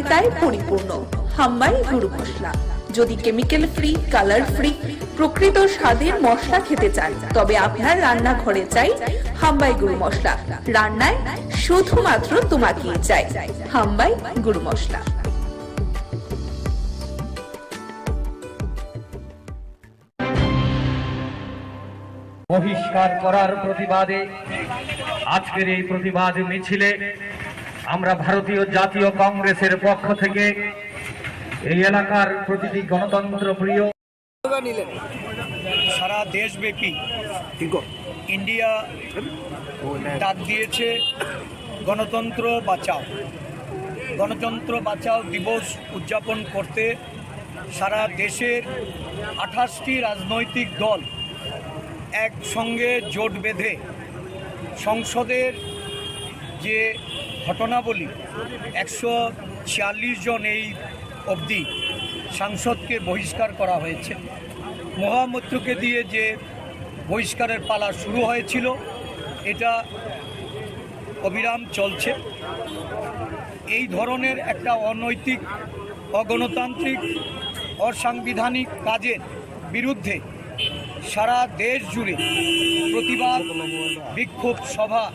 উপকারিতায় পরিপূর্ণ হাম্বাই গুরু মশলা। যদি chemical free, colour free, প্রকৃত স্বাদের মশলা খেতে চান তবে আপনার রান্নাঘরে চাই হাম্বাই গুরু মশলা। রান্নায় শুধুমাত্র তোমাকেই চাই হাম্বাই গুরু মশলা। বহিষ্কার করার প্রতিবাদে আজকের এই প্রতিবাদ মিছিলে আমরা ভারতীয় জাতীয় কংগ্রেসের পক্ষ থেকে এই এলাকার প্রতিটি গণতন্ত্র প্রিয় সারা দেশব্যাপী ইন্ডিয়া ডাক দিয়েছে গণতন্ত্র বাঁচাও। গণতন্ত্র বাঁচাও দিবস উদযাপন করতে সারা দেশের 28টি রাজনৈতিক দল একসঙ্গে জোট বেঁধে সংসদের যে ঘটনাবলী 146 জন এই অবধি সাংসদকে বহিষ্কার করা হয়েছে। মহামৈত্রকে দিয়ে যে বহিষ্কারের পালা শুরু হয়েছিল এটা অবিরাম চলছে। এই ধরনের একটা অনৈতিক, অগণতান্ত্রিক, অসাংবিধানিক কাজের বিরুদ্ধে সারা দেশ জুড়ে প্রতিবাদ বিক্ষোভ সভা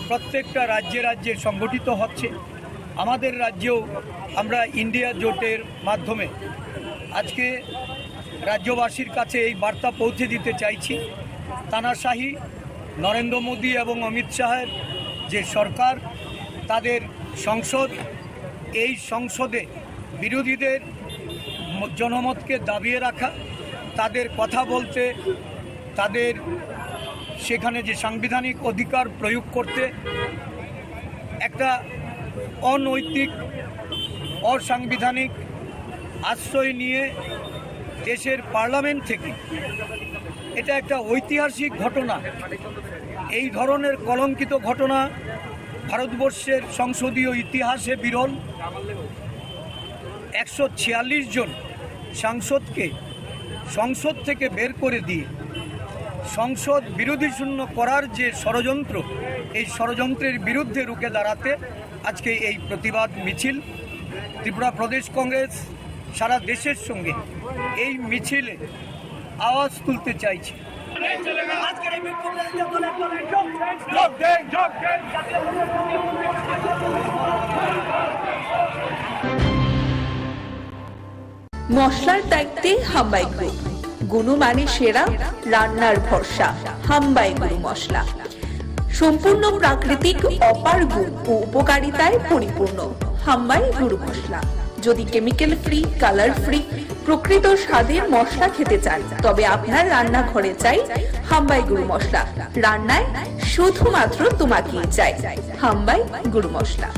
প্রত্যেকটা রাজ্যে রাজ্যে সংগঠিত হচ্ছে। আমাদের রাজ্যেও আমরা ইন্ডিয়া জোটের মাধ্যমে আজকে রাজ্যবাসীর কাছে এই বার্তা পৌঁছে দিতে চাইছি, তানাশাহি নরেন্দ্র মোদী এবং অমিত শাহের যে সরকার, তাদের সংসদ, এই সংসদে বিরোধীদের জনমতকে দাবিয়ে রাখা, তাদের কথা বলতে, তাদের সেখানে যে সাংবিধানিক অধিকার প্রয়োগ করতে একটা অনৈতিক, অসাংবিধানিক আশ্রয় নিয়ে দেশের পার্লামেন্ট থেকে, এটা একটা ঐতিহাসিক ঘটনা। এই ধরনের কলঙ্কিত ঘটনা ভারতবর্ষের সংসদীয় ইতিহাসে বিরল। 146 জন সাংসদকে সংসদ থেকে বের করে দিয়ে সংসদ বিরোধী শূন্য করার যে ষড়যন্ত্র, এই ষড়যন্ত্রের বিরুদ্ধে রুখে দাঁড়াতে আজকে এই প্রতিবাদ মিছিল। ত্রিপুরা প্রদেশ কংগ্রেস সারা দেশের সঙ্গে এই মিছিলে আওয়াজ তুলতে চাইছে। মশলার দায়িত্বে হাম্বাই গ্রুপ, গুণমানে সেরা, রান্নার ভরসা হাম্বাই গুরু মশলা। সম্পূর্ণ প্রাকৃতিক, অপার গুণ ও উপকারিতায় পরিপূর্ণ হাম্বাই গুরু মশলা। যদি কেমিক্যাল ফ্রি, কালার ফ্রি, প্রকৃত স্বাদের মশলা খেতে চান তবে আপনার রান্নাঘরে চাই হাম্বাই গুরু মশলা। রান্নায় শুধুমাত্র তোমাকেই চাই হাম্বাই গুরু মশলা।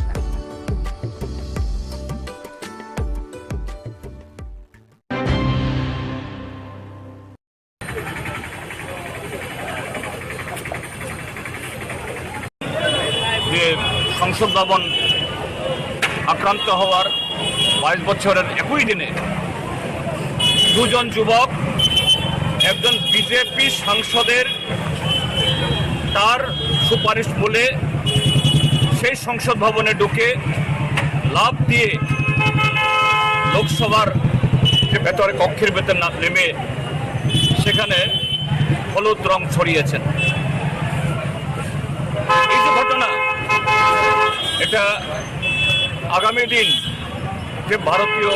যে সংসদ ভবন আক্রান্ত হওয়ার 22 বছরের একই দিনে দুজন যুবক, একজন বিজেপি সাংসদের তার সুপারিশ বলে সেই সংসদ ভবনে ঢুকে লাফ দিয়ে লোকসভার যে ভেতরে কক্ষের ভেতর না নেমে সেখানে হলুদ রং ছড়িয়েছেন। এই যে ঘটনা, এটা আগামী দিন যে ভারতীয়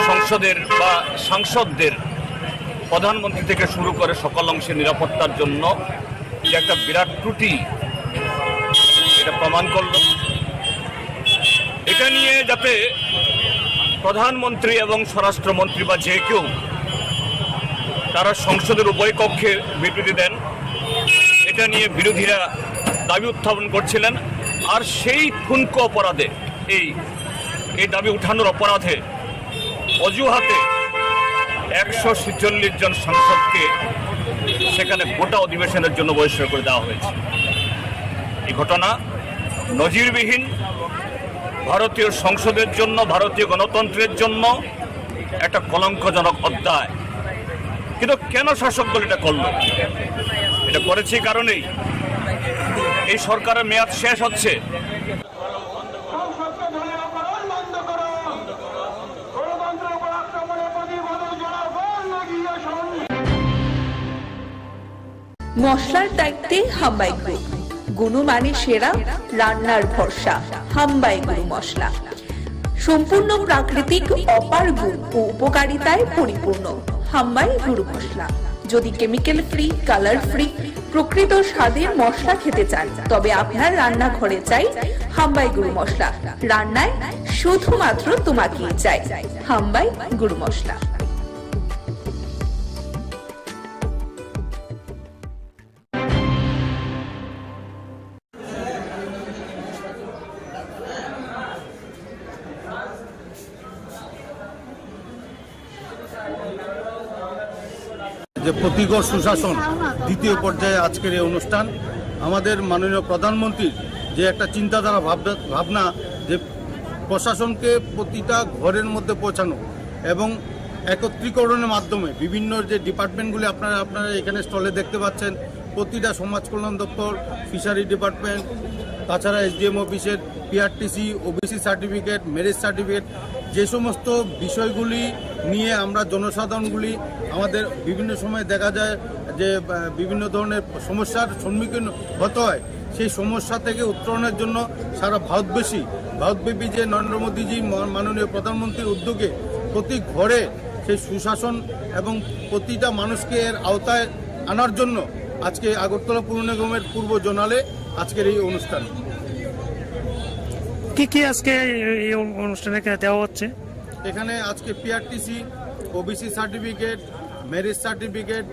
সংসদের বা সাংসদদের, প্রধানমন্ত্রী থেকে শুরু করে সকল অংশের নিরাপত্তার জন্য যে একটা বিরাট ত্রুটি, এটা প্রমাণ করল। এটা নিয়ে যাতে প্রধানমন্ত্রী এবং স্বরাষ্ট্রমন্ত্রী বা যে কেউ তারা সংসদের উভয় কক্ষে বিবৃতি দেন, এটা নিয়ে বিরোধীরা দাবি উত্থাপন করছিলেন। আর সেই ঠুনকো অপরাধে, এই দাবি উঠানোর অপরাধে অজুহাতে 146 জন সাংসদকে সেখানে গোটা অধিবেশনের জন্য বহিষ্কার করে দেওয়া হয়েছে। এই ঘটনা নজিরবিহীন, ভারতীয় সংসদের জন্য, ভারতীয় গণতন্ত্রের জন্য একটা কলঙ্কজনক অধ্যায়। কিন্তু কেন শাসক দল এটা করল? এটা করেছে কারণেই এই সরকারের মেয়াদ শেষ হচ্ছে। মশলার দায়িত্বে হাম্বাই গ্রুপ, গুণমানে সেরা, রান্নার ভরসা হাম্বাই গুরু মশলা। সম্পূর্ণ প্রাকৃতিক, অপার গুণ ও উপকারিতায় পরিপূর্ণ হাম্বাই গুরু মশলা। যদি কেমিক্যাল ফ্রি, কালার ফ্রি, প্রকৃত স্বাদের মশলা খেতে চান, তবে আপনার রান্নাঘরে চাই হাম্বাই গুরু মশলা। রান্নায় শুধুমাত্র তোমাকেই চাই হাম্বাই গুরু মশলা। যে প্রতিকর সুশাসন দ্বিতীয় পর্যায়ে আজকের এই অনুষ্ঠান, আমাদের মাননীয় প্রধানমন্ত্রীর যে একটা চিন্তাধারা ভাবনা যে প্রশাসনকে প্রতিটা ঘরের মধ্যে পৌঁছানো এবং একত্রীকরণের মাধ্যমে বিভিন্ন যে ডিপার্টমেন্টগুলি আপনারা এখানে স্টলে দেখতে পাচ্ছেন, প্রতিটা সমাজ কল্যাণ দপ্তর, ফিশারি ডিপার্টমেন্ট, তাছাড়া এসডিএম অফিসের PRTC, OBC certificate, marriage certificate, যে সমস্ত বিষয়গুলি নিয়ে আমরা জনসাধারণগুলি আমাদের বিভিন্ন সময় দেখা যায় যে বিভিন্ন ধরনের সমস্যার সম্মুখীন হতে হয়, সেই সমস্যা থেকে উত্তরণের জন্য সারা ভারতব্যাপী যে নরেন্দ্র মোদীজি মাননীয় প্রধানমন্ত্রীর উদ্যোগে প্রতি ঘরে সেই সুশাসন এবং প্রতিটা মানুষকে এর আওতায় আনার জন্য আজকে আগরতলা পুর নিগমের পূর্ব জোনালে আজকের এই অনুষ্ঠান। কি আজকে এই অনুষ্ঠানে দেওয়া হচ্ছে? এখানে আজকে PRTC, OBC certificate, marriage certificate,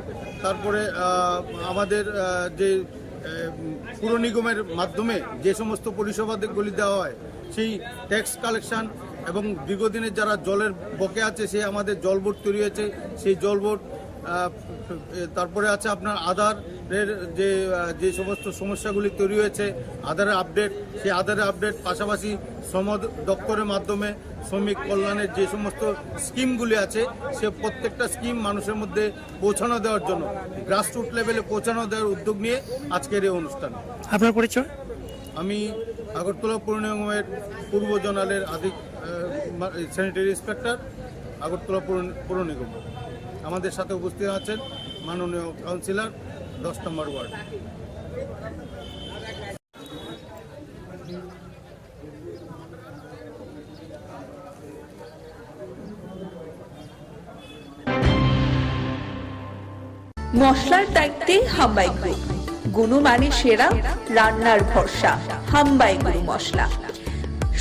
তারপরে আমাদের যে পুর নিগমের মাধ্যমে যে সমস্ত পরিষেবাগুলি দেওয়া হয়, সেই ট্যাক্স কালেকশন এবং দীর্ঘদিনের যারা জলের বকে আছে, সে আমাদের জল বোর্ড তৈরি হয়েছে, সেই জল বোর্ড, তারপরে আছে আপনার আধারের যে সমস্ত সমস্যাগুলি তৈরি হয়েছে, আধারের আপডেট, সেই আধারের আপডেট, পাশাপাশি শ্রম দপ্তরের মাধ্যমে শ্রমিক কল্যাণের যে সমস্ত স্কিমগুলি আছে, সে প্রত্যেকটা স্কিম মানুষের মধ্যে পৌঁছানো দেওয়ার জন্য, গ্রাসরুট লেভেলে পৌঁছানো দেওয়ার উদ্যোগ নিয়ে আজকের এই অনুষ্ঠান। আপনার পরিচয়? আমি আগরতলা পুর নিগমের পূর্ব জোনালের স্যানিটারি ইন্সপেক্টর, আগরতলা পুর নিগম। আমাদের সাথে উপস্থিত আছেন মাননীয় কাউন্সিলর 10 নম্বর ওয়ার্ড। মশলার দায়িত্বে হাম্বাই গ্রুপ, গুণমানে সেরা, রান্নার ভরসা হাম্বাই গুরু মশলা।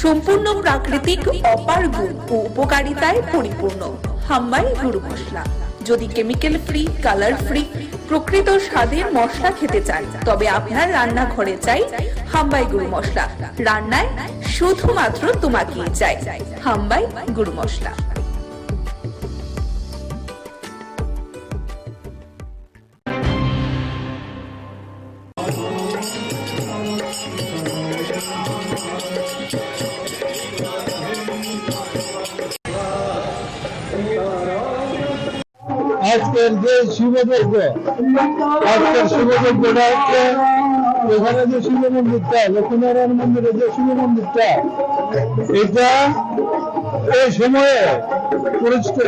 সম্পূর্ণ প্রাকৃতিক, অপার গুণ ও উপকারিতায় পরিপূর্ণ হাম্বাই গুরু মশলা। যদি কেমিক্যাল ফ্রি, কালার ফ্রি, প্রকৃত স্বাদের মশলা খেতে চান, তবে আপনার রান্নাঘরে চাই হাম্বাই গুরু মশলা। রান্নায় শুধুমাত্র তোমাকেই চাই হাম্বাই গুরু মশলা। আজকের যে শিবযজ্ঞ, আজকের শিবযজ্ঞটা হচ্ছে এখানে যে শিব মন্দিরটা, লক্ষ্মীনারায়ণ মন্দিরের যে শিব মন্দিরটা, এটা এই সময়ে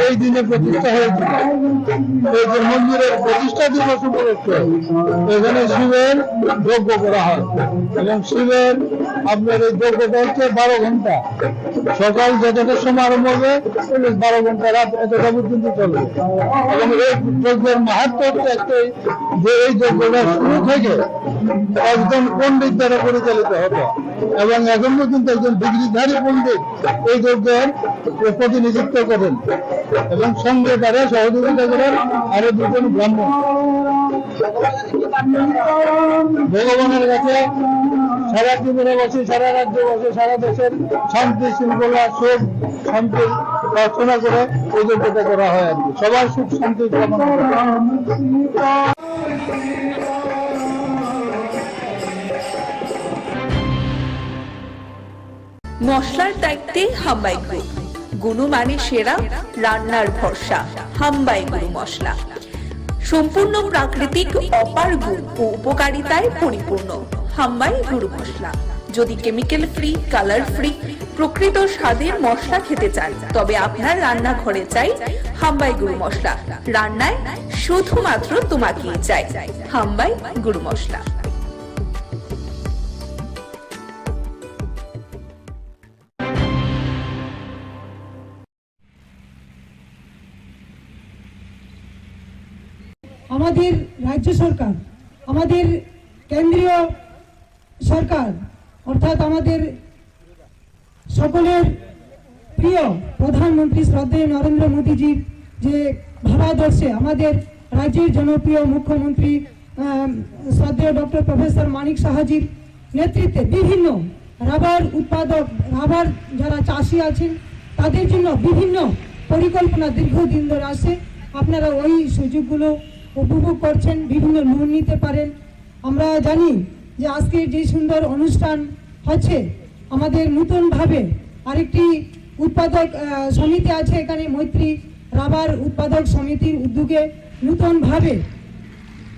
এই দিনে প্রতিষ্ঠা হয়েছিল। এই যে মন্দিরের প্রতিষ্ঠা দিবস উপলক্ষে এখানে শিবের যজ্ঞ করা হয় এবং শিবের আপনার এই যজ্ঞটা হচ্ছে 12 ঘন্টা, সকাল যতটা সময় আরম্ভ হবে 12 ঘন্টা, রাত এতটা পর্যন্ত চলবে। এবং এই যজ্ঞের মাহাত্ম হচ্ছে একটাই, যে এই যজ্ঞটা শুরু থেকে একজন পণ্ডিত দ্বারা পরিচালিত হতো এবং এখন পর্যন্ত একজন ডিগ্রিধারী পণ্ডিত এই যজ্ঞের প্রতিনিধিত্ব করেন এবং সঙ্গে তারা সহযোগিতা করেন আরো 2 জন ব্রাহ্মণ। ভগবানের কাছে সারা জীবনে বসে, সারা রাজ্যে বসে, সারা দেশের শান্তি শৃঙ্খলা, সুখ শান্তি প্রার্থনা করে এই যজ্ঞটা করা হয় আর কি, সবার সুখ শান্তি কামনা করে। মশলার দায়িত্বে হাম্বাই গ্রুপ, গুণমানে সেরা, রান্নার ভরসা হাম্বাই গুরু মশলা। সম্পূর্ণ প্রাকৃতিক, অপার গুণ ও উপকারিতায় পরিপূর্ণ হাম্বাই গুরু মশলা। যদি কেমিক্যাল ফ্রি, কালার ফ্রি, প্রকৃত স্বাদের মশলা খেতে চান, তবে আপনার রান্নাঘরে চাই হাম্বাই গুরু মশলা। রান্নায় শুধুমাত্র তোমাকেই চাই হাম্বাই গুরু মশলা। আমাদের রাজ্য সরকার, আমাদের কেন্দ্রীয় সরকার অর্থাৎ আমাদের সকলের প্রিয় প্রধানমন্ত্রী শ্রদ্ধেয় নরেন্দ্র মোদীজির যে ভাবাদর্শে আমাদের রাজ্যের জনপ্রিয় মুখ্যমন্ত্রী শ্রদ্ধেয় ডক্টর প্রফেসর মানিক সাহাজির নেতৃত্বে বিভিন্ন রাবার উৎপাদক, রাবার যারা চাষি আছেন তাদের জন্য বিভিন্ন পরিকল্পনা দীর্ঘদিন ধরে আসে। আপনারা ওই সুযোগগুলো উপভোগ করছেন, বিভিন্ন লোন নিতে পারেন। আমরা জানি যে আজকের যে সুন্দর অনুষ্ঠান হচ্ছে, আমাদের নতুনভাবে আরেকটি উৎপাদক সমিতি আছে এখানে, মৈত্রী রাবার উৎপাদক সমিতির উদ্যোগে নতুনভাবে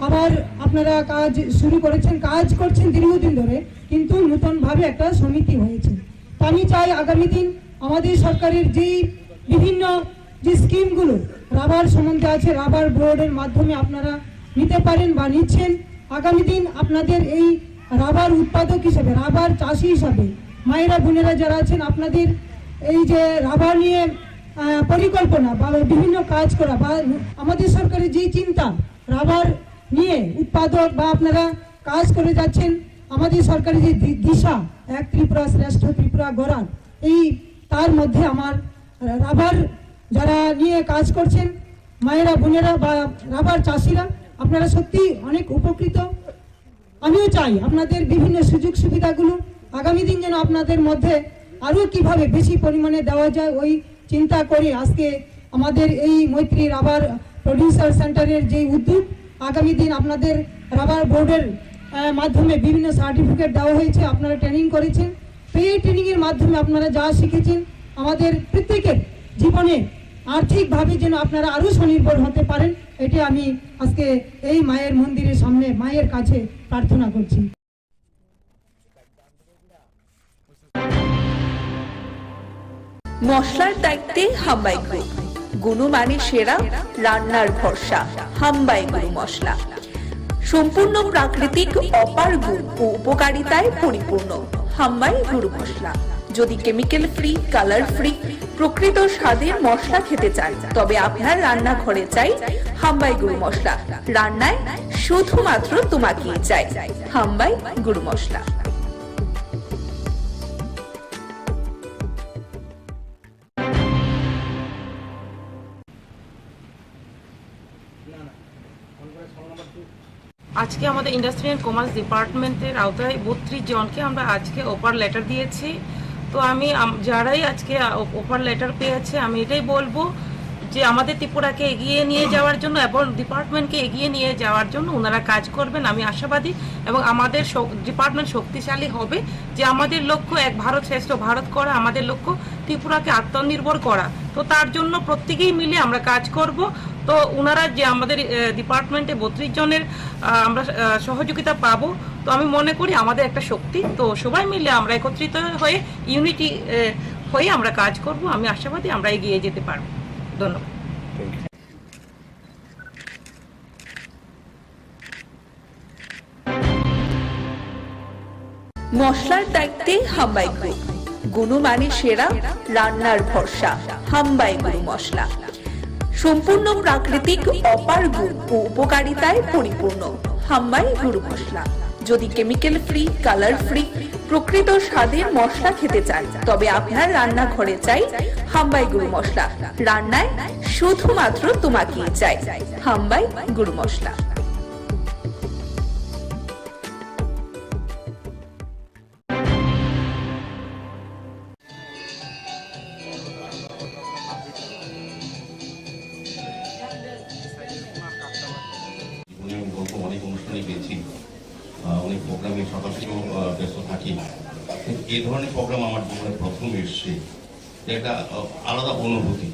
আবার আপনারা কাজ শুরু করেছেন, কাজ করছেন দীর্ঘদিন ধরে, কিন্তু নতুনভাবে একটা সমিতি হয়েছে। তো আমি চাই আগামী দিন আমাদের সরকারের যেই বিভিন্ন যে স্কিমগুলো রাবার সম্বন্ধে আছে, রাবার বোর্ডের মাধ্যমে আপনারা নিতে পারেন বা নিচ্ছেন। আগামী দিন আপনাদের এই রাবার উৎপাদক হিসাবে, রাবার চাষি হিসাবে মায়েরা বোনেরা যারা আছেন, আপনাদের এই যে রাবার নিয়ে পরিকল্পনা বা বিভিন্ন কাজ করা বা আমাদের সরকারের যেই চিন্তা রাবার নিয়ে উৎপাদক বা আপনারা কাজ করে যাচ্ছেন, আমাদের সরকারের যে দিশা এক ত্রিপুরা শ্রেষ্ঠ ত্রিপুরা গড়ার, এই তার মধ্যে আমার রাবার যারা নিয়ে কাজ করছেন মায়েরা বোনেরা বা রাবার চাষিরা, আপনারা সত্যি অনেক উপকৃত। আমিও চাই আপনাদের বিভিন্ন সুযোগ সুবিধাগুলো আগামী দিন যেন আপনাদের মধ্যে আরও কিভাবে বেশি পরিমাণে দেওয়া যায় ওই চিন্তা করে আজকে আমাদের এই মৈত্রী রাবার প্রডিউসার সেন্টারের যে উদ্যোগ, আগামী দিন আপনাদের রাবার বোর্ডের মাধ্যমে বিভিন্ন সার্টিফিকেট দেওয়া হয়েছে, আপনারা ট্রেনিং করেছেন। তো এই ট্রেনিংয়ের মাধ্যমে আপনারা যা শিখেছেন আমাদের প্রত্যেকের জীবনে আর্থিকভাবে যেন আপনারা আরও স্বনির্ভর হতে পারেন, এটি আমি আজকে এই মায়ের মন্দিরের সামনে মায়ের কাছে প্রার্থনা করছি। মশলার দায়িত্বে হাম্বাই গ্রুপ, গুণমানে সেরা, রান্নার ভরসা হাম্বাই গুরু মশলা। সম্পূর্ণ প্রাকৃতিক অপার গুণ ও উপকারিতায় পরিপূর্ণ হাম্বাই গুরু মশলা। যদি কেমিক্যাল ফ্রি, কালার ফ্রি, প্রকৃত স্বাদের মশলা খেতে চান, তবে আপনার রান্নাঘরে চাই হাম্বাই গুরু মশলা। রান্নায় শুধুমাত্র তোমাকেই চাই হাম্বাই গুরু মশলা। আজকে আমাদের ইন্ডাস্ট্রি অ্যান্ড কমার্স ডিপার্টমেন্টের আওতায় 32 জনকে আমরা আজকে অফার লেটার দিয়েছি। তো আমি যারাই আজকে অফার লেটার পেয়েছে, আমি এটাই বলবো যে আমাদের ত্রিপুরাকে এগিয়ে নিয়ে যাওয়ার জন্য এবং ডিপার্টমেন্টকে এগিয়ে নিয়ে যাওয়ার জন্য ওনারা কাজ করবেন, আমি আশাবাদী। এবং আমাদের ডিপার্টমেন্ট শক্তিশালী হবে, যে আমাদের লক্ষ্য এক ভারত শ্রেষ্ঠ ভারত করা, আমাদের লক্ষ্য ত্রিপুরাকে আত্মনির্ভর করা। তো তার জন্য প্রত্যেকেই মিলে আমরা কাজ করব। তো ওনারা যে আমাদের ডিপার্টমেন্টে 32 জনের আমরা সহযোগিতা পাবো, তো আমি মনে করি আমাদের একটা শক্তি। তো সবাই মিলে আমরা একত্রিত হয়ে ইউনিটি হয়ে আমরা কাজ করব, আমি আশাবাদী আমরা এগিয়ে যেতে পারবো। ধন্যবাদ। মশলার দায়িত্বে হাম্বাই গ্রুপ, গুণমানে সেরা, রান্নার ভরসা হাম্বাই গুরু মশলা। সম্পূর্ণ প্রাকৃতিক অপার গুণ ও উপকারিতায় পরিপূর্ণ হাম্বাই গুরু মশলা। যদি কেমিক্যাল ফ্রি, কালার ফ্রি, প্রকৃত স্বাদের মশলা খেতে চান, তবে আপনার রান্নাঘরে চাই হাম্বাই গুরু মশলা। রান্নায় শুধুমাত্র তোমাকেই চাই হাম্বাই গুরু মশলা। অনেক অনুষ্ঠানে গেছি, অনেক প্রোগ্রামে সকাল থেকেও ব্যস্ত থাকি। এই ধরনের প্রোগ্রাম আমার জীবনে প্রথম এসছে, একটা আলাদা অনুভূতি,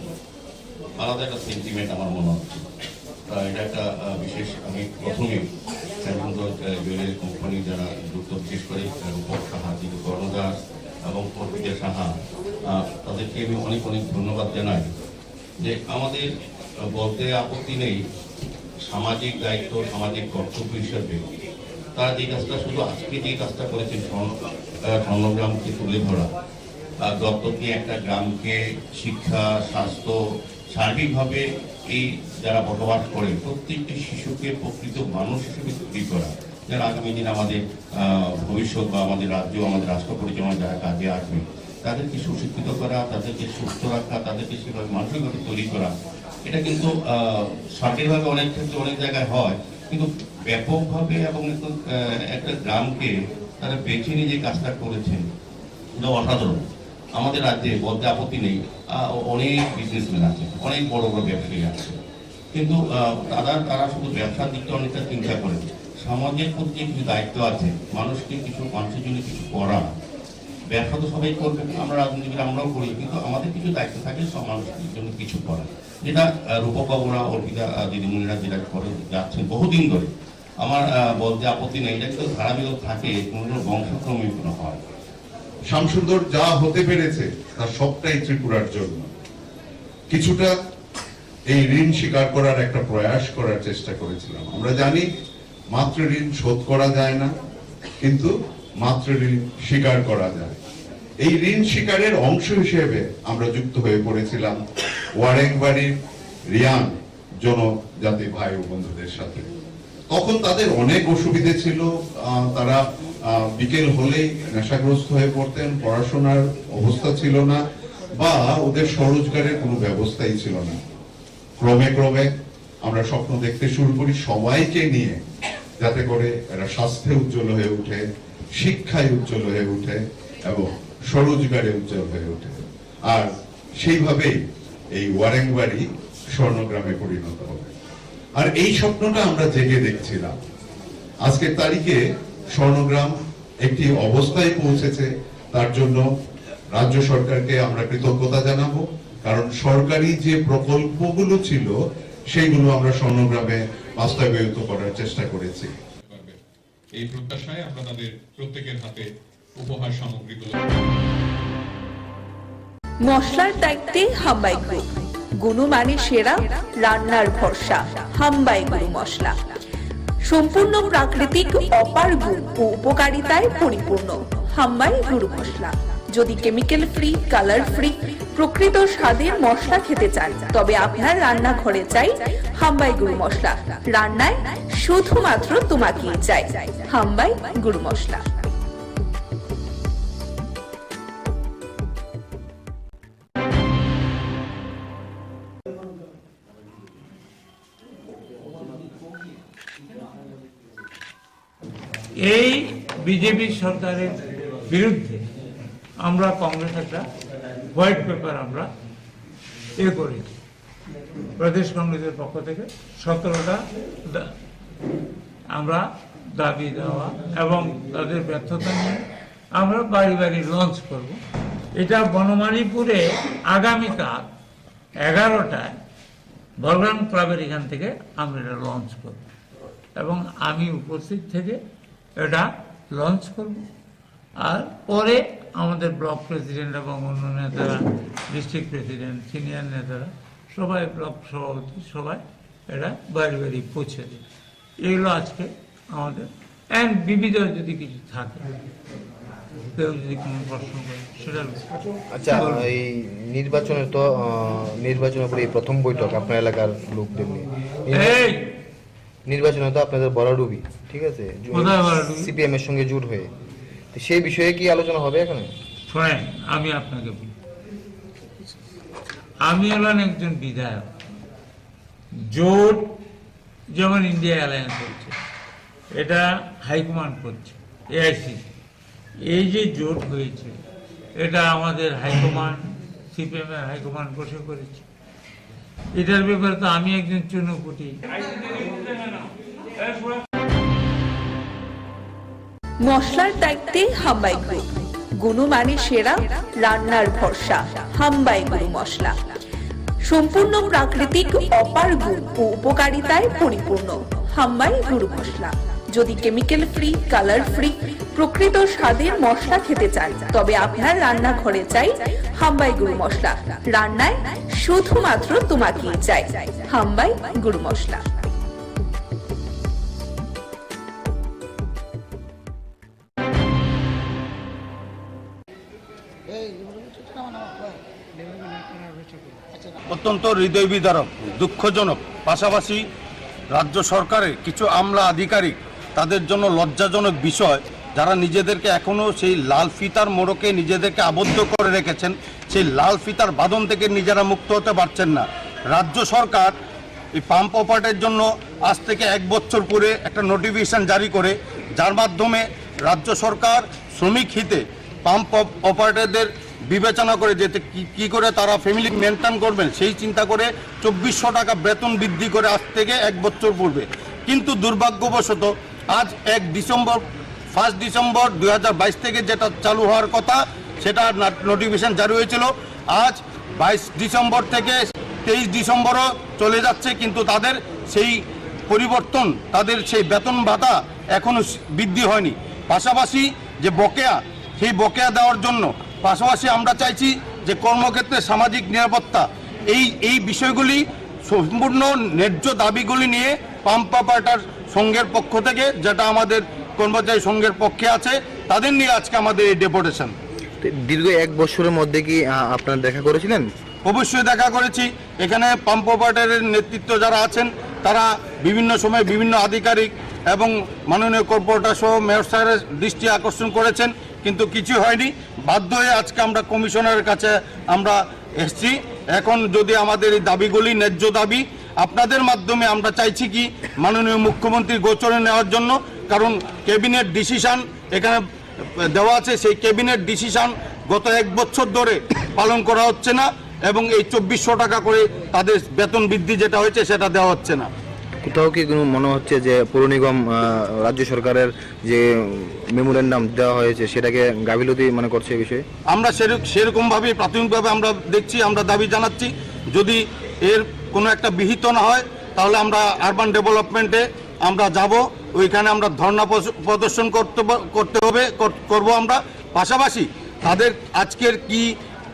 আলাদা একটা সেন্টিমেন্ট আমার মনে হচ্ছে। এটা একটা বিশেষ, আমি প্রথমে জুয়েলারি কোম্পানি যারা যুক্ত, বিশেষ করে রূপক সাহা, কর্ণদাস, এবং অর্পিতা সাহা, তাদেরকে আমি অনেক অনেক ধন্যবাদ জানাই। যে আমাদের বলতে আপত্তি নেই, সামাজিক দায়িত্ব, সামাজিক কর্তব্য হিসাবে তারা যে কাজটা, শুধু আজকে যে কাজটা করেছেন স্বর্ণগ্রামকে তুলে ধরা, দত্তক নিয়ে একটা গ্রামকে শিক্ষা, স্বাস্থ্য, সার্বিকভাবে এই যারা বসবাস করে প্রত্যেকটি শিশুকে প্রকৃত মানুষ হিসেবে তৈরি করা, যারা আগামী দিন আমাদের ভবিষ্যৎ বা আমাদের রাজ্য, আমাদের রাষ্ট্র পরিচালনা যারা কাজে আসবে, তাদেরকে সুশিক্ষিত করা, তাদেরকে সুস্থ রাখা, তাদেরকে সেভাবে মানসিকভাবে তৈরি করা। এটা কিন্তু সরকারিভাবে অনেক ক্ষেত্রে অনেক জায়গায় হয়, কিন্তু ব্যাপকভাবে এবং একটা গ্রামকে তারা বেছে নিয়ে যে কাজটা করেছেন এটা অসাধারণ। আমাদের রাজ্যে বলতে আপত্তি নেই, অনেক বিজনেসম্যান আছে, অনেক বড় বড় ব্যবসায়ী আছে, কিন্তু তারা শুধু ব্যবসার দিকটা অনেকটা চিন্তা করে, সমাজের প্রতি যে কিছু দায়িত্ব আছে, মানুষের জন্য কিছু করা। ব্যবসা তো সবাই করবে, আমরা রাজনীতিবিদ আমরাও করি, কিন্তু আমাদের কিছু দায়িত্ব থাকে সব মানুষের জন্য কিছু করা, যেটা রূপকবরা অর্পিতা দিদিমণিরা যেটা করে যাচ্ছেন বহুদিন ধরে। আমার বলতে আপত্তি নেই, এটা কিন্তু ধারাবাহিক থাকে, কোনো বংশক্রমে কোনো হয়। শামসুন্দর যা হতে পেরেছে তার সবটাই ত্রিপুরার জন্য। কিছুটা এই ঋণ স্বীকার করার একটা প্রয়াস করার চেষ্টা করেছিলাম। আমরা জানি মাত্র ঋণ শোধ করা যায় না, কিন্তু মাত্র ঋণ স্বীকার করা যায়। এই ঋণ স্বীকারের অংশ হিসেবে আমরা যুক্ত হয়ে পড়েছিলাম ওয়ারেংবাড়ির রিয়াং জনজাতি ভাই ও বন্ধুদের সাথে। তখন তাদের অনেক অসুবিধে ছিল, তারা বিকেল হলেই নেশাগ্রস্ত হয়ে পড়তেন, পড়াশোনার অবস্থা ছিল না, বা ওদের স্বরোজগারের কোনো ব্যবস্থাই ছিল না। ক্রমে ক্রমে আমরা স্বপ্ন দেখতে শুরু করি সবাইকে নিয়ে, যাতে করে এরা স্বাস্থ্যে উজ্জ্বল হয়ে উঠে, শিক্ষায় উজ্জ্বল হয়ে উঠে এবং স্বরোজগারে উজ্জ্বল হয়ে ওঠে। আর সেইভাবেই এই ওয়ারেংবাড়ি স্বর্ণগ্রামে পরিণত হবে। আর এই স্বপ্নটা আমরা জেগে দেখছিলাম। আজকের তারিখে স্বর্ণগ্রাম একটি অবস্থায় পৌঁছেছে, তার জন্য রাজ্য সরকারকে আমরা কৃতজ্ঞতা জানাবো, কারণ সরকারি যে প্রকল্পগুলো ছিল সেইগুলো আমরা স্বর্ণগ্রামে বাস্তবায়িত করার চেষ্টা করেছি। এই প্রত্যাশায় আমরা তাদের প্রত্যেকের হাতে উপহার সামগ্রীগুলো। মশলার দায়িত্বে হাম্বাই গ্রুপ, গুণমানে সেরা, রান্নার ভরসা, হাম্বাই গুরু মশলা। সম্পূর্ণ প্রাকৃতিক, অপার গুণ ও উপকারিতায় পরিপূর্ণ হাম্বাই গুরু মশলা। যদি কেমিক্যাল ফ্রি, কালার ফ্রি, প্রকৃত স্বাদের মশলা খেতে চান, তবে আপনার রান্নাঘরে চাই হাম্বাই গুরু মশলা। রান্নায় শুধুমাত্র তোমাকেই চাই হাম্বাই গুরু মশলা। এই বিজেপি সরকারের বিরুদ্ধে আমরা কংগ্রেস একটা হোয়াইট পেপার আমরা করেছি প্রদেশ কংগ্রেসের পক্ষ থেকে 17টা আমরা দাবি দেওয়া এবং তাদের ব্যর্থতা নিয়ে আমরা বাড়ি বাড়ি লঞ্চ করব। এটা বনমালীপুরে আগামীকাল 11টায় বলরাম ক্লাবের এখান থেকে আমরা এটা লঞ্চ করব এবং আমি উপস্থিত থেকে এটা লঞ্চ করব। আর পরে আমাদের ব্লক প্রেসিডেন্ট এবং অন্য নেতারা, ডিস্ট্রিক্ট প্রেসিডেন্ট, সিনিয়র নেতারা সবাই, ব্লক সভাপতি সবাই এটা বাড়ি বাড়ি পৌঁছে দেবে। এগুলো আজকে আমাদের অ্যান্ড বিবিধ যদি কিছু থাকে, কেউ যদি কোনো প্রশ্ন করে সেটা। আচ্ছা, এই নির্বাচনের পরে প্রথম বৈঠক আপনার এলাকার লোকদের নিয়ে, নির্বাচনে তো আপনাদের বড়ডুবি, ঠিক আছে, সিপিএম এর সঙ্গে জোট হয়ে, সেই বিষয়ে কি আলোচনা হবে এখানে? শোনেন, আমি আপনাকে বলি, আমি হলাম একজন বিধায়ক। জোট যেমন ইন্ডিয়া অ্যালায়েন্স হচ্ছে, এটা হাইকমান্ড করছে, এআইসিসি। এই যে জোট হয়েছে, এটা আমাদের হাইকমান্ড, সিপিএম এর হাইকমান্ড বসে করেছে। এটার ব্যাপারে তো আমি একজন চুনোপুটি। মশলার দায়িত্বে হাম্বাই গ্রুপ, গুণমানে সেরা, রান্নার ভরসা, হাম্বাই গুরু মশলা। সম্পূর্ণ প্রাকৃতিক, অপার গুণ ও উপকারিতায় পরিপূর্ণ হাম্বাই গুরু মশলা। যদি কেমিক্যাল ফ্রি, কালার ফ্রি, প্রকৃত স্বাদের মশলা খেতে চান, তবে আপনার রান্নাঘরে চাই হাম্বাই গুরু মশলা। রান্নায় শুধুমাত্র তোমাকেই চাই হাম্বাই গুরু মশলা। অত্যন্ত হৃদয় বিদারক, দুঃখজনক, পাশাপাশি রাজ্য সরকারের কিছু আমলা আধিকারিক তাদের জন্য লজ্জাজনক বিষয়, যারা নিজেদেরকে এখনও সেই লাল ফিতার মোড়কে নিজেদেরকে আবদ্ধ করে রেখেছেন, সেই লাল ফিতার বাঁধন থেকে নিজেরা মুক্ত হতে পারছেন না। রাজ্য সরকার এই পাম্প অপারেটরের জন্য আজ থেকে 1 বছর পরে একটা নোটিফিকেশন জারি করে, যার মাধ্যমে রাজ্য সরকার শ্রমিক হিতে পাম্প অপারেটরদের বিবেচনা করে যেতে কি করে তারা ফ্যামিলি মেনটেন করবেন সেই চিন্তা করে 2400 টাকা বেতন বৃদ্ধি করে আজ থেকে 1 বছর পূর্বে। কিন্তু দুর্ভাগ্যবশত আজ 1 ডিসেম্বর 2022 থেকে যেটা চালু হওয়ার কথা সেটা নোটিফিকেশন জারি হয়েছিল, আজ 22 ডিসেম্বর থেকে 23 ডিসেম্বরও চলে যাচ্ছে, কিন্তু তাদের সেই পরিবর্তন, তাদের সেই বেতন ভাতা এখনও বৃদ্ধি হয়নি। পাশাপাশি যে বকেয়া, সেই বকেয়া দেওয়ার জন্য পাশাপাশি আমরা চাইছি যে কর্মক্ষেত্রে সামাজিক নিরাপত্তা, এই বিষয়গুলি সম্পূর্ণ ন্যায্য দাবিগুলি নিয়ে পাম্প অপারেটর সংঘের পক্ষ থেকে, যেটা আমাদের কর্মচারী সংঘের পক্ষে আছে, তাদের নিয়ে আজকে আমাদের এই ডেপুটেশন। দীর্ঘ 1 বছরের মধ্যে কি আপনারা দেখা করেছিলেন? অবশ্যই দেখা করেছি। এখানে পাম্প অপারেটরের নেতৃত্ব যারা আছেন তারা বিভিন্ন সময় বিভিন্ন আধিকারিক এবং মাননীয় কর্পোরেটর সহ মেয়র সাহেবের দৃষ্টি আকর্ষণ করেছেন, কিন্তু কিছু হয়নি। বাধ্য হয়ে আজকে আমরা কমিশনারের কাছে আমরা এসেছি। এখন যদি আমাদের এই দাবিগুলি ন্যায্য দাবি, আপনাদের মাধ্যমে আমরা চাইছি কি মাননীয় মুখ্যমন্ত্রীর গোচরে নেওয়ার জন্য, কারণ ক্যাবিনেট ডিসিশন এখানে দেওয়া আছে, সেই ক্যাবিনেট ডিসিশন গত 1 বছর ধরে পালন করা হচ্ছে না এবং এই 2400 টাকা করে তাদের বেতন বৃদ্ধি যেটা হয়েছে সেটা দেওয়া হচ্ছে না। কোথাও কি কোনো মনে হচ্ছে যে পৌর নিগম রাজ্য সরকারের যে মেমোরেন্ডাম দেওয়া হয়েছে সেটাকে গাফিলতি মনে করছে এই বিষয়ে? আমরা সেরকমভাবে প্রাথমিকভাবে আমরা দেখছি, আমরা দাবি জানাচ্ছি, যদি এর কোনো একটা বিহিত না হয় তাহলে আমরা আরবান ডেভেলপমেন্টে আমরা যাব, ওইখানে আমরা ধর্ণা প্রদর্শন করব আমরা। পাশাপাশি তাদের আজকের কি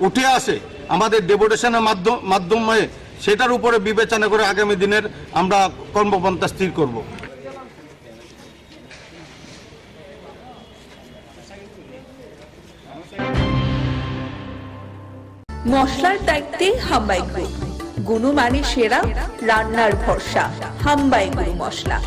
উঠে আসে আমাদের ডেপুটেশনের মাধ্যমে সেটার উপরে বিবেচনা করে আগামী দিনের আমরা কর্মপন্থা স্থির করব। মশলার দায়িত্বে হাম্বাই গ্রুপ, গুণমানে সেরা, রান্নার ভরসা হাম্বাই গুরু মশলা।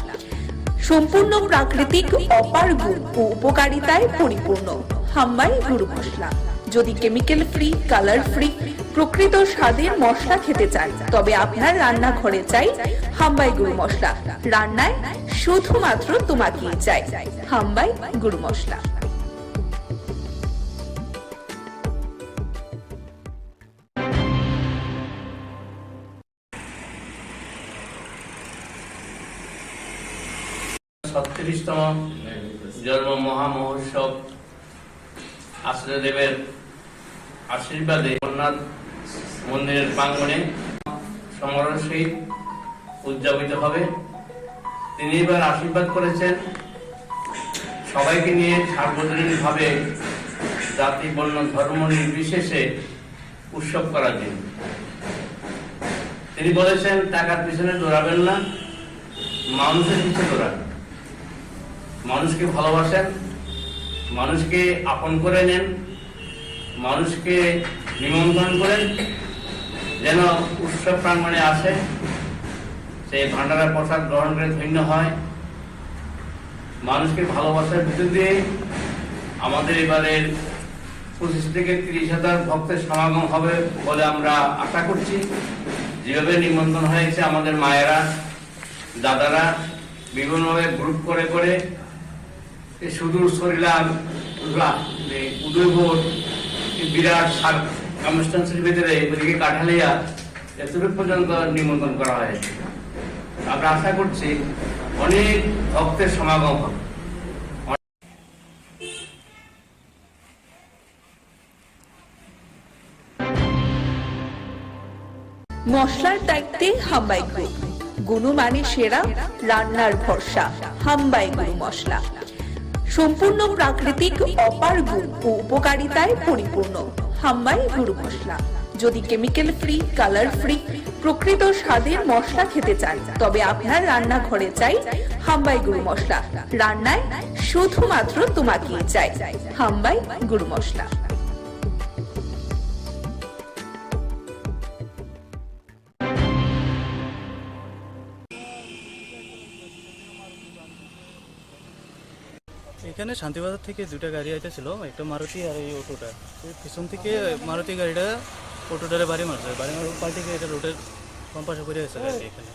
সম্পূর্ণ প্রাকৃতিক, অপার গুণ ও উপকারিতায় পরিপূর্ণ হাম্বাই গুরু মশলা। যদি কেমিক্যাল ফ্রি, কালার ফ্রি, প্রকৃত স্বাদের মশলা খেতে চান, তবে আপনার রান্নাঘরে চাই হাম্বাই গুরু মশলা। রান্নায় শুধুমাত্র তোমাকেই চাই হাম্বাই গুরু মশলা। তম জন্ম মহামহোৎসব আশ্রয়দেবের আশীর্বাদে জগন্নাথ মন্দিরের প্রাঙ্গণে সমারোহ সহিত উদযাপিত হবে। তিনি এবার আশীর্বাদ করেছেন সবাইকে নিয়ে সার্বজনীনভাবে জাতি, বর্ণ, ধর্ম নির্বিশেষে উৎসব করার জন্য। তিনি বলেছেন টাকার পিছনে দৌড়াবেন না, মানুষের পিছনে দৌড়াবেন। মানুষকে ভালোবাসেন, মানুষকে আপন করে নেন, মানুষকে নিমন্ত্রণ করেন, যেন উৎসব প্রাঙ্গণে আসে, সেই ভান্ডারা প্রসাদ গ্রহণ করে ধন্য হয়। মানুষকে ভালোবাসার ভিতর দিয়ে আমাদের এবারের 25 থেকে 30,000 ভক্তের সমাগম হবে বলে আমরা আশা করছি। যেভাবে নিমন্ত্রণ হয়েছে, আমাদের মায়েরা, দাদারা বিভিন্নভাবে গ্রুপ করে করে সুদূর সরিলাম, উদয়পুর, বিরাট কনস্টিটুয়েন্সির ভিতরে ওদিকে কাঠালিয়া এতটুকু পর্যন্ত নিমন্ত্রণ করা হয়েছে। আমরা আশা করছি অনেক ভক্তের সমাগম হবে। মশলার দায়িত্বে হাম্বাই গ্রুপ, গুণমানে সেরা, রান্নার ভরসা হাম্বাই গুরু মশলা। সম্পূর্ণ প্রাকৃতিক অপার গুণ ও উপকারিতায় পরিপূর্ণ হাম্বাই গুরু মশলা। যদি কেমিক্যাল ফ্রি, কালার ফ্রি, প্রকৃত স্বাদের মশলা খেতে চান তবে আপনার রান্নাঘরে চাই হাম্বাই গুরু মশলা। রান্নায় শুধুমাত্র তোমাকেই চাই হাম্বাই গুরু মশলা। এখানে শান্তিবাজার থেকে দুটা গাড়ি আইতেছিল, একটা মারুতি আর এই অটোটা। পিছন থেকে মারুতি গাড়িটা অটোটারে বাড়ি মারছে, বাড়ি মারার পাল্টে এটা রোডের বাম পাশে পড়ে গেছে গাড়ি। এখানে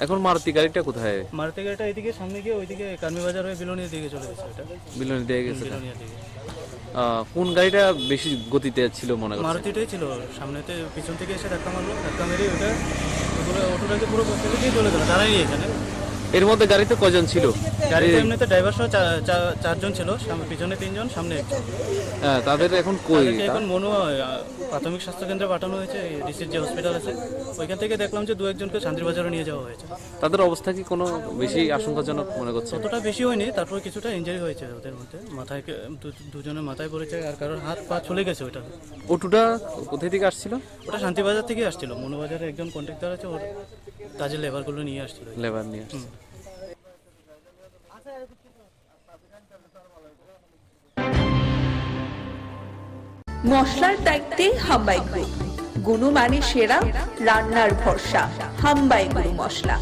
এখন মারুতি গাড়িটা কোথায়? মারুতি গাড়িটা এইদিকে সামনে গিয়ে ওইদিকে কার্মি বাজার হয়ে বিলোনিয়ার দিকে চলে গেছে। এটা বিলোনিয়া দিয়ে গেছে। বিলোনিয়ার দিকে। কোন গাড়িটা বেশি গতিতে ছিল মনে হয়? মারুতিটাই ছিল। সামনেতে পিছন থেকে এসে ধাক্কা মারলো, ধাক্কা মেরে ওটা অটোটাকে পুরো ফেলে দিয়ে চলে গেল। দাঁড়াই এখানে। এর মধ্যে গাড়িতে কজন ছিল? গাড়িতে এমনিতে ড্রাইভার সহ চারজন ছিল, পিছনে তিনজন, সামনে একজন। তাদের এখন কই? এখন মনো প্রাথমিক স্বাস্থ্য কেন্দ্রে পাঠানো হয়েছে, ডিসির যে হসপিটাল আছে ওইখান থেকে দেখলাম যে দু একজনকে শান্তিবাজারে নিয়ে যাওয়া হয়েছে। তাদের অবস্থা কি কোনো বেশি আশঙ্কাজনক মনে করছে? অতটা বেশি হয়নি, তারপর কিছুটা ইনজারি হয়েছে ওদের মধ্যে। মাথায় দুজনের মাথায় পড়েছে আর কারোর হাত পা চলে গেছে। ওইটা অটোটা কোথায় থেকে আসছিল? ওটা শান্তিবাজার থেকে আসছিল। মনোবাজারে একজন কন্ট্রাক্টর আছে, ওর কাজের লেবারগুলো নিয়ে আসছিল। লেবার নিয়ে আসছে। মশলার দায়িত্বে হাম্বাই গ্রুপ, গুণমানে সেরা, রান্নার ভরসা হাম্বাই গুরু মশলা।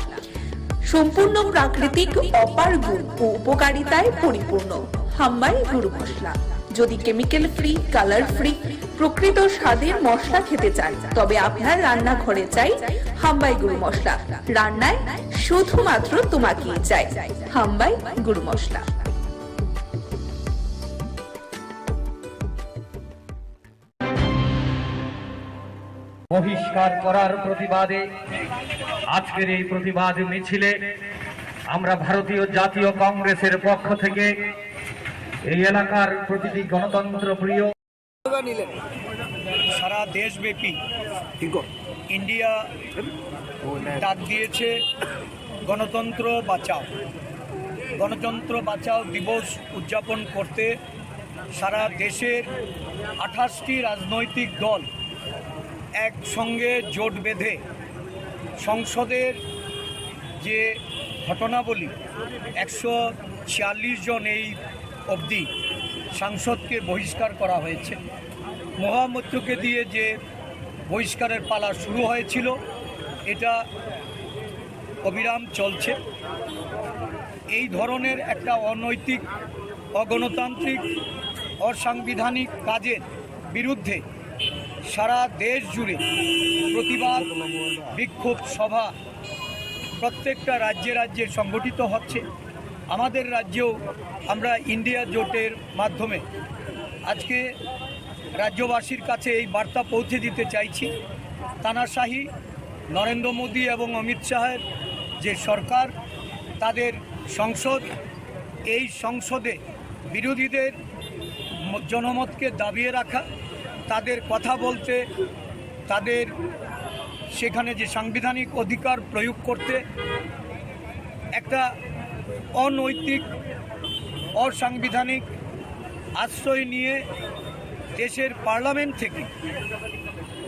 সম্পূর্ণ প্রাকৃতিক অপার গুণ ও উপকারিতায় পরিপূর্ণ হাম্বাই গুরু মশলা। যদি কেমিক্যাল ফ্রি, কালার ফ্রি, প্রকৃত স্বাদের মশলা খেতে চান তবে আপনার রান্নাঘরে চাই হাম্বাই গুরু মশলা। রান্নায় শুধুমাত্র তোমাকেই চাই হাম্বাই গুরু মশলা। বহিষ্কার করার প্রতিবাদে আজকের এই প্রতিবাদ মিছিলে আমরা ভারতীয় জাতীয় কংগ্রেসের পক্ষ থেকে এই এলাকার প্রতিটি গণতন্ত্র প্রিয় সারা দেশব্যাপী ইন্ডিয়া ডাক দিয়েছে গণতন্ত্র বাঁচাও। গণতন্ত্র বাঁচাও দিবস উদযাপন করতে সারা দেশের 28টি রাজনৈতিক দল একসঙ্গে জোট বেঁধে সংসদের যে ঘটনাবলী 146 জন এই অবধি সাংসদকে বহিষ্কার করা হয়েছে। মহামৈত্রকে দিয়ে যে বহিষ্কারের পালা শুরু হয়েছিল এটা অবিরাম চলছে। এই ধরনের একটা অনৈতিক, অগণতান্ত্রিক, অসাংবিধানিক কাজের বিরুদ্ধে সারা দেশ জুড়ে প্রতিবাদ বিক্ষোভ সভা প্রত্যেকটা রাজ্যে রাজ্যে সংগঠিত হচ্ছে। আমাদের রাজ্যেও আমরা ইন্ডিয়া জোটের মাধ্যমে আজকে রাজ্যবাসীর কাছে এই বার্তা পৌঁছে দিতে চাইছি। তানাশাহি নরেন্দ্র মোদী এবং অমিত শাহের যে সরকার, তাদের সংসদ, এই সংসদে বিরোধীদের জনমতকে দাবিয়ে রাখা, তাদের কথা বলতে, তাদের সেখানে যে সাংবিধানিক অধিকার প্রয়োগ করতে একটা অনৈতিক, অসাংবিধানিক আশ্রয় নিয়ে দেশের পার্লামেন্ট থেকে,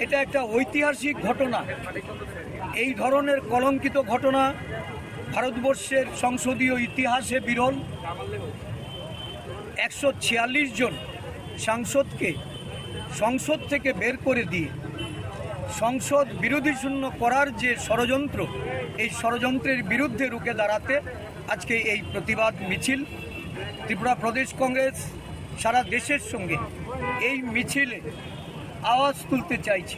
এটা একটা ঐতিহাসিক ঘটনা। এই ধরনের কলঙ্কিত ঘটনা ভারতবর্ষের সংসদীয় ইতিহাসে বিরল। 146 জন সাংসদকে সংসদ থেকে বের করে দিয়ে সংসদ বিরোধী শূন্য করার যে ষড়যন্ত্র, এই ষড়যন্ত্রের বিরুদ্ধে রুখে দাঁড়াতে আজকে এই প্রতিবাদ মিছিল। ত্রিপুরা প্রদেশ কংগ্রেস সারা দেশের সঙ্গে এই মিছিলে আওয়াজ তুলতে চাইছে।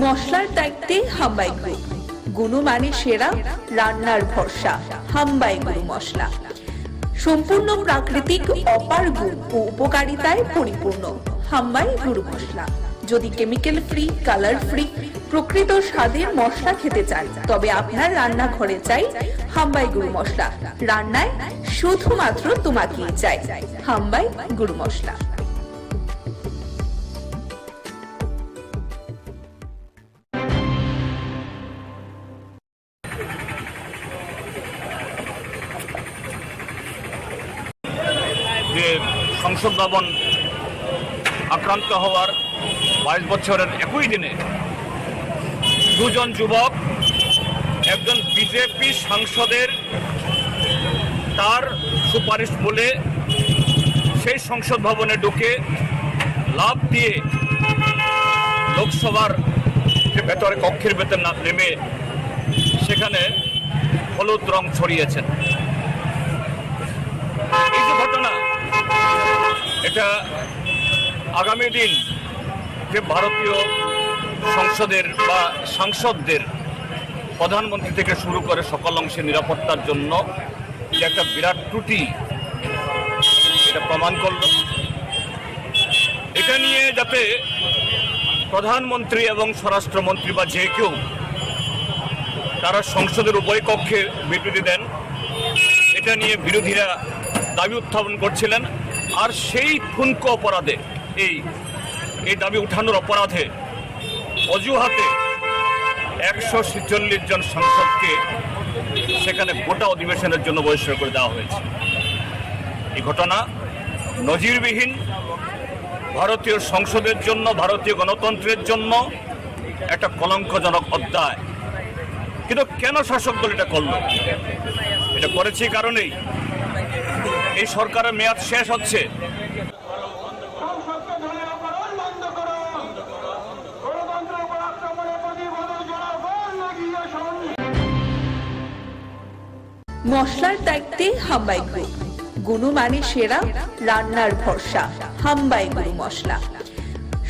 মশলার দায়িত্বে হাম্বাই গ্রুপ, গুণমানে সেরা, রান্নার ভরসা হাম্বাই গুরু মশলা। সম্পূর্ণ প্রাকৃতিক অপার গুণ ও উপকারিতায় পরিপূর্ণ হাম্বাই গুরু মশলা। যদি কেমিক্যাল ফ্রি, কালার ফ্রি, প্রকৃত স্বাদের মশলা খেতে চান তবে আপনার রান্নাঘরে চাই হাম্বাই গুরু মশলা। রান্নায় শুধুমাত্র তোমাকেই চাই হাম্বাই গুরু মশলা। যে সংসদ ভবন আক্রান্ত হওয়ার 22 বছরের একই দিনে দুজন যুবক একজন বিজেপি সাংসদের তার সুপারিশ বলে সেই সংসদ ভবনে ঢুকে লাফ দিয়ে লোকসভার যে ভেতরে কক্ষের ভেতর না নেমে সেখানে হলুদ রং ছড়িয়েছেন। এই যে ঘটনা, এটা আগামী দিন যে ভারতীয় সংসদের বা সাংসদদের প্রধানমন্ত্রী থেকে শুরু করে সকল অংশে নিরাপত্তার জন্য যে একটা বিরাট ত্রুটি এটা প্রমাণ করল। এটা নিয়ে যাতে প্রধানমন্ত্রী এবং স্বরাষ্ট্রমন্ত্রী বা যে কেউ তারা সংসদের উভয় কক্ষে বিবৃতি দেন, এটা নিয়ে বিরোধীরা দাবি উত্থাপন করছিলেন। আর সেই ঠুনকো অপরাধে এই দাবি উঠানোর অপরাধে অজুহাতে 146 জন সাংসদকে সেখানে গোটা অধিবেশনের জন্য বহিষ্কার করে দেওয়া হয়েছে। এই ঘটনা নজিরবিহীন, ভারতীয় সংসদের জন্য, ভারতীয় গণতন্ত্রের জন্য একটা কলঙ্কজনক অধ্যায়। কিন্তু কেন শাসক দল এটা করল? এটা করেছে কারণেই এই সরকারের মেয়াদ শেষ হচ্ছে। মশলার দায়িত্বে হাম্বাই গ্রুপ, গুণমানে সেরা, রান্নার ভরসা। হাম্বাই গুরু মশলা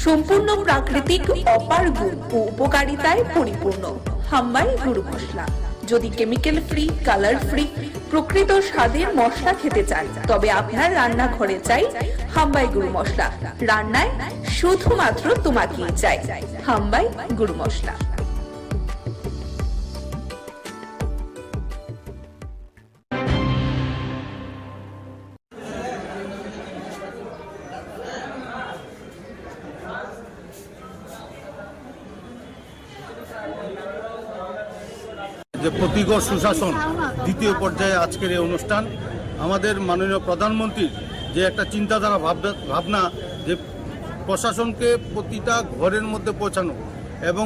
সম্পূর্ণ প্রাকৃতিক, অপার গুণ ও উপকারিতায় পরিপূর্ণ। হাম্বাই গুরু মশলা। যদি কেমিক্যাল ফ্রি, কালার ফ্রি, প্রকৃত স্বাদের মশলা খেতে চান, তবে আপনার রান্নাঘরে চাই হাম্বাই গুরু মশলা। রান্নায় শুধুমাত্র তোমাকেই চাই হাম্বাই গুরু মশলা। যে প্রতিগড় সুশাসন দ্বিতীয় পর্যায়ে আজকের এই অনুষ্ঠান, আমাদের মাননীয় প্রধানমন্ত্রীর যে একটা চিন্তাধারা ভাবনা যে প্রশাসনকে প্রতিটা ঘরের মধ্যে পৌঁছানো এবং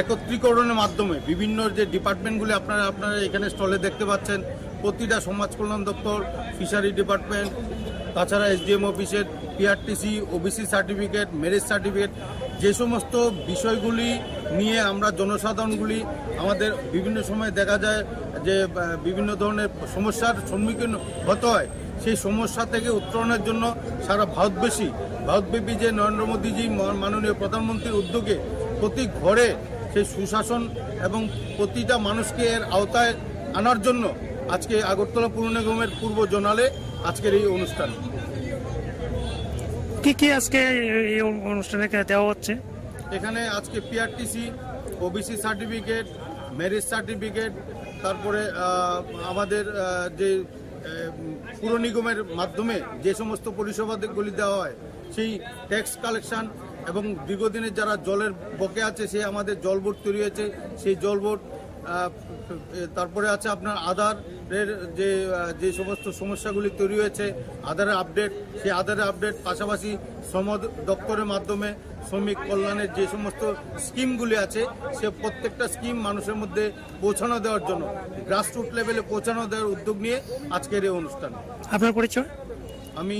একত্রীকরণের মাধ্যমে বিভিন্ন যে ডিপার্টমেন্টগুলি আপনারা এখানে স্টলে দেখতে পাচ্ছেন, প্রতিটা সমাজ কল্যাণ দপ্তর, ফিশারি ডিপার্টমেন্ট, তাছাড়া এসডিএম অফিসের PRTC, OBC certificate, marriage certificate, যে সমস্ত বিষয়গুলি নিয়ে আমরা জনসাধারণগুলি আমাদের বিভিন্ন সময় দেখা যায় যে বিভিন্ন ধরনের সমস্যার সম্মুখীন হতে হয়, সেই সমস্যা থেকে উত্তরণের জন্য সারা ভারতব্যাপী যে নরেন্দ্র মোদীজি মাননীয় প্রধানমন্ত্রীর উদ্যোগে প্রতি ঘরে সেই সুশাসন এবং প্রতিটা মানুষকে এর আওতায় আনার জন্য আজকে আগরতলা পুর নিগমের পূর্ব জোনালে আজকের এই অনুষ্ঠান। কি আজকে এই অনুষ্ঠানে দেওয়া হচ্ছে? এখানে আজকে PRTC, OBC certificate, marriage certificate, তারপরে আমাদের যে পুর নিগমের মাধ্যমে যে সমস্ত পরিষেবাগুলি দেওয়া হয়, সেই ট্যাক্স কালেকশন এবং দীর্ঘদিনের যারা জলের বকে আছে, সেই আমাদের জল বোর্ড তৈরি হয়েছে, সেই জল বোর্ড, তারপরে আছে আপনার আধারের যে সমস্ত সমস্যাগুলি তৈরি হয়েছে, আধারের আপডেট, সেই আধারের আপডেট, পাশাপাশি শ্রম দপ্তরের মাধ্যমে শ্রমিক কল্যাণের যে সমস্ত স্কিমগুলি আছে, সে প্রত্যেকটা স্কিম মানুষের মধ্যে পৌঁছানো দেওয়ার জন্য, গ্রাসরুট লেভেলে পৌঁছানো দেওয়ার উদ্যোগ নিয়ে আজকের এই অনুষ্ঠান। আপনার পরিচয়? আমি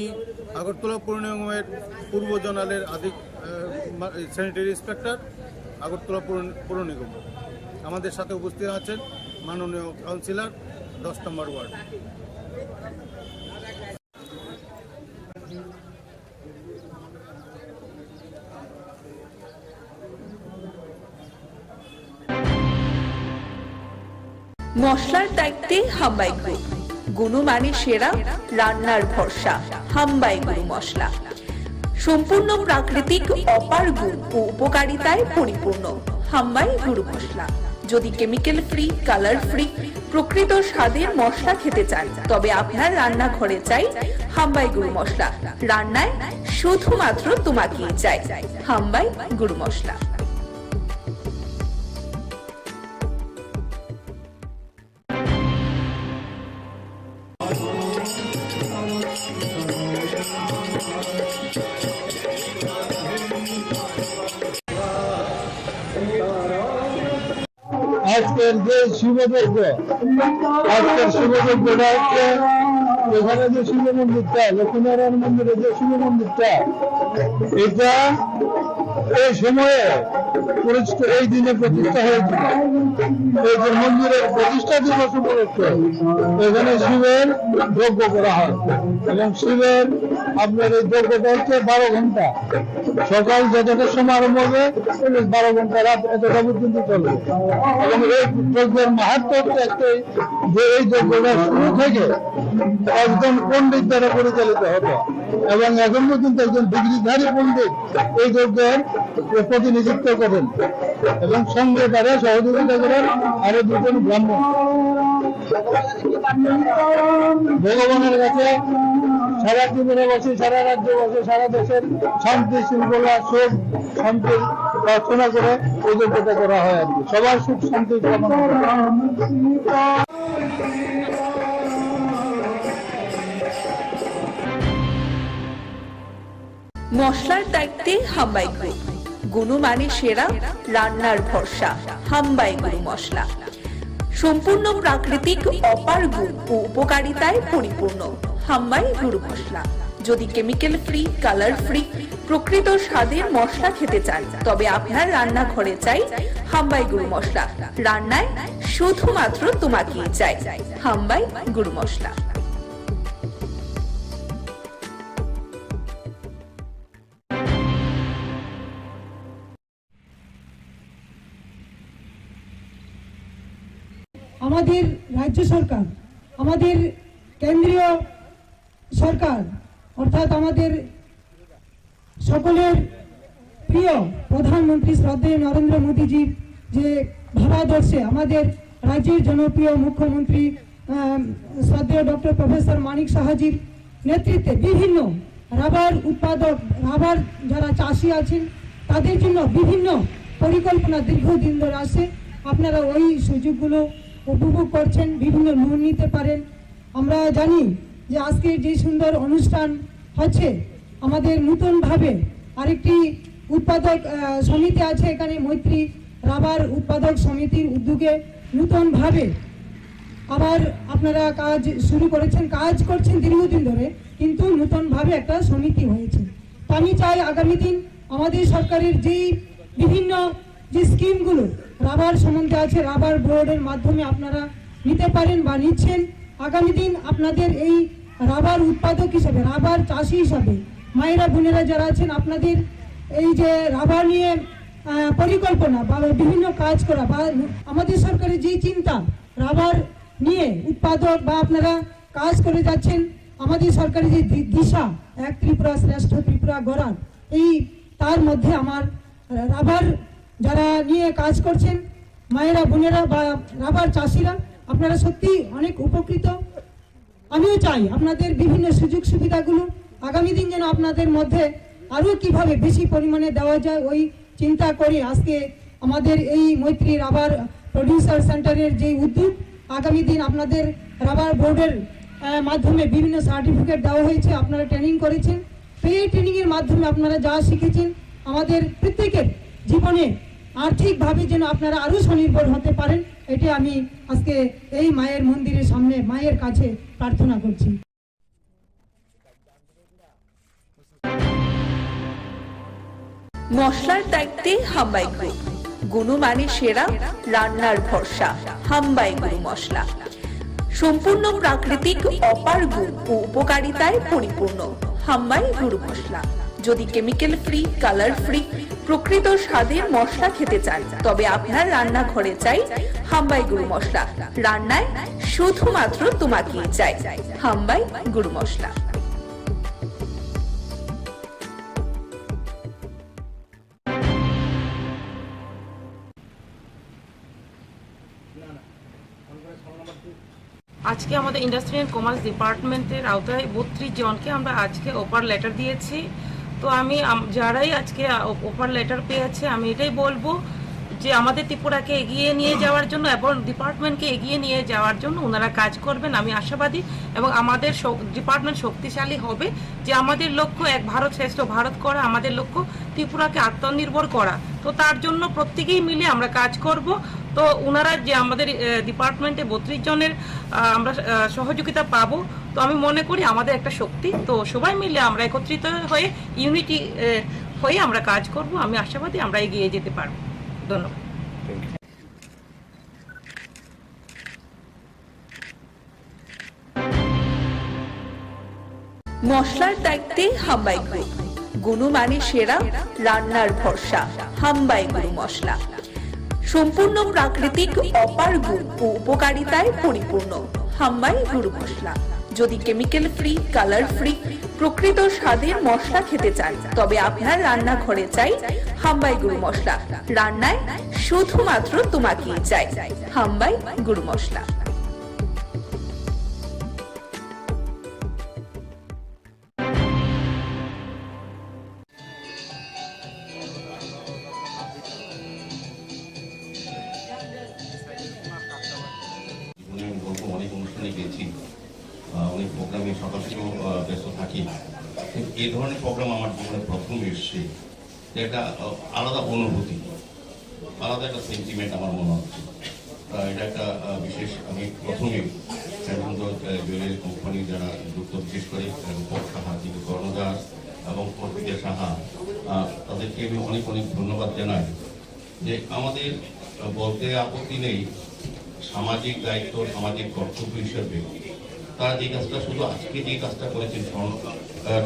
আগরতলা পুর নিগমের পূর্ব জোনালের স্যানিটারি ইন্সপেক্টর, আগরতলা পুর নিগম। আমাদের সাথে উপস্থিত আছেন মাননীয় কাউন্সিলর 10 নম্বর ওয়ার্ড। মশলার দায়িত্বে হাম্বাই গ্রুপ, গুণমানে সেরা, রান্নার ভরসা। হাম্বাই গুরু মশলা সম্পূর্ণ প্রাকৃতিক, অপার গুণ ও উপকারিতায় পরিপূর্ণ। হাম্বাই গুরু মশলা। যদি কেমিক্যাল ফ্রি, কালার ফ্রি, প্রকৃত স্বাদের মশলা খেতে চান, তবে আপনার রান্নাঘরে চাই হাম্বাই গুরু মশলা। রান্নায় শুধুমাত্র তোমাকেই চাই হাম্বাই গুরু মশলা। আজকের যে শিবযজ্ঞ, আজকের শিবযজ্ঞটা হচ্ছে এখানে যে শিব মন্দিরটা, লক্ষ্মীনারায়ণ মন্দিরে যে শিব মন্দিরটা, এটা এই সময়ে এই দিনে প্রতিষ্ঠা হয়েছিল। এই যে মন্দিরের প্রতিষ্ঠা দিবস উপলক্ষে এখানে শিবের যজ্ঞ করা হয় এবং শিবের আপনার এই যজ্ঞটা হচ্ছে 12 ঘন্টা, সকাল যতটা সময় আরম্ভ হবে 12 ঘন্টা, রাত এতটা পর্যন্ত চলবে। এবং এই যজ্ঞের মাহাত্ম্য হচ্ছে একটাই যে এই যজ্ঞটা শুরু থেকে একজন পণ্ডিত দ্বারা পরিচালিত হতো এবং এখন পর্যন্ত একজন ডিগ্রিধারী পণ্ডিত এই যজ্ঞের প্রতিনিধিত্ব করেন এবং সঙ্গে তারা সহযোগিতা করেন আরো 2 জন ব্রাহ্মণ। ভগবানের কাছে সারা ত্রিপুরা বসে, সারা রাজ্য বসে, সারা দেশের শান্তি শৃঙ্খলা সুখ শান্তির প্রার্থনা করে এই যজ্ঞটা করা হয় আর কি, সবার সুখ শান্তি কামনা করে। মশলার দায়িত্বে হাম্বাই গ্রুপ, গুণমানে সেরা, রান্নার ভরসা। হাম্বাই গুরু মশলা সম্পূর্ণ প্রাকৃতিক, অপার গুণ ও উপকারিতায় পরিপূর্ণ। হাম্বাই গুরু মশলা। যদি কেমিক্যাল ফ্রি, কালার ফ্রি, প্রকৃত স্বাদের মশলা খেতে চান তবে আপনার রান্নাঘরে চাই হাম্বাই গুরু মশলা। রান্নায় শুধুমাত্র তোমাকেই চাই হাম্বাই গুরু মশলা। আমাদের রাজ্য সরকার, আমাদের কেন্দ্রীয় সরকার অর্থাৎ আমাদের সকলের প্রিয় প্রধানমন্ত্রী শ্রদ্ধেয় নরেন্দ্র মোদীজির যে ভাবাদর্শে আমাদের রাজ্যের জনপ্রিয় মুখ্যমন্ত্রী শ্রদ্ধেয় ডক্টর প্রফেসর মানিক সাহাজির নেতৃত্বে বিভিন্ন রাবার উৎপাদক, রাবার যারা চাষি আছেন তাদের জন্য বিভিন্ন পরিকল্পনা দীর্ঘদিন ধরে আসে। আপনারা ওই সুযোগগুলো উপভোগ করছেন, বিভিন্ন লোন নিতে পারেন। আমরা জানি যে আজকের যে সুন্দর অনুষ্ঠান হচ্ছে, আমাদের নতুনভাবে আরেকটি উৎপাদক সমিতি আছে এখানে, মৈত্রী রাবার উৎপাদক সমিতির উদ্যোগে নতুনভাবে আবার আপনারা কাজ শুরু করেছেন, কাজ করছেন দীর্ঘদিন ধরে, কিন্তু নতুনভাবে একটা সমিতি হয়েছে। তো আমি চাই আগামী দিন আমাদের সরকারের যেই বিভিন্ন যে স্কিমগুলো রাবার সম্বন্ধে আছে, রাবার বোর্ডের মাধ্যমে আপনারা নিতে পারেন বা নিচ্ছেন। আগামী দিন আপনাদের এই রাবার উৎপাদক হিসাবে, রাবার চাষি হিসাবে মায়েরা বোনেরা যারা আছেন, আপনাদের এই যে রাবার নিয়ে পরিকল্পনা বা বিভিন্ন কাজ করা বা আমাদের সরকারের যেই চিন্তা রাবার নিয়ে উৎপাদক বা আপনারা কাজ করে যাচ্ছেন, আমাদের সরকারের যে দিশা এক ত্রিপুরা শ্রেষ্ঠ ত্রিপুরা গড়ার, এই তার মধ্যে আমার রাবার যারা নিয়ে কাজ করছেন মায়েরা বোনেরা বা রাবার চাষিরা, আপনারা সত্যি অনেক উপকৃত। আমিও চাই আপনাদের বিভিন্ন সুযোগ সুবিধাগুলো আগামী দিন যেন আপনাদের মধ্যে আরও কিভাবে বেশি পরিমাণে দেওয়া যায় ওই চিন্তা করে আজকে আমাদের এই মৈত্রী রাবার প্রডিউসার সেন্টারের যে উদ্যোগ, আগামী দিন আপনাদের রাবার বোর্ডের মাধ্যমে বিভিন্ন সার্টিফিকেট দেওয়া হয়েছে, আপনারা ট্রেনিং করেছেন। সেই ট্রেনিংয়ের মাধ্যমে আপনারা যা শিখেছেন আমাদের প্রত্যেকের জীবনে আর্থিকভাবে যেন আপনারা আরও স্বনির্ভর হতে পারেন, এটি আমি আজকে এই মায়ের মন্দিরের সামনে মায়ের কাছে প্রার্থনা করছি। মশলার দায়িত্বে হাম্বাই গ্রুপ, গুণমানে সেরা, রান্নার ভরসা। হাম্বাই গুরু মশলা সম্পূর্ণ প্রাকৃতিক, অপার গুণ ও উপকারিতায় পরিপূর্ণ। হাম্বাই গুরু মশলা। যদি কেমিক্যাল ফ্রি, কালার ফ্রি, প্রকৃত স্বাদের মশলা খেতে চান তবে আপনার রান্নাঘরে চাই হাম্বাই গুরু মশলা। রান্নায় শুধুমাত্র তোমাকেই চাই হাম্বাই গুরু মশলা। আজকে আমাদের ইন্ডাস্ট্রি অ্যান্ড কমার্স ডিপার্টমেন্টের আওতায় 32 জনকে আমরা আজকে অফার লেটার দিয়েছি। তো আমি যারাই আজকে অফার লেটার পেয়েছে আমি এটাই বলবো যে আমাদের ত্রিপুরাকে এগিয়ে নিয়ে যাওয়ার জন্য এবং ডিপার্টমেন্টকে এগিয়ে নিয়ে যাওয়ার জন্য ওনারা কাজ করবেন, আমি আশাবাদী। এবং আমাদের ডিপার্টমেন্ট শক্তিশালী হবে, যে আমাদের লক্ষ্য এক ভারত শ্রেষ্ঠ ভারত করা, আমাদের লক্ষ্য ত্রিপুরাকে আত্মনির্ভর করা। তো তার জন্য প্রত্যেকেই মিলে আমরা কাজ করব। তো ওনারা যে আমাদের ডিপার্টমেন্টে 32 জনের আমরা সহযোগিতা পাবো, তো আমি মনে করি আমাদের একটা শক্তি। তো সবাই মিলে আমরা একত্রিত হয়ে ইউনিটি হয়ে আমরা কাজ করব। আমি আশাবাদী আমরা এগিয়ে যেতে পারবো। ধন্যবাদ। মশলার দায়িত্বে হাম্বাই গ্রুপ, গুণমানে সেরা, রান্নার ভরসা। হাম্বাই গুরু মশলা সম্পূর্ণ প্রাকৃতিক, অপার গুণ ও উপকারিতায় পরিপূর্ণ। হাম্বাই গুরু মশলা। যদি কেমিক্যাল ফ্রি, কালার ফ্রি, প্রকৃত স্বাদের মশলা খেতে চান, তবে আপনার রান্নাঘরে চাই হাম্বাই গুরু মশলা। রান্নায় শুধুমাত্র তোমাকেই চাই হাম্বাই গুরু মশলা। অনেক অনুষ্ঠানে গেছি, অনেক প্রোগ্রামে সদস্যও ব্যস্ত থাকি, কিন্তু এই ধরনের প্রোগ্রাম আমার জীবনে প্রথম এসছে। একটা আলাদা অনুভূতি, আলাদা একটা সেন্টিমেন্ট আমার মনে হচ্ছে। এটা একটা বিশেষ, আমি প্রথমে জুয়েলারি কোম্পানি যারা যুক্ত, বিশেষ করে রূপক সাহা, যিনি কর্ণদাস এবং প্রকৃতি সাহা, তাদেরকে আমি অনেক অনেক ধন্যবাদ জানাই যে আমাদের বলতে আপত্তি নেই, সামাজিক দায়িত্ব, সামাজিক কর্তব্য হিসেবে তারা যে কাজটা, শুধু আজকে যে কাজটা করেছেন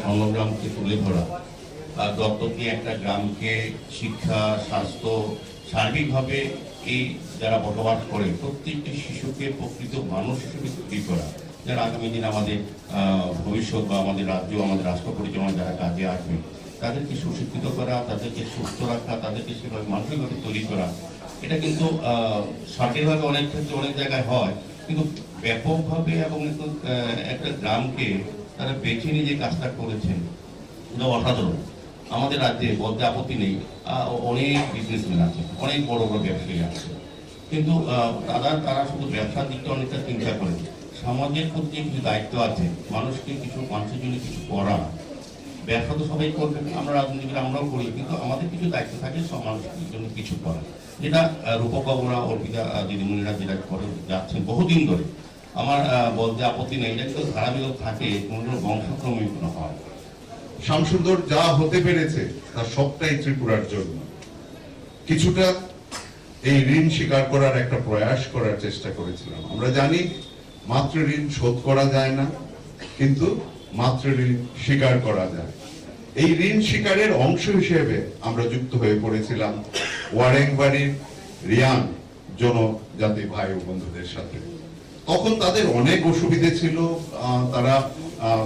স্বর্ণগ্রামকে তুলে ধরা, দত্তক নিয়ে একটা গ্রামকে শিক্ষা, স্বাস্থ্য, সার্বিকভাবে এই যারা বসবাস করে প্রত্যেকটি শিশুকে প্রকৃত মানুষ হিসেবে তৈরি করা, যারা আগামী দিন আমাদের ভবিষ্যৎ বা আমাদের রাজ্য, আমাদের রাষ্ট্র পরিচালনা যারা কাজে আসবে, তাদেরকে সুশিক্ষিত করা, তাদেরকে সুস্থ রাখা, তাদেরকে সেভাবে মানসিকভাবে তৈরি করা। এটা কিন্তু সরকারিভাবে অনেক ক্ষেত্রে অনেক জায়গায় হয়, কিন্তু ব্যাপকভাবে এবং একটা গ্রামকে তারা বেছে নিয়ে যে কাজটা করেছেন এটা অসাধারণ। আমাদের রাজ্যে বলতে আপত্তি নেই, অনেক বিজনেসম্যান আছে, অনেক বড় বড় ব্যবসায়ী আছে, কিন্তু তারা শুধু ব্যবসার দিকটা অনেকটা চিন্তা করে, সমাজের প্রতি কিছু দায়িত্ব আছে, মানুষের জন্য কিছু করা। ব্যবসা তো সবাই করবে, আমরা রাজনীতিবিদ আমরাও করি, কিন্তু আমাদের কিছু দায়িত্ব থাকে সমাজের জন্য কিছু করা, যেটা রূপকবাবুরা, অর্পিতা দিদিমণিরা যেটা করে যাচ্ছেন বহুদিন ধরে। আমার বলতে আপত্তি নেই, এটা কিন্তু ধারাবাহিক থাকে, কোনো বংশক্রমে কোনো হয়। শ্যামসুন্দর যা হতে পেরেছে তার সবটাই ত্রিপুরার জন্য। কিছুটা এই ঋণ স্বীকার করার একটা প্রয়াস করার চেষ্টা করেছিলাম। আমরা জানি মাতৃ ঋণ শোধ করা যায় না, কিন্তু মাতৃ ঋণ স্বীকার করা যায়। এই ঋণ স্বীকারের অংশ হিসেবে আমরা যুক্ত হয়ে পড়েছিলাম ওয়ারেংবাড়ির রিয়াং জনজাতি ভাই ও বন্ধুদের সাথে। তখন তাদের অনেক অসুবিধে ছিল, তারা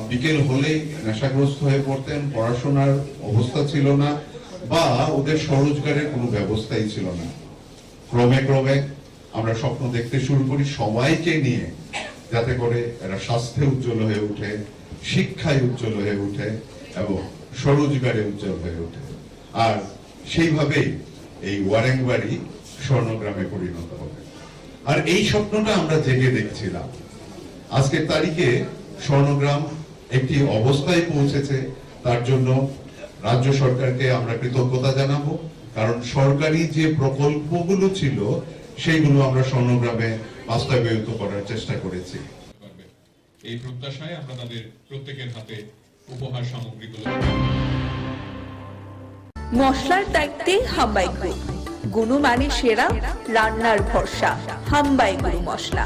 বিকেল হলেই নেশাগ্রস্ত হয়ে পড়তেন, পড়াশোনার অবস্থা ছিল না, বা ওদের স্বরোজগারের কোনো ব্যবস্থাই ছিল না। ক্রমে ক্রমে আমরা স্বপ্ন দেখতে শুরু করি সবাইকে নিয়ে, যাতে করে এরা স্বাস্থ্যে উজ্জ্বল হয়ে ওঠে, শিক্ষায় উজ্জ্বল হয়ে ওঠে এবং স্বরোজগারে উজ্জ্বল হয়ে ওঠে। আর সেইভাবেই এই ওয়ারেংবাড়ি স্বর্ণগ্রামে পরিণত হবে। আর এই স্বপ্নটা আমরা জেগে দেখছিলাম। আজকের তারিখে স্বর্ণগ্রাম একটি অবস্থায় পৌঁছেছে, তার জন্য রাজ্য সরকারকে আমরা কৃতজ্ঞতা জানাবো, কারণ সরকারি যে প্রকল্পগুলো ছিল সেইগুলো আমরা স্বর্ণগ্রামে বাস্তবায়িত করার চেষ্টা করেছি। এই প্রত্যাশায় আমরা তাদের প্রত্যেকের হাতে উপহার সামগ্রীগুলো। মশলার দায়িত্বে হাম্বাই গ্রুপ, গুণমানে সেরা, রান্নার ভরসা। হাম্বাই গুরু মশলা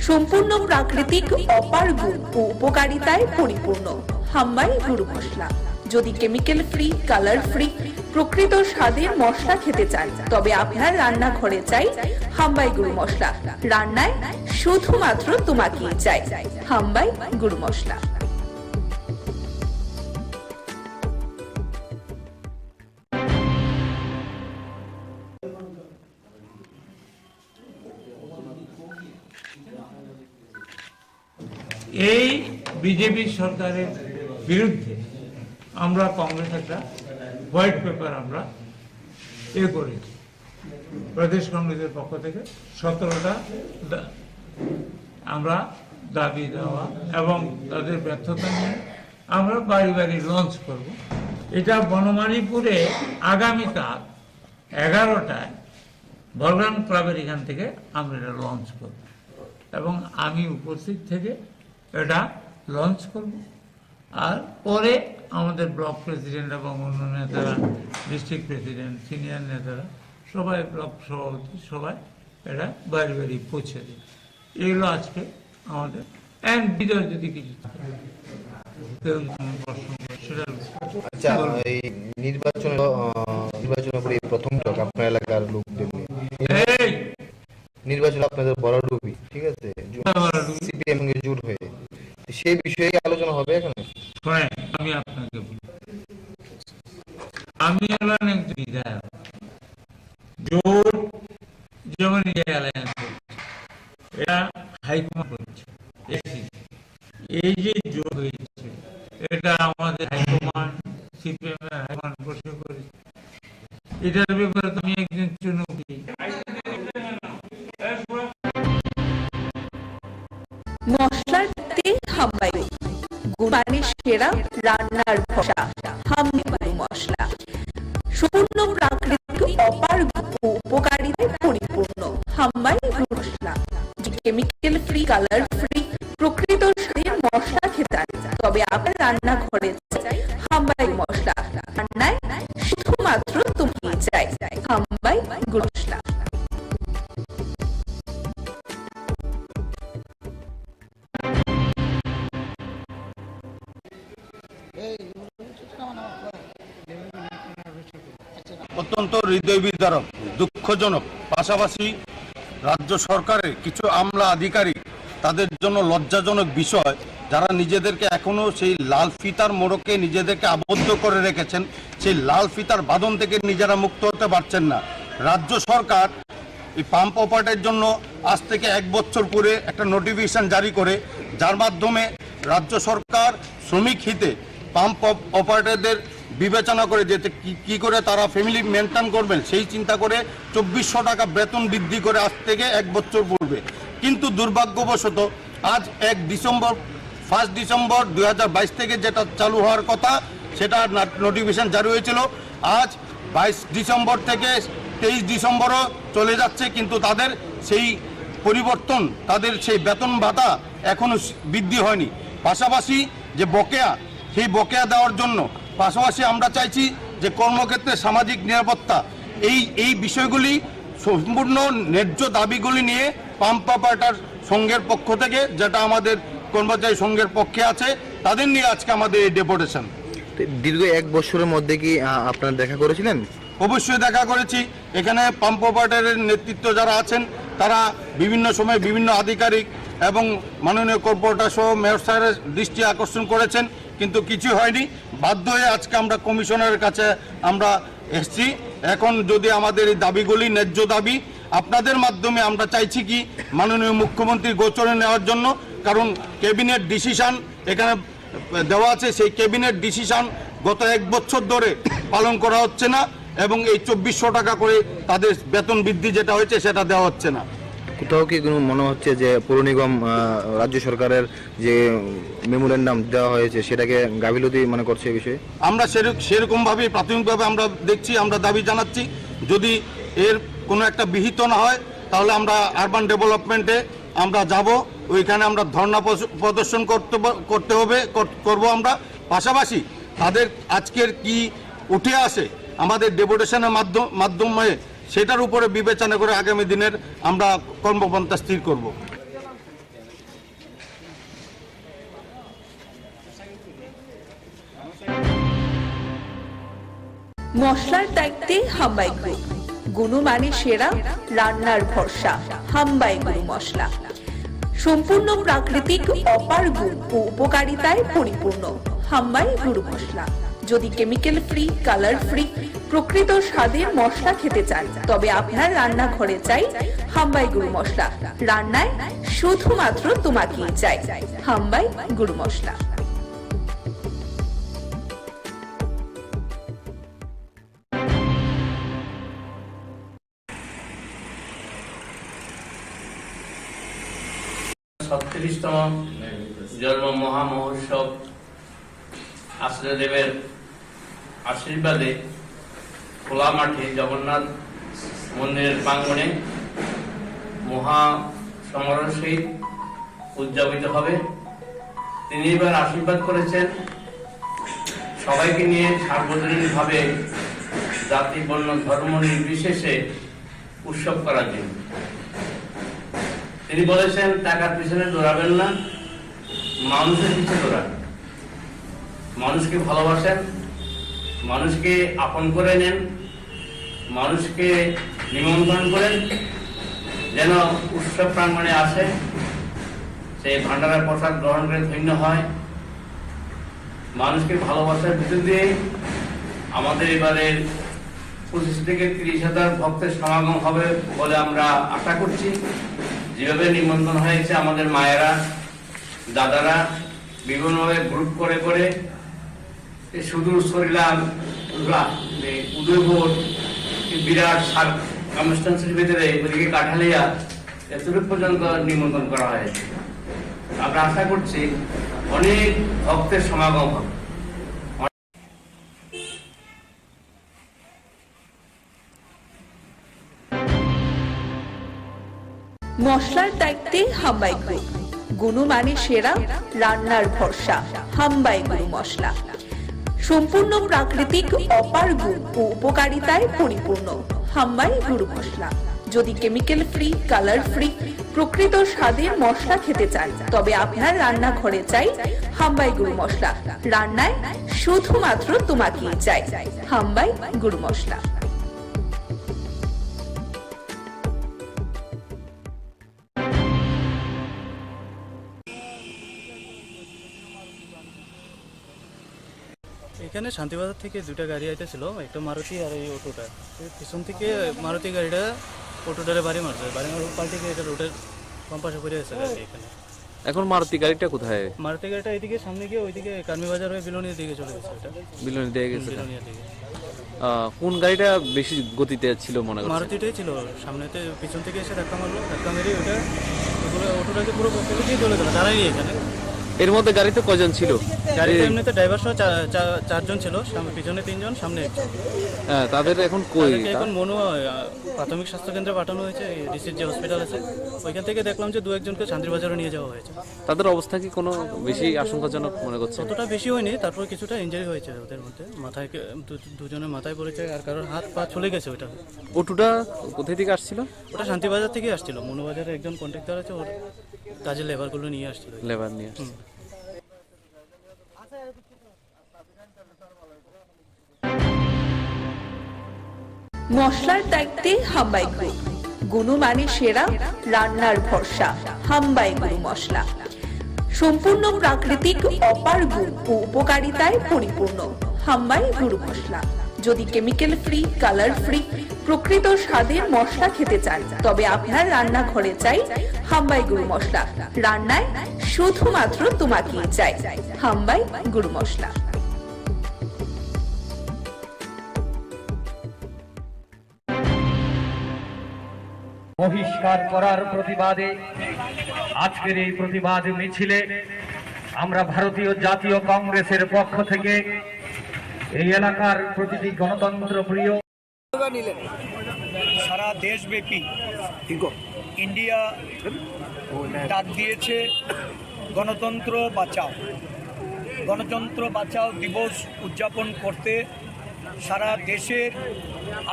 সম্পূর্ণ প্রাকৃতিক, অপার গুণ ও উপকারিতায় পরিপূর্ণ। হাম্বাই গুরু মশলা। যদি কেমিক্যাল ফ্রি, কালার ফ্রি, প্রকৃত স্বাদের মশলা খেতে চান, তবে আপনার রান্নাঘরে চাই হাম্বাই গুরু মশলা। রান্নায় শুধুমাত্র তোমাকেই চাই হাম্বাই গুরু মশলা। এই বিজেপি সরকারের বিরুদ্ধে আমরা কংগ্রেস একটা হোয়াইট পেপার আমরা করেছি প্রদেশ কংগ্রেসের পক্ষ থেকে 17টা আমরা দাবি দেওয়া এবং তাদের ব্যর্থতা নিয়ে আমরা বাড়ি বাড়ি লঞ্চ করব। এটা বনমালীপুরে আগামীকাল 11টায় বলরাম ক্লাবের এখান থেকে আমরা এটা লঞ্চ করব এবং আমি উপস্থিত থেকে এটা লঞ্চ করব। আর পরে আমাদের ব্লক প্রেসিডেন্ট এবং অন্য নেতারা, ডিস্ট্রিক্ট প্রেসিডেন্ট, সিনিয়র নেতারা সবাই, ব্লক সভাপতি সবাই এটা বাড়ি বাড়ি পৌঁছে দেবে। এগুলো আজকে আমাদের বিজয় যদি কিছু থাকে আচ্ছা, এই নির্বাচনের পরে প্রথম টক আপনার এলাকার লোকদের নির্বাচন আপনাদের বড়ডুবি, ঠিক আছে, সিপিএম এর জোট হয়ে, সেই বিষয়ে আলোচনা হবে এখানে। আমি আপনাকে বলি, আমি হলাম একজন বিধায়ক, জোট যেমন এরা হাইকমান্ড করছে, এই যে জোট হয়েছে এটা আমাদের হাইকমান্ড, সিপিএম এর হাইকমান্ড বসে করেছে। এটার ব্যাপারে তুমি একজন চুনৌতি। মশলার তেল হাম্বাই গুণমানের সেরা, রান্নার ভরসা হাম্বাই মশলা। সম্পূর্ণ প্রাকৃতিক, অপার উপকারিতায় পরিপূর্ণ হাম্বাই মশলা। কেমিক্যাল ফ্রি, কালার ফ্রি, প্রকৃত স্বাদের মশলা খেতে, তবে আপনার রান্নাঘরে চাই হাম্বাই মশলা। রান্নায় শুধুমাত্র তুমি চাই হাম্বাই গুঁড়ো মশলা। অত্যন্ত হৃদয় বিদারক, দুঃখজনক, পাশাপাশি রাজ্য সরকারের কিছু আমলা আধিকারিক, তাদের জন্য লজ্জাজনক বিষয়, যারা নিজেদেরকে এখনো সেই লাল ফিতার মোড়কে নিজেদেরকে আবদ্ধ করে রেখেছেন, সেই লাল ফিতার বাঁধন থেকে নিজেরা মুক্ত হতে পারছেন না। রাজ্য সরকার এই পাম্প অপারেটরের জন্য আজ থেকে 1 বছর পরে একটা নোটিফিকেশন জারি করে, যার মাধ্যমে রাজ্য সরকার শ্রমিক হিতে পাম্প অপারেটরদের বিবেচনা করে যেতে কি করে তারা ফ্যামিলি মেনটেন করবেন, সেই চিন্তা করে 2400 টাকা বেতন বৃদ্ধি করে আজ থেকে 1 বছর পূর্বে। কিন্তু দুর্ভাগ্যবশত আজ 1 ডিসেম্বর 2022 থেকে যেটা চালু হওয়ার কথা, সেটা নোটিফিকেশন জারি হয়েছিল। আজ 22 ডিসেম্বর থেকে 23 ডিসেম্বরও চলে যাচ্ছে, কিন্তু তাদের সেই পরিবর্তন, তাদের সেই বেতন ভাতা এখনও বৃদ্ধি হয়নি। পাশাপাশি যে বকেয়া, সেই বকেয়া দেওয়ার জন্য পাশাপাশি আমরা চাইছি যে কর্মক্ষেত্রে সামাজিক নিরাপত্তা, এই বিষয়গুলি সম্পূর্ণ ন্যায্য দাবিগুলি নিয়ে পাম্প অপারেটর সংঘের পক্ষ থেকে, যেটা আমাদের কর্মচারী সংঘের পক্ষে আছে, তাদের নিয়ে আজকে আমাদের এই ডেপুটেশন। দীর্ঘ 1 বছরের মধ্যে কি আপনারা দেখা করেছিলেন? অবশ্যই দেখা করেছি। এখানে পাম্প অপারেটরের নেতৃত্ব যারা আছেন, তারা বিভিন্ন সময় বিভিন্ন আধিকারিক এবং মাননীয় কর্পোরেটর সহ মেয়র সাহেবের দৃষ্টি আকর্ষণ করেছেন, কিন্তু কিছু হয়নি। বাধ্য হয়ে আজকে আমরা কমিশনারের কাছে আমরা এসেছি। এখন যদি আমাদের এই দাবিগুলি ন্যায্য দাবি, আপনাদের মাধ্যমে আমরা চাইছি কি মাননীয় মুখ্যমন্ত্রীর গোচরে নেওয়ার জন্য, কারণ ক্যাবিনেট ডিসিশন এখানে দেওয়া আছে, সেই ক্যাবিনেট ডিসিশন গত 1 বছর ধরে পালন করা হচ্ছে না, এবং এই 2400 টাকা করে তাদের বেতন বৃদ্ধি যেটা হয়েছে সেটা দেওয়া হচ্ছে না। কোথাও কি মনে হচ্ছে যে পৌর নিগম রাজ্য সরকারের যে মেমোরেন্ডাম দেওয়া হয়েছে সেটাকে গাফিলতি মনে করছে এই বিষয়ে? আমরা সেরকমভাবে প্রাথমিকভাবে আমরা দেখছি, আমরা দাবি জানাচ্ছি, যদি এর কোনো একটা বিহিত না হয় তাহলে আমরা আরবান ডেভেলপমেন্টে আমরা যাব, ওইখানে আমরা ধর্ণা প্রদর্শন করব আমরা। পাশাপাশি তাদের আজকের কি উঠে আসে আমাদের ডেপুটেশনের মাধ্যমে, সেটার উপরে বিবেচনা করে আগামী দিনের আমরা কর্মপন্থা স্থির করব। মশলার দায়িত্বে হাম্বাই গ্রুপ, গুণমানের সেরা, রান্নার ভরসা হাম্বাই গুঁড়ো মশলা। সম্পূর্ণ প্রাকৃতিক, অপার গুণ ও উপকারিতায় পরিপূর্ণ হাম্বাই গুঁড়ো মশলা। যদি কেমিক্যাল ফ্রি, কালার ফ্রি, প্রকৃত স্বাদের মশলা খেতে চান, তবে আপনার রান্নাঘরে চাই হাম্বাই গুঁড়ো মশলা। রান্নায় শুধুমাত্র তোমাকেই চাই হাম্বাই গুঁড়ো মশলা। তম জন্ম মহামহোৎসব আশ্রয়দেবের আশীর্বাদে খোলা মাঠে জগন্নাথ মন্দিরের প্রাঙ্গণে মহা সমারোহ সহিত উদযাপিত হবে। তিনি এবার আশীর্বাদ করেছেন সবাইকে নিয়ে সার্বজনীনভাবে জাতি বর্ণ ধর্ম নির্বিশেষে উৎসব করার জন্য। তিনি বলেছেন টাকার পিছনে দৌড়াবেন না, মানুষের পিছনে দৌড়ান। মানুষকে ভালোবাসেন, মানুষকে আপন করে নেন, মানুষকে নিমন্ত্রণ করেন, যেন উৎসব প্রাঙ্গণে আসে, সেই ভান্ডারের প্রসাদ গ্রহণ করে ধন্য হয়। মানুষকে ভালোবাসার ভিতর দিয়ে আমাদের এবারের 25 থেকে 30,000 ভক্তের সমাগম হবে বলে আমরা আশা করছি। যেভাবে নিমন্ত্রণ হয়েছে, আমাদের মায়েরা দাদারা বিভিন্নভাবে গ্রুপ করে করে সুদূর সরিলাম উদয়পুর বিরাট কনস্টিটুয়েন্সির ভিতরে ওদিকে কাঠালিয়া এতটুকু পর্যন্ত নিমন্ত্রণ করা হয়েছে। আমরা আশা করছি অনেক ভক্তের সমাগম হবে। মশলার দায়িত্বে হাম্বাই গ্রুপ, গুণমানে সেরা, রান্নার ভরসা। হাম্বাই গুরু মশলা সম্পূর্ণ প্রাকৃতিক, অপার গুণ ও উপকারিতায় পরিপূর্ণ। হাম্বাই গুরু মশলা। যদি কেমিক্যাল ফ্রি, কালার ফ্রি, প্রকৃত স্বাদের মশলা খেতে চান, তবে আপনার রান্নাঘরে চাই হাম্বাই গুরু মশলা। রান্নায় শুধুমাত্র তোমাকেই চাই হাম্বাই গুরু মশলা। এখানে শান্তিবাজার থেকে দুটা গাড়ি আইতেছিল, একটা মারুতি আর এই অটোটা। পিছন থেকে মারুতি গাড়িটা অটোটারে বাড়ি মারছে, বাড়ি মারার পাল্টে গিয়ে এটা রোডের কম্পাসে পড়ে গেছে গাড়ি। এখানে এখন মারুতি গাড়িটা কোথায়? মারুতি গাড়িটা এইদিকে সামনে গিয়ে ওইদিকে কার্মি বাজার হয়ে বিলোনিয়ার দিকে চলে গেছে। এটা বিলোনি দিয়ে গেছে। বিলোনিয়ার দিকে। কোন গাড়িটা বেশি গতিতে ছিল মনে করছেন? মারুতিটাই ছিল, সামনেতে পিছন থেকে এসে ধাক্কা মারলো, ধাক্কা মেরে ওটা অটোটাকে পুরো ফেলে দিয়ে চলে গেল, দাঁড়াই এখানে। এর মধ্যে গাড়িতে কজন ছিল? গাড়িতে এমনিতে ড্রাইভার সহ 4 ছিল, পিছনে 3 জন, সামনে 1 জন। হ্যাঁ, তাদের এখন কই? এখন মনু প্রাথমিক স্বাস্থ্য কেন্দ্রে পাঠানো হয়েছে, ডিসির যে হসপিটাল আছে ওইখান থেকে দেখলাম যে 2-1 জনকে শান্তিবাজারে নিয়ে যাওয়া হয়েছে। তাদের অবস্থা কি কোনো বেশি আশঙ্কাজনক মনে করছে? অতটা বেশি হয়নি, তারপর কিছুটা ইনজারি হয়েছে ওদের মধ্যে। মাথায় দুজনের মাথায় পড়েছে, আর কারোর হাত পা চলে গেছে। ওইটা অটোটা কোথায় থেকে আসছিল? ওটা শান্তিবাজার থেকে আসছিল। মনুবাজারে একজন কন্ট্রাক্টর আছে, ওর কাজের লেবারগুলো নিয়ে আসছিল। লেবার নিয়ে মশলার দায়িত্বে হাম্বাই গ্রুপ, গুণমানে সেরা, রান্নার ভরসা। হাম্বাই গুরু মশলা সম্পূর্ণ প্রাকৃতিক, অপার গুণ ও উপকারিতায় পরিপূর্ণ। হাম্বাই গুরু মশলা। যদি কেমিক্যাল ফ্রি, কালার ফ্রি, প্রকৃত স্বাদের মশলা খেতে চান, তবে আপনার রান্নাঘরে চাই হাম্বাই গুরু মশলা। রান্নায় শুধুমাত্র তোমাকেই চাই হাম্বাই গুরু মশলা। বহিষ্কার করার প্রতিবাদে আজকের এই প্রতিবাদ মিছিলে আমরা ভারতীয় জাতীয় কংগ্রেসের পক্ষ থেকে এই এলাকার প্রতিটি গণতন্ত্র প্রিয় সারা দেশব্যাপী ইন্ডিয়া ডাক দিয়েছে গণতন্ত্র বাঁচাও। গণতন্ত্র বাঁচাও দিবস উদযাপন করতে সারা দেশের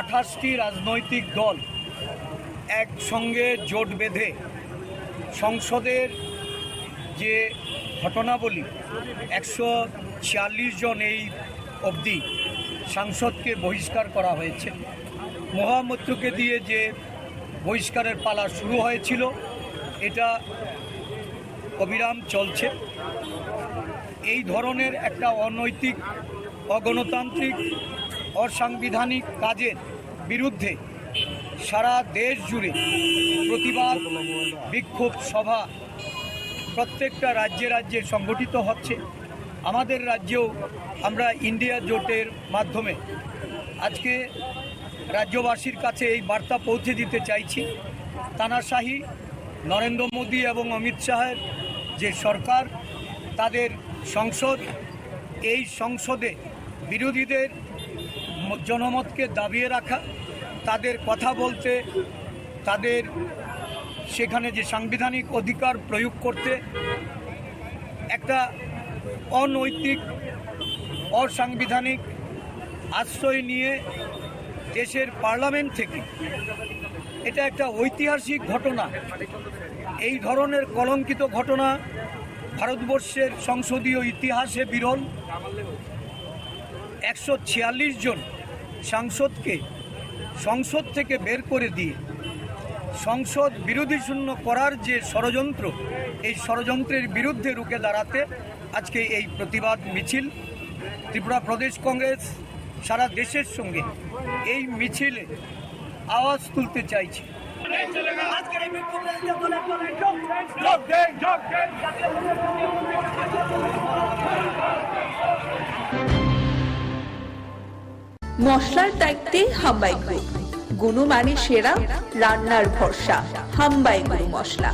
28টি রাজনৈতিক দল একসঙ্গে জোট বেঁধে সংসদের যে ঘটনাবলী 146 জন এই অবধি সাংসদকে বহিষ্কার করা হয়েছে। মহামৈত্রকে দিয়ে যে বহিষ্কারের পালা শুরু হয়েছিল, এটা অবিরাম চলছে। এই ধরনের একটা অনৈতিক, অগণতান্ত্রিক, অসাংবিধানিক কাজের বিরুদ্ধে সারা দেশ জুড়ে প্রতিবাদ বিক্ষোভ সভা প্রত্যেকটা রাজ্যে রাজ্যে সংগঠিত হচ্ছে। আমাদের রাজ্যেও আমরা ইন্ডিয়া জোটের মাধ্যমে আজকে রাজ্যবাসীর কাছে এই বার্তা পৌঁছে দিতে চাইছি। তানাশাহি নরেন্দ্র মোদী এবং অমিত শাহের যে সরকার, তাদের সংসদ, এই সংসদে বিরোধীদের জনমতকে দাবিয়ে রাখা তাদের কথা বলতে, তাদের সেখানে যে সাংবিধানিক অধিকার প্রয়োগ করতে একটা অনৈতিক, অসাংবিধানিক আশ্রয় নিয়ে দেশের পার্লামেন্ট থেকে, এটা একটা ঐতিহাসিক ঘটনা। এই ধরনের কলঙ্কিত ঘটনা ভারতবর্ষের সংসদীয় ইতিহাসে বিরল। 146 জন সাংসদকে সংসদ থেকে বের করে দিয়ে সংসদ বিরোধী শূন্য করার যে ষড়যন্ত্র, এই ষড়যন্ত্রের বিরুদ্ধে রুখে দাঁড়াতে আজকে এই প্রতিবাদ মিছিল। ত্রিপুরা প্রদেশ কংগ্রেস সারা দেশের সঙ্গে এই মিছিলে আওয়াজ তুলতে চাইছে। মশলার দায়িত্বে হাম্বাই গ্রুপ, গুণমানে সেরা, রান্নার ভরসা। হাম্বাই গুরু মশলা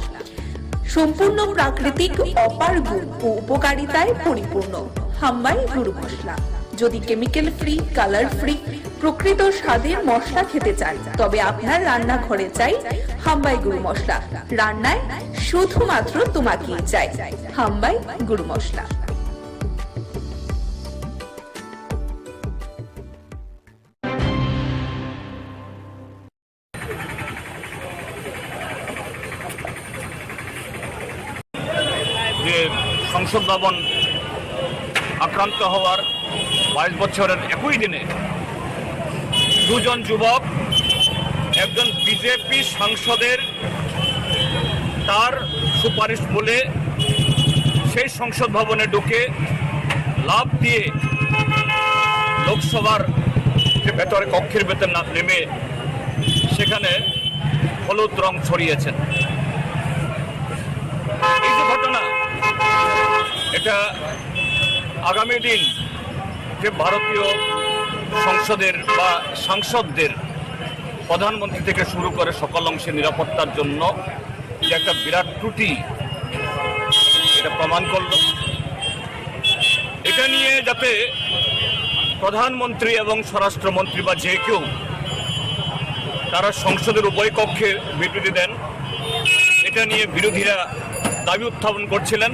সম্পূর্ণ প্রাকৃতিক, অপার গুণ ও উপকারিতায় পরিপূর্ণ। হাম্বাই গুরু মশলা। যদি কেমিক্যাল ফ্রি, কালার ফ্রি, প্রকৃত স্বাদের মশলা খেতে চান, তবে আপনার রান্নাঘরে চাই হাম্বাই গুরু মশলা। রান্নায় শুধুমাত্র তোমাকেই চাই হাম্বাই গুরু মশলা। যে সংসদ ভবন আক্রান্ত হওয়ার 22 বছরের একই দিনে দুজন যুবক, একজন বিজেপি সাংসদের তার সুপারিশ বলে সেই সংসদ ভবনে ঢুকে লাফ দিয়ে লোকসভার যে ভেতরে কক্ষের ভেতর না নেমে সেখানে হলুদ রং ছড়িয়েছেন। এই যে ঘটনা, এটা আগামী দিন যে ভারতীয় সংসদের বা সাংসদদের, প্রধানমন্ত্রী থেকে শুরু করে সকল অংশে নিরাপত্তার জন্য যে একটা বিরাট ত্রুটি, এটা প্রমাণ করল। এটা নিয়ে যাতে প্রধানমন্ত্রী এবং স্বরাষ্ট্রমন্ত্রী বা যে কেউ তারা সংসদের উভয় কক্ষে বিবৃতি দেন, এটা নিয়ে বিরোধীরা দাবি উত্থাপন করছিলেন।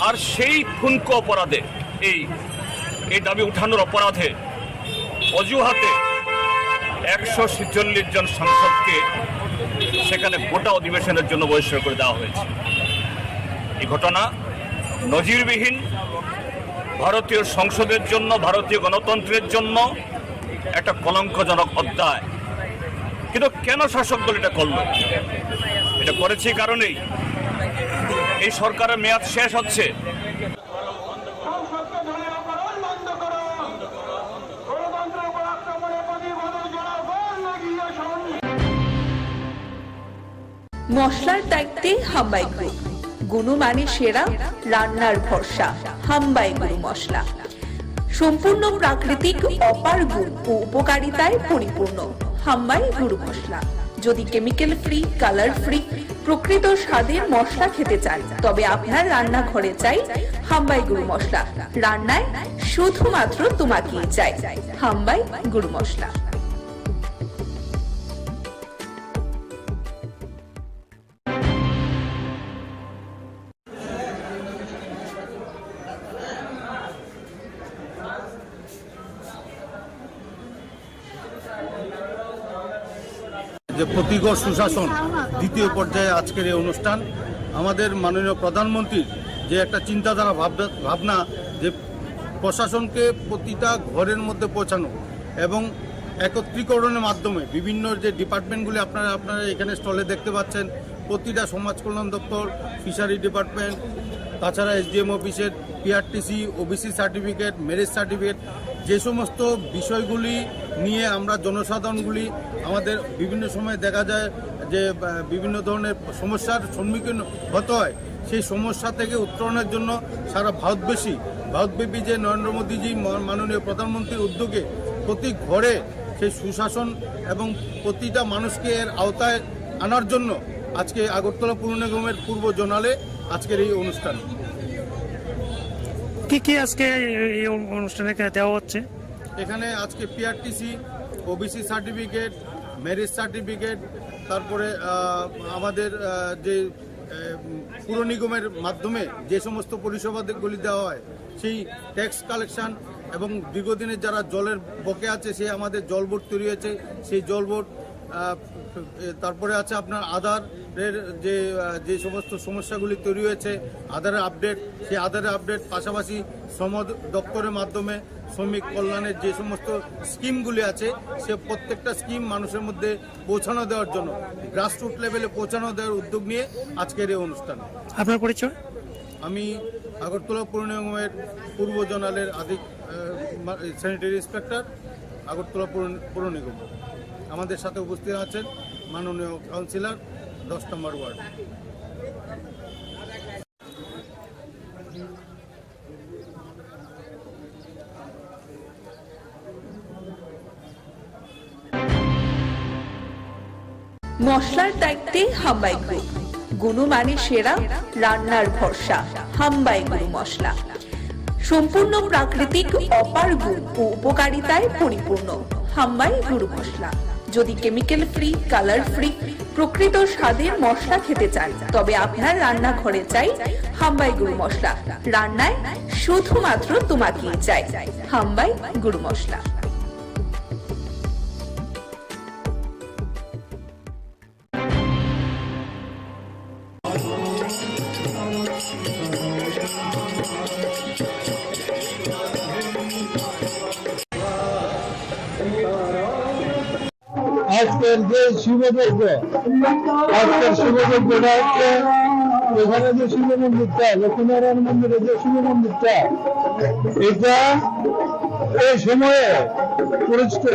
আর সেই ঠুনকো অপরাধে, এই দাবি উঠানোর অপরাধে অজুহাতে 146 জন সাংসদকে সেখানে গোটা অধিবেশনের জন্য বহিষ্কার করে দেওয়া হয়েছে। এই ঘটনা নজিরবিহীন, ভারতীয় সংসদের জন্য, ভারতীয় গণতন্ত্রের জন্য একটা কলঙ্কজনক অধ্যায়। কিন্তু কেন শাসক দল এটা করল? এটা করেছে কারণেই এই সরকারের মেয়াদ শেষ হচ্ছে। মশলার দায়িত্বে হাম্বাই গ্রুপ, গুণমানে সেরা, রান্নার ভরসা। হাম্বাই গুরু মশলা সম্পূর্ণ প্রাকৃতিক, অপার গুণ ও উপকারিতায় পরিপূর্ণ। হাম্বাই গুরু মশলা। যদি কেমিক্যাল ফ্রি, কালার ফ্রি, প্রকৃত স্বাদের মশলা খেতে চান, তবে আপনার রান্নাঘরে চাই হাম্বাই গুরু মশলা। রান্নায় শুধুমাত্র তোমাকেই চাই হাম্বাই গুরু মশলা। যে প্রতিগড় সুশাসন দ্বিতীয় পর্যায়ে আজকের এই অনুষ্ঠান, আমাদের মাননীয় প্রধানমন্ত্রীর যে একটা চিন্তাধারা ভাবনা, যে প্রশাসনকে প্রতিটা ঘরের মধ্যে পৌঁছানো এবং একত্রীকরণের মাধ্যমে বিভিন্ন যে ডিপার্টমেন্টগুলি আপনারা এখানে স্টলে দেখতে পাচ্ছেন, প্রতিটা সমাজ কল্যাণ দপ্তর, ফিশারি ডিপার্টমেন্ট, তাছাড়া এসডিএম অফিসের PRTC, OBC certificate, marriage certificate, যে সমস্ত বিষয়গুলি নিয়ে আমরা জনসাধারণগুলি আমাদের বিভিন্ন সময় দেখা যায় যে বিভিন্ন ধরনের সমস্যার সম্মুখীন হতে হয়, সেই সমস্যা থেকে উত্তরণের জন্য সারা ভারতব্যাপী যে নরেন্দ্র মোদীজি মাননীয় প্রধানমন্ত্রীর উদ্যোগে প্রতি ঘরে সেই সুশাসন এবং প্রতিটা মানুষকে এর আওতায় আনার জন্য আজকে আগরতলা পুর নিগমের পূর্ব জোনালে আজকের এই অনুষ্ঠান। কি আজকে এই অনুষ্ঠানে দেওয়া হচ্ছে? এখানে আজকে PRTC, OBC certificate, marriage certificate, তারপরে আমাদের যে পুর নিগমের মাধ্যমে যে সমস্ত পরিষেবাগুলি দেওয়া হয় সেই ট্যাক্স কালেকশন, এবং দীর্ঘদিনের যারা জলের বকে আছে সেই আমাদের জল বোর্ড তৈরি হয়েছে, সেই জল বোর্ড, তারপরে আছে আপনার আধারের যে সমস্ত সমস্যাগুলি তৈরি হয়েছে আধারের আপডেট, সেই আধারের আপডেট, পাশাপাশি শ্রম দপ্তরের মাধ্যমে শ্রমিক কল্যাণের যে সমস্ত স্কিমগুলি আছে সে প্রত্যেকটা স্কিম মানুষের মধ্যে পৌঁছানো দেওয়ার জন্য গ্রাসরুট লেভেলে পৌঁছানো দেওয়ার উদ্যোগ নিয়ে আজকের এই অনুষ্ঠান। আপনার পরিচয়? আমি আগরতলা পৌর নিগমের পূর্ব জোনালের স্যানিটারি ইন্সপেক্টর, আগরতলা পৌর নিগম। আমাদের সাথে উপস্থিত আছেন মাননীয় কাউন্সিলর 10 নম্বর ওয়ার্ড। মশলার দায়িত্বে হাম্বাই গ্রুপ, গুণমানে সেরা, রান্নার ভরসা, হাম্বাই গুরু মশলা। সম্পূর্ণ প্রাকৃতিক, অপার গুণ ও উপকারিতায় পরিপূর্ণ হাম্বাই গুরু মশলা। যদি কেমিক্যাল ফ্রি, কালার ফ্রি, প্রকৃত স্বাদের মশলা খেতে চান তবে আপনার রান্নাঘরে চাই হাম্বাই গুরু মশলা। রান্নায় শুধুমাত্র তোমাকেই চাই হাম্বাই গুরু মশলা। আজকের যে শিবযজ্ঞ, আজকের শিবযজ্ঞটা হচ্ছে এখানে যে শিব মন্দিরটা, লক্ষ্মীনারায়ণ মন্দিরে যে শিব মন্দিরটা, এটা এই সময়ে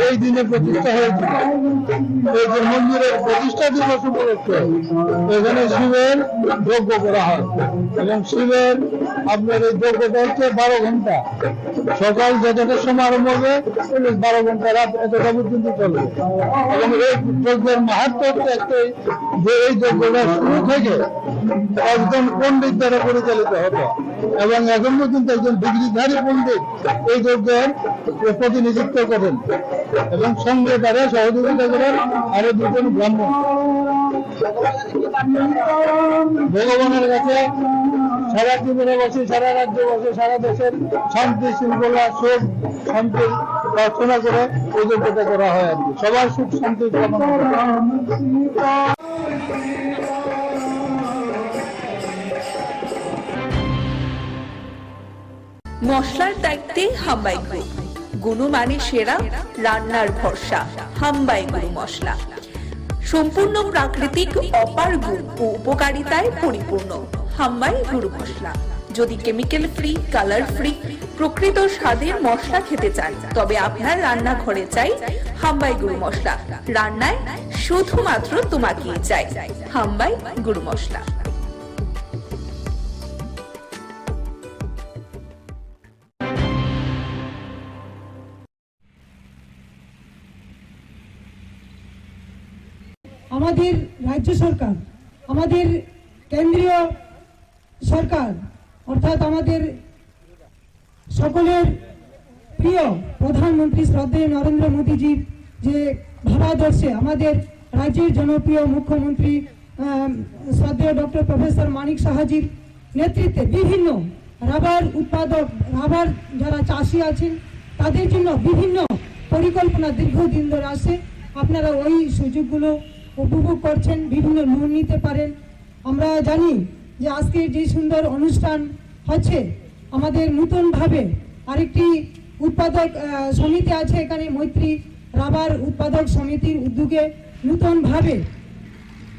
এই দিনে প্রতিষ্ঠা হয়েছিল। এই যে মন্দিরের প্রতিষ্ঠা দিবস উপলক্ষে এখানে শিবের যজ্ঞ করা হয়, এবং শিবের আপনার এই যজ্ঞটা হচ্ছে 12 ঘন্টা, সকাল যতটা সময় আরম্ভ হবে 12 ঘন্টা, রাত এতটা পর্যন্ত চলবে। এবং এই যজ্ঞের মাহাত্ম্য হচ্ছে একটাই, যে এই যজ্ঞটা শুরু থেকে একজন পণ্ডিত দ্বারা পরিচালিত হতো, এবং এখন পর্যন্ত একজন ডিগ্রিধারী পণ্ডিত এই যজ্ঞের প্রতিনিধিত্ব করেন, এবং সঙ্গে তারা সহযোগিতা করেন আরো 2 জন ব্রাহ্মণ। ভগবানের কাছে সারা ত্রিপুরাবাসী, সারা রাজ্যবাসী, সারা দেশের শান্তি শৃঙ্খলা, সুখ শান্তি প্রার্থনা করে এই যজ্ঞটা করা হয় আর কি, সবার সুখ শান্তি কামনা করে। মশলার দায়িত্বে হাম্বাই গ্রুপ, গুণমানে সেরা, রান্নার ভরসা, হাম্বাই গুরু মশলা। সম্পূর্ণ প্রাকৃতিক, অপার গুণ ও উপকারিতায় পরিপূর্ণ হাম্বাই গুরু মশলা। যদি কেমিক্যাল ফ্রি, কালার ফ্রি, প্রকৃত স্বাদের মশলা খেতে চান তবে আপনার রান্নাঘরে চাই হাম্বাই গুরু মশলা। রান্নায় শুধুমাত্র তোমাকেই চাই হাম্বাই গুরু মশলা। আমাদের রাজ্য সরকার, আমাদের কেন্দ্রীয় সরকার, অর্থাৎ আমাদের সকলের প্রিয় প্রধানমন্ত্রী শ্রদ্ধেয় নরেন্দ্র মোদীজির যে ভাবাদর্শে আমাদের রাজ্যের জনপ্রিয় মুখ্যমন্ত্রী শ্রদ্ধেয় ডক্টর প্রফেসর মানিক সাহাজির নেতৃত্বে বিভিন্ন রাবার উৎপাদক, রাবার যারা চাষি আছেন তাদের জন্য বিভিন্ন পরিকল্পনা দীর্ঘদিন ধরে আসে। আপনারা ওই সুযোগগুলো উপভোগ করছেন, বিভিন্ন লোন নিতে পারেন। আমরা জানি যে আজকের যে সুন্দর অনুষ্ঠান হচ্ছে, আমাদের নতুনভাবে আরেকটি উৎপাদক সমিতি আছে এখানে, মৈত্রী রাবার উৎপাদক সমিতির উদ্যোগে নতুনভাবে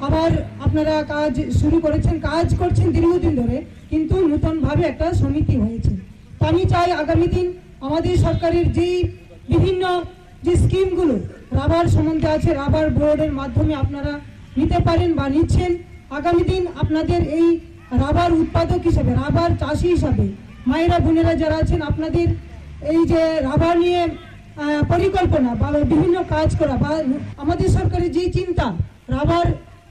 আবার আপনারা কাজ শুরু করেছেন, কাজ করছেন দীর্ঘদিন ধরে, কিন্তু নতুনভাবে একটা সমিতি হয়েছে। তো আমি চাই আগামী দিন আমাদের সরকারের যেই বিভিন্ন যে স্কিমগুলো রাবার সম্বন্ধে আছে, রাবার বোর্ডের মাধ্যমে আপনারা নিতে পারেন বা নিচ্ছেন। আগামী দিন আপনাদের এই রাবার উৎপাদক হিসাবে, রাবার চাষি হিসাবে মায়েরা বোনেরা যারা আছেন, আপনাদের এই যে রাবার নিয়ে পরিকল্পনা বা বিভিন্ন কাজ করা, বা আমাদের সরকারের যে চিন্তা রাবার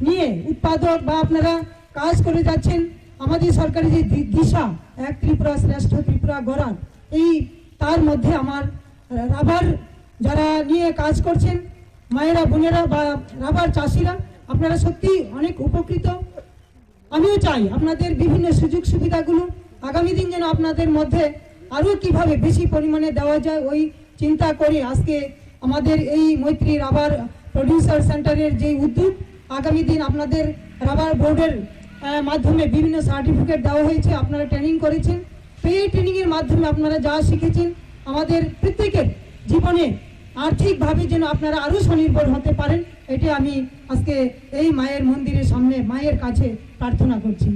নিয়ে উৎপাদক বা আপনারা কাজ করে যাচ্ছেন, আমাদের সরকারের যে দিশা এক ত্রিপুরা শ্রেষ্ঠ ত্রিপুরা গড়ার, এই তার মধ্যে আমার রাবার যারা নিয়ে কাজ করছেন মায়েরা বোনেরা বা রাবার চাষিরা আপনারা সত্যি অনেক উপকৃত। আমিও চাই আপনাদের বিভিন্ন সুযোগ সুবিধাগুলো আগামী দিন যেন আপনাদের মধ্যে আরও কিভাবে বেশি পরিমাণে দেওয়া যায় ওই চিন্তা করে আজকে আমাদের এই মৈত্রী রাবার প্রডিউসার সেন্টারের যে উদ্যোগ, আগামী দিন আপনাদের রাবার বোর্ডের মাধ্যমে বিভিন্ন সার্টিফিকেট দেওয়া হয়েছে, আপনারা ট্রেনিং করেছেন। তো এই ট্রেনিংয়ের মাধ্যমে আপনারা যা শিখেছেন আমাদের প্রত্যেকের জীবনে আর্থিকভাবে যেন আপনারা আরও স্বনির্ভর হতে পারেন, এটা আমি আজকে এই মায়ের মন্দিরের সামনে মায়ের কাছে প্রার্থনা করছি।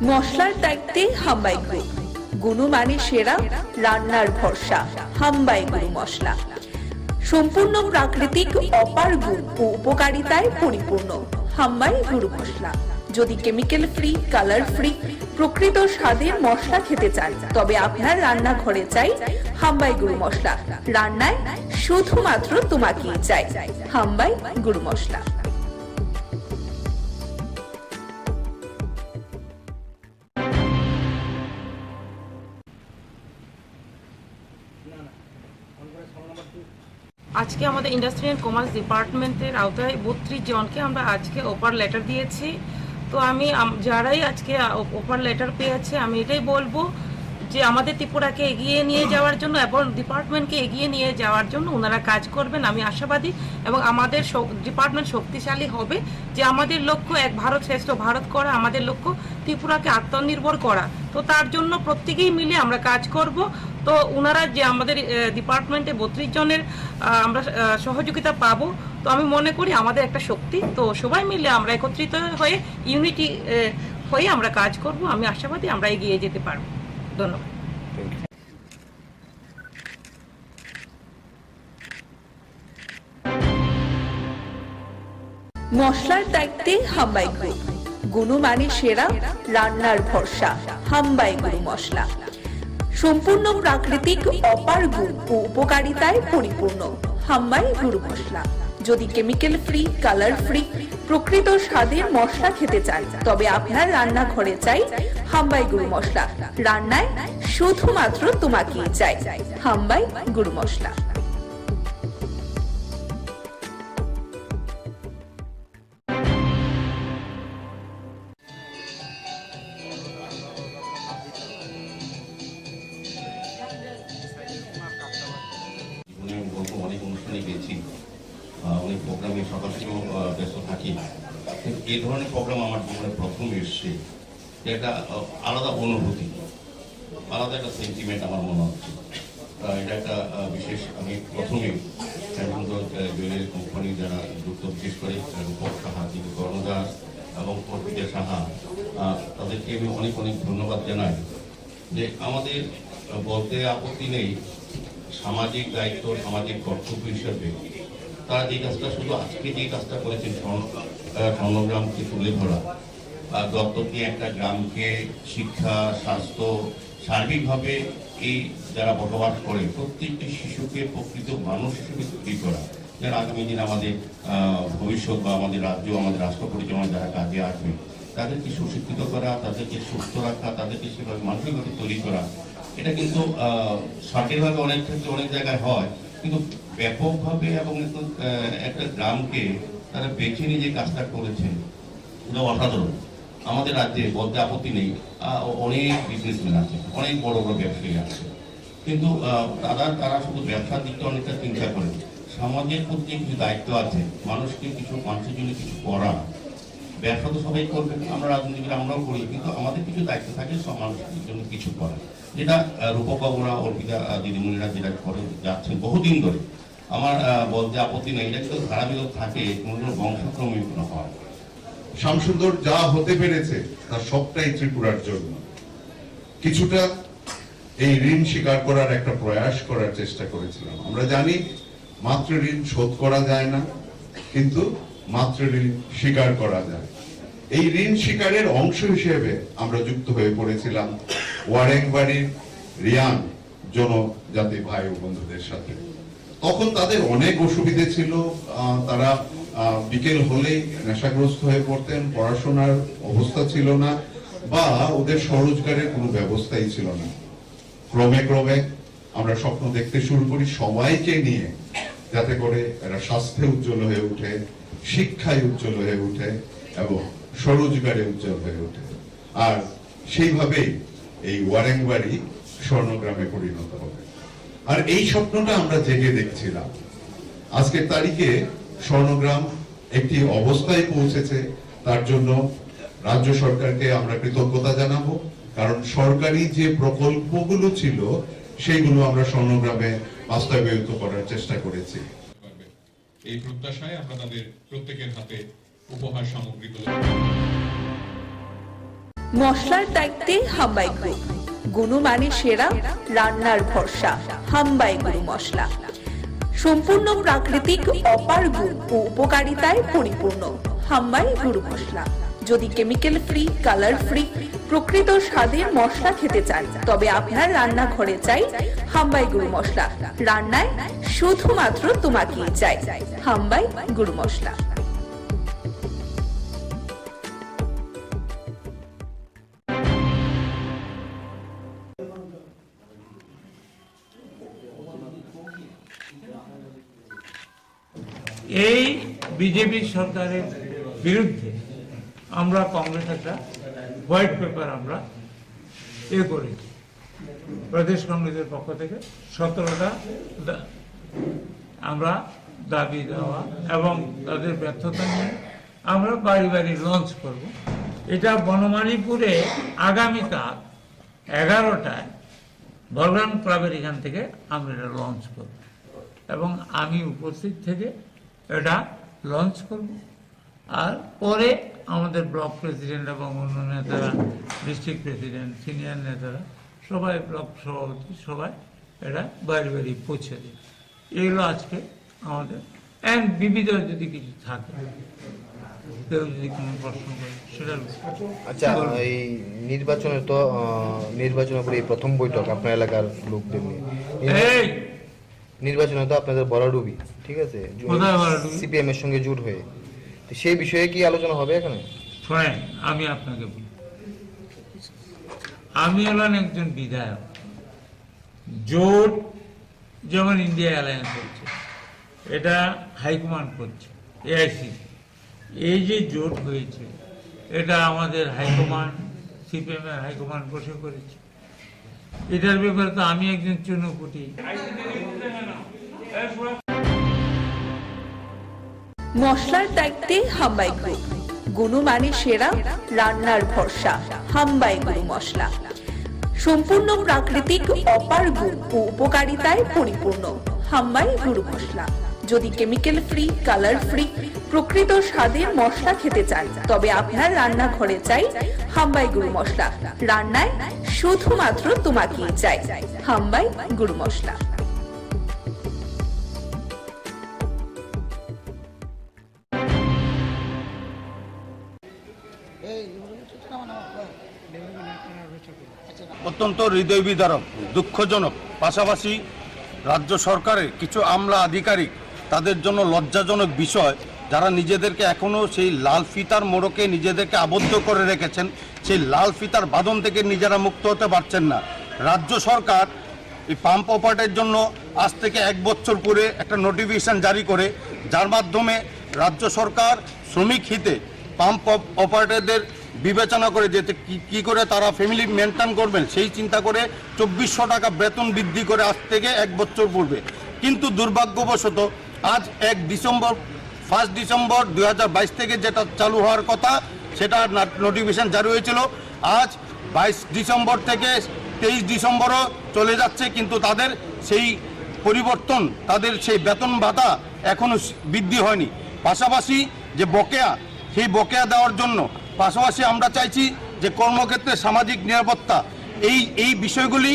মশলার দায়িত্বে হাম্বাই গ্রুপ, গুণমানে সেরা, রান্নার ভরসা। হাম্বাই গুরু মশলা সম্পূর্ণ প্রাকৃতিক, অপার গুণ ও উপকারিতায় পরিপূর্ণ। হাম্বাই গুরু মশলা। যদি কেমিক্যাল ফ্রি, কালার ফ্রি, প্রকৃত স্বাদের মশলা খেতে চান তবে আপনার রান্নাঘরে চাই হাম্বাই গুরু মশলা। রান্নায় শুধুমাত্র তোমাকেই চাই হাম্বাই গুরু মশলা। আজকে আমাদের ইন্ডাস্ট্রি অ্যান্ড কমার্স ডিপার্টমেন্টের আওতায় 32 জনকে আমরা আজকে অফার লেটার দিয়েছি। তো আমি যারাই আজকে অফার লেটার পেয়েছে আমি এটাই বলবো যে আমাদের ত্রিপুরাকে এগিয়ে নিয়ে যাওয়ার জন্য এবং ডিপার্টমেন্টকে এগিয়ে নিয়ে যাওয়ার জন্য ওনারা কাজ করবেন, আমি আশাবাদী। এবং আমাদের ডিপার্টমেন্ট শক্তিশালী হবে, যে আমাদের লক্ষ্য এক ভারত শ্রেষ্ঠ ভারত করা, আমাদের লক্ষ্য ত্রিপুরাকে আত্মনির্ভর করা। তো তার জন্য প্রত্যেকেই মিলে আমরা কাজ করব। তো ওনারা যে আমাদের ডিপার্টমেন্টে 32 জনের আমরা সহযোগিতা পাবো, তো আমি মনে করি আমাদের একটা শক্তি। তো সবাই মিলে আমরা একত্রিত হয়ে ইউনিটি হয়ে আমরা কাজ করব, আমি আশাবাদী আমরা এগিয়ে যেতে পারবো। ধন্যবাদ। মশলার দায়িত্বে হাম্বাই গ্রুপ, গুণমানে সেরা, রান্নার ভরসা। হাম্বাই গুরু মশলা সম্পূর্ণ প্রাকৃতিক, অপার গুণ ও উপকারিতায় পরিপূর্ণ। হাম্বাই গুরু মশলা। যদি কেমিক্যাল ফ্রি, কালার ফ্রি, প্রকৃত স্বাদের মশলা খেতে চান তবে আপনার রান্নাঘরে চাই হাম্বাই গুরু মশলা। রান্নায় শুধুমাত্র তোমাকেই চাই হাম্বাই গুরু মশলা। অনেক অনুষ্ঠানে গেছি, অনেক প্রোগ্রামে সকাল থেকেও ব্যস্ত থাকি, কিন্তু এই ধরনের প্রোগ্রাম আমার জীবনে প্রথম এসছে। একটা আলাদা অনুভূতি, আলাদা একটা সেন্টিমেন্ট আমার মনে হচ্ছে। এটা একটা বিশেষ, আমি প্রথমে জুয়েলারি কোম্পানি যারা যুক্ত, বিশেষ করে রূপক সাহা, যিনি কর্ণদাস এবং অর্পিতা সাহা, তাদেরকে আমি অনেক অনেক ধন্যবাদ জানাই। যে আমাদের বলতে আপত্তি নেই, সামাজিক দায়িত্ব, সামাজিক কর্তব্য হিসাবে তারা যে কাজটা, শুধু আজকে যে কাজটা করেছেন স্বর্ণগ্রামকে তুলে ধরা, দত্তক নিয়ে একটা গ্রামকে শিক্ষা, স্বাস্থ্য, সার্বিকভাবে এই যারা বসবাস করে প্রত্যেকটি শিশুকে প্রকৃত মানুষ হিসেবে তৈরি করা, যারা আগামী দিন আমাদের ভবিষ্যৎ বা আমাদের রাজ্য, আমাদের রাষ্ট্র পরিচালনা যারা কাজে আসবে তাদেরকে সুশিক্ষিত করা, তাদেরকে সুস্থ রাখা, তাদেরকে সেভাবে মানসিকভাবে তৈরি করা। এটা কিন্তু সরকারিভাবে অনেক ক্ষেত্রে অনেক জায়গায় হয়, কিন্তু ব্যাপকভাবে এবং একটা গ্রামকে তারা বেছে নিয়ে যে কাজটা করেছেন এটা অসাধারণ। আমাদের রাজ্যে বলতে আপত্তি নেই, অনেক বিজনেসম্যান আছে, অনেক বড় বড় ব্যবসায়ী আছে, কিন্তু তারা শুধু ব্যবসার দিকটা অনেকটা চিন্তা করেন। সমাজের প্রতি কিছু দায়িত্ব আছে, মানুষের জন্য কিছু করা। ব্যবসা তো সবাই করবে, আমরা রাজনীতিবিদ আমরাও করি, কিন্তু আমাদের কিছু দায়িত্ব থাকে সব মানুষের জন্য কিছু করা, যেটা রূপকবাবুরা, অর্পিতা দিদিমণিরা যেটা করে যাচ্ছেন বহুদিন ধরে। আমার বলতে আপত্তি নেই, এটা কিন্তু ধারাবাহিক থাকে, কোনো বংশক্রমে হয়। শামসুন্দর যা হতে পেরেছে তার সবটাই ত্রিপুরার জন্য। কিছুটা এই ঋণ স্বীকার করার একটা প্রয়াস করার চেষ্টা করেছিলাম। আমরা জানি মাত্র ঋণ শোধ করা যায় না, কিন্তু মাত্র ঋণ স্বীকার করা যায়। এই ঋণ স্বীকারের অংশ হিসেবে আমরা যুক্ত হয়ে পড়েছিলাম ওয়ারেংবাড়ির রিয়াং জনজাতি ভাই ও বন্ধুদের সাথে। তখন তাদের অনেক অসুবিধে ছিল, তারা বিকেল হলেই নেশাগ্রস্ত হয়ে পড়তেন, পড়াশোনার অবস্থা ছিল না, বা ওদের স্বরোজগারের কোনো ব্যবস্থাই ছিল না। ক্রমে ক্রমে আমরা স্বপ্ন দেখতে শুরু করি সবাইকে নিয়ে, যাতে করে এরা স্বাস্থ্যে উজ্জ্বল হয়ে ওঠে, শিক্ষায় উজ্জ্বল হয়ে ওঠে এবং স্বরোজগারে উজ্জ্বল হয়ে ওঠে। আর সেইভাবেই এই ওয়ারেংবাড়ি স্বর্ণগ্রামে পরিণত হবে। আর এই স্বপ্নটা আমরা জেগে দেখছিলাম। আজকের তারিখে স্বর্ণগ্রাম একটি অবস্থায় পৌঁছেছে, তার জন্য রাজ্য সরকারকে আমরা কৃতজ্ঞতা জানাবো, কারণ সরকারি যে প্রকল্পগুলো ছিল সেইগুলো আমরা স্বর্ণগ্রামে বাস্তবায়িত করার চেষ্টা করেছি। এই প্রত্যাশায় আমরা তাদের প্রত্যেকের হাতে উপহার সামগ্রী তুলে মশলার দায়িত্বে হাম্বাই গ্রুপ, গুণমানে সেরা, রান্নার ভরসা। হাম্বাই গুরু মশলা সম্পূর্ণ প্রাকৃতিক, অপার গুণ ও উপকারিতায় পরিপূর্ণ। হাম্বাই গুরু মশলা। যদি কেমিক্যাল ফ্রি, কালার ফ্রি, প্রকৃত স্বাদের মশলা খেতে চান, তবে আপনার রান্নাঘরে চাই হাম্বাই গুরু মশলা। রান্নায় শুধুমাত্র তোমাকেই চাই হাম্বাই গুরু মশলা। এই বিজেপি সরকারের বিরুদ্ধে আমরা কংগ্রেস একটা হোয়াইট পেপার আমরা করেছি প্রদেশ কংগ্রেসের পক্ষ থেকে 17টা আমরা দাবি দেওয়া এবং তাদের ব্যর্থতা নিয়ে আমরা বাড়ি বাড়ি লঞ্চ করব। এটা বনমালীপুরে আগামীকাল 11টায় বলরাম ক্লাবের এখান থেকে আমরা এটা লঞ্চ করব এবং আমি উপস্থিত থেকে এটা লঞ্চ করব। আর পরে আমাদের ব্লক প্রেসিডেন্ট এবং অন্য নেতারা, ডিস্ট্রিক্ট প্রেসিডেন্ট, সিনিয়র নেতারা সবাই, ব্লক সভাপতি সবাই এটা বাড়ি বাড়ি পৌঁছে দেবে। এগুলো আজকে আমাদের বিবিধ যদি কিছু থাকে, কেউ যদি কোনো প্রশ্ন করে সেটার। আচ্ছা, এই নির্বাচনের তো নির্বাচনের পরে প্রথম বৈঠক আপনার এলাকার লোকদের নিয়ে, নির্বাচনে তো আপনাদের বড়ডুবি, ঠিক আছে, সিপিএম এর সঙ্গে জোট হয়ে, সেই বিষয়ে কি আলোচনা হবে এখানে? শোনেন, আমি আপনাকে বলি, আমি হলাম একজন বিধায়ক। জোট যেমন ইন্ডিয়া অ্যালায়েন্স হচ্ছে, এটা হাইকমান্ড করছে, এআইসি। এই যে জোট হয়েছে, এটা আমাদের হাইকমান্ড, সিপিএম এর হাইকমান্ড বসে করেছে। এটার ব্যাপারে তো আমি একজন চুনোপুটি। মশলার দায়িত্বে হাম্বাই গ্রুপ, গুণমানে সেরা, রান্নার ভরসা। হাম্বাই গুরু মশলা সম্পূর্ণ প্রাকৃতিক, অপার গুণ ও উপকারিতায় পরিপূর্ণ। হাম্বাই গুরু মশলা। যদি কেমিক্যাল ফ্রি, কালার ফ্রি, প্রকৃত স্বাদের মশলা খেতে চান, তবে আপনার রান্নাঘরে চাই হাম্বাই গুরু মশলা। রান্নায় শুধুমাত্র তোমাকেই চাই হাম্বাই গুরু মশলা। অত্যন্ত হৃদয় বিদারক, দুঃখজনক, পাশাপাশি রাজ্য সরকারের কিছু আমলা আধিকারিক, তাদের জন্য লজ্জাজনক বিষয়, যারা নিজেদেরকে এখনও সেই লাল ফিতার মোড়কে নিজেদেরকে আবদ্ধ করে রেখেছেন, সেই লাল ফিতার বাঁধন থেকে নিজেরা মুক্ত হতে পারছেন না। রাজ্য সরকার এই পাম্প অপারেটরের জন্য আজ থেকে 1 বছর পরে একটা নোটিফিকেশন জারি করে, যার মাধ্যমে রাজ্য সরকার শ্রমিক হিতে পাম্প অপারেটরদের বিবেচনা করে যেতে কি করে তারা ফ্যামিলি মেনটেন করবেন, সেই চিন্তা করে 2400 টাকা বেতন বৃদ্ধি করে আজ থেকে 1 বছর পূর্বে। কিন্তু দুর্ভাগ্যবশত আজ 1 ডিসেম্বর 2022 থেকে যেটা চালু হওয়ার কথা, সেটা নোটিফিকেশন জারি হয়েছিল। আজ 22 ডিসেম্বর থেকে 23 ডিসেম্বরও চলে যাচ্ছে, কিন্তু তাদের সেই পরিবর্তন, তাদের সেই বেতন ভাতা এখনও বৃদ্ধি হয়নি। পাশাপাশি যে বকেয়া, সেই বকেয়া দেওয়ার জন্য পাশাপাশি আমরা চাইছি যে কর্মক্ষেত্রে সামাজিক নিরাপত্তা, এই বিষয়গুলি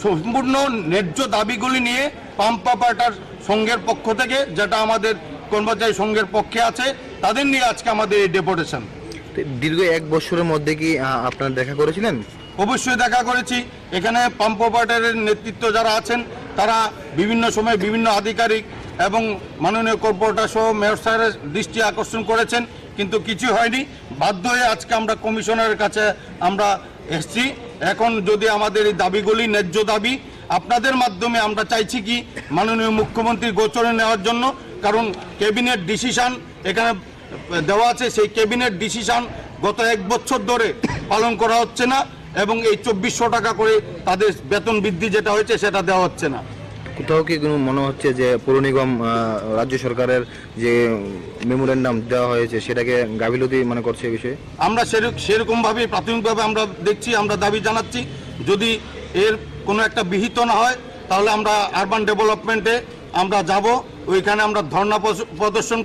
সম্পূর্ণ ন্যায্য দাবিগুলি নিয়ে পাম্প অপারেটর সংঘের পক্ষ থেকে, যেটা আমাদের কর্মচারী সংঘের পক্ষে আছে, তাদের নিয়ে আজকে আমাদের এই ডেপুটেশন। দীর্ঘ 1 বছরের মধ্যে কি আপনারা দেখা করেছিলেন? অবশ্যই দেখা করেছি। এখানে পাম্প অপারেটরের নেতৃত্ব যারা আছেন, তারা বিভিন্ন সময় বিভিন্ন আধিকারিক এবং মাননীয় কর্পোরেটর সহ মেয়র সাহেবের দৃষ্টি আকর্ষণ করেছেন, কিন্তু কিছু হয়নি। বাধ্য হয়ে আজকে আমরা কমিশনারের কাছে আমরা এসেছি এখন যদি আমাদের এই দাবিগুলি ন্যায্য দাবি আপনাদের মাধ্যমে আমরা চাইছি কি মাননীয় মুখ্যমন্ত্রীর গোচরে নেওয়ার জন্য, কারণ ক্যাবিনেট ডিসিশন এখানে দেওয়া আছে, সেই ক্যাবিনেট ডিসিশন গত 1 বছর ধরে পালন করা হচ্ছে না এবং এই 2400 টাকা করে তাদের বেতন বৃদ্ধি যেটা হয়েছে সেটা দেওয়া হচ্ছে না। কোথাও কি কোনো মনে হচ্ছে যে পৌর নিগম রাজ্য সরকারের যে মেমোরেন্ডাম দেওয়া হয়েছে সেটাকে গাফিলতি মনে করছে এই বিষয়ে? আমরা সেরকমভাবে প্রাথমিকভাবে আমরা দেখছি, আমরা দাবি জানাচ্ছি যদি এর কোনো একটা বিহিত না হয় তাহলে আমরা আরবান ডেভেলপমেন্টে আমরা যাব, ওইখানে আমরা ধর্ণা প্রদর্শন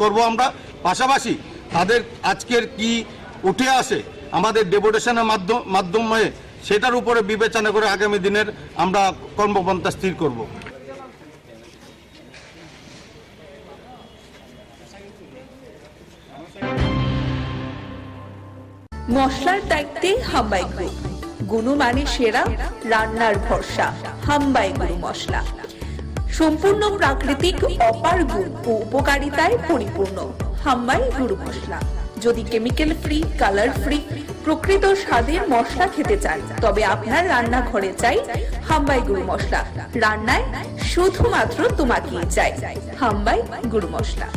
করব আমরা। পাশাপাশি তাদের আজকের কি উঠে আসে আমাদের ডেপুটেশনের মাধ্যমে সেটার উপরে বিবেচনা করে আগামী দিনের আমরা কর্মপন্থা স্থির করব। মশলার দায়িত্বে হাম্বাই গ্রুপ, গুণমানে সেরা, রান্নার ভরসা। হাম্বাই গুরু মশলা সম্পূর্ণ প্রাকৃতিক, অপার গুণ ও উপকারিতায় পরিপূর্ণ। হাম্বাই গুরু মশলা। যদি কেমিক্যাল ফ্রি, কালার ফ্রি, প্রকৃত স্বাদের মশলা খেতে চান তবে আপনার রান্নাঘরে চাই হাম্বাই গুরু মশলা। রান্নায় শুধুমাত্র তোমাকেই চাই হাম্বাই গুরু মশলা।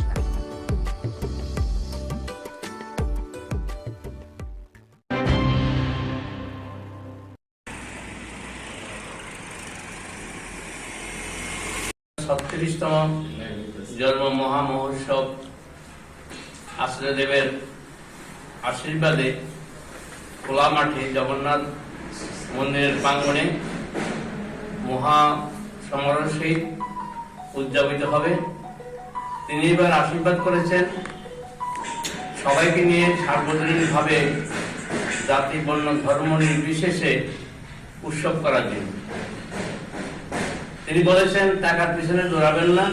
তম জন্ম মহামহোৎসব আশ্রয়দেবের আশীর্বাদে খোলা মাঠে জগন্নাথ মন্দিরের প্রাঙ্গণে মহা সমারোহ সহিত উদযাপিত হবে। তিনি এবার আশীর্বাদ করেছেন সবাইকে নিয়ে সার্বজনীনভাবে জাতি, বর্ণ, ধর্ম নির্বিশেষে উৎসব করার জন্য। তিনি বলেছেন টাকার পিছনে দৌড়াবেন না,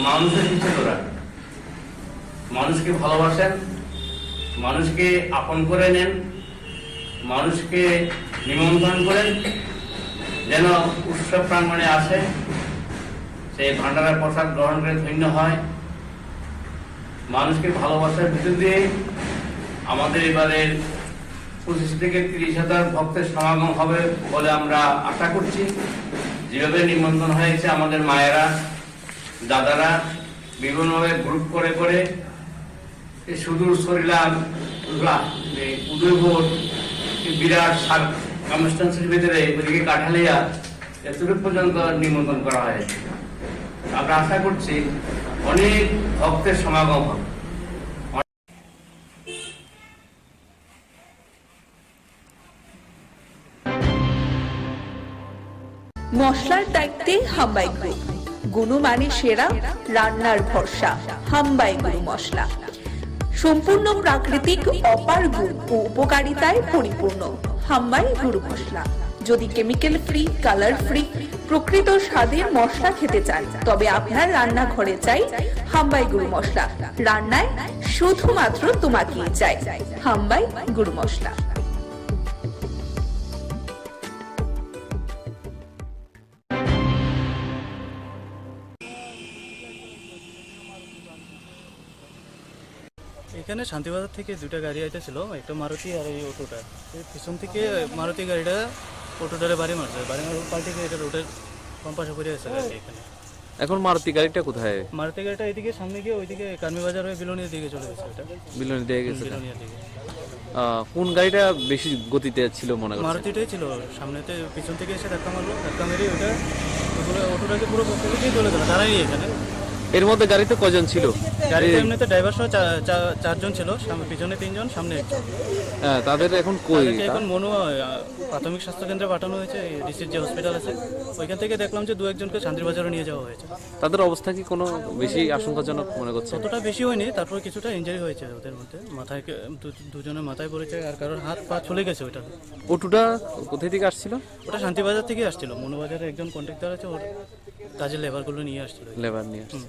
মানুষের পিছনে দৌড়াবেন। মানুষকে ভালোবাসেন, মানুষকে আপন করে নেন, মানুষকে নিমন্ত্রণ করেন যেন উৎসব প্রাঙ্গণে আসে, সেই ভান্ডারের প্রসাদ গ্রহণ করে ধন্য হয়। মানুষকে ভালোবাসার ভিতর দিয়ে আমাদের এবারের 25 থেকে 30,000 ভক্তের সমাগম হবে বলে আমরা আশা করছি। যেভাবে নিমন্ত্রণ হয়েছে আমাদের মায়েরা, দাদারা বিভিন্নভাবে গ্রুপ করে করে সুদূর সরিলাম, উদয়পুর, বিরাট কনস্টিটুয়েন্সির ভিতরে ওদিকে কাঠালিয়া এতটুকু পর্যন্ত নিমন্ত্রণ করা হয়েছে। আমরা আশা করছি অনেক ভক্তের সমাগম হবে। মশলার দায়িত্বে হাম্বাই গ্রুপ, গুণমানে সেরা, রান্নার ভরসা। হাম্বাই গুরু মশলা সম্পূর্ণ প্রাকৃতিক, অপার গুণ ও উপকারিতায় পরিপূর্ণ। হাম্বাই গুরু মশলা। যদি কেমিক্যাল ফ্রি, কালার ফ্রি, প্রকৃত স্বাদের মশলা খেতে চান তবে আপনার রান্নাঘরে চাই হাম্বাই গুরু মশলা। রান্নায় শুধুমাত্র তোমাকেই চাই হাম্বাই গুরু মশলা। এখানে শান্তিবাজার থেকে দুটা গাড়ি আইতেছিল, একটা মারুতি আর এই অটোটা। পিছন থেকে মারুতি গাড়িটা অটোটারে বাড়ি মারছে, বাড়ি মারার পাল্টে এটা রোডের বাম পাশে পড়ে আছে গাড়ি। এখানে এখন মারুতি গাড়িটা কোথায়? মারুতি গাড়িটা এইদিকে সামনে গিয়ে ওইদিকে কার্মি বাজার হয়ে বিলোনিয়ার দিকে চলে গেছে। এটা বিলোনিয়া দিয়ে গেছে। বিলোনিয়ার দিকে। কোন গাড়িটা বেশি গতিতে ছিল মনে হয়? মারুতিটাই ছিল, সামনেতে পিছন থেকে এসে ধাক্কা মারলো, ধাক্কা মেরে ওটা অটোটাকে পুরো পক্ষে চলে গেল, দাঁড়াই এখানে। এর মধ্যে গাড়িতে কজন ছিল? গাড়িতে এমনিতে ড্রাইভার সহ 4 জন ছিল, পিছনে 3 জন, সামনে 1 জন। তাদের এখন কই? এখন মনু প্রাথমিক স্বাস্থ্য কেন্দ্রে পাঠানো হয়েছে, ডিসির যে হসপিটাল আছে ওইখান থেকে দেখলাম যে 2-1 জনকে শান্তিবাজারে নিয়ে যাওয়া হয়েছে। তাদের অবস্থা কি কোনো বেশি আশঙ্কাজনক মনে করছে? অতটা বেশি হয়নি, তারপর কিছুটা ইনজারি হয়েছে ওদের মধ্যে। মাথায় দুজনের মাথায় পড়েছে আর কারোর হাত পা চলে গেছে। ওইটা অটোটা কোথায় থেকে আসছিল? ওটা শান্তিবাজার থেকে আসছিল। মনুবাজারে একজন কন্ট্রাক্টর আছে, ওর কাজের লেবারগুলো নিয়ে আসছিল। লেবার নিয়ে আসছে।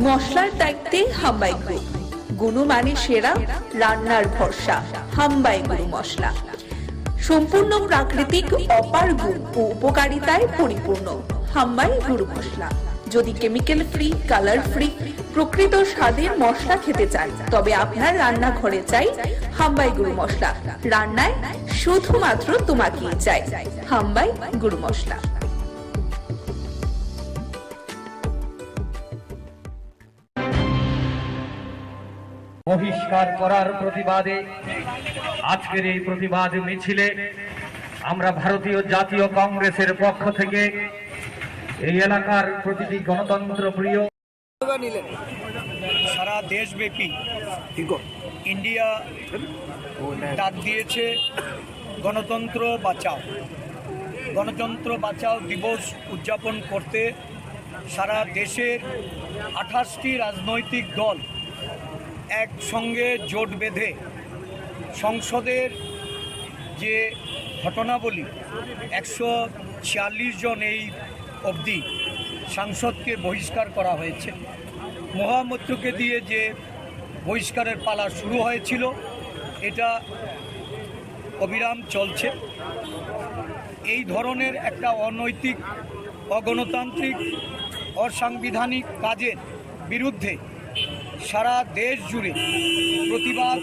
মশলার দায়িত্বে হাম্বাই গ্রুপ, গুণমানে সেরা, রান্নার ভরসা। হাম্বাই গুরু মশলা সম্পূর্ণ প্রাকৃতিক, অপার গুণ ও উপকারিতায় পরিপূর্ণ। হাম্বাই গুরু মশলা। যদি কেমিক্যাল ফ্রি, কালার ফ্রি, প্রকৃত স্বাদের মশলা খেতে চান তবে আপনার রান্নাঘরে চাই হাম্বাই গুরু মশলা। রান্নায় শুধুমাত্র তোমাকেই চাই হাম্বাই গুরু মশলা। বহিষ্কার করার প্রতিবাদে আজকের এই প্রতিবাদ মিছিলে আমরা ভারতীয় জাতীয় কংগ্রেসের পক্ষ থেকে এই এলাকার প্রতিটি গণতন্ত্র প্রিয় সারা দেশব্যাপী ইন্ডিয়া ডাক দিয়েছে গণতন্ত্র বাঁচাও। গণতন্ত্র বাঁচাও দিবস উদযাপন করতে সারা দেশের 28টি রাজনৈতিক দল একসঙ্গে জোট বেঁধে সংসদের যে ঘটনাবলী 146 জন এই অবধি সাংসদকে বহিষ্কার করা হয়েছে। মহামৈত্রকে দিয়ে যে বহিষ্কারের পালা শুরু হয়েছিল এটা অবিরাম চলছে। এই ধরনের একটা অনৈতিক, অগণতান্ত্রিক, অসাংবিধানিক কাজের বিরুদ্ধে সারা দেশ জুড়ে প্রতিবাদ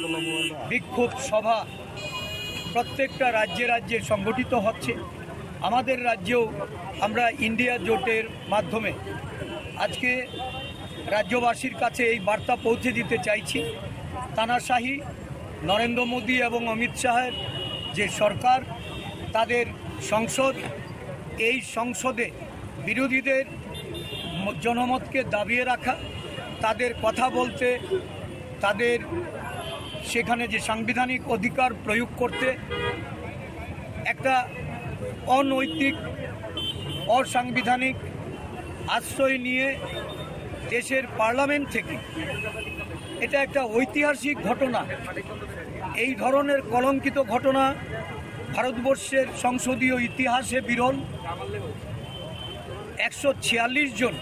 বিক্ষোভ সভা প্রত্যেকটা রাজ্যে রাজ্যে সংগঠিত হচ্ছে। আমাদের রাজ্যেও আমরা ইন্ডিয়া জোটের মাধ্যমে আজকে রাজ্যবাসীর কাছে এই বার্তা পৌঁছে দিতে চাইছি, তানাশাহি নরেন্দ্র মোদী এবং অমিত শাহের যে সরকার, তাদের সংসদ, এই সংসদে বিরোধীদের জনমতকে দাবিয়ে রাখা, তাদের কথা বলতে, তাদের সেখানে যে সাংবিধানিক অধিকার প্রয়োগ করতে একটা অনৈতিক, অসাংবিধানিক আশ্রয় নিয়ে দেশের পার্লামেন্ট থেকে, এটা একটা ঐতিহাসিক ঘটনা। এই ধরনের কলঙ্কিত ঘটনা ভারতবর্ষের সংসদীয় ইতিহাসে বিরল। 146 জন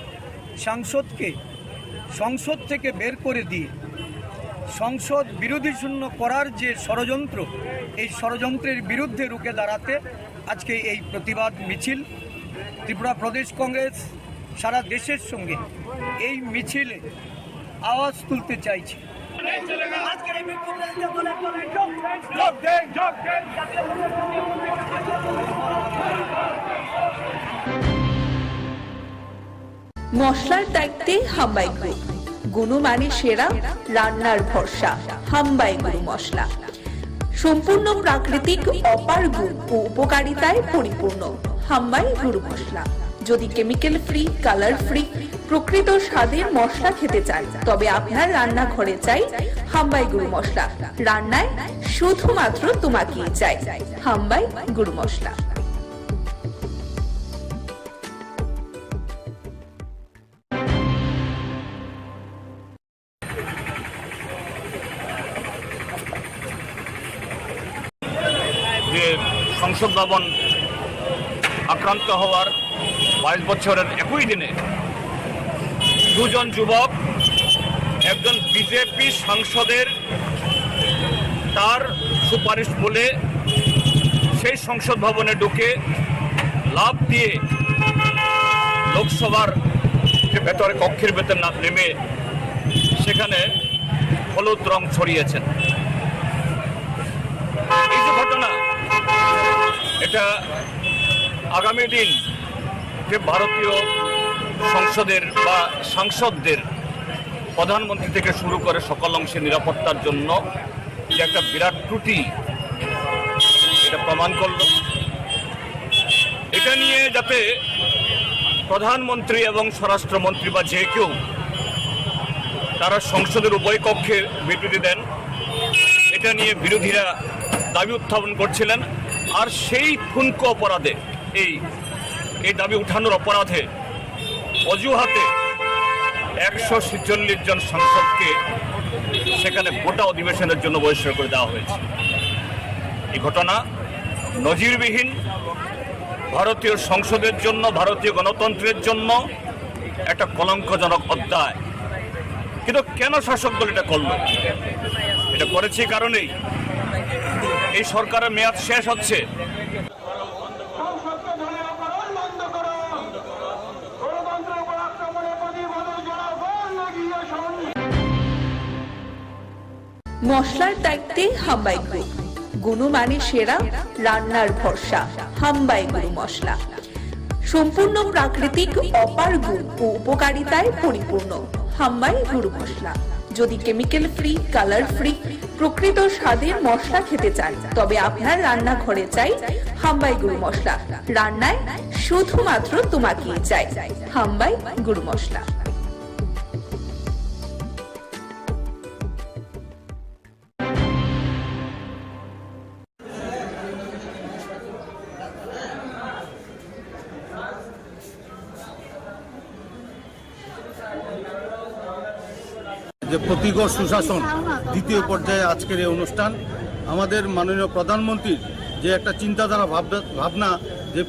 সাংসদকে সংসদ থেকে বের করে দিয়ে সংসদ বিরোধী শূন্য করার যে ষড়যন্ত্র, এই ষড়যন্ত্রের বিরুদ্ধে রুখে দাঁড়াতে আজকে এই প্রতিবাদ মিছিল। ত্রিপুরা প্রদেশ কংগ্রেস সারা দেশের সঙ্গে এই মিছিলে আওয়াজ তুলতে চাইছে। মশলার দায়িত্বে হাম্বাই গ্রুপ, গুণমানে সেরা, রান্নার ভরসা হাম্বাই গুরু মশলা। সম্পূর্ণ প্রাকৃতিক, অপার গুণ ও উপকারিতায় পরিপূর্ণ হাম্বাই গুরু মশলা। যদি কেমিক্যাল ফ্রি, কালার ফ্রি, প্রকৃত স্বাদের মশলা খেতে চান তবে আপনার রান্নাঘরে চাই হাম্বাই গুরু মশলা। রান্নায় শুধুমাত্র তোমাকেই চাই হাম্বাই গুরু মশলা। যে সংসদ ভবন আক্রান্ত হওয়ার 22 বছরের একই দিনে দুজন যুবক, একজন বিজেপি সাংসদের তার সুপারিশ বলে সেই সংসদ ভবনে ঢুকে লাফ দিয়ে লোকসভার যে ভেতরে কক্ষের ভেতর না নেমে সেখানে হলুদ রং ছড়িয়েছেন। এই যে ঘটনা, এটা আগামী দিন যে ভারতীয় সংসদের বা সাংসদদের, প্রধানমন্ত্রী থেকে শুরু করে সকল অংশে নিরাপত্তার জন্য যে একটা বিরাট ত্রুটি, এটা প্রমাণ করল। এটা নিয়ে যাতে প্রধানমন্ত্রী এবং স্বরাষ্ট্রমন্ত্রী বা যে কেউ তারা সংসদের উভয় কক্ষে বিবৃতি দেন, এটা নিয়ে বিরোধীরা দাবি উত্থাপন করছিলেন। আর সেই ঠুনকো অপরাধে, এই দাবি উঠানোর অপরাধে অজুহাতে 146 জন সাংসদকে সেখানে গোটা অধিবেশনের জন্য বহিষ্কার করে দেওয়া হয়েছে। এই ঘটনা নজিরবিহীন, ভারতীয় সংসদের জন্য, ভারতীয় গণতন্ত্রের জন্য একটা কলঙ্কজনক অধ্যায়। কিন্তু কেন শাসক দল এটা করল? এটা করেছে কারণেই এই সরকারের মেয়াদ শেষ হচ্ছে। মশলার দায়িত্বে হাম্বাই গ্রুপ, গুণমানে সেরা, রান্নার ভরসা হাম্বাই গুরু মশলা। সম্পূর্ণ প্রাকৃতিক, অপার গুণ ও উপকারিতায় পরিপূর্ণ হাম্বাই গুরু মশলা। যদি কেমিক্যাল ফ্রি, কালার ফ্রি, প্রকৃত স্বাদের মশলা খেতে চান, তবে আপনার রান্নাঘরে চাই হাম্বাই গুরু মশলা। রান্নায় শুধুমাত্র তোমাকেই চাই হাম্বাই গুরু মশলা। যে প্রতিগড় সুশাসন দ্বিতীয় পর্যায়ে আজকের এই অনুষ্ঠান, আমাদের মাননীয় প্রধানমন্ত্রীর যে একটা চিন্তাধারা ভাবনা যে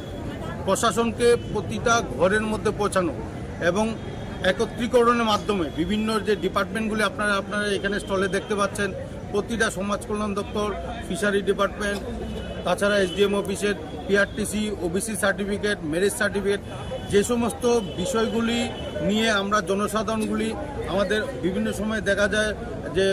প্রশাসনকে প্রতিটা ঘরের মধ্যে পৌঁছানো এবং একত্রীকরণের মাধ্যমে বিভিন্ন যে ডিপার্টমেন্টগুলি আপনারা এখানে স্টলে দেখতে পাচ্ছেন, প্রতিটা সমাজ কল্যাণ দপ্তর, ফিশারি ডিপার্টমেন্ট, তাছাড়া এসডিএম অফিসের PRTC, OBC certificate, marriage certificate, যে সমস্ত বিষয়গুলি নিয়ে আমরা জনসাধারণগুলি আমাদের বিভিন্ন সময় দেখা যায় যে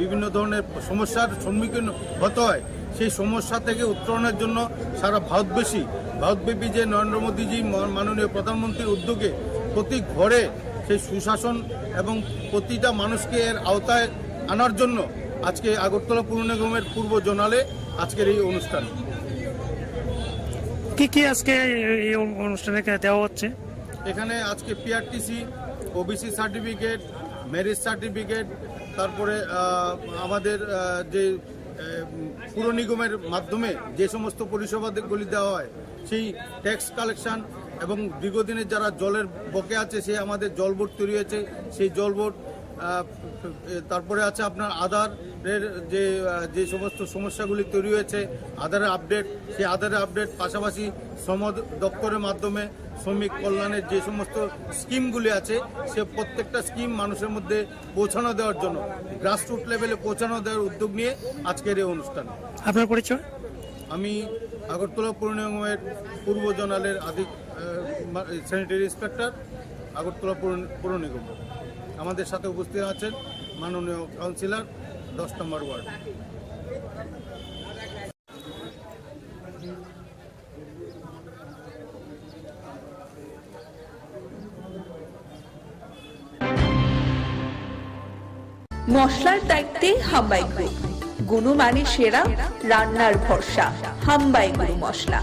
বিভিন্ন ধরনের সমস্যার সম্মুখীন হতে হয়, সেই সমস্যা থেকে উত্তরণের জন্য সারা ভারতব্যাপী যে নরেন্দ্র মোদীজি মাননীয় প্রধানমন্ত্রীর উদ্যোগে প্রতি ঘরে সেই সুশাসন এবং প্রতিটা মানুষকে এর আওতায় আনার জন্য আজকে আগরতলা পুর নিগমের পূর্ব জোনালে আজকের এই অনুষ্ঠান। কি আজকে এই অনুষ্ঠানে দেওয়া হচ্ছে? এখানে আজকে PRTC, OBC certificate, marriage certificate, তারপরে আমাদের যে পুর নিগমের মাধ্যমে যে সমস্ত পরিষেবাগুলি দেওয়া হয়, সেই ট্যাক্স কালেকশন এবং দীর্ঘদিনের যারা জলের বকে আছে, সে আমাদের জল বোর্ড তৈরি হয়েছে, সেই জল বোর্ড, তারপরে আছে আপনার আধারের যে সমস্ত সমস্যাগুলি তৈরি হয়েছে, আধারের আপডেট, সেই আধারের আপডেট, পাশাপাশি শ্রম দপ্তরের মাধ্যমে শ্রমিক কল্যাণের যে সমস্ত স্কিমগুলি আছে, সে প্রত্যেকটা স্কিম মানুষের মধ্যে পৌঁছানো দেওয়ার জন্য, গ্রাসরুট লেভেলে পৌঁছানো দেওয়ার উদ্যোগ নিয়ে আজকের এই অনুষ্ঠান। আপনার পরিচয়? আমি আগরতলা পুর নিগমের পূর্ব জোনালের স্যানিটারি ইন্সপেক্টর, আগরতলা পুর নিগম। আমাদের সাথে উপস্থিত আছেন মাননীয় কাউন্সিলর 10 নম্বর ওয়ার্ড। মশলার দায়িত্বে হাম্বাই গ্রুপ, গুণমানে সেরা, রান্নার ভরসা হাম্বাই গুরু মশলা।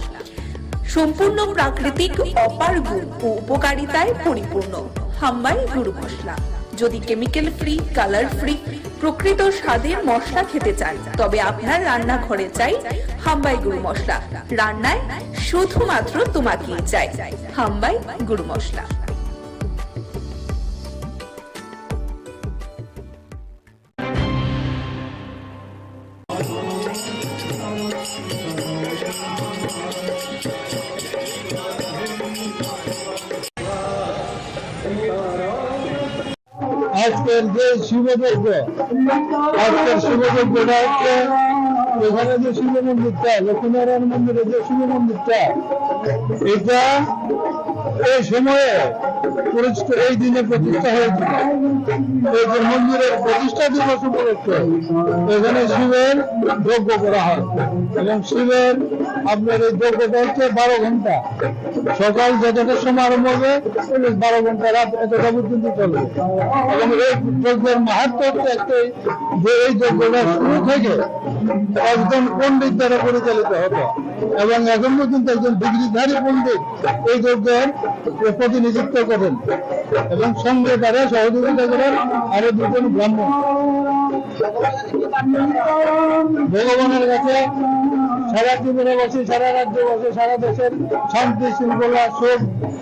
সম্পূর্ণ প্রাকৃতিক, অপার গুণ ও উপকারিতায় পরিপূর্ণ হাম্বাই গুরু মশলা। যদি কেমিক্যাল ফ্রি, কালার ফ্রি, প্রকৃত স্বাদের মশলা খেতে চান, তবে আপনার রান্নাঘরে চাই হাম্বাই গুরু মশলা। রান্নায় শুধুমাত্র তোমাকেই চাই হাম্বাই গুরু মশলা। আজকের যে শিবযজ্ঞ, আজকের শিবযজ্ঞটা হচ্ছে এখানে যে শিব মন্দিরটা, লক্ষ্মীনারায়ণ মন্দিরের যে শিব মন্দিরটা, এটা এই সময়ে এই দিনে প্রতিষ্ঠা হয়েছিল। এই যে মন্দিরের প্রতিষ্ঠা দিবস উপলক্ষে এখানে শিবের যজ্ঞ করা হয় এবং শিবের আপনার এই যজ্ঞটা হচ্ছে 12 ঘন্টা, সকাল যতটা সময় আরম্ভ হবে 12 ঘন্টা, রাত এতটা পর্যন্ত চলবে। এবং এই যজ্ঞের মাহাত্ম্য হচ্ছে একটাই, যে এই যজ্ঞটা শুরু থেকে একজন পণ্ডিত দ্বারা পরিচালিত হতো এবং এখন পর্যন্ত একজন ডিগ্রিধারী পণ্ডিত এই যজ্ঞের প্রতিনিধিত্ব করেন এবং সঙ্গে তারা সহযোগিতা করেন আরো 2 জন ব্রাহ্মণ। ভগবানের কাছে সারা জীবনে বসে, সারা রাজ্যে বসে, সারা দেশের শান্তি শৃঙ্খলা, সুখ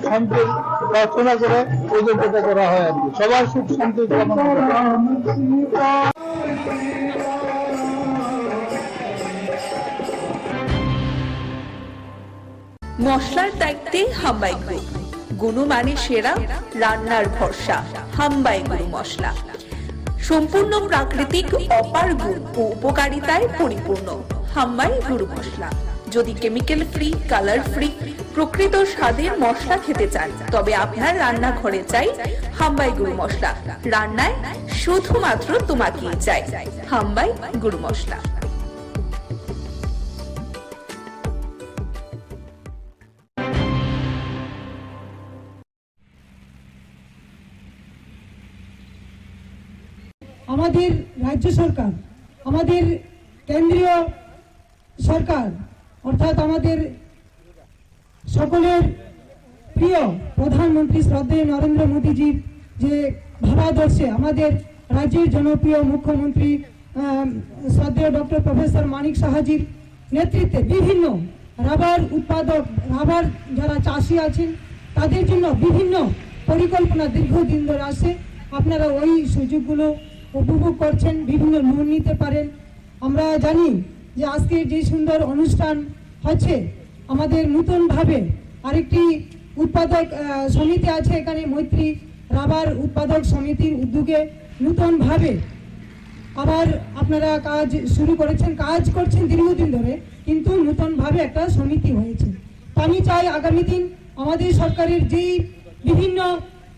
শান্তির প্রার্থনা করে এই যজ্ঞটা করা হয় আর কি, সবার সুখ শান্তি কামনা করে। মশলার দায়িত্বে হাম্বাই গ্রুপ, গুণমানে সেরা, রান্নার ভরসা হাম্বাই গুরু মশলা। সম্পূর্ণ প্রাকৃতিক, অপার গুণ ও উপকারিতায় পরিপূর্ণ হাম্বাই গুরু মশলা। যদি কেমিক্যাল ফ্রি, কালার ফ্রি, প্রকৃত স্বাদের মশলা খেতে চান, তবে আপনার রান্নাঘরে চাই হাম্বাই গুরু মশলা। রান্নায় শুধুমাত্র তোমাকেই চাই হাম্বাই গুরু মশলা। আমাদের রাজ্য সরকার, আমাদের কেন্দ্রীয় সরকার, অর্থাৎ আমাদের সকলের প্রিয় প্রধানমন্ত্রী শ্রদ্ধেয় নরেন্দ্র মোদীজির যে ভাবাদর্শে আমাদের রাজ্যের জনপ্রিয় মুখ্যমন্ত্রী শ্রদ্ধেয় ডক্টর প্রফেসর মানিক সাহাজির নেতৃত্বে বিভিন্ন রাবার উৎপাদক, রাবার যারা চাষি আছেন তাদের জন্য বিভিন্ন পরিকল্পনা দীর্ঘদিন ধরে আসে। আপনারা ওই সুযোগগুলো উপভোগ করছেন, বিভিন্ন লোন নিতে পারেন। আমরা জানি যে আজকের যে সুন্দর অনুষ্ঠান হচ্ছে, আমাদের নতুনভাবে আরেকটি উৎপাদক সমিতি আছে এখানে, মৈত্রী রাবার উৎপাদক সমিতির উদ্যোগে নতুনভাবে আবার আপনারা কাজ শুরু করেছেন, কাজ করছেন দীর্ঘদিন ধরে, কিন্তু নতুনভাবে একটা সমিতি হয়েছে। তো আমি চাই আগামী দিন আমাদের সরকারের যেই বিভিন্ন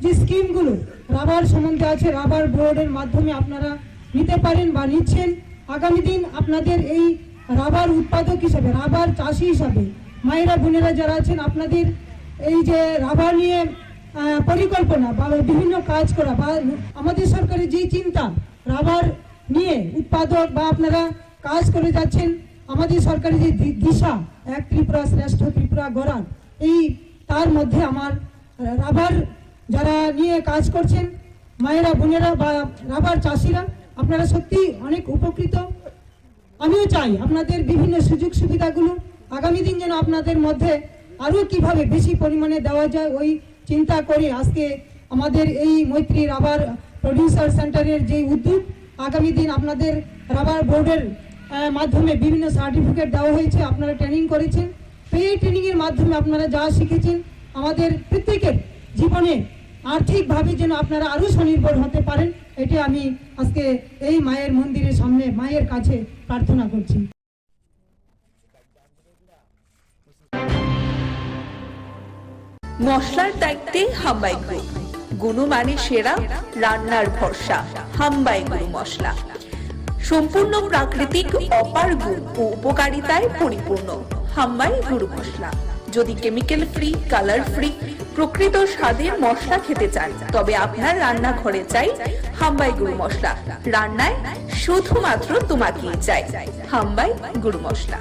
যে স্কিমগুলো রাবার সম্বন্ধে আছে, রাবার বোর্ডের মাধ্যমে আপনারা নিতে পারেন বা নিচ্ছেন। আগামী দিন আপনাদের এই রাবার উৎপাদক হিসাবে, রাবার চাষি হিসাবে মায়েরা বোনেরা যারা আছেন, আপনাদের এই যে রাবার নিয়ে পরিকল্পনা বা বিভিন্ন কাজ করা বা আমাদের সরকারের যেই চিন্তা রাবার নিয়ে উৎপাদক বা আপনারা কাজ করে যাচ্ছেন, আমাদের সরকারের যে দিশা এক ত্রিপুরা শ্রেষ্ঠ ত্রিপুরা গড়ার, এই তার মধ্যে আমার রাবার যারা নিয়ে কাজ করছেন মায়েরা বোনেরা বা রাবার চাষিরা, আপনারা সত্যি অনেক উপকৃত। আমিও চাই আপনাদের বিভিন্ন সুযোগ সুবিধাগুলো আগামী দিন যেন আপনাদের মধ্যে আরও কিভাবে বেশি পরিমাণে দেওয়া যায় ওই চিন্তা করে আজকে আমাদের এই মৈত্রী রাবার প্রডিউসার সেন্টারের যে উদ্যোগ, আগামী দিন আপনাদের রাবার বোর্ডের মাধ্যমে বিভিন্ন সার্টিফিকেট দেওয়া হয়েছে, আপনারা ট্রেনিং করেছেন। তো এই ট্রেনিংয়ের মাধ্যমে আপনারা যা শিখেছেন আমাদের প্রত্যেকের জীবনে আর্থিকভাবে যেন আপনারা আরও স্বনির্ভর হতে পারেন, এটি আমি আজকে এই মায়ের মন্দিরের সামনে মায়ের কাছে প্রার্থনা করছি। মশলার দায়িত্বে হাম্বাই গ্রুপ, গুণমানে সেরা, রান্নার ভরসা হাম্বাই গুরু মশলা। সম্পূর্ণ প্রাকৃতিক অপার গুণ ও উপকারিতায় পরিপূর্ণ হাম্বাই গুরু মশলা। যদি কেমিক্যাল ফ্রি, কালার ফ্রি, প্রকৃত স্বাদের মশলা খেতে চান, তবে আপনার রান্নাঘরে চাই হাম্বাই গুরু মশলা। রান্নায় শুধুমাত্র তোমাকেই চাই হাম্বাই গুরু মশলা।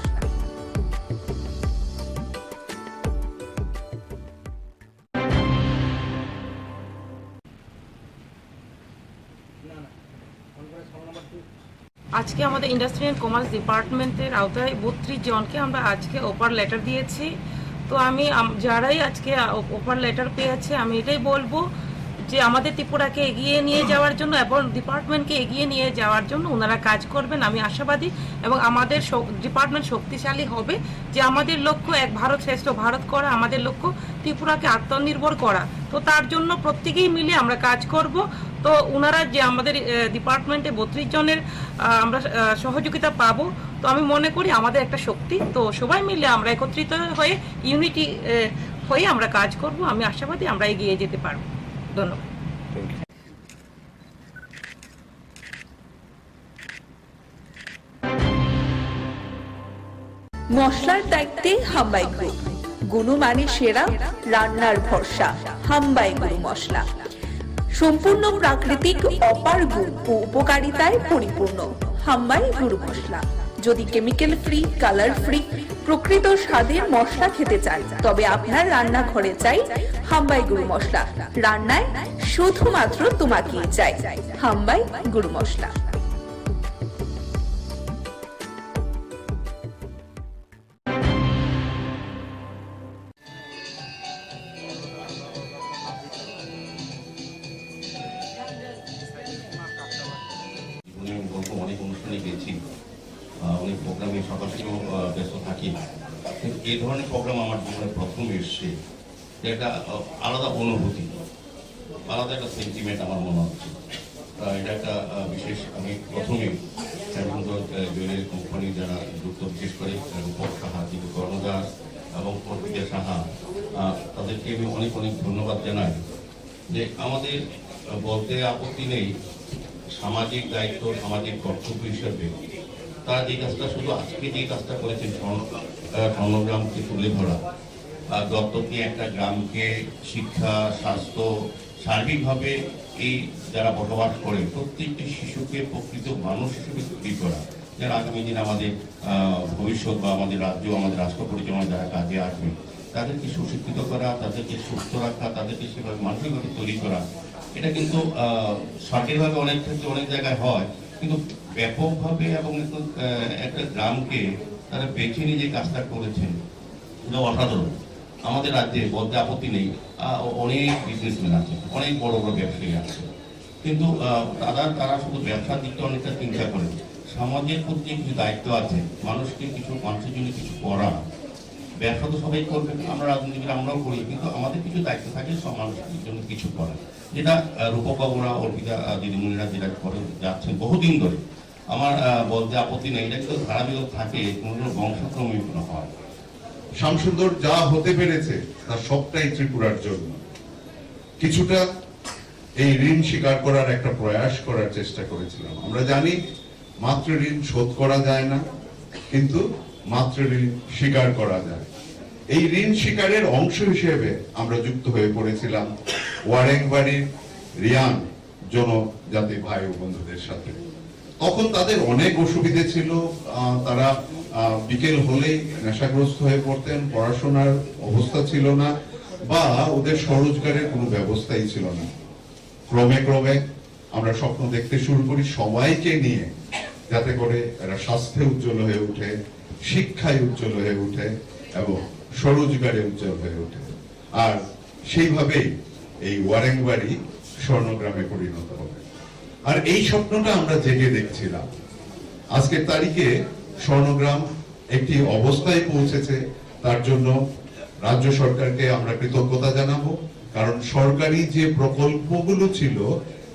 আজকে আমাদের ইন্ডাস্ট্রি অ্যান্ড কমার্স ডিপার্টমেন্টের আওতায় 32 জনকে আমরা আজকে অফার লেটার দিয়েছি। তো আমি যারাই আজকে অফার লেটার পেয়েছে, আমি এটাই বলবো যে আমাদের ত্রিপুরাকে এগিয়ে নিয়ে যাওয়ার জন্য এবং ডিপার্টমেন্টকে এগিয়ে নিয়ে যাওয়ার জন্য ওনারা কাজ করবেন, আমি আশাবাদী। এবং আমাদের ডিপার্টমেন্ট শক্তিশালী হবে, যে আমাদের লক্ষ্য এক ভারত শ্রেষ্ঠ ভারত করা, আমাদের লক্ষ্য ত্রিপুরাকে আত্মনির্ভর করা। তো তার জন্য প্রত্যেকেই মিলে আমরা কাজ করব। তো ওনারা যে আমাদের ডিপার্টমেন্টে 32 জনের আমরা সহযোগিতা পাবো, তো আমি মনে করি আমাদের একটা শক্তি। তো সবাই মিলে আমরা একত্রিত হয়ে ইউনিটি হয়ে আমরা কাজ করব, আমি আশাবাদী আমরা এগিয়ে যেতে পারবো। ধন্যবাদ। মশলার দায়িত্বে হাম্বাই গ্রুপ, গুণমানে সেরা, রান্নার ভরসা হাম্বাই গুরু মশলা। সম্পূর্ণ প্রাকৃতিক অপার গুণ ও উপকারিতায় পরিপূর্ণ হাম্বাই গুরু মশলা। যদি কেমিক্যাল ফ্রি, কালার ফ্রি, প্রকৃত স্বাদের মশলা খেতে চান, তবে আপনার রান্নাঘরে চাই হাম্বাই গুরু মশলা। রান্নায় শুধুমাত্র তোমাকেই চাই হাম্বাই গুরু মশলা। অনেক অনুষ্ঠানে গেছি, অনেক প্রোগ্রামে সকালেও ব্যস্ত থাকি, কিন্তু এই ধরনের প্রোগ্রাম আমার জীবনে প্রথম এসছে। একটা আলাদা অনুভূতি, আলাদা একটা সেন্টিমেন্ট আমার মনে হচ্ছে। এটা একটা বিশেষ, আমি প্রথমে জুয়েলারি কোম্পানি যারা যুক্ত, বিশেষ করে রূপক সাহা, কর্ণদাস এবং অর্পিতা সাহা, তাদেরকে আমি অনেক অনেক ধন্যবাদ জানাই। যে আমাদের বলতে আপত্তি নেই, সামাজিক দায়িত্ব, সামাজিক কর্তব্য হিসাবে তারা যে কাজটা, শুধু আজকে যে কাজটা করেছেন স্বর্ণগ্রামকে তুলে ধরা, দত্তক নিয়ে একটা গ্রামকে শিক্ষা, স্বাস্থ্য, সার্বিকভাবে এই যারা বসবাস করে প্রত্যেকটি শিশুকে প্রকৃত মানুষ হিসেবে তৈরি করা, যারা আগামী দিন আমাদের ভবিষ্যৎ বা আমাদের রাজ্য, আমাদের রাষ্ট্র পরিচালনা যারা কাজে আসবে, তাদেরকে সুশিক্ষিত করা, তাদেরকে সুস্থ রাখা, তাদেরকে সেভাবে মানসিকভাবে তৈরি করা, এটা কিন্তু সঠিকভাবে অনেক ক্ষেত্রে অনেক জায়গায় হয়, কিন্তু ব্যাপকভাবে এবং একটা গ্রামকে তারা বেছে নিয়ে যে কাজটা করেছেন এটা অসাধারণ। আমাদের রাজ্যে বলতে আপত্তি নেই, অনেক বিজনেসম্যান আছে, অনেক বড় বড় ব্যবসায়ী আছে, কিন্তু তারা শুধু ব্যবসার দিকটা অনেকটা চিন্তা করে, সমাজের প্রতি কিছু দায়িত্ব আছে, মানুষের জন্য কিছু করা। ব্যবসা তো সবাই করবে, আমরা রাজনীতিবিদ আমরাও করি, কিন্তু আমাদের কিছু দায়িত্ব থাকে সব মানুষের জন্য কিছু করা, যেটা রূপকবরা, অর্পিতা দিদিমণিরা যেটা করে যাচ্ছেন বহুদিন ধরে। আমার বলতে আপত্তি নেই, এটা কিন্তু ধারাবাহিক থাকে, কোনো বংশক্রমিক হয়। শ্যামসুন্দর যা হতে পেরেছে তার সবটাই ত্রিপুরার জন্য। কিছুটা এই ঋণ স্বীকার করার একটা প্রয়াস করার চেষ্টা করেছিলাম। আমরা জানি মাতৃ ঋণ শোধ করা যায় না, কিন্তু মাতৃ ঋণ স্বীকার করা যায়। এই ঋণ স্বীকারের অংশ হিসেবে আমরা যুক্ত হয়ে পড়েছিলাম ওয়ারেংবাড়ির রিয়ান জনজাতি ভাই ও বন্ধুদের সাথে। তখন তাদের অনেক অসুবিধে ছিল, তারা বিকেল হলেই নেশাগ্রস্ত হয়ে পড়তেন, পড়াশোনার অবস্থা ছিল না, বা ওদের স্বরোজগারের কোনো ব্যবস্থাই ছিল না। ক্রমে ক্রমে আমরা স্বপ্ন দেখতে শুরু করি সবাইকে নিয়ে, যাতে করে এরা স্বাস্থ্যে উজ্জ্বল হয়ে ওঠে, শিক্ষায় উজ্জ্বল হয়ে ওঠে এবং স্বরোজগারে উজ্জ্বল হয়ে ওঠে। আর সেইভাবেই এই ওয়ারেংবাড়ি স্বর্ণগ্রামে পরিণত হবে। আর এই স্বপ্নটা আমরা জেগে দেখছিলাম। আজকের তারিখে স্বর্ণগ্রাম একটি অবস্থায় পৌঁছেছে, তার জন্য রাজ্য সরকারকে আমরা কৃতজ্ঞতা জানাবো, কারণ সরকারি যে প্রকল্পগুলো ছিল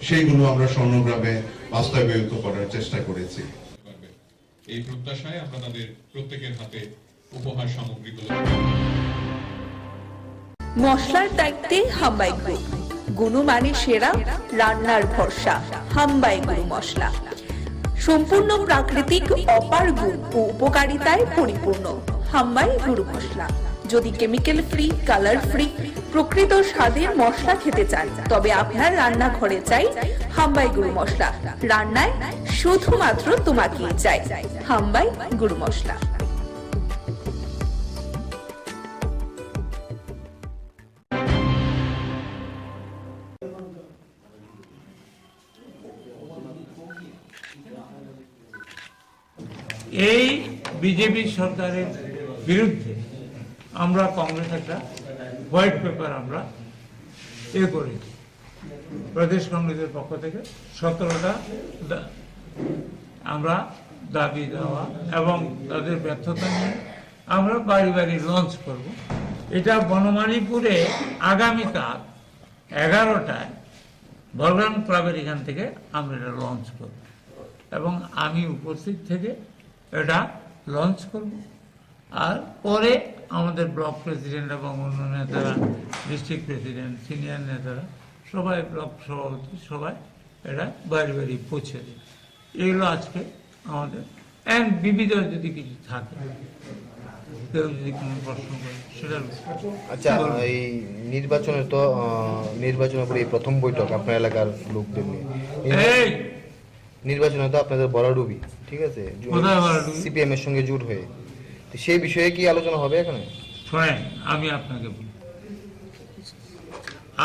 সেইগুলো আমরা স্বর্ণগ্রামে বাস্তবায়িত করার চেষ্টা করেছি। এই প্রত্যাশায় আমরা তাদের প্রত্যেকের হাতে উপহার সামগ্রীগুলো। মশলার দায়িত্বে হাম্বাই গ্রুপ, গুণমানে সেরা, রান্নার ভরসা, হাম্বাই গুরু মশলা। সম্পূর্ণ প্রাকৃতিক, অপার গুণ ও উপকারিতায় পরিপূর্ণ হাম্বাই গুরু মশলা। যদি কেমিক্যাল ফ্রি, কালার ফ্রি, প্রকৃত স্বাদের মশলা খেতে চান, তবে আপনার রান্নাঘরে চাই হাম্বাই গুরু মশলা। রান্নায় শুধুমাত্র তোমাকেই চাই হাম্বাই গুরু মশলা। এই বিজেপি সরকারের বিরুদ্ধে আমরা কংগ্রেস একটা হোয়াইট পেপার আমরা করেছি প্রদেশ কংগ্রেসের পক্ষ থেকে 17টা আমরা দাবি দেওয়া এবং তাদের ব্যর্থতা নিয়ে আমরা বাড়ি বাড়ি লঞ্চ করব। এটা বনমালীপুরে আগামীকাল 11টায় বলরাম ক্লাবের এখান থেকে আমরা এটা লঞ্চ করব এবং আমি উপস্থিত থেকে এটা লঞ্চ করব। আর পরে আমাদের ব্লক প্রেসিডেন্ট এবং অন্য নেতারা, ডিস্ট্রিক্ট প্রেসিডেন্ট, সিনিয়র নেতারা সবাই, ব্লক সভাপতি সবাই এটা বাড়ি বাড়ি পৌঁছে দেবে। এগুলো আজকে আমাদের অ্যান্ড বিবিধ যদি কিছু থাকে, কেউ যদি কোনো প্রশ্ন করে সেটার। আচ্ছা, এই নির্বাচনের পরে এই প্রথম বৈঠক আপনার এলাকার লোকদের নিয়ে। নির্বাচনে তো আপনাদের বড়ডুবি, ঠিক আছে, সিপিএম এর সঙ্গে জোট হয়ে, সেই বিষয়ে কি আলোচনা হবে এখানে? শোনেন, আমি আপনাকে বলি,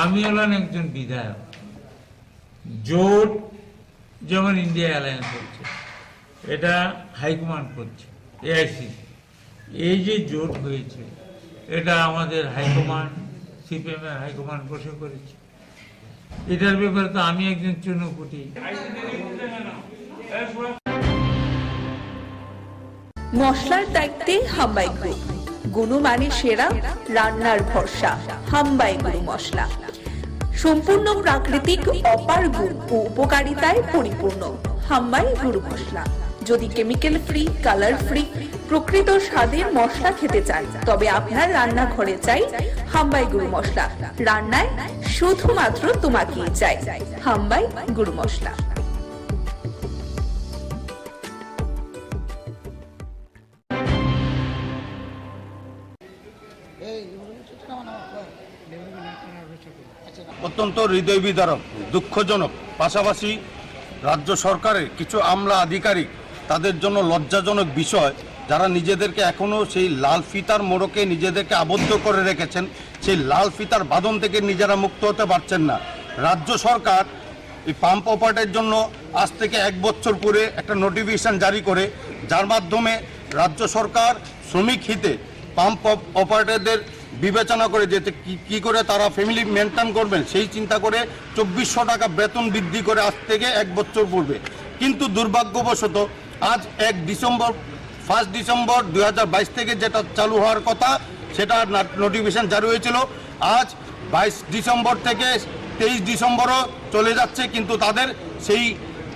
আমি হলাম একজন বিধায়ক। জোট যেমন ইন্ডিয়া অ্যালায়েন্স হচ্ছে, এটা হাইকমান্ড করছে, এআইসিসি। এই যে জোট হয়েছে, এটা আমাদের হাইকমান্ড, সিপিএম এর হাইকমান্ড বসে করেছে। এটার ব্যাপারে তো আমি একজন চুনোপুটি। মশলার দায়িত্বে হাম্বাই গ্রুপ, গুণমানে সেরা, রান্নার ভরসা, হাম্বাই গুরু মশলা। সম্পূর্ণ প্রাকৃতিক, অপার গুণ ও উপকারিতায় পরিপূর্ণ হাম্বাই গুরু মশলা। যদি কেমিক্যাল ফ্রি, কালার ফ্রি, প্রকৃত স্বাদের মশলা খেতে চান তবে আপনার রান্নাঘরে চাই হাম্বাই গুরু মশলা। রান্নায় শুধুমাত্র তোমাকেই চাই হাম্বাই গুরু মশলা। অত্যন্ত হৃদয় বিদারক, দুঃখজনক, পাশাপাশি রাজ্য সরকারের কিছু আমলা আধিকারিক তাদের জন্য লজ্জাজনক বিষয়, যারা নিজেদেরকে এখনও সেই লাল ফিতার মোড়কে নিজেদেরকে আবদ্ধ করে রেখেছেন, সেই লাল ফিতার বাঁধন থেকে নিজেরা মুক্ত হতে পারছেন না। রাজ্য সরকার এই পাম্প অপারেটের জন্য আজ থেকে 1 বছর পরে একটা নোটিফিকেশন জারি করে, যার মাধ্যমে রাজ্য সরকার শ্রমিক হিতে পাম্প অপারেটরদের বিবেচনা করে যেতে কি করে তারা ফ্যামিলি মেনটেন করবেন সেই চিন্তা করে 2400 টাকা বেতন বৃদ্ধি করে আজ থেকে 1 বছর পূর্বে। কিন্তু দুর্ভাগ্যবশত আজ 1 ডিসেম্বর 2022 থেকে যেটা চালু হওয়ার কথা সেটা নোটিফিকেশন জারি হয়েছিল, আজ 22 ডিসেম্বর থেকে 23 ডিসেম্বরও চলে যাচ্ছে, কিন্তু তাদের সেই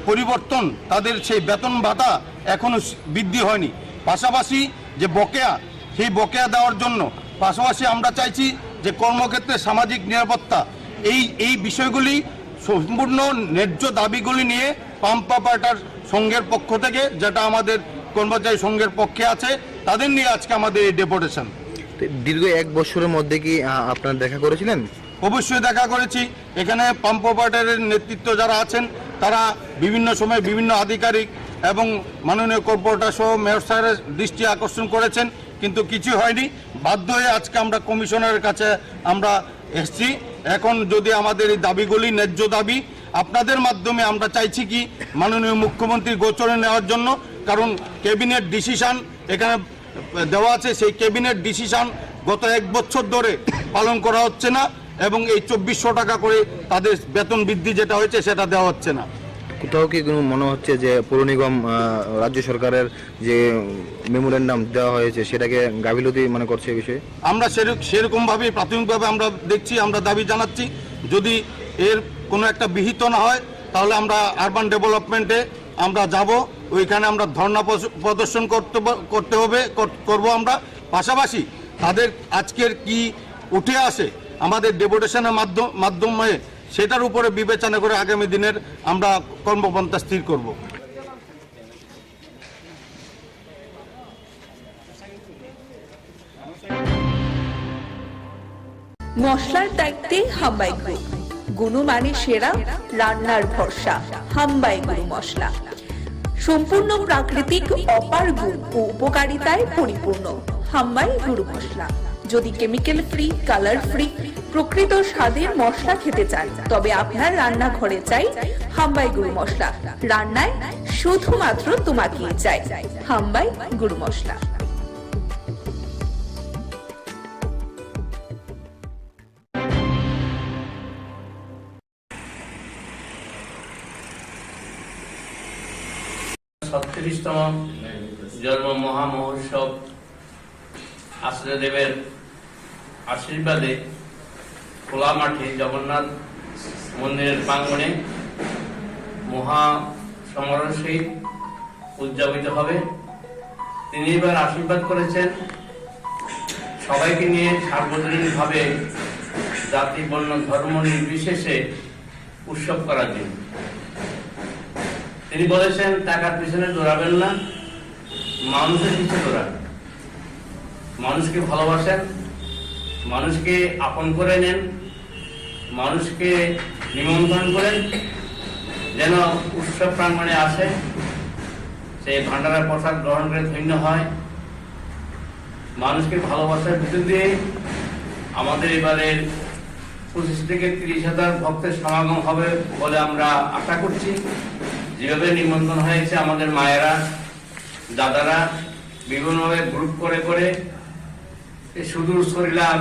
পরিবর্তন, তাদের সেই বেতন ভাতা এখনও বৃদ্ধি হয়নি। পাশাপাশি যে বকেয়া, সেই বকেয়া দেওয়ার জন্য পাশাপাশি আমরা চাইছি যে কর্মক্ষেত্রে সামাজিক নিরাপত্তা, এই বিষয়গুলি সম্পূর্ণ ন্যায্য দাবিগুলি নিয়ে পাম্প অপারেটর সংঘের পক্ষ থেকে, যেটা আমাদের কর্মচারী সংঘের পক্ষে আছে, তাদের নিয়ে আজকে আমাদের এই ডেপুটেশন। দীর্ঘ 1 বছরের মধ্যে কি আপনারা দেখা করেছিলেন? অবশ্যই দেখা করেছি। এখানে পাম্প অপারেটরের নেতৃত্ব যারা আছেন তারা বিভিন্ন সময় বিভিন্ন আধিকারিক এবং মাননীয় কর্পোরেটর সহ মেয়র স্যারের দৃষ্টি আকর্ষণ করেছেন, কিন্তু কিছু হয়নি। বাধ্য হয়ে আজকে আমরা কমিশনারের কাছে আমরা এসেছি। এখন যদি আমাদের এই দাবিগুলি ন্যায্য দাবি, আপনাদের মাধ্যমে আমরা চাইছি কি মাননীয় মুখ্যমন্ত্রীর গোচরে নেওয়ার জন্য, কারণ ক্যাবিনেট ডিসিশন এখানে দেওয়া আছে, সেই ক্যাবিনেট ডিসিশন গত 1 বছর ধরে পালন করা হচ্ছে না এবং এই 2400 টাকা করে তাদের বেতন বৃদ্ধি যেটা হয়েছে সেটা দেওয়া হচ্ছে না। কোথাও কি মনে হচ্ছে যে পৌর নিগম রাজ্য সরকারের যে মেমোরেন্ডাম দেওয়া হয়েছে সেটাকে গাফিলতি মনে করছে এই বিষয়ে? আমরা সেরকমভাবে প্রাথমিকভাবে আমরা দেখছি, আমরা দাবি জানাচ্ছি, যদি এর কোনো একটা বিহিত না হয় তাহলে আমরা আরবান ডেভেলপমেন্টে আমরা যাব, ওইখানে আমরা ধর্ণা প্রদর্শন করব আমরা। পাশাপাশি তাদের আজকের কি উঠে আসে আমাদের ডেপুটেশনের মাধ্যমে সেটার উপরে বিবেচনা করে আগামী দিনের আমরা কর্মপন্থা স্থির করব। মশলার দায়িত্বে হাম্বাই গ্রুপ, গুণমানে সেরা, রান্নার ভরসা হাম্বাই গুরু মশলা। সম্পূর্ণ প্রাকৃতিক, অপার গুণ ও উপকারিতায় পরিপূর্ণ হাম্বাই গুরু মশলা। যদি কেমিক্যাল ফ্রি, কালার ফ্রি, প্রকৃত স্বাদের মশলা খেতে চান তবে আপনার রান্নাঘরে চাই হাম্বাই গুরু মশলা। রান্নায় শুধুমাত্র তোমাকেই চাই হাম্বাই গুরু মশলা। তম জন্ম মহামহোৎসব আশ্রয়দেবের আশীর্বাদে খোলা মাঠে জগন্নাথ মন্দিরের প্রাঙ্গণে মহা সমারোহ সহিত উদযাপিত হবে। তিনি এবার আশীর্বাদ করেছেন সবাইকে নিয়ে সার্বজনীনভাবে জাতি, বর্ণ, ধর্ম নির্বিশেষে উৎসব করার জন্য। তিনি বলেছেন টাকার পিছনে দৌড়াবেন না, মানুষের পিছনে দৌড়াবেন। মানুষকে ভালোবাসেন, মানুষকে আপন করে নেন, মানুষকে নিমন্ত্রণ করেন, যেন উৎসব প্রাঙ্গণে আসে, সেই ভান্ডারের প্রসাদ গ্রহণ করে ধন্য হয়। মানুষকে ভালোবাসার ভিতর দিয়ে আমাদের এবারের 25 থেকে 30,000 ভক্তের সমাগম হবে বলে আমরা আশা করছি। যেভাবে নিমন্ত্রণ হয়েছে, আমাদের মায়েরা, দাদারা বিভিন্নভাবে গ্রুপ করে করে সুদূর সরিলাম,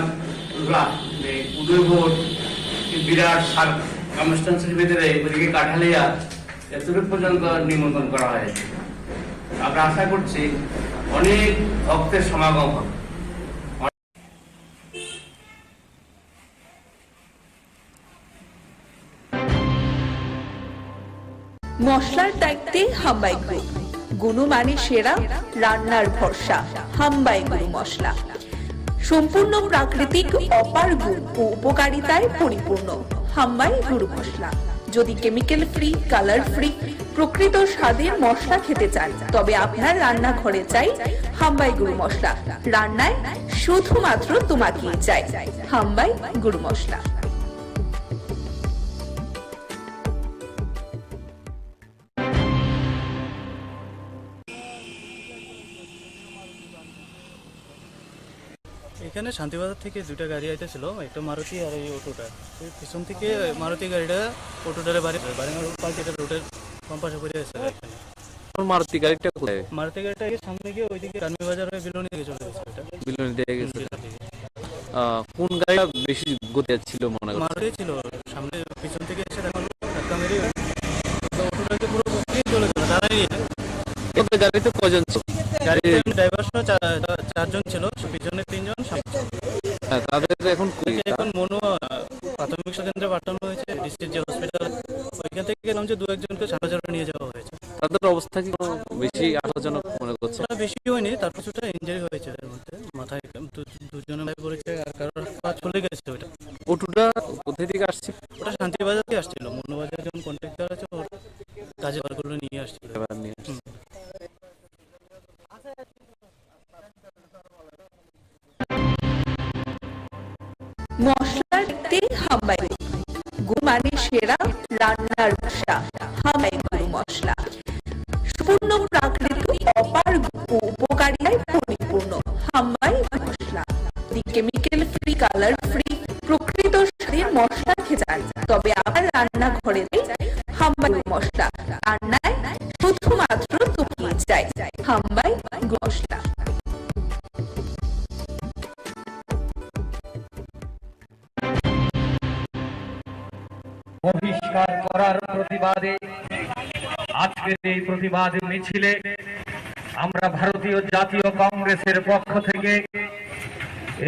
উদয়ভোট, বিরাট কনস্টিটুয়েন্সির ভিতরে ওদিকে কাঠালিয়া এতটুকু পর্যন্ত নিমন্ত্রণ করা হয়েছে। আমরা আশা করছি অনেক ভক্তের সমাগম হবে। মশলার দায়িত্বে হাম্বাই গ্রুপ, গুণমানে সেরা, রান্নার ভরসা হাম্বাই গুরু মশলা। সম্পূর্ণ প্রাকৃতিক অপার গুণ ও উপকারিতায় পরিপূর্ণ হাম্বাই গুরু মশলা। যদি কেমিক্যাল ফ্রি, কালার ফ্রি, প্রকৃত স্বাদের মশলা খেতে চান তবে আপনার রান্নাঘরে চাই হাম্বাই গুরু মশলা। রান্নায় শুধুমাত্র তোমাকেই চাই হাম্বাই গুরু মশলা। এখানে শান্তিবাজার থেকে দুটা গাড়ি আইতেছিল, একটা মারুতি আর এই অটোটা। পিছন থেকে মারুতি গাড়িটা অটোটারে বাড়ি পাল্টিটা রোডের বাম পাশে পড়ে আছে। মারুতি গাড়িটা কোথায়? মারুতি গাড়িটা সামনে গিয়ে ওইদিকে কানমি বাজার হয়ে বিলনি দিকে চলে গেছে। বিলনি দিয়ে গেছে। কোন গাড়িটা বেশি গতি ছিল মনে হয়? মারুতি ছিল সামনে, পিছন থেকে এসে দেখো ধাক্কা মেরে অটোটাকে পুরো বসিয়ে চলে গেল। দাঁড়াই গাড়িতে কজন ছিল? গাড়ির ড্রাইভার সহ 4 জন ছিল, পিছনে 3 জন। তাদের এখন মনো প্রাথমিক স্বাস্থ্য পাঠানো হয়েছে ডিস্ট্রিক্ট যে হসপিটাল, ওইখান থেকে নাম যে 2-1 জনকে সাহায্য নিয়ে যাওয়া হয়েছে। তাদের অবস্থা কি বেশি আশাজনক মনে করছে? বেশি হয়নি, তার কিছুটা ইনজারি হয়েছে, এর মধ্যে মাথায় 2 জনের পড়েছে আর কারোর পা চলে গেছে। ওইটা অটোটা কোথা থেকে আসছে? ওটা শান্তিবাজার থেকে আসছিল, মনোবাজার যখন কন্ট্রাক্টর আছে ওর কাজে বারগুলো নিয়ে আসছিল। মশলার দেখতে হাম্বাই গুণমানে সেরা, রান্নার ভরসা হাম্বাই গুরু মশলা। সম্পূর্ণ প্রাকৃতিক অপার গুণ ও উপকারিতায় পরিপূর্ণ হাম্বাই মশলা। কেমিক্যাল ফ্রি, কালার ফ্রি, প্রকৃত স্বাদের মশলা খেতে চান তবে আপনার রান্নাঘরে হাম্বাই গুরু মশলা। রান্নায় শুধুমাত্র তুমি চাই হাম্বাই গুরু মশলা। বহিষ্কার করার প্রতিবাদে আজকের এই প্রতিবাদ মিছিলে আমরা ভারতীয় জাতীয় কংগ্রেসের পক্ষ থেকে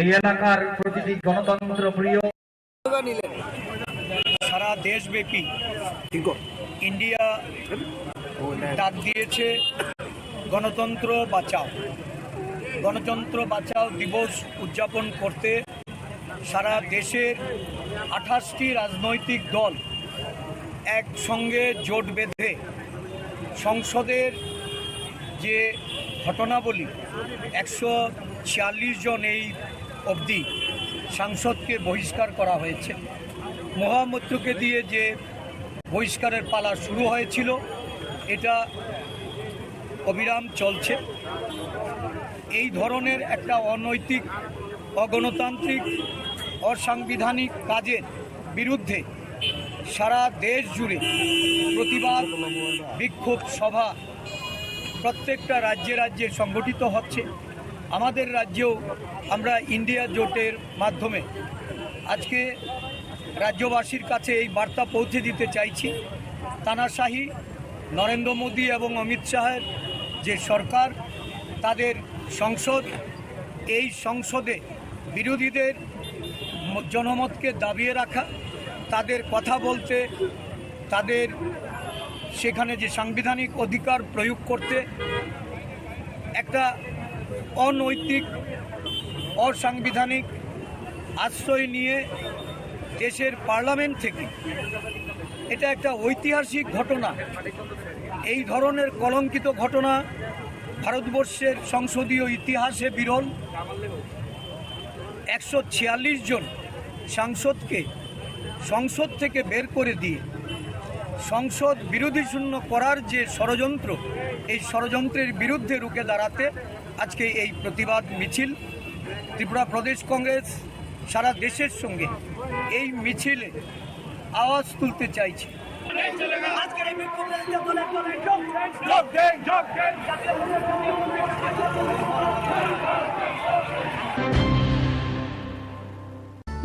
এই এলাকার প্রতিটি গণতন্ত্র প্রিয় সারা দেশব্যাপী ইন্ডিয়া ডাক দিয়েছে গণতন্ত্র বাঁচাও। গণতন্ত্র বাঁচাও দিবস উদযাপন করতে সারা দেশের 28টি রাজনৈতিক দল একসঙ্গে জোট বেঁধে সংসদের যে ঘটনাবলী 146 জন এই অবধি সাংসদকে বহিষ্কার করা হয়েছে। মহামৈত্রকে দিয়ে যে বহিষ্কারের পালা শুরু হয়েছিল এটা অবিরাম চলছে। এই ধরনের একটা অনৈতিক, অগণতান্ত্রিক, অসাংবিধানিক কাজের বিরুদ্ধে সারা দেশ জুড়ে প্রতিবাদ বিক্ষোভ সভা প্রত্যেকটা রাজ্যে রাজ্যে সংগঠিত হচ্ছে। আমাদের রাজ্যেও আমরা ইন্ডিয়া জোটের মাধ্যমে আজকে রাজ্যবাসীর কাছে এই বার্তা পৌঁছে দিতে চাইছি, তানাশাহি নরেন্দ্র মোদী এবং অমিত শাহের যে সরকার, তাদের সংসদ, এই সংসদে বিরোধীদের জনমতকে দাবিয়ে রাখা, তাদের কথা বলতে, তাদের সেখানে যে সাংবিধানিক অধিকার প্রয়োগ করতে একটা অনৈতিক, অসাংবিধানিক আশ্রয় নিয়ে দেশের পার্লামেন্ট থেকে, এটা একটা ঐতিহাসিক ঘটনা। এই ধরনের কলঙ্কিত ঘটনা ভারতবর্ষের সংসদীয় ইতিহাসে বিরল। 146 জন সাংসদকে সংসদ থেকে বের করে দিয়ে সংসদ বিরোধী শূন্য করার যে ষড়যন্ত্র, এই ষড়যন্ত্রের বিরুদ্ধে রুখে দাঁড়াতে আজকে এই প্রতিবাদ মিছিল। ত্রিপুরা প্রদেশ কংগ্রেস সারা দেশের সঙ্গে এই মিছিলে আওয়াজ তুলতে চাইছে।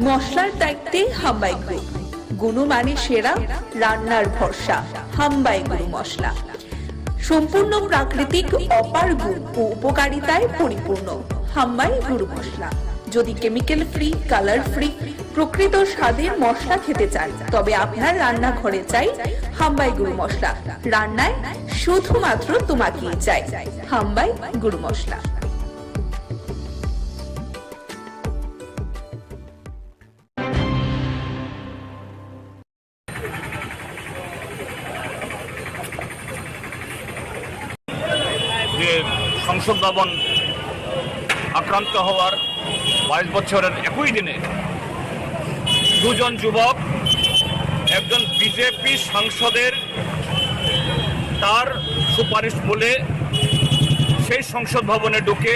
মশলার দায়িত্বে হাম্বাই গ্রুপ, গুণমানে সেরা, রান্নার ভরসা হাম্বাই গুরু মশলা। সম্পূর্ণ প্রাকৃতিক অপার গুণ ও উপকারিতায় পরিপূর্ণ হাম্বাই গুরু মশলা। যদি কেমিক্যাল ফ্রি, কালার ফ্রি, প্রকৃত স্বাদের মশলা খেতে চান তবে আপনার রান্নাঘরে চাই হাম্বাই গুরু মশলা। রান্নায় শুধুমাত্র তোমাকেই চাই। হাম্বাই গুরু মশলা। যে সংসদ ভবন আক্রান্ত হওয়ার 22 বছরের একই দিনে দুজন যুবক একজন বিজেপি সাংসদের তার সুপারিশ বলে সেই সংসদ ভবনে ঢুকে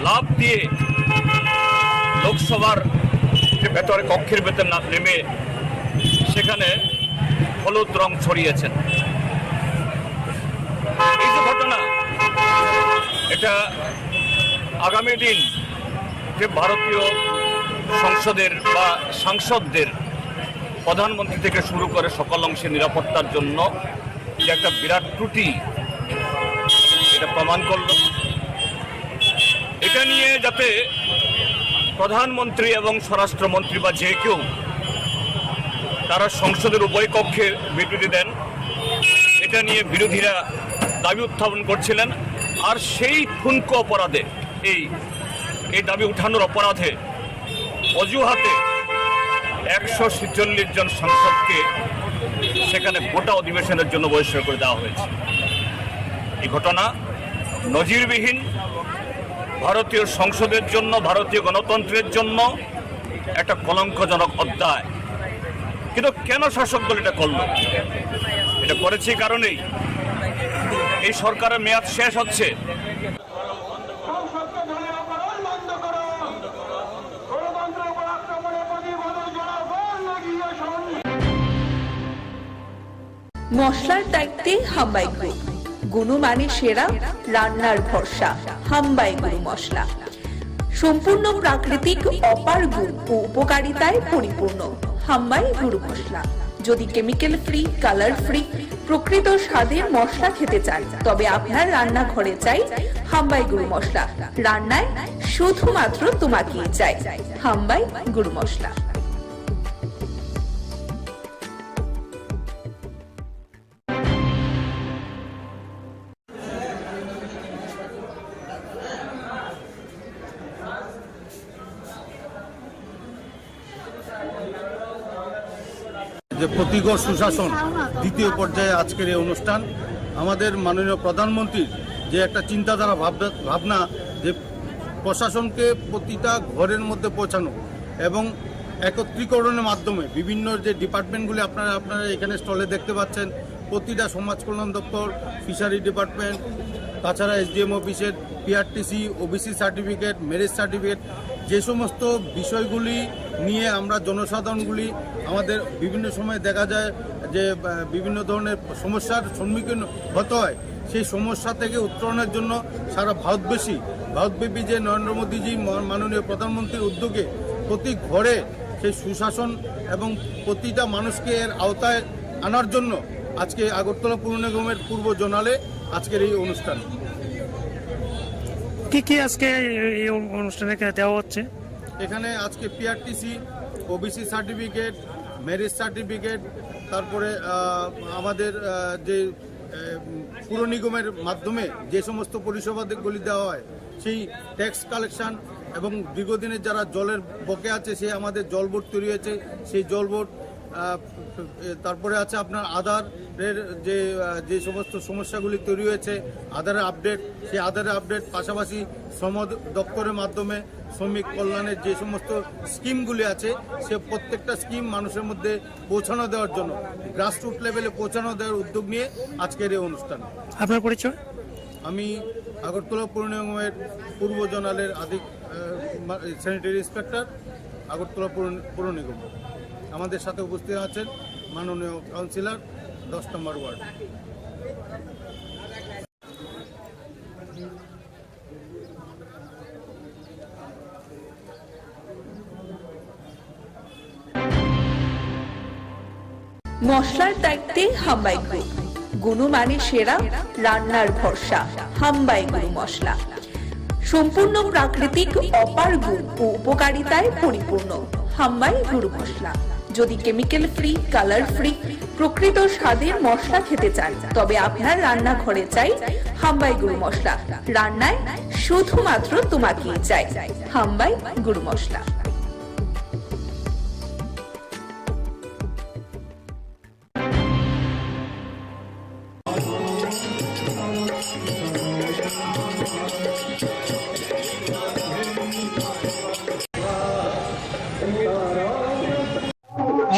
লাফ দিয়ে লোকসভার যে ভেতরে কক্ষের ভেতর না নেমে সেখানে হলুদ রং ছড়িয়েছেন। এই যে ঘটনা, এটা আগামী দিন যে ভারতীয় সংসদের বা সাংসদদের প্রধানমন্ত্রী থেকে শুরু করে সকল অংশে নিরাপত্তার জন্য যে একটা বিরাট ত্রুটি এটা প্রমাণ করল। এটা নিয়ে যাতে প্রধানমন্ত্রী এবং স্বরাষ্ট্রমন্ত্রী বা যে কেউ তারা সংসদের উভয় কক্ষে বিবৃতি দেন, এটা নিয়ে বিরোধীরা দাবি উত্থাপন করছিলেন। আর সেই ঠুনকো অপরাধে এই দাবি উঠানোর অপরাধে অজুহাতে 146 জন সাংসদকে সেখানে গোটা অধিবেশনের জন্য বহিষ্কার করে দেওয়া হয়েছে। এই ঘটনা নজিরবিহীন, ভারতীয় সংসদের জন্য, ভারতীয় গণতন্ত্রের জন্য একটা কলঙ্কজনক অধ্যায়। কিন্তু কেন শাসক দল এটা করল? এটা করেছে কারণেই এই সরকারের মেয়াদ শেষ হচ্ছে। মশলার দায়িত্বে হাম্বাই গ্রুপ, গুণমানে সেরা, রান্নার ভরসা। হাম্বাই গুরু মশলা সম্পূর্ণ প্রাকৃতিক, অপার গুণ ও উপকারিতায় পরিপূর্ণ। হাম্বাই গুরু মশলা। যদি কেমিক্যাল ফ্রি, কালার ফ্রি, প্রকৃত স্বাদের মশলা খেতে চান তবে আপনার রান্নাঘরে চাই হাম্বাই গুরু মশলা। রান্নায় শুধুমাত্র তোমাকেই চাই। হাম্বাই গুরু মশলা। যে প্রতিগড় সুশাসন দ্বিতীয় পর্যায়ে আজকের এই অনুষ্ঠান, আমাদের মাননীয় প্রধানমন্ত্রীর যে একটা চিন্তাধারা ভাবনা যে প্রশাসনকে প্রতিটা ঘরের মধ্যে পৌঁছানো এবং একত্রীকরণের মাধ্যমে বিভিন্ন যে ডিপার্টমেন্টগুলি আপনারা এখানে স্টলে দেখতে পাচ্ছেন, প্রতিটা সমাজ কল্যাণ দপ্তর, ফিশারি ডিপার্টমেন্ট, তাছাড়া এসডিএম অফিসের PRTC, OBC certificate, marriage certificate, যে সমস্ত বিষয়গুলি নিয়ে আমরা জনসাধারণগুলি আমাদের বিভিন্ন সময় দেখা যায় যে বিভিন্ন ধরনের সমস্যার সম্মুখীন হতে হয়, সেই সমস্যা থেকে উত্তরণের জন্য সারা ভারতব্যাপী যে নরেন্দ্র মোদীজি মাননীয় প্রধানমন্ত্রীর উদ্যোগে প্রতি ঘরে সেই সুশাসন এবং প্রতিটা মানুষকে এর আওতায় আনার জন্য আজকে আগরতলা পুর নিগমের পূর্ব জোনালে আজকের এই অনুষ্ঠান। কি আজকে এই অনুষ্ঠানে দেওয়া হচ্ছে? এখানে আজকে PRTC, OBC certificate, marriage certificate, তারপরে আমাদের যে পুর নিগমের মাধ্যমে যে সমস্ত পরিষেবাগুলি দেওয়া হয় সেই ট্যাক্স কালেকশন এবং দীর্ঘদিনের যারা জলের বকে আছে সে আমাদের জল বোর্ড তৈরি হয়েছে, সেই জল বোর্ড, তারপরে আছে আপনার আধারের যে সমস্ত সমস্যাগুলি তৈরি হয়েছে আধারের আপডেট, সেই আধারের আপডেট, পাশাপাশি শ্রম দপ্তরের মাধ্যমে শ্রমিক কল্যাণের যে সমস্ত স্কিমগুলি আছে সে প্রত্যেকটা স্কিম মানুষের মধ্যে পৌঁছানো দেওয়ার জন্য গ্রাসরুট লেভেলে পৌঁছানো দেওয়ার উদ্যোগ নিয়ে আজকের এই অনুষ্ঠান। আপনার পরিচয়? আমি আগরতলা পুর নিগমের পূর্ব জোনালের স্যানিটারি ইন্সপেক্টর, আগরতলা পুর নিগম। আমাদের সাথে উপস্থিত আছেন মাননীয় কাউন্সিলর 10 নম্বর ওয়ার্ড। মশলার দায়িত্বে হাম্বাই গ্রুপ, গুণমানে সেরা, রান্নার ভরসা। হাম্বাই গুরু মশলা সম্পূর্ণ প্রাকৃতিক, অপার গুণ ও উপকারিতায় পরিপূর্ণ। হাম্বাই গুরু মশলা। যদি কেমিক্যাল ফ্রি, কালার ফ্রি, প্রকৃত স্বাদের মশলা খেতে চান তবে আপনার রান্নাঘরে চাই হাম্বাই গুরু মশলা। রান্নায় শুধুমাত্র তোমাকেই চাই হাম্বাই গুরু মশলা।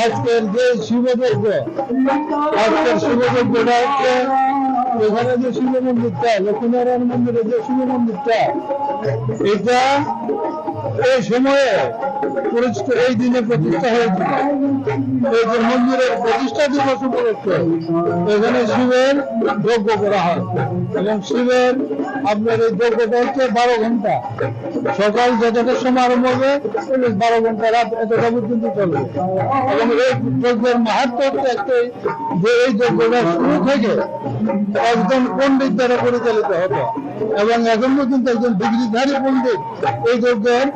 আজকের যে শিবযজ্ঞ, আজকের শিবযজ্ঞটা হচ্ছে এখানে যে শিব মন্দিরটা, লক্ষ্মীনারায়ণ মন্দিরে যে শিব মন্দিরটা, এটা এই সময়ে এই দিনে প্রতিষ্ঠা হয়েছিল। এই যে মন্দিরের প্রতিষ্ঠা দিবস উপলক্ষে এখানে শিবের যজ্ঞ করা হয় এবং শিবের আপনার এই যজ্ঞটা হচ্ছে 12 ঘন্টা। সকাল যতটা সময় আরম্ভ হবে 12 ঘন্টা, রাত এতটা পর্যন্ত চলবে। এবং এই যজ্ঞের মাহাত্ম্য হচ্ছে একটাই যে এই যজ্ঞটা শুরু থেকে একজন পণ্ডিত দ্বারা পরিচালিত হতো এবং এখনো কিন্তু একজন ডিগ্রিধারী পণ্ডিত এই যজ্ঞের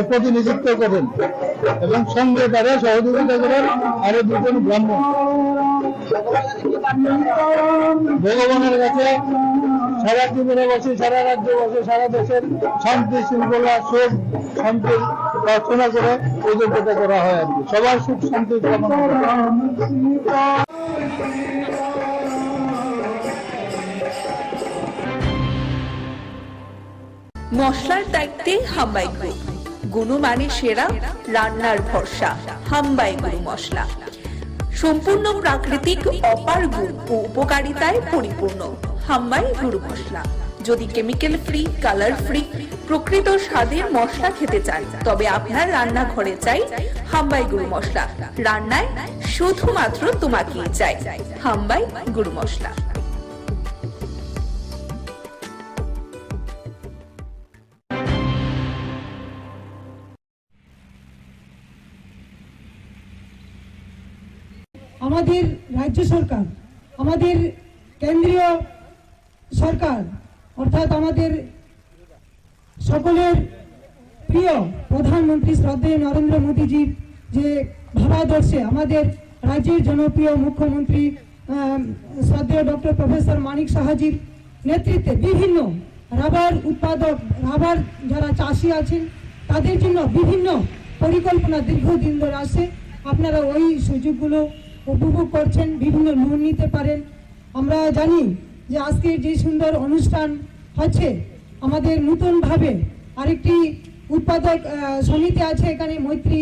প্রতিনিধিত্ব করেন এবং সঙ্গে তারা সহযোগিতা করেন আরো 2 জন ব্রাহ্মণ। ভগবানের কাছে সারা ত্রিপুরা বসে, সারা রাজ্য বসে, সারা দেশের শান্তি শৃঙ্খলা, সুখ শান্তির প্রার্থনা করে এই যজ্ঞটা করা হয় আর কি, সবার সুখ শান্তি কামনা করে। মশলার দায়িত্বে হাম্বাই গ্রুপ, গুণমানে সেরা, রান্নার ভরসা হাম্বাই গুরু মশলা। সম্পূর্ণ প্রাকৃতিক, অপার গুণ ও উপকারিতায় পরিপূর্ণ হাম্বাই গুরু মশলা। যদি কেমিক্যাল ফ্রি, কালার ফ্রি, প্রকৃত স্বাদের মশলা খেতে চান তবে আপনার রান্নাঘরে চাই হাম্বাই গুরু মশলা। রান্নায় শুধুমাত্র তোমাকেই চাই হাম্বাই গুরু মশলা। আমাদের রাজ্য সরকার, আমাদের কেন্দ্রীয় সরকার অর্থাৎ আমাদের সকলের প্রিয় প্রধানমন্ত্রী শ্রদ্ধেয় নরেন্দ্র মোদীজির যে ভাবাদর্শে আমাদের রাজ্যের জনপ্রিয় মুখ্যমন্ত্রী শ্রদ্ধেয় ডক্টর প্রফেসর মানিক সাহাজির নেতৃত্বে বিভিন্ন রাবার উৎপাদক, রাবার যারা চাষি আছেন তাদের জন্য বিভিন্ন পরিকল্পনা দীর্ঘদিন ধরে আসে। আপনারা ওই সুযোগগুলো উপভোগ করছেন, বিভিন্ন লোন নিতে পারেন। আমরা জানি যে আজকের যে সুন্দর অনুষ্ঠান হচ্ছে, আমাদের নতুনভাবে আরেকটি উৎপাদক সমিতি আছে এখানে, মৈত্রী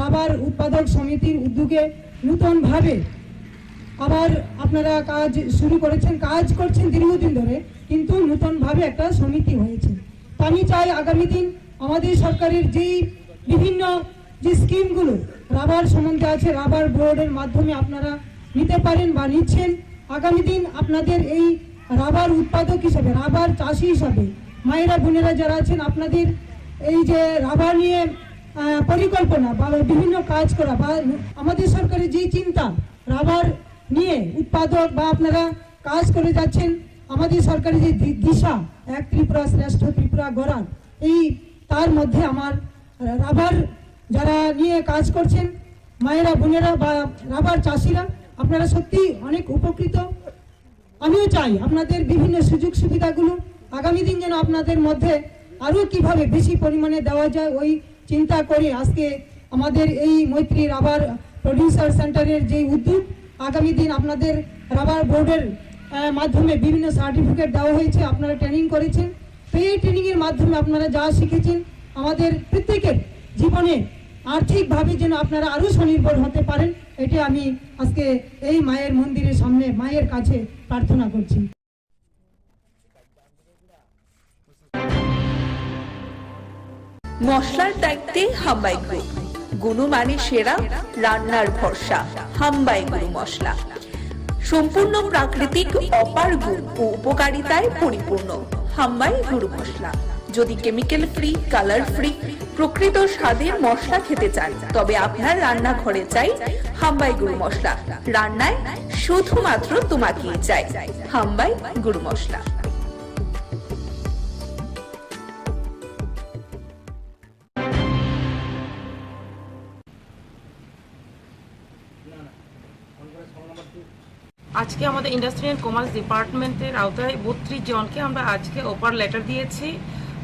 রাবার উৎপাদক সমিতির উদ্যোগে নতুনভাবে আবার আপনারা কাজ শুরু করেছেন, কাজ করছেন দীর্ঘদিন ধরে, কিন্তু নতুনভাবে একটা সমিতি হয়েছে। তো আমি চাই আগামী দিন আমাদের সরকারের যেই বিভিন্ন যে স্কিমগুলো রাবার সম্বন্ধে আছে, রাবার বোর্ডের মাধ্যমে আপনারা নিতে পারেন বা নিচ্ছেন। আগামী দিন আপনাদের এই রাবার উৎপাদক হিসাবে, রাবার চাষি হিসাবে মায়েরা বোনেরা যারা আছেন, আপনাদের এই যে রাবার নিয়ে পরিকল্পনা বা বিভিন্ন কাজ করা বা আমাদের সরকারের যেই চিন্তা রাবার নিয়ে উৎপাদক বা আপনারা কাজ করে যাচ্ছেন, আমাদের সরকারের যে দিশা এক ত্রিপুরা শ্রেষ্ঠ ত্রিপুরা গড়ার, এই তার মধ্যে আমার রাবার যারা নিয়ে কাজ করছেন মায়েরা বোনেরা বা রাবার চাষিরা, আপনারা সত্যি অনেক উপকৃত। আমিও চাই আপনাদের বিভিন্ন সুযোগ সুবিধাগুলো আগামী দিন যেন আপনাদের মধ্যে আরও কিভাবে বেশি পরিমাণে দেওয়া যায় ওই চিন্তা করে আজকে আমাদের এই মৈত্রী রাবার প্রডিউসার সেন্টারের যে উদ্যোগ, আগামী দিন আপনাদের রাবার বোর্ডের মাধ্যমে বিভিন্ন সার্টিফিকেট দেওয়া হয়েছে, আপনারা ট্রেনিং করেছেন। তো এই ট্রেনিংয়ের মাধ্যমে আপনারা যা শিখেছেন আমাদের প্রত্যেকের জীবনে আর্থিকভাবে যেন আপনারা আরও স্বনির্ভর হতে পারেন, এটি আমি আজকে এই মায়ের মন্দিরের সামনে মায়ের কাছে প্রার্থনা করছি। মশলার দায়িত্বে হাম্বাই গ্রুপ, গুণমানে সেরা, রান্নার ভরসা হাম্বাই গুরু মশলা। সম্পূর্ণ প্রাকৃতিক, অপার গুণ ও উপকারিতায় পরিপূর্ণ হাম্বাই গুরু মশলা। যদি কেমিক্যাল ফ্রি, কালার ফ্রি, প্রকৃত স্বাদের মশলা খেতে চান তবে আপনার রান্নাঘরে চাই হাম্বাই গুরু মশলা। রান্নায় শুধুমাত্র তোমাকেই চাই হাম্বাই গুরু মশলা। আজকে আমাদের ইন্ডাস্ট্রি অ্যান্ড কমার্স ডিপার্টমেন্টের আওতায় 32 জনকে আমরা আজকে অফার লেটার দিয়েছি।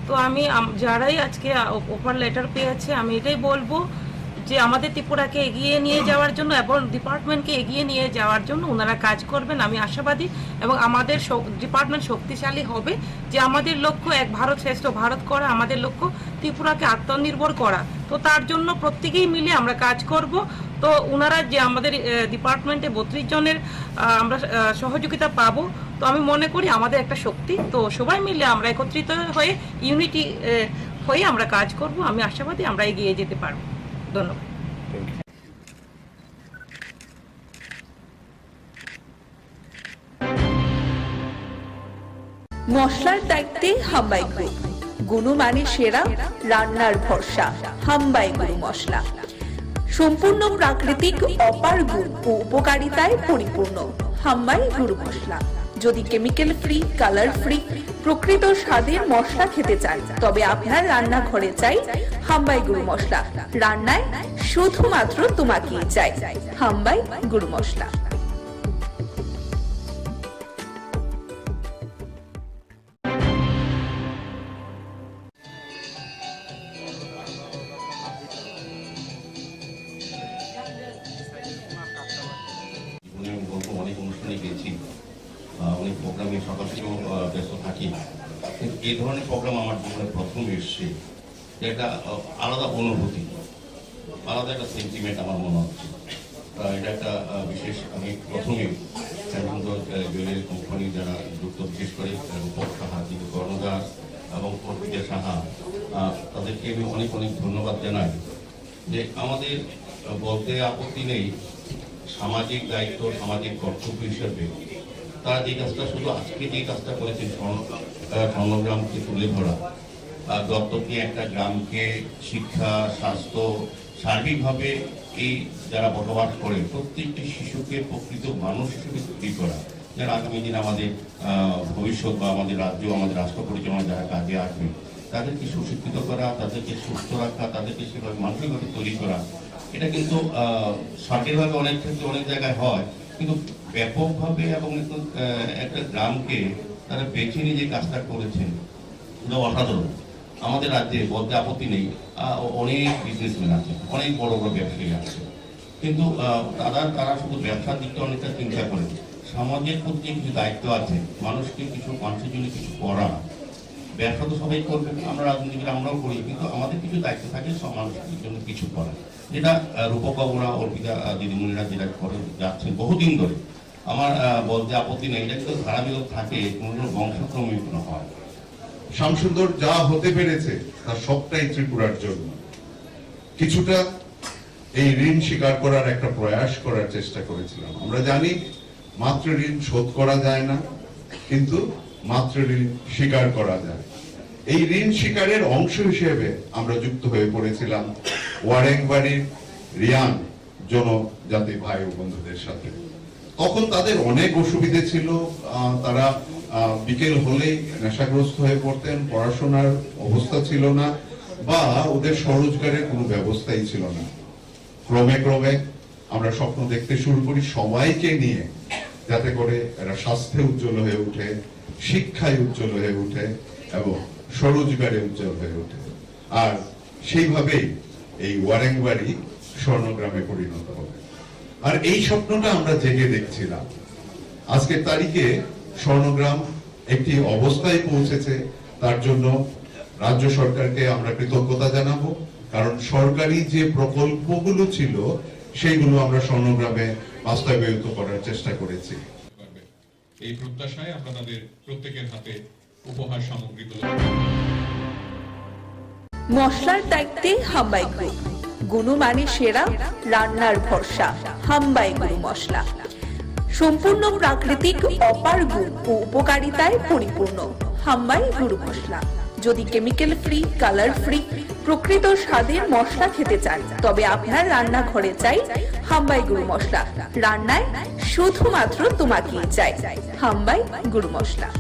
তো আমি যারাই আজকে অফার লেটার পেয়েছে আমি এটাই বলবো যে আমাদের ত্রিপুরাকে এগিয়ে নিয়ে যাওয়ার জন্য এবং ডিপার্টমেন্টকে এগিয়ে নিয়ে যাওয়ার জন্য ওনারা কাজ করবেন, আমি আশাবাদী। এবং আমাদের ডিপার্টমেন্ট শক্তিশালী হবে, যে আমাদের লক্ষ্য এক ভারত শ্রেষ্ঠ ভারত করা, আমাদের লক্ষ্য ত্রিপুরাকে আত্মনির্ভর করা। তো তার জন্য প্রত্যেকেই মিলে আমরা কাজ করব। তো ওনারা যে আমাদের ডিপার্টমেন্টে 32 জনের আমরা সহযোগিতা পাবো, তো আমি মনে করি আমাদের একটা শক্তি। তো সবাই মিলে আমরা একত্রিত হয়ে ইউনিটি হয়ে আমরা কাজ করব, আমি আশাবাদী আমরা এগিয়ে যেতে পারবো। ধন্যবাদ। মশলার দায়িত্বে হাম্বাই গ্রুপ, গুণমানে সেরা, রান্নার ভরসা। হাম্বাই গুরু মশলা সম্পূর্ণ প্রাকৃতিক, অপার গুণ ও উপকারিতায় পরিপূর্ণ। হাম্বাই গুরু মশলা। যদি কেমিক্যাল ফ্রি, কালার ফ্রি, প্রকৃত স্বাদের মশলা খেতে চান, তবে আপনার রান্নাঘরে চাই হাম্বাই গুরু মশলা। রান্নায় শুধুমাত্র তোমাকেই চাই হাম্বাই গুরু মশলা। অনেক অনুষ্ঠানে গেছি, অনেক প্রোগ্রামে সকাল থেকেও ব্যস্ত থাকি, কিন্তু এই ধরনের প্রোগ্রাম আমার জীবনে প্রথম এসছে। একটা আলাদা অনুভূতি, আলাদা একটা সেন্টিমেন্ট আমার মনে হচ্ছে। এটা একটা বিশেষ, আমি প্রথমে জুয়েলারি কোম্পানি যারা যুক্ত, বিশেষ করে রূপক সাহা, যিনি কর্ণদাস এবং অর্পিতা সাহা, তাদেরকে আমি অনেক অনেক ধন্যবাদ জানাই। যে আমাদের বলতে আপত্তি নেই, সামাজিক দায়িত্ব, সামাজিক কর্তব্য হিসেবে তারা যে কাজটা, শুধু আজকে যে কাজটা করেছেন স্বর্ণগ্রামকে তুলে ধরা, দত্তক নিয়ে একটা গ্রামকে শিক্ষা, স্বাস্থ্য, সার্বিকভাবে এই যারা বসবাস করে প্রত্যেকটি শিশুকে প্রকৃত মানুষ হিসেবে তৈরি করা, যারা আগামী দিন আমাদের ভবিষ্যৎ বা আমাদের রাজ্য, আমাদের রাষ্ট্র পরিচালনা যারা কাজে আসবে, তাদেরকে সুশিক্ষিত করা, তাদেরকে সুস্থ রাখা, তাদেরকে সেভাবে মানসিকভাবে তৈরি করা। এটা কিন্তু সরকারিভাবে অনেক ক্ষেত্রে অনেক জায়গায় হয়, কিন্তু ব্যাপকভাবে এবং একটা গ্রামকে তারা বেছে নিয়ে যে কাজটা করেছেন এটা অসাধারণ। আমাদের রাজ্যে বলতে আপত্তি নেই, অনেক বিজনেসম্যান আছে, অনেক বড় বড় ব্যবসায়ী আছে, কিন্তু তারা শুধু ব্যবসার দিকটা অনেকটা চিন্তা করে, সমাজের প্রতি কিছু দায়িত্ব আছে, মানুষকে কিছু, মানুষের জন্য কিছু করা। ব্যবসা তো সবাই করবে, আমরা রাজনীতিবিদ আমরাও করি, কিন্তু আমাদের কিছু দায়িত্ব থাকে মানুষের জন্য কিছু করা, যেটা রূপকবাবুরা, অর্পিতা দিদিমণিরা যেটা করে যাচ্ছেন বহুদিন ধরে। আমার বলতে আপত্তি নেই, এটা কিন্তু ধারাবাহিক থাকে, কোনো বংশক্রমে কোনো হয়। শ্যামসুন্দর যা হতে পেরেছে তার সবটাই ত্রিপুরার জন্য। কিছুটা এই ঋণ স্বীকার করার একটা প্রয়াস করার চেষ্টা করেছিলাম। আমরা জানি মাতৃ ঋণ শোধ করা যায় না, কিন্তু মাতৃ ঋণ স্বীকার করা যায়। এই ঋণ স্বীকারের অংশ হিসেবে আমরা যুক্ত হয়ে পড়েছিলাম ওয়ারেংবাড়ির রিয়াং জনজাতি ভাই ও বন্ধুদের সাথে। তখন তাদের অনেক অসুবিধে ছিল, তারা বিকেল হলেই নেশাগ্রস্ত হয়ে পড়তেন, পড়াশোনার অবস্থা ছিল না, বা ওদের স্বরোজগারের কোনো ব্যবস্থাই ছিল না। ক্রমে ক্রমে আমরা স্বপ্ন দেখতে শুরু করি সবাইকে নিয়ে, যাতে করে এরা স্বাস্থ্যে উজ্জ্বল হয়ে উঠে, শিক্ষায় উজ্জ্বল হয়ে উঠে এবং স্বরোজগারে উজ্জ্বল হয়ে ওঠে। আর সেইভাবেই এই ওয়ারেংবাড়ি স্বর্ণগ্রামে পরিণত হবে। আর এই স্বপ্নটা আমরা জেগে দেখছিলাম। আজকের তারিখে স্বর্ণগ্রাম একটি অবস্থায় পৌঁছেছে, তার জন্য রাজ্য সরকারকে আমরা কৃতজ্ঞতা জানাবো, কারণ সরকারি যে প্রকল্পগুলো ছিল সেইগুলো আমরা স্বর্ণগ্রামে বাস্তবায়িত করার চেষ্টা করেছি। এই প্রত্যাশায় আমরা তাদের প্রত্যেকের হাতে উপহার সামগ্রী তুলে মশলার দায়িত্বে হাম্বাই গ্রুপ, গুণমানে সেরা, রান্নার ভরসা। হাম্বাই গুরু মশলা সম্পূর্ণ প্রাকৃতিক, অপার গুণ ও উপকারিতায় পরিপূর্ণ। হাম্বাই গুরু মশলা। যদি কেমিক্যাল ফ্রি, কালার ফ্রি, প্রকৃত স্বাদের মশলা খেতে চান, তবে আপনার রান্নাঘরে চাই হাম্বাই গুরু মশলা। রান্নায় শুধুমাত্র তোমাকেই চাই হাম্বাই গুরু মশলা।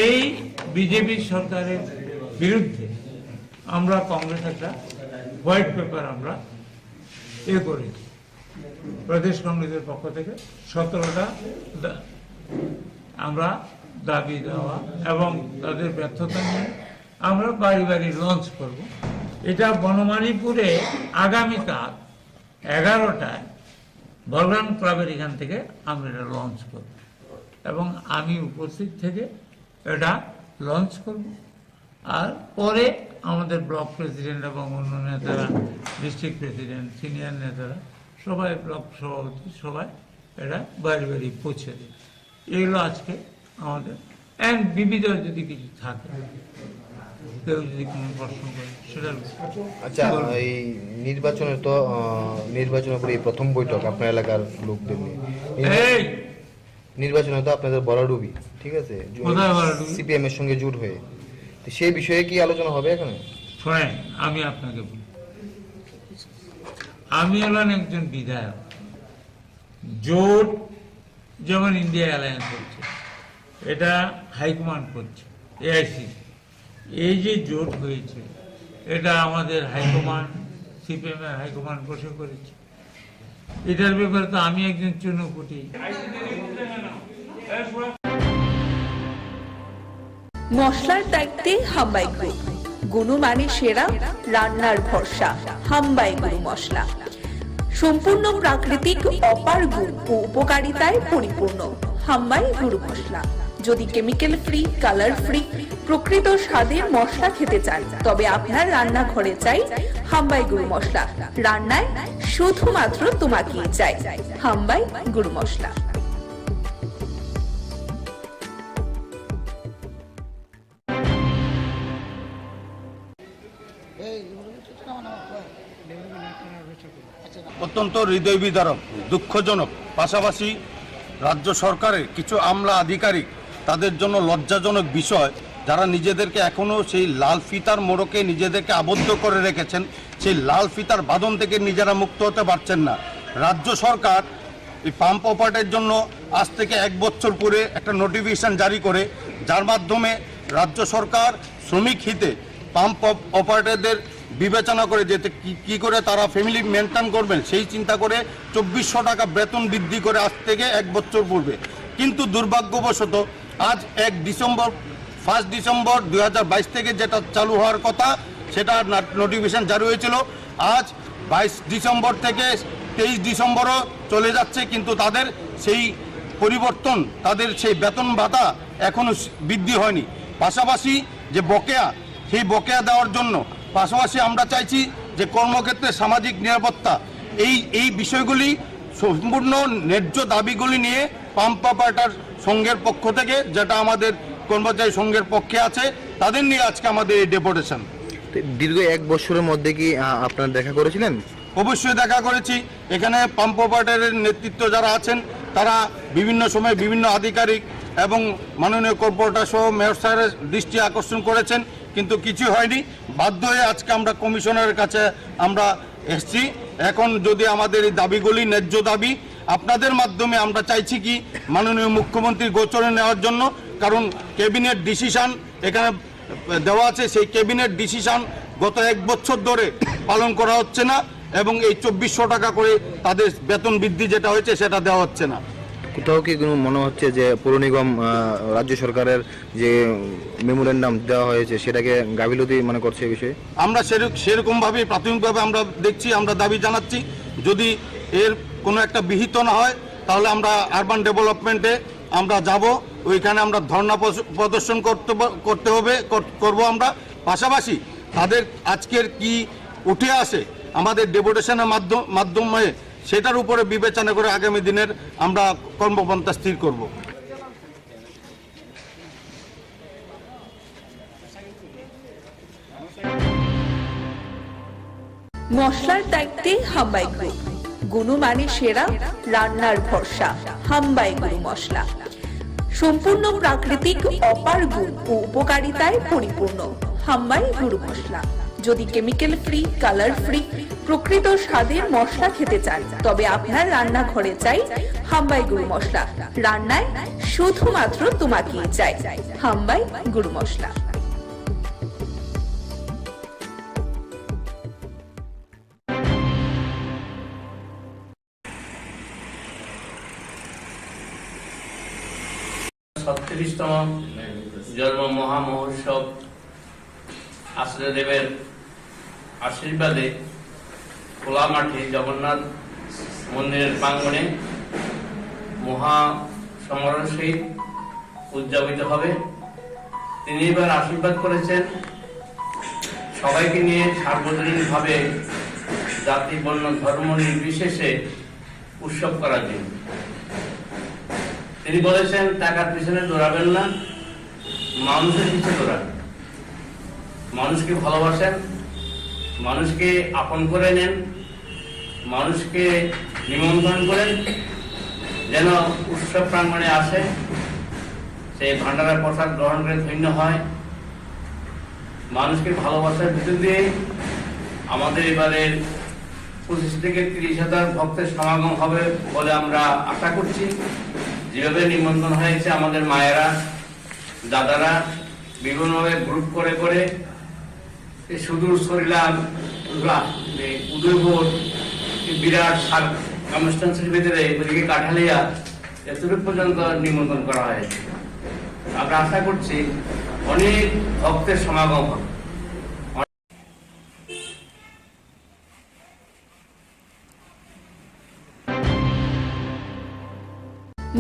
এই বিজেপি সরকারের বিরুদ্ধে আমরা কংগ্রেস একটা হোয়াইট পেপার আমরা করেছি প্রদেশ কংগ্রেসের পক্ষ থেকে 17টা আমরা দাবি দেওয়া এবং তাদের ব্যর্থতা নিয়ে আমরা বাড়ি বাড়ি লঞ্চ করব। এটা বনমালীপুরে আগামীকাল 11টায় বলরাম ক্লাবের এখান থেকে আমরা এটা লঞ্চ করব এবং আমি উপস্থিত থেকে এটা লঞ্চ করব। আর পরে আমাদের ব্লক প্রেসিডেন্ট এবং অন্য নেতারা, ডিস্ট্রিক্ট প্রেসিডেন্ট, সিনিয়র নেতারা সবাই, ব্লক সভাপতি সবাই এটা বাড়ি বাড়ি পৌঁছে দেবে। এগুলো আজকে আমাদের বিবিধ যদি কিছু থাকে, কেউ যদি কোনো প্রশ্ন করে সেটা। আচ্ছা, এই নির্বাচনের তো নির্বাচনের পরে প্রথম বৈঠক আপনার এলাকার লোকদের নিয়ে, নির্বাচনে তো আপনাদের বড়ডুবি, ঠিক আছে, সিপিএম এর সঙ্গে জোট হয়ে, সেই বিষয়ে কি আলোচনা হবে এখানে? শোনেন, আমি আপনাকে বলি, আমি হলাম একজন বিধায়ক। জোট যেমন ইন্ডিয়া অ্যালায়েন্স হচ্ছে, এটা হাইকমান্ড করছে, এআইসি। এই যে জোট হয়েছে এটা আমাদের হাইকমান্ড, সিপিএম এর হাইকমান্ড বসে করেছে। এটার ব্যাপারে তো আমি একজন চুনোপুটি। মশলার দায়িত্বে হাম্বাই গ্রুপ, গুণমানে সেরা, রান্নার ভরসা। হাম্বাই গুরু মশলা সম্পূর্ণ প্রাকৃতিক, অপার গুণ ও উপকারিতায় পরিপূর্ণ। হাম্বাই গুরু মশলা। যদি কেমিক্যাল ফ্রি, কালার ফ্রি, প্রকৃত স্বাদের মশলা খেতে চান, তবে আপনার রান্নাঘরে চাই হাম্বাই গুরু মশলা। রান্নায় শুধুমাত্র তোমাকেই চাই হাম্বাই গুরু মশলা। অত্যন্ত হৃদয় বিদারক, দুঃখজনক, পাশাপাশি রাজ্য সরকারের কিছু আমলা আধিকারিক, তাদের জন্য লজ্জাজনক বিষয়, যারা নিজেদেরকে এখনও সেই লাল ফিতার মোড়কে নিজেদেরকে আবদ্ধ করে রেখেছেন। সেই লাল ফিতার বাঁধন থেকে নিজেরা মুক্ত হতে পারছেন না। রাজ্য সরকার এই পাম্প অপারেটের জন্য আজ থেকে 1 বছর পরে একটা নোটিফিকেশন জারি করে, যার মাধ্যমে রাজ্য সরকার শ্রমিক হিতে পাম্প অপারেটরদের বিবেচনা করে যেতে কি করে তারা ফ্যামিলি মেনটেন করবেন, সেই চিন্তা করে 2400 টাকা বেতন বৃদ্ধি করে আজ থেকে 1 বছর পূর্বে। কিন্তু দুর্ভাগ্যবশত আজ 1 ডিসেম্বর 2022 থেকে যেটা চালু হওয়ার কথা, সেটা নোটিফিকেশন জারি হয়েছিল। আজ 22 ডিসেম্বর থেকে 23 ডিসেম্বরও চলে যাচ্ছে, কিন্তু তাদের সেই পরিবর্তন, তাদের সেই বেতন ভাতা এখনও বৃদ্ধি হয়নি। পাশাপাশি যে বকেয়া, সেই বকেয়া দেওয়ার জন্য পাশাপাশি আমরা চাইছি যে কর্মক্ষেত্রে সামাজিক নিরাপত্তা, এই বিষয়গুলি সম্পূর্ণ ন্যায্য দাবিগুলি নিয়ে পাম্প অপারেটর সংঘের পক্ষ থেকে, যেটা আমাদের কর্মচারী সংঘের পক্ষে আছে, তাদের নিয়ে আজকে আমাদের এই ডেপুটেশন। দীর্ঘ 1 বছরের মধ্যে কি আপনারা দেখা করেছিলেন? অবশ্যই দেখা করেছি। এখানে পাম্প অপারেটরের নেতৃত্ব যারা আছেন, তারা বিভিন্ন সময় বিভিন্ন আধিকারিক এবং মাননীয় কর্পোরেটর সহ মেয়র স্যারের দৃষ্টি আকর্ষণ করেছেন, কিন্তু কিছু হয়নি। বাধ্য হয়ে আজকে আমরা কমিশনারের কাছে আমরা এসেছি। এখন যদি আমাদের এই দাবিগুলি ন্যায্য দাবি, আপনাদের মাধ্যমে আমরা চাইছি কি মাননীয় মুখ্যমন্ত্রীর গোচরে নেওয়ার জন্য, কারণ ক্যাবিনেট ডিসিশন এখানে দেওয়া আছে, সেই ক্যাবিনেট ডিসিশন গত 1 বছর ধরে পালন করা হচ্ছে না, এবং এই 2400 টাকা করে তাদের বেতন বৃদ্ধি যেটা হয়েছে সেটা দেওয়া হচ্ছে না। কোথাও কি মনে হচ্ছে যে পৌর নিগম রাজ্য সরকারের যে মেমোরেন্ডাম দেওয়া হয়েছে সেটাকে গাফিলতি মনে করছে এই বিষয়ে? আমরা সেরকমভাবে প্রাথমিকভাবে আমরা দেখছি, আমরা দাবি জানাচ্ছি, যদি এর কোনো একটা বিহিত না হয় তাহলে আমরা আরবান ডেভেলপমেন্টে আমরা যাব, ওইখানে আমরা ধর্ণা প্রদর্শন করব আমরা। পাশাপাশি তাদের আজকের কি উঠে আসে আমাদের ডেপুটেশনের মাধ্যমে, সেটার উপরে বিবেচনা করে আগামী দিনের আমরা কর্মপন্থা স্থির করব। মশলার দায়িত্বে হাম্বাই গ্রুপ, গুণমানে সেরা, রান্নার ভরসা। হাম্বাই গুরু মশলা সম্পূর্ণ প্রাকৃতিক, অপার গুণ ও উপকারিতায় পরিপূর্ণ। হাম্বাই গুরু মশলা। যদি কেমিক্যাল ফ্রি, কালার ফ্রি, প্রকৃত স্বাদের মশলা খেতে চান তবে আপনার রান্নাঘরে চাই হাম্বাই গুরু মশলা। রান্নায় শুধুমাত্র তোমাকেই চাই হাম্বাই গুরু মশলা। ছত্রিশতম জন্ম মহামহোৎসব আশ্রয়দেবের আশীর্বাদে খোলা মাঠে জগন্নাথ মন্দিরের প্রাঙ্গণে মহা সমারোহ সহিত উদযাপিত হবে। তিনি এবার আশীর্বাদ করেছেন সবাইকে নিয়ে সার্বজনীনভাবে জাতি, বর্ণ, ধর্ম নির্বিশেষে উৎসব করার জন্য। তিনি বলেছেন টাকার পিছনে দৌড়াবেন না, মানুষের পিছনে দৌড়াবেন। মানুষকে ভালোবাসেন, মানুষকে আপন করে নেন, মানুষকে নিমন্ত্রণ করেন, যেন উৎসব প্রাঙ্গণে আসে, সেই ভান্ডারা প্রসাদ গ্রহণ করে ধন্য হয়। মানুষকে ভালোবাসার ভিতর দিয়ে আমাদের এবারের 25 থেকে 30,000 ভক্তের সমাগম হবে বলে আমরা আশা করছি। যেভাবে নিমন্ত্রণ হয়েছে, আমাদের মায়েরা, দাদারা বিভিন্নভাবে গ্রুপ করে করে সুদূর সরিলাম, উদয়পুর, বিরাট কনস্টিটুয়েন্সির ভিতরে ওদিকে কাঠালিয়া এতটুকু পর্যন্ত নিমন্ত্রণ করা হয়েছে। আমরা আশা করছি অনেক ভক্তের সমাগম হবে।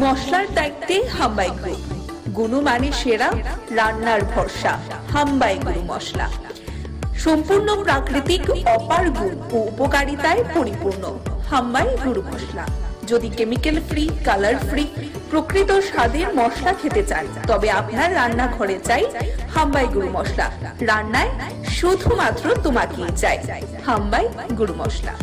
মশলার দায়িত্বে হাম্বাই গ্রুপ, গুণমানে সেরা, রান্নার ভরসা হাম্বাই গুরু মশলা। সম্পূর্ণ প্রাকৃতিক, অপার গুণ ও উপকারিতায় পরিপূর্ণ হাম্বাই গুরু মশলা। যদি কেমিক্যাল ফ্রি, কালার ফ্রি, প্রকৃত স্বাদের মশলা খেতে চান তবে আপনার রান্নাঘরে চাই হাম্বাই গুরু মশলা। রান্নায় শুধুমাত্র তোমাকেই চাই হাম্বাই গুরু মশলা।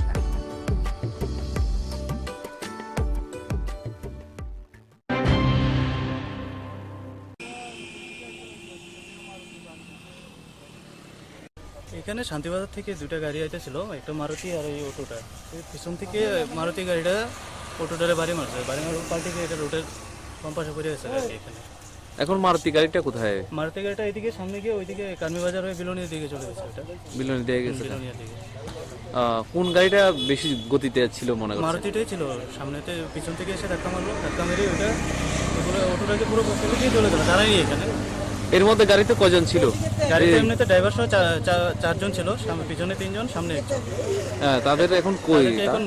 এখানে শান্তিবাজার থেকে দুটা গাড়ি আইতেছিল, একটা মারুতি আর এই অটোটা। পিছন থেকে মারুতি গাড়িটা অটোটারে বাড়ি মারছে, বাড়ি মারার পাল্টি এটা রোডের কম্পাসে পড়ে গেছে আর কি। এখানে এখন মারুতি গাড়িটা কোথায়? মারুতি গাড়িটা এইদিকে সামনে গিয়ে ওইদিকে কার্মি বাজার হয়ে বিলোনিয়ার দিকে চলে গেছে। ওটা বিলোনি দিয়ে গেছে। বিলোনিয়ার দিকে। কোন গাড়িটা বেশি গতিতে ছিল মনে করছেন? মারুতিটাই ছিল। সামনেতে পিছন থেকে এসে ধাক্কা মারলো, ধাক্কা মেরে ওটা অটোটাকে পুরো পক্ষ থেকে চলে গেল, দাঁড়াই এখানে। এর মধ্যে গাড়িতে কজন ছিল? গাড়িতে এমনিতে ড্রাইভার সহ 4 জন ছিল, পিছনে 3 জন, সামনে 1 জন। হ্যাঁ, তাদের এখন কই? এখন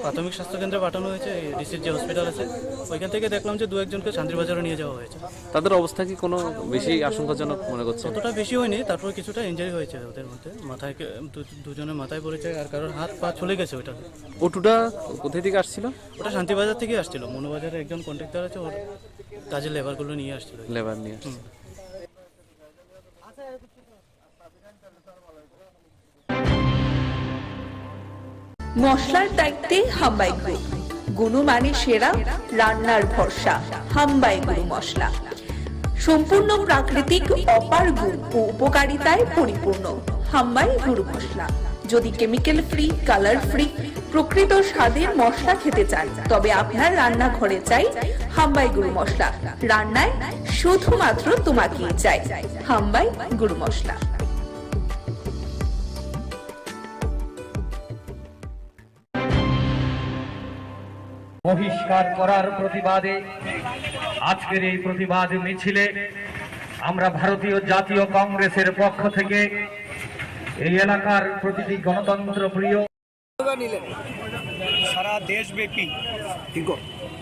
প্রাথমিক স্বাস্থ্য কেন্দ্রে পাঠানো হয়েছে, রিসিট যে হসপিটাল আছে ওইখান থেকে দেখলাম যে 2-1 জনকে শান্তিবাজারে নিয়ে যাওয়া হয়েছে। তাদের অবস্থা কি কোনো বেশি আশঙ্কাজনক মনে করছে? অতটা বেশি হয়নি, তারপর কিছুটা ইনজারি হয়েছে ওদের মধ্যে। মাথায় দুজনের মাথায় পড়েছে, আর কারোর হাত পা চলে গেছে। ওইটা অটোটা কোথা থেকে আসছিল? ওটা শান্তিবাজার থেকে আসছিল। মনোবাজারে একজন কন্ট্রাক্টর আছে, ওর কাজের লেবারগুলো নিয়ে আসছিল। লেবার নিয়ে আসছে। মশলার দায়িত্বে হাম্বাই গ্রুপ, গুণমানে সেরা, রান্নার ভরসা হাম্বাই গুরু মশলা। সম্পূর্ণ প্রাকৃতিক, অপার গুণ ও উপকারিতায় পরিপূর্ণ হাম্বাই গুরু মশলা। যদি কেমিক্যাল ফ্রি, কালার ফ্রি, প্রকৃত স্বাদের মশলা খেতে চান তবে আপনার রান্নাঘরে চাই হাম্বাই গুরু মশলা। রান্নায় শুধুমাত্র তোমাকেই চাই হাম্বাই গুরু মশলা। বহিষ্কার করার প্রতিবাদে আজকের এই প্রতিবাদ মিছিলে আমরা ভারতীয় জাতীয় কংগ্রেসের পক্ষ থেকে এই এলাকার প্রতিটি গণতন্ত্র প্রিয় সারা দেশব্যাপী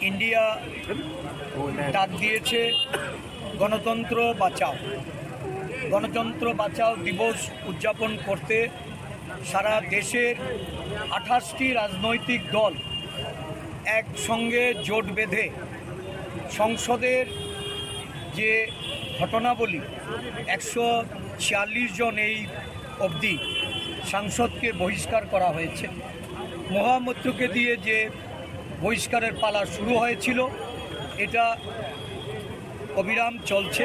ইন্ডিয়া ডাক দিয়েছে গণতন্ত্র বাঁচাও। গণতন্ত্র বাঁচাও দিবস উদযাপন করতে সারা দেশের 28টি রাজনৈতিক দল একসঙ্গে জোট বেঁধে সংসদের যে ঘটনাবলী 146 জন এই অবধি সাংসদকে বহিষ্কার করা হয়েছে। মহামৈত্রকে দিয়ে যে বহিষ্কারের পালা শুরু হয়েছিল এটা অবিরাম চলছে।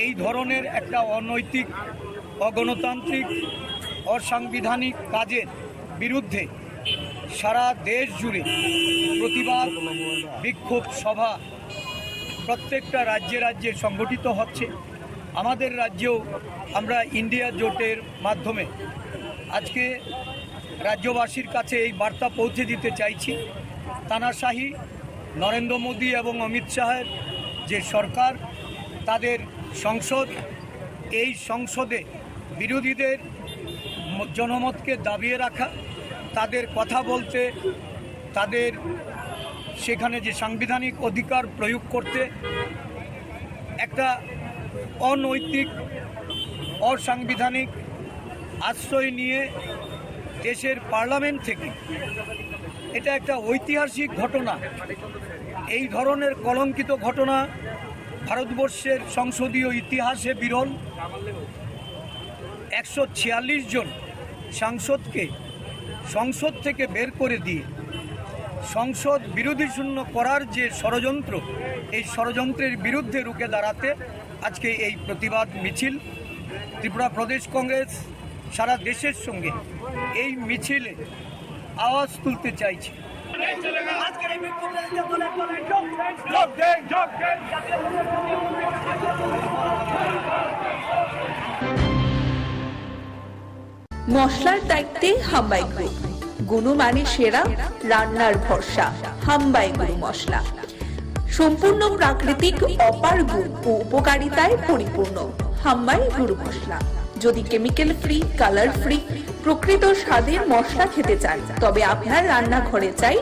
এই ধরনের একটা অনৈতিক অগণতান্ত্রিক অসাংবিধানিক কাজের বিরুদ্ধে সারা দেশ জুড়ে প্রতিবাদ বিক্ষোভ সভা প্রত্যেকটা রাজ্যে রাজ্যে সংগঠিত হচ্ছে। আমাদের রাজ্যেও আমরা ইন্ডিয়া জোটের মাধ্যমে আজকে রাজ্যবাসীর কাছে এই বার্তা পৌঁছে দিতে চাইছি, তানাশাহি নরেন্দ্র মোদী এবং অমিত শাহের যে সরকার, তাদের সংসদ, এই সংসদে বিরোধীদের জনমতকে দাবিয়ে রাখা, তাদের কথা বলতে, তাদের সেখানে যে সাংবিধানিক অধিকার প্রয়োগ করতে একটা অনৈতিক অসাংবিধানিক আশ্রয় নিয়ে দেশের পার্লামেন্ট থেকে, এটা একটা ঐতিহাসিক ঘটনা। এই ধরনের কলঙ্কিত ঘটনা ভারতবর্ষের সংসদীয় ইতিহাসে বিরল। 146 জন সাংসদকে সংসদ থেকে বের করে দিয়ে সংসদ বিরোধী শূন্য করার যে ষড়যন্ত্র, এই ষড়যন্ত্রের বিরুদ্ধে রুখে দাঁড়াতে আজকে এই প্রতিবাদ মিছিল। ত্রিপুরা প্রদেশ কংগ্রেস সারা দেশের সঙ্গে এই মিছিলে আওয়াজ তুলতে চাইছে। মশলার দায়িত্বে হাম্বাই গ্রুপ, গুণমানে সেরা, রান্নার ভরসা। হাম্বাই গুরু মশলা সম্পূর্ণ প্রাকৃতিক, অপার গুণ ও উপকারিতায় পরিপূর্ণ। হাম্বাই গুরু মশলা। যদি কেমিক্যাল ফ্রি, কালার ফ্রি, প্রকৃত স্বাদের মশলা খেতে চান, তবে আপনার রান্নাঘরে চাই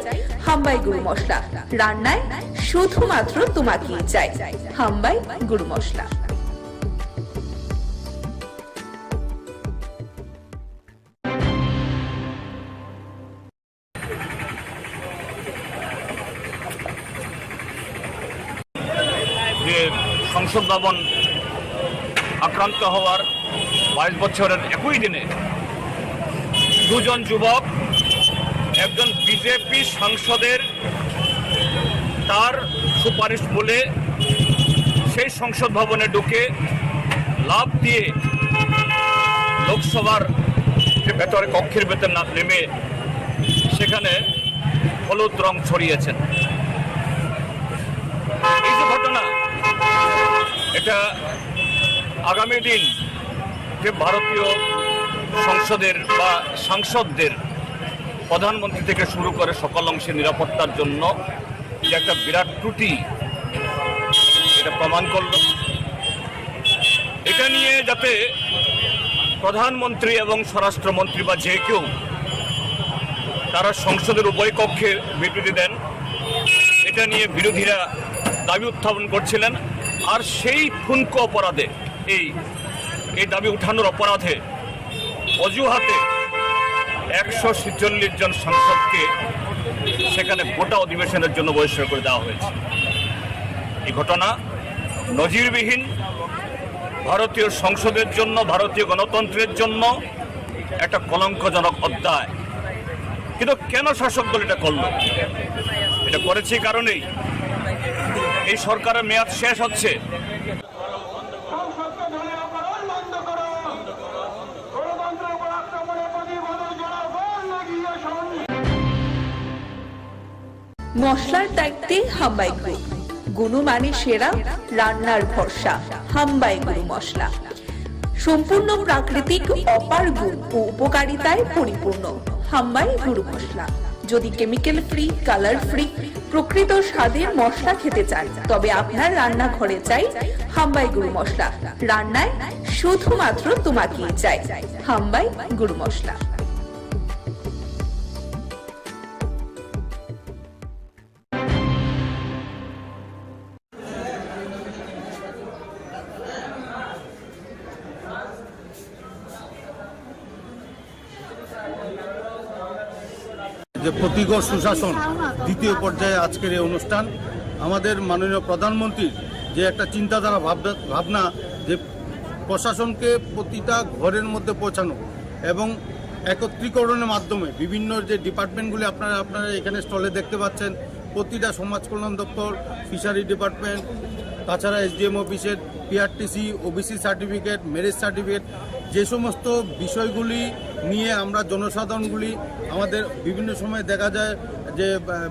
হাম্বাই গুরু মশলা। রান্নায় শুধুমাত্র তোমাকেই চাই হাম্বাই গুরু মশলা। যে সংসদ ভবন আক্রান্ত হওয়ার 22 বছরের একই দিনে দুজন যুবক, একজন বিজেপি সাংসদের তার সুপারিশ বলে সেই সংসদ ভবনে ঢুকে লাফ দিয়ে লোকসভার ভেতরে কক্ষের ভেতর না নেমে সেখানে হলুদ রং ছড়িয়েছেন। এই যে ঘটনা, এটা আগামী দিন যে ভারতীয় সংসদের বা সাংসদদের, প্রধানমন্ত্রী থেকে শুরু করে সকল অংশে নিরাপত্তার জন্য যে একটা বিরাট ত্রুটি, এটা প্রমাণ করল। এটা নিয়ে যাতে প্রধানমন্ত্রী এবং স্বরাষ্ট্রমন্ত্রী বা যে কেউ তারা সংসদের উভয় কক্ষে বিবৃতি দেন, এটা নিয়ে বিরোধীরা দাবি উত্থাপন করছিলেন। আর সেই ঠুনকো অপরাধে, এই দাবি উঠানোর অপরাধে অজুহাতে 146 জন সাংসদকে সেখানে গোটা অধিবেশনের জন্য বহিষ্কার করে দেওয়া হয়েছে। এই ঘটনা নজিরবিহীন, ভারতীয় সংসদের জন্য, ভারতীয় গণতন্ত্রের জন্য একটা কলঙ্কজনক অধ্যায়। কিন্তু কেন শাসক দল এটা করল? এটা করেছে কারণেই এই সরকারের মেয়াদ শেষ হচ্ছে। মশলার দায়িত্বে হাম্বাই গ্রুপ, গুণমানে সেরা, রান্নার ভরসা। হাম্বাই গুরু মশলা সম্পূর্ণ প্রাকৃতিক, অপার গুণ ও উপকারিতায় পরিপূর্ণ। হাম্বাই গুরু মশলা। যদি কেমিক্যাল ফ্রি, কালার ফ্রি, প্রকৃত স্বাদের মশলা খেতে চান, তবে আপনার রান্নাঘরে চাই হাম্বাই গুরু মশলা। রান্নায় শুধুমাত্র তোমাকেই চাই হাম্বাই গুরু মশলা। যে প্রতিগড় সুশাসন দ্বিতীয় পর্যায়ে আজকের এই অনুষ্ঠান, আমাদের মাননীয় প্রধানমন্ত্রীর যে একটা চিন্তাধারা ভাবনা, যে প্রশাসনকে প্রতিটা ঘরের মধ্যে পৌঁছানো এবং একত্রীকরণের মাধ্যমে বিভিন্ন যে ডিপার্টমেন্টগুলি আপনারা এখানে স্টলে দেখতে পাচ্ছেন, প্রতিটা সমাজ কল্যাণ দপ্তর, ফিশারি ডিপার্টমেন্ট, তাছাড়া SDM অফিসের PRTC, OBC certificate, marriage certificate, যে সমস্ত বিষয়গুলি নিয়ে আমরা জনসাধারণগুলি আমাদের বিভিন্ন সময় দেখা যায় যে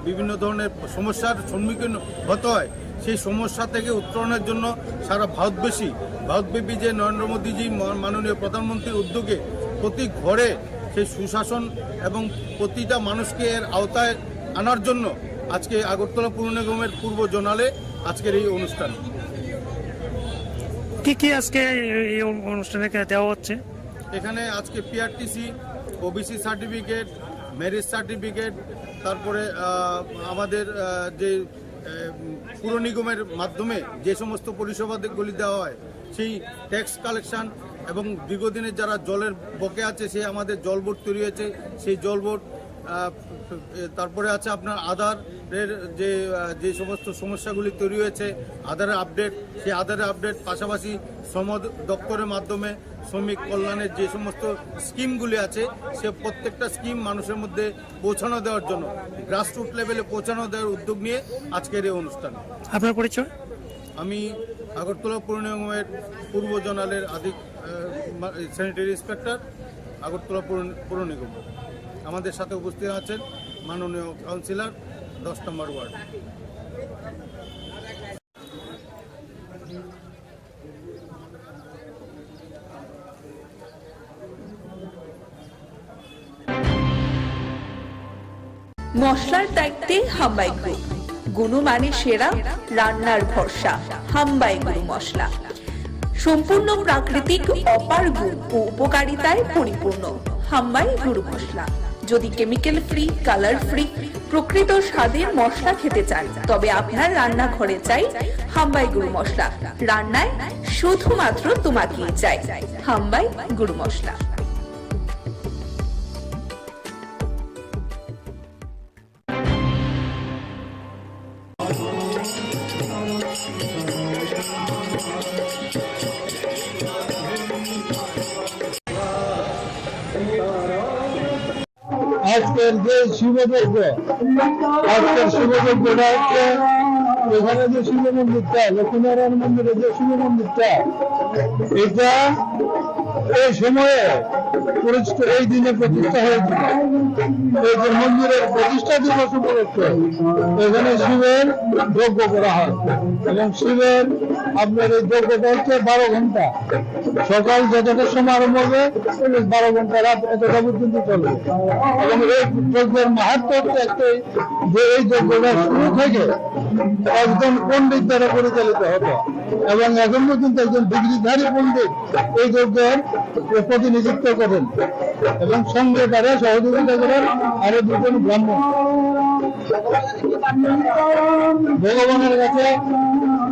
বিভিন্ন ধরনের সমস্যার সম্মুখীন হতে হয়, সেই সমস্যা থেকে উত্তরণের জন্য সারা ভারতব্যাপী যে নরেন্দ্র মোদীজি মাননীয় প্রধানমন্ত্রীর উদ্যোগে প্রতি ঘরে সেই সুশাসন এবং প্রতিটা মানুষকে এর আওতায় আনার জন্য আজকে আগরতলা পুর নিগমের পূর্ব জোনালে আজকের এই অনুষ্ঠান। কি কি আজকে এই অনুষ্ঠানে দেওয়া হচ্ছে? এখানে আজকে PRTC, OBC certificate, marriage certificate, তারপরে আমাদের যে পুর নিগমের মাধ্যমে যে সমস্ত পরিষেবাগুলি দেওয়া হয় সেই ট্যাক্স কালেকশন এবং দীর্ঘদিনের যারা জলের বকে আছে সেই আমাদের জল বোর্ড তৈরি হয়েছে, সেই জল বোর্ড, তারপরে আছে আপনার আধারের যে সমস্ত সমস্যাগুলি তৈরি হয়েছে আধারের আপডেট, সেই আধারের আপডেট, পাশাপাশি শ্রম দপ্তরের মাধ্যমে শ্রমিক কল্যাণের যে সমস্ত স্কিমগুলি আছে সে প্রত্যেকটা স্কিম মানুষের মধ্যে পৌঁছানো দেওয়ার জন্য গ্রাসরুট লেভেলে পৌঁছানো দেওয়ার উদ্যোগ নিয়ে আজকের এই অনুষ্ঠান। আপনার পরিচয়? আমি আগরতলা পুর নিগমের পূর্ব জোনালের স্যানিটারি ইন্সপেক্টর, আগরতলা পুর নিগম। আমাদের সাথে উপস্থিত আছেন মাননীয় কাউন্সিলর 10 নম্বর ওয়ার্ড। মশলার দায়িত্বে হাম্বাই গ্রুপ, গুণমানে সেরা, রান্নার ভরসা, হাম্বাই গুরু মশলা। সম্পূর্ণ প্রাকৃতিক, অপার গুণ ও উপকারিতায় পরিপূর্ণ হাম্বাই গুরু মশলা। যদি কেমিক্যাল ফ্রি, কালার ফ্রি, প্রকৃত স্বাদের মশলা খেতে চান তবে আপনার রান্নাঘরে চাই হাম্বাই গুরু মশলা। রান্নায় শুধুমাত্র তোমাকেই চাই হাম্বাই গুরু মশলা। আজকের যে শিবযজ্ঞ, আজকের শিবযজ্ঞটা হচ্ছে এখানে যে শিব মন্দিরটা, লক্ষ্মীনারায়ণ মন্দিরে যে শিব মন্দিরটা, এটা এই সময়ে এই দিনে প্রতিষ্ঠা হয়েছিল। এই যে মন্দিরের প্রতিষ্ঠা দিবস উপলক্ষে এখানে শিবের যজ্ঞ করা হয় এবং শিবের আপনার এই যজ্ঞটা হচ্ছে 12 ঘন্টা, সকাল যতটা সময় আরম্ভ হবে 12 ঘন্টা, রাত এতটা পর্যন্ত চলবে। এবং এই যজ্ঞের মাহাত্ম্য হচ্ছে একটাই যে এই যজ্ঞটা শুরু থেকে একজন পণ্ডিত দ্বারা পরিচালিত হতো এবং এখন পর্যন্ত একজন ডিগ্রিধারী পণ্ডিত এই যজ্ঞের প্রতিনিধিত্ব করেন এবং সঙ্গে তারা সহযোগিতা করেন আরো 2 জন ব্রাহ্মণ। ভগবানের কাছে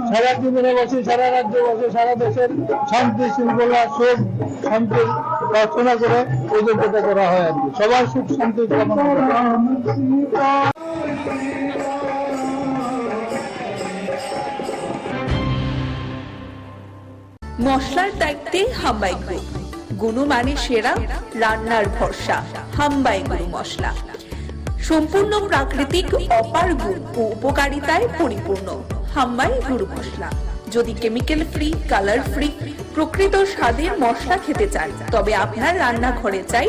সারা জীবনে বসে, সারা রাজ্যে বসে, সারা দেশের শান্তি শৃঙ্খলা, সুখ শান্তি প্রার্থনা করে এই যজ্ঞটা করা হয় আর কি, সবার সুখ শান্তি কামনা করে। মশলার দায়িত্বে হাম্বাই গ্রুপ, গুণমানে সেরা, রান্নার ভরসা হাম্বাই গুরু মশলা। সম্পূর্ণ প্রাকৃতিক, অপার গুণ ও উপকারিতায় পরিপূর্ণ হাম্বাই গুরু মশলা। যদি কেমিক্যাল ফ্রি, কালার ফ্রি, প্রকৃত স্বাদের মশলা খেতে চান তবে আপনার রান্নাঘরে চাই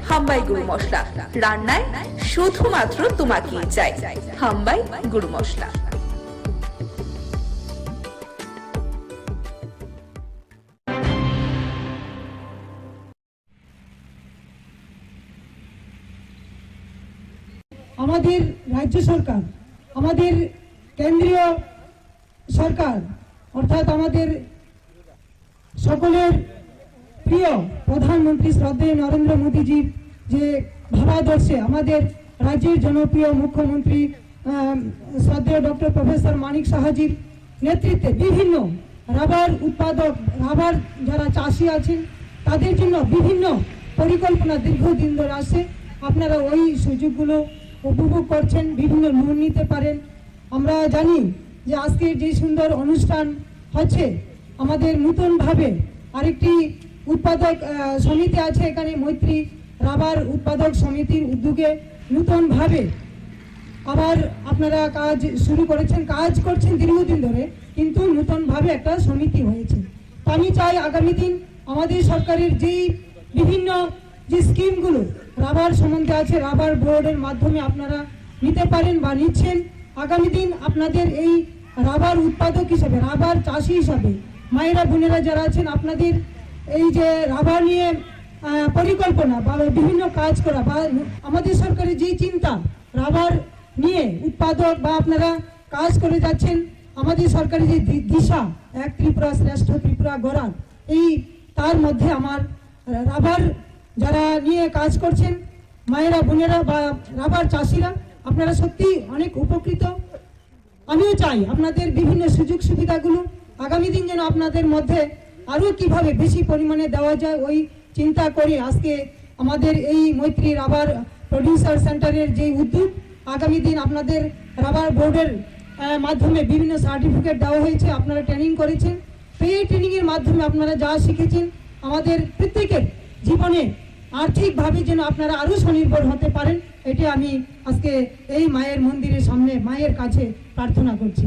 হাম্বাই গুরু মশলা। রান্নায় শুধুমাত্র তোমাকেই চাই হাম্বাই গুরু মশলা। আমাদের রাজ্য সরকার, আমাদের কেন্দ্রীয় সরকার অর্থাৎ আমাদের সকলের প্রিয় প্রধানমন্ত্রী শ্রদ্ধেয় নরেন্দ্র মোদীজির যে ভাবাদর্শে আমাদের রাজ্যের জনপ্রিয় মুখ্যমন্ত্রী শ্রদ্ধেয় ডক্টর প্রফেসর মানিক সাহাজির নেতৃত্বে বিভিন্ন রাবার উৎপাদক, রাবার যারা চাষি আছেন তাদের জন্য বিভিন্ন পরিকল্পনা দীর্ঘদিন ধরে আসে। আপনারা ওই সুযোগগুলো উপভোগ করছেন, বিভিন্ন লোন নিতে পারেন। আমরা জানি যে আজকের যে সুন্দর অনুষ্ঠান হচ্ছে, আমাদের নতুনভাবে আরেকটি উৎপাদক সমিতি আছে এখানে, মৈত্রী রাবার উৎপাদক সমিতির উদ্যোগে নতুনভাবে আবার আপনারা কাজ শুরু করেছেন, কাজ করছেন দীর্ঘদিন ধরে, কিন্তু নতুনভাবে একটা সমিতি হয়েছে। আমি চাই আগামী দিন আমাদের সরকারের যেই বিভিন্ন যে স্কিমগুলো রাবার সম্বন্ধে আছে, রাবার বোর্ডের মাধ্যমে আপনারা নিতে পারেন বা নিচ্ছেন। আগামী দিন আপনাদের এই রাবার উৎপাদক হিসাবে, রাবার চাষি হিসাবে মায়েরা বোনেরা যারা আছেন, আপনাদের এই যে রাবার নিয়ে পরিকল্পনা বা বিভিন্ন কাজ করা বা আমাদের সরকারের যেই চিন্তা রাবার নিয়ে উৎপাদক বা আপনারা কাজ করে যাচ্ছেন, আমাদের সরকারের যে দিশা এক ত্রিপুরা শ্রেষ্ঠ ত্রিপুরা গড়ার, এই তার মধ্যে আমার রাবার যারা নিয়ে কাজ করছেন মায়েরা বোনেরা বা রাবার চাষিরা, আপনারা সত্যি অনেক উপকৃত। আমিও চাই আপনাদের বিভিন্ন সুযোগ সুবিধাগুলো আগামী দিন যেন আপনাদের মধ্যে আরও কিভাবে বেশি পরিমাণে দেওয়া যায় ওই চিন্তা করে আজকে আমাদের এই মৈত্রী রাবার প্রডিউসার সেন্টারের যে উদ্যোগ, আগামী দিন আপনাদের রাবার বোর্ডের মাধ্যমে বিভিন্ন সার্টিফিকেট দেওয়া হয়েছে, আপনারা ট্রেনিং করেছেন। তো এই ট্রেনিংয়ের মাধ্যমে আপনারা যা শিখেছেন আমাদের প্রত্যেকের জীবনে আর্থিকভাবে যেন আপনারা আরও স্বনির্ভর হতে পারেন, এটা আমি আজকে এই মায়ের মন্দিরের সামনে মায়ের কাছে প্রার্থনা করছি।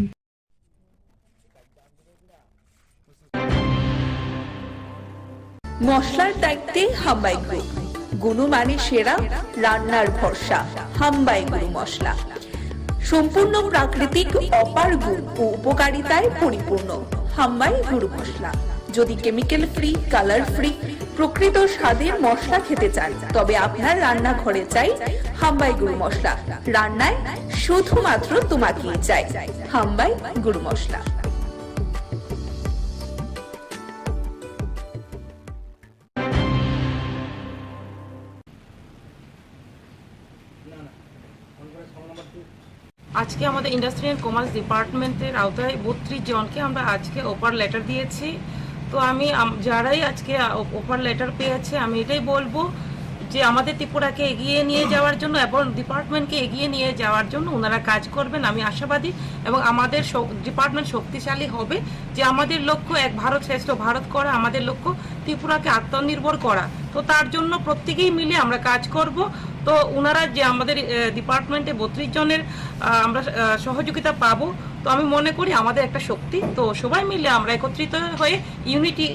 মশলার দায়িত্বে হাম্বাই গ্রুপ, গুণমানে সেরা, রান্নার ভরসা। হাম্বাই গুরু মশলা সম্পূর্ণ প্রাকৃতিক, অপার গুণ ও উপকারিতায় পরিপূর্ণ। হাম্বাই গুরু মশলা। যদি কেমিক্যাল ফ্রি, কালার ফ্রি, প্রকৃত স্বাদের মশলা খেতে চান, তবে আপনার রান্নাঘরে চাই হাম্বাই গুরু মশলা। রান্নায় শুধুমাত্র তোমাকেই চাই হাম্বাই গুরু মশলা। আজকে আমাদের ইন্ডাস্ট্রি অ্যান্ড কমার্স ডিপার্টমেন্টের আওতায় 32 জনকে আমরা আজকে অফার লেটার দিয়েছি। তো আমি যারাই আজকে অফার লেটার পেয়েছে, আমি এটাই বলবো যে আমাদের ত্রিপুরাকে এগিয়ে নিয়ে যাওয়ার জন্য এবং ডিপার্টমেন্টকে এগিয়ে নিয়ে যাওয়ার জন্য ওনারা কাজ করবেন, আমি আশাবাদী। এবং আমাদের ডিপার্টমেন্ট শক্তিশালী হবে, যে আমাদের লক্ষ্য এক ভারত শ্রেষ্ঠ ভারত করা, আমাদের লক্ষ্য ত্রিপুরাকে আত্মনির্ভর করা। তো তার জন্য প্রত্যেকেই মিলে আমরা কাজ করব। তো ওনারা যে আমাদের ডিপার্টমেন্টে 32 জনের আমরা সহযোগিতা পাবো, তো আমি মনে করি আমাদের একটা শক্তি। তো সবাই মিলে আমরা একত্রিত হয়ে ইউনিটি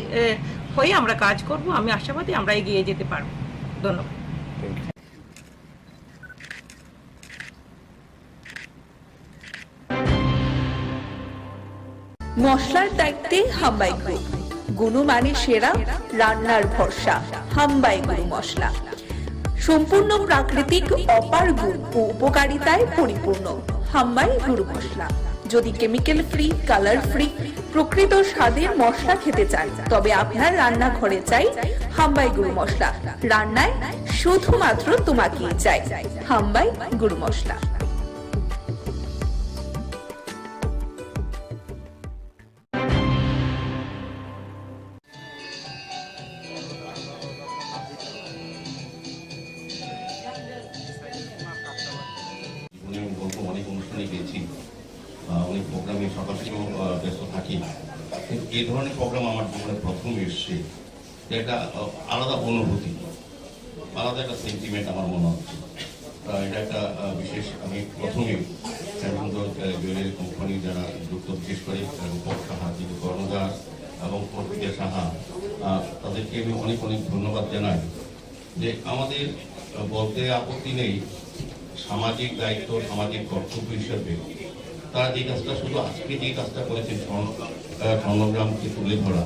হয়ে আমরা কাজ করব, আমি আশাবাদী আমরা এগিয়ে যেতে পারবো। ধন্যবাদ। মশলার দায়িত্বে হাম্বাই গ্রুপ, গুণমানে সেরা, রান্নার ভরসা। হাম্বাই গুরু মশলা সম্পূর্ণ প্রাকৃতিক, অপার গুণ ও উপকারিতায় পরিপূর্ণ। হাম্বাই গুরু মশলা। যদি কেমিক্যাল ফ্রি, কালার ফ্রি, প্রকৃত স্বাদের মশলা খেতে চান, তবে আপনার রান্নাঘরে চাই হাম্বাই গুরু মশলা। রান্নায় শুধুমাত্র তোমাকেই চাই হাম্বাই গুরু মশলা। অনেক অনুষ্ঠানে গেছি, অনেক প্রোগ্রামে সকাল থেকেও ব্যস্ত থাকি, কিন্তু এই ধরনের প্রোগ্রাম আমার জীবনে প্রথম এসছে। একটা আলাদা অনুভূতি, আলাদা একটা সেন্টিমেন্ট আমার মনে হচ্ছে। এটা একটা বিশেষ, আমি প্রথমে সুন্দর জুয়েলারি কোম্পানি যারা যুক্ত, বিশেষ করে রূপক সাহা, যিনি কর্ণদাস এবং প্রকৃতি সাহা, তাদেরকে আমি অনেক অনেক ধন্যবাদ জানাই। যে আমাদের বলতে আপত্তি নেই, সামাজিক দায়িত্ব, সামাজিক কর্তব্য হিসাবে তারা যে কাজটা, শুধু আজকে যে কাজটা করেছেন, স্বর্ণগ্রামকে তুলে ধরা,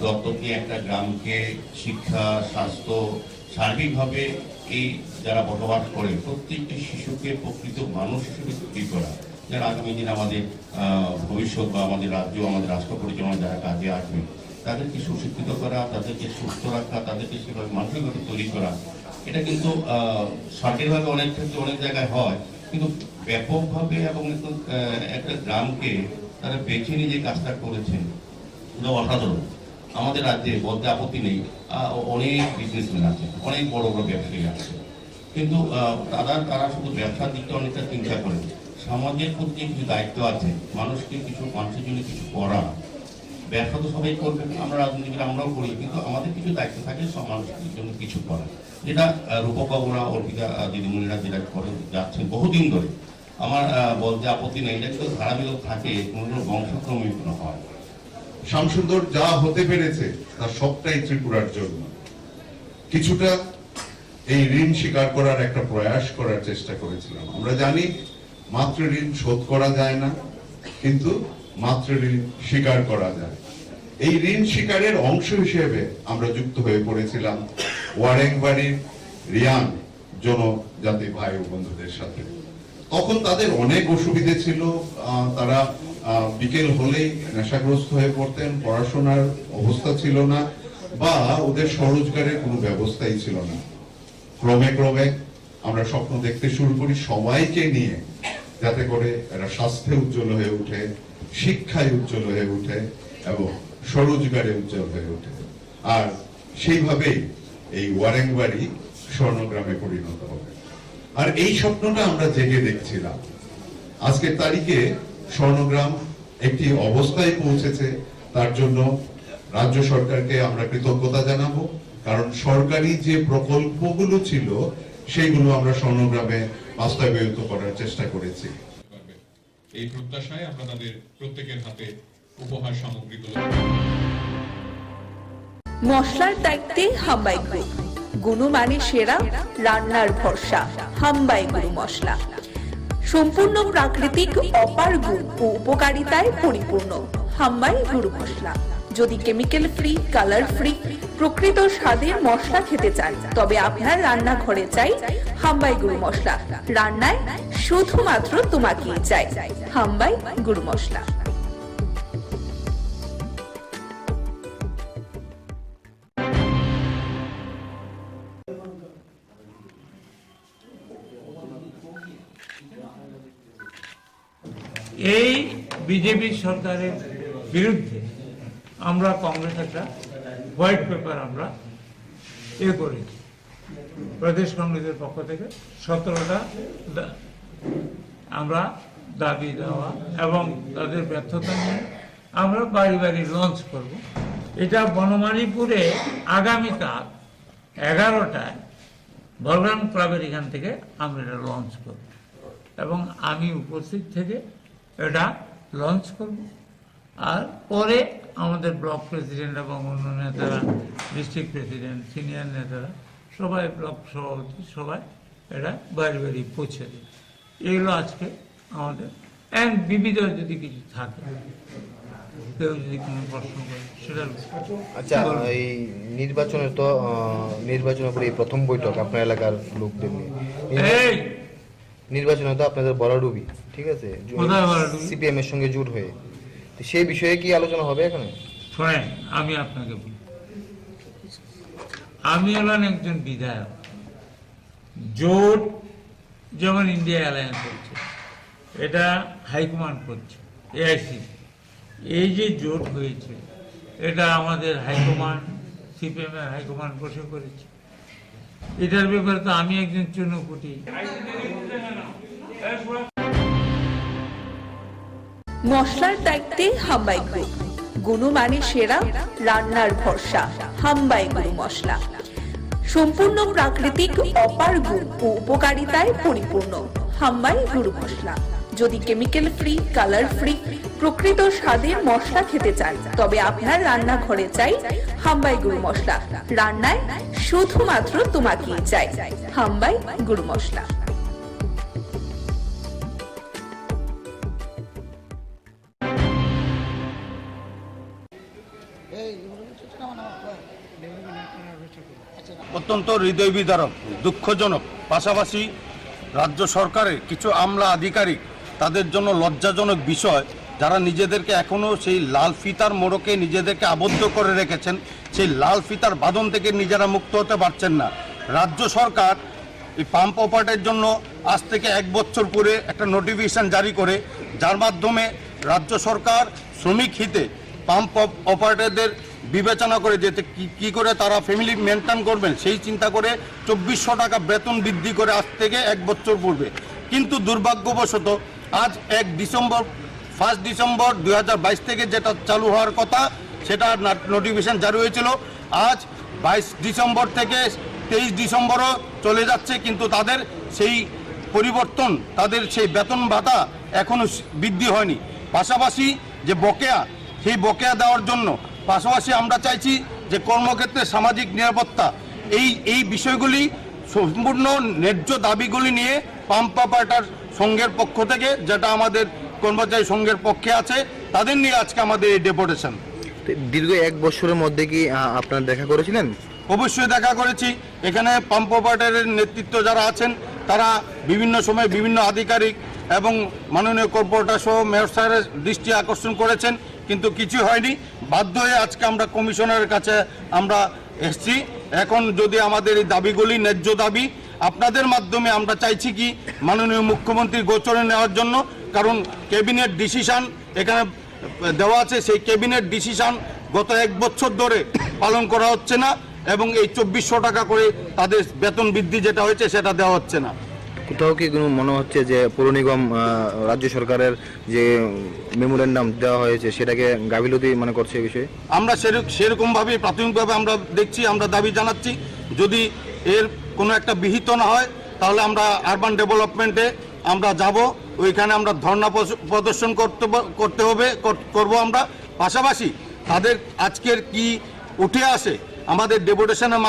দত্তক নিয়ে একটা গ্রামকে শিক্ষা, স্বাস্থ্য, সার্বিকভাবে এই যারা বসবাস করে প্রত্যেকটি শিশুকে প্রকৃত মানুষ হিসেবে তৈরি করা, যারা আগামী দিন আমাদের ভবিষ্যৎ বা আমাদের রাজ্য, আমাদের রাষ্ট্র পরিচালনা যারা কাজে আসবে, তাদেরকে সুশিক্ষিত করা, তাদেরকে সুস্থ রাখা, তাদেরকে সেভাবে মানসিকভাবে তৈরি করা। এটা কিন্তু সরকারিভাবে অনেক ক্ষেত্রে অনেক জায়গায় হয়, কিন্তু ব্যাপকভাবে এবং একটা গ্রামকে তারা বেছে নিয়ে যে কাজটা করেছেন, এটা অসাধারণ। আমাদের রাজ্যে বলতে আপত্তি নেই, অনেক বিজনেসম্যান আছে, অনেক বড় বড় ব্যবসায়ী আছে, কিন্তু তারা শুধু ব্যবসার দিকটা অনেকটা চিন্তা করেন। সমাজের প্রতি কিছু দায়িত্ব আছে, মানুষের জন্য কিছু করা। ব্যবসা তো সবাই করবেন, আমরা রাজনীতিবিদ আমরাও করি, কিন্তু আমাদের কিছু দায়িত্ব থাকে সব মানুষের জন্য কিছু করা, যেটা রূপকবাবুরা, অর্পিতা দিদিমণিরা যেটা করে যাচ্ছেন বহুদিন ধরে। আমার বলতে আপত্তি নেই, এটা কিন্তু ধারাবাহিক থাকে, কোনো বংশক্রমে হয়। শ্যামসুন্দর যা হতে পেরেছে তার সবটাই ত্রিপুরার জন্য। কিছুটা এই ঋণ স্বীকার করার একটা প্রয়াস করার চেষ্টা করেছিলাম। আমরা জানি মাতৃ ঋণ শোধ করা যায় না, কিন্তু মাতৃ ঋণ স্বীকার করা যায়। এই ঋণ স্বীকারের অংশ হিসেবে আমরা যুক্ত হয়ে পড়েছিলাম ওয়ারেংবাড়ির রিয়াং জনজাতি ভাই ও বন্ধুদের সাথে। তখন তাদের অনেক অসুবিধে ছিল, তারা বিকেল হলেই নেশাগ্রস্ত হয়ে পড়তেন, পড়াশোনার অবস্থা ছিল না, বা ওদের স্বরোজগারের কোনো ব্যবস্থাই ছিল না। ক্রমে ক্রমে আমরা স্বপ্ন দেখতে শুরু করি সবাইকে নিয়ে, যাতে করে এরা স্বাস্থ্যে উজ্জ্বল হয়ে ওঠে, শিক্ষায় উজ্জ্বল হয়ে ওঠে এবং স্বরোজগারে উজ্জ্বল হয়ে ওঠে। আর সেইভাবেই এই ওয়ারেংবাড়ি স্বর্ণগ্রামে পরিণত হবে। আর এই স্বপ্নটা আমরা জেগে দেখছিলাম। আজকের তারিখে স্বর্ণগ্রাম একটি অবস্থায় পৌঁছেছে, তার জন্য রাজ্য সরকারকে আমরা কৃতজ্ঞতা জানাবো, কারণ সরকারি যে প্রকল্পগুলো ছিল সেইগুলো আমরা স্বর্ণগ্রামে বাস্তবায়িত করার চেষ্টা করেছি। এই প্রত্যাশায় আমরা তাদের প্রত্যেকের হাতে উপহার সামগ্রী তুলে মশলার দায়িত্বে হাম্বাই গ্রুপ, গুণমানে সেরা, রান্নার ভরসা হাম্বাই গুরু মশলা। সম্পূর্ণ প্রাকৃতিক অপার গুণ ও উপকারিতায় পরিপূর্ণ হাম্বাই গুরু মশলা। যদি কেমিক্যাল ফ্রি, কালার ফ্রি, প্রকৃত স্বাদের মশলা খেতে চান, তবে আপনার রান্নাঘরে চাই হাম্বাই গুরু মশলা। রান্নায় শুধুমাত্র তোমাকেই চাই হাম্বাই গুরু মশলা। এই বিজেপি সরকারের বিরুদ্ধে আমরা কংগ্রেস একটা হোয়াইট পেপার আমরা করেছি প্রদেশ কংগ্রেসের পক্ষ থেকে। 17টা আমরা দাবি দেওয়া এবং তাদের ব্যর্থতা নিয়ে আমরা বাড়ি বাড়ি লঞ্চ করব। এটা বনমালীপুরে আগামীকাল 11টায় বলরাম ক্লাবের এখান থেকে আমরা এটা লঞ্চ করব এবং আমি উপস্থিত থেকে এটা লঞ্চ করব। আর পরে আমাদের ব্লক প্রেসিডেন্ট এবং অন্য নেতারা, ডিস্ট্রিক্ট প্রেসিডেন্ট, সিনিয়র নেতারা সবাই, ব্লক সভাপতি সবাই এটা বাড়ি বাড়ি পৌঁছে দেবে। এগুলো আজকে আমাদের বিবিধ যদি কিছু থাকে, কেউ যদি কোনো প্রশ্ন করে সেটার। আচ্ছা, এই নির্বাচনের তো নির্বাচনের পরে প্রথম বৈঠক আপনার এলাকার লোকদের নিয়ে, নির্বাচনে তো আপনাদের বড়ডুবি, ঠিক আছে, সিপিএম এর সঙ্গে জোট হয়ে, সেই বিষয়ে কি আলোচনা হবে এখানে? শোনেন, আমি আপনাকে বলি, আমি হলাম একজন বিধায়ক। জোট যেমন ইন্ডিয়া অ্যালায়েন্স হচ্ছে, এটা হাইকমান্ড করছে, এআইসি। এই যে জোট হয়েছে, এটা আমাদের হাইকমান্ড, সিপিএম এর হাইকমান্ড বসে করেছে। এটার ব্যাপারে তো আমি একজন চুনোপুটি। মশলার দায়িত্বে হাম্বাই গ্রুপ, গুণমানে সেরা, রান্নার ভরসা হাম্বাই গুরু মশলা। সম্পূর্ণ প্রাকৃতিক অপার গুণ ও উপকারিতায় পরিপূর্ণ হাম্বাই গুরু মশলা। যদি কেমিক্যাল ফ্রি, কালার ফ্রি, প্রকৃত স্বাদের মশলা খেতে চান, তবে আপনার রান্নাঘরে চাই হাম্বাই গুরু মশলা। রান্নায় শুধুমাত্র তোমাকেই চাই হাম্বাই গুরু মশলা। অত্যন্ত হৃদয় বিদারক, দুঃখজনক, পাশাপাশি রাজ্য সরকারের কিছু আমলা আধিকারিক তাদের জন্য লজ্জাজনক বিষয়, যারা নিজেদেরকে এখনও সেই লাল ফিতার মোড়কে নিজেদেরকে আবদ্ধ করে রেখেছেন, সেই লাল ফিতার বাঁধন থেকে নিজেরা মুক্ত হতে পারছেন না। রাজ্য সরকার এই পাম্প অপারেটরের জন্য আজ থেকে 1 বছর পরে একটা নোটিফিকেশন জারি করে, যার মাধ্যমে রাজ্য সরকার শ্রমিক হিতে পাম্প অপারেটরদের বিবেচনা করে যেতে কি করে তারা ফ্যামিলি মেনটেন করবেন সেই চিন্তা করে 2400 টাকা বেতন বৃদ্ধি করে আজ থেকে 1 বছর পূর্বে। কিন্তু দুর্ভাগ্যবশত আজ 1 ডিসেম্বর 2022 থেকে যেটা চালু হওয়ার কথা, সেটা নোটিফিকেশন জারি হয়েছিল। আজ 22 ডিসেম্বর থেকে 23 ডিসেম্বরও চলে যাচ্ছে, কিন্তু তাদের সেই পরিবর্তন, তাদের সেই বেতন ভাতা এখনও বৃদ্ধি হয়নি। পাশাপাশি যে বকেয়া, সেই বকেয়া দেওয়ার জন্য। পাশাপাশি আমরা চাইছি যে কর্মক্ষেত্রে সামাজিক নিরাপত্তা এই বিষয়গুলি সম্পূর্ণ ন্যায্য দাবিগুলি নিয়ে পাম্প অপারেটর সংঘের পক্ষ থেকে, যেটা আমাদের কর্মচারী সংঘের পক্ষে আছে, তাদের নিয়ে আজকে আমাদের এই ডেপুটেশন। দীর্ঘ 1 বছরের মধ্যে কি আপনারা দেখা করেছিলেন? অবশ্যই দেখা করেছি। এখানে পাম্প অপারেটরের নেতৃত্ব যারা আছেন তারা বিভিন্ন সময় বিভিন্ন আধিকারিক এবং মাননীয় কর্পোরেটর সহ মেয়র স্যারের দৃষ্টি আকর্ষণ করেছেন, কিন্তু কিছু হয়নি। বাধ্য হয়ে আজকে আমরা কমিশনারের কাছে আমরা এসেছি। এখন যদি আমাদের এই দাবিগুলি ন্যায্য দাবি আপনাদের মাধ্যমে আমরা চাইছি কি মাননীয় মুখ্যমন্ত্রীর গোচরে নেওয়ার জন্য, কারণ ক্যাবিনেট ডিসিশন এখানে দেওয়া আছে, সেই ক্যাবিনেট ডিসিশন গত 1 বছর ধরে পালন করা হচ্ছে না এবং এই 2400 টাকা করে তাদের বেতন বৃদ্ধি যেটা হয়েছে সেটা দেওয়া হচ্ছে না। কোথাও কি কোনো মনে হচ্ছে যে পৌর নিগম রাজ্য সরকারের যে মেমোরেন্ডাম দেওয়া হয়েছে সেটাকে গাফিলতি মনে করছে এই বিষয়ে? আমরা সেরকমভাবে প্রাথমিকভাবে আমরা দেখছি, আমরা দাবি জানাচ্ছি যদি এর কোনো একটা বিহিত না হয় তাহলে আমরা আরবান ডেভেলপমেন্টে আমরা যাব, ওইখানে আমরা ধর্ণা প্রদর্শন করব আমরা। পাশাপাশি তাদের আজকের কি উঠে আসে আমাদের ডেপুটেশনের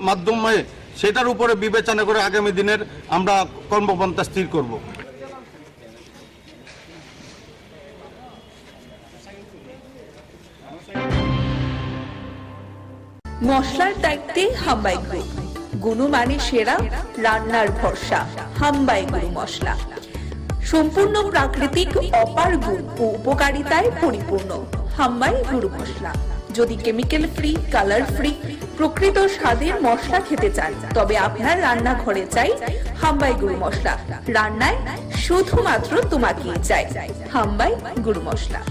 মাধ্যমে সেটার উপরে বিবেচনা করে আগামী দিনের আমরা কর্মপন্থা স্থির করব। মশলার দায়িত্বে হাম্বাই গ্রুপ, গুণমানে সেরা, রান্নার ভরসা। হাম্বাই গুরু মশলা সম্পূর্ণ প্রাকৃতিক, অপার গুণ ও উপকারিতায় পরিপূর্ণ। হাম্বাই গুরু মশলা। যদি কেমিক্যাল ফ্রি, কালার ফ্রি, প্রকৃত স্বাদের মশলা খেতে চান তবে আপনার রান্নাঘরে চাই হাম্বাই গুরু মশলা। রান্নায় শুধুমাত্র তোমাকেই চাই হাম্বাই গুরু মশলা।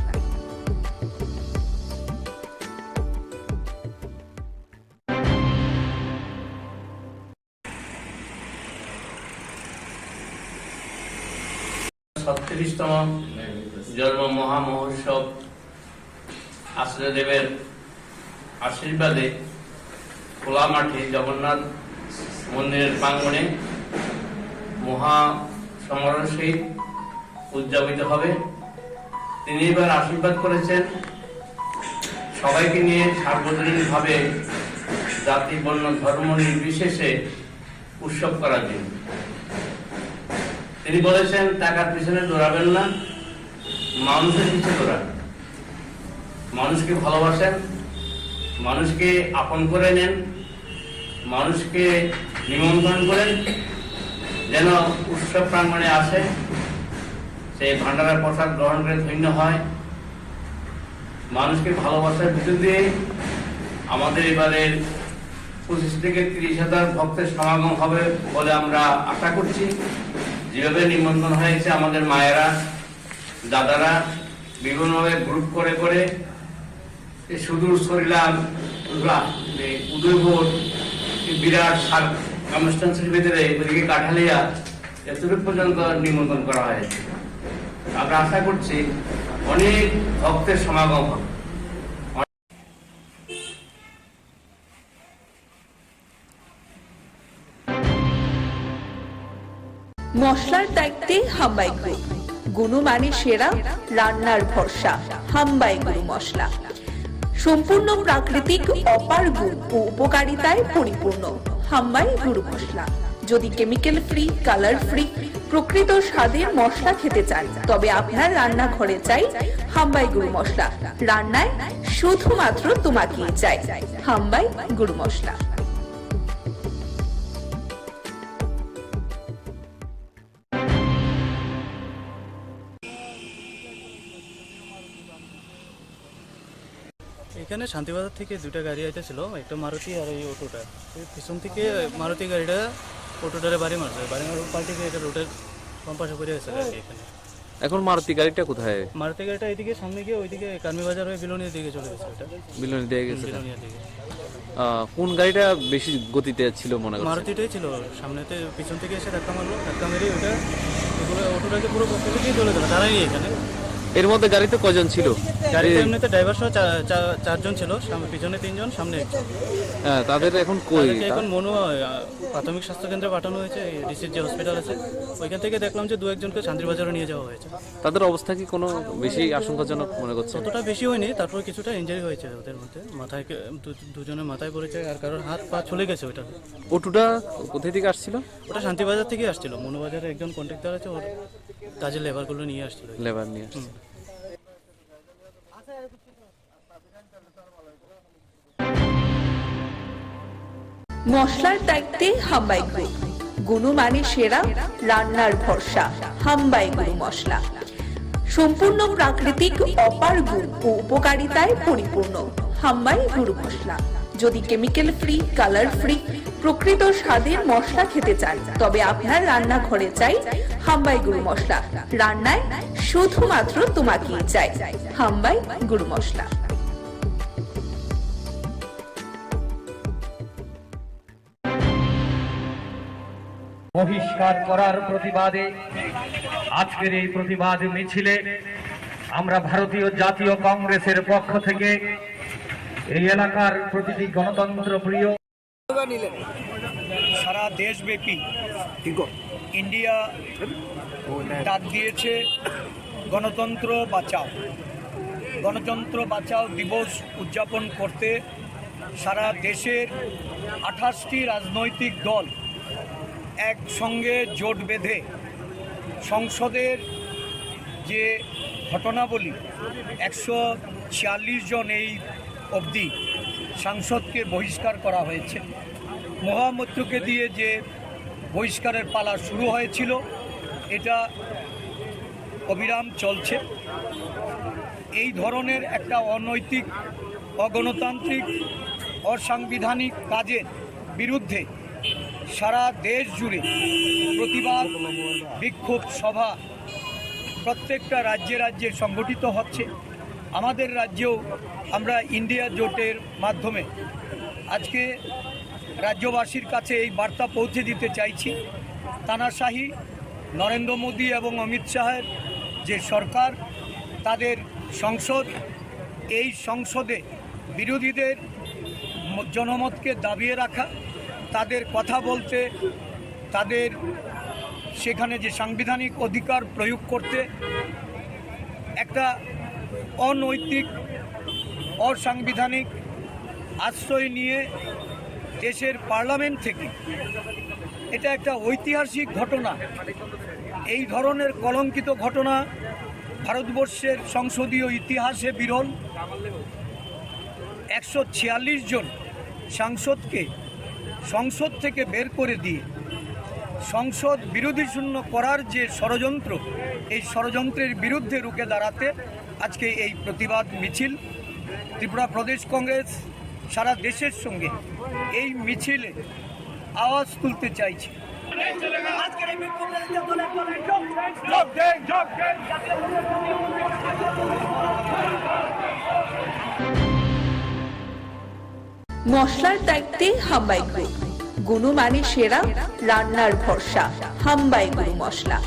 তম জন্ম মহামহোৎসব আশ্রয়দেবের আশীর্বাদে খোলা মাঠে জগন্নাথ মন্দিরের প্রাঙ্গণে মহা সমারোহ সহিত উদযাপিত হবে। তিনি এবার আশীর্বাদ করেছেন সবাইকে নিয়ে সার্বজনীনভাবে জাতি, বর্ণ, ধর্ম নির্বিশেষে উৎসব করার জন্য। তিনি বলেছেন টাকার পিছনে দৌড়াবেন না, মানুষের পিছনে দৌড়ান। মানুষকে ভালোবাসেন, মানুষকে আপন করে নেন, মানুষকে নিমন্ত্রণ করেন, যেন উৎসব প্রাঙ্গণে আসে, সেই ভান্ডারের প্রসাদ গ্রহণ করে ধন্য হয়। মানুষকে ভালোবাসার ভিতর দিয়ে আমাদের এবারের 25 থেকে 30,000 ভক্তের সমাগম হবে বলে আমরা আশা করছি। যেভাবে নিমন্ত্রণ হয়েছে আমাদের মায়েরা, দাদারা বিভিন্নভাবে গ্রুপ করে করে সুদূর সরিলাম, উদয়পুর, বিরাট কনস্টিটুয়েন্সির ভিতরে ওদিকে কাঠালিয়া এতটুকু পর্যন্ত নিমন্ত্রণ করা হয়েছে। আমরা আশা করছি অনেক ভক্তের সমাগম হবে। মশলার দায়িত্বে হাম্বাই গ্রুপ, গুণমানে সেরা, রান্নার ভরসা। হাম্বাই গুরু মশলা সম্পূর্ণ প্রাকৃতিক, অপার গুণ ও উপকারিতায় পরিপূর্ণ। হাম্বাই গুরু মশলা। যদি কেমিক্যাল ফ্রি, কালার ফ্রি, প্রকৃত স্বাদের মশলা খেতে চান তবে আপনার রান্নাঘরে চাই হাম্বাই গুরু মশলা। রান্নায় শুধুমাত্র তোমাকেই চাই হাম্বাই গুরু মশলা। এখানে শান্তিবাজার থেকে 2টা গাড়ি আইতেছিল, একটা মারুতি আর এই অটোটা। পিছন থেকে মারুতি গাড়িটা অটোটারে বাড়ি মারছে, বাড়ি মারার পাল্টি এটা রোডের বাম পাশে পড়ে গেছে আর কি। এখানে এখন মারুতি গাড়িটা কোথায়? মারুতি গাড়িটা এইদিকে সামনে গিয়ে ওইদিকে কার্মি বাজার হয়ে বিলোনিয়ার দিকে চলে গেছে। ওটা বিলোনিয়া দিয়ে গেছে। বিলোনিয়ার দিকে। কোন গাড়িটা বেশি গতিতে ছিল মনে হয়? মারুতিটাই ছিল। সামনেতে পিছন থেকে এসে ধাক্কা মারলো, ধাক্কা মেরে ওটা এগুলো অটোটাকে পুরো পক্ষ থেকে চলে গেল, দাঁড়ায়নি এখানে। এর মধ্যে গাড়িতে কজন ছিল? গাড়িতে এমনিতে ড্রাইভার সহ চারজন ছিল, পিছনে 3 জন, সামনে 1 জন। হ্যাঁ, তাদের এখন কই? এখন মনু প্রাথমিক স্বাস্থ্য কেন্দ্রে পাঠানো হয়েছে, ডিসির যে হসপিটাল আছে ওইখান থেকে দেখলাম যে 2-1 জনকে শান্তিবাজারে নিয়ে যাওয়া হয়েছে। তাদের অবস্থা কি কোনো বেশি আশঙ্কাজনক মনে করছে? অতটা বেশি হয়নি, তারপর কিছুটা ইনজারি হয়েছে ওদের মধ্যে, মাথায় দুজনের মাথায় পড়েছে আর কারোর হাত পা চলে গেছে। ওইটা অটোটা কোথায় থেকে আসছিল? ওটা শান্তিবাজার থেকে আসছিল, মনুবাজারে একজন কন্ট্রাক্টর আছে, ওর কাজের লেবারগুলো নিয়ে আসছিল। লেবার নিয়ে আসছিল। মশলার দায়িত্বে হাম্বাই গ্রুপ, গুণমানে সেরা, রান্নার ভরসা। হাম্বাই গুরু মশলা সম্পূর্ণ প্রাকৃতিক, অপার গুণ ও উপকারিতায় পরিপূর্ণ। হাম্বাই গুরু মশলা। যদি কেমিক্যাল ফ্রি, কালার ফ্রি, প্রকৃত স্বাদের মশলা খেতে চান, তবে আপনার রান্নাঘরে চাই হাম্বাই গুরু মশলা। রান্নায় শুধুমাত্র তোমাকেই চাই হাম্বাই গুরু মশলা। বহিষ্কার করার প্রতিবাদে আজকের এই প্রতিবাদ মিছিলে আমরা ভারতীয় জাতীয় কংগ্রেসের পক্ষ থেকে এই এলাকার প্রতিটি গণতন্ত্র প্রিয় সারা দেশব্যাপী ইন্ডিয়া ডাক দিয়েছে গণতন্ত্র বাঁচাও। গণতন্ত্র বাঁচাও দিবস উদযাপন করতে সারা দেশের 28টি রাজনৈতিক দল একসঙ্গে জোট বেঁধে সংসদের যে ঘটনাবলী 146 জন এই অবধি সাংসদকে বহিষ্কার করা হয়েছে। মহামৈত্রকে দিয়ে যে বহিষ্কারের পালা শুরু হয়েছিল, এটা অবিরাম চলছে। এই ধরনের একটা অনৈতিক, অগণতান্ত্রিক, অসাংবিধানিক কাজের বিরুদ্ধে সারা দেশ জুড়ে প্রতিবাদ বিক্ষোভ সভা প্রত্যেকটা রাজ্যে রাজ্যে সংগঠিত হচ্ছে। আমাদের রাজ্যেও আমরা ইন্ডিয়া জোটের মাধ্যমে আজকে রাজ্যবাসীর কাছে এই বার্তা পৌঁছে দিতে চাইছি, তানাশাহি নরেন্দ্র মোদী এবং অমিত শাহের যে সরকার, তাদের সংসদ, এই সংসদে বিরোধীদের জনমতকে দাবিয়ে রাখা, তাদের কথা বলতে, তাদের সেখানে যে সাংবিধানিক অধিকার প্রয়োগ করতে একটা অনৈতিক, অসাংবিধানিক আশ্রয় নিয়ে দেশের পার্লামেন্ট থেকে, এটা একটা ঐতিহাসিক ঘটনা। এই ধরনের কলঙ্কিত ঘটনা ভারতবর্ষের সংসদীয় ইতিহাসে বিরল। 146 জন সাংসদকে সংসদ থেকে বের করে দিয়ে সংসদ বিরোধী শূন্য করার যে ষড়যন্ত্র, এই ষড়যন্ত্রের বিরুদ্ধে রুখে দাঁড়াতে আজকে এই প্রতিবাদ মিছিল। ত্রিপুরা প্রদেশ কংগ্রেস সারা দেশের সঙ্গে এই মিছিলে আওয়াজ তুলতে চাইছে। মশলার দায়িত্বে হাম্বাই গ্রুপ, গুণমানে সেরা, রান্নার ভরসা। হাম্বাই গুরু মশলা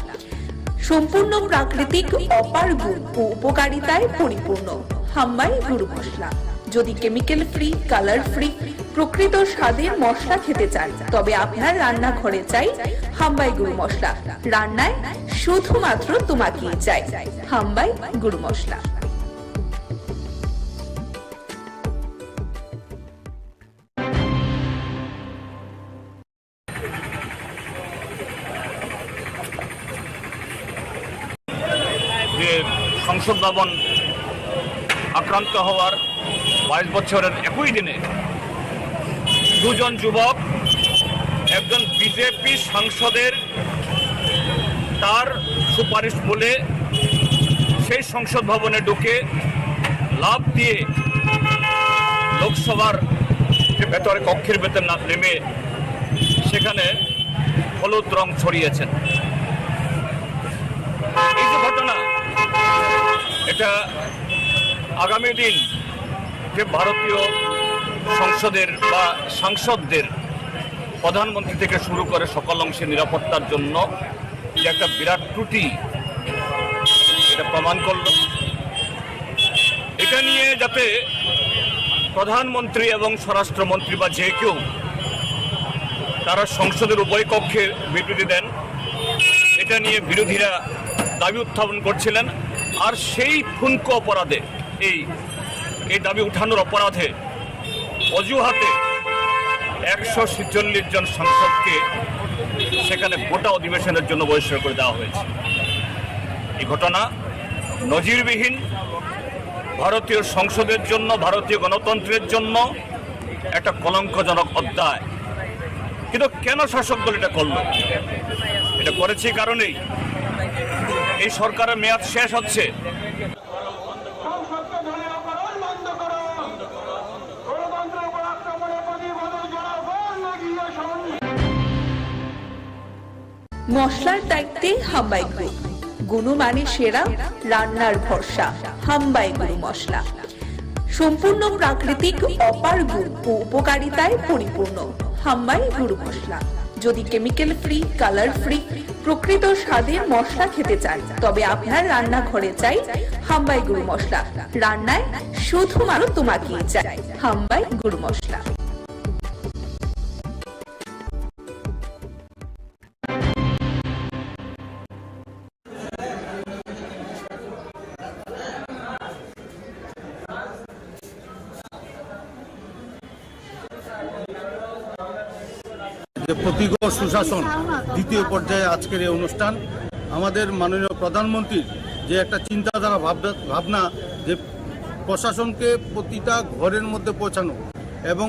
সম্পূর্ণ প্রাকৃতিক, অপার গুণ ও উপকারিতায় পরিপূর্ণ। হাম্বাই গুরু মশলা। যদি কেমিক্যাল ফ্রি, কালার ফ্রি, প্রকৃত স্বাদের মশলা খেতে চান, তবে আপনার রান্নাঘরে চাই হাম্বাই গুরু মশলা। রান্নায় শুধুমাত্র তোমাকেই চাই হাম্বাই গুরু মশলা। যে সংসদ ভবন আক্রান্ত হওয়ার 22 বছরের একই দিনে 2 জন যুবক, একজন বিজেপি সাংসদের তার সুপারিশ বলে সেই সংসদ ভবনে ঢুকে লাফ দিয়ে লোকসভার ভেতরে কক্ষের ভেতর না নেমে সেখানে হলুদ রং ছড়িয়েছেন। এই যে ঘটনা, এটা আগামী দিন যে ভারতীয় সংসদের বা সাংসদদের, প্রধানমন্ত্রী থেকে শুরু করে সকল অংশে নিরাপত্তার জন্য যে একটা বিরাট ত্রুটি, এটা প্রমাণ করল। এটা নিয়ে যাতে প্রধানমন্ত্রী এবং স্বরাষ্ট্রমন্ত্রী বা যে কেউ তারা সংসদের উভয় কক্ষে বিবৃতি দেন, এটা নিয়ে বিরোধীরা দাবি উত্থাপন করছিলেন। আর সেই ঠুনকো অপরাধে এই দাবি উঠানোর অপরাধে অজুহাতে 146 জন সাংসদকে সেখানে গোটা অধিবেশনের জন্য বহিষ্কার করে দেওয়া হয়েছে। এই ঘটনা নজিরবিহীন, ভারতীয় সংসদের জন্য, ভারতীয় গণতন্ত্রের জন্য একটা কলঙ্কজনক অধ্যায়। কিন্তু কেন শাসক দল এটা করল? এটা করেছে কারণেই এই সরকারের মেয়াদ শেষ হচ্ছে। মশলার দায়িত্বে হাম্বাই গ্রুপ, গুণমানে সেরা, রান্নার ভরসা। হাম্বাই গুরু মশলা সম্পূর্ণ প্রাকৃতিক, অপার গুণ ও উপকারিতায় পরিপূর্ণ। হাম্বাই গুরু মশলা। যদি কেমিক্যাল ফ্রি, কালার ফ্রি, প্রকৃত স্বাদের মশলা খেতে চান, তবে আপনার রান্নাঘরে চাই হাম্বাই গুরু মশলা। রান্নায় শুধুমাত্র তোমাকেই চাই হাম্বাই গুরু মশলা। যে প্রতিকর সুশাসন দ্বিতীয় পর্যায়ে আজকের এই অনুষ্ঠান, আমাদের মাননীয় প্রধানমন্ত্রীর যে একটা চিন্তাধারা ভাবনা যে প্রশাসনকে প্রতিটা ঘরের মধ্যে পৌঁছানো এবং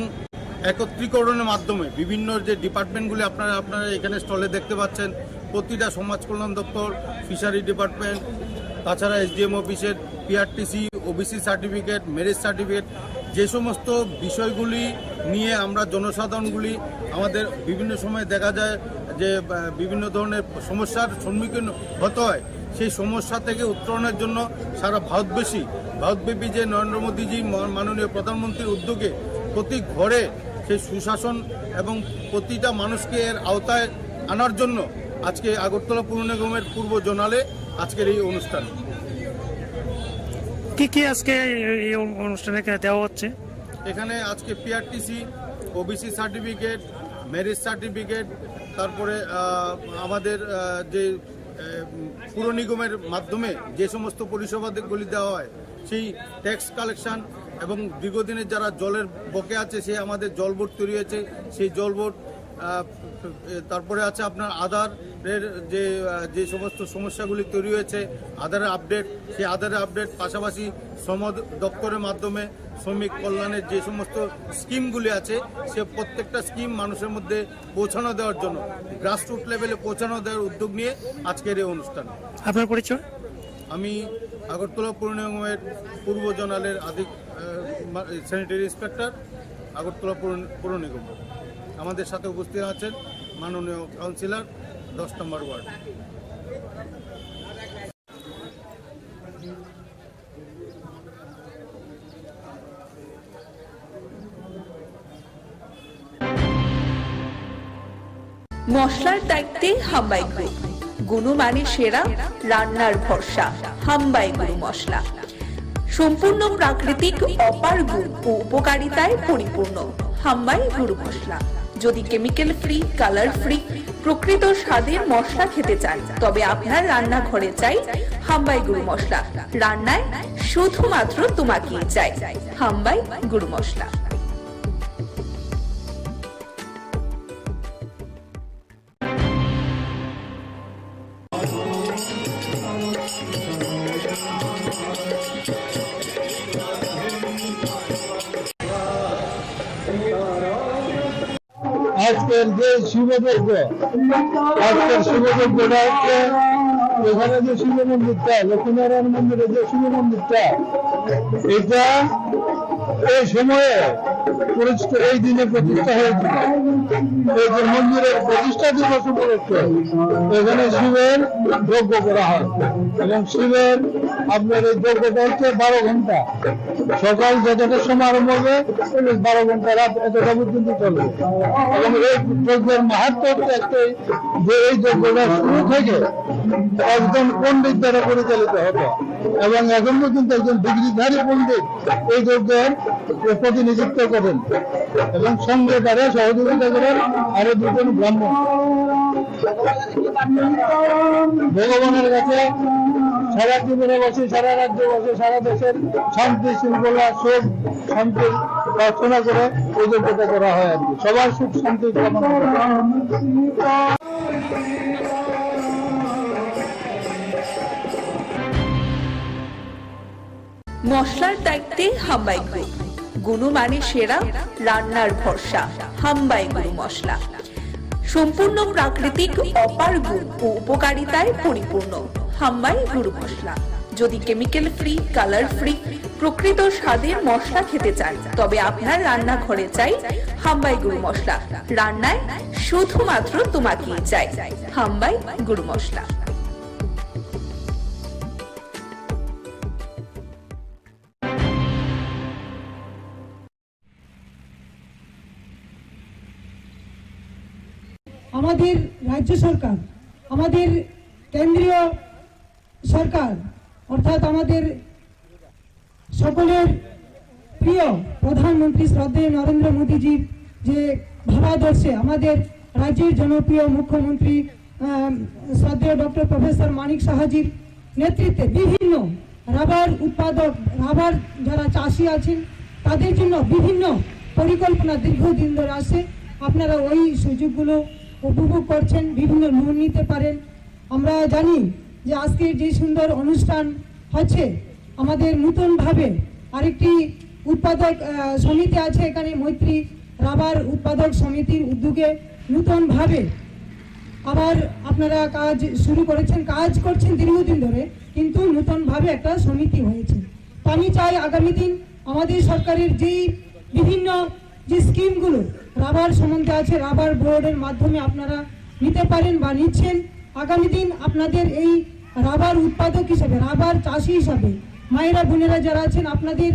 একত্রীকরণের মাধ্যমে বিভিন্ন যে ডিপার্টমেন্টগুলি আপনারা এখানে স্টলে দেখতে পাচ্ছেন, প্রতিটা সমাজ কল্যাণ দপ্তর, ফিশারি ডিপার্টমেন্ট, তাছাড়া এসডিএম অফিসের PRTC, OBC certificate, marriage certificate, যে সমস্ত বিষয়গুলি নিয়ে আমরা জনসাধারণগুলি আমাদের বিভিন্ন সময় দেখা যায় যে বিভিন্ন ধরনের সমস্যার সম্মুখীন হতে হয়, সেই সমস্যা থেকে উত্তরণের জন্য সারা ভারতব্যাপী যে নরেন্দ্র মোদীজি মাননীয় প্রধানমন্ত্রীর উদ্যোগে প্রতি ঘরে সেই সুশাসন এবং প্রতিটা মানুষকে এর আওতায় আনার জন্য আজকে আগরতলা পুর নিগমের পূর্ব জোনালে আজকের এই অনুষ্ঠান। কি আজকে এই অনুষ্ঠানে দেওয়া হচ্ছে? এখানে আজকে PRTC, OBC certificate, marriage certificate, তারপরে আমাদের যে পুর নিগমের মাধ্যমে যে সমস্ত পরিষেবাগুলি দেওয়া হয়, সেই ট্যাক্স কালেকশন এবং দীর্ঘদিনের যারা জলের বকে আছে, সে আমাদের জল বোর্ড তৈরি হয়েছে, সেই জল বোর্ড, তারপরে আছে আপনার আধারের যে সমস্ত সমস্যাগুলি তৈরি হয়েছে, আধারের আপডেট, সেই আধারের আপডেট, পাশাপাশি শ্রম দপ্তরের মাধ্যমে শ্রমিক কল্যাণের যে সমস্ত স্কিমগুলি আছে, সে প্রত্যেকটা স্কিম মানুষের মধ্যে পৌঁছানো দেওয়ার জন্য, গ্রাসরুট লেভেলে পৌঁছানো দেওয়ার উদ্যোগ নিয়ে আজকের এই অনুষ্ঠান। আপনার পরিচয়? আমি আগরতলা পুর নিগমের পূর্ব জোনালের স্যানিটারি ইন্সপেক্টর, আগরতলা পুর নিগম। আমাদের সাথে উপস্থিত আছেন মাননীয় কাউন্সিলর 10 নম্বর ওয়ার্ড। মশলার দায়িত্বে হাম্বাই গ্রুপ, গুণমানে সেরা, রান্নার ভরসা। হাম্বাই গুরু মশলা সম্পূর্ণ প্রাকৃতিক, অপার গুণ ও উপকারিতায় পরিপূর্ণ। হাম্বাই গুরু মশলা। যদি কেমিক্যাল ফ্রি, কালার ফ্রি, প্রকৃত স্বাদের মশলা খেতে চান, তবে আপনার রান্নাঘরে চাই হাম্বাই গুরু মশলা। রান্নায় শুধুমাত্র তোমাকেই চাই হাম্বাই গুরু মশলা। আজকের যে শিবযজ্ঞ, আজকের শিবযজ্ঞটা হচ্ছে এখানে যে শিব মন্দিরটা, লক্ষ্মীনারায়ণ মন্দিরের যে শিব মন্দিরটা, এটা এই সময়ে এই দিনে প্রতিষ্ঠা হয়েছিল। এই যে মন্দিরের প্রতিষ্ঠা দিবস উপলক্ষে এখানে শিবের যজ্ঞ করা হয় এবং শিবের আপনার এই যজ্ঞটা হচ্ছে 12 ঘন্টা, সকাল যতটা সময় আরম্ভ হবে 12 ঘন্টা, রাত এতটা পর্যন্ত চলবে। এবং এই যজ্ঞের মাহাত্ম্য হচ্ছে একটাই, যে এই যজ্ঞটা শুরু থেকে একজন পণ্ডিত দ্বারা পরিচালিত হবে এবং এখন পর্যন্ত একজন ডিগ্রিধারী পণ্ডিত এই যজ্ঞের প্রতিনিধিত্ব করেন এবং সঙ্গে তারা সহযোগিতা করেন আরো দুজন ব্রাহ্মণ। ভগবানের কাছে সারা ত্রিপুরা বসে, সারা রাজ্য বসে, সারা দেশের শান্তি শৃঙ্খলা সুখ শান্তি প্রার্থনা করে এই যজ্ঞটা করা হয় আর কি। সবার সুখ শান্তি কামনা করে। মশলার দায়িত্বে হাম্বাই গ্রুপ, গুণমানে সেরা, রান্নার ভরসা। হাম্বাই গুরু মশলা সম্পূর্ণ প্রাকৃতিক, অপার গুণ ও উপকারিতায় পরিপূর্ণ। হাম্বাই গুরু মশলা। যদি কেমিক্যাল ফ্রি, কালার ফ্রি, প্রকৃত স্বাদের মশলা খেতে চান তবে আপনার রান্নাঘরে চাই হাম্বাই গুরু মশলা। রান্নায় শুধুমাত্র তোমাকেই চাই হাম্বাই গুরু মশলা। আমাদের রাজ্য সরকার, আমাদের কেন্দ্রীয় সরকার অর্থাৎ আমাদের সকলের প্রিয় প্রধানমন্ত্রী শ্রদ্ধেয় নরেন্দ্র মোদীজির যে ভাবাদর্শে আমাদের রাজ্যের জনপ্রিয় মুখ্যমন্ত্রী শ্রদ্ধেয় ডক্টর প্রফেসর মানিক সাহাজির নেতৃত্বে বিভিন্ন রাবার উৎপাদক, রাবার যারা চাষি আছেন তাদের জন্য বিভিন্ন পরিকল্পনা দীর্ঘদিন ধরে আসে। আপনারা ওই সুযোগগুলো উপভোগ করছেন, বিভিন্ন লোন নিতে পারেন। আমরা জানি যে আজকের যে সুন্দর অনুষ্ঠান হচ্ছে, আমাদের নতুনভাবে আরেকটি উৎপাদক সমিতি আছে এখানে, মৈত্রী রাবার উৎপাদক সমিতির উদ্যোগে নতুনভাবে আবার আপনারা কাজ শুরু করেছেন, কাজ করছেন দীর্ঘদিন ধরে, কিন্তু নতুনভাবে একটা সমিতি হয়েছে। তো আমি চাই আগামী দিন আমাদের সরকারের যেই বিভিন্ন যে স্কিমগুলো রাবার সম্বন্ধে আছে, রাবার বোর্ডের মাধ্যমে আপনারা নিতে পারেন বা নিচ্ছেন। আগামী দিন আপনাদের এই রাবার উৎপাদক হিসাবে, রাবার চাষি হিসাবে মায়েরা বোনেরা যারা আছেন, আপনাদের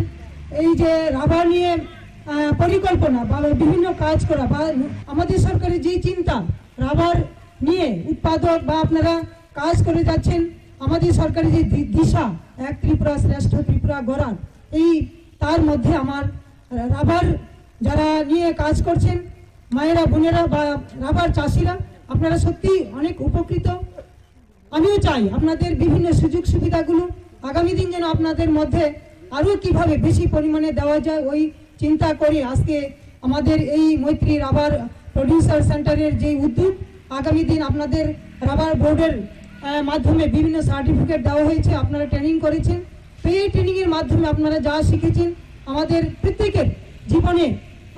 এই যে রাবার নিয়ে পরিকল্পনা বা বিভিন্ন কাজ করা বা আমাদের সরকারের যেই চিন্তা রাবার নিয়ে উৎপাদক বা আপনারা কাজ করে যাচ্ছেন, আমাদের সরকারের যে দিশা এক ত্রিপুরা শ্রেষ্ঠ ত্রিপুরা গড়ার, এই তার মধ্যে আমার রাবার যারা নিয়ে কাজ করছেন মায়েরা বোনেরা বা রাবার চাষিরা, আপনারা সত্যি অনেক উপকৃত। আমিও চাই আপনাদের বিভিন্ন সুযোগ সুবিধাগুলো আগামী দিন যেন আপনাদের মধ্যে আরও কিভাবে বেশি পরিমাণে দেওয়া যায় ওই চিন্তা করে আজকে আমাদের এই মৈত্রী রাবার প্রডিউসার সেন্টারের যে উদ্যোগ, আগামী দিন আপনাদের রাবার বোর্ডের মাধ্যমে বিভিন্ন সার্টিফিকেট দেওয়া হয়েছে, আপনারা ট্রেনিং করেছেন। তো এই ট্রেনিংয়ের মাধ্যমে আপনারা যা শিখেছেন আমাদের প্রত্যেকের জীবনে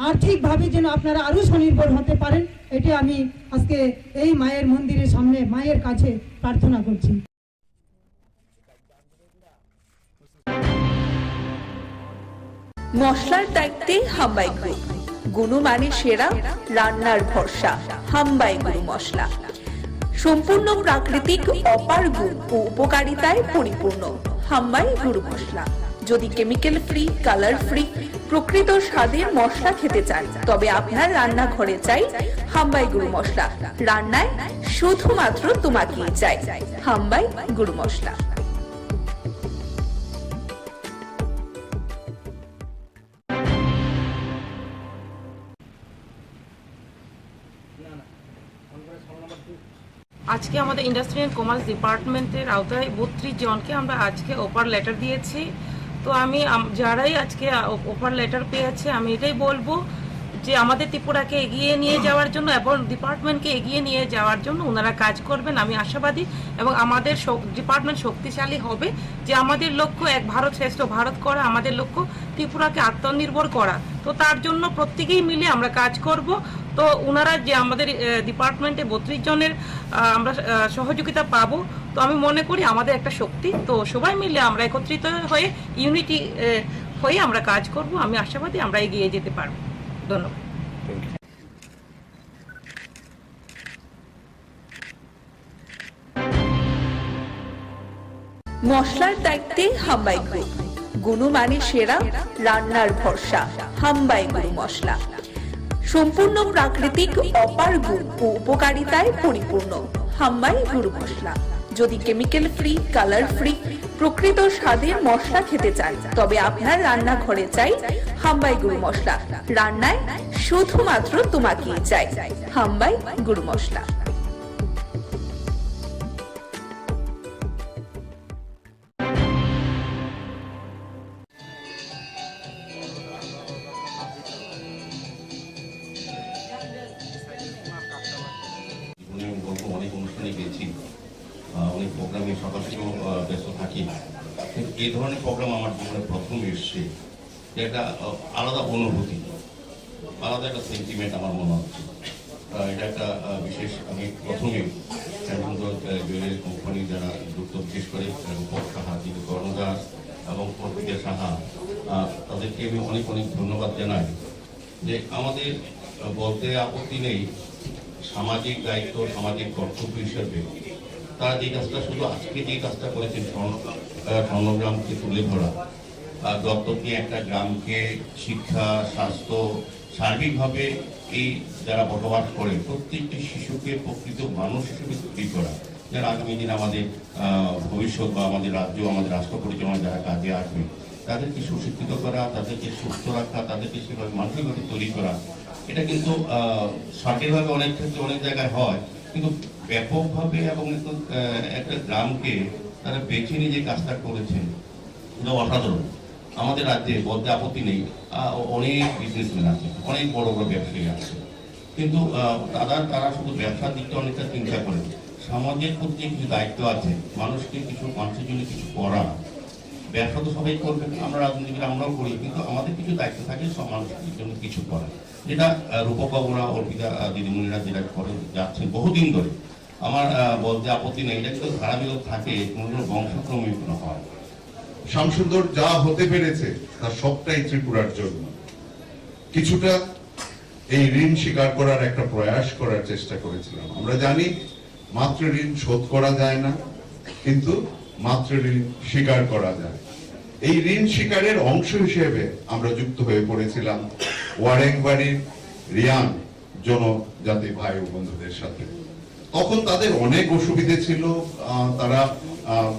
আর্থিকভাবে যেন আপনারা আরও স্বনির্ভর হতে পারেন, এটি আমি আজকে এই মায়ের মন্দিরের সামনে মায়ের কাছে প্রার্থনা করছি। মশলার দায়িত্বে হাম্বাই গ্রুপ, গুণমানে সেরা, রান্নার ভরসা। হাম্বাই গুরু মশলা সম্পূর্ণ প্রাকৃতিক, অপার গুণ ও উপকারিতায় পরিপূর্ণ। হাম্বাই গুরু মশলা। যদি কেমিক্যাল ফ্রি, কালার ফ্রি, প্রকৃত স্বাদের মশলা খেতে চান তবে আপনার রান্নাঘরে চাই হাম্বাই গুরু মশলা। রান্নায় শুধুমাত্র তোমাকেই চাই হাম্বাই গুরু মশলা। আজকে আমাদের ইন্ডাস্ট্রি অ্যান্ড কমার্স ডিপার্টমেন্টের আওতায় 32 জনকে আমরা আজকে অফার লেটার দিয়েছি। তো আমি যারাই আজকে অফার লেটার পেয়েছে আমি এটাই বলবো যে আমাদের ত্রিপুরাকে এগিয়ে নিয়ে যাওয়ার জন্য এবং ডিপার্টমেন্টকে এগিয়ে নিয়ে যাওয়ার জন্য ওনারা কাজ করবেন, আমি আশাবাদী। এবং আমাদের ডিপার্টমেন্ট শক্তিশালী হবে, যে আমাদের লক্ষ্য এক ভারত শ্রেষ্ঠ ভারত করা, আমাদের লক্ষ্য ত্রিপুরাকে আত্মনির্ভর করা। তো তার জন্য প্রত্যেকেই মিলে আমরা কাজ করব। তো ওনারা যে আমাদের ডিপার্টমেন্টে 32 জনের আমরা সহযোগিতা পাবো, তো আমি মনে করি আমাদের একটা শক্তি। তো সবাই মিলে আমরা একত্রিত হয়ে ইউনিটি হয়ে আমরা কাজ করব, আমি আশাবাদী আমরা এগিয়ে যেতে পারবো। ধন্যবাদ। মশলার দায়িত্বে হাম্বাই গ্রুপ, গুণমানে সেরা, রান্নার ভরসা। হাম্বাই গুরু মশলা সম্পূর্ণ প্রাকৃতিক, অপার গুণ ও উপকারিতায় পরিপূর্ণ। হাম্বাই গুরু মশলা। যদি কেমিক্যাল ফ্রি, কালার ফ্রি, প্রকৃত স্বাদের মশলা খেতে চান তবে আপনার রান্নাঘরে চাই হাম্বাই গুরু মশলা। রান্নায় শুধুমাত্র তোমাকেই চাই হাম্বাই গুরু মশলা। অনেক অনুষ্ঠানে গেছি, অনেক প্রোগ্রামে সকাল থেকেও ব্যস্ত থাকি, কিন্তু এই ধরনের প্রোগ্রাম আমার জীবনে প্রথম এসছে। একটা আলাদা অনুভূতি, আলাদা একটা সেন্টিমেন্ট আমার মনে হচ্ছে। এটা একটা বিশেষ, আমি প্রথমে জুয়েলারি কোম্পানি যারা যুক্ত, বিশেষ করে রূপক সাহা, কর্ণদাস এবং প্রকৃতি সাহা, তাদেরকে আমি অনেক অনেক ধন্যবাদ জানাই যে আমাদের বলতে আপত্তি নেই, সামাজিক দায়িত্ব, সামাজিক কর্তব্য হিসেবে তারা যে কাজটা, শুধু আজকে যে কাজটা করেছেন স্বর্ণগ্রামকে তুলে ধরা, দত্তক নিয়ে একটা গ্রামকে শিক্ষা, স্বাস্থ্য, সার্বিকভাবে এই যারা বসবাস করে প্রত্যেকটি শিশুকে প্রকৃত মানুষ হিসেবে তৈরি করা, যারা আগামী দিন আমাদের ভবিষ্যৎ বা আমাদের রাজ্য, আমাদের রাষ্ট্র পরিচালনা যারা কাজে আসবে, তাদেরকে সুশিক্ষিত করা, তাদেরকে সুস্থ রাখা, তাদেরকে সেভাবে মানসিকভাবে তৈরি করা। এটা কিন্তু সঠিকভাবে অনেক ক্ষেত্রে অনেক জায়গায় হয়, কিন্তু ব্যাপকভাবে এবং একটা গ্রামকে তারা বেছে নিয়ে যে কাজটা করেছেন এটা অসাধারণ। আমাদের রাজ্যে বলতে আপত্তি নেই, অনেক বিজনেসম্যান আছে, অনেক বড় বড় ব্যবসায়ী আছে, কিন্তু তারা শুধু ব্যবসার দিকটা অনেকটা চিন্তা করে, সমাজের প্রতি কিছু দায়িত্ব আছে, মানুষের জন্য কিছু করা। ব্যবসা তো সবাই করবে, আমরা রাজনীতিবিদ আমরাও করি, কিন্তু আমাদের কিছু দায়িত্ব থাকে মানুষের জন্য কিছু করা, যেটা রূপকবাবুরা, অর্পিতা দিদিমণিরা যেটা করে যাচ্ছেন বহুদিন ধরে। আমার বলতে আপত্তি নেই, এটা কিন্তু ধারাবাহিক থাকে, কোনো বংশক্রমে কোনো হয়। শ্যামসুন্দর যা হতে পেরেছে তার সবটাই ত্রিপুরার জন্য। কিছুটা এই ঋণ স্বীকার করার একটা প্রয়াস করার চেষ্টা করেছিলাম। আমরা জানি মাতৃ ঋণ শোধ করা যায় না, কিন্তু মাতৃ ঋণ স্বীকার করা যায়। এই ঋণ স্বীকারের অংশ হিসেবে আমরা যুক্ত হয়ে পড়েছিলাম ওয়ারেংবাড়ির রিয়াং জনজাতি ভাই ও বন্ধুদের সাথে। তখন তাদের অনেক অসুবিধে ছিল, তারা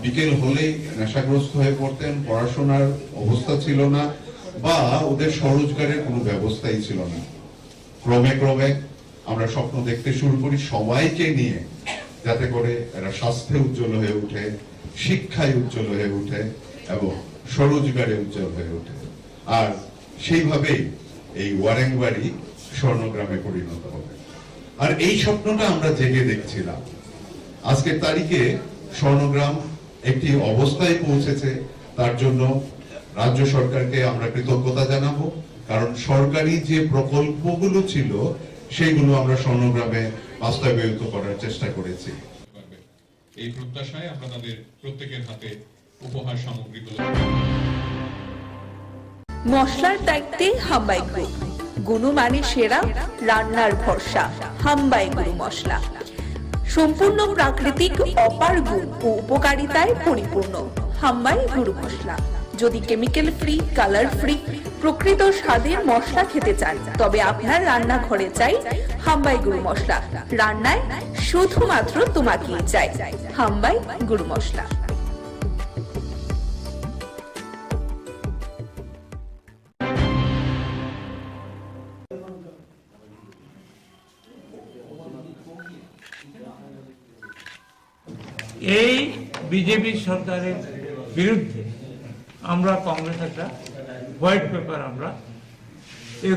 বিকেল হলেই নেশাগ্রস্ত হয়ে পড়তেন, পড়াশোনার অবস্থা ছিল না, বা ওদের স্বরোজগারের কোনো ব্যবস্থাই ছিল না। ক্রমে ক্রমে আমরা স্বপ্ন দেখতে শুরু করি সবাইকে নিয়ে, যাতে করে এরা স্বাস্থ্যে উজ্জ্বল হয়ে উঠে, শিক্ষায় উজ্জ্বল হয়ে উঠে এবং স্বরোজগারে উজ্জ্বল হয়ে ওঠে। আর সেইভাবেই এই ওয়ারেংবাড়ি স্বর্ণগ্রামে পরিণত হবে। আর এই স্বপ্নটা আমরা জেগে দেখছিলাম। আজকের তারিখে স্বর্ণগ্রাম একটি অবস্থায় পৌঁছেছে, তার জন্য রাজ্য সরকারকে আমরা কৃতজ্ঞতা জানাবো, কারণ সরকারি যে প্রকল্পগুলো ছিল সেইগুলো আমরা স্বর্ণগ্রামে বাস্তবায়িত করার চেষ্টা করেছি। এই প্রত্যাশায় আমরা তাদের প্রত্যেকের হাতে উপহার সামগ্রীগুলো। মশলার দায়িত্বে হাম্বাই গ্রুপ, গুণমানে সেরা, রান্নার ভরসা হাম্বাই গুরু মশলা। সম্পূর্ণ প্রাকৃতিক, অপার গুণ ও উপকারিতায় পরিপূর্ণ হাম্বাই গুরু মশলা। যদি কেমিক্যাল ফ্রি, কালার ফ্রি, প্রকৃত স্বাদের মশলা খেতে চান তবে আপনার রান্নাঘরে চাই হাম্বাই গুরু মশলা। রান্নায় শুধুমাত্র তোমাকেই চাই হাম্বাই গুরু মশলা। এই বিজেপি সরকারের বিরুদ্ধে আমরা কংগ্রেস একটা হোয়াইট পেপার আমরা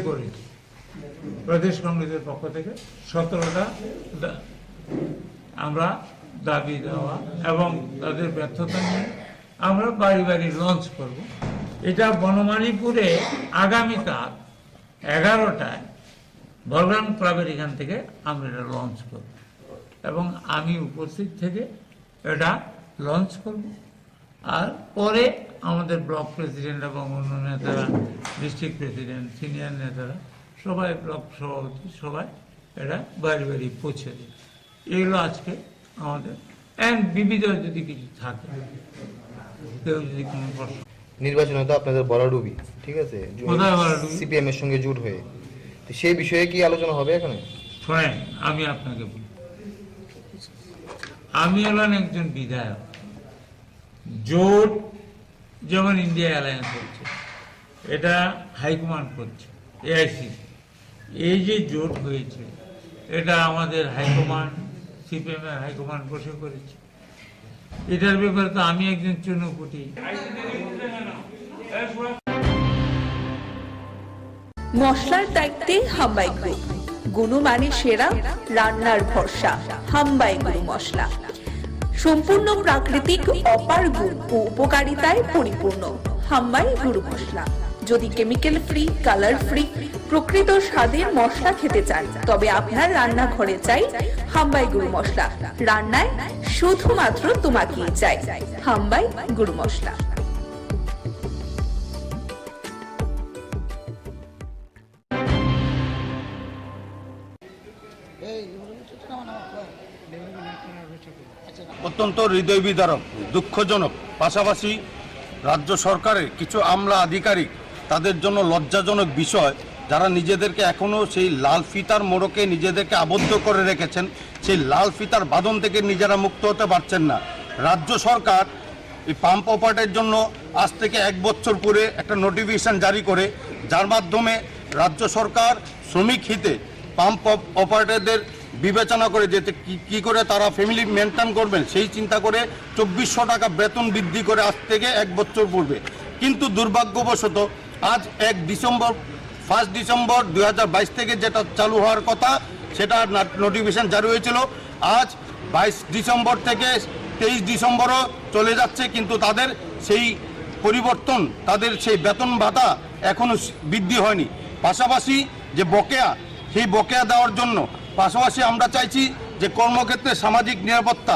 করেছি প্রদেশ কংগ্রেসের পক্ষ থেকে 17টা আমরা দাবি দেওয়া এবং তাদের ব্যর্থতা নিয়ে আমরা বাড়ি বাড়ি লঞ্চ করব। এটা বনমালীপুরে আগামীকাল 11টায় বলরাম ক্লাবের এখান থেকে আমরা এটা লঞ্চ করব এবং আমি উপস্থিত থেকে এটা লঞ্চ করব। আর পরে আমাদের ব্লক প্রেসিডেন্ট এবং অন্য নেতারা, ডিস্ট্রিক্ট প্রেসিডেন্ট, সিনিয়র নেতারা সবাই, ব্লক সভাপতি সবাই এটা বাড়ি বাড়ি পৌঁছে দেবে। এগুলো আজকে আমাদের বিবিধ যদি কিছু থাকে, কেউ যদি কোনো প্রশ্ন। নির্বাচনে তো আপনাদের বড়ডুবি, ঠিক আছে, সিপিএম এর সঙ্গে জোট হয়ে, তো সেই বিষয়ে কি আলোচনা হবে এখানে? শোনেন, আমি আপনাকে বলি, আমি হলাম একজন বিধায়ক। জোট যেমন ইন্ডিয়া অ্যালায়েন্স হচ্ছে, এটা হাইকমান্ড করছে, এআইসিসি। এই যে জোট হয়েছে, এটা আমাদের হাইকমান্ড, সিপিএমের হাইকমান্ড বসে করেছে। এটার ব্যাপারে তো আমি একজন চুনোপুটি। মশলার দায়িত্বে হাম্বাই গ্রুপ, গুণমানে সেরা, রান্নার ভরসা। হাম্বাই গুরু মশলা সম্পূর্ণ প্রাকৃতিক, অপার গুণ ও উপকারিতায় পরিপূর্ণ। হাম্বাই গুরু মশলা। যদি কেমিক্যাল ফ্রি, কালার ফ্রি, প্রকৃত স্বাদের মশলা খেতে চান, তবে আপনার রান্নাঘরে চাই হাম্বাই গুরু মশলা। রান্নায় শুধুমাত্র তোমাকেই চাই হাম্বাই গুরু মশলা। অত্যন্ত হৃদয় বিদারক, দুঃখজনক, পাশাপাশি রাজ্য সরকারের কিছু আমলা আধিকারিক তাদের জন্য লজ্জাজনক বিষয়, যারা নিজেদেরকে এখনও সেই লাল ফিতার মোড়কে নিজেদেরকে আবদ্ধ করে রেখেছেন। সেই লাল ফিতার বাঁধন থেকে নিজেরা মুক্ত হতে পারছেন না। রাজ্য সরকার এই পাম্প অপারেটরের জন্য আজ থেকে 1 বছর পরে একটা নোটিফিকেশন জারি করে, যার মাধ্যমে রাজ্য সরকার শ্রমিক হিতে পাম্প অপারেটরদের বিবেচনা করে যেতে কি করে তারা ফ্যামিলি মেনটেন করবেন, সেই চিন্তা করে 2400 টাকা বেতন বৃদ্ধি করে আজ থেকে 1 বছর পূর্বে। কিন্তু দুর্ভাগ্যবশত আজ 1 ডিসেম্বর 2022 থেকে যেটা চালু হওয়ার কথা, সেটা নোটিফিকেশন জারি হয়েছিল। আজ 22 ডিসেম্বর থেকে 23 ডিসেম্বরও চলে যাচ্ছে, কিন্তু তাদের সেই পরিবর্তন, তাদের সেই বেতন ভাতা এখনও বৃদ্ধি হয়নি। পাশাপাশি যে বকেয়া, সেই বকেয়া দেওয়ার জন্য পাশাপাশি আমরা চাইছি যে কর্মক্ষেত্রে সামাজিক নিরাপত্তা,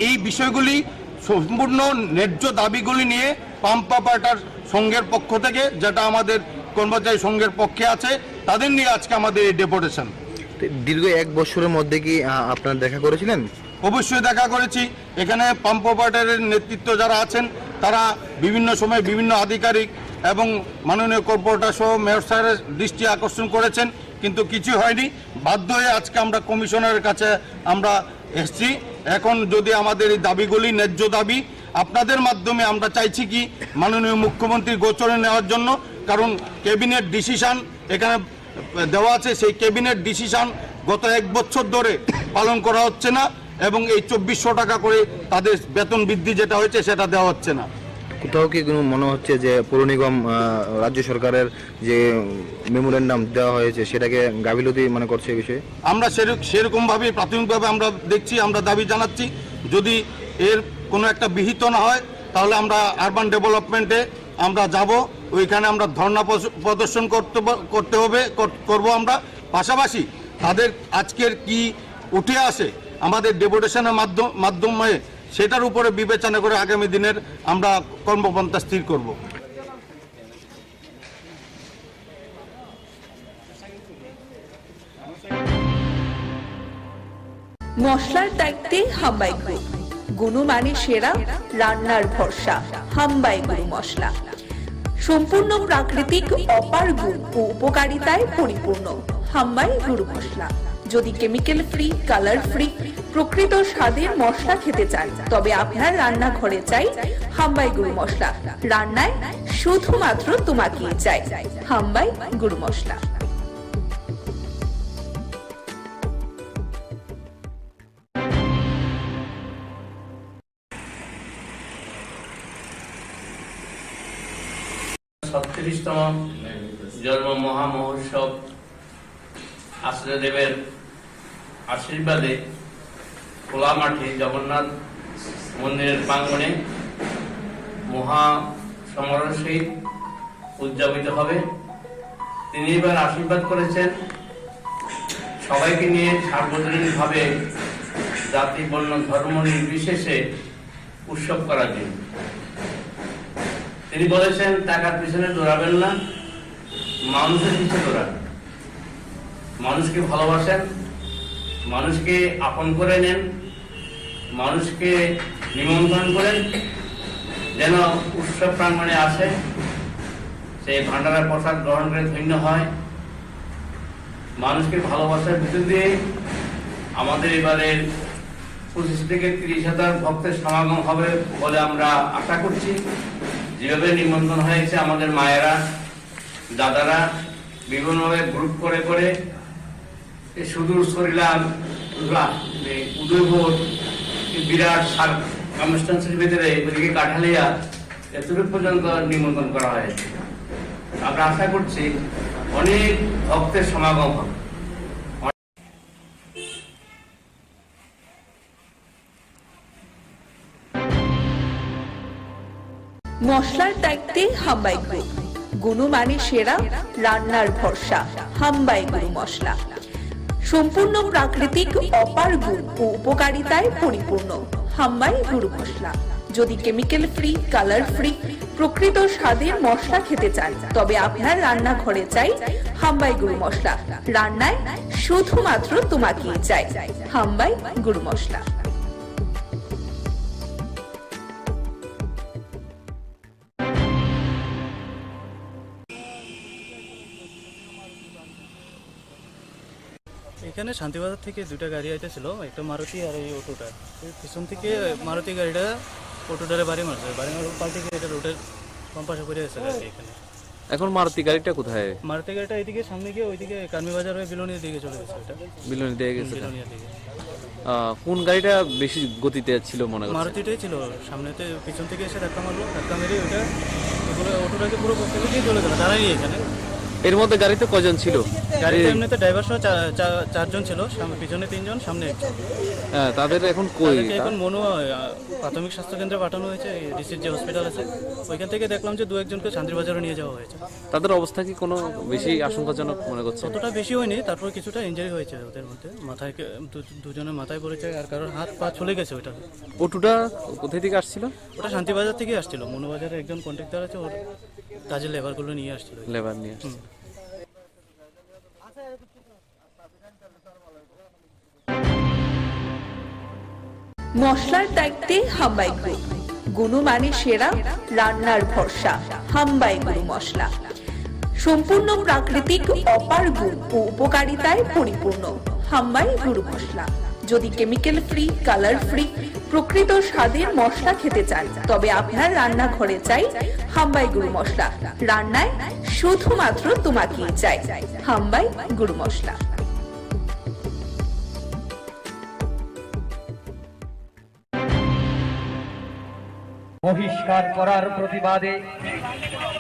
এই বিষয়গুলি সম্পূর্ণ ন্যায্য দাবিগুলি নিয়ে পাম্প অপারেটর সংঘের পক্ষ থেকে, যেটা আমাদের কর্মচারী সংঘের পক্ষে আছে, তাদের নিয়ে আজকে আমাদের এই ডেপুটেশন। দীর্ঘ 1 বছরের মধ্যে কি আপনারা দেখা করেছিলেন? অবশ্যই দেখা করেছি। এখানে পাম্প অপারেটরের নেতৃত্ব যারা আছেন, তারা বিভিন্ন সময় বিভিন্ন আধিকারিক এবং মাননীয় কর্পোরেটর সহ মেয়র স্যারের দৃষ্টি আকর্ষণ করেছেন, কিন্তু কিছু হয়নি। বাধ্য হয়ে আজকে আমরা কমিশনারের কাছে আমরা এসেছি। এখন যদি আমাদের এই দাবিগুলি ন্যায্য দাবি, আপনাদের মাধ্যমে আমরা চাইছি কি মাননীয় মুখ্যমন্ত্রীর গোচরে নেওয়ার জন্য, কারণ ক্যাবিনেট ডিসিশন এখানে দেওয়া আছে। সেই ক্যাবিনেট ডিসিশন গত 1 বছর ধরে পালন করা হচ্ছে না, এবং এই 2400 টাকা করে তাদের বেতন বৃদ্ধি যেটা হয়েছে সেটা দেওয়া হচ্ছে না। কোথাও কি কোনো মনে হচ্ছে যে পৌর নিগম রাজ্য সরকারের যে মেমোরেন্ডাম দেওয়া হয়েছে সেটাকে গাফিলতি মনে করছে এই বিষয়ে? আমরা সেরকমভাবে প্রাথমিকভাবে আমরা দেখছি, আমরা দাবি জানাচ্ছি, যদি এর কোনো একটা বিহিত না হয় তাহলে আমরা আরবান ডেভেলপমেন্টে আমরা যাব, ওইখানে আমরা ধর্ণা প্রদর্শন করব আমরা। পাশাপাশি তাদের আজকের কি উঠে আসে আমাদের ডেপুটেশনের মাধ্যমে, সেটার উপরে বিবেচনা করে আগামী দিনের আমরা কর্মপন্থা স্থির করব। মশলার দায়িত্বে হাম্বাই গ্রুপ, গুণমানে সেরা, রান্নার ভরসা। হাম্বাই গুরু মশলা সম্পূর্ণ প্রাকৃতিক, অপার গুণ ও উপকারিতায় পরিপূর্ণ। হাম্বাই গুরু মশলা। যদি কেমিক্যাল ফ্রি, কালার ফ্রি, প্রকৃত স্বাদের মশলা খেতে চান, তবে আপনার রান্নাঘরে চাই হাম্বাই গুরু মশলা। রান্নায় শুধুমাত্র তোমাকেই চাই হাম্বাই গুরু মশলা। তম জন্ম মহামহোৎসব আশ্রয়দেবের আশীর্বাদে খোলা মাঠে জগন্নাথ মন্দিরের প্রাঙ্গণে মহা সমারোহ সহিত উদযাপিত হবে। তিনি এবার আশীর্বাদ করেছেন সবাইকে নিয়ে সার্বজনীনভাবে জাতি, বর্ণ, ধর্ম নির্বিশেষে উৎসব করার জন্য। তিনি বলেছেন টাকার পিছনে দৌড়াবেন না, মানুষের পিছনে দৌড়াবেন। মানুষকে ভালোবাসেন, মানুষকে আপন করে নেন, মানুষকে নিমন্ত্রণ করেন, যেন উৎসব প্রাঙ্গণে আসে, সেই ভান্ডারের প্রসাদ গ্রহণ করে ধন্য হয়। মানুষকে ভালোবাসার ভিতর দিয়ে আমাদের এবারের 25 থেকে 30,000 ভক্তের সমাগম হবে বলে আমরা আশা করছি। যেভাবে নিমন্ত্রণ হয়েছে, আমাদের মায়েরা দাদারা বিভিন্নভাবে গ্রুপ করে করে সুদূর সরিলাম উদয়পুর বিরাট সার্কামস্টান্সের ভিতরে ওদিকে কাঠালিয়া এতটুকু পর্যন্ত নিমন্ত্রণ করা হয়েছে। আমরা আশা করছি অনেক ভক্তের সমাগম হবে। মশলার দায়িত্বে হাম্বাই গ্রুপ, গুণমানে সেরা, রান্নার ভরসা হাম্বাই গুরু মশলা। সম্পূর্ণ প্রাকৃতিক অপার গুণ ও উপকারিতায় পরিপূর্ণ হাম্বাই গুরু মশলা। যদি কেমিক্যাল ফ্রি, কালার ফ্রি, প্রকৃত স্বাদের মশলা খেতে চান, তবে আপনার রান্নাঘরে চাই হাম্বাই গুরু মশলা। রান্নায় শুধুমাত্র তোমাকেই চাই হাম্বাই গুরু মশলা। এখানে শান্তিবাজার থেকে দুটা গাড়ি আইতেছিল, একটা মারুতি আর এই অটোটা। পিছন থেকে মারুতি গাড়িটা অটোটারে বাড়ি মারছে, বাড়ি মারার পাল্টে এটা রোডের কম্পাসে করে এসে এখানে। এখন মারুতি গাড়িটা কোথায়? মারুতি গাড়িটা এইদিকে সামনে গিয়ে ওইদিকে কার্মি বাজার হয়ে বিলোনিয়ার দিকে চলে গেছে। ওটা বিলোনিয়া দিয়ে গেছে। বিলোনিয়ার দিকে। কোন গাড়িটা বেশি গতিতে ছিল মনে হচ্ছে? মারুতিটাই ছিল। সামনেতে পিছন থেকে এসে ধাক্কা মারলো, ধাক্কা মেরে ওইটা অটোটাকে পুরো ফেলে দিয়ে চলে গেল, দাঁড়াই এখানে। এর মধ্যে গাড়িতে কজন ছিল? গাড়িতে এমনিতে ড্রাইভার সহ 4 ছিল, পিছনে 3 জন, সামনে 1 জন। তাদের এখন কই? এখন মনো প্রাথমিক স্বাস্থ্য কেন্দ্রে পাঠানো হয়েছে, ডিসির যে হসপিটাল আছে ওইখান থেকে দেখলাম যে 2-1 জনকে শান্তিবাজারে নিয়ে যাওয়া হয়েছে। তাদের অবস্থা কি কোনো বেশি আশঙ্কাজনক মনে করছে? অতটা বেশি হয়নি, তারপর কিছুটা ইনজারি হয়েছে ওদের মধ্যে। মাথায় দুজনের মাথায় পড়েছে, আর কারোর হাত পা চলে গেছে। ওইটা অটোটা কোথায় থেকে আসছিল? ওটা শান্তিবাজার থেকে আসছিল। মনোবাজারে একজন কন্ট্রাক্টর আছে, ওর কাজের লেবারগুলো নিয়ে আসছিল। লেবার নিয়ে আসছিল। মশলার দায়িত্বে হাম্বাই গ্রুপ, গুণমানে সেরা, রান্নার ভরসা হাম্বাই গুরু মশলা। সম্পূর্ণ প্রাকৃতিক অপার গুণ ও উপকারিতায় পরিপূর্ণ হাম্বাই গুরু মশলা। যদি কেমিক্যাল ফ্রি, কালার ফ্রি, প্রকৃত স্বাদের মশলা খেতে চান, তবে আপনার রান্নাঘরে চাই হাম্বাই গুরু মশলা। রান্নায় শুধুমাত্র তোমাকেই চাই হাম্বাই গুরু মশলা। বহিষ্কার করার প্রতিবাদে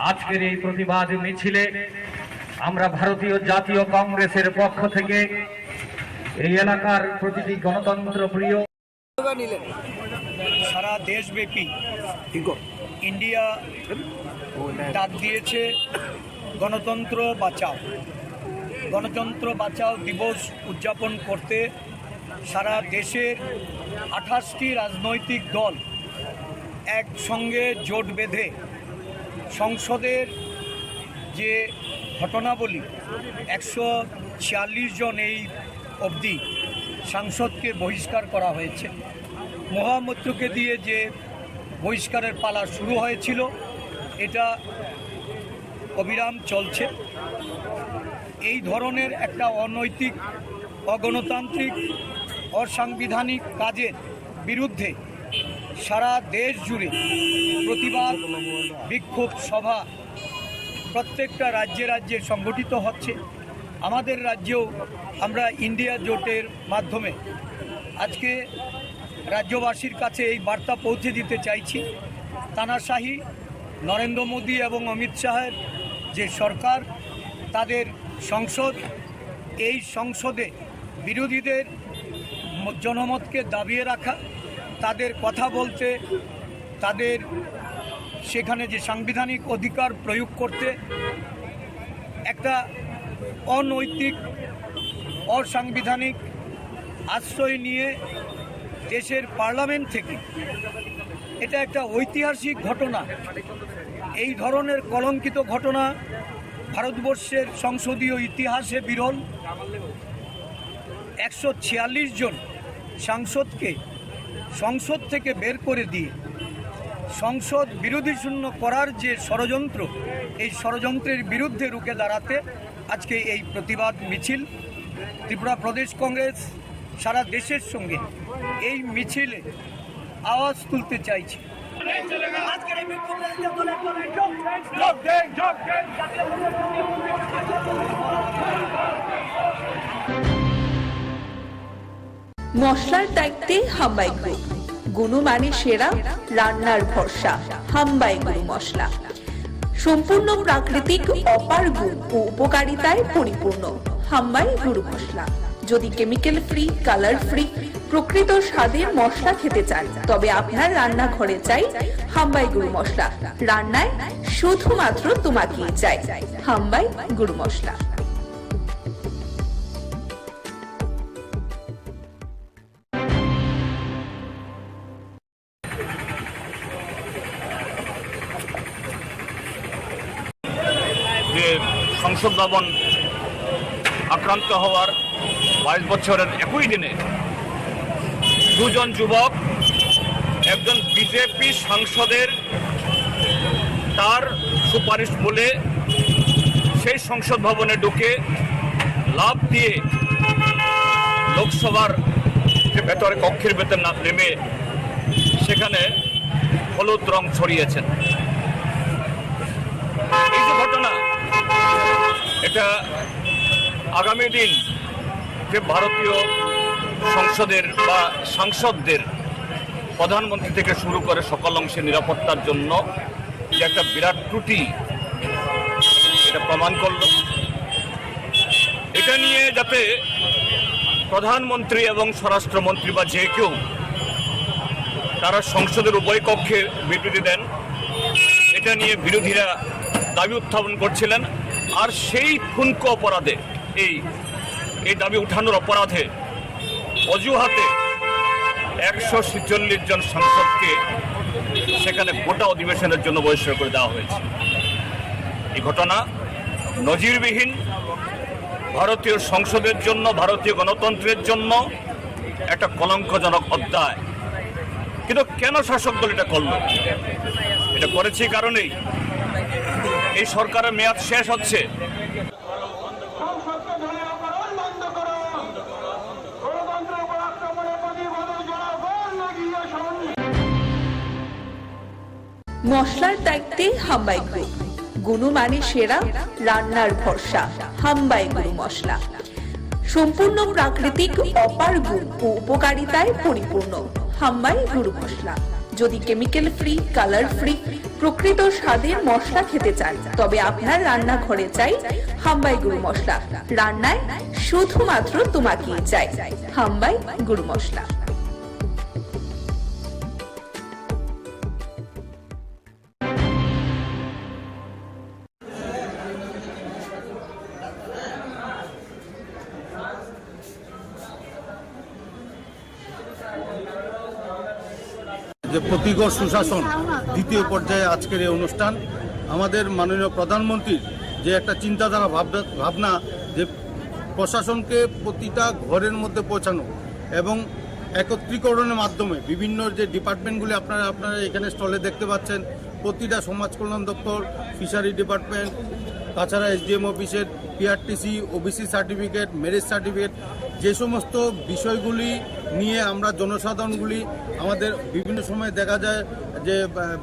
আজকের এই প্রতিবাদ মিছিলে আমরা ভারতীয় জাতীয় কংগ্রেসের পক্ষ থেকে এই এলাকার প্রতিটি গণতন্ত্র প্রিয় সারা দেশব্যাপী ইন্ডিয়া ডাক দিয়েছে গণতন্ত্র বাঁচাও। গণতন্ত্র বাঁচাও দিবস উদযাপন করতে সারা দেশের 28টি রাজনৈতিক দল একসঙ্গে জোট বেঁধে সংসদের যে ঘটনাবলী 146 জন এই অবধি সাংসদকে বহিষ্কার করা হয়েছে। মহামৈত্রকে দিয়ে যে বহিষ্কারের পালা শুরু হয়েছিল, এটা অবিরাম চলছে। এই ধরনের একটা অনৈতিক, অগণতান্ত্রিক, অসাংবিধানিক কাজের বিরুদ্ধে সারা দেশ জুড়ে প্রতিবাদ বিক্ষোভ সভা প্রত্যেকটা রাজ্যে রাজ্যে সংগঠিত হচ্ছে। আমাদের রাজ্যেও আমরা ইন্ডিয়া জোটের মাধ্যমে আজকে রাজ্যবাসীর কাছে এই বার্তা পৌঁছে দিতে চাইছি, তানাশাহি নরেন্দ্র মোদী এবং অমিত শাহের যে সরকার, তাদের সংসদ, এই সংসদে বিরোধীদের জনমতকে দাবিয়ে রাখা, তাদের কথা বলতে, তাদের সেখানে যে সাংবিধানিক অধিকার প্রয়োগ করতে একটা অনৈতিক, অসাংবিধানিক আশ্রয় নিয়ে দেশের পার্লামেন্ট থেকে, এটা একটা ঐতিহাসিক ঘটনা। এই ধরনের কলঙ্কিত ঘটনা ভারতবর্ষের সংসদীয় ইতিহাসে বিরল। 146 জন সাংসদকে সংসদ থেকে বের করে দিয়ে সংসদ বিরোধী শূন্য করার যে ষড়যন্ত্র, এই ষড়যন্ত্রের বিরুদ্ধে রুখে দাঁড়াতে আজকে এই প্রতিবাদ মিছিল। ত্রিপুরা প্রদেশ কংগ্রেস সারা দেশের সঙ্গে এই মিছিলে আওয়াজ তুলতে চাইছি। মশলার দায়িত্বে হাম্বাই গ্রুপ, গুণমানে সেরা, রান্নার ভরসা। হাম্বাই গুরু মশলা সম্পূর্ণ প্রাকৃতিক, অপার গুণ ও উপকারিতায় পরিপূর্ণ। হাম্বাই গুরু মশলা। যদি কেমিক্যাল ফ্রি, কালার ফ্রি, প্রকৃত স্বাদের মশলা খেতে চান, তবে আপনার রান্নাঘরে চাই হাম্বাই গুরু মশলা। রান্নায় শুধুমাত্র তোমাকেই চাই হাম্বাই গুরু মশলা। যে সংসদ ভবন আক্রান্ত হওয়ার 22 বছরের একই দিনে দুজন যুবক, একজন বিজেপি সাংসদের তার সুপারিশ বলে সেই সংসদ ভবনে ঢুকে লাফ দিয়ে লোকসভার যে ভেতরে কক্ষের ভেতর না নেমে সেখানে হলুদ রং ছড়িয়েছেন। এই যে ঘটনা, এটা আগামী দিন যে ভারতীয় সংসদের বা সাংসদদের, প্রধানমন্ত্রী থেকে শুরু করে সকল অংশের নিরাপত্তার জন্য যে একটা বিরাট ত্রুটি, এটা প্রমাণ করল। এটা নিয়ে যাতে প্রধানমন্ত্রী এবং স্বরাষ্ট্রমন্ত্রী বা যে কেউ তারা সংসদের উভয় কক্ষে বিবৃতি দেন, এটা নিয়ে বিরোধীরা দাবি উত্থাপন করছিলেন। আর সেই ঠুনকো অপরাধে, এই দাবি উঠানোর অপরাধে অজুহাতে 146 জন সাংসদকে সেখানে গোটা অধিবেশনের জন্য বহিষ্কার করে দেওয়া হয়েছে। এই ঘটনা নজিরবিহীন, ভারতীয় সংসদের জন্য, ভারতীয় গণতন্ত্রের জন্য একটা কলঙ্কজনক অধ্যায়। কিন্তু কেন শাসক দল এটা করল? এটা করেছে কারণেই এই সরকারের মেয়াদ শেষ হচ্ছে। মশলার দায়িত্বে হাম্বাই গ্রুপ, গুণমানে সেরা, রান্নার ভরসা। হাম্বাই গুরু মশলা সম্পূর্ণ প্রাকৃতিক, অপার গুণ ও উপকারিতায় পরিপূর্ণ। হাম্বাই গুরু মশলা। যদি কেমিক্যাল ফ্রি, কালার ফ্রি, প্রকৃত স্বাদের মশলা খেতে চান, তবে আপনার রান্নাঘরে চাই হাম্বাই গুরু মশলা। রান্নায় শুধুমাত্র তোমাকেই চাই হাম্বাই গুরু মশলা। যে প্রতিগড় সুশাসন দ্বিতীয় পর্যায়ে আজকের এই অনুষ্ঠান, আমাদের মাননীয় প্রধানমন্ত্রীর যে একটা চিন্তাধারা ভাবনা যে প্রশাসনকে প্রতিটা ঘরের মধ্যে পৌঁছানো এবং একত্রীকরণের মাধ্যমে বিভিন্ন যে ডিপার্টমেন্টগুলি আপনারা এখানে স্টলে দেখতে পাচ্ছেন, প্রতিটা সমাজ কল্যাণ দপ্তর, ফিশারি ডিপার্টমেন্ট, তাছাড়া এসডিএম অফিসের PRTC, OBC certificate, marriage certificate, যে সমস্ত বিষয়গুলি নিয়ে আমরা জনসাধারণগুলি আমাদের বিভিন্ন সময় দেখা যায় যে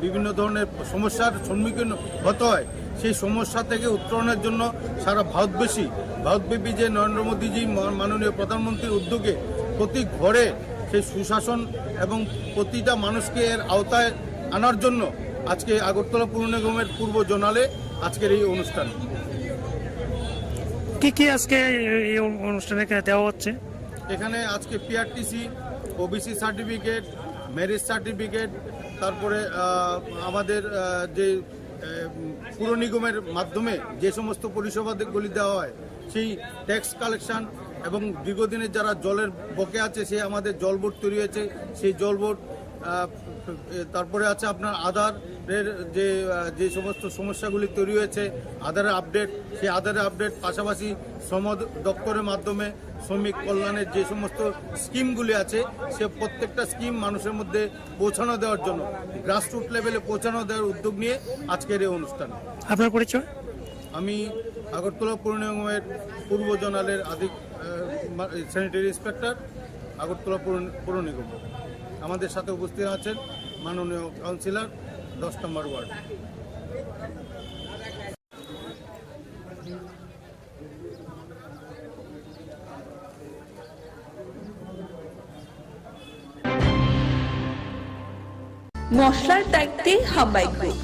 বিভিন্ন ধরনের সমস্যার সম্মুখীন হতে হয়, সেই সমস্যা থেকে উত্তরণের জন্য সারা ভারতব্যাপী যে নরেন্দ্র মোদীজি মাননীয় প্রধানমন্ত্রীর উদ্যোগে প্রতি ঘরে সেই সুশাসন এবং প্রতিটা মানুষকে এর আওতায় আনার জন্য আজকে আগরতলা পুর নিগমের পূর্ব জোনালে আজকের এই অনুষ্ঠান। কি আজকে এই অনুষ্ঠানে দেওয়া হচ্ছে? এখানে আজকে PRTC, OBC certificate, marriage certificate, তারপরে আমাদের যে পুর নিগমের মাধ্যমে যে সমস্ত পরিষেবাগুলি দেওয়া হয়, সেই ট্যাক্স কালেকশন এবং দীর্ঘদিনের যারা জলের বকে আছে, সে আমাদের জল বোর্ড তৈরি হয়েছে, সেই জল বোর্ড, তারপরে আছে আপনার আধারের যে সমস্ত সমস্যাগুলি তৈরি হয়েছে, আধারের আপডেট, সেই আধারের আপডেট, পাশাপাশি শ্রম দপ্তরের মাধ্যমে শ্রমিক কল্যাণের যে সমস্ত স্কিমগুলি আছে, সে প্রত্যেকটা স্কিম মানুষের মধ্যে পৌঁছানো দেওয়ার জন্য, গ্রাসরুট লেভেলে পৌঁছানো দেওয়ার উদ্যোগ নিয়ে আজকের এই অনুষ্ঠান। আপনার পরিচয়? আমি আগরতলা পুর নিগমের পূর্ব জোনালের স্যানিটারি ইন্সপেক্টর আগরতলা পৌর নিগম। আমাদের সাথে উপস্থিত আছেন মাননীয় কাউন্সিলর 10 নম্বর ওয়ার্ড। মশলার দায়িত্বে হাম্বাই গ্রুপ,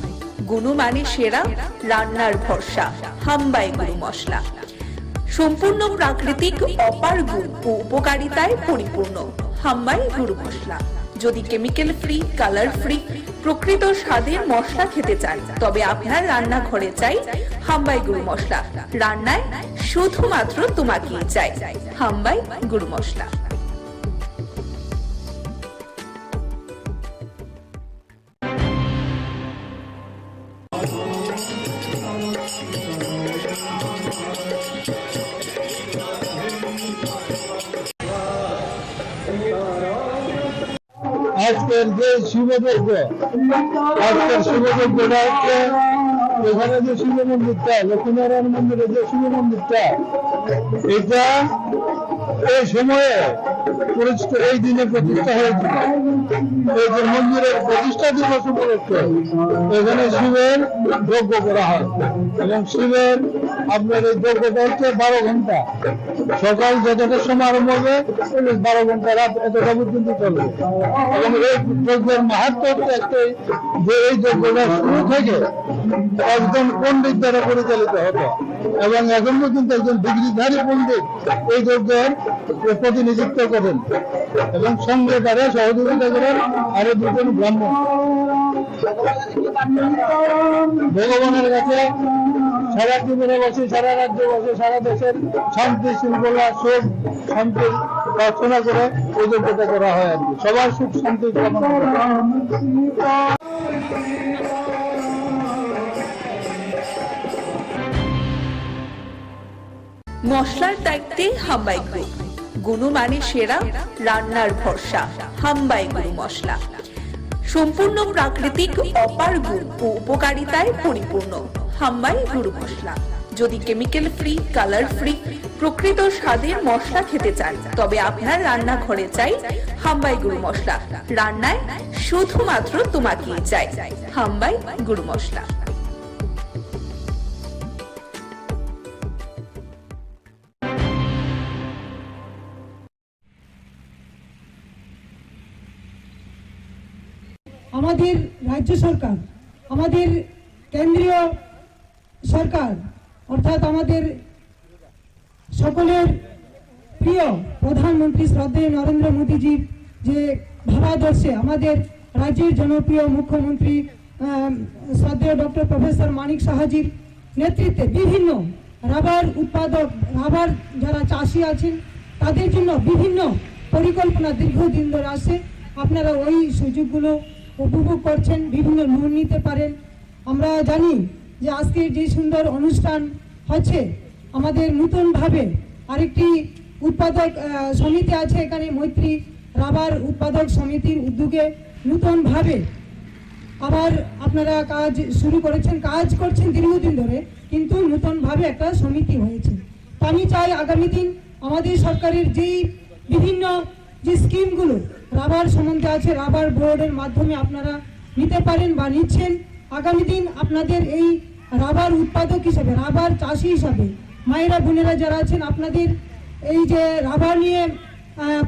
গুণমানে সেরা, রান্নার ভরসা হাম্বাই গুরু মশলা। সম্পূর্ণ প্রাকৃতিক, অপার গুণ ও উপকারিতায় পরিপূর্ণ হাম্বাই গুরু মশলা। যদি কেমিক্যাল ফ্রি, কালার ফ্রি, প্রকৃত স্বাদের মশলা খেতে চান, তবে আপনার রান্নাঘরে চাই হাম্বাই গুরু মশলা। রান্নায় শুধুমাত্র তোমাকেই চাই হাম্বাই গুরু মশলা। আজকের যে শিবযজ্ঞ, আজকের শিবযজ্ঞটা হচ্ছে এখানে যে শিব মন্দিরটা, লক্ষ্মীনারায়ণ মন্দিরে যে শিব মন্দিরটা, এটা এই সময়ে এই দিনে প্রতিষ্ঠা হয়েছিল। এই যে মন্দিরের প্রতিষ্ঠা দিবস উপলক্ষে এখানে শিবের যজ্ঞ করা হয় এবং শিবের আপনার এই যজ্ঞটা হচ্ছে 12 ঘন্টা। সকাল যতটা সময় আরম্ভ হবে 12 ঘন্টা, রাত এতটা পর্যন্ত চলবে। এবং এই যজ্ঞের মাহাত্ম হচ্ছে একটাই, যে এই যজ্ঞটা শুরু থেকে একজন পণ্ডিত দ্বারা পরিচালিত হতো এবং এখন পর্যন্ত একজন ডিগ্রিধারী পণ্ডিত এই যজ্ঞের প্রতিনিধিত্ব করেন এবং সঙ্গে তারা সহযোগিতা করেন আরো 2 জন ব্রাহ্মণ। ভগবানের কাছে সারা জীবনে বসে, সারা রাজ্যে বসে, সারা দেশের শান্তি শৃঙ্খলা, সুখ শান্তি প্রার্থনা করে এই যজ্ঞটা করা হয় আর কি, সবার সুখ শান্তি কামনা করে। মশলার দায়িত্বে হাম্বাই গ্রুপ, গুণমানে সেরা, রান্নার ভরসা হাম্বাই গুরু মশলা। সম্পূর্ণ প্রাকৃতিক, অপার গুণ ও উপকারিতায় পরিপূর্ণ হাম্বাই গুরু মশলা। যদি কেমিক্যাল ফ্রি, কালার ফ্রি, প্রকৃত স্বাদের মশলা খেতে চান, তবে আপনার রান্নাঘরে চাই হাম্বাই গুরু মশলা। রান্নায় শুধুমাত্র তোমাকেই চাই হাম্বাই গুরু মশলা। আমাদের রাজ্য সরকার, আমাদের কেন্দ্রীয় সরকার, অর্থাৎ আমাদের সকলের প্রিয় প্রধানমন্ত্রী শ্রদ্ধেয় নরেন্দ্র মোদীজির যে ভাবাদর্শে আমাদের রাজ্যের জনপ্রিয় মুখ্যমন্ত্রী শ্রদ্ধেয় ডক্টর প্রফেসর মানিক সাহাজির নেতৃত্বে বিভিন্ন রাবার উৎপাদক, রাবার যারা চাষি আছেন তাদের জন্য বিভিন্ন পরিকল্পনা দীর্ঘদিন ধরে আসে। আপনারা ওই সুযোগগুলো উপভোগ করছেন, বিভিন্ন লোন নিতে পারেন। আমরা জানি যে আজকের যে সুন্দর অনুষ্ঠান হচ্ছে, আমাদের নতুনভাবে আরেকটি উৎপাদক সমিতি আছে এখানে, মৈত্রী রাবার উৎপাদক সমিতির উদ্যোগে নতুনভাবে আবার আপনারা কাজ শুরু করেছেন, কাজ করছেন দীর্ঘদিন ধরে, কিন্তু নতুনভাবে একটা সমিতি হয়েছে। তো আমি চাই আগামী দিন আমাদের সরকারের যেই বিভিন্ন যে স্কিমগুলো রাবার সম্বন্ধে আছে, রাবার বোর্ডের মাধ্যমে আপনারা নিতে পারেন বা নিচ্ছেন। আগামী দিন আপনাদের এই রাবার উৎপাদক হিসাবে, রাবার চাষি হিসাবে মায়েরা বোনেরা যারা আছেন, আপনাদের এই যে রাবার নিয়ে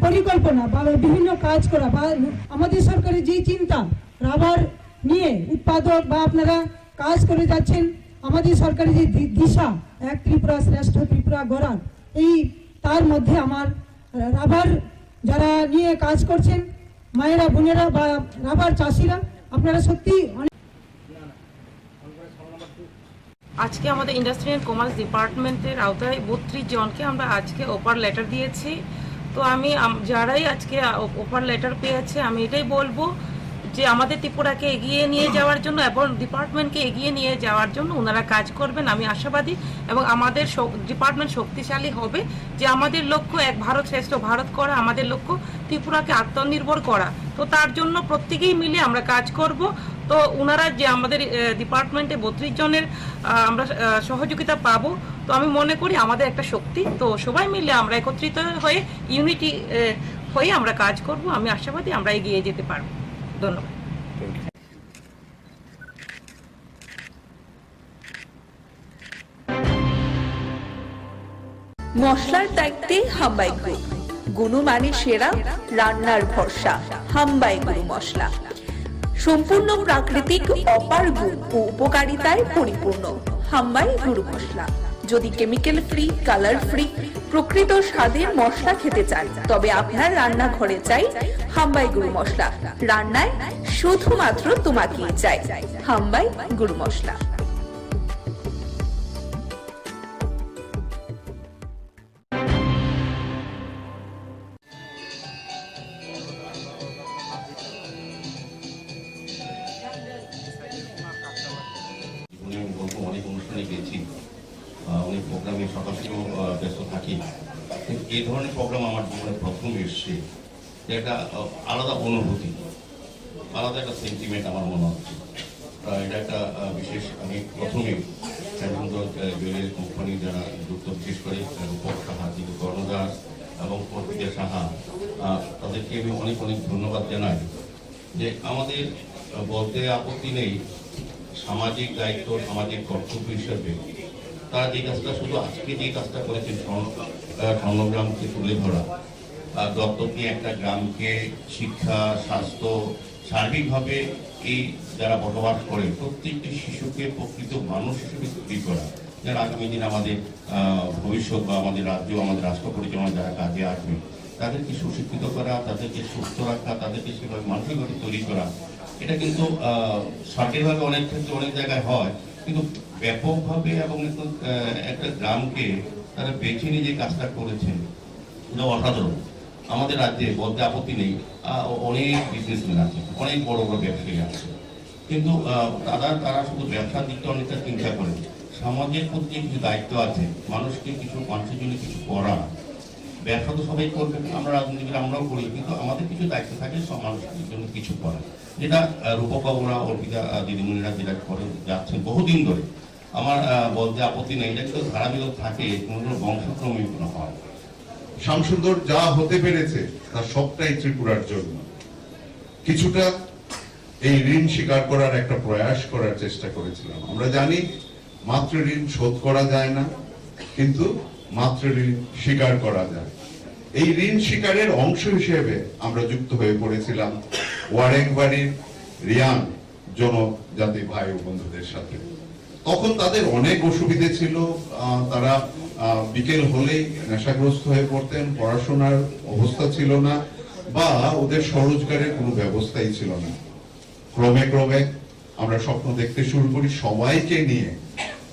পরিকল্পনা বা বিভিন্ন কাজ করা, বা আমাদের সরকারের যেই চিন্তা রাবার নিয়ে উৎপাদক বা আপনারা কাজ করে যাচ্ছেন, আমাদের সরকারের যে দিশা, এক ত্রিপুরা শ্রেষ্ঠ ত্রিপুরা গড়ার, এই তার মধ্যে আমার রাবার যারা নিয়ে কাজ করছেন মায়েরা বোনেরা বা রাবার চাষিরা, আপনারা সত্যি আজকে আমাদের ইন্ডাস্ট্রি অ্যান্ড কমার্স ডিপার্টমেন্টের আওতায় 32 জনকে আমরা আজকে অফার লেটার দিয়েছি। তো আমি যারাই আজকে অফার লেটার পেয়েছে, আমি এটাই বলবো যে আমাদের ত্রিপুরাকে এগিয়ে নিয়ে যাওয়ার জন্য এবং ডিপার্টমেন্টকে এগিয়ে নিয়ে যাওয়ার জন্য ওনারা কাজ করবেন, আমি আশাবাদী। এবং আমাদের ডিপার্টমেন্ট শক্তিশালী হবে, যে আমাদের লক্ষ্য এক ভারত শ্রেষ্ঠ ভারত করা, আমাদের লক্ষ্য ত্রিপুরাকে আত্মনির্ভর করা। তো তার জন্য প্রত্যেকেই মিলে আমরা কাজ করব। তো ওনারা যে আমাদের ডিপার্টমেন্টে 32 জনের আমরা সহযোগিতা পাবো, তো আমি মনে করি আমাদের একটা শক্তি। তো সবাই মিলে আমরা একত্রিত হয়ে ইউনিটি হয়ে আমরা কাজ করব। আমি আশাবাদী আমরা এগিয়ে যেতে পারবো। ধন্যবাদ। মশলার দায়িত্বে হাম্বাই গ্রুপ, গুণমানে সেরা, রান্নার ভরসা। হাম্বাই গুরু মশলা সম্পূর্ণ প্রাকৃতিক, অপার গুণ ও উপকারিতায় পরিপূর্ণ। হাম্বাই গুরু মশলা। যদি কেমিক্যাল ফ্রি, কালার ফ্রি, প্রকৃত স্বাদের মশলা খেতে চান তবে আপনার রান্নাঘরে চাই হাম্বাই গুরু মশলা। রান্নায় শুধুমাত্র তোমাকেই চাই হাম্বাই গুরু মশলা। অনেক অনুষ্ঠানে গেছি, অনেক প্রোগ্রামে সকালেও ব্যস্ত থাকি, কিন্তু এই ধরনের প্রোগ্রাম আমার জীবনে প্রথম এসছে। একটা আলাদা অনুভূতি, আলাদা একটা সেন্টিমেন্ট আমার মনে হচ্ছে। এটা একটা বিশেষ, আমি প্রথমে জুয়েলারি কোম্পানি যারা যুক্ত, বিশেষ করে রূপক সাহা, কর্ণদাস এবং অর্পিতা সাহা, তাদেরকে আমি অনেক অনেক ধন্যবাদ জানাই যে আমাদের বলতে আপত্তি নেই, সামাজিক দায়িত্ব, সামাজিক কর্তব্য হিসেবে তারা যে কাজটা, শুধু আজকে যে কাজটা করেছেন স্বর্ণগ্রামকে তুলে ধরা, দত্তক নিয়ে একটা গ্রামকে শিক্ষা, স্বাস্থ্য, সার্বিকভাবে এই যারা বসবাস করে প্রত্যেকটি শিশুকে প্রকৃত মানুষ হিসেবে তৈরি করা, যারা আগামী দিন আমাদের ভবিষ্যৎ বা আমাদের রাজ্য, আমাদের রাষ্ট্র পরিচালনা যারা কাজে আসবে, তাদেরকে সুশিক্ষিত করা, তাদেরকে সুস্থ রাখা, তাদেরকে সেভাবে মানসিকভাবে তৈরি করা। এটা কিন্তু সরকারিভাবে অনেক ক্ষেত্রে অনেক জায়গায় হয়, কিন্তু ব্যাপকভাবে এবং একটা গ্রামকে তারা বেছে নিয়ে যে কাজটা করেছেন এটা অসাধারণ। আমাদের রাজ্যে বলতে আপত্তি নেই, অনেক বিজনেসম্যান আছে, অনেক বড় বড় ব্যবসায়ী আছে, কিন্তু তারা শুধু ব্যবসার দিকটা অনেকটা চিন্তা করে, সমাজের প্রতি যে কিছু দায়িত্ব আছে, মানুষকে কিছু, মানুষের জন্য কিছু করা। ব্যবসা তো সবাই করবে, আমরা রাজনীতিবিদ আমরাও করি, কিন্তু আমাদের কিছু দায়িত্ব থাকে সব মানুষের জন্য কিছু করা, যেটা রূপকবাবুরা, অর্পিতা দিদিমণিরা যেটা করে যাচ্ছেন বহুদিন ধরে। আমার বলতে আপত্তি নেই, এটা কিন্তু ধারাবাহিক থাকে, কোনো বংশক্রমিক কোনো হয়। শ্যামসুন্দর যা হতে পেরেছে তার সবটাই ত্রিপুরার জন্য। কিছুটা এই ঋণ স্বীকার করার একটা প্রয়াস করার চেষ্টা করেছিলাম। আমরা জানি মাতৃ ঋণ শোধ করা যায় না, কিন্তু মাতৃ ঋণ স্বীকার করা যায়। এই ঋণ স্বীকারের অংশ হিসেবে আমরা যুক্ত হয়ে পড়েছিলাম ওয়ারেংবাড়ির রিয়াং জনজাতি ভাই ও বন্ধুদের সাথে। তখন তাদের অনেক অসুবিধে ছিল, তারা বিকেল হলেই নেশাগ্রস্ত হয়ে পড়তেন, পড়াশোনার অবস্থা ছিল না, বা ওদের স্বরোজগারের কোনো ব্যবস্থাই ছিল না। ক্রমে ক্রমে আমরা স্বপ্ন দেখতে শুরু করি সবাইকে নিয়ে,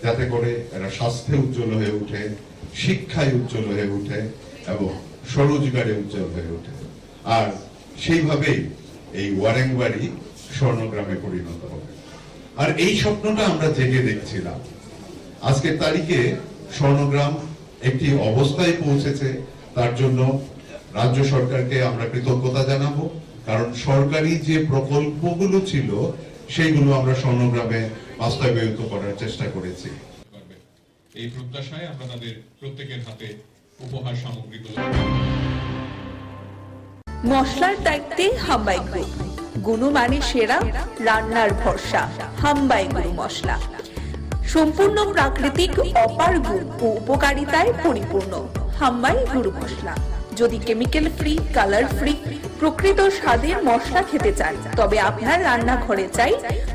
যাতে করে এরা স্বাস্থ্যে উজ্জ্বল হয়ে ওঠে, শিক্ষায় উজ্জ্বল হয়ে ওঠে এবং স্বরোজগারে উজ্জ্বল হয়ে ওঠে। আর সেইভাবেই এই ওয়ারেংবাড়ি স্বর্ণগ্রামে পরিণত হবে। আর এই স্বপ্নটা আমরা জেগে দেখছিলাম। আজকের তারিখে স্বর্ণগ্রাম একটি অবস্থায় পৌঁছেছে, তার জন্য রাজ্য সরকারকে আমরা কৃতজ্ঞতা জানাবো, কারণ সরকারি যে প্রকল্পগুলো ছিল সেইগুলো আমরা স্বর্ণগ্রামে বাস্তবায়িত করার চেষ্টা করেছি। এই প্রত্যাশায় আমরা তাদের প্রত্যেকের হাতে উপহার সামগ্রীগুলো। মশলার দায়িত্বে হাম্বাই গ্রুপ, গুণমানে সেরা, রান্নার ভরসা। হাম্বাই গুরু মশলা সম্পূর্ণ প্রাকৃতিক, অপার গুণ ও উপকারিতায় পরিপূর্ণ। হাম্বাই গুরু মশলা। যদি কেমিক্যাল ফ্রি, কালার ফ্রি, প্রকৃত স্বাদের মশলা খেতে চান তবে আপনার রান্নাঘরে চাই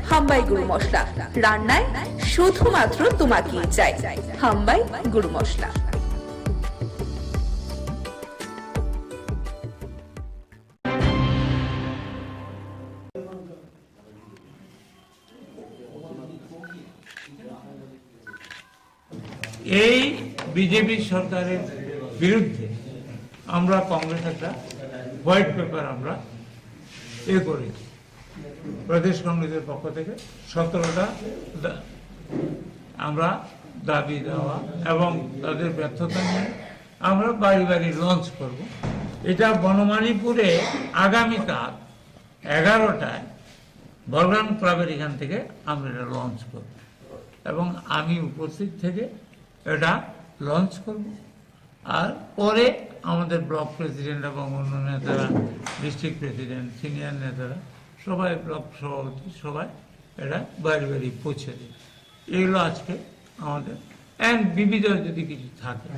হাম্বাই গুরু মশলা। রান্নায় শুধুমাত্র তোমাকেই চাই হাম্বাই গুরু মশলা। এই বিজেপি সরকারের বিরুদ্ধে আমরা কংগ্রেস একটা হোয়াইট পেপার আমরা করেছি প্রদেশ কংগ্রেসের পক্ষ থেকে 17টা আমরা দাবি দেওয়া এবং তাদের ব্যর্থতা নিয়ে আমরা বাড়ি বাড়ি লঞ্চ করব। এটা বনমালীপুরে আগামীকাল 11টায় বলরাম ক্লাবের এখান থেকে আমরা এটা লঞ্চ করব এবং আমি উপস্থিত থেকে এটা লঞ্চ করব আর পরে আমাদের ব্লক প্রেসিডেন্ট এবং অন্য নেতারা, ডিস্ট্রিক্ট প্রেসিডেন্ট, সিনিয়র নেতারা সবাই, ব্লক সভাপতি সবাই এটা বাড়ি বাড়ি পৌঁছে দেয়। এগুলো আজকে আমাদের অ্যান্ড বিবিধ যদি কিছু থাকে,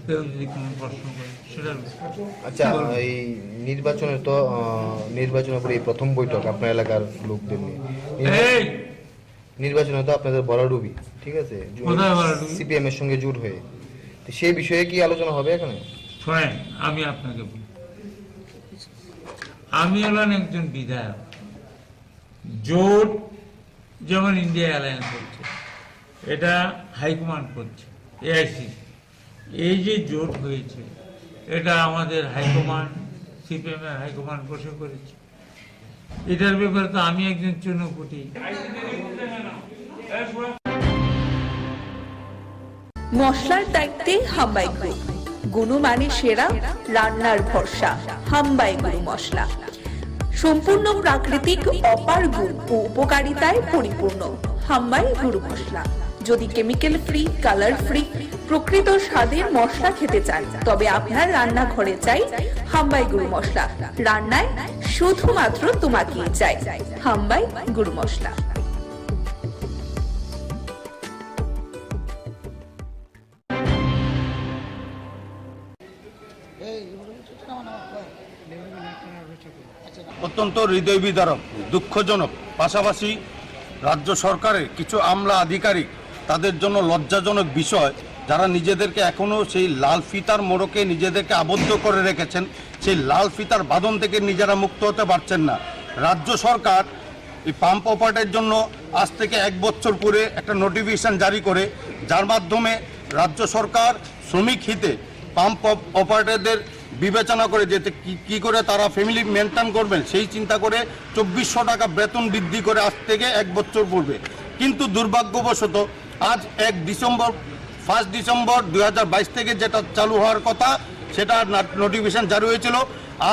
কেউ যদি কোনো প্রশ্ন করে সেটার। আচ্ছা, এই নির্বাচনের পরে এই প্রথম বৈঠক আপনার এলাকার লোকদের নিয়ে। নির্বাচনে তো আপনাদের ভরাডুবি, ঠিক আছে, সিপিএম এর সঙ্গে জোট হয়ে, সেই বিষয়ে কি আলোচনা হবে এখানে? শোনেন, আমি আপনাকে বলি, আমি হলাম একজন বিধায়ক। জোট যেমন ইন্ডিয়া অ্যালায়েন্স করছে, এটা হাইকমান্ড করছে, এআইসিসি। এই যে জোট হয়েছে, এটা আমাদের হাইকমান্ড, সিপিএম এর হাইকমান্ড বসে করেছে। এটার ব্যাপারে তো আমি একজন চুনোপুটি। মশলার দায়িত্বে হাম্বাই গ্রুপ, গুণমানে সেরা, রান্নার ভরসা। হাম্বাই গুরু মশলা সম্পূর্ণ প্রাকৃতিক, অপার গুণ ও উপকারিতায় পরিপূর্ণ। হাম্বাই গুরু মশলা। যদি কেমিক্যাল ফ্রি, কালার ফ্রি, প্রকৃত স্বাদের মশলা খেতে চান, তবে আপনার রান্নাঘরে চাই হাম্বাই গুরু মশলা। রান্নায় শুধুমাত্র তোমাকেই চাই হাম্বাই গুরু মশলা। অত্যন্ত হৃদয় বিদারক, দুঃখজনক, পাশাপাশি রাজ্য সরকারের কিছু আমলা আধিকারিক, তাদের জন্য লজ্জাজনক বিষয়, যারা নিজেদেরকে এখনও সেই লাল ফিতার মোড়কে নিজেদেরকে আবদ্ধ করে রেখেছেন। সেই লাল ফিতার বাঁধন থেকে নিজেরা মুক্ত হতে পারছেন না। রাজ্য সরকার এই পাম্প অপারেটের জন্য আজ থেকে 1 বছর পরে একটা নোটিফিকেশন জারি করে, যার মাধ্যমে রাজ্য সরকার শ্রমিক হিতে পাম্প অপারেটরদের বিবেচনা করে যেতে কি করে তারা ফ্যামিলি মেনটেন করবেন, সেই চিন্তা করে 2400 টাকা বেতন বৃদ্ধি করে আজ থেকে 1 বছর পূর্বে। কিন্তু দুর্ভাগ্যবশত আজ 1 ডিসেম্বর 2022 থেকে যেটা চালু হওয়ার কথা, সেটা নোটিফিকেশন জারি হয়েছিল।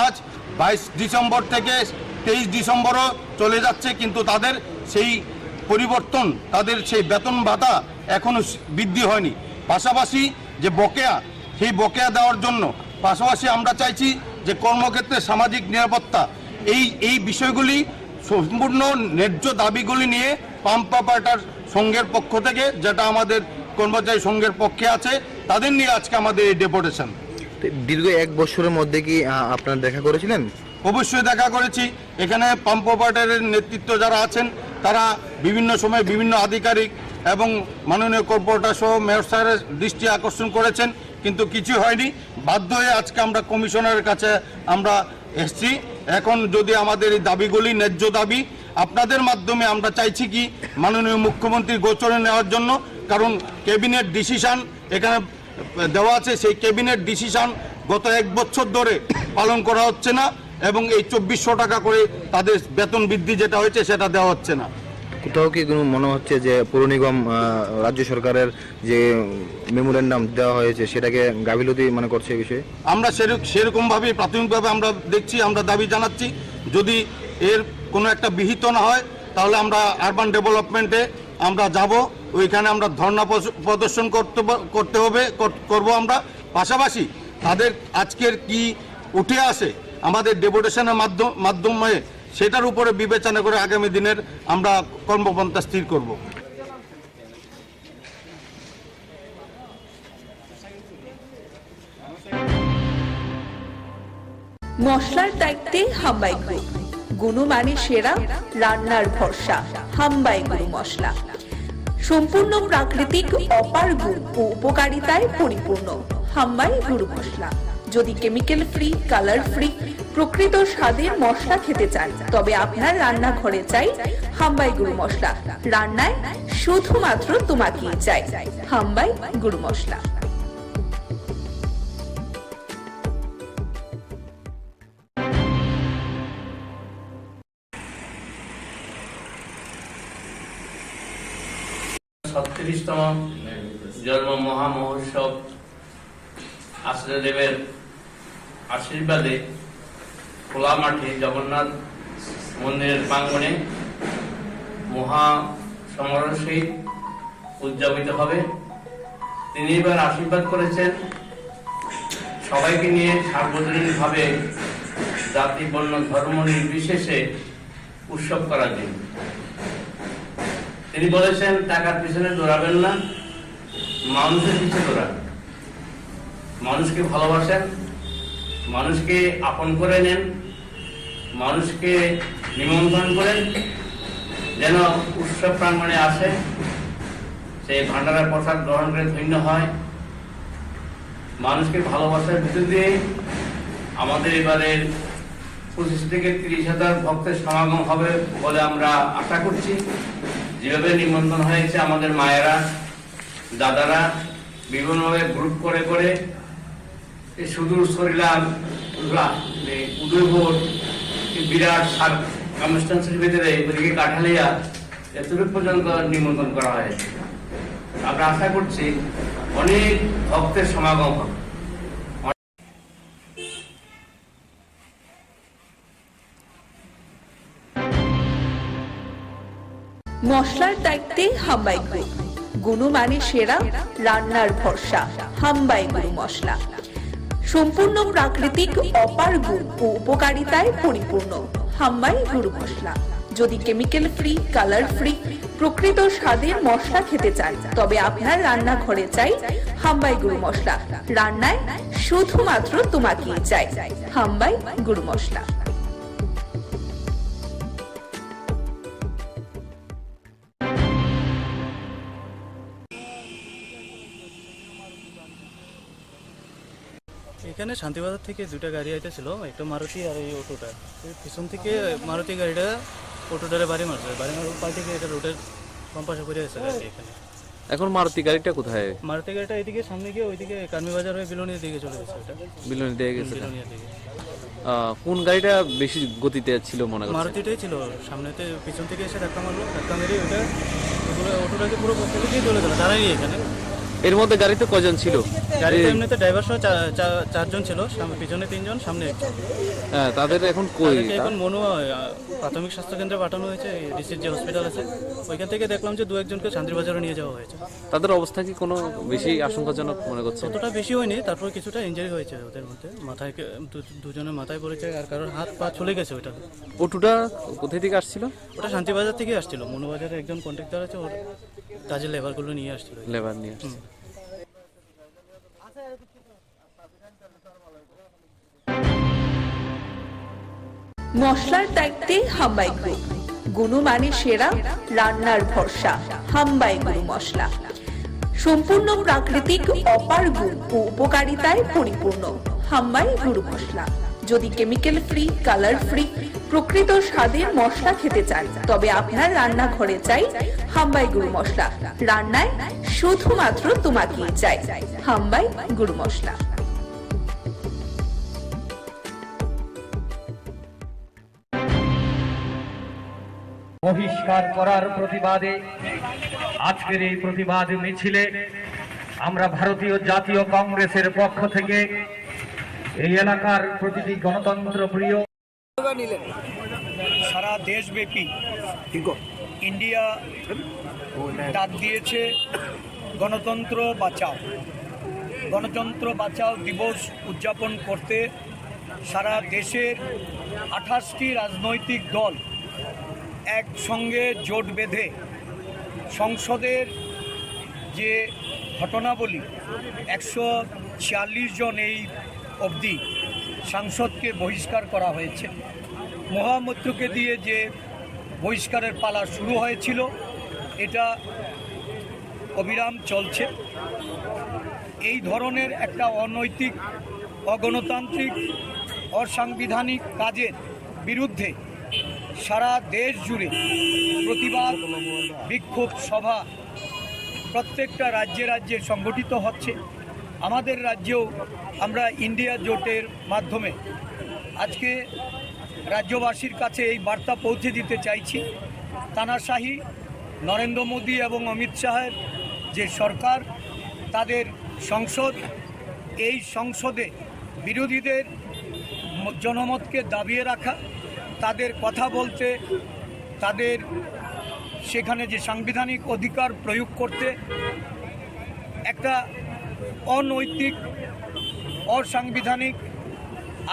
আজ 22 ডিসেম্বর থেকে 23 ডিসেম্বরও চলে যাচ্ছে, কিন্তু তাদের সেই পরিবর্তন, তাদের সেই বেতন ভাতা এখনও বৃদ্ধি হয়নি। পাশাপাশি যে বকেয়া, সেই বকেয়া দেওয়ার জন্য পাশাপাশি আমরা চাইছি যে কর্মক্ষেত্রে সামাজিক নিরাপত্তা, এই বিষয়গুলি সম্পূর্ণ ন্যায্য দাবিগুলি নিয়ে পাম্প অপারেটর সংঘের পক্ষ থেকে, যেটা আমাদের কর্মচারী সংঘের পক্ষে আছে, তাদের নিয়ে আজকে আমাদের এই ডেপুটেশন। দীর্ঘ 1 বছরের মধ্যে কি আপনারা দেখা করেছিলেন? অবশ্যই দেখা করেছি। এখানে পাম্প অপারেটরের নেতৃত্ব যারা আছেন, তারা বিভিন্ন সময় বিভিন্ন আধিকারিক এবং মাননীয় কর্পোরেটর সহ মেয়র স্যারের দৃষ্টি আকর্ষণ করেছেন, কিন্তু কিছু হয়নি। বাধ্য হয়ে আজকে আমরা কমিশনারের কাছে আমরা এসেছি। এখন যদি আমাদের এই দাবিগুলি ন্যায্য দাবি, আপনাদের মাধ্যমে আমরা চাইছি কি মাননীয় মুখ্যমন্ত্রীর গোচরে নেওয়ার জন্য, কারণ ক্যাবিনেট ডিসিশন এখানে দেওয়া আছে, সেই ক্যাবিনেট ডিসিশন গত 1 বছর ধরে পালন করা হচ্ছে না, এবং এই 2400 টাকা করে তাদের বেতন বৃদ্ধি যেটা হয়েছে সেটা দেওয়া হচ্ছে না। কোথাও কি মনে হচ্ছে যে পৌর নিগম রাজ্য সরকারের যে মেমোরেন্ডাম দেওয়া হয়েছে সেটাকে গাফিলতি মনে করছে এই বিষয়ে? আমরা সেরকমভাবে প্রাথমিকভাবে আমরা দেখছি, আমরা দাবি জানাচ্ছি, যদি এর কোনো একটা বিহিত না হয় তাহলে আমরা আরবান ডেভেলপমেন্টে আমরা যাব, ওইখানে আমরা ধর্ণা প্রদর্শন করব আমরা। পাশাপাশি তাদের আজকের কি উঠে আসে আমাদের ডেপুটেশনের মাধ্যমে, সেটার উপরে বিবেচনা করে আগামী দিনের আমরা কর্মপন্থা স্থির করব। মশলার দায়িত্বে হাম্বাই গ্রুপ, গুণমানে সেরা, রান্নার ভরসা। হাম্বাই গুরু মশলা সম্পূর্ণ প্রাকৃতিক, অপার গুণ ও উপকারিতায় পরিপূর্ণ। হাম্বাই গুরু মশলা। যদি কেমিক্যাল ফ্রি, কালার ফ্রি, প্রকৃত স্বাদের মশলা খেতে চান, তবে আপনার রান্নাঘরে চাই হাম্বাই গুরু মশলা। রান্নায় শুধুমাত্র তোমাকেই চাই হাম্বাই গুরু মশলা। তম জন্ম মহামহোৎসব আশ্রয়দেবের আশীর্বাদে খোলা মাঠে জগন্নাথ মন্দিরের প্রাঙ্গণে মহা সমারোহ সহিত উদযাপিত হবে। তিনি এবার আশীর্বাদ করেছেন সবাইকে নিয়ে সার্বজনীনভাবে জাতি বর্ণ ধর্ম নির্বিশেষে উৎসব করার জন্য। তিনি বলেছেন টাকার পিছনে দৌড়াবেন না, মানুষের পিছনে দৌড়াবেন। মানুষকে ভালোবাসেন, মানুষকে আপন করে নেন, মানুষকে নিমন্ত্রণ করেন, যেন উৎসব প্রাঙ্গণে আসে, সেই ভান্ডারের প্রসাদ গ্রহণ করে ধন্য হয়। মানুষকে ভালোবাসার ভিতর দিয়ে আমাদের এবারের 25 থেকে 30,000 ভক্তের সমাগম হবে বলে আমরা আশা করছি। যেভাবে নিমন্ত্রণ হয়েছে, আমাদের মায়েরা দাদারা বিভিন্নভাবে গ্রুপ করে করে এই সুদূর সরিলাম উদয়পুর বিরাট কনস্টিটুয়েন্সির ভিতরে ওদিকে কাঠালিয়া এতটুকু পর্যন্ত নিমন্ত্রণ করা হয়েছে। আমরা আশা করছি অনেক ভক্তের সমাগম হবে। মশলার দায়িত্বে হাম্বাই গ্রুপ, গুণমানে সেরা, রান্নার ভরসা। হাম্বাই গুরু মশলা সম্পূর্ণ প্রাকৃতিক, অপার গুণ ও উপকারিতায় পরিপূর্ণ। হাম্বাই গুরু মশলা। যদি কেমিক্যাল ফ্রি, কালার ফ্রি, প্রকৃত স্বাদের মশলা খেতে চান, তবে আপনার রান্নাঘরে চাই হাম্বাই গুরু মশলা। রান্নায় শুধুমাত্র তোমাকেই চাই। হাম্বাই গুরু মশলা। এখানে শান্তিবাজার থেকে দুটা গাড়ি আইতেছিল, একটা মারুতি আর এই অটোটা। পিছন থেকে মারুতি গাড়িটা অটোটারে বাড়ি মারছে, বাড়ি মারার পাল থেকে এটা রোডের বাম পাশে পড়ে গেছে গাড়ি। এখানে এখন মারুতি গাড়িটা কোথায়? মারুতি গাড়িটা এদিকে সামনে গিয়ে ওইদিকে কার্মি বাজার হয়ে বিলোনিয়ার দিকে চলে গেছে। ওটা বিলনি দিয়ে গেছে। বিলোনিয়ার দিকে। কোন গাড়িটা বেশি গতিতে ছিল মনে করছেন? মারুতিটাই ছিল সামনেতে, পিছন থেকে এসে ধাক্কা মারলো, ধাক্কা মেরে ওটা অটোটাকে পুরো ফেলে দিয়ে চলে গেল, দাঁড়াই এখানে। এর মধ্যে গাড়িতে কজন ছিল? গাড়িতে এমনিতে ড্রাইভার সহ 4 জন ছিল, পিছনে 3 জন, সামনে 1 জন। হ্যাঁ, তাদের এখন কই? এখন মনুয়া প্রাথমিক স্বাস্থ্য কেন্দ্রে পাঠানো হয়েছে, ডিস্ট্রিক্ট যে হসপিটাল আছে ওইখান থেকে দেখলাম যে 2-1 জনকে শান্তিবাজারে নিয়ে যাওয়া হয়েছে। তাদের অবস্থা কি কোনো বেশি আশঙ্কাজনক মনে করছে? অতটা বেশি হয়নি, তারপর কিছুটা ইনজারি হয়েছে ওদের মধ্যে। মাথায় দুজনের মাথায় পড়েছে, আর কারোর হাত পা চলে গেছে। ওইটা অটোটা কোথায় থেকে আসছিল? ওটা শান্তিবাজার থেকে আসছিল। মনুবাজারে একজন কন্ট্রাক্টর আছে, ওর কাজের লেবারগুলো নিয়ে আসছিল। লেবার নিয়ে আসছে। মশলার দায়িত্বে হাম্বাই গ্রুপ, গুণমানে সেরা, রান্নার ভরসা। হাম্বাই গুরু মশলা সম্পূর্ণ প্রাকৃতিক, অপার গুণ ও উপকারিতায় পরিপূর্ণ। হাম্বাই গুরু মশলা। যদি কেমিক্যাল ফ্রি, কালার ফ্রি, প্রকৃত স্বাদের মশলা খেতে চান, তবে আপনার রান্নাঘরে চাই হাম্বাই গুরু মশলা। রান্নায় শুধুমাত্র তোমাকেই চাই। হাম্বাই গুরু মশলা। বহিষ্কার করার প্রতিবাদে আজকের এই প্রতিবাদ মিছিলে আমরা ভারতীয় জাতীয় কংগ্রেসের পক্ষ থেকে এই এলাকার প্রতিটি গণতন্ত্র প্রিয় সারা দেশব্যাপী ইন্ডিয়া ডাক দিয়েছে গণতন্ত্র বাঁচাও। গণতন্ত্র বাঁচাও দিবস উদযাপন করতে সারা দেশের 28টি রাজনৈতিক দল একসঙ্গে জোট বেঁধে সংসদের যে ঘটনাবলী 146 জন এই অবধি সাংসদকে বহিষ্কার করা হয়েছে। মহামৈত্রকে দিয়ে যে বহিষ্কারের পালা শুরু হয়েছিল, এটা অবিরাম চলছে। এই ধরনের একটা অনৈতিক, অগণতান্ত্রিক, অসাংবিধানিক কাজের বিরুদ্ধে সারা দেশ জুড়ে প্রতিবাদ বিক্ষোভ সভা প্রত্যেকটা রাজ্যে রাজ্যে সংগঠিত হচ্ছে। আমাদের রাজ্যেও আমরা ইন্ডিয়া জোটের মাধ্যমে আজকে রাজ্যবাসীর কাছে এই বার্তা পৌঁছে দিতে চাইছি। তানাশাহি নরেন্দ্র মোদী এবং অমিত শাহের যে সরকার, তাদের সংসদ, এই সংসদে বিরোধীদের জনমতকে দাবিয়ে রাখা, তাদের কথা বলতে, তাদের সেখানে যে সাংবিধানিক অধিকার প্রয়োগ করতে একটা অনৈতিক অসাংবিধানিক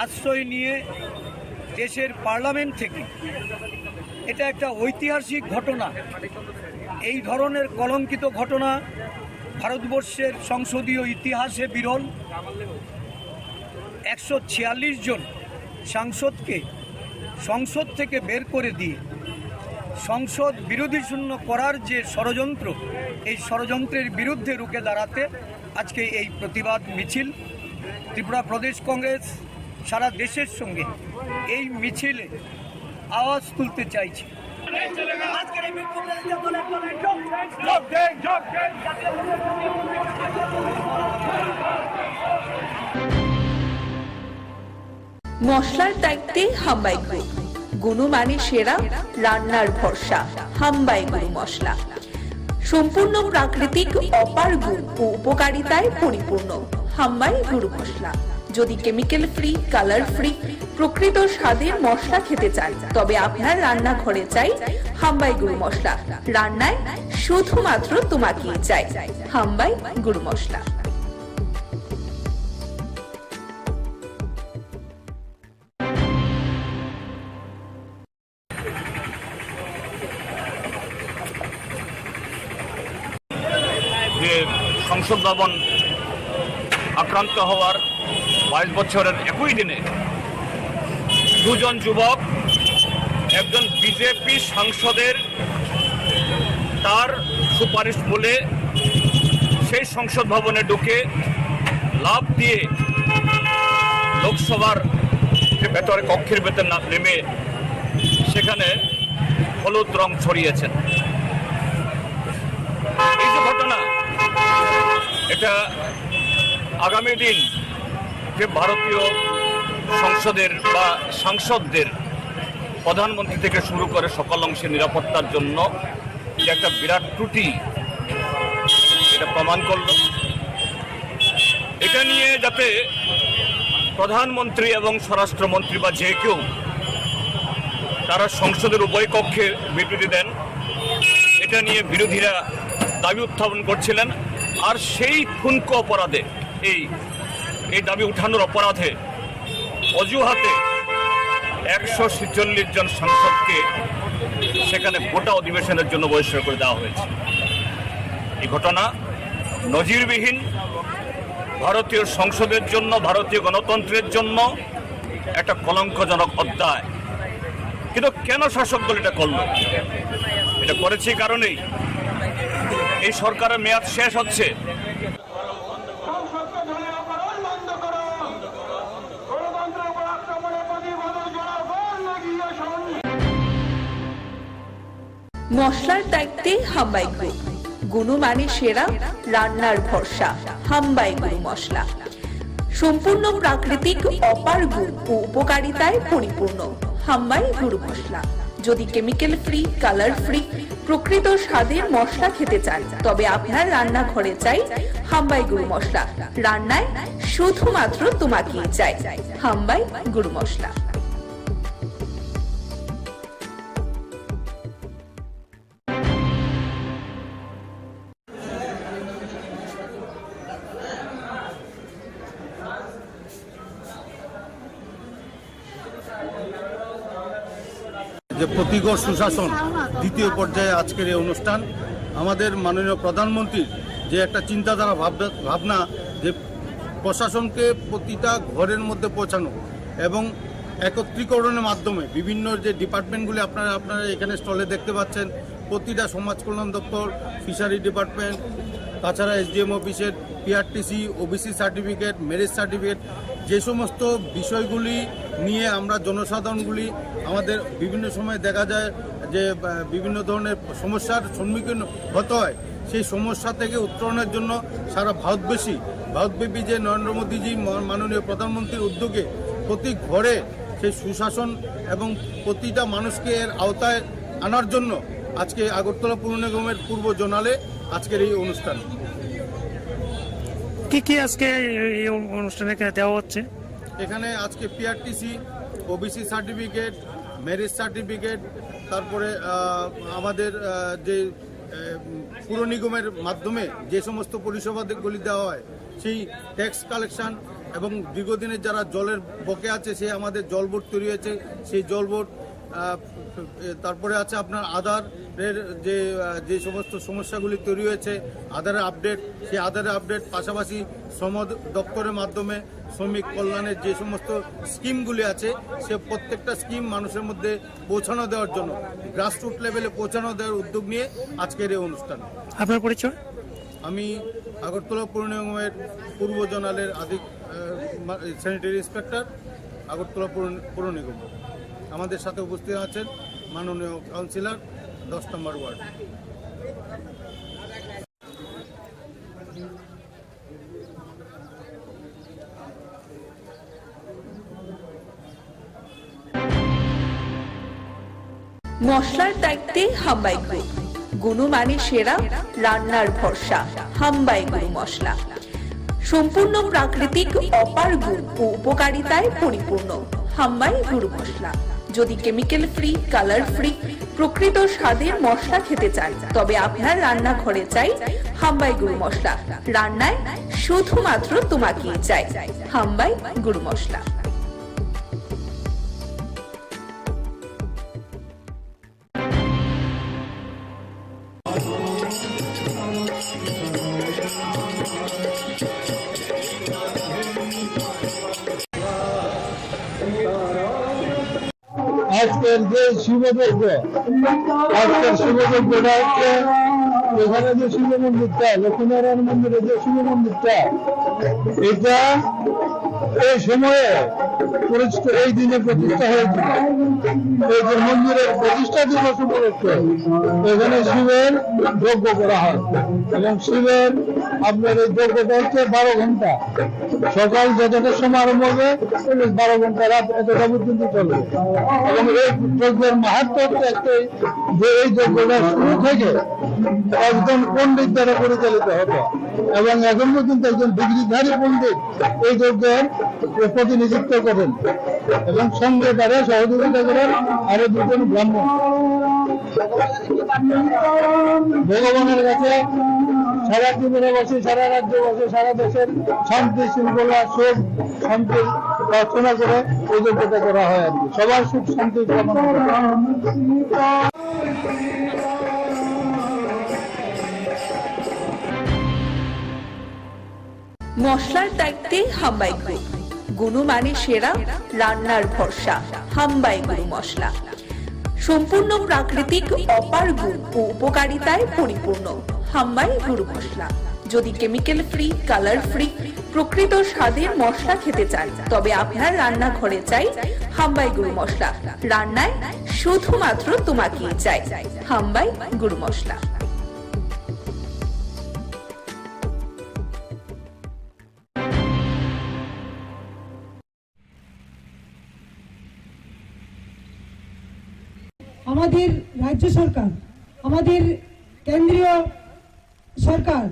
আশ্রয় নিয়ে দেশের পার্লামেন্ট থেকে, এটা একটা ঐতিহাসিক ঘটনা। এই ধরনের কলঙ্কিত ঘটনা ভারতবর্ষের সংসদীয় ইতিহাসে বিরল। 146 জন সাংসদকে সংসদ থেকে বের করে দিয়ে সংসদ বিরোধী শূন্য করার যে ষড়যন্ত্র, এই ষড়যন্ত্রের বিরুদ্ধে রুখে দাঁড়াতে আজকে এই প্রতিবাদ মিছিল। ত্রিপুরা প্রদেশ কংগ্রেস সারা দেশের সঙ্গে এই মিছিলে আওয়াজ তুলতে চাইছে। মশলার দায়িত্বে হাম্বাই গ্রুপ, গুণমানে সেরা, রান্নার ভরসা। হাম্বাই গুরু মশলা সম্পূর্ণ প্রাকৃতিক, অপার গুণ ও উপকারিতায় পরিপূর্ণ। হাম্বাই গুরু মশলা। যদি কেমিক্যাল ফ্রি, কালার ফ্রি, প্রকৃত স্বাদের মশলা খেতে চান, তবে আপনার রান্নাঘরে চাই হাম্বাই গুরু মশলা। রান্নায় শুধুমাত্র তোমাকেই চাই হাম্বাই গুরু মশলা। যে সংসদ ভবন আক্রান্ত হওয়ার 22 বছরের একই দিনে দুজন যুবক, একজন বিজেপি সাংসদের তার সুপারিশ বলে সেই সংসদ ভবনে ঢুকে লাফ দিয়ে লোকসভার ভেতরে কক্ষের ভেতর নেমে সেখানে হলুদ রং ছড়িয়েছেন। এই যে ঘটনা, এটা আগামী দিন যে ভারতীয় সংসদের বা সাংসদদের, প্রধানমন্ত্রী থেকে শুরু করে সকল অংশের নিরাপত্তার জন্য যে একটা বিরাট ত্রুটি, এটা প্রমাণ করল। এটা নিয়ে যাতে প্রধানমন্ত্রী এবং স্বরাষ্ট্রমন্ত্রী বা যে কেউ তারা সংসদের উভয় কক্ষে বিবৃতি দেন, এটা নিয়ে বিরোধীরা দাবি উত্থাপন করছিলেন। আর সেই ঠুনকো অপরাধে, এই দাবি উঠানোর অপরাধে অজুহাতে 146 জন সাংসদকে সেখানে গোটা অধিবেশনের জন্য বহিষ্কার করে দেওয়া হয়েছে। এই ঘটনা নজিরবিহীন, ভারতীয় সংসদের জন্য, ভারতীয় গণতন্ত্রের জন্য একটা কলঙ্কজনক অধ্যায়। কিন্তু কেন শাসক দল এটা করল? এটা করেছে কারণেই এই সরকারের মেয়াদ শেষ হচ্ছে। মশলার দায়িত্বে হাম্বাই গ্রুপ, গুণমানে সেরা, রান্নার ভরসা। হাম্বাই গুরু মশলা সম্পূর্ণ প্রাকৃতিক, অপার গুণ ও উপকারিতায় পরিপূর্ণ। হাম্বাই গুরু মশলা। যদি কেমিক্যাল ফ্রি, কালার ফ্রি, প্রকৃত স্বাদের মশলা খেতে চান, তবে আপনার রান্নাঘরে চাই হাম্বাই গুরু মশলা। রান্নায় শুধুমাত্র তোমাকেই চাই হাম্বাই গুরু মশলা। যে প্রতিগড় সুশাসন দ্বিতীয় পর্যায়ে আজকের এই অনুষ্ঠান, আমাদের মাননীয় প্রধানমন্ত্রীর যে একটা চিন্তাধারা ভাবনা, যে প্রশাসনকে প্রতিটা ঘরের মধ্যে পৌঁছানো এবং একত্রীকরণের মাধ্যমে বিভিন্ন যে ডিপার্টমেন্টগুলি আপনারা এখানে স্টলে দেখতে পাচ্ছেন, প্রতিটা সমাজ কল্যাণ দপ্তর, ফিশারি ডিপার্টমেন্ট, তাছাড়া এসডিএম অফিসের PRTC, OBC certificate, marriage certificate, যে সমস্ত বিষয়গুলি নিয়ে আমরা জনসাধারণগুলি আমাদের বিভিন্ন সময় দেখা যায় যে বিভিন্ন ধরনের সমস্যার সম্মুখীন হতে হয়, সেই সমস্যা থেকে উত্তরণের জন্য সারা ভারতব্যাপী যে নরেন্দ্র মোদীজি মাননীয় প্রধানমন্ত্রীর উদ্যোগে প্রতি ঘরে সেই সুশাসন এবং প্রতিটা মানুষকে এর আওতায় আনার জন্য আজকে আগরতলা পৌর নিগমের পূর্ব জোনালে আজকের এই অনুষ্ঠান। কি আজকে এই অনুষ্ঠানে দেওয়া হচ্ছে? এখানে আজকে PRTC, OBC certificate, marriage certificate, তারপরে আমাদের যে পুর নিগমের মাধ্যমে যে সমস্ত পরিষেবাগুলি দেওয়া হয় সেই ট্যাক্স কালেকশন এবং দীর্ঘদিনের যারা জলের বকে আছে, সে আমাদের জল বোর্ড তৈরি হয়েছে, সেই জল বোর্ড, তারপরে আছে আপনার আধারের যে সমস্ত সমস্যাগুলি তৈরি হয়েছে, আধারের আপডেট, সেই আধারের আপডেট, পাশাপাশি শ্রম দপ্তরের মাধ্যমে শ্রমিক কল্যাণের যে সমস্ত স্কিমগুলি আছে, সে প্রত্যেকটা স্কিম মানুষের মধ্যে পৌঁছানো দেওয়ার জন্য, গ্রাসরুট লেভেলে পৌঁছানো দেওয়ার উদ্যোগ নিয়ে আজকের এই অনুষ্ঠান। আপনার পরিচয়? আমি আগরতলা পৌর নিগমের পূর্ব জোনালের স্যানিটারি ইন্সপেক্টর, আগরতলা পৌর নিগম। আমাদের সাথে উপস্থিত আছেন মাননীয় কাউন্সিলর 10 নম্বর ওয়ার্ড। মশলার দায়িত্বে হাম্বাই গ্রুপ, গুণমানে সেরা, রান্নার ভরসা, হাম্বাই গুরু মশলা। সম্পূর্ণ প্রাকৃতিক, অপার গুণ ও উপকারিতায় পরিপূর্ণ হাম্বাই গুরু মশলা। যদি কেমিক্যাল ফ্রি, কালার ফ্রি, প্রকৃত স্বাদের মশলা খেতে চান, তবে আপনার রান্নাঘরে চাই হাম্বাই গুরু মশলা। রান্নায় শুধুমাত্র তোমাকেই চাই হাম্বাই গুরু মশলা। আজকের যে শিবযজ্ঞ, আজকের শিবযজ্ঞটা হচ্ছে এখানে যে শিব মন্দিরটা, লক্ষ্মীনারায়ণ মন্দিরে যে শিব মন্দিরটা, এটা এই সময়ে এই দিনে প্রতিষ্ঠা হয়েছিল। এই যে মন্দিরের প্রতিষ্ঠা দিবস উপলক্ষে এখানে শিবের যজ্ঞ করা হয় এবং শিবের আপনার এই যজ্ঞটা হচ্ছে 12 ঘন্টা। সকাল যতটা সময় আরম্ভ হবে 12 ঘন্টা, রাত এতটা পর্যন্ত চলবে। এবং এই যজ্ঞের মাহাত্ম্য হচ্ছে একটাই, যে এই যজ্ঞটা শুরু থেকে একজন পণ্ডিত দ্বারা পরিচালিত হতো এবং এখন পর্যন্ত একজন ডিগ্রিধারী পণ্ডিত এই যজ্ঞের প্রতিনিধিত্ব করেন এবং সঙ্গে তারা সহযোগিতা করেন আরো 2 জন ব্রাহ্মণ। ভগবানের কাছে সারা ত্রিপুরা বসে, সারা রাজ্যবাসী, সারা দেশের শান্তি শৃঙ্খলা, সুখ শান্তি প্রার্থনা করে এই যজ্ঞটা করা হয় আর কি। সবার সুখ শান্তি কামনা করে। মশলার দায়িত্বে হাম্বাই গ্রুপ, গুণমানে সেরা, রান্নার ভরসা, হাম্বাই গুরু মশলা। সম্পূর্ণ প্রাকৃতিক, অপার গুণ ও উপকারিতায় পরিপূর্ণ হাম্বাই গুরু মশলা। যদি কেমিক্যাল ফ্রি, কালার ফ্রি, প্রকৃত স্বাদের মশলা খেতে চান, তবে আপনার রান্নাঘরে চাই হাম্বাই গুরু মশলা। রান্নায় শুধুমাত্র তোমাকেই চাই হাম্বাই গুরু মশলা। আমাদের রাজ্য সরকার, আমাদের কেন্দ্রীয় সরকার,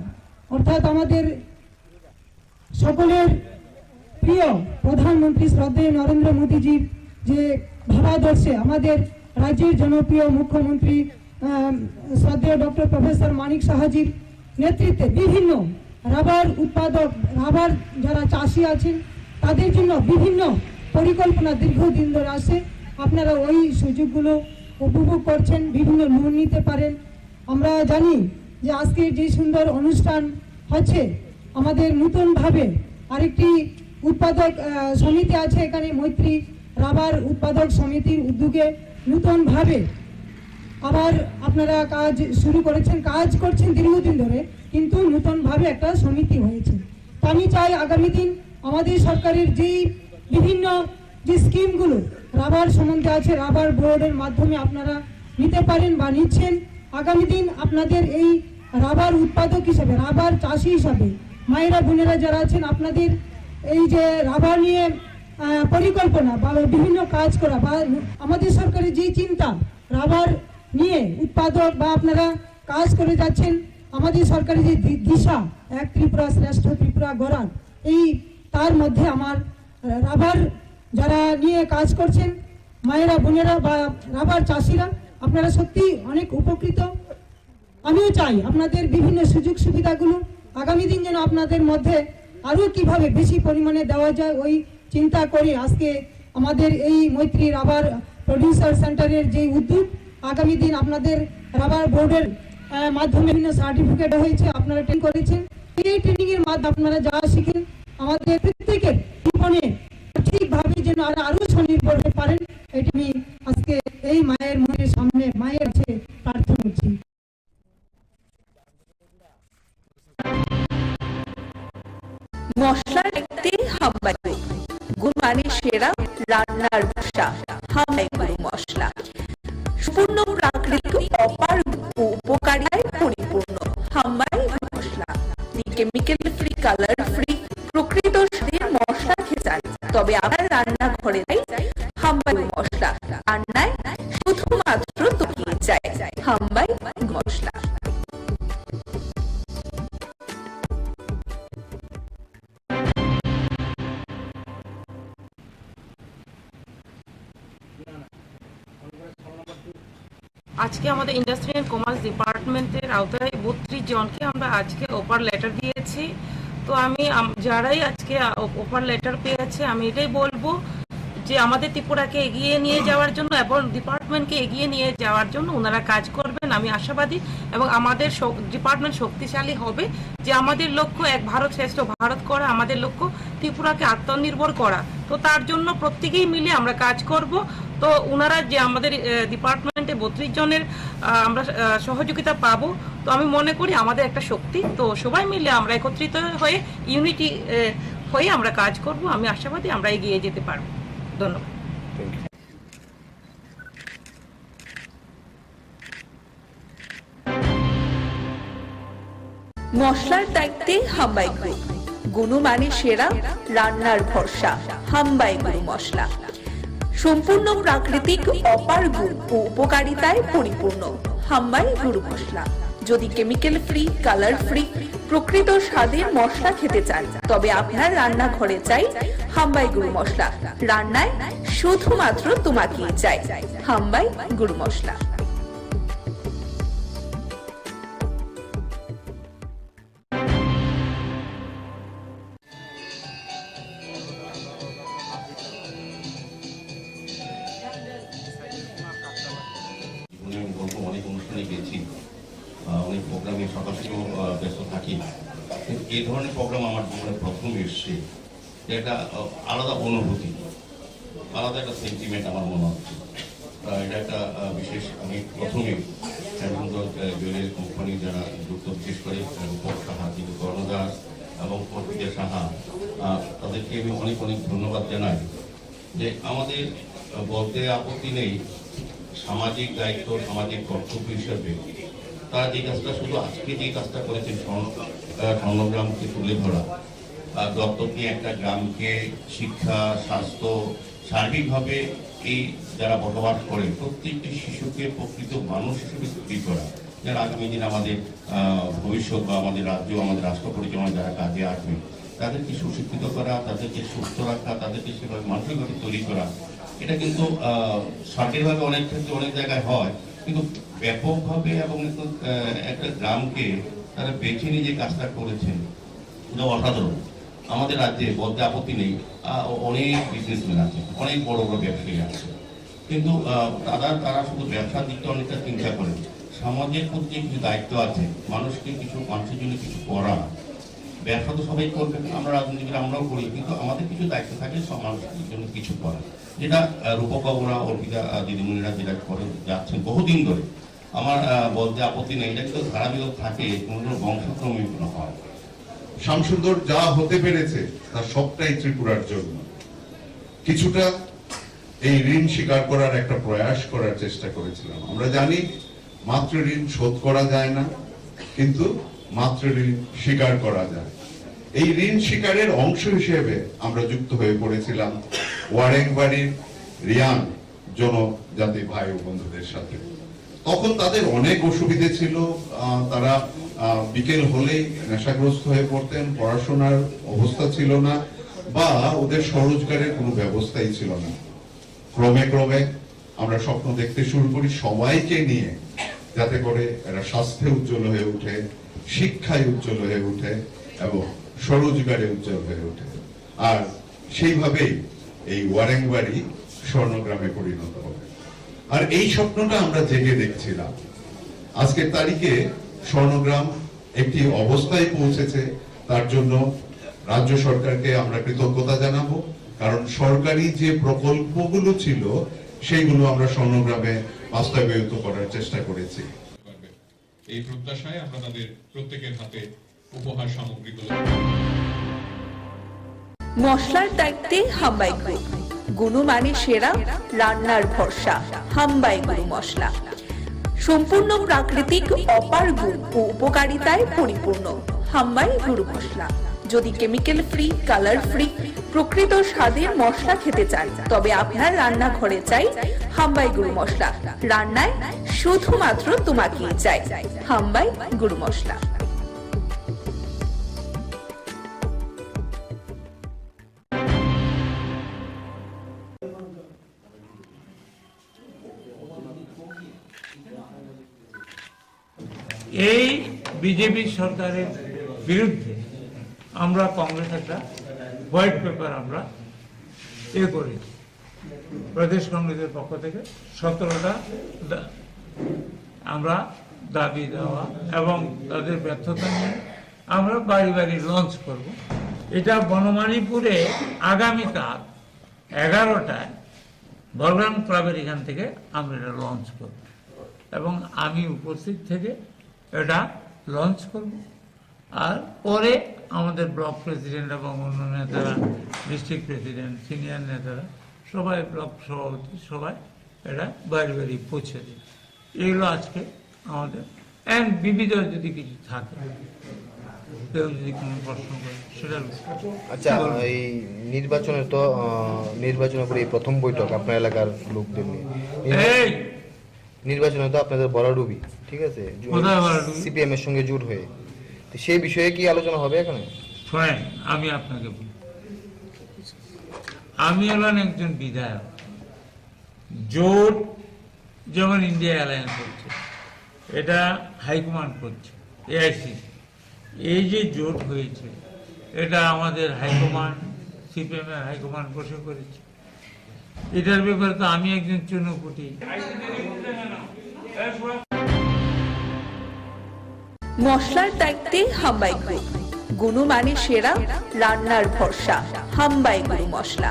অর্থাৎ আমাদের সকলের প্রিয় প্রধানমন্ত্রী শ্রদ্ধেয় নরেন্দ্র মোদীজির যে ভাবাদর্শে আমাদের রাজ্যের জনপ্রিয় মুখ্যমন্ত্রী শ্রদ্ধেয় ডক্টর প্রফেসর মানিক সাহাজির নেতৃত্বে বিভিন্ন রাবার উৎপাদক, রাবার যারা চাষি আছেন, তাদের জন্য বিভিন্ন পরিকল্পনা দীর্ঘদিন ধরে আসে। আপনারা ওই সুযোগগুলো উপভোগ করছেন, বিভিন্ন লোন নিতে পারেন। আমরা জানি যে আজকের যে সুন্দর অনুষ্ঠান হচ্ছে, আমাদের নতুনভাবে আরেকটি উৎপাদক সমিতি আছে এখানে, মৈত্রী রাবার উৎপাদক সমিতির উদ্যোগে নতুনভাবে আবার আপনারা কাজ শুরু করেছেন, কাজ করছেন দীর্ঘদিন ধরে, কিন্তু নতুনভাবে একটা সমিতি হয়েছে। তো আমি চাই আগামী দিন আমাদের সরকারের যেই বিভিন্ন যে স্কিমগুলো রাবার সম্বন্ধে আছে, রাবার বোর্ডের মাধ্যমে আপনারা নিতে পারেন বা নিচ্ছেন। আগামী দিন আপনাদের এই রাবার উৎপাদক হিসাবে, রাবার চাষি হিসাবে মায়েরা বোনেরা যারা আছেন, আপনাদের এই যে রাবার নিয়ে পরিকল্পনা বা বিভিন্ন কাজ করা, বা আমাদের সরকারের যে চিন্তা রাবার নিয়ে উৎপাদক বা আপনারা কাজ করে যাচ্ছেন, আমাদের সরকারের যে দিশা, এক ত্রিপুরা শ্রেষ্ঠ ত্রিপুরা গড়ার, এই তার মধ্যে আমার রাবার যারা নিয়ে কাজ করছেন মায়েরা বোনেরা বা রাবার চাষিরা, আপনারা সত্যি অনেক উপকৃত। আমিও চাই আপনাদের বিভিন্ন সুযোগ সুবিধাগুলো আগামী দিন যেন আপনাদের মধ্যে আরও কিভাবে বেশি পরিমাণে দেওয়া যায় ওই চিন্তা করে আজকে আমাদের এই মৈত্রী রাবার প্রডিউসার সেন্টারের যে উদ্যোগ, আগামী দিন আপনাদের রাবার বোর্ডের মাধ্যমে বিভিন্ন সার্টিফিকেট হয়েছে, আপনারা ট্রেন করেছেন। এই ট্রেনিং এর মাধ্যমে আপনারা যা শিখেন আমাদের প্রত্যেকের জীবনে ঠিকভাবে যেন আরো স্বনির্ভর হতে পারেন, এটা আমি আজকে এই মায়ের মনের সামনে মায়ের কাছে প্রার্থনা করছি। মশলা দেখতে হাম্বাই গ্রুপ, গুণ মানে সেরা, রান্নার ভরসা, হাম্বাই গ্রুপ মশলা। সম্পূর্ণ প্রাকৃতিক, অপার ও উপকারিতায় পরিপূর্ণ হাম্বাই গ্রুপ মশলা। কেমিক্যাল ফ্রি, কালার ফ্রি, প্রকৃত স্বাদের মশলা খেতে তবে আপনার রান্নাঘরে হাম্বাই গ্রুপ মশলা। রান্নায় শুধুমাত্র তৈরি চাই হাম্বাই গ্রুপ মশলা। আজকে আমাদের ইন্ডাস্ট্রি অ্যান্ড কমার্স ডিপার্টমেন্টের আওতায় 32 জনকে আমরা আজকে অফার লেটার দিয়েছি। তো আমি যারাই আজকে অফার লেটার পেয়েছে আমি এটাই বলবো যে আমাদের ত্রিপুরাকে এগিয়ে নিয়ে যাওয়ার জন্য এবং ডিপার্টমেন্টকে এগিয়ে নিয়ে যাওয়ার জন্য ওনারা কাজ করবেন, আমি আশাবাদী। এবং আমাদের ডিপার্টমেন্ট শক্তিশালী হবে, যে আমাদের লক্ষ্য এক ভারত শ্রেষ্ঠ ভারত করা, আমাদের লক্ষ্য ত্রিপুরাকে আত্মনির্ভর করা। তো তার জন্য প্রত্যেকেই মিলে আমরা কাজ করব। তো ওনারা যে আমাদের ডিপার্টমেন্টে 32 জনের আমরা সহযোগিতা পাবো, তো আমি মনে করি আমাদের একটা শক্তি। তো সবাই মিলে আমরা একত্রিত হয়ে ইউনিটি হয়ে আমরা কাজ করব, আমি আশাবাদী আমরা এগিয়ে যেতে পারবো। ধন্যবাদ। মশলার দায়িত্বে হাম্বাই গ্রুপ, গুণমানে সেরা, রান্নার ভরসা, হাম্বাই গ্রুপ মশলা। সম্পূর্ণ প্রাকৃতিক, অপার গুণ ও উপকারিতায় পরিপূর্ণ হাম্বাই গ্রুপ মশলা। যদি কেমিক্যাল ফ্রি, কালার ফ্রি, প্রকৃত স্বাদের মশলা খেতে চান তবে আপনার রান্নাঘরে চাই হাম্বাই গুঁড়ো মশলা। রান্নায় শুধুমাত্র তোমাকেই চাই হাম্বাই গুঁড়ো মশলা। অনেক অনুষ্ঠানে গেছি, অনেক প্রোগ্রামে সদস্যও ব্যস্ত থাকি, কিন্তু এই ধরনের প্রোগ্রাম আমার জীবনে প্রথম এসছে। এটা আলাদা অনুভূতি, আলাদা একটা সেন্টিমেন্ট আমার মনে হচ্ছে। এটা একটা বিশেষ, আমি প্রথমে জুয়েলারি কোম্পানি যারা যুক্ত, বিশেষ করে রূপক সাহা, কিন্তু কর্ণদাস এবং প্রকৃতি সাহা, তাদেরকে আমি অনেক অনেক ধন্যবাদ জানাই যে আমাদের বলতে আপত্তি নেই, সামাজিক দায়িত্ব, সামাজিক কর্তব্য হিসাবে তারা যে কাজটা, শুধু আজকে যে কাজটা করেছেন স্বর্ণগ্রামকে তুলে ধরা, দত্তক নিয়ে একটা গ্রামকে শিক্ষা, স্বাস্থ্য, সার্বিকভাবে এই যারা বসবাস করে প্রত্যেকটি শিশুকে প্রকৃত মানুষ হিসেবে তৈরি করা, যারা আগামী দিন আমাদের ভবিষ্যৎ বা আমাদের রাজ্য, আমাদের রাষ্ট্র পরিচালনা যারা কাজে আসবে, তাদেরকে সুশিক্ষিত করা, তাদেরকে সুস্থ রাখা, তাদেরকে সেভাবে মানসিকভাবে তৈরি করা। এটা কিন্তু সরকারিভাবে অনেক ক্ষেত্রে অনেক জায়গায় হয়, কিন্তু ব্যাপকভাবে এবং একটা গ্রামকে তারা বেছে নিয়ে যে কাজটা করেছেন এটা অসাধারণ। আমাদের রাজ্যে বলতে আপত্তি নেই, অনেক বিজনেসম্যান আছে, অনেক বড় বড় ব্যবসায়ী আছে, কিন্তু তারা শুধু ব্যবসার দিকটা অনেকটা চিন্তা করেন, সমাজের প্রতি কিছু দায়িত্ব আছে, মানুষের জন্য কিছু করা। ব্যবসা তো সবাই করবেন, আমরা রাজনীতিবিদ আমরাও করি, কিন্তু আমাদের কিছু দায়িত্ব থাকে মানুষের জন্য কিছু করা, যেটা রূপকবাবুরা, অর্পিতা দিদিমণিরা যেটা করে যাচ্ছেন বহুদিন ধরে। আমার বলতে আপত্তি নেই, এটা কিন্তু ধারাবাহিক থাকে, কোনো বংশক্রমে হয়। শামসুন্দর যা হতে পেরেছে তার সবটাই ত্রিপুরার জন্য। কিছুটা এই ঋণ স্বীকার করার একটা প্রয়াস করার চেষ্টা করেছিলাম। আমরা জানি মাতৃ ঋণ শোধ করা যায় না, কিন্তু মাতৃ ঋণ স্বীকার করা যায়। এই ঋণ স্বীকারের অংশ হিসেবে আমরা যুক্ত হয়ে পড়েছিলাম ওয়ারেংবাড়ির রিয়াং জনজাতি ভাই ও বন্ধুদের সাথে। তখন তাদের অনেক অসুবিধে ছিল, তারা বিকেল হলেই নেশাগ্রস্ত হয়ে পড়তেন, পড়াশোনার অবস্থা ছিল না, বা ওদের স্বরোজগারের কোনো ব্যবস্থাই ছিল না। ক্রমে ক্রমে আমরা স্বপ্ন দেখতে শুরু করি সবাইকে নিয়ে, যাতে করে এরা স্বাস্থ্যে উজ্জ্বল হয়ে উঠে, শিক্ষায় উজ্জ্বল হয়ে উঠে এবং স্বরোজগারে উজ্জ্বল হয়ে ওঠে। আর সেইভাবেই এই ওয়ারেংবাড়ি স্বর্ণগ্রামে পরিণত হবে। আর এই স্বপ্নটা আমরা জেগে দেখছিলাম। আজকের তারিখে স্বর্ণগ্রাম একটি অবস্থায় পৌঁছেছে, তার জন্য রাজ্য সরকারকে আমরা কৃতজ্ঞতা জানাবো, কারণ সরকারি যে প্রকল্পগুলো ছিল সেইগুলো আমরা স্বর্ণগ্রামে বাস্তবায়িত করার চেষ্টা করেছি। এই প্রত্যাশায় আমরা তাদের প্রত্যেকের হাতে উপহার সামগ্রীগুলো। মশলার দায়িত্বে হাম্বাই গ্রুপ, গুণমানে সেরা, রান্নার ভরসা। হাম্বাই গুরু মশলা সম্পূর্ণ প্রাকৃতিক, অপার গুণ ও উপকারিতায় পরিপূর্ণ। হাম্বাই গুরু মশলা। যদি কেমিক্যাল ফ্রি, কালার ফ্রি, প্রকৃত স্বাদের মশলা খেতে চান, তবে আপনার রান্নাঘরে চাই হাম্বাই গুরু মশলা। রান্নায় শুধুমাত্র তোমাকেই চাই। হাম্বাই গুরু মশলা। এই বিজেপি সরকারের বিরুদ্ধে আমরা কংগ্রেস একটা হোয়াইট পেপার আমরা করেছি প্রদেশ কংগ্রেসের পক্ষ থেকে 17টা আমরা দাবি দেওয়া এবং তাদের ব্যর্থতা নিয়ে আমরা বাড়ি বাড়ি লঞ্চ করব। এটা বনমালীপুরে আগামীকাল 11টায় বলরাম ক্লাবের এখান থেকে আমরা এটা লঞ্চ করব এবং আমি উপস্থিত থেকে এটা লঞ্চ করব। আর পরে আমাদের ব্লক প্রেসিডেন্ট এবং অন্য নেতারা, ডিস্ট্রিক্ট প্রেসিডেন্ট, সিনিয়র নেতারা সবাই, ব্লক সভাপতি সবাই এটা বাড়ি বাড়ি পৌঁছে দেবে। এগুলো আজকে আমাদের বিবিধ যদি কিছু থাকে, কেউ যদি কোনো প্রশ্ন করে সেটা। আচ্ছা, এই নির্বাচনের তো নির্বাচনের পরে এই প্রথম বৈঠক আপনার এলাকার লোকদের নিয়ে। নির্বাচনে তো আপনাদের বড়ডুবি, ঠিক আছে, সিপিএম এর সঙ্গে জোট হয়ে, তো সেই বিষয়ে কি আলোচনা হবে এখানে? শোনেন, আমি আপনাকে বলি, আমি হলাম একজন বিধায়ক। জোট যেমন ইন্ডিয়া অ্যালায়েন্স করছে, এটা হাইকমান্ড করছে, এআইসিসি। এই যে জোট হয়েছে, এটা আমাদের হাইকমান্ড, সিপিএম এর হাইকমান্ড বসে করেছে। এটার ব্যাপারে তো আমি একজন চুনোপুটি। মশলার দায়িত্বে হাম্বাই গ্রুপ, গুণমানে সেরা, রান্নার ভরসা। হাম্বাই গুরু মশলা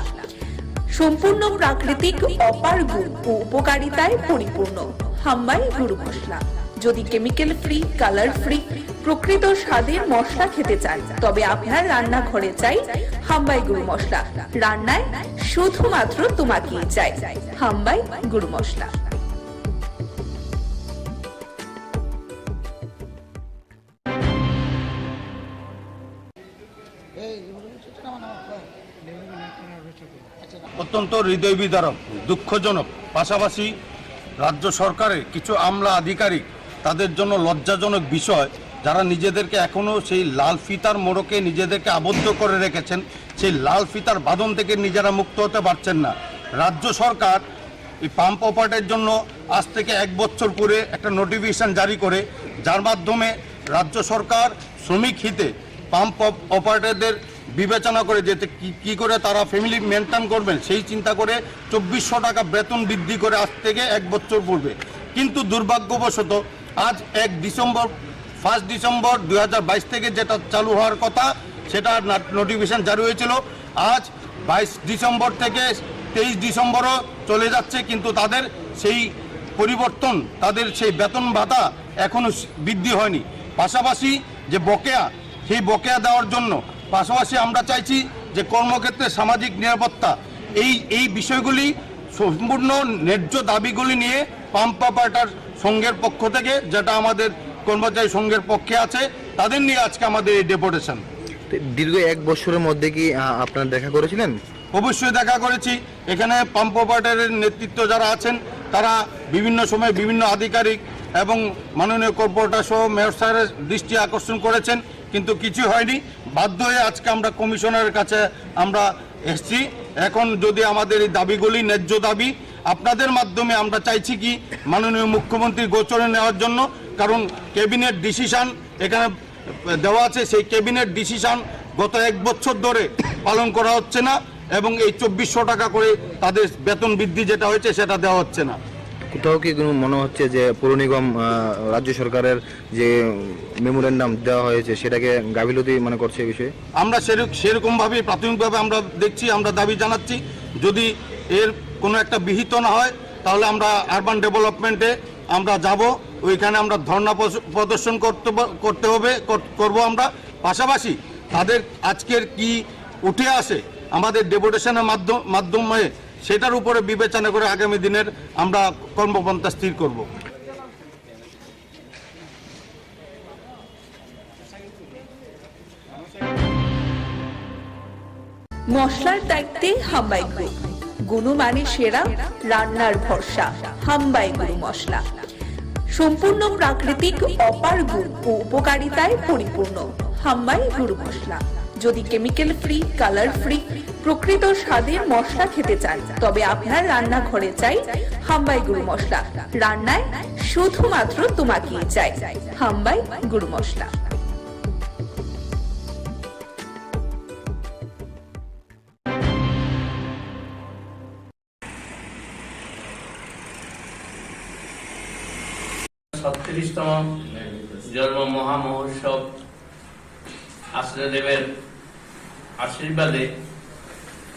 সম্পূর্ণ প্রাকৃতিক, অপার গুণ ও উপকারিতায় পরিপূর্ণ। হাম্বাই গুরু মশলা। যদি কেমিক্যাল ফ্রি, কালার ফ্রি, প্রকৃত স্বাদের মশলা খেতে চান, তবে আপনার রান্নাঘরে চাই হাম্বাই গুরু মশলা। রান্নায় শুধুমাত্র তোমাকেই চাই। হাম্বাই গুরু মশলা। অত্যন্ত হৃদয় বিদারক, দুঃখজনক, পাশাপাশি রাজ্য সরকারের কিছু আমলা আধিকারিক, তাদের জন্য লজ্জাজনক বিষয়, যারা নিজেদেরকে এখনও সেই লাল ফিতার মোড়কে নিজেদেরকে আবদ্ধ করে রেখেছেন। সেই লাল ফিতার বাঁধন থেকে নিজেরা মুক্ত হতে পারছেন না। রাজ্য সরকার এই পাম্প অপারেটের জন্য আজ থেকে 1 বছর পরে একটা নোটিফিকেশন জারি করে, যার মাধ্যমে রাজ্য সরকার শ্রমিক হিতে পাম্প অপারেটরদের বিবেচনা করে যেতে কি করে তারা ফ্যামিলি মেনটেন করবেন, সেই চিন্তা করে 2400 টাকা বেতন বৃদ্ধি করে আজ থেকে 1 বছর পূর্বে। কিন্তু দুর্ভাগ্যবশত আজ 1 ডিসেম্বর 2022 থেকে যেটা চালু হওয়ার কথা, সেটা নোটিফিকেশন জারি হয়েছিল। আজ 22 ডিসেম্বর থেকে 23 ডিসেম্বরও চলে যাচ্ছে, কিন্তু তাদের সেই পরিবর্তন, তাদের সেই বেতন ভাতা এখনও বৃদ্ধি হয়নি। পাশাপাশি যে বকেয়া, সেই বকেয়া দেওয়ার জন্য পাশাপাশি আমরা চাইছি যে কর্মক্ষেত্রে সামাজিক নিরাপত্তা, এই বিষয়গুলি সম্পূর্ণ ন্যায্য দাবিগুলি নিয়ে পাম্প অপারেটর সংঘের পক্ষ থেকে, যেটা আমাদের কর্মচারী সংঘের পক্ষে আছে, তাদের নিয়ে আজকে আমাদের এই ডেপুটেশন। দীর্ঘ 1 বছরের মধ্যে কি আপনারা দেখা করেছিলেন? অবশ্যই দেখা করেছি। এখানে পাম্প অপারেটরের নেতৃত্ব যারা আছেন, তারা বিভিন্ন সময় বিভিন্ন আধিকারিক এবং মাননীয় কর্পোরেটর সহ মেয়র স্যারের দৃষ্টি আকর্ষণ করেছেন, কিন্তু কিছু হয়নি। বাধ্য হয়ে আজকে আমরা কমিশনারের কাছে আমরা এসেছি। এখন যদি আমাদের এই দাবিগুলি ন্যায্য দাবি, আপনাদের মাধ্যমে আমরা চাইছি কি মাননীয় মুখ্যমন্ত্রীর গোচরে নেওয়ার জন্য, কারণ ক্যাবিনেট ডিসিশন এখানে দেওয়া আছে। সেই ক্যাবিনেট ডিসিশন গত 1 বছর ধরে পালন করা হচ্ছে না এবং এই 2400 টাকা করে তাদের বেতন বৃদ্ধি যেটা হয়েছে সেটা দেওয়া হচ্ছে না। কোথাও কি কোনো মনে হচ্ছে যে পৌর নিগম রাজ্য সরকারের যে মেমোরেন্ডাম দেওয়া হয়েছে সেটাকে গাফিলতি মনে করছে এই বিষয়ে? আমরা সেরকমভাবে প্রাথমিকভাবে আমরা দেখছি, আমরা দাবি জানাচ্ছি যদি এর কোনো একটা বিহিত না হয় তাহলে আমরা আরবান ডেভেলপমেন্টে আমরা যাব, ওইখানে আমরা ধর্ণা প্রদর্শন করব আমরা। পাশাপাশি তাদের আজকের কি উঠে আসে আমাদের ডেপুটেশনের মাধ্যমে সেটার উপরে বিবেচনা করে আগামী দিনের আমরা কর্মপন্থা স্থির করব। মশলার দায়িত্বে হাম্বাই গ্রুপ, গুণমানে সেরা, রান্নার ভরসা। হাম্বাই গুরু মশলা সম্পূর্ণ প্রাকৃতিক, অপার গুণ ও উপকারিতায় পরিপূর্ণ। হাম্বাই গুরু মশলা। যদি কেমিক্যাল ফ্রি, কালার ফ্রি, প্রকৃত স্বাদের মশলা খেতে চান তবে আপনার রান্নাঘরে চাই হাম্বাই গুরু মশলা। রান্নায় শুধুমাত্র তোমাকেই চাই হাম্বাই গুরু মশলা। তম জন্ম মহামহোৎসব আশ্রয়দেবের আশীর্বাদে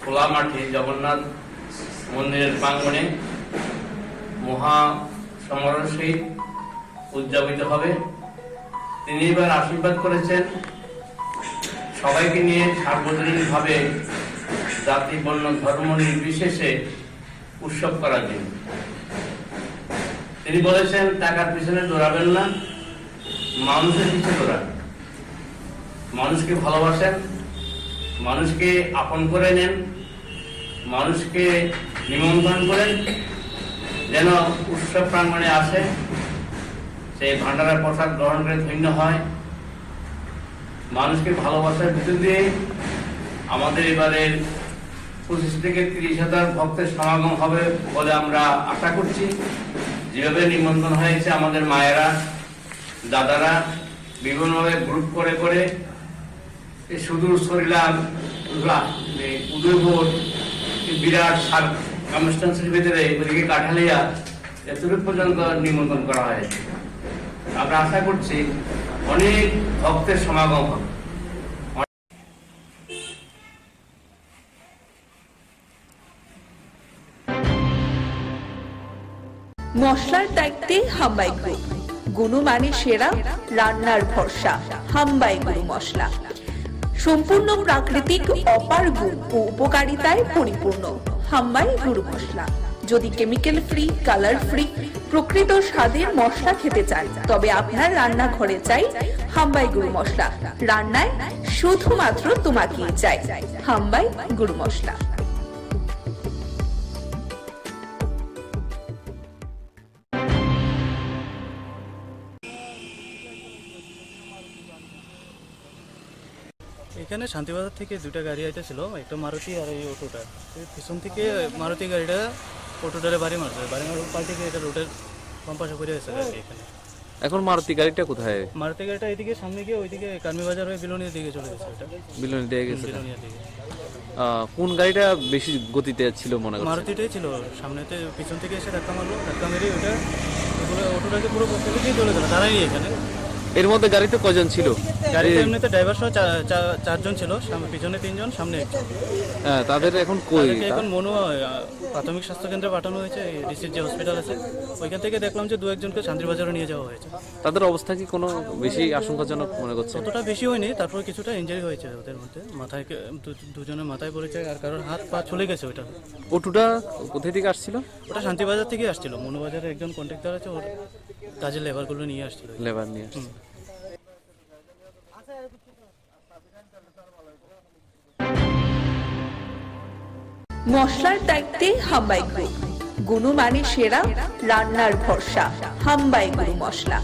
খোলা মাঠে জগন্নাথ মন্দিরের প্রাঙ্গণে মহা সমারোহ সহিত উদযাপিত হবে। তিনি এবার আশীর্বাদ করেছেন সবাইকে নিয়ে সার্বজনীনভাবে জাতি, বর্ণ, ধর্ম নির্বিশেষে উৎসব করার জন্য। তিনি বলেছেন টাকার পিছনে দৌড়াবেন না, মানুষের পিছনে দৌড়াবেন। মানুষকে ভালোবাসেন, মানুষকে আপন করে নেন, মানুষকে নিমন্ত্রণ করেন যেন উৎসব প্রাঙ্গণে আসে, সেই ভান্ডারের প্রসাদ গ্রহণ করে ধন্য হয়। মানুষকে ভালোবাসার ভিতর দিয়ে আমাদের এবারের 25 থেকে 30,000 ভক্তের সমাগম হবে বলে আমরা আশা করছি। যেভাবে নিমন্ত্রণ হয়েছে আমাদের মায়েরা, দাদারা বিভিন্নভাবে গ্রুপ করে করে সুদূর সরিলাম, উদয়পুর, বিরাট কনস্টিটুয়েন্সির ভিতরে ওদিকে কাঠালিয়া এতটুকু পর্যন্ত নিমন্ত্রণ করা হয়েছে। আমরা আশা করছি অনেক ভক্তের সমাগম হবে। মশলার দায়িত্বে হাম্বাই গ্রুপ, গুণমানে সেরা, রান্নার ভরসা। হাম্বাই গুরু মশলা সম্পূর্ণ প্রাকৃতিক, অপার গুণ ও উপকারিতায় পরিপূর্ণ। হাম্বাই গুরু মশলা। যদি কেমিক্যাল ফ্রি, কালার ফ্রি, প্রকৃত স্বাদের মশলা খেতে চান তবে আপনার রান্নাঘরে চাই হাম্বাই গুরু মশলা। রান্নায় শুধুমাত্র তোমাকেই চাই হাম্বাই গুরু মশলা। এখানে শান্তিবাজার থেকে দুটা গাড়ি আইতেছিল, একটা মারুতি আর এই অটোটা। পিছন থেকে মারুতি গাড়িটা অটোটারে বাড়ি মারছে, বাড়ি মারার পাল্টে এটা রোডের বাম পাশে পড়ে গেছে এখানে। এখন মারুতি গাড়িটা কোথায়? মারুতি গাড়িটা এদিকে সামনে গিয়ে ওইদিকে কার্মি বাজার হয়ে বিলোনিয়ার দিকে চলে গেছে। এটা বিলোনিয়া দিয়ে গেছে। বিলোনিয়ার দিকে। কোন গাড়িটা বেশি গতিতে ছিল মনে হয়? মারুতিটাই ছিল। সামনেতে পিছন থেকে এসে ধাক্কা মারলো, ধাক্কা মেরে ওটা অটোটাকে পুরো ফেলে দিয়ে চলে গেল। দাঁড়াই এখানে। এর মধ্যে গাড়িতে কজন ছিল? গাড়িতে এমনিতে ড্রাইভার সহ 4 জন ছিল, পিছনে 3 জন, সামনে 1 জন। তাদের এখন কই? এখন মনো প্রাথমিক স্বাস্থ্য কেন্দ্রে পাঠানো হয়েছে, ডিসির যে হসপিটাল আছে ওইখান থেকে দেখলাম যে 2-1 জনকে শান্তিবাজারে নিয়ে যাওয়া হয়েছে। তাদের অবস্থা কি কোনো বেশি আশঙ্কাজনক মনে করছে? অতটা বেশি হয়নি, তারপর কিছুটা ইনজুরি হয়েছে ওদের মধ্যে। মাথায় দুজনের মাথায় পড়েছে আর কারোর হাত পা চলে গেছে। ওইটা অটোটা কোথা থেকে আসছিল? ওটা শান্তিবাজার থেকে আসছিল। মনোবাজারে একজন কন্ট্রাক্টর আছে, ওর কাজের লেবারগুলো নিয়ে আসছিল। লেবার নিয়ে আসছে। মশলার দায়িত্বে হাম্বাই গ্রুপ, গুণমানে সেরা, রান্নার ভরসা। হাম্বাই গুরু মশলা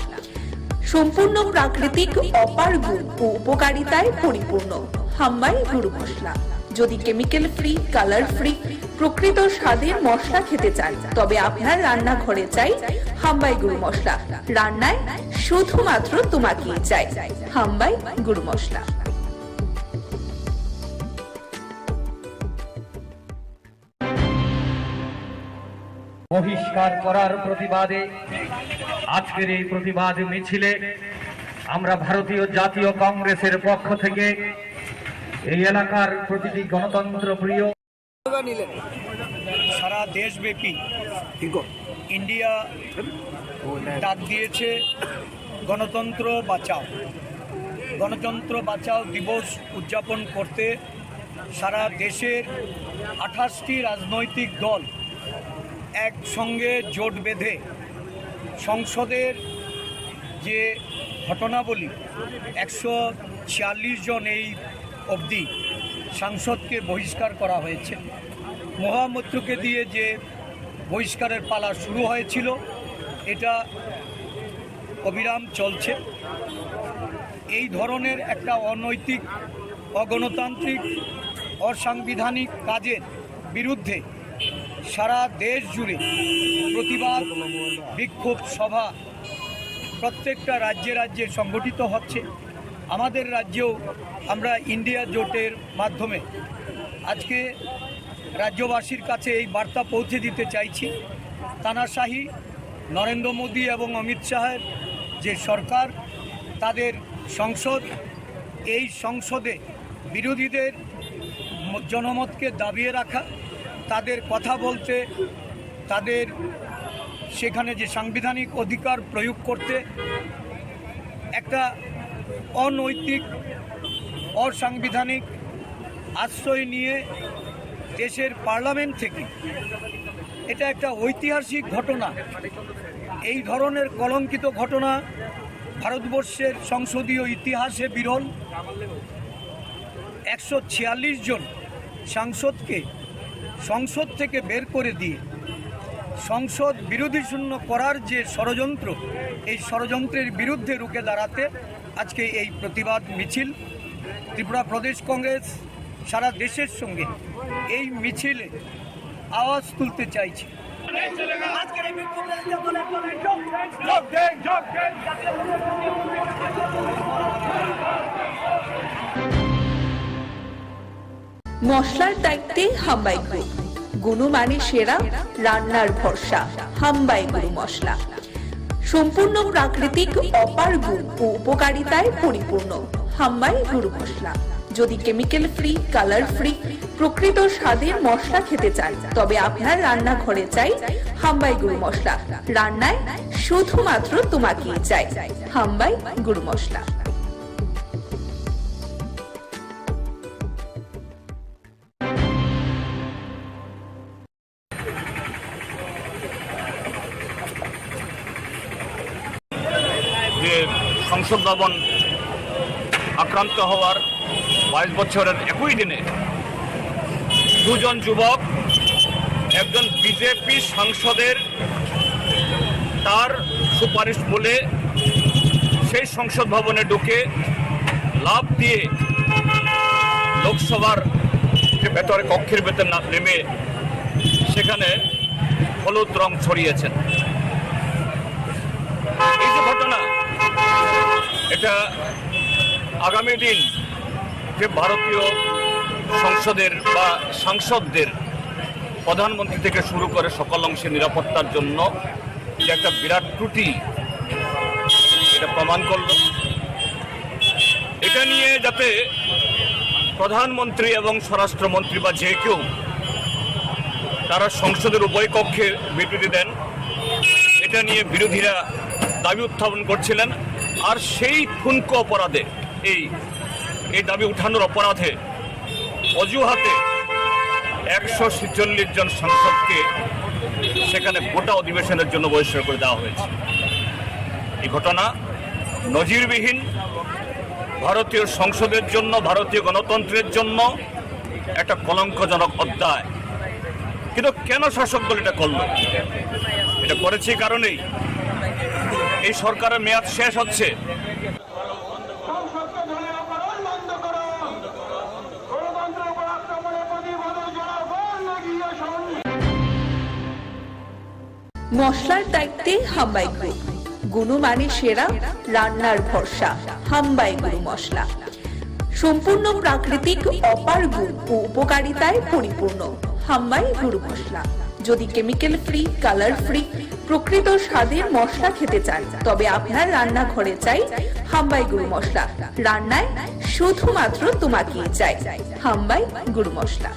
সম্পূর্ণ প্রাকৃতিক, অপার গুণ ও উপকারিতায় পরিপূর্ণ। হাম্বাই গুরু মশলা। যদি কেমিক্যাল ফ্রি, কালার ফ্রি, প্রকৃত স্বাদের মশলা খেতে চান তবে আপনার রান্নাঘরে চাই হাম্বাই গুরু মশলা। রান্নায় শুধুমাত্র তোমাকেই চাই হাম্বাই গুরু মশলা। বহিষ্কার করার প্রতিবাদে আজকের এই প্রতিবাদ মিছিলে আমরা ভারতীয় জাতীয় কংগ্রেসের পক্ষ থেকে এই এলাকার প্রতিটি গণতন্ত্র প্রিয় সারা দেশব্যাপী ইন্ডিয়া ডাক দিয়েছে গণতন্ত্র বাঁচাও। গণতন্ত্র বাঁচাও দিবস উদযাপন করতে সারা দেশের 28টি রাজনৈতিক দল একসঙ্গে জোট বেঁধে সংসদের যে ঘটনাবলী 146 জন এই অবধি সাংসদকে বহিষ্কার করা হয়েছে। মহামৈত্রকে দিয়ে যে বহিষ্কারের পালা শুরু হয়েছিল এটা অবিরাম চলছে। এই ধরনের একটা অনৈতিক, অগণতান্ত্রিক, অসাংবিধানিক কাজের বিরুদ্ধে সারা দেশ জুড়ে প্রতিবাদ বিক্ষোভ সভা প্রত্যেকটা রাজ্যে রাজ্যে সংগঠিত হচ্ছে। আমাদের রাজ্যেও আমরা ইন্ডিয়া জোটের মাধ্যমে আজকে রাজ্যবাসীর কাছে এই বার্তা পৌঁছে দিতে চাইছি, তানাশাহি নরেন্দ্র মোদী এবং অমিত শাহের যে সরকার, তাদের সংসদ, এই সংসদে বিরোধীদের জনমতকে দাবিয়ে রাখা, তাদের কথা বলতে, তাদের সেখানে যে সাংবিধানিক অধিকার প্রয়োগ করতে একটা অনৈতিক, অসাংবিধানিক আশ্রয় নিয়ে দেশের পার্লামেন্ট থেকে, এটা একটা ঐতিহাসিক ঘটনা। এই ধরনের কলঙ্কিত ঘটনা ভারতবর্ষের সংসদীয় ইতিহাসে বিরল। 146 জন সাংসদকে সংসদ থেকে বের করে দিয়ে সংসদ বিরোধী শূন্য করার যে ষড়যন্ত্র, এই ষড়যন্ত্রের বিরুদ্ধে রুখে দাঁড়াতে আজকে এই প্রতিবাদ মিছিল। ত্রিপুরা প্রদেশ কংগ্রেস সারা দেশের সঙ্গে এই মিছিলে আওয়াজ তুলতে চাইছে। মশলার দায়িত্বে হাম্বাই গ্রুপ, গুণমানে সেরা, রান্নার ভরসা। হাম্বাই গুরু মশলা সম্পূর্ণ প্রাকৃতিক, অপার গুণ ও উপকারিতায় পরিপূর্ণ। হাম্বাই গুরু মশলা। যদি কেমিক্যাল ফ্রি, কালার ফ্রি, প্রকৃত স্বাদের মশলা খেতে চান, তবে আপনার রান্নাঘরে চাই হাম্বাই গুরু মশলা। রান্নায় শুধুমাত্র তোমাকেই চাই হাম্বাই গুরু মশলা। যে সংসদ ভবন আক্রান্ত হওয়ার 22 বছরের একই দিনে দুজন যুবক, একজন বিজেপি সাংসদের তার সুপারিশ মূলে সেই সংসদ ভবনে ঢুকে লাফ দিয়ে লোকসভার যে ভেতরে কক্ষের ভেতর না নেমে সেখানে হলুদ রং ছড়িয়েছেন। এই যে ঘটনা, এটা আগামী দিন যে ভারতীয় সংসদের বা সাংসদদের, প্রধানমন্ত্রী থেকে শুরু করে সকল অংশের নিরাপত্তার জন্য যে একটা বিরাট ত্রুটি, এটা প্রমাণ করল। এটা নিয়ে যাতে প্রধানমন্ত্রী এবং স্বরাষ্ট্রমন্ত্রী বা যে কেউ তারা সংসদের উভয় কক্ষে বিবৃতি দেন, এটা নিয়ে বিরোধীরা দাবি উত্থাপন করছিলেন। আর সেই ঠুনকো অপরাধে, এই দাবি উঠানোর অপরাধে অজুহাতে 146 জন সাংসদকে সেখানে গোটা অধিবেশনের জন্য বহিষ্কার করে দেওয়া হয়েছে। এই ঘটনা নজিরবিহীন, ভারতীয় সংসদের জন্য, ভারতীয় গণতন্ত্রের জন্য একটা কলঙ্কজনক অধ্যায়। কিন্তু কেন শাসক দল এটা করল? এটা করেছে কারণেই এই সরকারের মেয়াদ শেষ হচ্ছে। মশলার দায়িত্বে হাম্বাই গ্রুপ, গুণমানে সেরা, রান্নার ভরসা। হাম্বাই গুরু মশলা সম্পূর্ণ প্রাকৃতিক, অপার গুণ ও উপকারিতায় পরিপূর্ণ। হাম্বাই গুরু মশলা। যদি কেমিক্যাল ফ্রি, কালার ফ্রি, প্রকৃত স্বাদের মশলা খেতে চান তবে আপনার রান্নাঘরে চাই হাম্বাই গুরু মশলা। রান্নায় শুধুমাত্র তোমাকেই চাই হাম্বাই গুরু মশলা।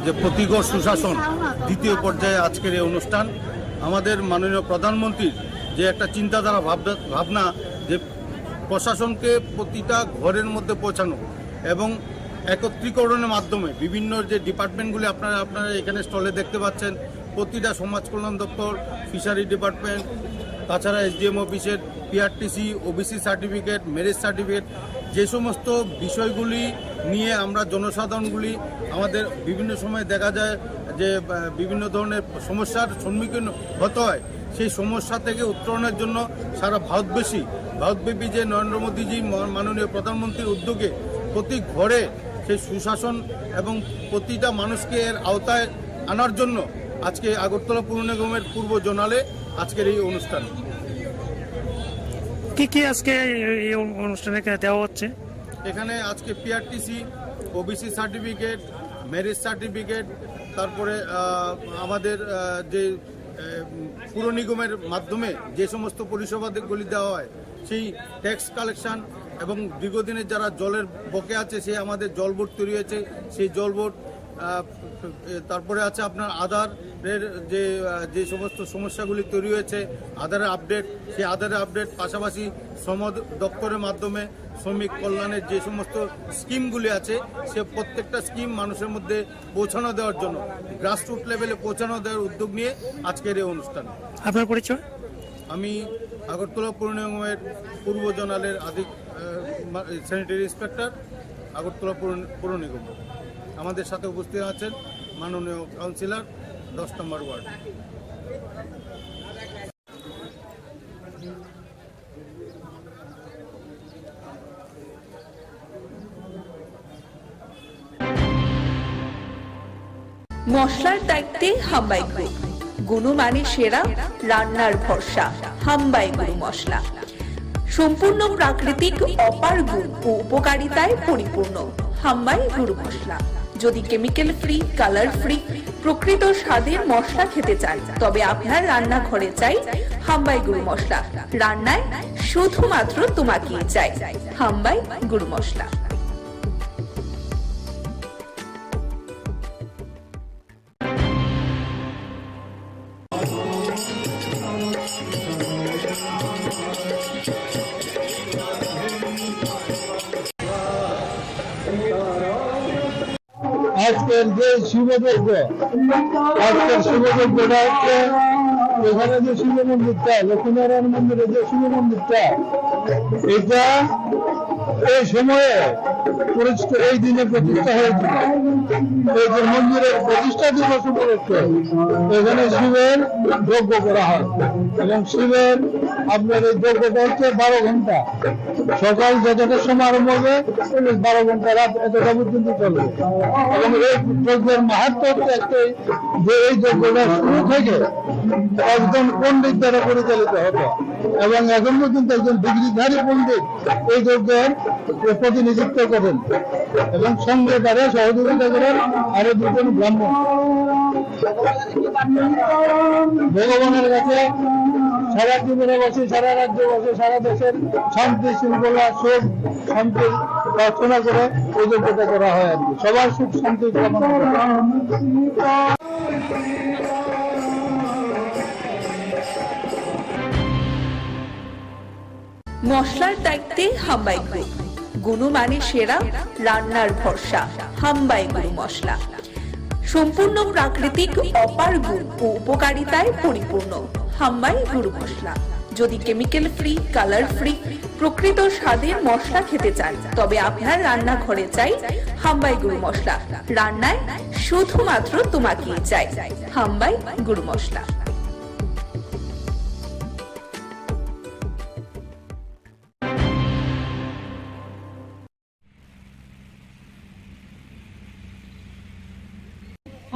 যে প্রতিগড় সুশাসন দ্বিতীয় পর্যায়ে আজকের এই অনুষ্ঠান আমাদের মাননীয় প্রধানমন্ত্রীর যে একটা চিন্তাধারা ভাবনা যে প্রশাসনকে প্রতিটা ঘরের মধ্যে পৌঁছানো এবং একত্রীকরণের মাধ্যমে বিভিন্ন যে ডিপার্টমেন্টগুলি আপনারা এখানে স্টলে দেখতে পাচ্ছেন, প্রতিটা সমাজ কল্যাণ দপ্তর, ফিশারি ডিপার্টমেন্ট, তাছাড়া এসডিএম অফিসের PRTC, OBC certificate, marriage certificate, যে সমস্ত বিষয়গুলি নিয়ে আমরা জনসাধারণগুলি আমাদের বিভিন্ন সময় দেখা যায় যে বিভিন্ন ধরনের সমস্যার সম্মুখীন হতে হয়, সেই সমস্যা থেকে উত্তরণের জন্য সারা ভারতব্যাপী যে নরেন্দ্র মোদীজি মাননীয় প্রধানমন্ত্রীর উদ্যোগে প্রতি ঘরে সেই সুশাসন এবং প্রতিটা মানুষকে এর আওতায় আনার জন্য আজকে আগরতলা পৌর নিগমের পূর্ব জোনালে আজকের এই অনুষ্ঠান। কি আজকে এই অনুষ্ঠানে দেওয়া হচ্ছে? এখানে আজকে PRTC, OBC certificate, marriage certificate, তারপরে আমাদের যে পুর নিগমের মাধ্যমে যে সমস্ত পরিষেবাগুলি দেওয়া হয় সেই ট্যাক্স কালেকশন এবং দীর্ঘদিনের যারা জলের বকে আছে সেই আমাদের জল বোর্ড তৈরি হয়েছে, সেই জল বোর্ড, তারপরে আছে আপনার আধারের যে সমস্ত সমস্যাগুলি তৈরি হয়েছে আধারের আপডেট, সেই আধারের আপডেট, পাশাপাশি শ্রম দপ্তরের মাধ্যমে শ্রমিক কল্যাণের যে সমস্ত স্কিমগুলি আছে সে প্রত্যেকটা স্কিম মানুষের মধ্যে পৌঁছানো দেওয়ার জন্য গ্রাসরুট লেভেলে পৌঁছানো দেওয়ার উদ্যোগ নিয়ে আজকের এই অনুষ্ঠান। আপনার পরিচয়? আমি আগরতলা পৌর নিগমের পূর্ব জোনালের স্যানিটারি ইন্সপেক্টর, আগরতলা পৌর নিগম। আমাদের সাথে উপস্থিত আছেন মাননীয় কাউন্সিলর 10 নম্বর ওয়ার্ড। মশলার দায়িত্বে হাম্বাই গ্রুপ, গুণমানে সেরা, রান্নার ভরসা হাম্বাই গুরু মশলা। সম্পূর্ণ প্রাকৃতিক, অপার গুণ ও উপকারিতায় পরিপূর্ণ হাম্বাই গুরু মশলা। যদি কেমিক্যাল ফ্রি, কালার ফ্রি, প্রকৃত স্বাদের মশলা খেতে চান তবে আপনার রান্নাঘরে চাই হাম্বাই গুরু মশলা। রান্নায় শুধুমাত্র তোমাকেই চাই হাম্বাই গুরু মশলা। আজকের যে শিবযজ্ঞ, আজকের শিবযজ্ঞটা হচ্ছে এখানে যে শিব মন্দিরটা, লক্ষ্মীনারায়ণ মন্দিরের যে শিব মন্দিরটা, এটা এই সময়ে এই দিনে প্রতিষ্ঠা হয়েছিল। এই যে মন্দিরের প্রতিষ্ঠা দিবস উপলক্ষে এখানে শিবের যজ্ঞ করা হয় এবং শিবের আপনার এই যজ্ঞটা হচ্ছে 12 ঘন্টা, সকাল যতটা সময় আরম্ভ হবে 12 ঘন্টা, রাত এতটা পর্যন্ত চলবে। এবং এই যজ্ঞের মাহাত্ম্য হচ্ছে একটাই যে এই যজ্ঞটা শুরু থেকে একজন পণ্ডিত দ্বারা পরিচালিত হতো এবং এখন পর্যন্ত একজন ডিগ্রিধারী পণ্ডিত এই যজ্ঞের প্রতিনিধিত্ব করেন এবং সঙ্গে তারা সহযোগিতা করেন আরো 2 জন ব্রাহ্মণ। ভগবানের কাছে সারা জীবনে বসে, সারা রাজ্যে বসে, সারা দেশের শান্তি শৃঙ্খলা, সুখ শান্তি প্রার্থনা করে এই যজ্ঞটা করা হয় আর কি, সবার সুখ শান্তি কামনা করে। মশলার দায়িত্বে হাম্বাই গ্রুপ, গুণমানে সেরা, রান্নার ভরসা হাম্বাই গুরু মশলা। সম্পূর্ণ প্রাকৃতিক, অপার গুণ ও উপকারিতায় পরিপূর্ণ হাম্বাই গুরু মশলা। যদি কেমিক্যাল ফ্রি, কালার ফ্রি, প্রকৃত স্বাদের মশলা খেতে চান তবে আপনার রান্নাঘরে চাই হাম্বাই গুরু মশলা। রান্নায় শুধুমাত্র তোমাকেই চাই হাম্বাই গুরু মশলা।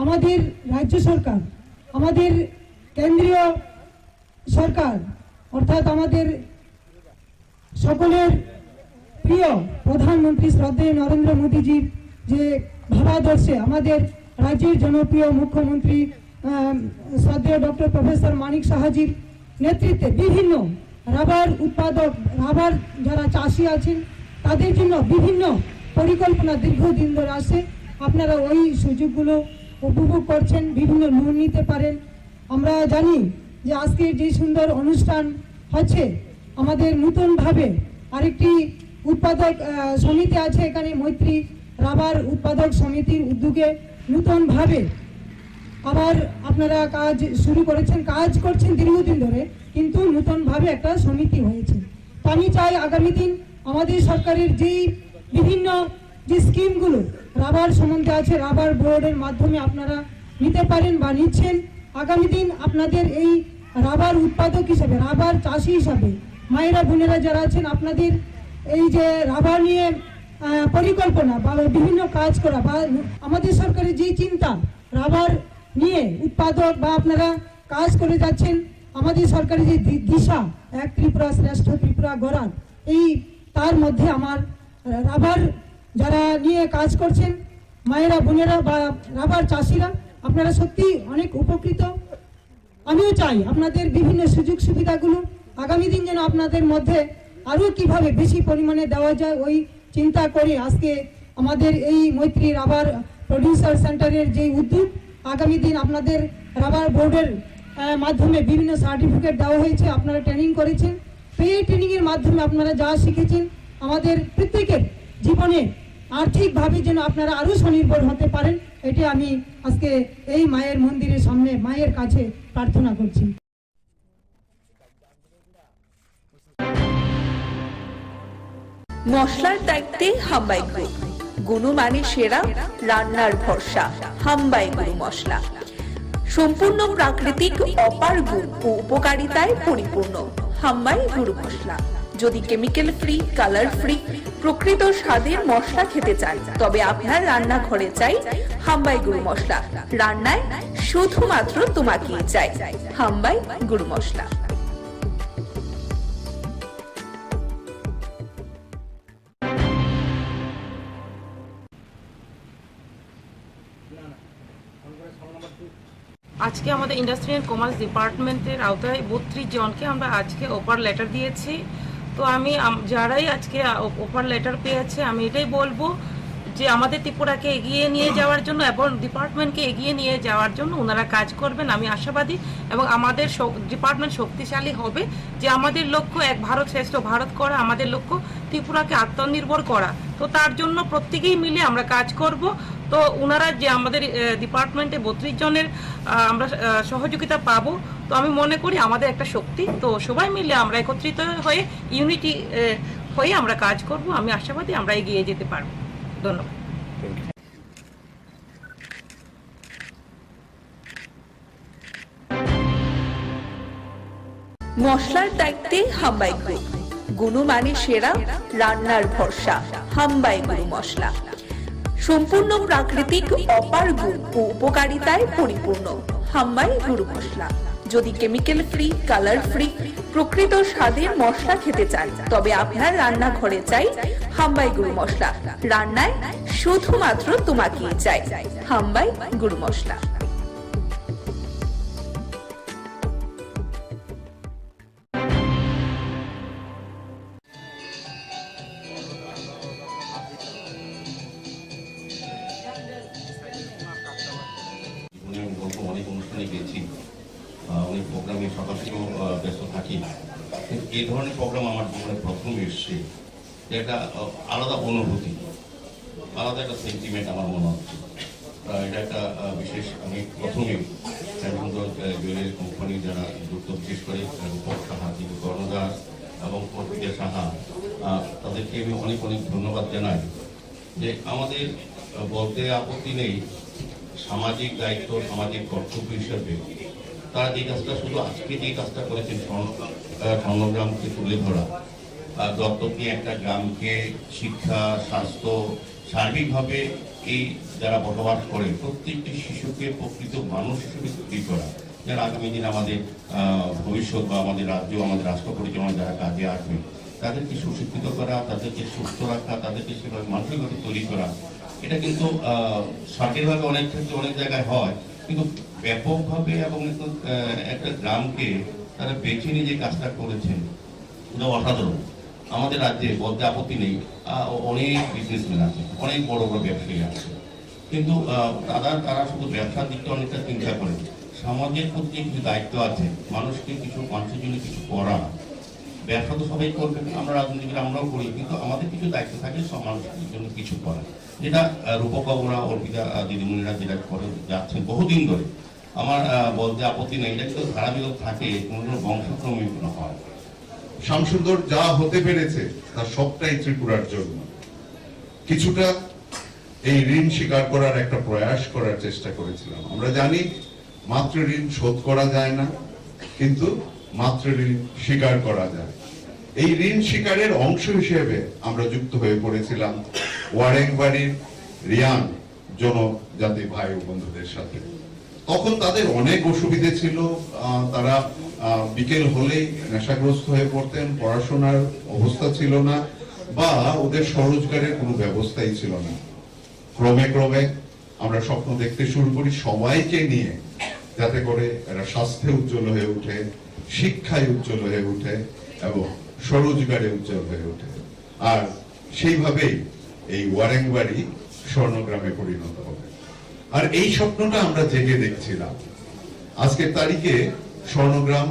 আমাদের রাজ্য সরকার, আমাদের কেন্দ্রীয় সরকার অর্থাৎ আমাদের সকলের প্রিয় প্রধানমন্ত্রী শ্রদ্ধেয় নরেন্দ্র মোদীজির যে ভাবাদর্শে আমাদের রাজ্যের জনপ্রিয় মুখ্যমন্ত্রী শ্রদ্ধেয় ডক্টর প্রফেসর মানিক সাহাজির নেতৃত্বে বিভিন্ন রাবার উৎপাদক, রাবার যারা চাষি আছেন তাদের জন্য বিভিন্ন পরিকল্পনা দীর্ঘদিন ধরে আসে। আপনারা ওই সুযোগগুলো উপভোগ করছেন, বিভিন্ন লোন নিতে পারেন। আমরা জানি যে আজকের যে সুন্দর অনুষ্ঠান হচ্ছে, আমাদের নতুনভাবে আরেকটি উৎপাদক সমিতি আছে এখানে, মৈত্রী রাবার উৎপাদক সমিতির উদ্যোগে নতুনভাবে আবার আপনারা কাজ শুরু করেছেন, কাজ করছেন দীর্ঘদিন ধরে, কিন্তু নতুনভাবে একটা সমিতি হয়েছে। তো আমি চাই আগামী দিন আমাদের সরকারের যেই বিভিন্ন যে স্কিমগুলো রাবার সম্বন্ধে আছে, রাবার বোর্ডের মাধ্যমে আপনারা নিতে পারেন বা নিচ্ছেন। আগামী দিন আপনাদের এই রাবার উৎপাদক হিসাবে, রাবার চাষি হিসাবে মায়েরা বোনেরা যারা আছেন, আপনাদের এই যে রাবার নিয়ে পরিকল্পনা বা বিভিন্ন কাজ করা বা আমাদের সরকারের যে চিন্তা রাবার নিয়ে উৎপাদক বা আপনারা কাজ করে যাচ্ছেন, আমাদের সরকারের যে দিশা এক ত্রিপুরা শ্রেষ্ঠ ত্রিপুরা গড়ার, এই তার মধ্যে আমার রাবার যারা নিয়ে কাজ করছেন মায়েরা বোনেরা বা রাবার চাষিরা, আপনারা সত্যি অনেক উপকৃত। আমিও চাই আপনাদের বিভিন্ন সুযোগ সুবিধাগুলো আগামী দিন যেন আপনাদের মধ্যে আরও কিভাবে বেশি পরিমাণে দেওয়া যায় ওই চিন্তা করে আজকে আমাদের এই মৈত্রী রাবার প্রডিউসার সেন্টারের যে উদ্যোগ, আগামী দিন আপনাদের রাবার বোর্ডের মাধ্যমে বিভিন্ন সার্টিফিকেট দেওয়া হয়েছে, আপনারা ট্রেনিং করেছেন। তো এই ট্রেনিংয়ের মাধ্যমে আপনারা যা শিখেছেন আমাদের প্রত্যেকের জীবনে আর্থিকভাবে যেন আপনারা আরও স্বনির্ভর হতে পারেন, এটি আমি আজকে এই মায়ের মন্দিরের সামনে মায়ের কাছে প্রার্থনা করছি। মশলার দায়িত্বে হাম্বাই গ্রুপ, গুণমানে সেরা, রান্নার ভরসা। হাম্বাই গুরু মশলা সম্পূর্ণ প্রাকৃতিক, অপার গুণ ও উপকারিতায় পরিপূর্ণ। হাম্বাই গুরু মশলা। যদি কেমিক্যাল ফ্রি, কালার ফ্রি, প্রকৃত স্বাদের মশলা খেতে চান, তবে আপনার রান্নাঘরে চাই হাম্বাই গুরু মশলা। রান্নায় শুধুমাত্র তোমাকেই চাই হাম্বাই গুরু মশলা। আজকে আমাদের ইন্ডাস্ট্রি অ্যান্ড কমার্স ডিপার্টমেন্টের আওতায় 32 জনকে আমরা আজকে অফার লেটার দিয়েছি। তো আমি যারাই আজকে অফার লেটার পেয়েছে, আমি এটাই বলবো যে আমাদের ত্রিপুরাকে এগিয়ে নিয়ে যাওয়ার জন্য এবং ডিপার্টমেন্টকে এগিয়ে নিয়ে যাওয়ার জন্য ওনারা কাজ করবেন, আমি আশাবাদী। এবং আমাদের ডিপার্টমেন্ট শক্তিশালী হবে, যে আমাদের লক্ষ্য এক ভারত শ্রেষ্ঠ ভারত করা, আমাদের লক্ষ্য ত্রিপুরাকে আত্মনির্ভর করা। তো তার জন্য প্রত্যেকেই মিলে আমরা কাজ করব। তো ওনারা যে আমাদের ডিপার্টমেন্টে 32 জনের আমরা সহযোগিতা পাবো, তো আমি মনে করি আমাদের একটা শক্তি। তো সবাই মিলে আমরা একত্রিত হয়ে ইউনিটি হয়ে আমরা কাজ করব, আমি আশাবাদী আমরা এগিয়ে যেতে পারবো। ধন্যবাদ। মশলার দায়িত্বে হাম্বাই গ্রুপ, গুণমানে সেরা, রান্নার ভরসা। হাম্বাই গুরু মশলা সম্পূর্ণ প্রাকৃতিক, অপার গুণ ও উপকারিতায় পরিপূর্ণ। হাম্বাই গুরু মশলা। যদি কেমিক্যাল ফ্রি, কালার ফ্রি, প্রকৃত স্বাদের মশলা খেতে চান, তবে আপনার রান্নাঘরে চাই হাম্বাই গুরু মশলা। রান্নায় শুধুমাত্র তোমাকেই চাই হাম্বাই গুরু মশলা। অনেক অনুষ্ঠানে গেছি, অনেক প্রোগ্রামে সকাল থেকেও ব্যস্ত থাকি। এই ধরনের প্রোগ্রাম আমার জীবনে প্রথম এসছে, একটা আলাদা অনুভূতি, আলাদা একটা সেন্টিমেন্ট আমার মনে হচ্ছে। এটা একটা বিশেষ, আমি প্রথমে সুন্দর জুয়েলারি কোম্পানি যারা যুক্ত, বিশেষ করে সাহা, কর্ণদাস এবং প্রকৃতি সাহা, তাদেরকে আমি অনেক অনেক ধন্যবাদ জানাই। যে আমাদের বলতে আপত্তি নেই, সামাজিক দায়িত্ব, সামাজিক কর্তব্য হিসাবে তারা যে কাজটা, শুধু আজকে যে কাজটা করেছেন স্বর্ণগ্রামকে তুলে ধরা, দত্তক নিয়ে একটা গ্রামকে শিক্ষা, স্বাস্থ্য, সার্বিকভাবে এই যারা বসবাস করে প্রত্যেকটি শিশুকে প্রকৃত মানুষ হিসেবে তৈরি করা, যারা আগামী দিন আমাদের ভবিষ্যৎ বা আমাদের রাজ্য, আমাদের রাষ্ট্র পরিচালনা যারা কাজে আসবে, তাদেরকে সুশিক্ষিত করা, তাদেরকে সুস্থ রাখা, তাদেরকে সেভাবে মানসিকভাবে তৈরি করা, এটা কিন্তু সরকারিভাবে অনেক ক্ষেত্রে অনেক জায়গায় হয়, কিন্তু ব্যাপকভাবে এবং একটা গ্রামকে তারা বেছে নিয়ে যে কাজটা করেছেন এটা অসাধারণ। আমাদের রাজ্যে বলতে আপত্তি নেই, অনেক বিজনেসম্যান আছে, অনেক বড় বড় ব্যবসায়ী আছে, কিন্তু তারা শুধু ব্যবসার দিকটা অনেকটা চিন্তা করে, সমাজের প্রতি কিছু দায়িত্ব আছে, মানুষের জন্য কিছু করা। ব্যবসা তো সবাই করবে, আমরা রাজনীতিবিদ আমরাও করি, কিন্তু আমাদের কিছু দায়িত্ব থাকে সব মানুষের জন্য কিছু করা, যেটা রূপকবরা অর্পিতা দিদিমণিরা যেটা করে যাচ্ছেন বহুদিন ধরে। আমার বলতে আপত্তি নেই, এটা কিন্তু ধারাবাহিক থাকে, কোনো বংশক্রমে কোনো হয়। শামসুন্দর যা হতে পেরেছে তার সবটাই ত্রিপুরার জন্য। কিছুটা এই ঋণ স্বীকার করার একটা প্রয়াস করার চেষ্টা করেছিলাম। আমরা জানি মাতৃ ঋণ শোধ করা যায় না, কিন্তু মাতৃ ঋণ স্বীকার করা যায়। এই ঋণ স্বীকারের অংশ হিসেবে আমরা যুক্ত হয়ে পড়েছিলাম ওয়ারেংবাড়ির রিয়ান জনজাতি ভাই ও বন্ধুদের সাথে। তখন তাদের অনেক অসুবিধে ছিল, তারা বিকেল হলেই নেশাগ্রস্ত হয়ে পড়তেন, পড়াশোনার অবস্থা ছিল না, বা ওদের স্বরোজগারের কোনো ব্যবস্থাই ছিল না। ক্রমে ক্রমে আমরা স্বপ্ন দেখতে শুরু করি সবাইকে নিয়ে, যাতে করে এরা স্বাস্থ্যে উজ্জ্বল হয়ে ওঠে, শিক্ষায় উজ্জ্বল হয়ে ওঠে এবং স্বরোজগারে উজ্জ্বল হয়ে ওঠে। আর সেইভাবেই এই ওয়ারেংবাড়ি স্বর্ণগ্রামে পরিণত হবে। আর এই স্বপ্নটা আমরা জেগে দেখছিলাম। আজকের তারিখে স্বর্ণগ্রাম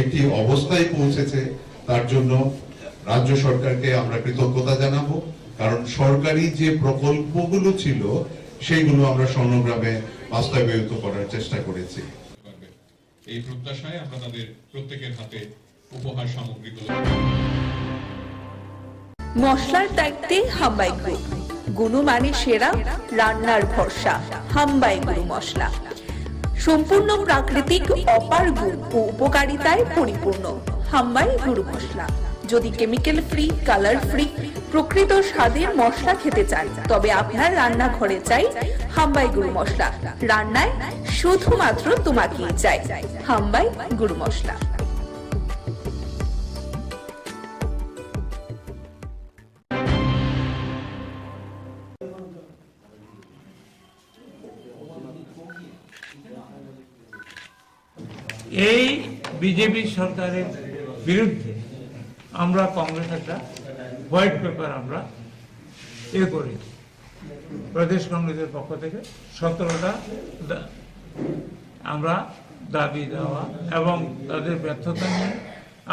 একটি অবস্থায় পৌঁছেছে, তার জন্য রাজ্য সরকারকে আমরা কৃতজ্ঞতা জানাবো, কারণ সরকারি যে প্রকল্পগুলো ছিল সেইগুলো আমরা স্বর্ণগ্রামে বাস্তবায়িত করার চেষ্টা করেছি। এই প্রত্যাশায় আমরা তাদের প্রত্যেকের হাতে উপহার সামগ্রীগুলো। মশলার দায়িত্বে হাম্বাই গ্রুপ, গুণমানে সেরা, রান্নার ভরসা, হাম্বাই গুরু মশলা। সম্পূর্ণ প্রাকৃতিক, অপার গুণ ও উপকারিতায় পরিপূর্ণ হাম্বাই গুরু মশলা। যদি কেমিক্যাল ফ্রি, কালার ফ্রি, প্রকৃত স্বাদের মশলা খেতে চান, তবে আপনার রান্নাঘরে চাই হাম্বাই গুরু মশলা। রান্নায় শুধুমাত্র তোমাকেই চাই হাম্বাই গুরু মশলা। এই বিজেপি সরকারের বিরুদ্ধে আমরা কংগ্রেস একটা হোয়াইট পেপার আমরা করেছি প্রদেশ কংগ্রেসের পক্ষ থেকে 17টা আমরা দাবি দেওয়া এবং তাদের ব্যর্থতা নিয়ে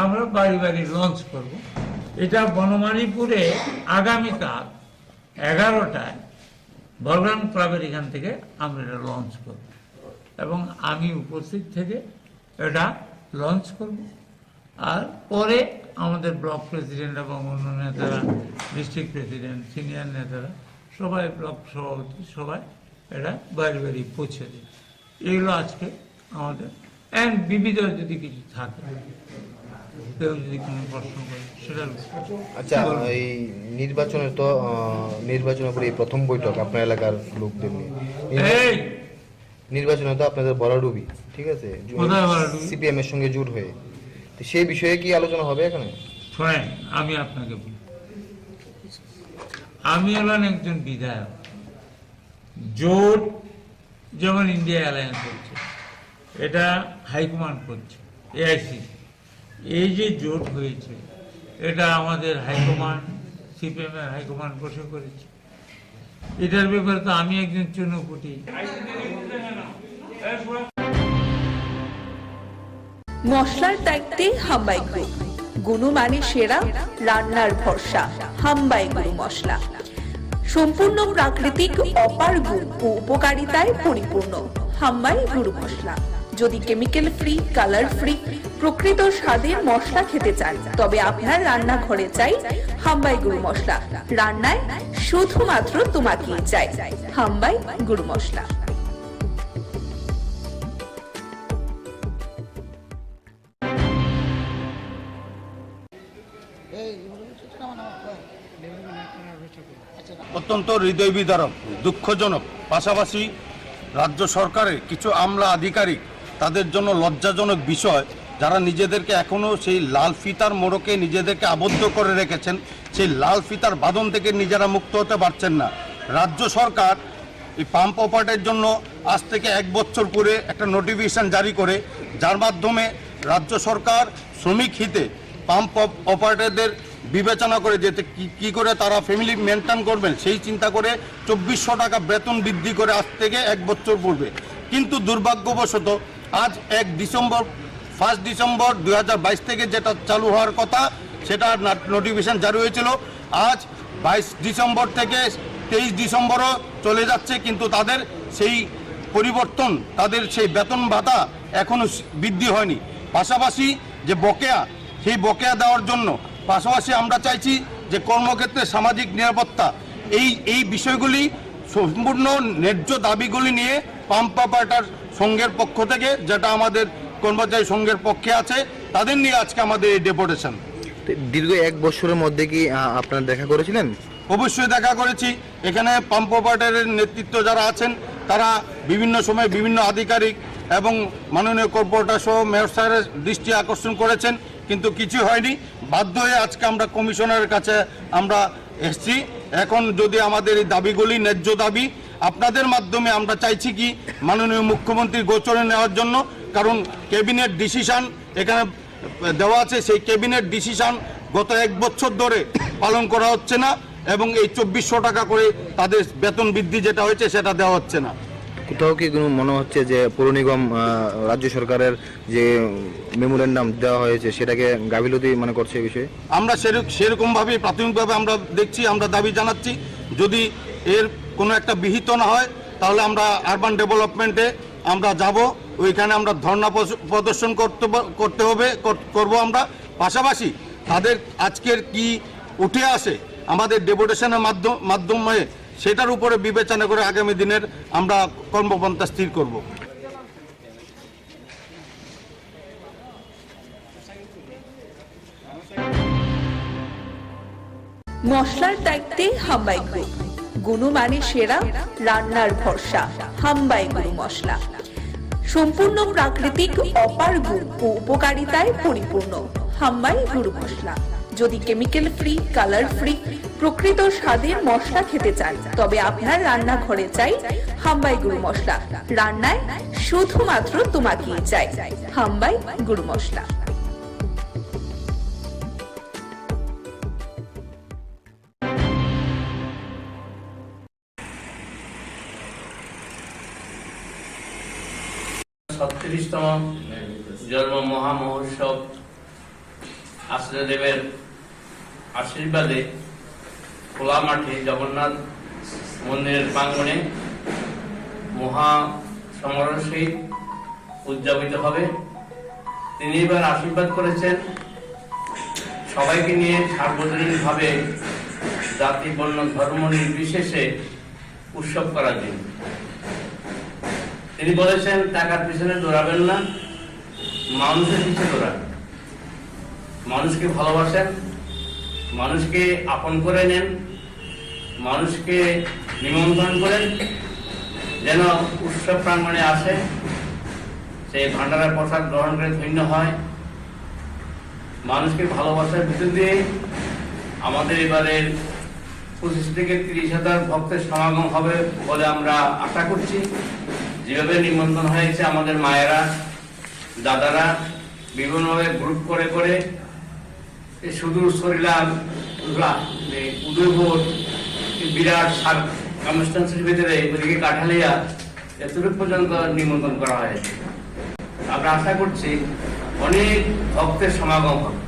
আমরা বাড়ি বাড়ি লঞ্চ করব। এটা বনমালীপুরে আগামীকাল 11টায় বলরাম ক্লাবের এখান থেকে আমরা এটা লঞ্চ করব এবং আমি উপস্থিত থেকে এটা লঞ্চ করব। আর পরে আমাদের ব্লক প্রেসিডেন্ট এবং অন্য নেতারা, ডিস্ট্রিক্ট প্রেসিডেন্ট, সিনিয়র নেতারা সবাই, ব্লক সভাপতি সবাই এটা বাড়ি বাড়ি পৌঁছে দেবে। এগুলো আজকে আমাদের অ্যান্ড বিবিধ যদি কিছু থাকে, কেউ যদি কোনো প্রশ্ন করে সেটা। আচ্ছা, এই নির্বাচনের পরে এই প্রথম বৈঠক আপনার এলাকার লোকদের নিয়ে। নির্বাচনে তো আপনাদের বড়ডুবি, ঠিক আছে, সিপিএম এর সঙ্গে জোট হয়ে, তো সেই বিষয়ে কি আলোচনা হবে এখানে? শোনেন, আমি আপনাকে বলি, আমি হলাম একজন বিধায়ক। জোট যেমন ইন্ডিয়া অ্যালায়েন্স হচ্ছে, এটা হাইকমান্ড করছে, এআইসি। এই যে জোট হয়েছে, এটা আমাদের হাইকমান্ড, সিপিএম এর হাইকমান্ড বসে করেছে। এটার ব্যাপারে তো আমি একজন চুনোপুটি। মশলার দায়িত্বে হাম্বাই গ্রুপ, গুণমানে সেরা, রান্নার ভরসা, হাম্বাই গুরু মশলা। সম্পূর্ণ প্রাকৃতিক, অপার গুণ ও উপকারিতায় পরিপূর্ণ হাম্বাই গুরু মশলা। যদি কেমিক্যাল ফ্রি, কালার ফ্রি, প্রকৃত স্বাদের মশলা খেতে চান, তবে আপনার রান্নাঘরে চাই হাম্বাই গুরু মশলা। রান্নায় শুধুমাত্র তোমাকেই চাই হাম্বাই গুরু মশলা। অত্যন্ত অত্যন্ত হৃদয় বিদারক, দুঃখজনক। পাশাপাশি রাজ্য সরকারের কিছু আমলা আধিকারিক তাদের জন্য লজ্জাজনক বিষয়, যারা নিজেদেরকে এখনও সেই লাল ফিতার মোড়কে নিজেদেরকে আবদ্ধ করে রেখেছেন, সেই লাল ফিতার বাঁধন থেকে নিজেরা মুক্ত হতে পারছেন না। রাজ্য সরকার এই পাম্প অপারেটরের জন্য আজ থেকে 1 বছর পরে একটা নোটিফিকেশন জারি করে, যার মাধ্যমে রাজ্য সরকার শ্রমিক হিতে পাম্প অপারেটরদের বিবেচনা করে যেতে কি করে তারা ফ্যামিলি মেনটেন করবেন সেই চিন্তা করে 2400 টাকা বেতন বৃদ্ধি করে আজ থেকে 1 বছর পূর্বে। কিন্তু দুর্ভাগ্যবশত আজ 1 ডিসেম্বর 2022 থেকে যেটা চালু হওয়ার কথা সেটা নোটিফিকেশন জারি হয়েছিল, আজ 22 ডিসেম্বর থেকে 23 ডিসেম্বরও চলে যাচ্ছে, কিন্তু তাদের সেই পরিবর্তন, তাদের সেই বেতন ভাতা এখনও বৃদ্ধি হয়নি। পাশাপাশি যে বকেয়া, সেই বকেয়া দেওয়ার জন্য পাশাপাশি আমরা চাইছি যে কর্মক্ষেত্রে সামাজিক নিরাপত্তা, এই বিষয়গুলি সম্পূর্ণ ন্যায্য দাবিগুলি নিয়ে পাম্প অপারেটর সংঘের পক্ষ থেকে, যেটা আমাদের কর্মচারী সংঘের পক্ষে আছে, তাদের নিয়ে আজকে আমাদের এই ডেপুটেশন। দীর্ঘ 1 বছরের মধ্যে কি আপনারা দেখা করেছিলেন? অবশ্যই দেখা করেছি। এখানে পাম্প অপারেটরের নেতৃত্ব যারা আছেন তারা বিভিন্ন সময় বিভিন্ন আধিকারিক এবং মাননীয় কর্পোরেটর সহ মেয়র স্যারের দৃষ্টি আকর্ষণ করেছেন, কিন্তু কিছু হয়নি। বাধ্য হয়ে আজকে আমরা কমিশনারের কাছে আমরা এসেছি। এখন যদি আমাদের এই দাবিগুলি ন্যায্য দাবি, আপনাদের মাধ্যমে আমরা চাইছি কি মাননীয় মুখ্যমন্ত্রীর গোচরে নেওয়ার জন্য, কারণ ক্যাবিনেট ডিসিশন এখানে দেওয়া আছে, সেই ক্যাবিনেট ডিসিশন গত 1 বছর ধরে পালন করা হচ্ছে না এবং এই 2400 টাকা করে তাদের বেতন বৃদ্ধি যেটা হয়েছে সেটা দেওয়া হচ্ছে না। কোথাও কি মনে হচ্ছে যে পৌর নিগম রাজ্য সরকারের যে মেমোরেন্ডাম দেওয়া হয়েছে সেটাকে গাফিলতি মনে করছে এই বিষয়ে? আমরা সেরকমভাবে প্রাথমিকভাবে আমরা দেখছি, আমরা দাবি জানাচ্ছি, যদি এর কোনো একটা বিহিত না হয় তাহলে আমরা আরবান ডেভেলপমেন্টে আমরা যাব, ওইখানে আমরা ধর্ণা প্রদর্শন করব আমরা। পাশাপাশি তাদের আজকের কি উঠে আসে আমাদের ডেপুটেশনের মাধ্যমে সেটার উপরে বিবেচনা করে আগামী দিনের আমরা কর্মপন্থা স্থির করব। মশলার দায়িত্বে হাম্বাই গ্রুপ, গুণমানে সেরা, রান্নার ভরসা, হাম্বাই গুরু মশলা। সম্পূর্ণ প্রাকৃতিক অপার গুণ ও উপকারিতায় পরিপূর্ণ হাম্বাই গুরু মশলা। যদি কেমিক্যাল ফ্রি, কালার ফ্রি, প্রকৃত স্বাদের মশলা খেতে চান তবে আপনার রান্নাঘরে চাই হাম্বাই গুরু মশলা। রান্নায় শুধুমাত্র তোমাকেই চাই হাম্বাই গুরু মশলা। তম জন্ম মহামহোৎসব আশ্রয়দেবের আশীর্বাদে খোলা মাঠে জগন্নাথ মন্দিরের প্রাঙ্গণে মহা সমারোহ সহিত উদযাপিত হবে। তিনি এবার আশীর্বাদ করেছেন সবাইকে নিয়ে সার্বজনীনভাবে জাতি, বর্ণ, ধর্ম নির্বিশেষে উৎসব করার জন্য। তিনি বলেছেন টাকার পিছনে দৌড়াবেন না, মানুষের পিছনে দৌড়ান। মানুষকে ভালোবাসেন, মানুষকে আপন করে নেন, মানুষকে নিমন্ত্রণ করেন, যেন উৎসব প্রাঙ্গণে আসে, সেই ভান্ডারের প্রসাদ গ্রহণ করে ধন্য হয়। মানুষকে ভালোবাসার ভিতর দিয়ে আমাদের এবারের 25 থেকে 30,000 ভক্তের সমাগম হবে বলে আমরা আশা করছি। যেভাবে নিমন্ত্রণ হয়েছে আমাদের মায়েরা, দাদারা বিভিন্নভাবে গ্রুপ করে করে সুদূর সরিলাম, উদয়পুর, বিরাট কনস্টিটুয়েন্সির ভিতরে ওদিকে কাঠালিয়া এতটুকু পর্যন্ত নিমন্ত্রণ করা হয়েছে। আমরা আশা করছি অনেক ভক্তের সমাগম হবে।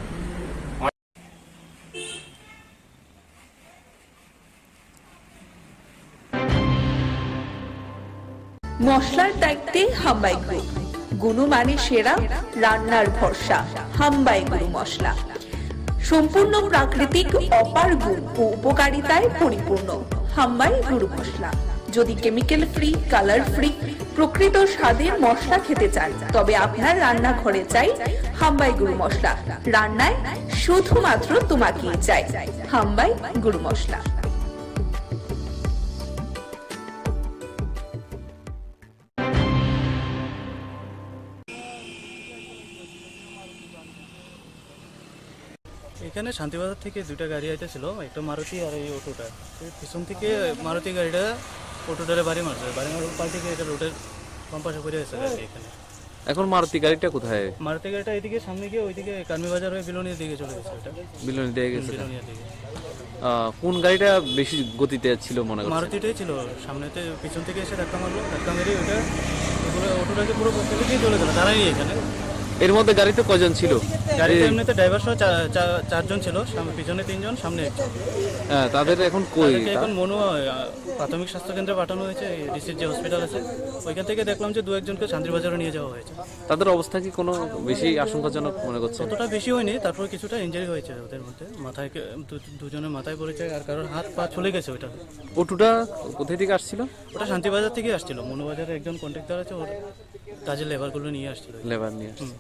মশলার দায়িত্বে হাম্বাই গ্রুপ, গুণমানে সেরা, রান্নার ভরসা, হাম্বাই গুরু মশলা। সম্পূর্ণ প্রাকৃতিক অপার গুণ ও উপকারিতায় পরিপূর্ণ হাম্বাই গুরু মশলা। যদি কেমিক্যাল ফ্রি, কালার ফ্রি, প্রকৃত স্বাদের মশলা খেতে চান তবে আপনার রান্নাঘরে চাই হাম্বাই গুরু মশলা। রান্নায় শুধুমাত্র তোমাকেই চাই হাম্বাই গুরু মশলা। এখানে শান্তিবাজার থেকে দুইটা গাড়ি আইতেছিল, একটা মারুতি আর এই অটোটা। পিছন থেকে মারুতি গাড়িটা অটোটারে বাড়ি মারছে, বাড়ি মারার পাল্টি এটা রোডের বাম পাশে পড়ে আছে আর কি। এখানে এখন মারুতি গাড়িটা কোথায়? মারুতি গাড়িটা এদিকে সামনে গিয়ে ওইদিকে কার্মি বাজার হয়ে বিলোনিয়ার দিকে চলে গেছে। ওটা বিলোনি দিয়ে গেছে। বিলোনিয়ার দিকে। কোন গাড়িটা বেশি গতিতে ছিল মনে করছেন? মারুতিটাই ছিল, সামনেতে পিছন থেকে এসে ধাক্কা মারলো, ধাক্কা মেরে ওইটা অটোটাকে পুরো ফেলে চলে গেল, দাঁড়াই এখানে। এর মধ্যে গাড়িতে কজন ছিল? গাড়িতে এমনিতে ড্রাইভার সহ চারজন ছিল, পিছনে তিনজন, সামনে একজন। হ্যাঁ, তাদের এখন কই? এখন মনু প্রাথমিক স্বাস্থ্য কেন্দ্রে পাঠানো হয়েছে, ডিসির যে হসপিটাল আছে ওইখান থেকে দেখলাম যে দু একজনকে শান্তিবাজারে নিয়ে যাওয়া হয়েছে। তাদের অবস্থা কি কোনো বেশি আশঙ্কাজনক মনে করছে? ততটা বেশি হয়নি, তারপর কিছুটা ইনজারি হয়েছে ওদের মধ্যে, মাথায় দুজনের মাথায় পড়েছে আর কারোর হাত পা চলে গেছে। ওইটা অটোটা কোথায় থেকে আসছিল? ওটা শান্তিবাজার থেকে আসছিল, মনুবাজারে একজন কন্ট্রাক্টর আছে, ওর কাজের লেবারগুলো নিয়ে আসছিল। লেবার নিয়ে আসছিল।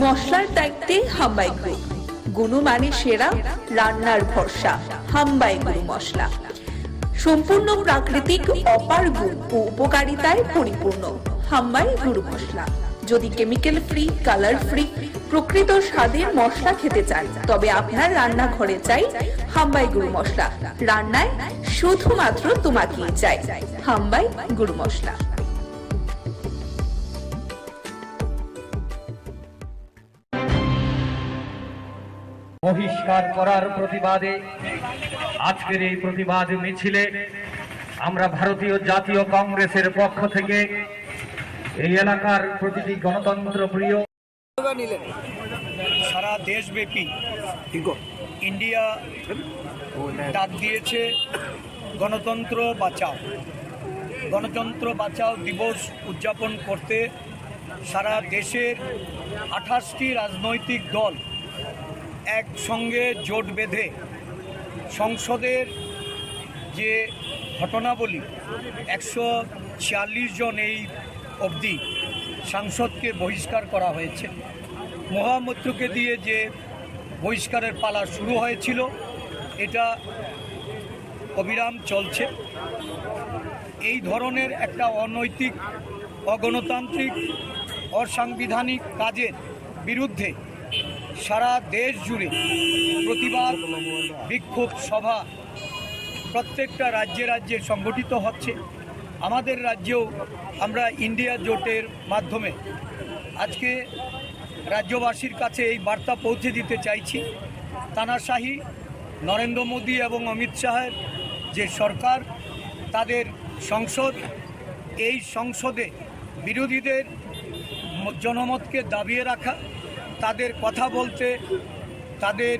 মশলার দায়িত্বে হাম্বাই গ্রুপ, গুণমানে সেরা, রান্নার ভরসা। হাম্বাই গুরু মশলা সম্পূর্ণ প্রাকৃতিক, অপার গুণ ও উপকারিতায় পরিপূর্ণ। হাম্বাই গুরু মশলা। যদি কেমিক্যাল ফ্রি, কালার ফ্রি, প্রকৃত স্বাদের মশলা খেতে চান, তবে আপনার রান্নাঘরে চাই হাম্বাই গুরু মশলা। রান্নায় শুধুমাত্র তোমাকেই চাই হাম্বাই গুরু মশলা। বহিষ্কার করার প্রতিবাদে আজকের এই প্রতিবাদ মিছিলে আমরা ভারতীয় জাতীয় কংগ্রেসের পক্ষ থেকে এই এলাকার প্রতিটি গণতন্ত্র প্রিয় সারা দেশব্যাপী ইন্ডিয়া ডাক দিয়েছে গণতন্ত্র বাঁচাও। গণতন্ত্র বাঁচাও দিবস উদযাপন করতে সারা দেশের 28টি রাজনৈতিক দল একসঙ্গে জোট বেঁধে সংসদের যে ঘটনাবলী 146 জন এই অবধি সাংসদকে বহিষ্কার করা হয়েছে। মহামৈত্রকে দিয়ে যে বহিষ্কারের পালা শুরু হয়েছিল এটা অবিরাম চলছে। এই ধরনের একটা অনৈতিক, অগণতান্ত্রিক, অসাংবিধানিক কাজের বিরুদ্ধে সারা দেশ জুড়ে প্রতিবাদ বিক্ষোভ সভা প্রত্যেকটা রাজ্যে রাজ্যে সংগঠিত হচ্ছে। আমাদের রাজ্যেও আমরা ইন্ডিয়া জোটের মাধ্যমে আজকে রাজ্যবাসীর কাছে এই বার্তা পৌঁছে দিতে চাইছি, তানাশাহি নরেন্দ্র মোদী এবং অমিত শাহের যে সরকার, তাদের সংসদ, এই সংসদে বিরোধীদের জনমতকে দাবিয়ে রাখা, তাদের কথা বলতে, তাদের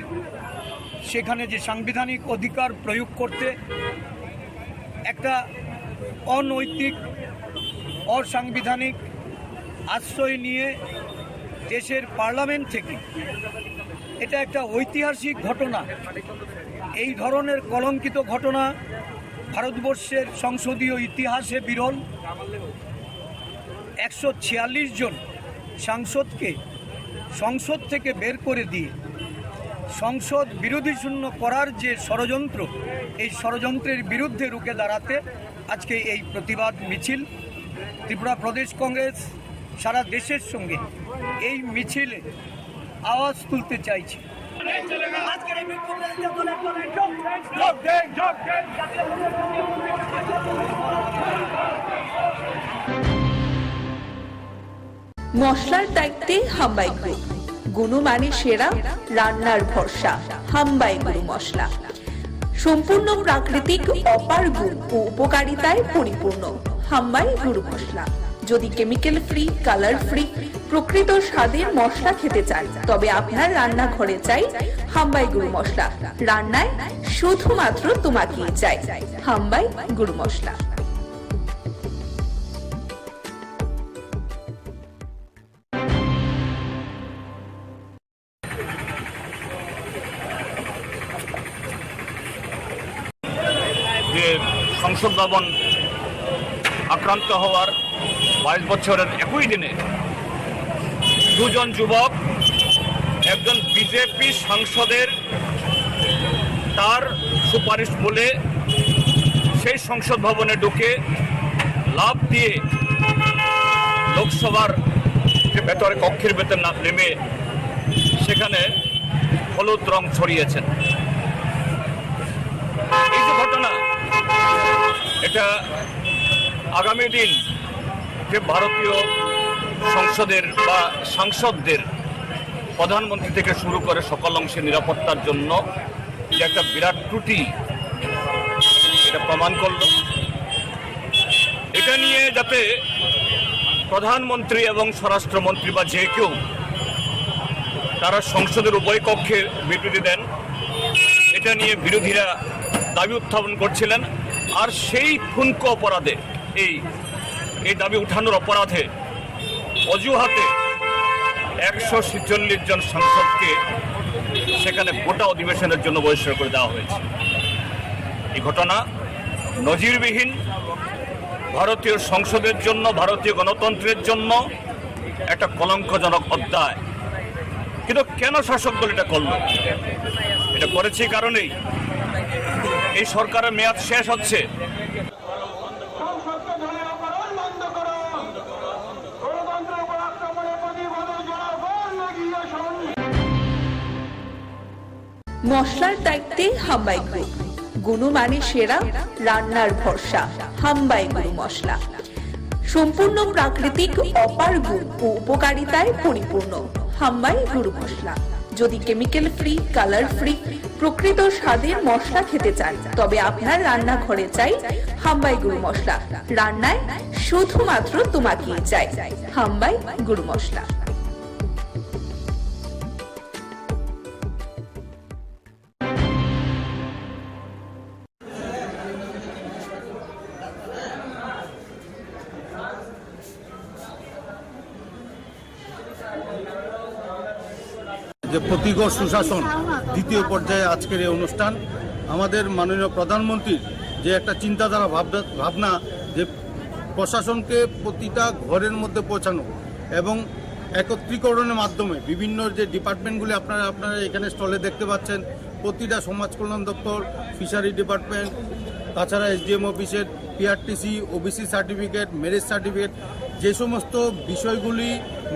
সেখানে যে সাংবিধানিক অধিকার প্রয়োগ করতে একটা অনৈতিক, অসাংবিধানিক আশ্রয় নিয়ে দেশের পার্লামেন্ট থেকে, এটা একটা ঐতিহাসিক ঘটনা। এই ধরনের কলঙ্কিত ঘটনা ভারতবর্ষের সংসদীয় ইতিহাসে বিরল। 146 জন সাংসদকে সংসদ থেকে বের করে দিয়ে সংসদ বিরোধী শূন্য করার যে ষড়যন্ত্র, এই ষড়যন্ত্রের বিরুদ্ধে রুখে দাঁড়াতে আজকে এই প্রতিবাদ মিছিল। ত্রিপুরা প্রদেশ কংগ্রেস সারা দেশের সঙ্গে এই মিছিলে আওয়াজ তুলতে চাইছে। মশলার দায়িত্বে হাম্বাই গ্রুপ, গুণমানে সেরা, রান্নার ভরসা। হাম্বাই গুরু মশলা সম্পূর্ণ প্রাকৃতিক, অপার গুণ ও উপকারিতায় পরিপূর্ণ। হাম্বাই গুরু মশলা। যদি কেমিক্যাল ফ্রি, কালার ফ্রি, প্রকৃত স্বাদের মশলা খেতে চান, তবে আপনার রান্নাঘরে চাই হাম্বাই গুরু মশলা। রান্নায় শুধুমাত্র তোমাকেই চাই হাম্বাই গুরু মশলা। যে সংসদ ভবন আক্রান্ত হওয়ার 22 বছরের একই দিনে দুজন যুবক, একজন বিজেপি সাংসদের তার সুপারিশ বলে সেই সংসদ ভবনে ঢুকে লাফ দিয়ে লোকসভার যে ভেতরে কক্ষের ভেতর না নেমে সেখানে হলুদ রং ছড়িয়েছেন। এই যে ঘটনা, এটা আগামী দিন যে ভারতীয় সংসদের বা সাংসদদের প্রধানমন্ত্রী থেকে শুরু করে সকল অংশের নিরাপত্তার জন্য যে একটা বিরাট ত্রুটি, এটা প্রমাণ করল। এটা নিয়ে যাতে প্রধানমন্ত্রী এবং স্বরাষ্ট্রমন্ত্রী বা যে কেউ তারা সংসদের উভয় কক্ষে বিবৃতি দেন, এটা নিয়ে বিরোধীরা দাবি উত্থাপন করছিলেন। আর সেই ঠুনকো অপরাধে, এই দাবি উঠানোর অপরাধে অজুহাতে 146 জন সাংসদকে সেখানে গোটা অধিবেশনের জন্য বহিষ্কার করে দেওয়া হয়েছে। এই ঘটনা নজিরবিহীন, ভারতীয় সংসদের জন্য, ভারতীয় গণতন্ত্রের জন্য একটা কলঙ্কজনক অধ্যায়। কিন্তু কেন শাসক দল এটা করল? এটা করেছে কারণেই এই সরকারের মেয়াদ শেষ হচ্ছে। মশলার দায়িত্বে হাম্বাই গ্রুপ, গুণমানে সেরা, রান্নার ভরসা। হাম্বাই গুরু মশলা সম্পূর্ণ প্রাকৃতিক, অপার গুণ ও উপকারিতায় পরিপূর্ণ। হাম্বাই গুরু মশলা। যদি কেমিক্যাল ফ্রি, কালার ফ্রি, প্রকৃত স্বাদের মশলা খেতে চান, তবে আপনার রান্নাঘরে চাই হাম্বাই গুরু মশলা। রান্নায় শুধুমাত্র তোমাকেই চাই হাম্বাই গুরু মশলা। যে প্রতিগড় সুশাসন দ্বিতীয় পর্যায়ে আজকের এই অনুষ্ঠান, আমাদের মাননীয় প্রধানমন্ত্রীর যে একটা চিন্তাধারা ভাবনা যে প্রশাসনকে প্রতিটা ঘরের মধ্যে পৌঁছানো এবং একত্রীকরণের মাধ্যমে বিভিন্ন যে ডিপার্টমেন্টগুলি আপনারা এখানে স্টলে দেখতে পাচ্ছেন, প্রতিটা সমাজ কল্যাণ দপ্তর, ফিশারি ডিপার্টমেন্ট, তাছাড়া এসডিএম অফিসের PRTC, OBC certificate, marriage certificate, যে সমস্ত বিষয়গুলি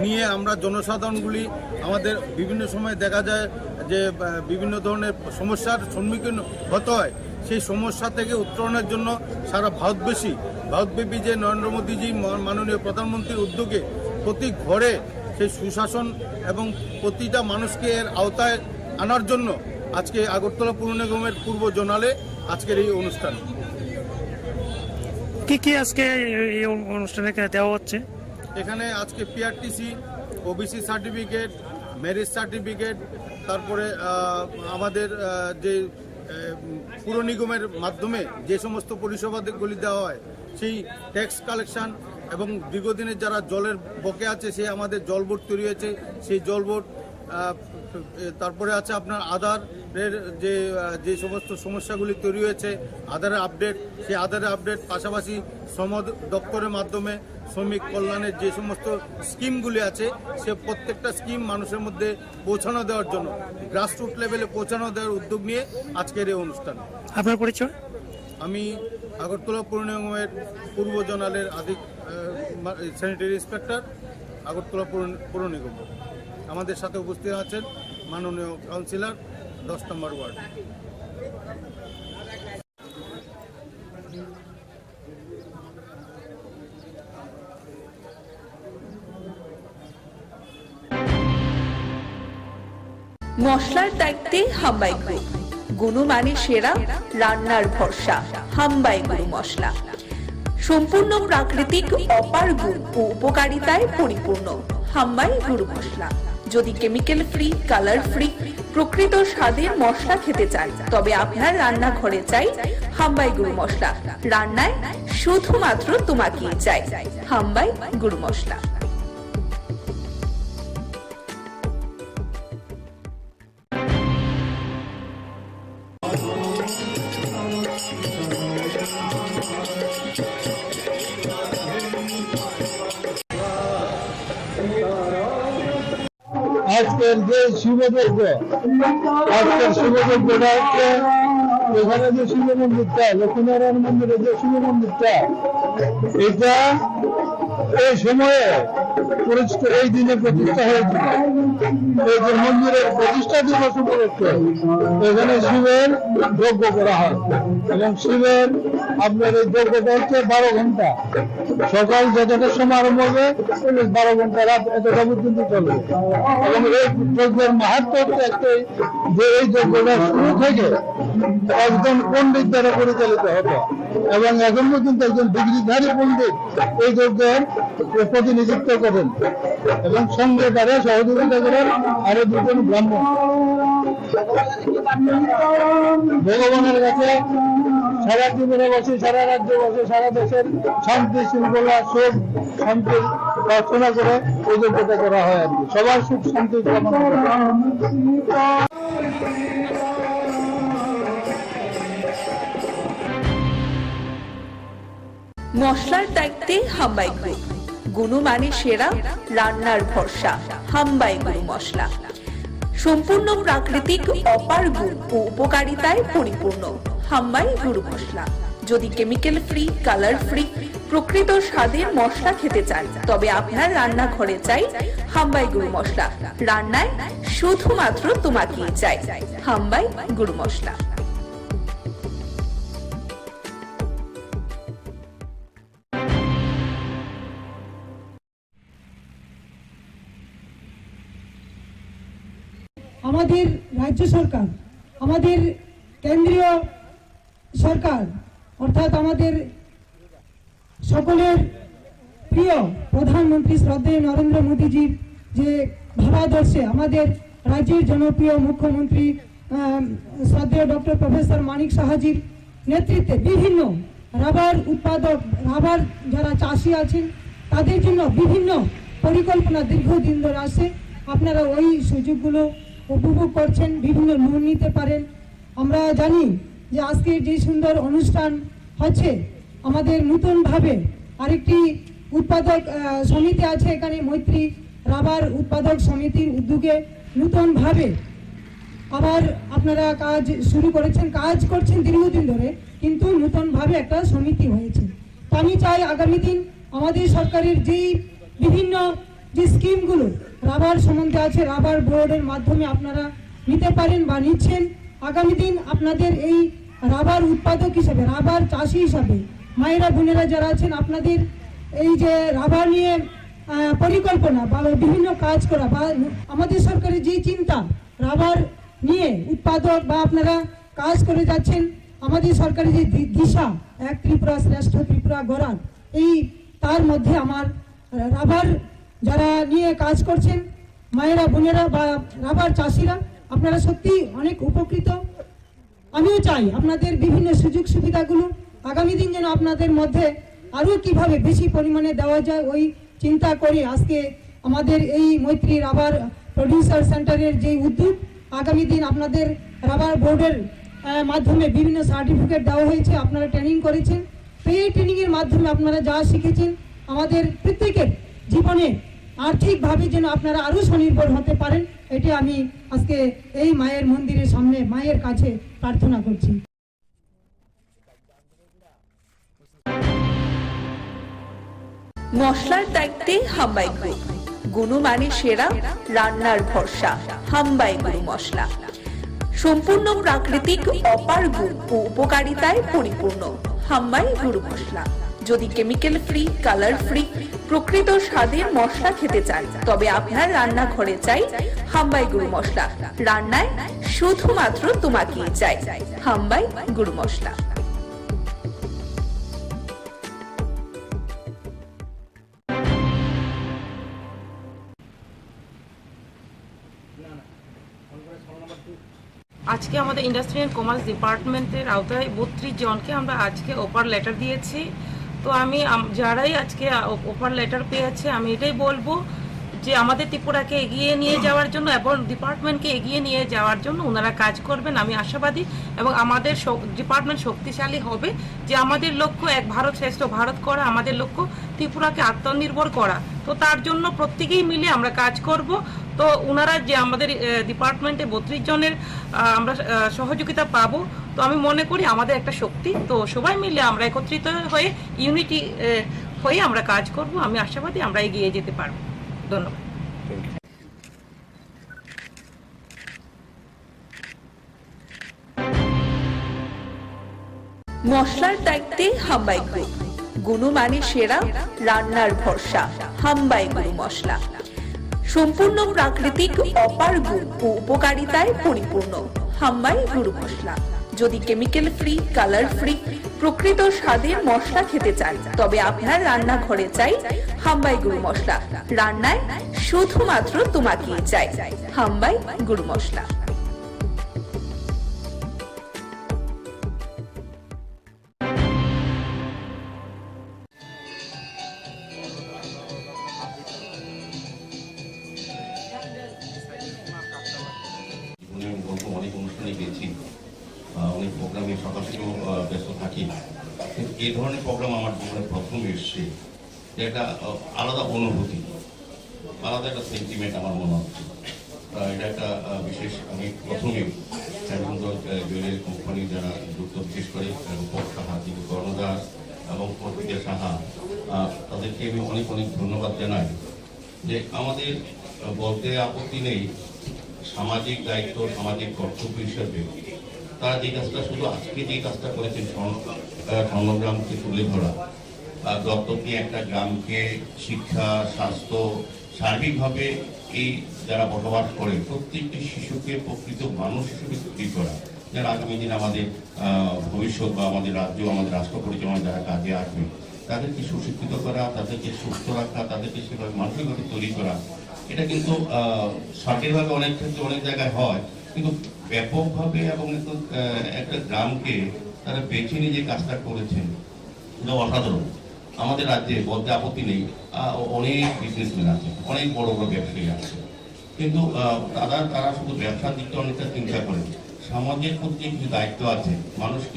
নিয়ে আমরা জনসাধারণগুলি আমাদের বিভিন্ন সময় দেখা যায় যে বিভিন্ন ধরনের সমস্যার সম্মুখীন হতে হয়, সেই সমস্যা থেকে উত্তরণের জন্য সারা ভারতব্যাপী যে নরেন্দ্র মোদীজি মাননীয় প্রধানমন্ত্রীর উদ্যোগে প্রতি ঘরে সেই সুশাসন এবং প্রতিটা মানুষকে এর আওতায় আনার জন্য আজকে আগরতলা পৌর নিগমের পূর্ব জোনালে আজকের এই অনুষ্ঠান। কি আজকে এই অনুষ্ঠানে দেওয়া হচ্ছে? এখানে আজকে PRTC, OBC certificate, marriage certificate, তারপরে আমাদের যে পুর নিগমের মাধ্যমে যে সমস্ত পরিষেবাগুলি দেওয়া হয়, সেই ট্যাক্স কালেকশন এবং দীর্ঘদিনের যারা জলের বকে আছে, সেই আমাদের জল বোর্ড তৈরি হয়েছে, সেই জল বোর্ড, তারপরে আছে আপনার আধারের যে সমস্ত সমস্যাগুলি তৈরি হয়েছে, আধারের আপডেট, সেই আধারের আপডেট, পাশাপাশি শ্রম দপ্তরের মাধ্যমে শ্রমিক কল্যাণের যে সমস্ত স্কিমগুলি আছে, সে প্রত্যেকটা স্কিম মানুষের মধ্যে পৌঁছানো দেওয়ার জন্য, গ্রাসরুট লেভেলে পৌঁছানো দেওয়ার উদ্যোগ নিয়ে আজকের এই অনুষ্ঠান। আপনার পরিচয়? আমি আগরতলা পৌর নিগমের পূর্ব জোনালের স্যানিটারি ইন্সপেক্টর, আগরতলা পৌর নিগম। আমাদের সাথে উপস্থিত আছেন মাননীয় কাউন্সিলর 10 নম্বর ওয়ার্ড। মশলার দায়িত্বে হাম্বাই গ্রুপ, গুণমানে সেরা, রান্নার ভরসা। হাম্বাই গুরু মশলা সম্পূর্ণ প্রাকৃতিক, অপার গুণ ও উপকারিতায় পরিপূর্ণ। হাম্বাই গুরু মশলা। যদি কেমিক্যাল ফ্রি, কালার ফ্রি, প্রকৃত স্বাদের মশলা খেতে চান, তবে আপনার রান্নাঘরে চাই হাম্বাই গুরু মশলা। রান্নায় শুধুমাত্র তোমাকেই চাই হাম্বাই গুরু মশলা। আজকের যে শিবযজ্ঞ, আজকের শিবযজ্ঞটা হচ্ছে এখানে যে শিব মন্দিরটা, লক্ষ্মীনারায়ণ মন্দিরের যে শিব মন্দিরটা, এটা এই সময়ে এই দিনে প্রতিষ্ঠা হয়েছিল। এই যে মন্দিরের প্রতিষ্ঠা দিবস উপলক্ষে এখানে শিবের যজ্ঞ করা হয় এবং শিবের আপনার এই যজ্ঞটা হচ্ছে 12 ঘন্টা, সকাল যতটা সময় আরম্ভ হবে 12 ঘন্টা, রাত এতটা পর্যন্ত চলবে। এবং এই যজ্ঞের মাহাত্ম্য হচ্ছে একটাই যে এই যজ্ঞটা শুরু থেকে একজন পণ্ডিত দ্বারা পরিচালিত হতো এবং এখন পর্যন্ত একজন ডিগ্রিধারী পণ্ডিত এই যজ্ঞের প্রতিনিধিত্ব করেন এবং সঙ্গে তারা সহযোগিতা করেন আরো 2 জন ব্রাহ্মণ। ভগবানের কাছে সারা জীবনে বসে, সারা রাজ্যে বসে, সারা দেশের শান্তি শৃঙ্খলা সুখ শান্তি প্রার্থনা করে এই যজ্ঞটা করা হয় আর কি, সবার সুখ শান্তি কামনা করে। মশলার দায়িত্বে হাম্বাই গ্রুপ, গুণমানে সেরা, রান্নার ভরসা হাম্বাই গুরু মশলা। সম্পূর্ণ প্রাকৃতিক অপার গুণ ও উপকারিতায় পরিপূর্ণ হাম্বাই গুরু মশলা। যদি কেমিক্যাল ফ্রি, কালার ফ্রি, প্রকৃত স্বাদের মশলা খেতে চান তবে আপনার রান্নাঘরে চাই হাম্বাই গুরু মশলা। রান্নায় শুধুমাত্র তোমাকেই চাই হাম্বাই গুরু মশলা। আমাদের রাজ্য সরকার, আমাদের কেন্দ্রীয় সরকার অর্থাৎ আমাদের সকলের প্রিয় প্রধানমন্ত্রী শ্রদ্ধেয় নরেন্দ্র মোদীজির যে ভাবাদর্শে আমাদের রাজ্যের জনপ্রিয় মুখ্যমন্ত্রী শ্রদ্ধেয় ডক্টর প্রফেসর মানিক সাহাজির নেতৃত্বে বিভিন্ন রাবার উৎপাদক, রাবার যারা চাষি আছেন তাদের জন্য বিভিন্ন পরিকল্পনা দীর্ঘদিন ধরে আসে। আপনারা ওই সুযোগগুলো উপভোগ করছেন, বিভিন্ন লোন নিতে পারেন। আমরা জানি যে আজকে যে সুন্দর অনুষ্ঠান হচ্ছে, আমাদের নতুনভাবে আরেকটি উৎপাদক সমিতি আছে এখানে, মৈত্রী রাবার উৎপাদক সমিতির উদ্যোগে নতুনভাবে আবার আপনারা কাজ শুরু করেছেন, কাজ করছেন দীর্ঘদিন ধরে, কিন্তু নতুনভাবে একটা সমিতি হয়েছে। তো আমি চাই আগামী দিন আমাদের সরকারের যেই বিভিন্ন যে স্কিমগুলো রাবার সম্বন্ধে আছে, রাবার বোর্ডের মাধ্যমে আপনারা নিতে পারেন বা নিচ্ছেন। আগামী দিন আপনাদের এই রাবার উৎপাদক হিসাবে, রাবার চাষি হিসাবে মায়েরা বোনেরা যারা আছেন, আপনাদের এই যে রাবার নিয়ে পরিকল্পনা বা বিভিন্ন কাজ করা বা আমাদের সরকারের যে চিন্তা রাবার নিয়ে উৎপাদক বা আপনারা কাজ করে যাচ্ছেন, আমাদের সরকারের যে দিশা এক ত্রিপুরা শ্রেষ্ঠ ত্রিপুরা গড়ার, এই তার মধ্যে আমার রাবার যারা নিয়ে কাজ করছেন মায়েরা বোনেরা বা রাবার চাষিরা, আপনারা সত্যি অনেক উপকৃত। আমিও চাই আপনাদের বিভিন্ন সুযোগ সুবিধাগুলো আগামী দিন যেন আপনাদের মধ্যে আরও কিভাবে বেশি পরিমাণে দেওয়া যায় ওই চিন্তা করে আজকে আমাদের এই মৈত্রী রাবার প্রডিউসার সেন্টারের যে উদ্যোগ, আগামী দিন আপনাদের রাবার বোর্ডের মাধ্যমে বিভিন্ন সার্টিফিকেট দেওয়া হয়েছে, আপনারা ট্রেনিং করেছেন। তো এই ট্রেনিংয়ের মাধ্যমে আপনারা যা শিখেছেন আমাদের প্রত্যেকের জীবনে আর্থিকভাবে যেন আপনারা আরও স্বনির্ভর হতে পারেন, এটি আমি আজকে এই মায়ের মন্দিরের সামনে মায়ের কাছে প্রার্থনা করছি। মশলার দায়িত্বে হাম্বাই গ্রুপ, গুণমানে সেরা, রান্নার ভরসা হাম্বাই গুরু মশলা। সম্পূর্ণ প্রাকৃতিক অপার গুণ ও উপকারিতায় পরিপূর্ণ হাম্বাই গুরু মশলা। যদি কেমিক্যাল ফ্রি, কালার ফ্রি, প্রকৃত স্বাদের মশলা খেতে চান তবে আপনার রান্নাঘরে চাই হাম্বাই গুরু মশলা। রান্নায় শুধুমাত্র তোমাকেই চাই হাম্বাই গুরু মশলা। আজকে আমাদের ইন্ডাস্ট্রি অ্যান্ড কমার্স ডিপার্টমেন্টের আওতায় 32 জনকে আমরা আজকে অফার লেটার দিয়েছি। তো আমি যারাই আজকে অফার লেটার পেয়েছে আমি এটাই বলবো যে আমাদের ত্রিপুরাকে এগিয়ে নিয়ে যাওয়ার জন্য এবং ডিপার্টমেন্টকে এগিয়ে নিয়ে যাওয়ার জন্য ওনারা কাজ করবেন, আমি আশাবাদী। এবং আমাদের ডিপার্টমেন্ট শক্তিশালী হবে, যে আমাদের লক্ষ্য এক ভারত শ্রেষ্ঠ ভারত করা, আমাদের লক্ষ্য ত্রিপুরাকে আত্মনির্ভর করা। তো তার জন্য প্রত্যেকেই মিলে আমরা কাজ করব। তো ওনারা যে আমাদের ডিপার্টমেন্টে 32 জনের আমরা সহযোগিতা পাবো, তো আমি মনে করি আমাদের একটা শক্তি। তো সবাই মিলে আমরা একত্রিত হয়ে ইউনিটি হয়ে আমরা কাজ করব। আমি আশাবাদী আমরা এগিয়ে যেতে পারবো। ধন্যবাদ। মশলার দায়িত্বে হাম্বাই গ্রুপ, গুণমানে সেরা, রান্নার ভরসা হাম্বাই গুরু মশলা। সম্পূর্ণ প্রাকৃতিক, অপার গুণ ও উপকারিতায় পরিপূর্ণ হাম্বাই গুরু মশলা। যদি কেমিক্যাল ফ্রি, কালার ফ্রি, প্রকৃত স্বাদের মশলা খেতে চান, তবে আপনার রান্নাঘরে চাই হাম্বাই গুরু মশলা। রান্নায় শুধুমাত্র তোমাকেই চাই হাম্বাই গুরু মশলা। অনেক অনুষ্ঠানে গেছি, অনেক প্রোগ্রামে সকাল থেকেও ব্যস্ত থাকি, কিন্তু এই ধরনের প্রোগ্রাম আমার জীবনে প্রথম এসছে। একটা আলাদা অনুভূতি, আলাদা একটা সেন্টিমেন্ট আমার মনে হচ্ছে। এটা একটা বিশেষ, আমি প্রথমেই জুয়েলারি কোম্পানি যারা যুক্ত, বিশেষ করে রূপক সাহা, কর্ণদাস এবং প্রকৃতি সাহা, তাদেরকে আমি অনেক অনেক ধন্যবাদ জানাই যে আমাদের বলতে আপত্তি নেই, সামাজিক দায়িত্ব, সামাজিক কর্তব্য হিসাবে তারা যে কাজটা, শুধু আজকে যে কাজটা করেছেন স্বর্ণগ্রামকে তুলে ধরা, দত্তক নিয়ে একটা গ্রামকে শিক্ষা, স্বাস্থ্য, সার্বিকভাবে এই যারা বসবাস করে প্রত্যেকটি শিশুকে প্রকৃত মানুষ হিসেবে তৈরি করা, যারা আগামী দিন আমাদের ভবিষ্যৎ বা আমাদের রাজ্য, আমাদের রাষ্ট্র পরিচালনা যারা কাজে আসবে, তাদেরকে সুশিক্ষিত করা, তাদেরকে সুস্থ রাখা, তাদেরকে সেভাবে মানসিকভাবে তৈরি করা। এটা কিন্তু সরকারিভাবে অনেক ক্ষেত্রে অনেক জায়গায় হয়, কিন্তু ব্যাপকভাবে এবং একটা গ্রামকে তারা বেছে নিয়ে যে কাজটা করেছেন এটা অসাধারণ। আমাদের রাজ্যে বলতে আপত্তি নেই, অনেক বিজনেসম্যান আছে, অনেক বড় বড় ব্যবসায়ী আছে, কিন্তু তারা শুধু ব্যবসার দিকটা অনেকটা চিন্তা করে, সমাজের প্রতি কিছু দায়িত্ব আছে, মানুষের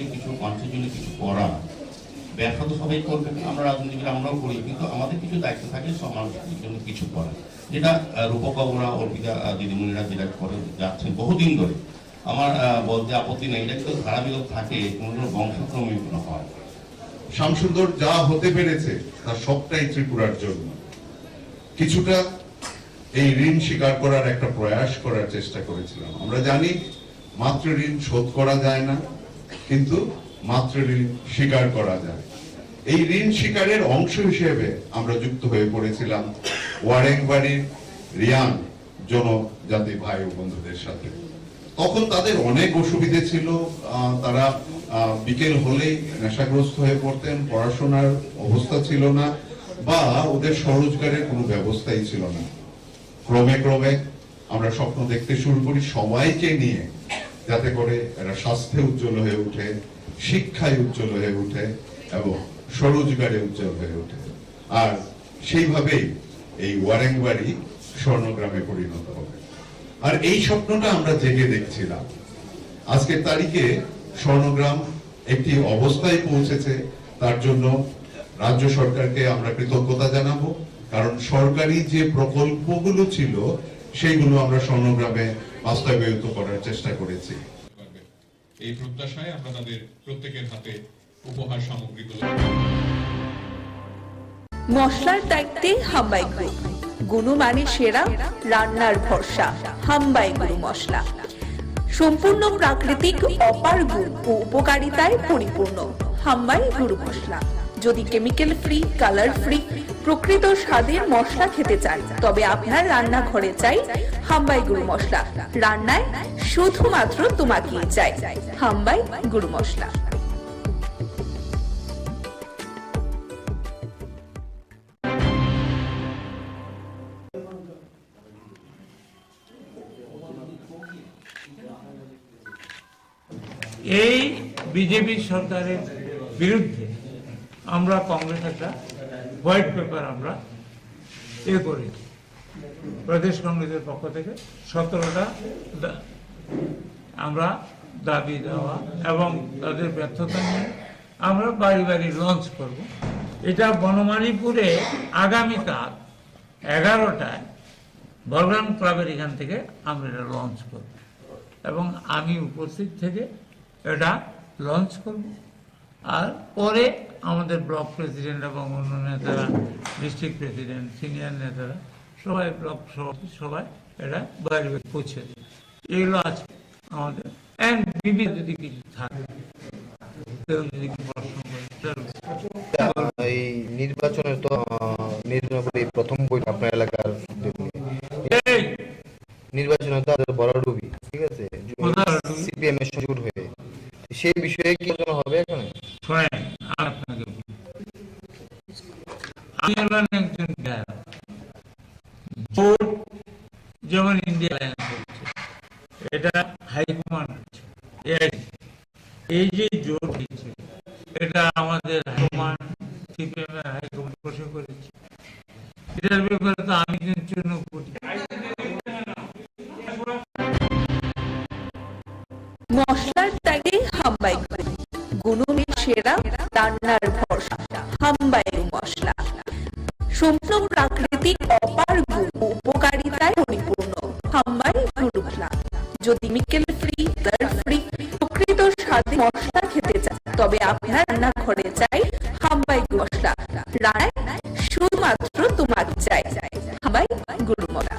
জন্য কিছু করা। ব্যবসা তো সবাই করবে, আমরা রাজনীতিবিদ আমরাও করি, কিন্তু আমাদের কিছু দায়িত্ব থাকে সমাজের জন্য কিছু করা, যেটা রূপকবাবুরা, অর্পিতা দিদিমণিরা যেটা করে যাচ্ছেন বহুদিন ধরে। আমার বলতে আপত্তি নেই, এটা কিন্তু ধারাবাহিক থাকে, কোনো বংশক্রমে কোনো হয়। শ্যামসুন্দর যা হতে পেরেছে তার সবটাই ত্রিপুরার জন্য। কিছুটা এই ঋণ স্বীকার করার একটা প্রয়াস করার চেষ্টা করেছিলাম। আমরা জানি মাতৃ ঋণ শোধ করা যায় না, কিন্তু মাতৃ ঋণ স্বীকার করা যায়। এই ঋণ স্বীকারের অংশ হিসেবে আমরা যুক্ত হয়ে পড়েছিলাম ওয়ারেংবাড়ির রিয়াং জনজাতি ভাই ও বন্ধুদের সাথে। তখন তাদের অনেক অসুবিধে ছিল, তারা বিকেল হলেই নেশাগ্রস্ত হয়ে পড়তেন, পড়াশোনার অবস্থা ছিল না, বা ওদের স্বরোজগারের কোনো ব্যবস্থাই ছিল না। ক্রমে ক্রমে আমরা স্বপ্ন দেখতে শুরু করি সবাইকে নিয়ে, যাতে করে এরা স্বাস্থ্যে উজ্জ্বল হয়ে ওঠে, শিক্ষায় উজ্জ্বল হয়ে ওঠে এবং স্বরোজগারে উজ্জ্বল হয়ে ওঠে। আর সেইভাবেই এই ওয়ারেংবাড়ি স্বর্ণগ্রামে পরিণত হবে। আর এই স্বপ্নটা আমরা জেগে দেখছিলাম। আজকের তারিখে স্বর্ণগ্রাম একটি অবস্থায় পৌঁছেছে, তার জন্য রাজ্য সরকারকে আমরা কৃতজ্ঞতা জানাবো, কারণ সরকারি যে প্রকল্পগুলো ছিল সেইগুলো আমরা স্বর্ণগ্রামে বাস্তবায়িত করার চেষ্টা করেছি। এই প্রত্যাশায় আমরা তাদের প্রত্যেকের হাতে উপহার সামগ্রীগুলো। মশলার দায়িত্বে হাম্বাই গ্রুপ, গুণমানে সেরা, রান্নার ভরসা হাম্বাই গুরু মশলা। সম্পূর্ণ প্রাকৃতিক, অপার গুণ ও উপকারিতায় পরিপূর্ণ হাম্বাই গুরু মশলা। যদি কেমিক্যাল ফ্রি, কালার ফ্রি, প্রকৃত স্বাদের মশলা খেতে চান, তবে আপনার রান্নাঘরে চাই হাম্বাই গুরু মশলা। রান্নায় শুধুমাত্র তোমাকেই চাই হাম্বাই গুরু মশলা। এই বিজেপি সরকারের বিরুদ্ধে আমরা কংগ্রেস একটা হোয়াইট পেপার আমরা করি, প্রদেশ কংগ্রেসের পক্ষ থেকে 17টা আমরা দাবি দেওয়া এবং তাদের ব্যর্থতা নিয়ে আমরা বাড়ি বাড়ি লঞ্চ করব। এটা বনমালীপুরে আগামীকাল 11টায় বলরাম ক্লাবের এখান থেকে আমরা এটা লঞ্চ করব এবং আমি উপস্থিত থেকে এটা লঞ্চ করব। আর পরে আমাদের ব্লক প্রেসিডেন্ট এবং অন্য নেতারা, ডিস্ট্রিক্ট প্রেসিডেন্ট, সিনিয়র নেতারা সবাই, ব্লক সভাপতি সবাই এটা বাড়ি বাড়ি পৌঁছে দেয়। এগুলো আছে আমাদের। অ্যান্ড বিভিন্ন যদি কিছু থাকে, কেউ যদি প্রশ্ন করে। এই নির্বাচনের তো নির্বাচনের প্রথম বই আপনার এলাকার নির্বাচনে তো বড়ডুবি, ঠিক আছে, সিপিএম এর জোট হয়ে, সেই বিষয়ে কি আলোচনা হবে এখানে? শোনেন, আপনাকে আমি হলাম একজন গায়ক। জোট যেমন ইন্ডিয়া অ্যালায়েন্স হচ্ছে, এটা হাইকমান্ড হচ্ছে, এই যে জোট হচ্ছে এটা আমাদের হাইকমান্ড, সিপিএম এর হাইকমান্ড বসে করেছে। এটার ব্যাপারে তো আমি জন্য করি। মশলার ত্যাগে হাম্বাই গুণমে সেরা, রান্নার ভরসা হাম্বাই মশলা। সম্পূর্ণ প্রাকৃতিক অপার গুণ ও উপকারিতায় পরিপূর্ণ হাম্বাই গুরু মশলা। যদি কেমিক্যাল ফ্রি, কালার ফ্রি, প্রকৃত স্বাদে মশলা খেতে চান তবে আপনার রান্নাঘরে চাই হাম্বাই গুরু মশলা। রান্নায় শুধুমাত্র তোমাকে চাই হাম্বাই গুরু মশলা।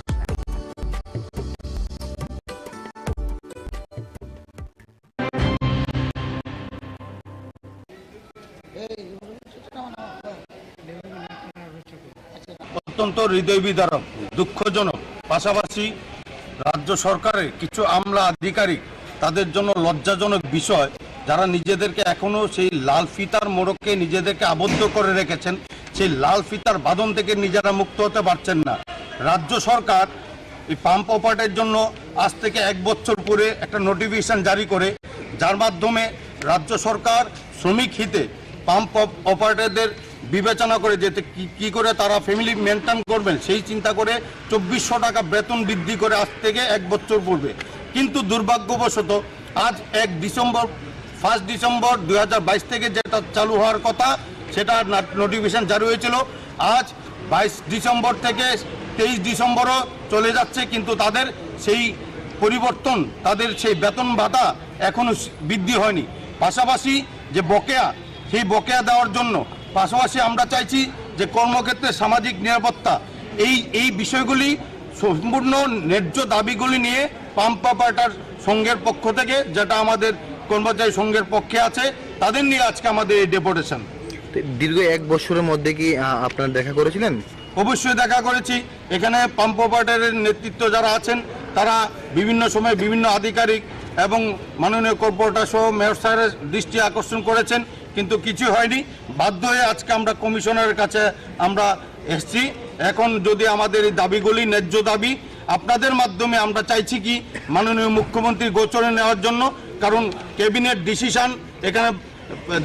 অত্যন্ত হৃদয় বিদারক, দুঃখজনক, পাশাপাশি রাজ্য সরকারের কিছু আমলা আধিকারিক তাদের জন্য লজ্জাজনক বিষয়, যারা নিজেদেরকে এখনো সেই লাল ফিতার মোড়কে নিজেদেরকে আবদ্ধ করে রেখেছেন, সেই লাল ফিতার বাঁধন থেকে নিজেরা মুক্ত হতে পারছেন না। রাজ্য সরকার এই পাম্প অপারেটরের জন্য আজ থেকে 1 বছর পরে একটা নোটিফিকেশন জারি করে, যার মাধ্যমে রাজ্য সরকার শ্রমিক হিতে পাম্প অপারেটরদের বিবেচনা করে যেতে কি করে তারা ফ্যামিলি মেনটেন করবেন সেই চিন্তা করে 2400 টাকা বেতন বৃদ্ধি করে আজ থেকে 1 বছর পূর্বে। কিন্তু দুর্ভাগ্যবশত আজ 1 ডিসেম্বর 2022 থেকে যেটা চালু হওয়ার কথা, সেটা নোটিফিকেশন জারি হয়েছিল। আজ 22 ডিসেম্বর থেকে 23 ডিসেম্বরও চলে যাচ্ছে, কিন্তু তাদের সেই পরিবর্তন, তাদের সেই বেতন ভাতা এখনো বৃদ্ধি হয়নি। পাশাপাশি যে বকেয়া, সেই বকেয়া দেওয়ার জন্য পাশাপাশি আমরা চাইছি যে কর্মক্ষেত্রে সামাজিক নিরাপত্তা, এই বিষয়গুলি সম্পূর্ণ ন্যায্য দাবিগুলি নিয়ে পাম্প অপারেটর সংঘের পক্ষ থেকে, যেটা আমাদের কর্মচারী সংঘের পক্ষে আছে, তাদের নিয়ে আজকে আমাদের এই ডেপুটেশন। দীর্ঘ 1 বছরের মধ্যে কি আপনারা দেখা করেছিলেন? অবশ্যই দেখা করেছি। এখানে পাম্প অপারেটরের নেতৃত্ব যারা আছেন তারা বিভিন্ন সময় বিভিন্ন আধিকারিক এবং মাননীয় কর্পোরেটর সহ মেয়র স্যারের দৃষ্টি আকর্ষণ করেছেন, কিন্তু কিছু হয়নি। বাধ্য হয়ে আজকে আমরা কমিশনারের কাছে আমরা এসেছি। এখন যদি আমাদের এই দাবিগুলি ন্যায্য দাবি, আপনাদের মাধ্যমে আমরা চাইছি কি মাননীয় মুখ্যমন্ত্রীর গোচরে নেওয়ার জন্য, কারণ ক্যাবিনেট ডিসিশন এখানে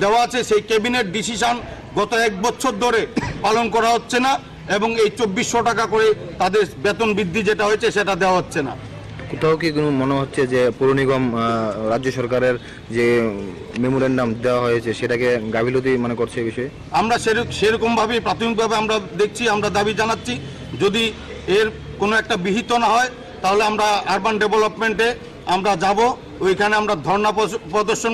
দেওয়া আছে, সেই ক্যাবিনেট ডিসিশন গত 1 বছর ধরে পালন করা হচ্ছে না, এবং এই 2400 টাকা করে তাদের বেতন বৃদ্ধি যেটা হয়েছে সেটা দেওয়া হচ্ছে না। কোথাও কি মনে হচ্ছে যে পৌর নিগম রাজ্য সরকারের যে মেমোরেন্ডাম দেওয়া হয়েছে সেটাকে গাফিলতি মনে করছে এই বিষয়ে? আমরা সেরকমভাবে প্রাথমিকভাবে আমরা দেখছি, আমরা দাবি জানাচ্ছি, যদি এর কোনো একটা বিহিত না হয় তাহলে আমরা আরবান ডেভেলপমেন্টে আমরা যাব, ওইখানে আমরা ধর্ণা প্রদর্শন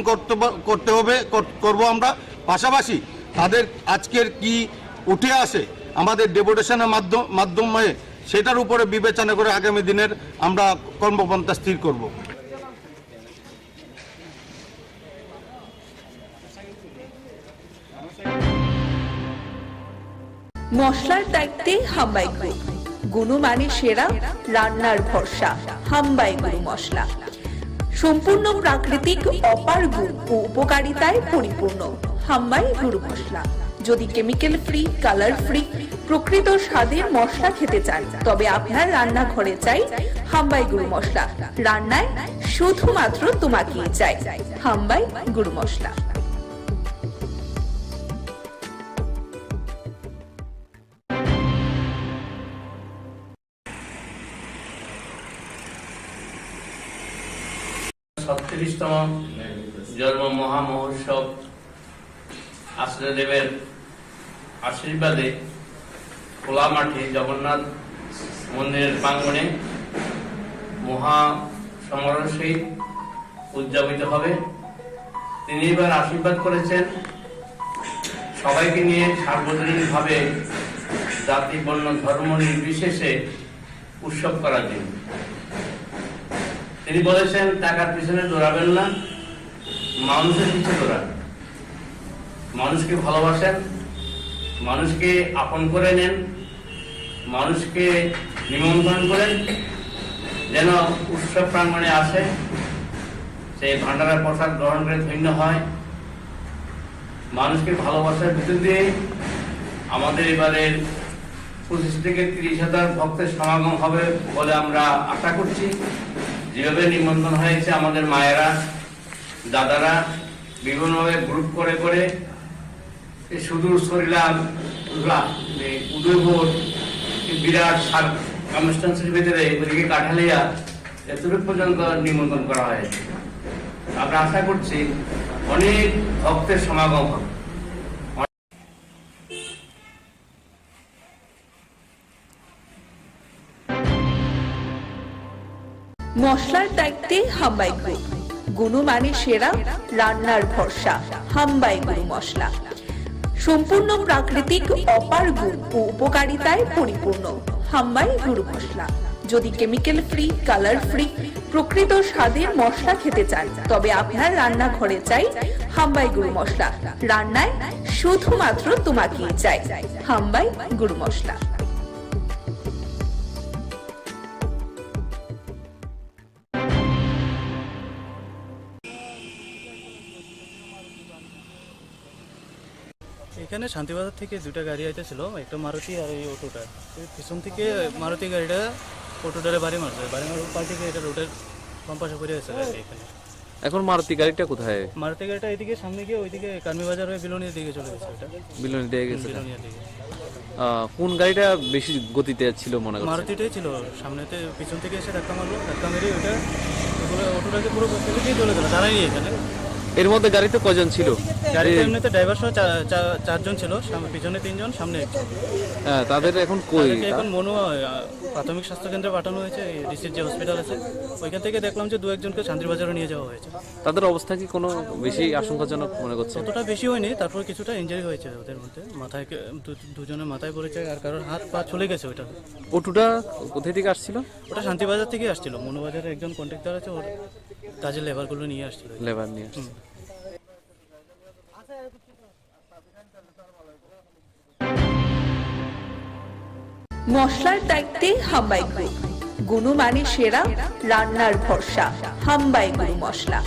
করব আমরা। পাশাপাশি তাদের আজকের কি উঠে আসে আমাদের ডেপুটেশনের মাধ্যমে সেটার উপরে বিবেচনা করে আগামী দিনের আমরা কর্মপন্থা স্থির করব। মশলার দায়িত্বে হাম্বাই গ্রুপ, গুণমানে সেরা, রান্নার ভরসা হাম্বাই গুরু মশলা। সম্পূর্ণ প্রাকৃতিক অপার গুণ ও উপকারিতায় পরিপূর্ণ হাম্বাই গুরু মশলা। যদি কেমিক্যাল ফ্রি, কালার ফ্রি, প্রকৃত স্বাদের মশলা খেতে চান তবে আপনার রান্নাঘরে চাই হাম্বাই গুরু মশলা। রান্নায় শুধুমাত্র তোমাকেই চাই হাম্বাই গুরু মশলা। তম জন্ম মহামহোৎসব আশ্রয়দেবের আশীর্বাদে খোলা মাঠে জগন্নাথ মন্দিরের প্রাঙ্গণে মহা সমারোহ সহিত উদযাপিত হবে। তিনি এবার আশীর্বাদ করেছেন সবাইকে নিয়ে সার্বজনীনভাবে জাতি বর্ণ ধর্ম নির্বিশেষে উৎসব করার জন্য। তিনি বলেছেন টাকার পিছনে দৌড়াবেন না, মানুষের পিছনে দৌড়ান। মানুষকে ভালোবাসেন, মানুষকে আপন করে নেন, মানুষকে নিমন্ত্রণ করেন, যেন উৎসব প্রাঙ্গণে আসে, সেই ভান্ডারের প্রসাদ গ্রহণ করে ধন্য হয়। মানুষকে ভালোবাসার ভিতর দিয়ে আমাদের এবারের 25 থেকে 30,000 ভক্তের সমাগম হবে বলে আমরা আশা করছি। যেভাবে নিমন্ত্রণ হয়েছে আমাদের মায়েরা, দাদারা বিভিন্নভাবে গ্রুপ করে করে সুদূর সরিলাম, উদয়পুর, বিরাট কনস্টিটুয়েন্সির ভিতরে ওদিকে কাঠালিয়া এতটুকু পর্যন্ত নিমন্ত্রণ করা হয়েছে। আমরা আশা করছি অনেক ভক্তের সমাগম হবে। মশলার দায়িত্বে হাম্বাই গ্রুপ, গুণমানে সেরা, রান্নার ভরসা। হাম্বাই গুরু মশলা সম্পূর্ণ প্রাকৃতিক, অপার গুণ ও উপকারিতায় পরিপূর্ণ। হাম্বাই গুরু মশলা। যদি কেমিক্যাল ফ্রি, কালার ফ্রি, প্রকৃত স্বাদের মশলা খেতে চান, তবে আপনার রান্নাঘরে চাই হাম্বাই গুরু মশলা। রান্নায় শুধুমাত্র তোমাকেই চাই হাম্বাই গুরু মশলা। এখানে শান্তিবাজার থেকে দুটা গাড়ি আইতেছিল, একটা মারুতি আর এই অটোটা। পিছন থেকে মারুতি গাড়িটা অটোটারে বাড়ি মারছে, বাড়ি মারার পর থেকে এটা রোডের বাম পাশে পড়ে আছে এখানে। এখন মারুতি গাড়িটা কোথায়? মারুতি গাড়িটা এদিকে সামনে গিয়ে ওইদিকে কার্মি বাজার হয়ে বিলোনিয়ার দিকে চলে গেছে। ওটা বিলোনিয়া দিয়ে গেছে। বিলোনিয়ার দিকে। কোন গাড়িটা বেশি গতিতে ছিল মনে করছেন? মারুতিটাই ছিল, সামনেতে পিছন থেকে এসে ধাক্কা মারলো, ধাক্কা মেরে ওটা অটোটাকে পুরো ফেলে দিয়ে চলে গেল, দাঁড়াই এখানে। এর মধ্যে গাড়িতে কজন ছিল? গাড়িতে এমনিতে ড্রাইভার সহ 4 জন ছিল, পিছনে 3 জন, সামনে 1 জন। তাদের এখন কই? এখন মনুয়া প্রাথমিক স্বাস্থ্য কেন্দ্রে পাঠানো হয়েছে, রিসিট যে হসপিটাল আছে ওইখান থেকে দেখলাম যে 2-1 জনকে শান্তিবাজারে নিয়ে যাওয়া হয়েছে। তাদের অবস্থা কি কোনো বেশি আশঙ্কাজনক মনে করছে? অতটা বেশি হয়নি, তারপর কিছুটা ইনজারি হয়েছে ওদের মধ্যে। মাথায় দুজনের মাথায় পড়েছে, আর কারোর হাত পা চলে গেছে। ওইটা অটোটা কোথা থেকে আসছিল? ওটা শান্তিবাজার থেকে আসছিল। মনুবাজারে একজন কন্ট্রাক্টর আছে, ওর কাজের লেবারগুলো নিয়ে আসছিল। লেবার নিয়ে আসছিল। মশলার দায়িত্বে হাম্বাই গ্রুপ, গুণমানে সেরা, রান্নার ভরসা। হাম্বাই গুরু মশলা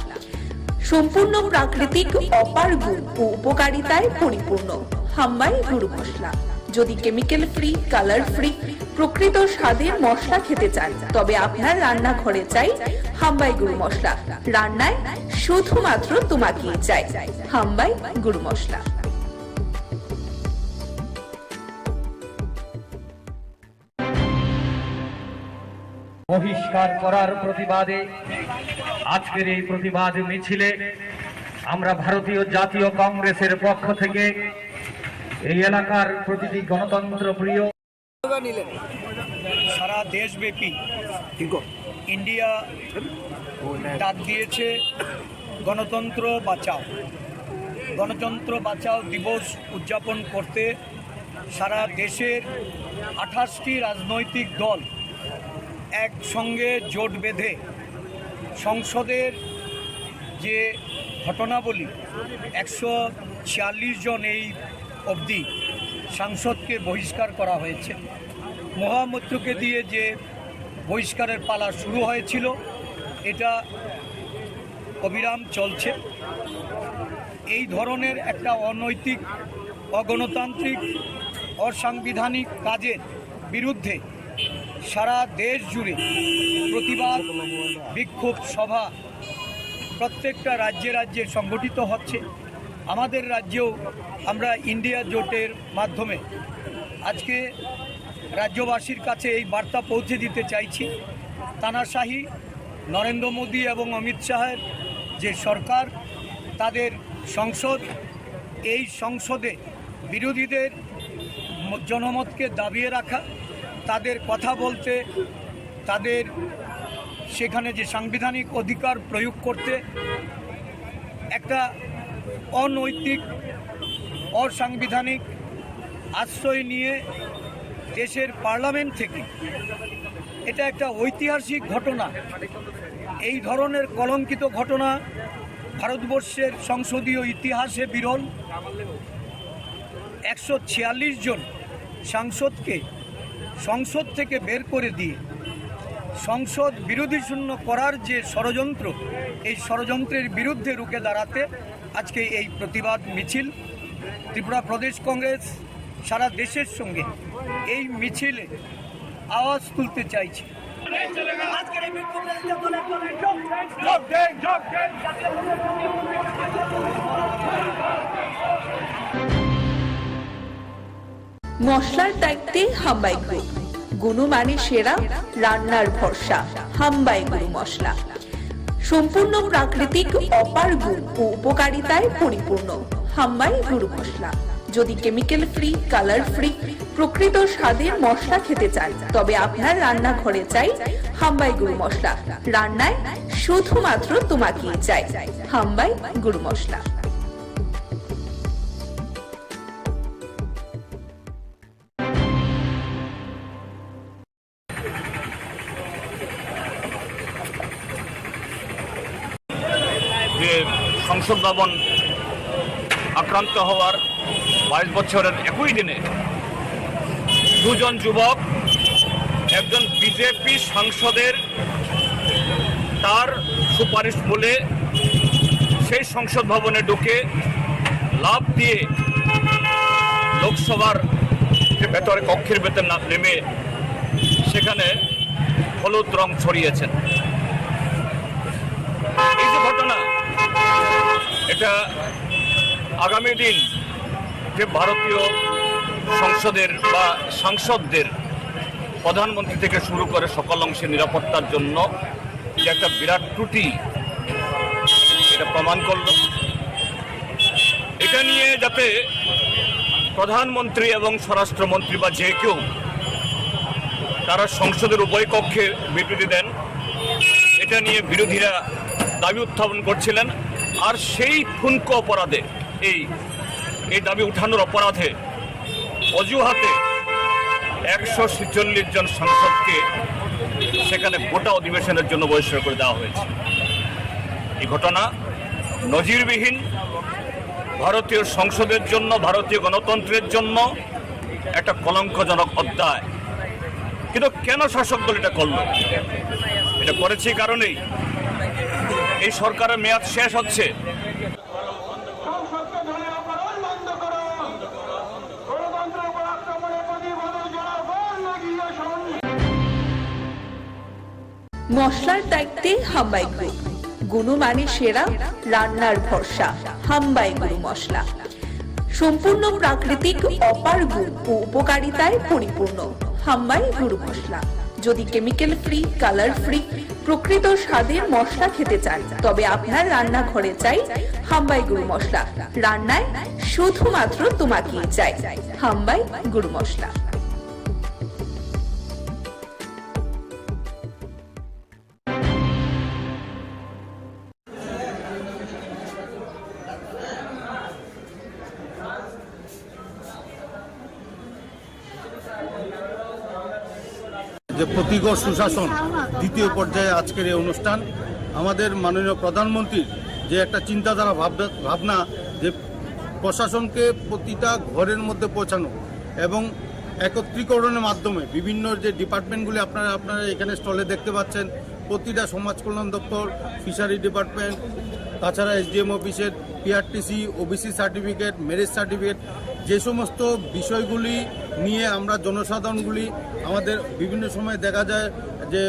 সম্পূর্ণ প্রাকৃতিক, অপার গুণ ও উপকারিতায় পরিপূর্ণ। হাম্বাই গুরু মশলা। যদি কেমিক্যাল ফ্রি, কালার ফ্রি, প্রকৃত স্বাদের মশলা খেতে চান, তবে আপনার রান্নাঘরে চাই হাম্বাই গুরু মশলা। রান্নায় শুধুমাত্র তোমাকেই চাই হাম্বাই গুরু মশলা। বহিষ্কার করার প্রতিবাদে আজকের এই প্রতিবাদ মিছিলে আমরা ভারতীয় জাতীয় কংগ্রেসের পক্ষ থেকে এই এলাকার প্রতিটি গণতন্ত্র প্রিয় সারা দেশব্যাপী ইন্ডিয়া ডাক দিয়েছে গণতন্ত্র বাঁচাও। গণতন্ত্র বাঁচাও দিবস উদযাপন করতে সারা দেশের 28টি রাজনৈতিক দল একসঙ্গে জোট বেঁধে সংসদের যে ঘটনাবলী 146 জন এই অবধি সাংসদকে বহিষ্কার করা হয়েছে। মহামৈত্রকে দিয়ে যে বহিষ্কারের পালা শুরু হয়েছিল, এটা অবিরাম চলছে। এই ধরনের একটা অনৈতিক, অগণতান্ত্রিক, অসাংবিধানিক কাজের বিরুদ্ধে সারা দেশ জুড়ে প্রতিবাদ বিক্ষোভ সভা প্রত্যেকটা রাজ্যে রাজ্যে সংগঠিত হচ্ছে। আমাদের রাজ্যেও আমরা ইন্ডিয়া জোটের মাধ্যমে আজকে রাজ্যবাসীর কাছে এই বার্তা পৌঁছে দিতে চাইছি, তানাশাহি নরেন্দ্র মোদী এবং অমিত শাহের যে সরকার, তাদের সংসদ, এই সংসদে বিরোধীদের জনমতকে দাবিয়ে রাখা, তাদের কথা বলতে, তাদের সেখানে যে সাংবিধানিক অধিকার প্রয়োগ করতে একটা অনৈতিক অসাংবিধানিক আশ্রয় নিয়ে দেশের পার্লামেন্ট থেকে, এটা একটা ঐতিহাসিক ঘটনা। এই ধরনের কলঙ্কিত ঘটনা ভারতবর্ষের সংসদীয় ইতিহাসে বিরল। 146 জন সাংসদকে সংসদ থেকে বের করে দিয়ে সংসদ বিরোধী শূন্য করার যে ষড়যন্ত্র, এই ষড়যন্ত্রের বিরুদ্ধে রুখে দাঁড়াতে আজকে এই প্রতিবাদ মিছিল। ত্রিপুরা প্রদেশ কংগ্রেস সারা দেশের সঙ্গে এই মিছিলে আওয়াজ তুলতে চাইছে। মশলার দায়িত্বে হাম্বাই গ্রুপ, গুণমানে সেরা, রান্নার ভরসা। হাম্বাই গুরু মশলা সম্পূর্ণ প্রাকৃতিক, অপার গুণ ও উপকারিতায় পরিপূর্ণ। হাম্বাই গুরু মশলা। যদি কেমিক্যাল ফ্রি, কালার ফ্রি, প্রকৃত স্বাদের মশলা খেতে চান, তবে আপনার রান্নাঘরে চাই হাম্বাই গুরু মশলা। রান্নায় শুধুমাত্র তোমাকেই চাই হাম্বাই গুরু মশলা। যে সংসদ ভবন আক্রান্ত হওয়ার 22 বছরের একই দিনে দুজন যুবক, একজন বিজেপি সাংসদের তার সুপারিশ বলে সেই সংসদ ভবনে ঢুকে লাফ দিয়ে লোকসভার যে ভেতরে কক্ষের ভেতর না নেমে সেখানে হলুদ রং ছড়িয়েছেন। এই যে ঘটনা, এটা আগামী দিন যে ভারতীয় সংসদের বা সাংসদদের, প্রধানমন্ত্রী থেকে শুরু করে সকল অংশে নিরাপত্তার জন্য যে একটা বিরাট ত্রুটি, এটা প্রমাণ করল। এটা নিয়ে যাতে প্রধানমন্ত্রী এবং স্বরাষ্ট্রমন্ত্রী বা যে কেউ তারা সংসদের উভয় কক্ষে বিবৃতি দেন, এটা নিয়ে বিরোধীরা দাবি উত্থাপন করছিলেন। আর সেই ঠুনকো অপরাধে, এই দাবি উঠানোর অপরাধে অজুহাতে 146 জন সাংসদকে সেখানে গোটা অধিবেশনের জন্য বহিষ্কার করে দেওয়া হয়েছে। এই ঘটনা নজিরবিহীন, ভারতীয় সংসদের জন্য, ভারতীয় গণতন্ত্রের জন্য একটা কলঙ্কজনক অধ্যায়। কিন্তু কেন শাসক দল এটা করল? এটা করেছে কারণেই এই সরকারের মেয়াদ শেষ হচ্ছে। মশলার দায়িত্বে হাম্বাই গ্রুপ, গুণমানে সেরা, রান্নার ভরসা। হাম্বাই গুরু মশলা সম্পূর্ণ প্রাকৃতিক, অপার গুণ ও উপকারিতায় পরিপূর্ণ। হাম্বাই গুরু মশলা। যদি কেমিক্যাল ফ্রি, কালার ফ্রি, প্রকৃত স্বাদের মশলা খেতে চান, তবে আপনার রান্নাঘরে চাই হাম্বাই গুরু মশলা। রান্নায় শুধুমাত্র তোমাকেই চাই হাম্বাই গুরু মশলা। যে প্রতিগড় সুশাসন দ্বিতীয় পর্যায়ে আজকের এই অনুষ্ঠান, আমাদের মাননীয় প্রধানমন্ত্রীর যে একটা চিন্তাধারা ভাবনা, যে প্রশাসনকে প্রতিটা ঘরের মধ্যে পৌঁছানো এবং একত্রীকরণের মাধ্যমে বিভিন্ন যে ডিপার্টমেন্টগুলি আপনারা এখানে স্টলে দেখতে পাচ্ছেন, প্রতিটা সমাজ কল্যাণ দপ্তর, ফিশারি ডিপার্টমেন্ট, তাছাড়া এসডিএম অফিসের PRTC, OBC certificate, marriage certificate, যে সমস্ত বিষয়গুলি নিয়ে আমরা জনসাধারণগুলি আমাদের বিভিন্ন সময় দেখা যায় যে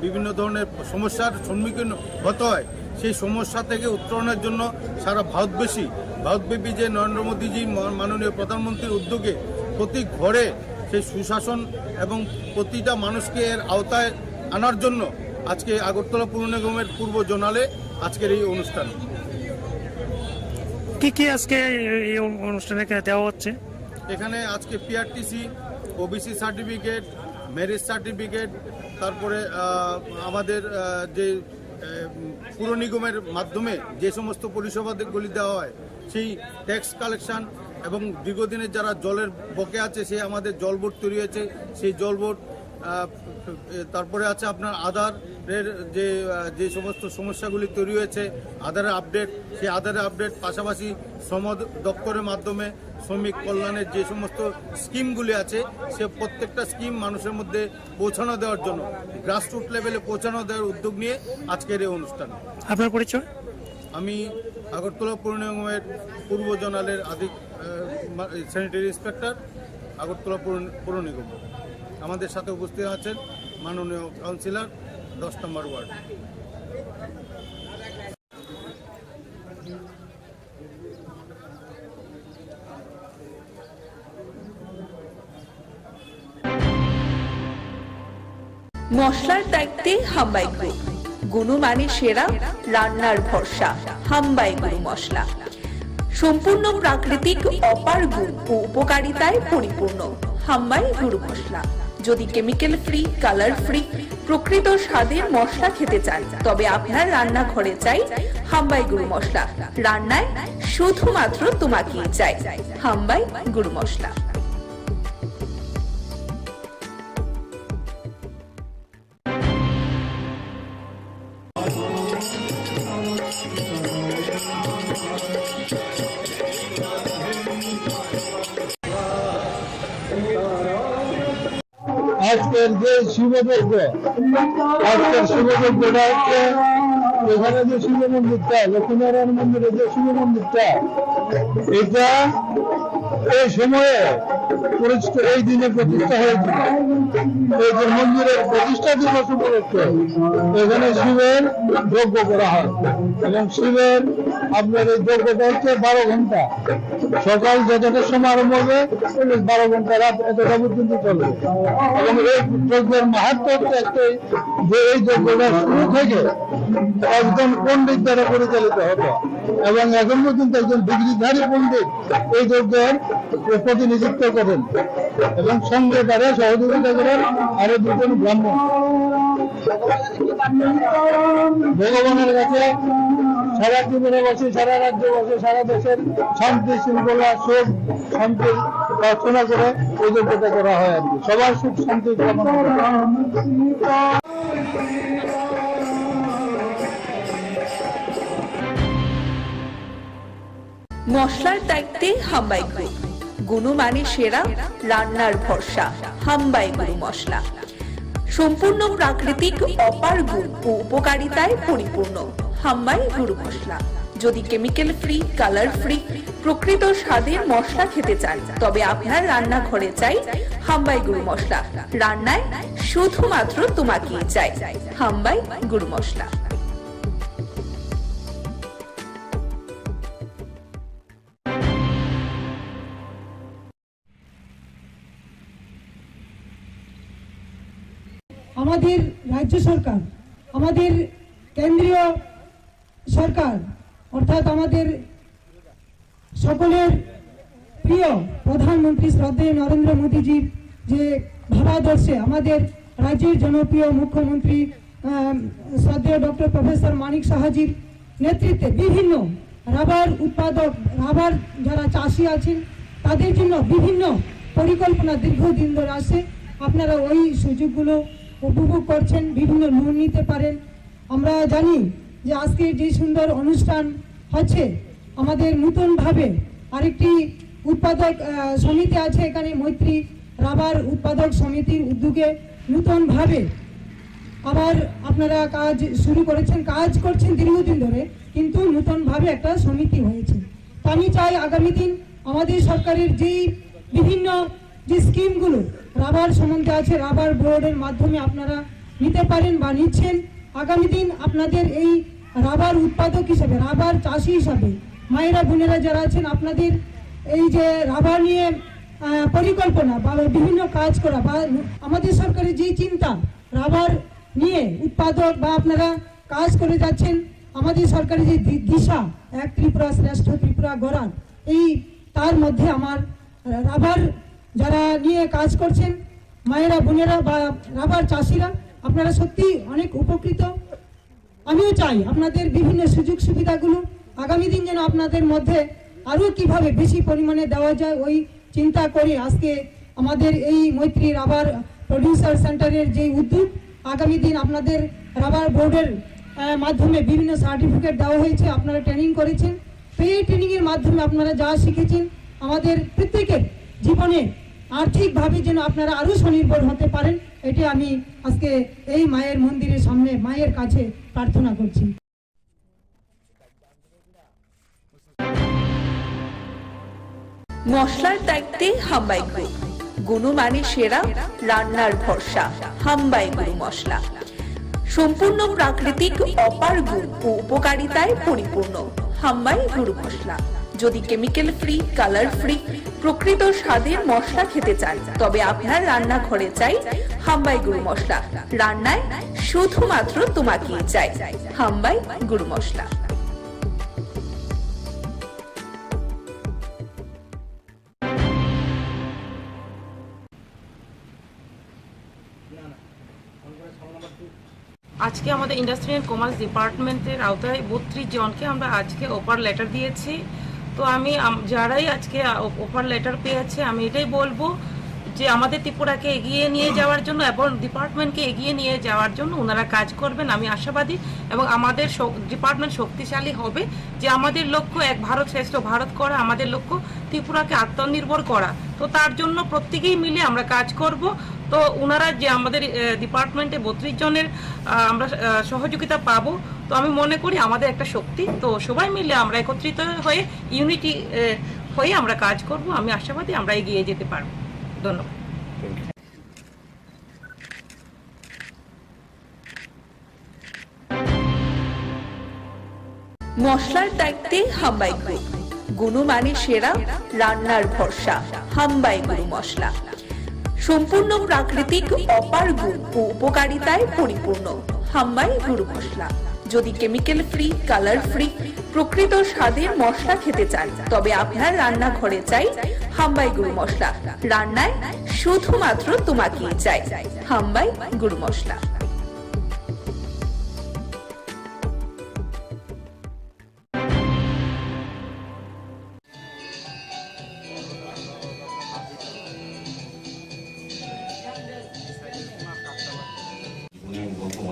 বিভিন্ন ধরনের সমস্যার সম্মুখীন হতে হয়, সেই সমস্যা থেকে উত্তরণের জন্য সারা ভারতব্যাপী যে নরেন্দ্র মোদীজি মাননীয় প্রধানমন্ত্রীর উদ্যোগে প্রতি ঘরে সেই সুশাসন এবং প্রতিটা মানুষকে এর আওতায় আনার জন্য আজকে আগরতলা পুর নিগমের পূর্ব জোনালে আজকের এই অনুষ্ঠান। কি কি আজকে এই অনুষ্ঠানে দেওয়া হচ্ছে? এখানে আজকে PRTC, OBC certificate, marriage certificate, তারপরে আমাদের যে পুর নিগমের মাধ্যমে যে সমস্ত পরিষেবাগুলি দেওয়া হয়, সেই ট্যাক্স কালেকশন, এবং দীর্ঘদিনের যারা জলের বকে আছে সে আমাদের জল বোর্ড তৈরি হয়েছে, সেই জল বোর্ড তারপরে আছে আপনার আধারের যে সমস্ত সমস্যাগুলি তৈরি হয়েছে, আধারের আপডেট, সেই আধারের আপডেট পাশাপাশি শ্রম দপ্তরের মাধ্যমে শ্রমিক কল্যাণের যে সমস্ত স্কিমগুলি আছে সে প্রত্যেকটা স্কিম মানুষের মধ্যে পৌঁছানো দেওয়ার জন্য গ্রাসরুট লেভেলে পৌঁছানো দেওয়ার উদ্যোগ নিয়ে আজকের এই অনুষ্ঠান। আপনার পরিচয়? আমি আগরতলা পৌর নিগমের পূর্ব জোনালের স্যানিটারি ইন্সপেক্টর, আগরতলা পৌর নিগম। আমাদের সাথে উপস্থিত আছেন মাননীয় কাউন্সিলর 10 নম্বর ওয়ার্ড। মশলার দায়িত্বে হাম্বাই গ্রুপ, গুণমানে সেরা, রান্নার ভরসা, হাম্বাই গুরু মশলা। সম্পূর্ণ প্রাকৃতিক, অপার গুণ ও উপকারিতায় পরিপূর্ণ হাম্বাই গুরু মশলা। যদি কেমিক্যাল ফ্রি, কালার ফ্রি, প্রকৃত স্বাদের মশলা খেতে চান তবে আপনার রান্নাঘরে চাই হাম্বাই গুরু মশলা। রান্নায় শুধুমাত্র তোমাকেই চাই হাম্বাই গুরু মশলা। আজকের যে শিবযজ্ঞ, আজকের শিবযজ্ঞটা হচ্ছে এখানে যে শিব মন্দিরটা, লক্ষ্মীনারায়ণ মন্দিরে যে শিব মন্দিরটা, এটা এই সময়ে এই দিনে প্রতিষ্ঠা হয়েছিল। এই যে মন্দিরের প্রতিষ্ঠা দিবস উপলক্ষে এখানে শিবের যজ্ঞ করা হয় এবং শিবের আপনার এই যজ্ঞটা হচ্ছে 12 ঘন্টা, সকাল যতটার সময় আরম্ভ হবে 12 ঘন্টা, রাত এতটা পর্যন্ত চলবে। এবং এই যজ্ঞের মাহাত্ম্য হচ্ছে একটাই যে এই যজ্ঞটা শুরু থেকে একজন পণ্ডিত দ্বারা পরিচালিত হতো এবং এখন পর্যন্ত একজন ডিগ্রিধারী পণ্ডিত এই যজ্ঞের প্রতিনিধিত্ব করেন এবং সঙ্গে তারা সহযোগিতা করেন আরো 2 জন ব্রাহ্মণ। ভগবানের কাছে সারা জীবনে বসে, সারা রাজ্যে বসে, সারা দেশের শান্তি শৃঙ্খলা, সুখ শান্তি প্রার্থনা করে এই যজ্ঞটা করা হয় আর কি, সবার সুখ শান্তি কামনা করে। মশলার দায়িত্বে হাম্বাই গ্রুপ, গুণমানে সেরা, রান্নার ভরসা, হাম্বাই গুরু মশলা। সম্পূর্ণ প্রাকৃতিক, অপার গুণ ও উপকারিতায় পরিপূর্ণ হাম্বাই গুরু মশলা। যদি কেমিক্যাল ফ্রি, কালার ফ্রি, প্রকৃত স্বাদের মশলা খেতে চান তবে আপনার রান্নাঘরে চাই হাম্বাই গুরু মশলা। রান্নায় শুধুমাত্র তোমাকেই চাই হাম্বাই গুরু মশলা। আমাদের রাজ্য সরকার, আমাদের কেন্দ্রীয় সরকার অর্থাৎ আমাদের সকলের প্রিয় প্রধানমন্ত্রী শ্রদ্ধেয় নরেন্দ্র মোদীজির যে ভাবাদর্শে আমাদের রাজ্যের জনপ্রিয় মুখ্যমন্ত্রী শ্রদ্ধেয় ডক্টর প্রফেসর মানিক সাহাজির নেতৃত্বে বিভিন্ন রাবার উৎপাদক, রাবার যারা চাষি আছেন তাদের জন্য বিভিন্ন পরিকল্পনা দীর্ঘদিন ধরে আসে। আপনারা ওই সুযোগগুলো উপভোগ করছেন, বিভিন্ন লোন নিতে পারেন। আমরা জানি যে আজকে যে সুন্দর অনুষ্ঠান হচ্ছে, আমাদের নতুনভাবে আরেকটি উৎপাদক সমিতি আছে এখানে, মৈত্রী রাবার উৎপাদক সমিতির উদ্যোগে নতুনভাবে আবার আপনারা কাজ শুরু করেছেন, কাজ করছেন দীর্ঘদিন ধরে, কিন্তু নতুনভাবে একটা সমিতি হয়েছে। তো আমি চাই আগামী দিন আমাদের সরকারের যেই বিভিন্ন যে স্কিমগুলো রাবার সম্বন্ধে আছে, রাবার বোর্ডের মাধ্যমে আপনারা নিতে পারেন বা নিচ্ছেন। আগামী দিন আপনাদের এই রাবার উৎপাদক হিসাবে, রাবার চাষি হিসাবে মায়েরা বোনেরা যারা আছেন, আপনাদের এই যে রাবার নিয়ে পরিকল্পনা বা বিভিন্ন কাজ করা বা আমাদের সরকারের যে চিন্তা রাবার নিয়ে উৎপাদক বা আপনারা কাজ করে যাচ্ছেন, আমাদের সরকারের যে দিশা এক ত্রিপুরা শ্রেষ্ঠ ত্রিপুরা গড়ার, এই তার মধ্যে আমার রাবার যারা নিয়ে কাজ করছেন মায়েরা বোনেরা বা রাবার চাষিরা, আপনারা সত্যি অনেক উপকৃত। আমিও চাই আপনাদের বিভিন্ন সুযোগ সুবিধাগুলো আগামী দিন যেন আপনাদের মধ্যে আরও কিভাবে বেশি পরিমাণে দেওয়া যায় ওই চিন্তা করে আজকে আমাদের এই মৈত্রী রাবার প্রডিউসার সেন্টারের যে উদ্যোগ, আগামী দিন আপনাদের রাবার বোর্ডের মাধ্যমে বিভিন্ন সার্টিফিকেট দেওয়া হয়েছে, আপনারা ট্রেনিং করেছেন। তো এই ট্রেনিংয়ের মাধ্যমে আপনারা যা শিখেছেন আমাদের প্রত্যেকের জীবনে আর্থিকভাবে যেন আপনারা আরও স্বনির্ভর হতে পারেন, এটি আমি আজকে এই মায়ের মন্দিরের সামনে মায়ের কাছে প্রার্থনা করছি। মশলার দায়িত্বে হাম্বাই গ্রুপ, গুণমানে সেরা, রান্নার ভরসা। হাম্বাই গুরু মশলা সম্পূর্ণ প্রাকৃতিক, অপার গুণ ও উপকারিতায় পরিপূর্ণ। হাম্বাই গুরু মশলা। যদি কেমিক্যাল ফ্রি, কালার ফ্রি, প্রকৃত স্বাদের মশলা খেতে চান তবে আপনার রান্নাঘরে চাই হাম্বাই গুরু মশলা। রান্নায় শুধুমাত্র তোমাকেই চাই হাম্বাই গুরু মশলা। আজকে আমাদের ইন্ডাস্ট্রি অ্যান্ড কমার্স ডিপার্টমেন্টের আওতায় 32 জনকে আমরা আজকে অফার লেটার দিয়েছি। তো আমি যারাই আজকে অফার লেটার পেয়েছে আমি এটাই বলবো যে আমাদের ত্রিপুরাকে এগিয়ে নিয়ে যাওয়ার জন্য এবং ডিপার্টমেন্টকে এগিয়ে নিয়ে যাওয়ার জন্য ওনারা কাজ করবেন, আমি আশাবাদী। এবং আমাদের ডিপার্টমেন্ট শক্তিশালী হবে, যে আমাদের লক্ষ্য এক ভারত শ্রেষ্ঠ ভারত করা, আমাদের লক্ষ্য ত্রিপুরাকে আত্মনির্ভর করা। তো তার জন্য প্রত্যেকেই মিলে আমরা কাজ করব। তো ওনারা যে আমাদের ডিপার্টমেন্টে 32 জনের আমরা সহযোগিতা পাবো, তো আমি মনে করি আমাদের একটা শক্তি। তো সবাই মিলে আমরা একত্রিত হয়ে ইউনিটি হয়ে আমরা কাজ করব, আমি আশাবাদী আমরা এগিয়ে যেতে পারবো। ধন্যবাদ। মশলার দায়িত্বে হাম্বাই গ্রুপ, গুণমানে সেরা, রান্নার ভরসা। হাম্বাই গুরু মশলা সম্পূর্ণ প্রাকৃতিক, অপার গুণ ও উপকারিতায় পরিপূর্ণ। হাম্বাই গুরু মশলা। যদি কেমিক্যাল ফ্রি, কালার ফ্রি, প্রকৃত স্বাদের মশলা খেতে চান তবে আপনার রান্নাঘরে চাই হাম্বাই গুরু মশলা। রান্নায় শুধুমাত্র তোমাকেই চাই হাম্বাই গুরু মশলা।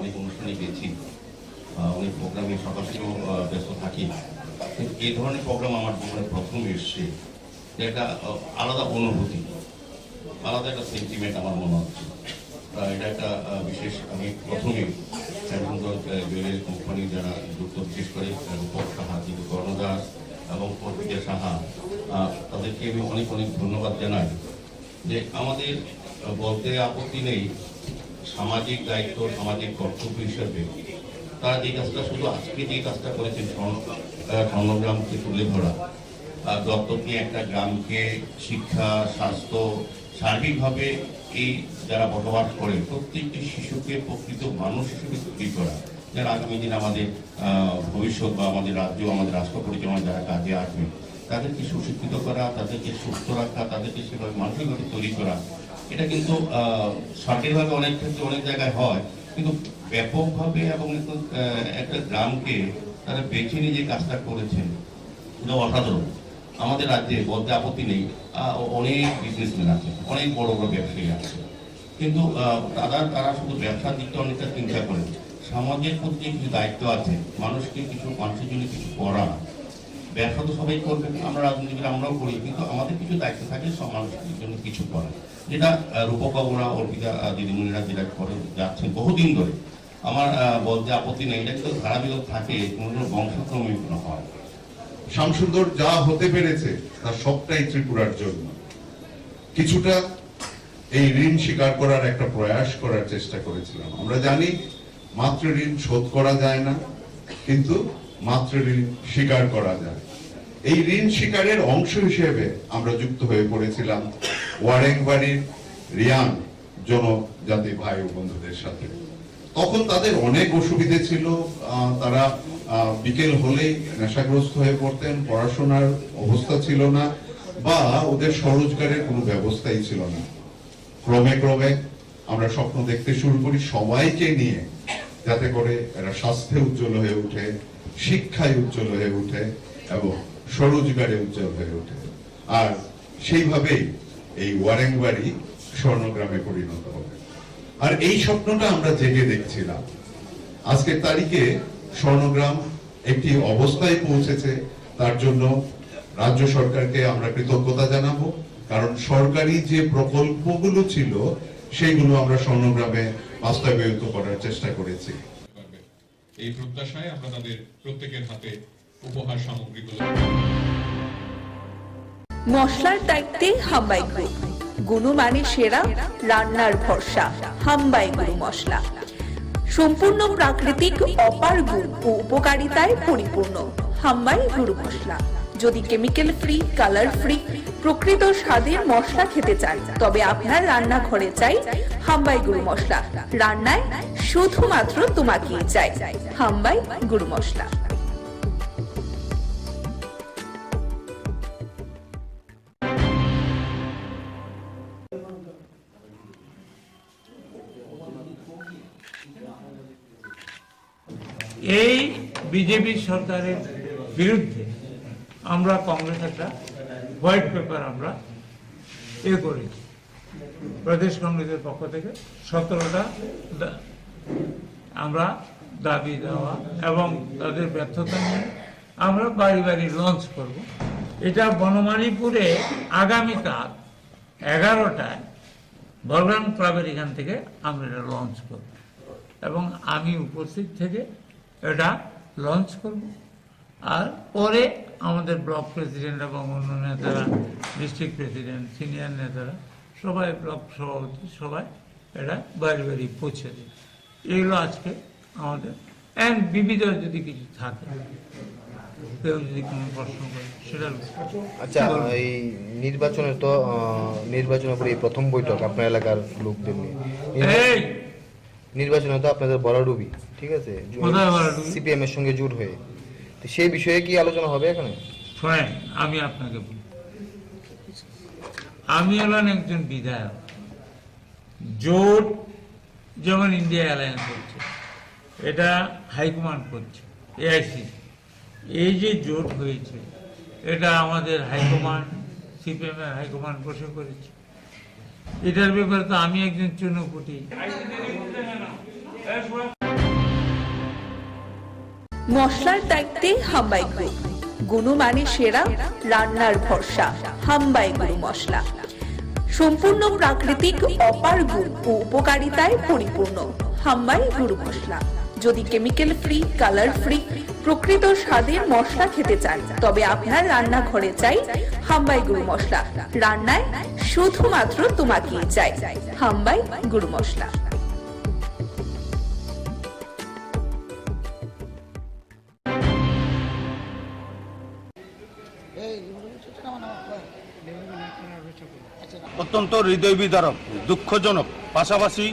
অনেক অনুষ্ঠানে গেছি, অনেক প্রোগ্রামে সকাল থেকেও ব্যস্ত থাকি, কিন্তু এই ধরনের প্রোগ্রাম আমার জীবনে প্রথম এসছে। এটা আলাদা অনুভূতি, আলাদা একটা সেন্টিমেন্ট আমার মনে হচ্ছে। এটা একটা বিশেষ, আমি প্রথমে সুন্দর জুয়েলারি কোম্পানি যারা যুক্ত, বিশেষ করে রূপক সাহা, কিন্তু কর্ণদাস এবং অর্পিতা সাহা, তাদেরকে আমি অনেক অনেক ধন্যবাদ জানাই। যে আমাদের বলতে আপত্তি নেই, সামাজিক দায়িত্ব, সামাজিক কর্তব্য হিসেবে তারা যে কাজটা, শুধু আজকে যে কাজটা করেছেন স্বর্ণগ্রামকে তুলে ধরা, দত্তক নিয়ে একটা গ্রামকে শিক্ষা, স্বাস্থ্য, সার্বিকভাবে এই যারা বসবাস করে প্রত্যেকটি শিশুকে প্রকৃত মানুষ হিসেবে তৈরি করা, যারা আগামী দিন আমাদের ভবিষ্যৎ বা আমাদের রাজ্য, আমাদের রাষ্ট্র পরিচালনা যারা কাজে আসবে, তাদেরকে সুশিক্ষিত করা, তাদেরকে সুস্থ রাখা, তাদেরকে সেভাবে মানসিকভাবে তৈরি করা। এটা কিন্তু সরকারিভাবে অনেক ক্ষেত্রে অনেক জায়গায় হয়, কিন্তু ব্যাপকভাবে এবং একটা গ্রামকে তারা বেছে নিয়ে যে কাজটা করেছেন এটা অসাধারণ। আমাদের রাজ্যে বলতে আপত্তি নেই, অনেক বিজনেসম্যান আছে, অনেক বড় বড় ব্যবসায়ী আছে, কিন্তু তারা শুধু ব্যবসার দিকটা অনেকটা চিন্তা করেন, সমাজের প্রতি কিছু দায়িত্ব আছে, মানুষের জন্য কিছু করা। ব্যবসা তো সবাই করবেন, আমরা রাজনীতিবিদ আমরাও করি, কিন্তু আমাদের কিছু দায়িত্ব থাকে সব মানুষের জন্য কিছু করা, যেটা রূপকবরা, অর্পিতা দিদিমণিরা যেটা করে যাচ্ছেন বহুদিন ধরে। আমার বলতে আপত্তি নেই, এটা কিন্তু ধারাবাহিক থাকে, কোনো বংশক্রমে হয়। শামসুন্দর যা হতে পেরেছে তার সবটাই ত্রিপুরার জন্য। কিছুটা এই ঋণ স্বীকার করার একটা প্রয়াস করার চেষ্টা করেছিলাম। আমরা জানি মাতৃ ঋণ শোধ করা যায় না, কিন্তু মাতৃ ঋণ স্বীকার করা যায়। এই ঋণ স্বীকারের অংশ হিসেবে আমরা যুক্ত হয়ে পড়েছিলাম ওয়ারেংবাড়ির রিয়াং জনজাতি ভাই ও বন্ধুদের সাথে। তখন তাদের অনেক অসুবিধে ছিল, তারা বিকেল হলেই নেশাগ্রস্ত হয়ে পড়তেন, পড়াশোনার অবস্থা ছিল না, বা ওদের স্বরোজগারের কোনো ব্যবস্থাই ছিল না। ক্রমে ক্রমে আমরা স্বপ্ন দেখতে শুরু করি সবাইকে নিয়ে, যাতে করে এরা স্বাস্থ্যে উজ্জ্বল হয়ে উঠে, শিক্ষায় উজ্জ্বল হয়ে ওঠে এবং স্বরোজগারে উজ্জ্বল হয়ে ওঠে। আর সেইভাবেই এই ওয়ারেংবাড়ি স্বর্ণগ্রামে পরিণত হবে। আর এই স্বপ্নটা আমরা জেগে দেখছিলাম। আজকের তারিখে স্বর্ণগ্রাম একটি অবস্থায় পৌঁছেছে, তার জন্য রাজ্য সরকারকে আমরা কৃতজ্ঞতা জানাবো, কারণ সরকারি যে প্রকল্পগুলো ছিল সেইগুলো আমরা স্বর্ণগ্রামে বাস্তবায়িত করার চেষ্টা করেছি। এই প্রত্যাশায় আমরা তাদের প্রত্যেকের হাতে উপহার সামগ্রীগুলো। মশলার দায়িত্বে হাম্বাই গ্রুপ, গুণমানে সেরা, রান্নার ভরসা। হাম্বাই গুরু মশলা সম্পূর্ণ প্রাকৃতিক, অপার গুণ ও উপকারিতায় পরিপূর্ণ। হাম্বাই গুরু মশলা। যদি কেমিক্যাল ফ্রি, কালার ফ্রি, প্রকৃত স্বাদের মশলা খেতে চান, তবে আপনার রান্নাঘরে চাই হাম্বাই গুরু মশলা। রান্নায় শুধুমাত্র তোমাকেই চাই হাম্বাই গুরু মশলা। এই বিজেপি সরকারের বিরুদ্ধে আমরা কংগ্রেস একটা হোয়াইট পেপার আমরা করেছি প্রদেশ কংগ্রেসের পক্ষ থেকে 17টা আমরা দাবি দেওয়া এবং তাদের ব্যর্থতা নিয়ে আমরা বাড়ি বাড়ি লঞ্চ করব। এটা বনমালীপুরে আগামীকাল 11টায় বলরাম ক্লাবের এখান থেকে আমরা এটা লঞ্চ করব এবং আমি উপস্থিত থেকে এটা লঞ্চ করব। আর পরে আমাদের ব্লক প্রেসিডেন্ট এবং অন্য নেতারা, ডিস্ট্রিক্ট প্রেসিডেন্ট, সিনিয়র নেতারা সবাই, ব্লক সভাপতি সবাই এটা বাড়ি বাড়ি পৌঁছে দেবে। এগুলো আজকে আমাদের বিবিধ যদি কিছু থাকে, কেউ যদি কোনো প্রশ্ন করে সেটা। আচ্ছা, এই নির্বাচনের তো নির্বাচনের পরে প্রথম বৈঠক আপনার এলাকার লোকদের নিয়ে, নির্বাচনে তো আপনাদের বড়ডুবি, ঠিক আছে, সিপিএম এর সঙ্গে জোট হয়ে, তো সেই বিষয়ে কি আলোচনা হবে এখানে? শোনেন, আমি আপনাকে বলি, আমি হলাম একজন বিধায়ক। জোট যেমন ইন্ডিয়া অ্যালায়েন্স করছে, এটা হাইকমান্ড করছে, এআইসি। এই যে জোট হয়েছে, এটা আমাদের হাইকমান্ড, সিপিএম এর হাইকমান্ড বসে করেছে। এটার ব্যাপারে তো আমি একজন চুনোপুটি। মশলার দায়িত্বে হাম্বাই গ্রুপ, গুণমানে সেরা, রান্নার ভরসা। হাম্বাই গুরু মশলা সম্পূর্ণ প্রাকৃতিক, অপার গুণ ও উপকারিতায় পরিপূর্ণ। হাম্বাই গুরু মশলা। যদি কেমিক্যাল ফ্রি, কালার ফ্রি, প্রকৃত স্বাদের মশলা খেতে চান, তবে আপনার রান্নাঘরে চাই হাম্বাই গুরু মশলা। রান্নায় শুধুমাত্র তোমাকেই চাই হাম্বাই গুরু মশলা। অত্যন্ত হৃদয় বিদারক, দুঃখজনক, পাশাপাশি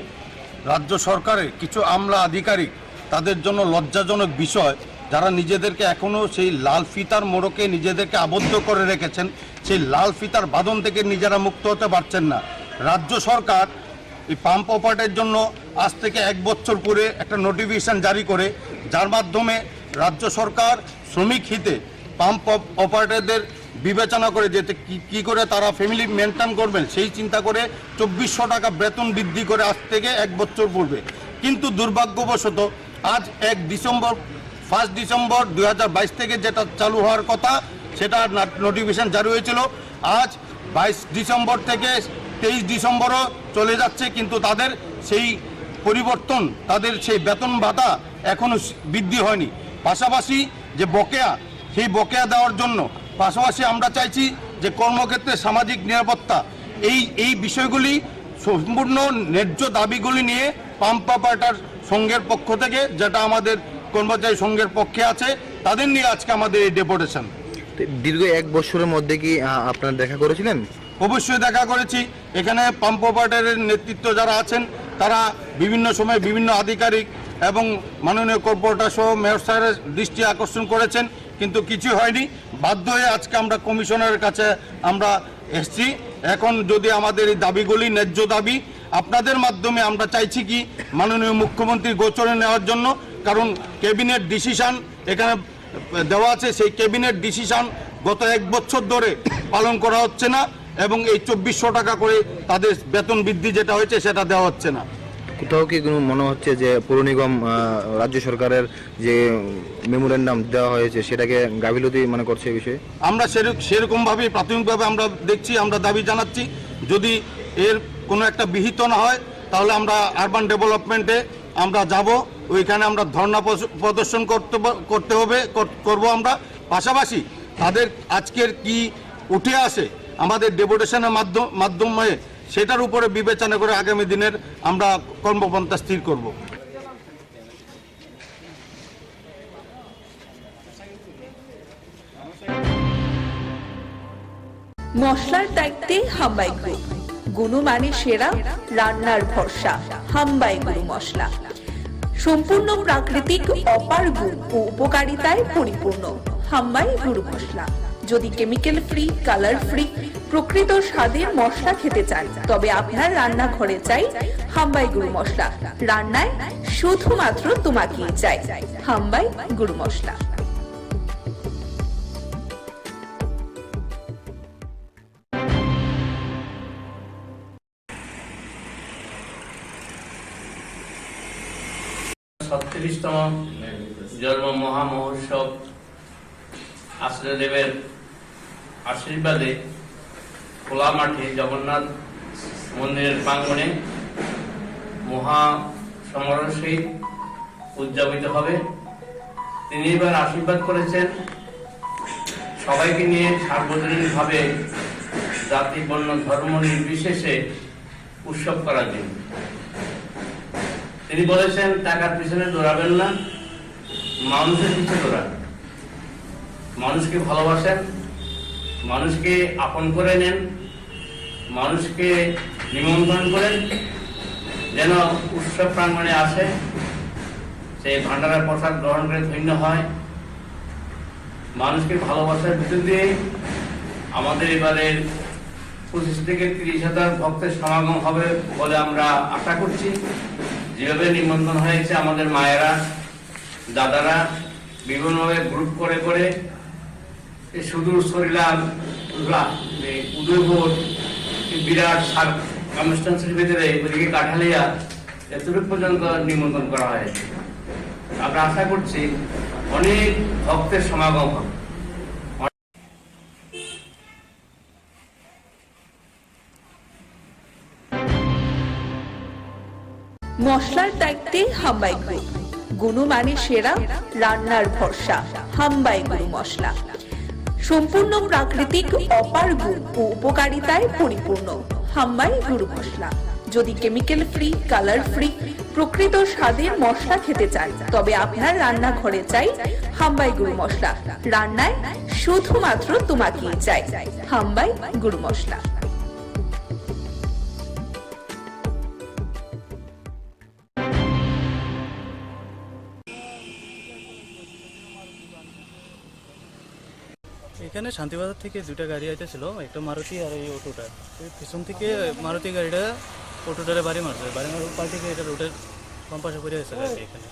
রাজ্য সরকারের কিছু আমলা আধিকারিক, তাদের জন্য লজ্জাজনক বিষয়, যারা নিজেদেরকে এখনও সেই লাল ফিতার মোড়কে নিজেদেরকে আবদ্ধ করে রেখেছেন, সেই লাল ফিতার বাঁধন থেকে নিজেরা মুক্ত হতে পারছেন না। রাজ্য সরকার এই পাম্প অপারেটরের জন্য আজ থেকে 1 বছর পরে একটা নোটিফিকেশন জারি করে, যার মাধ্যমে রাজ্য সরকার শ্রমিক হিতে পাম্প অপারেটরদের বিবেচনা করে যেতে কি করে তারা ফ্যামিলি মেনটেন করবেন, সেই চিন্তা করে 2400 টাকা বেতন বৃদ্ধি করে আজ থেকে 1 বছর পূর্বে। কিন্তু দুর্ভাগ্যবশত আজ 1 ডিসেম্বর 2022 থেকে যেটা চালু হওয়ার কথা, সেটা নোটিফিকেশন জারি হয়েছিল। আজ 22 ডিসেম্বর থেকে 23 ডিসেম্বরও চলে যাচ্ছে, কিন্তু তাদের সেই পরিবর্তন, তাদের সেই বেতন ভাতা এখনও বৃদ্ধি হয়নি। পাশাপাশি যে বকেয়া, সেই বকেয়া দেওয়ার জন্য পাশাপাশি আমরা চাইছি যে কর্মক্ষেত্রে সামাজিক নিরাপত্তা, এই বিষয়গুলি সম্পূর্ণ ন্যায্য দাবিগুলি নিয়ে পাম্প অপারেটর সংঘের পক্ষ থেকে, যেটা আমাদের কর্মচারী সংঘের পক্ষে আছে, তাদের নিয়ে আজকে আমাদের এই ডেপুটেশন। দীর্ঘ 1 বছরের মধ্যে কি আপনারা দেখা করেছিলেন? অবশ্যই দেখা করেছি। এখানে পাম্প অপারেটরের নেতৃত্ব যারা আছেন, তারা বিভিন্ন সময় বিভিন্ন আধিকারিক এবং মাননীয় কর্পোরেটর সহ মেয়র সাহেবের দৃষ্টি আকর্ষণ করেছেন, কিন্তু কিছু হয়নি। বাধ্য হয়ে আজকে আমরা কমিশনারের কাছে আমরা এসেছি। এখন যদি আমাদের এই দাবিগুলি ন্যায্য দাবি, আপনাদের মাধ্যমে আমরা চাইছি কি মাননীয় মুখ্যমন্ত্রীর গোচরে নেওয়ার জন্য, কারণ ক্যাবিনেট ডিসিশন এখানে দেওয়া আছে, সেই ক্যাবিনেট ডিসিশন গত 1 বছর ধরে পালন করা হচ্ছে না এবং এই 2400 টাকা করে তাদের বেতন বৃদ্ধি যেটা হয়েছে সেটা দেওয়া হচ্ছে না। কোথাও কি কোনো মনে হচ্ছে যে পৌর নিগম রাজ্য সরকারের যে মেমোরেন্ডাম দেওয়া হয়েছে সেটাকে গাফিলতি মনে করছে এই বিষয়ে? আমরা সেরকমভাবে প্রাথমিকভাবে আমরা দেখছি, আমরা দাবি জানাচ্ছি যদি এর কোনো একটা বিহিত না হয় তাহলে আমরা আরবান ডেভেলপমেন্টে আমরা যাব, ওইখানে আমরা ধর্ণা প্রদর্শন করব আমরা। পাশাপাশি তাদের আজকের কি উঠে আসে আমাদের ডেপুটেশনের মাধ্যমে সেটার উপরে বিবেচনা করে আগামী দিনের আমরা কর্মপন্থা স্থির করব। মশলার দায়িত্বে হাম্বাই গ্রুপ, গুণমানে সেরা, রান্নার ভরসা। হাম্বাই গুরু মশলা সম্পূর্ণ প্রাকৃতিক, অপার গুণ ও উপকারিতায় পরিপূর্ণ। হাম্বাই গুরু মশলা। যদি কেমিক্যাল ফ্রি, কালার ফ্রি, প্রকৃত স্বাদের মশলা খেতে চান তবে আপনার রান্নাঘরে চাই হাম্বাই গুরু মশলা। রান্নায় শুধুমাত্র তোমাকেই চাই হাম্বাই গুরু মশলা। তম জন্ম মহামহোৎসব আশ্রয়দেবের আশীর্বাদে খোলা মাঠে জগন্নাথ মন্দিরের প্রাঙ্গণে মহা সমারোহ সহিত উদযাপিত হবে। তিনি এবার আশীর্বাদ করেছেন সবাইকে নিয়ে সার্বজনীনভাবে জাতি, বর্ণ, ধর্ম নির্বিশেষে উৎসব করার জন্য। তিনি বলেছেন টাকার পিছনে দৌড়াবেন না, মানুষের পিছনে দৌড়ান। মানুষকে ভালোবাসেন, মানুষকে আপন করে নেন, মানুষকে নিমন্ত্রণ করেন যেন উৎসব প্রাঙ্গণে আসে, সেই ভান্ডারের প্রসাদ গ্রহণ করে ধন্য হয়। মানুষকে ভালোবাসার ভিতর দিয়ে আমাদের এবারের 25 থেকে 30,000 ভক্তের সমাগম হবে বলে আমরা আশা করছি। যেভাবে নিমন্ত্রণ হয়েছে আমাদের মায়েরা, দাদারা বিভিন্নভাবে গ্রুপ করে করে সুদূর সরিলাম, উদয়পুর, বিরাট কনস্টিটুয়েন্সির ভিতরে ওইদিকে কাঠালিয়া এতটুকু পর্যন্ত নিমন্ত্রণ করা হয়েছে। আমরা আশা করছি অনেক ভক্তের সমাগম হবে। মশলার দায়িত্বে হাম্বাই গ্রুপ, গুণমানে সেরা, রান্নার ভরসা। হাম্বাই গুরু মশলা সম্পূর্ণ প্রাকৃতিক, অপার গুণ ও উপকারিতায় পরিপূর্ণ। হাম্বাই গুরু মশলা। যদি কেমিক্যাল ফ্রি, কালার ফ্রি, প্রকৃত স্বাদের মশলা খেতে চান তবে আপনার রান্নাঘরে চাই হাম্বাই গুরু মশলা। রান্নায় শুধুমাত্র তোমাকেই চাই হাম্বাই গুরু মশলা। এখানে শান্তিবাজার থেকে দুটা গাড়ি আইতেছিল, একটা মারুতি আর এই অটোটা। পিছন থেকে মারুতি গাড়িটা অটোটারে বাড়ি মারছে, বাড়ি মারার পাল্টি এটা রোডের বাম পাশে পড়ে গেছে গাড়ি। এখানে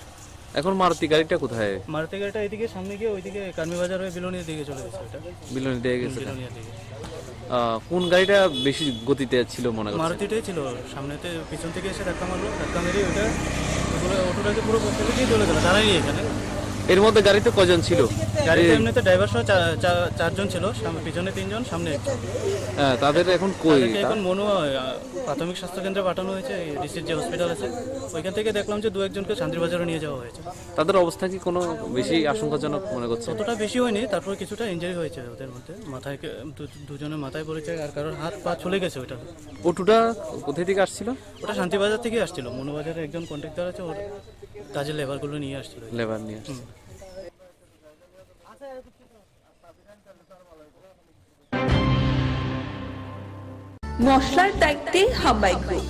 এখন মারুতি গাড়িটা কোথায়? মারুতি গাড়িটা এদিকে সামনে গিয়ে ওইদিকে কার্মি বাজার হয়ে বিলোনিয়ার দিকে চলে গেছে। এটা বিলোনিয়া দিয়ে গেছে। বিলোনিয়ার দিকে। কোন গাড়িটা বেশি গতিতে ছিল মনে হচ্ছে? মারুতিটাই ছিল। সামনেতে পিছন থেকে এসে ধাক্কা মারলো, ধাক্কা মেরে ওইটা অটোটাকে পুরো ফেলে দিয়ে চলে গেল। দাঁড়াই এখানে। এর মধ্যে গাড়িতে কজন ছিল? গাড়িতে এমনিতে ড্রাইভার সহ 4 ছিল, পিছনে 3 জন, সামনে 1 জন। হ্যাঁ, তাদের এখন কই? এখন মনো প্রাথমিক স্বাস্থ্য কেন্দ্রে পাঠানো হয়েছে, ডিসির যে হসপিটাল আছে ওইখান থেকে দেখলাম যে 2-1 জনকে শান্তিবাজারে নিয়ে যাওয়া হয়েছে। তাদের অবস্থা কি কোনো বেশি আশঙ্কাজনক মনে করছে? অতটা বেশি হয়নি, তারপর কিছুটা ইনজুরি হয়েছে ওদের মধ্যে। মাথায় দুজনের মাথায় পড়েছে, আর কারোর হাত পা চলে গেছে। ওইটা অটোটা কোথায় থেকে আসছিল? ওটা শান্তিবাজার থেকে আসছিল। মনোবাজারে একজন কন্ট্রাক্টর আছে, ওর কাজের লেবারগুলো নিয়ে আসছিল। লেবার নিয়ে আসছে। মশলার দায়িত্বে হাম্বাই গ্রুপ,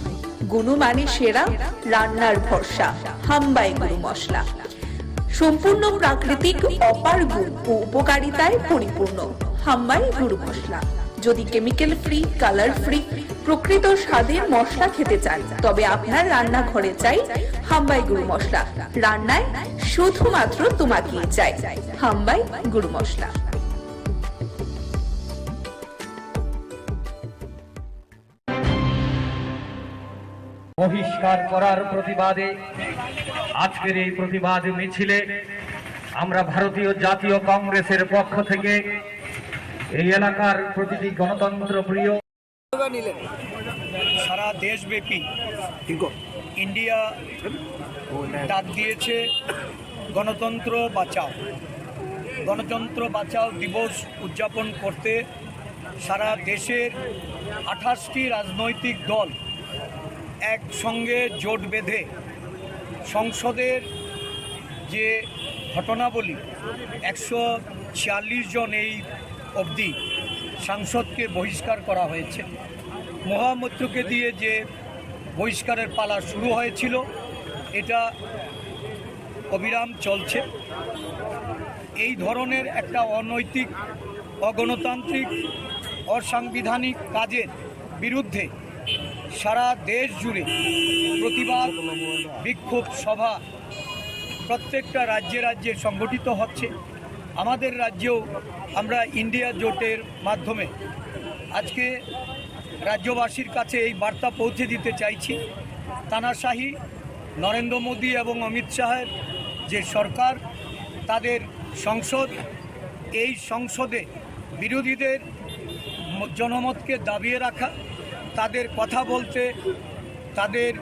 গুণমানে সেরা, রান্নার ভরসা। হাম্বাই গুরু মশলা সম্পূর্ণ প্রাকৃতিক, অপার গুণ ও উপকারিতায় পরিপূর্ণ। হাম্বাই গুরু মশলা। যদি কেমিক্যাল ফ্রি, কালার ফ্রি, প্রকৃত স্বাদের মশলা খেতে চান তবে আপনার রান্নাঘরে চাই হাম্বাই গুরু মশলা। রান্নায় শুধুমাত্র তোমাকেই চাই হাম্বাই গুরু মশলা। বহিষ্কার করার প্রতিবাদে আজকের এই প্রতিবাদ মিছিলে আমরা ভারতীয় জাতীয় কংগ্রেসের পক্ষ থেকে এই এলাকার প্রতিটি গণতন্ত্র প্রিয় সারা দেশব্যাপী ইন্ডিয়া ডাক দিয়েছে গণতন্ত্র বাঁচাও। গণতন্ত্র বাঁচাও দিবস উদযাপন করতে সারা দেশের 28টি রাজনৈতিক দল একসঙ্গে জোট বেঁধে সংসদের যে ঘটনাবলী 146 জন এই অবধি সাংসদকে বহিষ্কার করা হয়েছে। মহামৈত্রকে দিয়ে যে বহিষ্কারের পালা শুরু হয়েছিল এটা অবিরাম চলছে। এই ধরনের একটা অনৈতিক, অগণতান্ত্রিক, অসাংবিধানিক কাজের বিরুদ্ধে সারা দেশ জুড়ে প্রতিবাদ বিক্ষোভ সভা প্রত্যেকটা রাজ্যে রাজ্যে সংগঠিত হচ্ছে। আমাদের রাজ্যেও আমরা ইন্ডিয়া জোটের মাধ্যমে আজকে রাজ্যবাসীর কাছে এই বার্তা পৌঁছে দিতে চাইছি, তানাশাহি নরেন্দ্র মোদী এবং অমিত শাহের যে সরকার, তাদের সংসদ, এই সংসদে বিরোধীদের জনমতকে দাবিয়ে রাখা, তাদের কথা বলতে, তাদের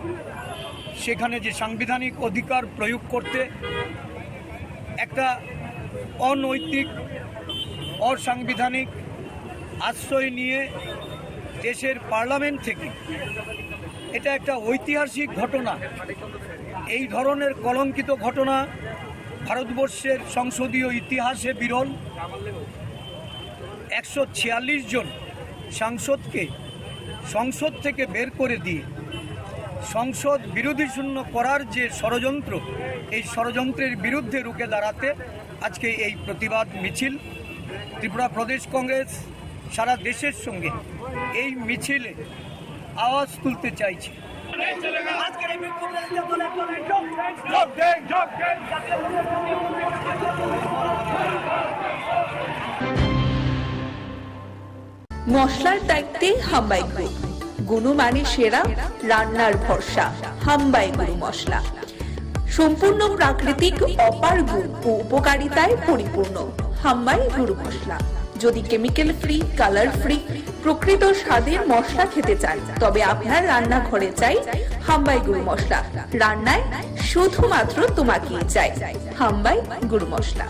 সেখানে যে সাংবিধানিক অধিকার প্রয়োগ করতে একটা অনৈতিক, অসাংবিধানিক আশ্রয় নিয়ে দেশের পার্লামেন্ট থেকে, এটা একটা ঐতিহাসিক ঘটনা। এই ধরনের কলঙ্কিত ঘটনা ভারতবর্ষের সংসদীয় ইতিহাসে বিরল। 146 জন সাংসদকে সংসদ থেকে বের করে দিয়ে সংসদ বিরোধী শূন্য করার যে ষড়যন্ত্র, এই ষড়যন্ত্রের বিরুদ্ধে রুখে দাঁড়াতে আজকে এই প্রতিবাদ মিছিল। ত্রিপুরা প্রদেশ কংগ্রেস সারা দেশের সঙ্গে এই মিছিলে আওয়াজ তুলতে চাইছে। মশলার দায়িত্বে হাম্বাই গ্রুপ, গুণমানে সেরা, রান্নার ভরসা হাম্বাই গুরু মশলা। সম্পূর্ণ প্রাকৃতিক, অপার গুণ ও উপকারিতায় পরিপূর্ণ হাম্বাই গুরু মশলা। যদি কেমিক্যাল ফ্রি, কালার ফ্রি, প্রকৃত স্বাদের মশলা খেতে চান তবে আপনার রান্নাঘরে চাই হাম্বাই গুরু মশলা। রান্নায় শুধুমাত্র তোমাকেই চাই হাম্বাই গুরু মশলা।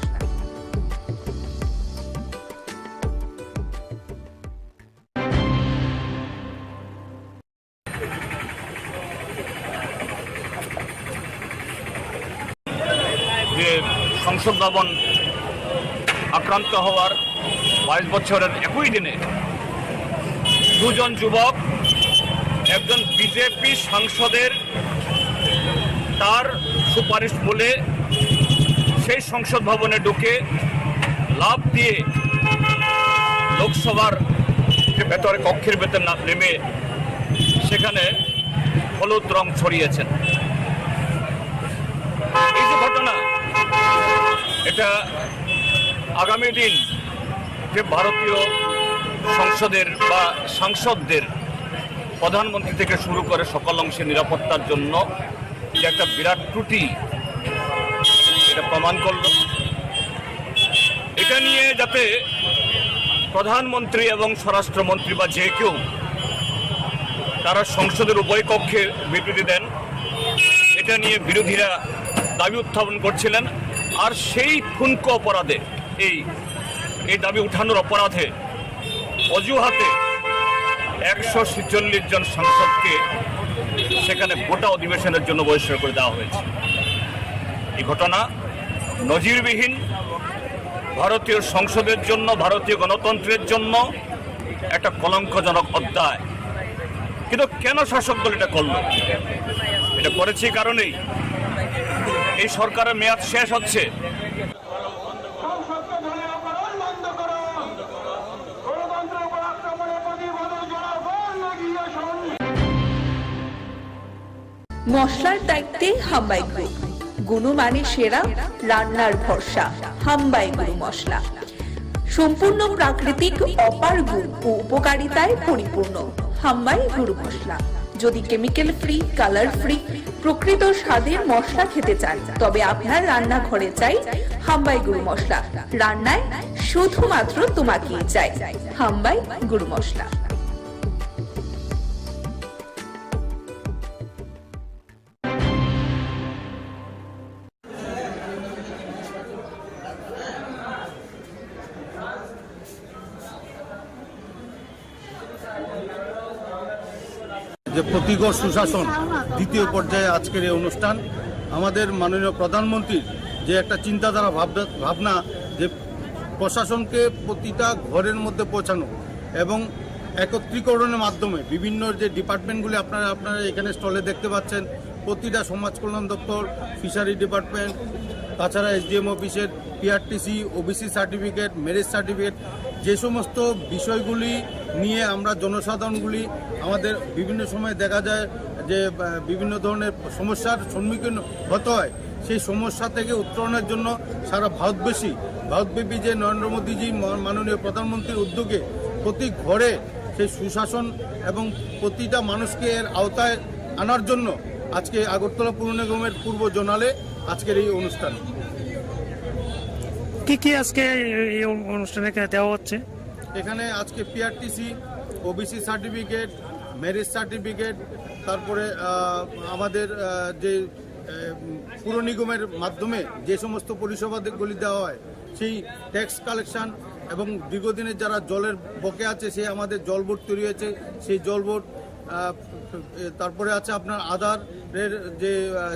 যে সংসদ ভবন আক্রান্ত হওয়ার 22 বছরের একই দিনে দুজন যুবক, একজন বিজেপি সাংসদের তার সুপারিশ বলে সেই সংসদ ভবনে ঢুকে লাফ দিয়ে লোকসভার ভেতরে কক্ষের ভেতর নেমে সেখানে হলুদ রং ছড়িয়েছেন। এই যে ঘটনা, এটা আগামী দিন যে ভারতীয় সংসদের বা সাংসদদের, প্রধানমন্ত্রী থেকে শুরু করে সকল অংশের নিরাপত্তার জন্য যে একটা বিরাট ত্রুটি, এটা প্রমাণ করল। এটা নিয়ে যাতে প্রধানমন্ত্রী এবং স্বরাষ্ট্রমন্ত্রী বা যে কেউ তারা সংসদের উভয় কক্ষে বিবৃতি দেন, এটা নিয়ে বিরোধীরা দাবি উত্থাপন করছিলেন। আর সেই ঠুনকো অপরাধে, এই দাবি উঠানোর অপরাধে অজুহাতে 146 জন সাংসদকে সেখানে গোটা অধিবেশনের জন্য বহিষ্কার করে দেওয়া হয়েছে। এই ঘটনা নজিরবিহীন, ভারতীয় সংসদের জন্য, ভারতীয় গণতন্ত্রের জন্য একটা কলঙ্কজনক অধ্যায়। কিন্তু কেন শাসক দল এটা করল? এটা করেছে কারণেই এই সরকারের মেয়াদ শেষ হচ্ছে। গণতন্ত্রের উপর আক্রমণ মশলার দায়িত্বে হাম্বাই গ্রুপ, গুণমানে সেরা, রান্নার ভরসা হাম্বাই গুরু মশলা। সম্পূর্ণ প্রাকৃতিক, অপার গুণ ও উপকারিতায় পরিপূর্ণ হাম্বাই গুরু মশলা। যদি কেমিক্যাল ফ্রি, কালার ফ্রি, প্রকৃত স্বাদের মশলা খেতে চান, তবে আপনার রান্নাঘরে চাই হাম্বাই গুরু মশলা। রান্নায় শুধুমাত্র তোমাকেই চাই হাম্বাই গুরু মশলা। যে প্রতিগড় সুশাসন দ্বিতীয় পর্যায়ে আজকের এই অনুষ্ঠান, আমাদের মাননীয় প্রধানমন্ত্রীর যে একটা চিন্তাধারা ভাবনা যে প্রশাসনকে প্রতিটা ঘরের মধ্যে পৌঁছানো এবং একত্রীকরণের মাধ্যমে বিভিন্ন যে ডিপার্টমেন্টগুলি আপনারা এখানে স্টলে দেখতে পাচ্ছেন, প্রতিটা সমাজ কল্যাণ দপ্তর, ফিশারি ডিপার্টমেন্ট, তাছাড়া এসডিএম অফিসের PRTC, OBC certificate, marriage certificate, যে সমস্ত বিষয়গুলি নিয়ে আমরা জনসাধারণগুলি আমাদের বিভিন্ন সময় দেখা যায় যে বিভিন্ন ধরনের সমস্যার সম্মুখীন হতে হয়, সেই সমস্যা থেকে উত্তরণের জন্য সারা ভারতব্যাপী যে নরেন্দ্র মোদীজি মাননীয় প্রধানমন্ত্রীর উদ্যোগে প্রতি ঘরে সেই সুশাসন এবং প্রতিটা মানুষকে এর আওতায় আনার জন্য আজকে আগরতলা পুর নিগমের পূর্ব জোনালে আজকের এই অনুষ্ঠান। কি কি আজকে এই অনুষ্ঠানে দেওয়া হচ্ছে? এখানে আজকে PRTC, OBC certificate, marriage certificate, তারপরে আমাদের যে পুর নিগমের মাধ্যমে যে সমস্ত পরিষেবাগুলি দেওয়া হয়, সেই ট্যাক্স কালেকশন এবং দীর্ঘদিনের যারা জলের বকে আছে, সেই আমাদের জল বোর্ড তৈরি হয়েছে, সেই জল বোর্ড, তারপরে আছে আপনার আধারের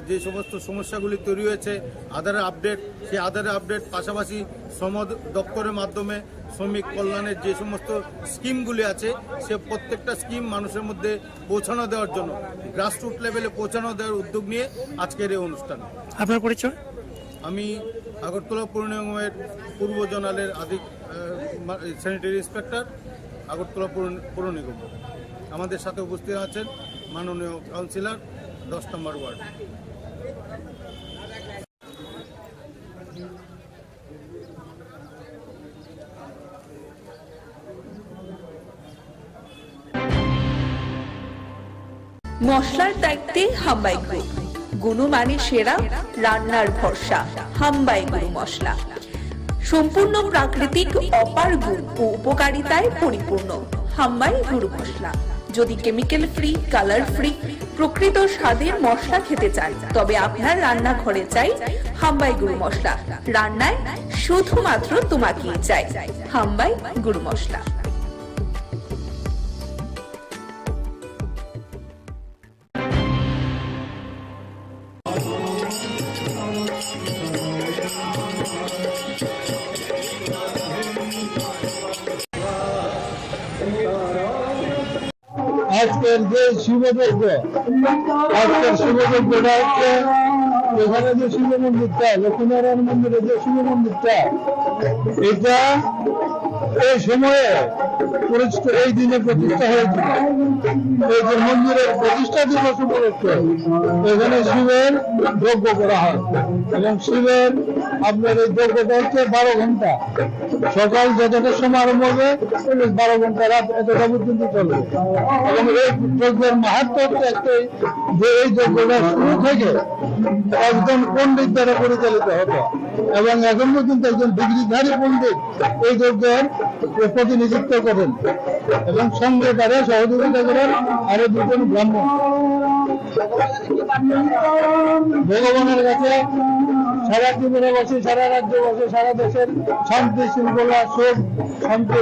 যে সমস্ত সমস্যাগুলি তৈরি হয়েছে, আধারের আপডেট, সেই আধারের আপডেট, পাশাপাশি শ্রম দপ্তরের মাধ্যমে শ্রমিক কল্যাণের যে সমস্ত স্কিমগুলি আছে, সে প্রত্যেকটা স্কিম মানুষের মধ্যে পৌঁছানো দেওয়ার জন্য, গ্রাসরুট লেভেলে পৌঁছানো দেওয়ার উদ্যোগ নিয়ে আজকের এই অনুষ্ঠান। আপনার পরিচয়? আমি আগরতলা পুর নিগমের পূর্ব জোনালের স্যানিটারি ইন্সপেক্টর, আগরতলা পুর নিগম। আমাদের সাথে উপস্থিত আছেন মাননীয় কাউন্সিলর 10 নম্বর ওয়ার্ড। মশলার দায়িত্বে হাম্বাই গ্রুপ, গুণমানে সেরা, রান্নার ভরসা হাম্বাই গুরু মশলা। সম্পূর্ণ প্রাকৃতিক, অপার গুণ ও উপকারিতায় পরিপূর্ণ হাম্বাই গুরু মশলা। যদি কেমিক্যাল ফ্রি, কালার ফ্রি, প্রকৃত স্বাদের মশলা খেতে চান, তবে আপনার রান্নাঘরে চাই হাম্বাই গুরু মশলা। রান্নায় শুধুমাত্র তোমাকেই চাই হাম্বাই গুরু মশলা। আজকের যে শিবযজ্ঞ, আজকের শিবযজ্ঞটা হচ্ছে এখানে যে শিব মন্দিরটা, লক্ষ্মীনারায়ণ মন্দিরে যে শিব মন্দিরটা, এটা এই সময়ে এই দিনে প্রতিষ্ঠা হয়েছিল। এই যে মন্দিরের প্রতিষ্ঠা দিবস উপলক্ষে এখানে শিবের যজ্ঞ করা হয় এবং শিবের আপনার এই যজ্ঞটা হচ্ছে 12 ঘন্টা, সকাল যতটা সময় আরম্ভ হবে 12 ঘন্টা, রাত এতটা পর্যন্ত চলবে। এবং এই যজ্ঞের মাহাত্ম হচ্ছে একটাই, যে এই যজ্ঞটা শুরু থেকে একজন পণ্ডিত দ্বারা পরিচালিত হতো এবং এখন পর্যন্ত একজন ডিগ্রিধারী পণ্ডিত এই যজ্ঞের প্রতিনিধিত্ব করেন এবং সঙ্গে তারা সহযোগিতা করেন আরো 2 জন ব্রাহ্মণ। ভগবানের কাছে সারা জীবনে বসে, সারা রাজ্য বসে, সারা দেশের শান্তি শৃঙ্খলা, সুখ শান্তি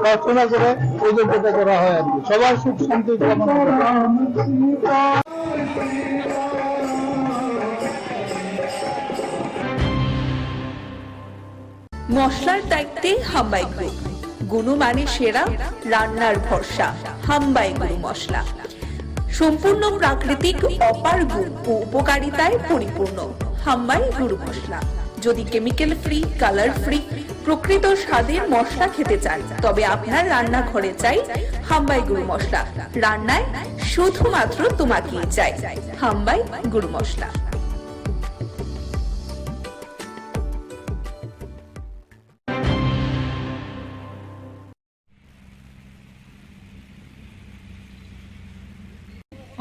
প্রার্থনা করে এই যজ্ঞটা করা হয় আর কি, সবার সুখ শান্তি কামনা করে। মশলার দায়িত্বে হাম্বাই গ্রুপ, গুণমানে সেরা, রান্নার ভরসা হাম্বাই গুরু মশলা। সম্পূর্ণ প্রাকৃতিক, অপার গুণ ও উপকারিতায় পরিপূর্ণ হাম্বাই গুরু মশলা। যদি কেমিক্যাল ফ্রি, কালার ফ্রি, প্রকৃত স্বাদের মশলা খেতে চান, তবে আপনার রান্নাঘরে চাই হাম্বাই গুরু মশলা। রান্নায় শুধুমাত্র তোমাকেই চাই হাম্বাই গুরু মশলা।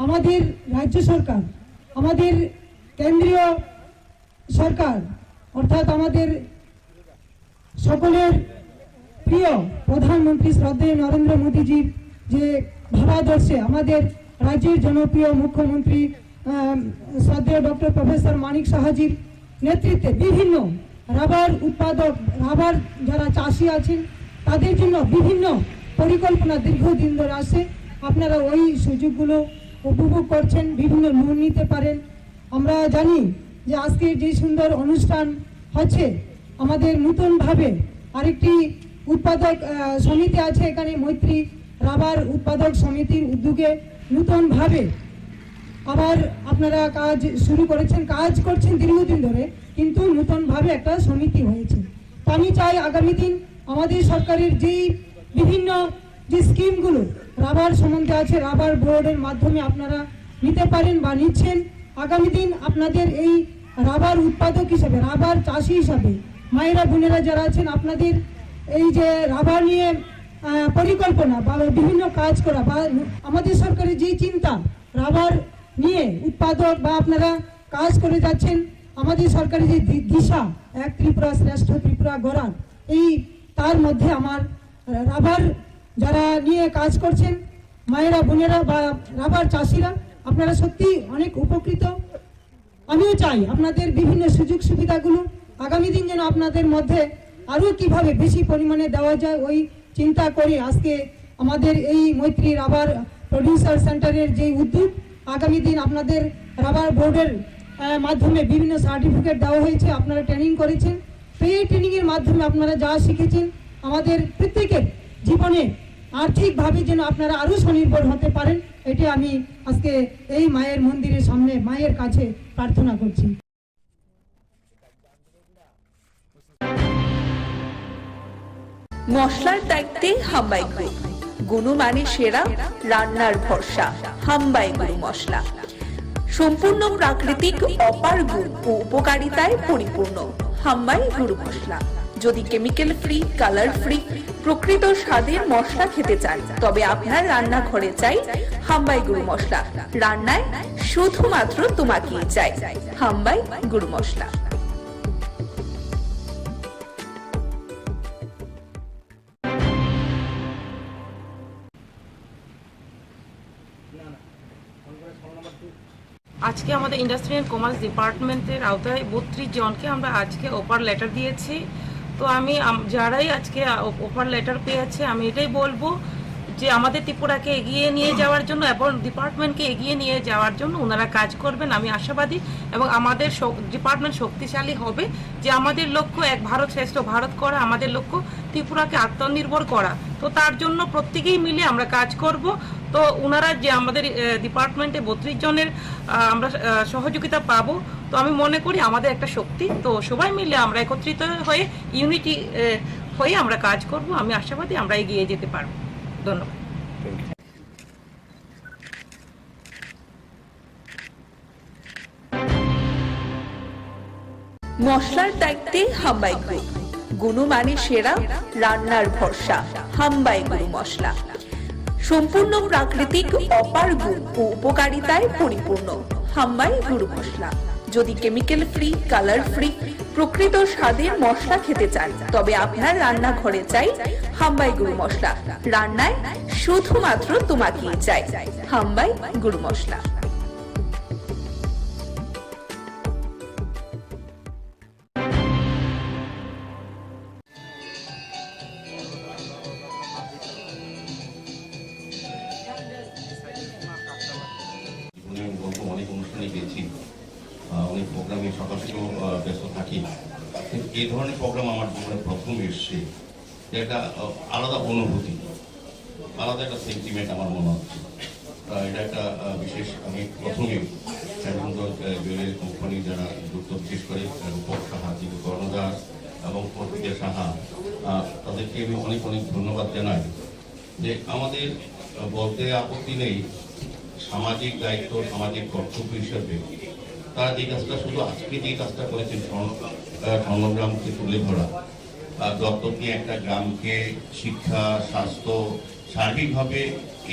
আমাদের রাজ্য সরকার, আমাদের কেন্দ্রীয় সরকার অর্থাৎ আমাদের সকলের প্রিয় প্রধানমন্ত্রী শ্রদ্ধেয় নরেন্দ্র মোদীজির যে ভাবাদর্শে আমাদের রাজ্যের জনপ্রিয় মুখ্যমন্ত্রী শ্রদ্ধেয় ডক্টর প্রফেসর মানিক সাহাজির নেতৃত্বে বিভিন্ন রাবার উৎপাদক, রাবার যারা চাষি আছেন তাদের জন্য বিভিন্ন পরিকল্পনা দীর্ঘদিন ধরে আসে। আপনারা ওই সুযোগগুলো উপভোগ করছেন, বিভিন্ন লোন নিতে পারেন। আমরা জানি যে আজকে যে সুন্দর অনুষ্ঠান হচ্ছে, আমাদের নতুনভাবে আরেকটি উৎপাদক সমিতি আছে এখানে, মৈত্রী রাবার উৎপাদক সমিতির উদ্যোগে নতুনভাবে আবার আপনারা কাজ শুরু করেছেন, কাজ করছেন দীর্ঘদিন ধরে, কিন্তু নতুনভাবে একটা সমিতি হয়েছে। তো আমি চাই আগামী দিন আমাদের সরকারের যেই বিভিন্ন যে স্কিমগুলো রাবার সম্বন্ধে আছে, রাবার বোর্ডের মাধ্যমে আপনারা নিতে পারেন বা নিচ্ছেন। আগামী দিন আপনাদের এই রাবার উৎপাদক হিসাবে, রাবার চাষি হিসাবে মায়েরা বোনেরা যারা আছেন, আপনাদের এই যে রাবার নিয়ে পরিকল্পনা বা বিভিন্ন কাজ করা বা আমাদের সরকারের যে চিন্তা রাবার নিয়ে উৎপাদক বা আপনারা কাজ করে যাচ্ছেন, আমাদের সরকারের যে দিশা এক ত্রিপুরা শ্রেষ্ঠ ত্রিপুরা গড়ার, এই তার মধ্যে আমার রাবার যারা নিয়ে কাজ করছেন মায়েরা বোনেরা বা রাবার চাষিরা, আপনারা সত্যি অনেক উপকৃত। আমিও চাই আপনাদের বিভিন্ন সুযোগ সুবিধাগুলো আগামী দিন যেন আপনাদের মধ্যে আরও কিভাবে বেশি পরিমাণে দেওয়া যায় ওই চিন্তা করে আজকে আমাদের এই মৈত্রী রাবার প্রডিউসার সেন্টারের যে উদ্যোগ, আগামী দিন আপনাদের রাবার বোর্ডের মাধ্যমে বিভিন্ন সার্টিফিকেট দেওয়া হয়েছে, আপনারা ট্রেনিং করেছেন। তো এই ট্রেনিংয়ের মাধ্যমে আপনারা যা শিখেছেন আমাদের প্রত্যেকের জীবনে আর্থিকভাবে যেন আপনারা আরও স্বনির্ভর হতে পারেন, এটি আমি আজকে এই মায়ের মন্দিরের সামনে মায়ের কাছে প্রার্থনা করছি। মশলার দায়িত্বে হাম্বাই গ্রুপ, গুণমানে সেরা, রান্নার ভরসা হাম্বাই গুরু মশলা। সম্পূর্ণ প্রাকৃতিক, অপার গুণ ও উপকারিতায় পরিপূর্ণ হাম্বাই গুরু মশলা। যদি কেমিক্যাল ফ্রি, কালার ফ্রি, প্রকৃত স্বাদের মশলা খেতে চান, তবে আপনার রান্নাঘরে চাই হাম্বাই গুরু মশলা। রান্নায় শুধুমাত্র তোমাকেই চাই হাম্বাই গুরু মশলা। আজকে আমাদের ইন্ডাস্ট্রি অ্যান্ড কমার্স ডিপার্টমেন্টের আওতায় 32 জনকে আমরা আজকে অফার লেটার দিয়েছি। তো আমি যারাই আজকে অফার লেটার পেয়েছে আমি এটাই বলবো যে আমাদের ত্রিপুরাকে এগিয়ে নিয়ে যাওয়ার জন্য এবং ডিপার্টমেন্টকে এগিয়ে নিয়ে যাওয়ার জন্য ওনারা কাজ করবেন, আমি আশাবাদী। এবং আমাদের ডিপার্টমেন্ট শক্তিশালী হবে, যে আমাদের লক্ষ্য এক ভারত শ্রেষ্ঠ ভারত করা, আমাদের লক্ষ্য ত্রিপুরাকে আত্মনির্ভর করা। তো তার জন্য প্রত্যেকেই মিলে আমরা কাজ করব। তো ওনারা যে আমাদের ডিপার্টমেন্টে 32 জনের আমরা সহযোগিতা পাবো, তো আমি মনে করি আমাদের একটা শক্তি। তো সবাই মিলে আমরা একত্রিত হয়ে ইউনিটি হয়ে আমরা কাজ করব, আমি আশাবাদী আমরা এগিয়ে যেতে পারবো। ধন্যবাদ। মশলার দায়িত্বে হাম্বাই গ্রুপ, গুণমানে সেরা, রান্নার ভরসা হাম্বাই গুরু মশলা। সম্পূর্ণ প্রাকৃতিক, অপার গুণ ও উপকারিতায় পরিপূর্ণ হাম্বাই গুরু মশলা। যদি কেমিক্যাল ফ্রি, কালার ফ্রি, প্রকৃত স্বাদের মশলা খেতে চান, তবে আপনার রান্নাঘরে চাই হাম্বাই গুরু মশলা। রান্নায় শুধুমাত্র তোমাকেই চাই হাম্বাই গুরু মশলা। অনেক অনুষ্ঠানে গেছি, অনেক প্রোগ্রামে সকাল থেকেও ব্যস্ত থাকি, কিন্তু এই ধরনের প্রোগ্রাম আমার জীবনে প্রথম এসছে। একটা আলাদা অনুভূতি, আলাদা একটা সেন্টিমেন্ট আমার মনে হচ্ছে। এটা একটা বিশেষ, আমি প্রথমে জুয়েলারি কোম্পানি যারা যুক্ত, বিশেষ করে রূপক সাহা, কর্ণদাস এবং প্রতিজা সাহা, তাদেরকে আমি অনেক অনেক ধন্যবাদ জানাই। যে আমাদের বলতে আপত্তি নেই, সামাজিক দায়িত্ব, সামাজিক কর্তব্য হিসাবে তারা যে কাজটা, শুধু আজকে যে কাজটা করেছেন স্বর্ণগ্রামকে তুলে ধরা, দত্তক নিয়ে একটা গ্রামকে শিক্ষা, স্বাস্থ্য, সার্বিকভাবে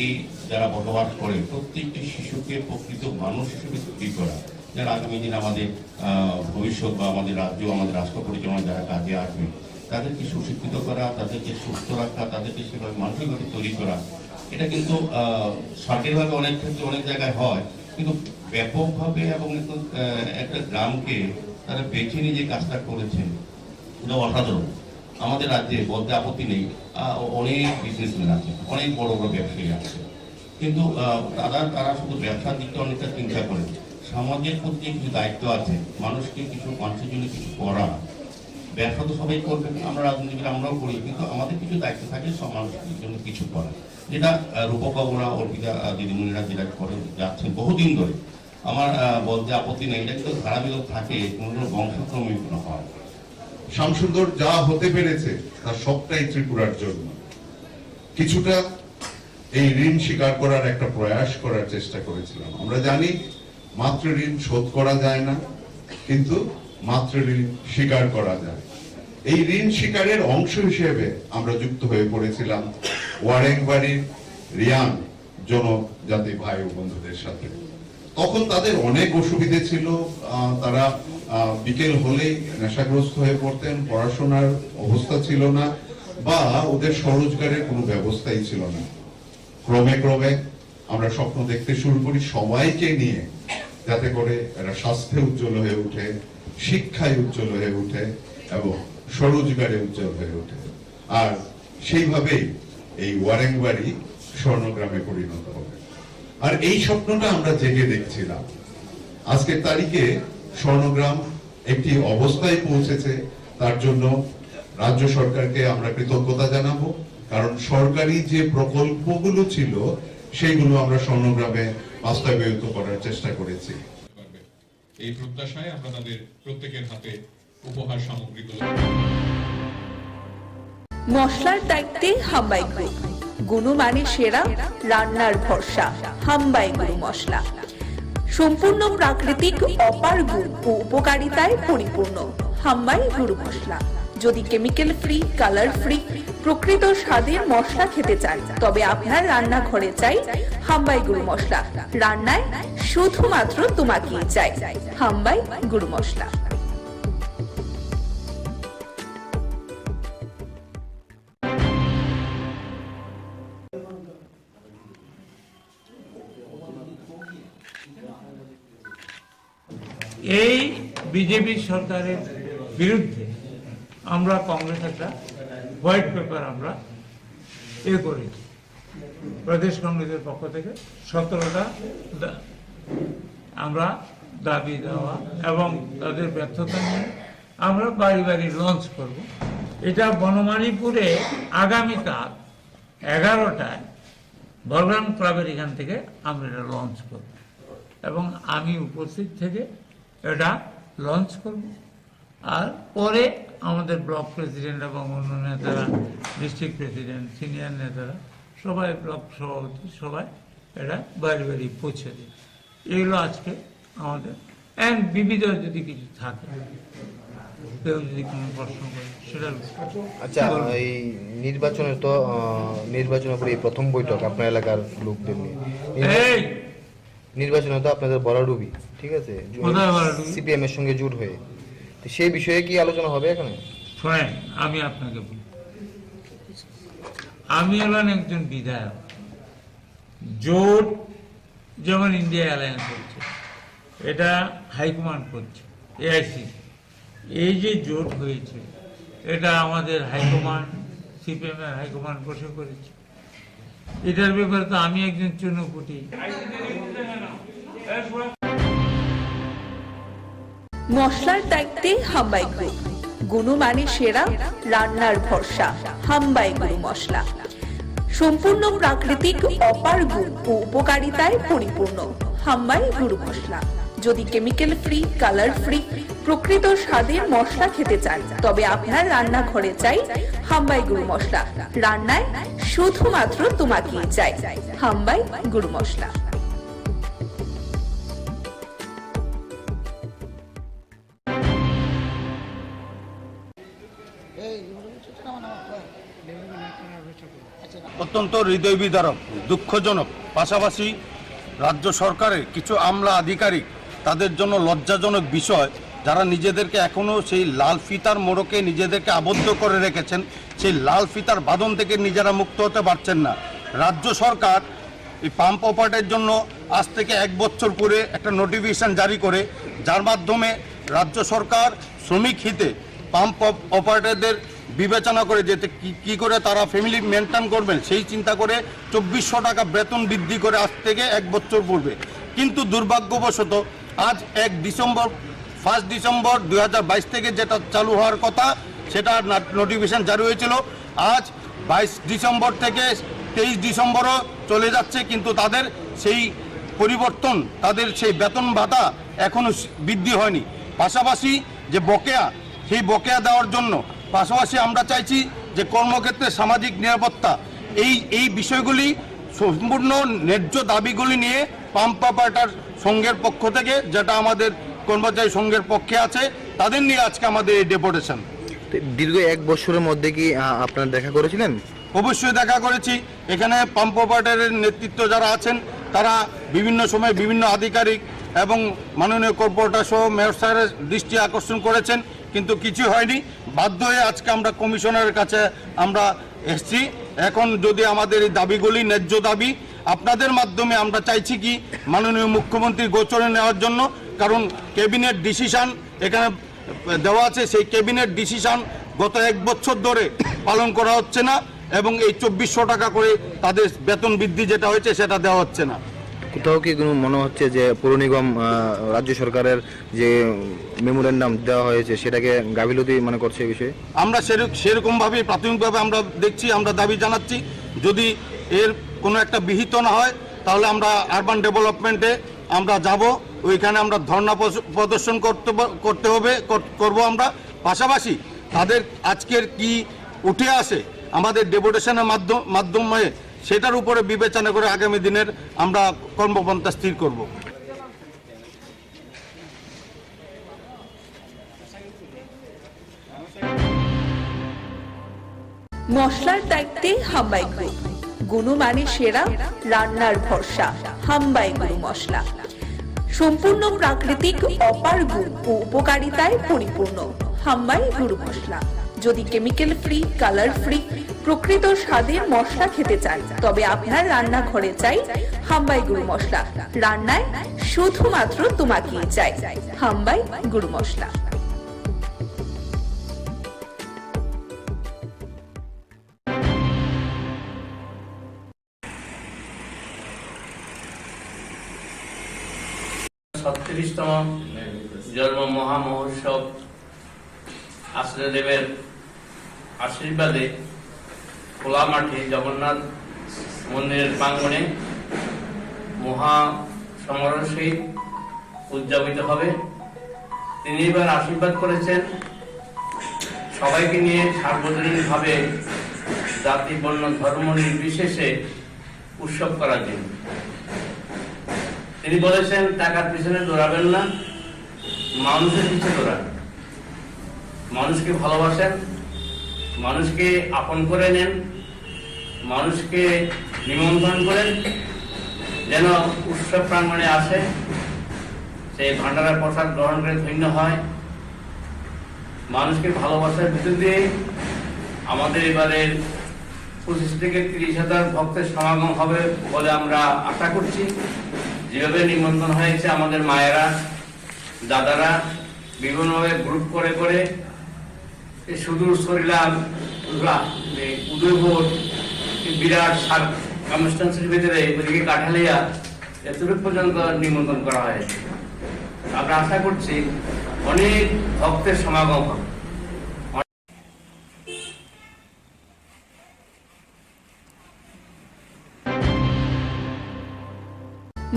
এই যারা বসবাস করে প্রত্যেকটি শিশুকে প্রকৃত মানুষ হিসেবে তৈরি করা, যারা আগামী দিন আমাদের ভবিষ্যৎ বা আমাদের রাজ্য, আমাদের রাষ্ট্র পরিচালনা যারা কাজে আসবে, তাদেরকে সুশিক্ষিত করা, তাদেরকে সুস্থ রাখা, তাদেরকে সেভাবে মানসিকভাবে তৈরি করা, এটা কিন্তু সরকারিভাবে অনেক ক্ষেত্রে অনেক জায়গায় হয়, কিন্তু ব্যাপকভাবে এবং একটা গ্রামকে তারা বেছে নিয়ে যে কাজটা করেছেন এটা অসাধারণ। আমাদের রাজ্যে বলতে আপত্তি নেই, অনেক বিজনেসম্যান আছে, অনেক বড় বড় ব্যবসায়ী আছে, কিন্তু তারা শুধু ব্যবসার দিকটা অনেকটা চিন্তা করে, সমাজের প্রতি যে কিছু দায়িত্ব আছে, মানুষকে কিছু, মানুষের জন্য কিছু করা। ব্যবসা তো সবাই করবে, আমরা রাজনীতিবিদ আমরাও করি, কিন্তু আমাদের কিছু দায়িত্ব থাকে সব মানুষের জন্য কিছু করা, যেটা রূপকাবুরা, অর্পিতা দিদিমণিরা যেটা করে যাচ্ছেন বহুদিন ধরে। আমার বলতে আপত্তি নেই, এটা কিন্তু ধারাবাহিক থাকে, কোনো বংশক্রমিক হয়। শ্যামসুন্দর যা হতে পেরেছে তার সবটাই ত্রিপুরার জন্য। কিছুটা এই ঋণ স্বীকার করার একটা প্রয়াস করার চেষ্টা করেছিলাম। আমরা জানি মাতৃ ঋণ শোধ করা যায় না, কিন্তু মাতৃ ঋণ স্বীকার করা যায়। এই ঋণ স্বীকারের অংশ হিসেবে আমরা যুক্ত হয়ে পড়েছিলাম ওয়ারেংবাড়ির রিয়ান জনজাতি ভাই ও বন্ধুদের সাথে। তখন তাদের অনেক অসুবিধে ছিল, তারা বিকেল হলেই নেশাগ্রস্ত হয়ে পড়তেন, পড়াশোনার অবস্থা ছিল না, বা ওদের স্বরোজগারের কোনো ব্যবস্থাই ছিল না। ক্রমে ক্রমে আমরা স্বপ্ন দেখতে শুরু করি সবাইকে নিয়ে, যাতে করে এরা স্বাস্থ্যে উজ্জ্বল হয়ে উঠে, শিক্ষায় উজ্জ্বল হয়ে উঠে এবং স্বরোজগারে উজ্জ্বল হয়ে ওঠে। আর সেইভাবেই এই ওয়ারেংবাড়ি স্বর্ণগ্রামে পরিণত হবে। আর এই স্বপ্নটা আমরা জেগে দেখছিলাম। আজকের তারিখে স্বর্ণগ্রাম একটি অবস্থায় পৌঁছেছে, তার জন্য রাজ্য সরকারকে আমরা কৃতজ্ঞতা জানাবো, কারণ সরকারি যে প্রকল্পগুলো ছিল সেইগুলো আমরা স্বর্ণগ্রামে বাস্তবায়িত করার চেষ্টা করেছি। এই প্রত্যাশায় আমরা তাদের প্রত্যেকের হাতে উপহার সামগ্রীগুলো। মশলার দায়িত্বে হাম্বাই গ্রুপ, গুণমানে সেরা, রান্নার ভরসা, হাম্বাই গুরু মশলা। সম্পূর্ণ প্রাকৃতিক, অপার গুণ ও উপকারিতায় পরিপূর্ণ হাম্বাই গুরু মশলা। যদি কেমিক্যাল ফ্রি, কালার ফ্রি, প্রকৃত স্বাদের মশলা খেতে চান, তবে আপনার রান্নাঘরে চাই হাম্বাই গুরু মশলা। রান্নায় শুধুমাত্র তোমাকেই চাই হাম্বাই গুরু মশলা। এই বিজেপি সরকারের বিরুদ্ধে আমরা কংগ্রেস একটা হোয়াইট পেপার আমরা করেছি প্রদেশ কংগ্রেসের পক্ষ থেকে 17টা আমরা দাবি দেওয়া এবং তাদের ব্যর্থতা নিয়ে আমরা বাড়ি বাড়ি লঞ্চ করব। এটা বনমালীপুরে আগামীকাল 11টায় বলরাম ক্লাবের এখান থেকে আমরা এটা লঞ্চ করব এবং আমি উপস্থিত থেকে এটা লঞ্চ করব। আর পরে আমাদের ব্লক প্রেসিডেন্ট এবং অন্য নেতারা, ডিস্ট্রিক্ট প্রেসিডেন্ট, সিনিয়র নেতারা সবাই, ব্লক সভাপতি সবাই এটা বাড়ি বাড়ি পৌঁছে দেবে। এগুলো আজকে আমাদের অ্যান্ড বিবিধ যদি কিছু থাকে, কেউ যদি কোনো প্রশ্ন করে সেটা। আচ্ছা, এই নির্বাচনের তো নির্বাচনের পরে এই প্রথম বৈঠক আপনার এলাকার লোকদের নিয়ে, নির্বাচনে তো আপনাদের বড়ডুবি, ঠিক আছে, সিপিএম এর সঙ্গে জোট হয়ে, সেই বিষয়ে কি আলোচনা হবে এখানে? শোনেন, আমি আপনাকে বলি, আমি হলাম একজন বিধায়ক। জোট যেমন ইন্ডিয়া অ্যালায়েন্স হচ্ছে, এটা হাইকমান্ড করছে, এআইসিসি। এই যে জোট হয়েছে, এটা আমাদের হাইকমান্ড, সিপিএম এর হাইকমান্ড বসে করেছে। এটার ব্যাপারে তো আমি একজন চুনোপুটি। মশলার দায়িত্বে হাম্বাই গ্রুপ, গুণমানে সেরা, রান্নার ভরসা, হাম্বাই গুরু মশলা। সম্পূর্ণ প্রাকৃতিক, অপার গুণ ও উপকারিতায় পরিপূর্ণ হাম্বাই গুরু মশলা। যদি কেমিক্যাল ফ্রি, কালার ফ্রি, প্রকৃত স্বাদের মশলা খেতে চান তবে আপনার রান্নাঘরে চাই হাম্বাই গুরু মশলা। রান্নায় শুধুমাত্র তোমাকেই চাই হাম্বাই গুরু মশলা। অত্যন্ত হৃদয় বিদারক, দুঃখজনক, পাশাপাশি রাজ্য সরকারের কিছু আমলা আধিকারিক তাদের জন্য লজ্জাজনক বিষয়, যারা নিজেদেরকে এখনও সেই লাল ফিতার মোড়কে নিজেদেরকে আবদ্ধ করে রেখেছেন, সেই লাল ফিতার বাঁধন থেকে নিজেরা মুক্ত হতে পারছেন না। রাজ্য সরকার এই পাম্প অপারেটের জন্য আজ থেকে 1 বছর পরে একটা নোটিফিকেশন জারি করে, যার মাধ্যমে রাজ্য সরকার শ্রমিক হিতে পাম্প অপারেটরদের বিবেচনা করে যেতে কি করে তারা ফ্যামিলি মেনটেন করবেন সেই চিন্তা করে 2400 টাকা বেতন বৃদ্ধি করে আজ থেকে 1 বছর পূর্বে। কিন্তু দুর্ভাগ্যবশত আজ 1 ডিসেম্বর 2022 থেকে যেটা চালু হওয়ার কথা সেটা নোটিফিকেশন জারি হয়েছিল, আজ 22 ডিসেম্বর থেকে 23 ডিসেম্বরও চলে যাচ্ছে, কিন্তু তাদের সেই পরিবর্তন, তাদের সেই বেতন ভাতা এখনও বৃদ্ধি হয়নি। পাশাপাশি যে বকেয়া, সেই বকেয়া দেওয়ার জন্য পাশাপাশি আমরা চাইছি যে কর্মক্ষেত্রে সামাজিক নিরাপত্তা, এই বিষয়গুলি সম্পূর্ণ ন্যায্য দাবিগুলি নিয়ে পাম্প অপারেটর সংঘের পক্ষ থেকে, যেটা আমাদের কর্মচারী সংঘের পক্ষে আছে, তাদের নিয়ে আজকে আমাদের এই ডেপুটেশন। দীর্ঘ 1 বছরের মধ্যে কি আপনারা দেখা করেছিলেন? অবশ্যই দেখা করেছি। এখানে পাম্প অপারেটরের নেতৃত্ব যারা আছেন তারা বিভিন্ন সময় বিভিন্ন আধিকারিক এবং মাননীয় কর্পোরেটর সহ মেয়র স্যারের দৃষ্টি আকর্ষণ করেছেন, কিন্তু কিছু হয়নি। বাধ্য হয়ে আজকে আমরা কমিশনারের কাছে আমরা এসেছি। এখন যদি আমাদের এই দাবিগুলি ন্যায্য দাবি, আপনাদের মাধ্যমে আমরা চাইছি কি মাননীয় মুখ্যমন্ত্রীর গোচরে নেওয়ার জন্য, কারণ ক্যাবিনেট ডিসিশন এখানে দেওয়া আছে, সেই ক্যাবিনেট ডিসিশন গত 1 বছর ধরে পালন করা হচ্ছে না এবং এই 2400 টাকা করে তাদের বেতন বৃদ্ধি যেটা হয়েছে সেটা দেওয়া হচ্ছে না। কোথাও কি কোনো মনে হচ্ছে যে পৌর নিগম রাজ্য সরকারের যে মেমোরেন্ডাম দেওয়া হয়েছে সেটাকে গাফিলতি মনে করছে এই বিষয়ে? আমরা সেরকমভাবে প্রাথমিকভাবে আমরা দেখছি, আমরা দাবি জানাচ্ছি, যদি এর কোনো একটা বিহিত না হয় তাহলে আমরা আরবান ডেভেলপমেন্টে আমরা যাব, ওইখানে আমরা ধর্ণা প্রদর্শন করব আমরা। পাশাপাশি তাদের আজকের কি উঠে আসে আমাদের ডেপুটেশনের মাধ্যমে সেটার উপরে বিবেচনা করে আগামী দিনের আমরা কর্মপন্থা স্থির করব। মশলার দায়িত্বে হাম্বাই গ্রুপ, গুণমানে সেরা, রান্নার ভরসা হাম্বাই গুরু মশলা। সম্পূর্ণ প্রাকৃতিক, অপার গুণ ও উপকারিতায় পরিপূর্ণ হাম্বাই গুরু মশলা। যদি কেমিক্যাল ফ্রি, কালার ফ্রি, প্রকৃত স্বাদের মশলা খেতে চান তবে আপনার রান্নাঘরে চাই হাম্বাই গুরু মশলা। রান্নায় শুধুমাত্র তোমাকেই চাই হাম্বাই গুরু মশলা। তম জন্ম মহামহোৎসব আশ্রয়দেবের আশীর্বাদে খোলা মাঠে জগন্নাথ মন্দিরের প্রাঙ্গণে মহা সমারোহ সহিত উদযাপিত হবে। তিনি এবার আশীর্বাদ করেছেন সবাইকে নিয়ে সার্বজনীনভাবে জাতি, বর্ণ, ধর্ম নির্বিশেষে উৎসব করার জন্য। তিনি বলেছেন টাকার পিছনে দৌড়াবেন না, মানুষের পিছনে দৌড়ান। মানুষকে ভালোবাসেন, মানুষকে আপন করে নেন, মানুষকে নিমন্ত্রণ করেন, যেন উৎসব প্রাঙ্গণে আসে, সেই ভান্ডারের প্রসাদ গ্রহণ করে ধন্য হয়। মানুষকে ভালোবাসার ভিতর দিয়ে আমাদের এবারের 25 থেকে 30,000 ভক্তের সমাগম হবে বলে আমরা আশা করছি। যেভাবে নিমন্ত্রণ হয়েছে, আমাদের মায়েরা, দাদারা বিভিন্নভাবে গ্রুপ করে করে সুদূর সরিলাম, উদয়পুর, বিরাট কনস্টিটুয়েন্সির ভিতরে ওদিকে কাঠালিয়া এতটুকু পর্যন্ত নিমন্ত্রণ করা হয়েছে। আমরা আশা করছি অনেক ভক্তের সমাগম হবে।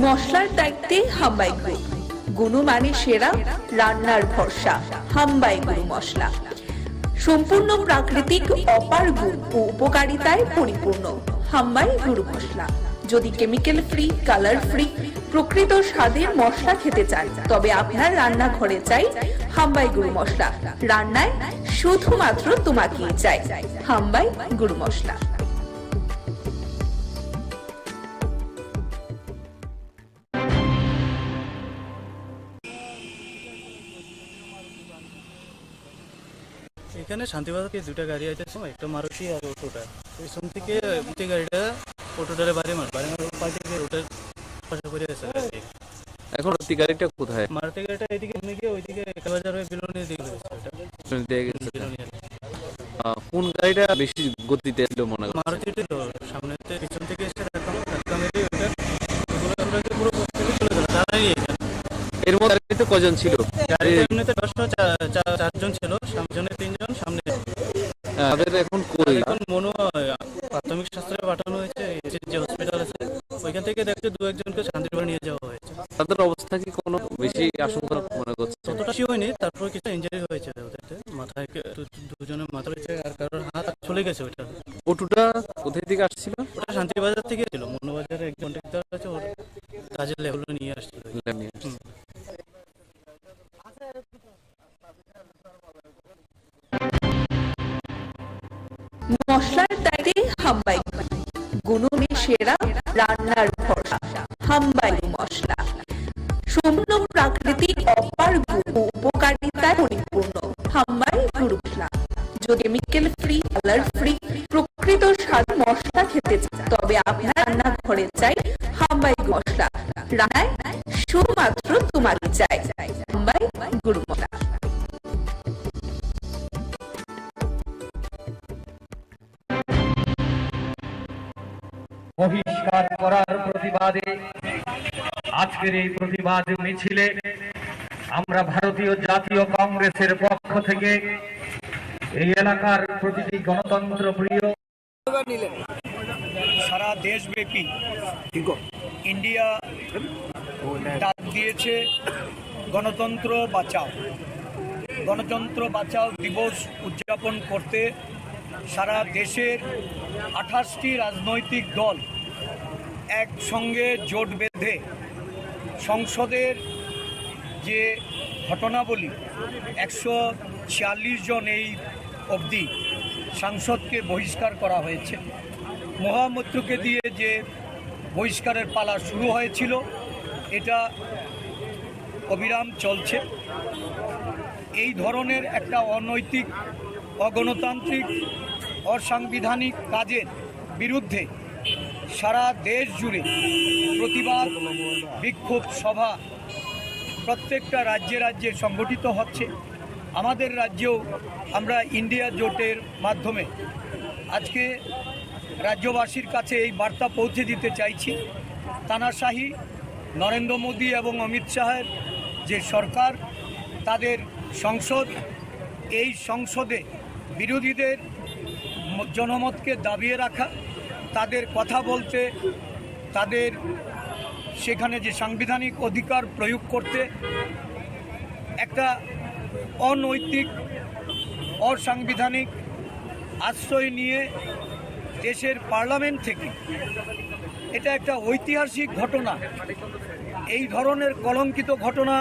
মশলার দায়িত্বে হাম্বাই গ্রুপ, গুণমানে সেরা, রান্নার ভরসা হাম্বাই গুরু মশলা। সম্পূর্ণ প্রাকৃতিক অপার গুণ ও উপকারিতায় পরিপূর্ণ হাম্বাই গুরু মশলা। যদি কেমিক্যাল ফ্রি, কালার ফ্রি, প্রকৃত স্বাদের মশলা খেতে চান, তবে আপনার রান্নাঘরে চাই হাম্বাই গুরু মশলা। রান্নায় শুধুমাত্র তোমাকেই চাই হাম্বাই গুরু মশলা। এখানে শান্তিবাজার থেকে দুটা গাড়ি আছে, একটা মারুতি আর অটোটা। পেছন থেকে গাড়িটা অটোটারে বাড়ি মারার পাল্টে রোডের পাশে করে আছে। এখন গাড়িটা কোথায়? মারুতি গাড়িটা এদিকে গিয়ে ওইদিকে বাজার হয়ে বিলোনির দিকে কোন গাড়িটা বেশি গতিতে এলো মনে হয়? মারুতিটা তো সামনে পিছন থেকে এসে ধাক্কা মেরে ওটা পুরো চলে গেল। দাঁড়াই এর মধ্যে কজন ছিল? এমনিতে 4জন ছিল, সামনে 3জন, সামনে। তাদের এখন কই? এখন প্রাথমিক স্বাস্থ্যে পাঠানো হয়েছে, যে হসপিটাল আছে ওইখান থেকে দেখছে 2-1জনকে শান্তিপুরে নিয়ে যাওয়া হয়েছে। তাদের অবস্থা কি কোনো বেশি আশঙ্কা মনে করছে? ততটা কি হয়নি, তারপর কিছু ইনজুরি হয়েছে ওদের মাথায়, 2জনের মাথা হয়েছে আর কারোর হাত চলে গেছে। ওইটা অটোটা কোথায় থেকে আসছিল? ওটা শান্তিবাজার থেকে ছিল, মনোবাজারে এক কন্ট্রাক্টর আছে, ওর কাজের লেভেল নিয়ে আসছিল। মশলার দায়িত্বে হাম্বাই গুণমানে সেরা, রান্নার ভরসা হাম্বাই মশলা। সম্পূর্ণ প্রাকৃতিক অপার গুণ ও উপকারিতায় পরিপূর্ণ হাম্বাই গুরু মশলা। যদি কেমিক্যাল ফ্রি, কালার ফ্রি, প্রকৃত স্বাদ মশলা খেতে চান, তবে আপনার রান্নাঘরে চাই হাম্বাই মশলা। রান্নায় শুধুমাত্র তোমাকে চাই হাম্বাই গুরু মশলা। বহিষ্কার করার প্রতিবাদে আজকের এই প্রতিবাদ মিছিলে আমরা ভারতীয় জাতীয় কংগ্রেসের পক্ষ থেকে এই এলাকার প্রতিটি গণতন্ত্র প্রিয় সারা দেশব্যাপী ইন্ডিয়া ডাক দিয়েছে গণতন্ত্র বাঁচাও। গণতন্ত্র বাঁচাও দিবস উদযাপন করতে সারা দেশের 28টি রাজনৈতিক দল একসঙ্গে জোট বেঁধে সংসদের যে ঘটনাবলী 146 জন এই অবধি সাংসদকে বহিষ্কার করা হয়েছে। মহামৈত্রকে দিয়ে যে বহিষ্কারের পালা শুরু হয়েছিল, এটা অবিরাম চলছে। এই ধরনের একটা অনৈতিক, অগণতান্ত্রিক, অসাংবিধানিক কাজের বিরুদ্ধে সারা দেশ জুড়ে প্রতিবাদ বিক্ষোভ সভা প্রত্যেকটা রাজ্যে রাজ্যে সংগঠিত হচ্ছে। আমাদের রাজ্যেও আমরা ইন্ডিয়া জোটের মাধ্যমে আজকে রাজ্যবাসীর কাছে এই বার্তা পৌঁছে দিতে চাইছি, তানাশাহি নরেন্দ্র মোদী এবং অমিত শাহের যে সরকার, তাদের সংসদ, এই সংসদে বিরোধীদের জনমতকে দাবিয়ে রাখা, তাদের কথা বলতে, তাদের সেখানে যে সাংবিধানিক অধিকার প্রয়োগ করতে একটা অনৈতিক, অসাংবিধানিক আশ্রয় নিয়ে দেশের পার্লামেন্ট থেকে, এটা একটা ঐতিহাসিক ঘটনা। এই ধরনের কলঙ্কিত ঘটনা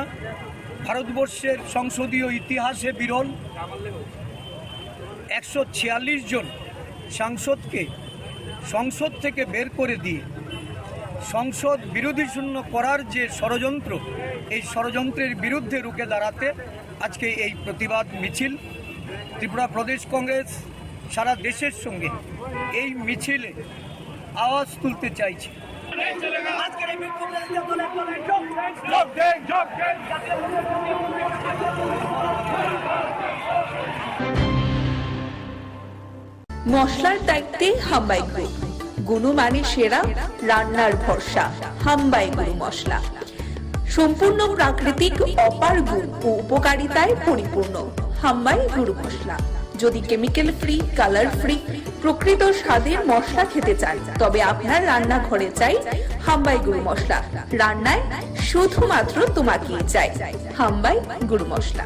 ভারতবর্ষের সংসদীয় ইতিহাসে বিরল। 146 জন সাংসদকে সংসদ থেকে বের করে দিয়ে সংসদ বিরোধী শূন্য করার যে ষড়যন্ত্র, এই ষড়যন্ত্রের বিরুদ্ধে রুখে দাঁড়াতে আজকে এই প্রতিবাদ মিছিল। ত্রিপুরা প্রদেশ কংগ্রেস সারা দেশের সঙ্গে এই মিছিলে আওয়াজ তুলতে চাইছে। মশলার দায়িত্বে হাম্বাই গ্রুপ, গুণমানে সেরা, রান্নার ভরসা হাম্বাই গুরু মশলা। সম্পূর্ণ প্রাকৃতিক অপার গুণ ও উপকারিতায় পরিপূর্ণ হাম্বাই গুরু মশলা। যদি কেমিক্যাল ফ্রি, কালার ফ্রি, প্রকৃত স্বাদের মশলা খেতে চান তবে আপনার রান্নাঘরে চাই হাম্বাই গুরু মশলা। রান্নায় শুধুমাত্র তোমাকেই চাই হাম্বাই গুরু মশলা।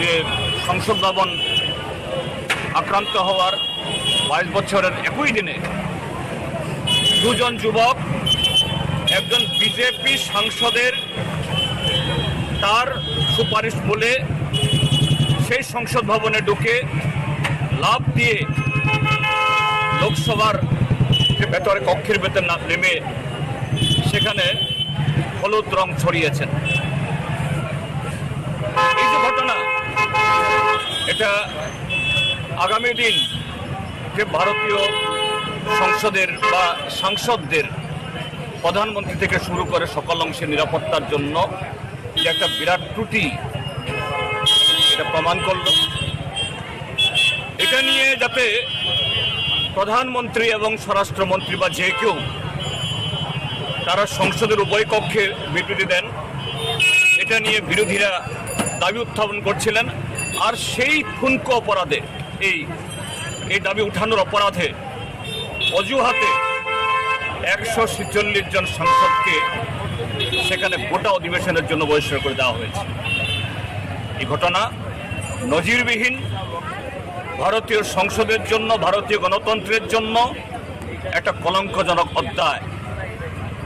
যে সংসদ ভবন আক্রান্ত হওয়ার 22 বছরের একই দিনে দুজন যুবক একজন বিজেপি সাংসদের তার সুপারিশ বলে সেই সংসদ ভবনে ঢুকে লাফ দিয়ে লোকসভার যে ভেতরে কক্ষের ভেতর না নেমে সেখানে হলুদ রং ছড়িয়েছেন। এই যে ঘটনা, এটা আগামী দিন যে ভারতীয় সংসদের বা সাংসদদের প্রধানমন্ত্রী থেকে শুরু করে সকল অংশের নিরাপত্তার জন্য যে একটা বিরাট ত্রুটি এটা প্রমাণ করল। এটা নিয়ে যাতে প্রধানমন্ত্রী এবং স্বরাষ্ট্রমন্ত্রী বা যে কেউ তারা সংসদের উভয় কক্ষে বিবৃতি দেন, এটা নিয়ে বিরোধীরা দাবি উত্থাপন করছিলেন। আর সেই ঠুনকো অপরাধে এই দাবি উঠানোর অপরাধে অজুহাতে 146 জন সাংসদকে সেখানে গোটা অধিবেশনের জন্য বহিষ্কার করে দেওয়া হয়েছে। এই ঘটনা নজিরবিহীন, ভারতীয় সংসদের জন্য, ভারতীয় গণতন্ত্রের জন্য একটা কলঙ্কজনক অধ্যায়।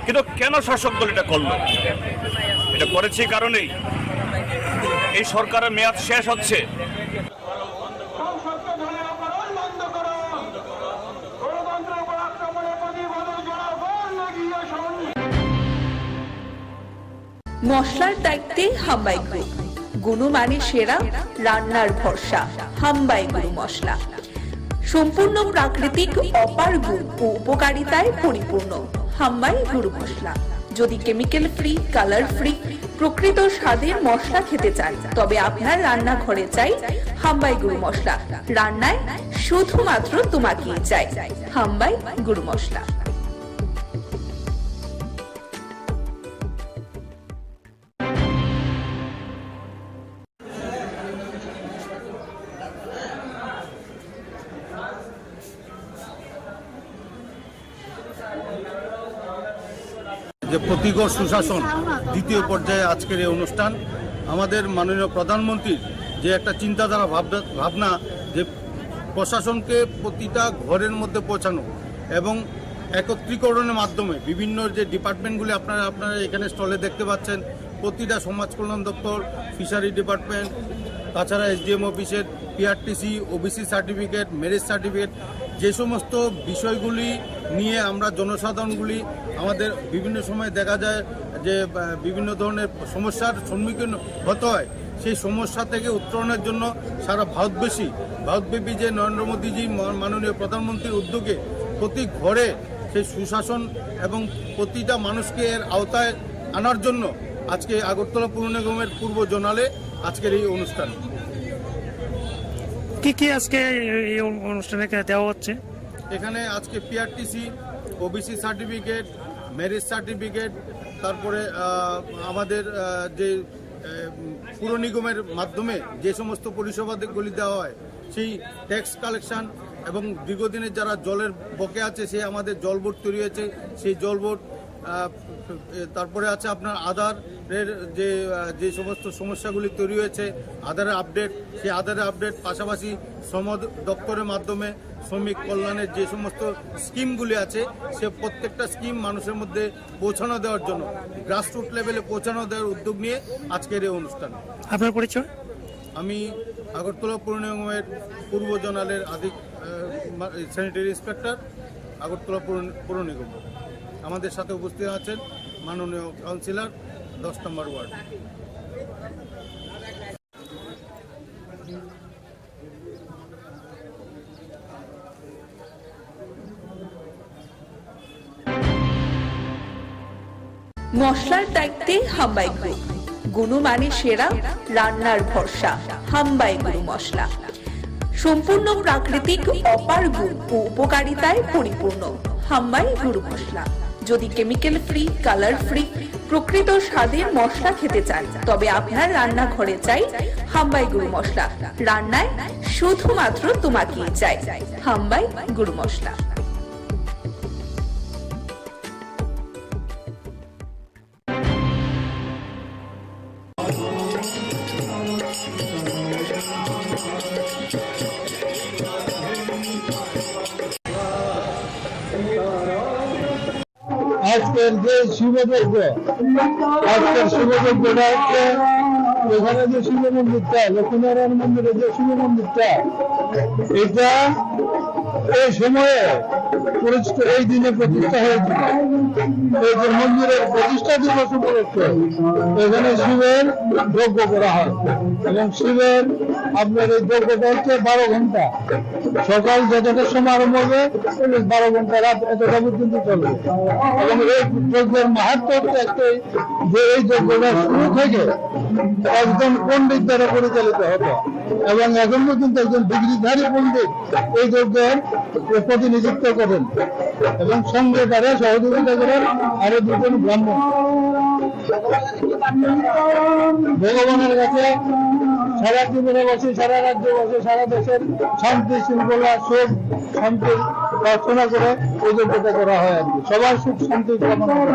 কিন্তু কেন শাসক দল এটা করল? এটা করেছে কারণেই এই সরকারের মেয়াদ শেষ হচ্ছে। মশলার দায়িত্বে হাম্বাই গ্রুপ, গুণমানে সেরা, রান্নার ভরসা হাম্বাই গুরু মশলা। সম্পূর্ণ প্রাকৃতিক অপার গুণ ও উপকারিতায় পরিপূর্ণ হাম্বাই গুরু মশলা। যদি কেমিক্যাল ফ্রি, কালার ফ্রি, প্রকৃত স্বাদের মশলা খেতে চান তবে আপনার রান্নাঘরে চাই হাম্বাই গুরু মশলা। রান্নায় শুধুমাত্র তোমাকেই চাই হাম্বাই গুরু মশলা। যে প্রতিকর সুশাসন দ্বিতীয় পর্যায়ে আজকের এই অনুষ্ঠান, আমাদের মাননীয় প্রধানমন্ত্রীর যে একটা চিন্তাধারা ভাবনা যে প্রশাসনকে প্রতিটা ঘরের মধ্যে পৌঁছানো এবং একত্রীকরণের মাধ্যমে বিভিন্ন যে ডিপার্টমেন্টগুলি আপনারা এখানে স্টলে দেখতে পাচ্ছেন, প্রতিটা সমাজ কল্যাণ দপ্তর, ফিশারি ডিপার্টমেন্ট, তাছাড়া এসডিএম অফিসের PRTC, OBC certificate, marriage certificate, যে সমস্ত বিষয়গুলি নিয়ে আমরা জনসাধারণগুলি আমাদের বিভিন্ন সময় দেখা যায় যে বিভিন্ন ধরনের সমস্যার সম্মুখীন হতে হয়, সেই সমস্যা থেকে উত্তরণের জন্য সারা ভারতব্যাপী যে নরেন্দ্র মোদীজি মাননীয় প্রধানমন্ত্রীর উদ্যোগে প্রতি ঘরে সেই সুশাসন এবং প্রতিটা মানুষকে এর আওতায় আনার জন্য আজকে আগরতলা পৌর নিগমের পূর্ব জোনালে আজকের এই অনুষ্ঠান। কি আজকে এই অনুষ্ঠানে দেওয়া হচ্ছে? এখানে আজকে PRTC, OBC certificate, marriage certificate, তারপরে আমাদের যে পুর নিগমের মাধ্যমে যে সমস্ত পরিষেবাগুলি দেওয়া হয় সেই ট্যাক্স কালেকশন এবং দীর্ঘদিনের যারা জলের বকে আছে সে আমাদের জল বোর্ড তৈরি হয়েছে, সেই জল বোর্ড, তারপরে আছে আপনার আধারের যে সমস্ত সমস্যাগুলি তৈরি হয়েছে আধারের আপডেট, সেই আধারের আপডেট, পাশাপাশি শ্রম দপ্তরের মাধ্যমে শ্রমিক কল্যাণের যে সমস্ত স্কিমগুলি আছে সে প্রত্যেকটা স্কিম মানুষের মধ্যে পৌঁছানো দেওয়ার জন্য গ্রাসরুট লেভেলে পৌঁছানো দেওয়ার উদ্যোগ নিয়ে আজকের এই অনুষ্ঠান। আপনার পরিচয়? আমি আগরতলা পৌর নিগমের পূর্ব জোনালের স্যানিটারি ইন্সপেক্টর, আগরতলা পৌর নিগম। আমাদের সাথে উপস্থিত আছেন মাননীয় কাউন্সিলর 10 নম্বর ওয়ার্ড। মশলার দায়িত্বে হাম্বাই গ্রুপ, গুণমানে সেরা, রান্নার ভরসা হাম্বাই গুরু মশলা। সম্পূর্ণ প্রাকৃতিক অপার গুণ ও উপকারিতায় পরিপূর্ণ হাম্বাই গুঁড়ো মশলা। যদি কেমিক্যাল ফ্রি, কালার ফ্রি, প্রকৃত স্বাদের মশলা খেতে চান তবে আপনার রান্নাঘরে চাই হাম্বাই গুঁড়ো মশলা। রান্নায় শুধুমাত্র তোমাকেই চাই হাম্বাই গুঁড়ো মশলা। আজকের যে শিবযজ্ঞ, আজকের শিবযজ্ঞটা হচ্ছে এখানে যে শিব মন্দিরটা, লক্ষ্মীনারায়ণ মন্দিরে যে শিব মন্দিরটা, এটা এই সময়ে এই দিনে প্রতিষ্ঠা হয়েছিল। এই যে মন্দিরের প্রতিষ্ঠা দিবস উপলক্ষে এখানে শিবের যজ্ঞ করা হয় এবং শিবের আপনার এই যজ্ঞটা হচ্ছে 12 ঘন্টা। সকাল যতটা সময় আরম্ভ হবে 12 ঘন্টা, রাত এতটা পর্যন্ত চলবে। এবং এই যজ্ঞের মাহাত্ম্য হচ্ছে একটাই যে এই যজ্ঞটা শুরু থেকে একজন পণ্ডিত দ্বারা পরিচালিত হতো এবং এখন পর্যন্ত একজন ডিগ্রিধারী পণ্ডিত এই যজ্ঞের প্রতিনিধিত্ব করেন এবং সঙ্গে তারা সহযোগিতা করেন আরো 2 জন ব্রাহ্মণ। ভগবানের কাছে সারা ত্রিপুরাবাসী, সারা রাজ্যবাসী, সারা দেশের শান্তি শৃঙ্খলা, সুখ শান্তির প্রার্থনা করে এই যজ্ঞটা করা হয় আর কি। সবার সুখ শান্তি কামনা করে।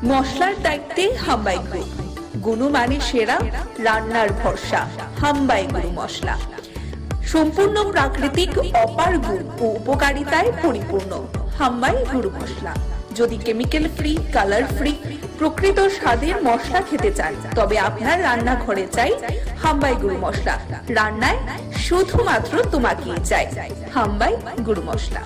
মশলার দায়িত্বে হাম্বাই গ্রুপ। গুণমানে সেরা, রান্নার ভরসা হাম্বাই গুঁড়ো মশলা। সম্পূর্ণ প্রাকৃতিক, অপার গুণ ও উপকারিতায় পরিপূর্ণ হাম্বাই গুঁড়ো মশলা। যদি কেমিক্যাল ফ্রি, কালার ফ্রি, প্রকৃত স্বাদের মশলা খেতে চান তবে আপনার রান্নাঘরে চাই হাম্বাই গুঁড়ো মশলা। রান্নায় শুধুমাত্র তোমাকেই চাই হাম্বাই গুঁড়ো মশলা।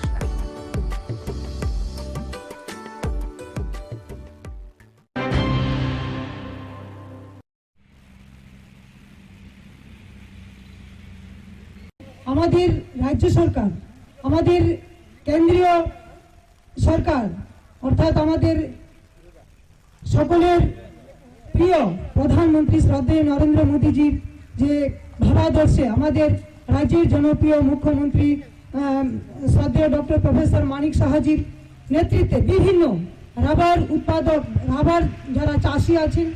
আমাদের রাজ্য সরকার, আমাদের কেন্দ্রীয় সরকার অর্থাৎ আমাদের সকলের প্রিয় প্রধানমন্ত্রী শ্রদ্ধেয় নরেন্দ্র মোদীজির যে ভাবাদর্শে আমাদের রাজ্যের জনপ্রিয় মুখ্যমন্ত্রী শ্রদ্ধেয় ডক্টর প্রফেসর মানিক সাহাজির নেতৃত্বে বিভিন্ন রাবার উৎপাদক, রাবার যারা চাষি আছেন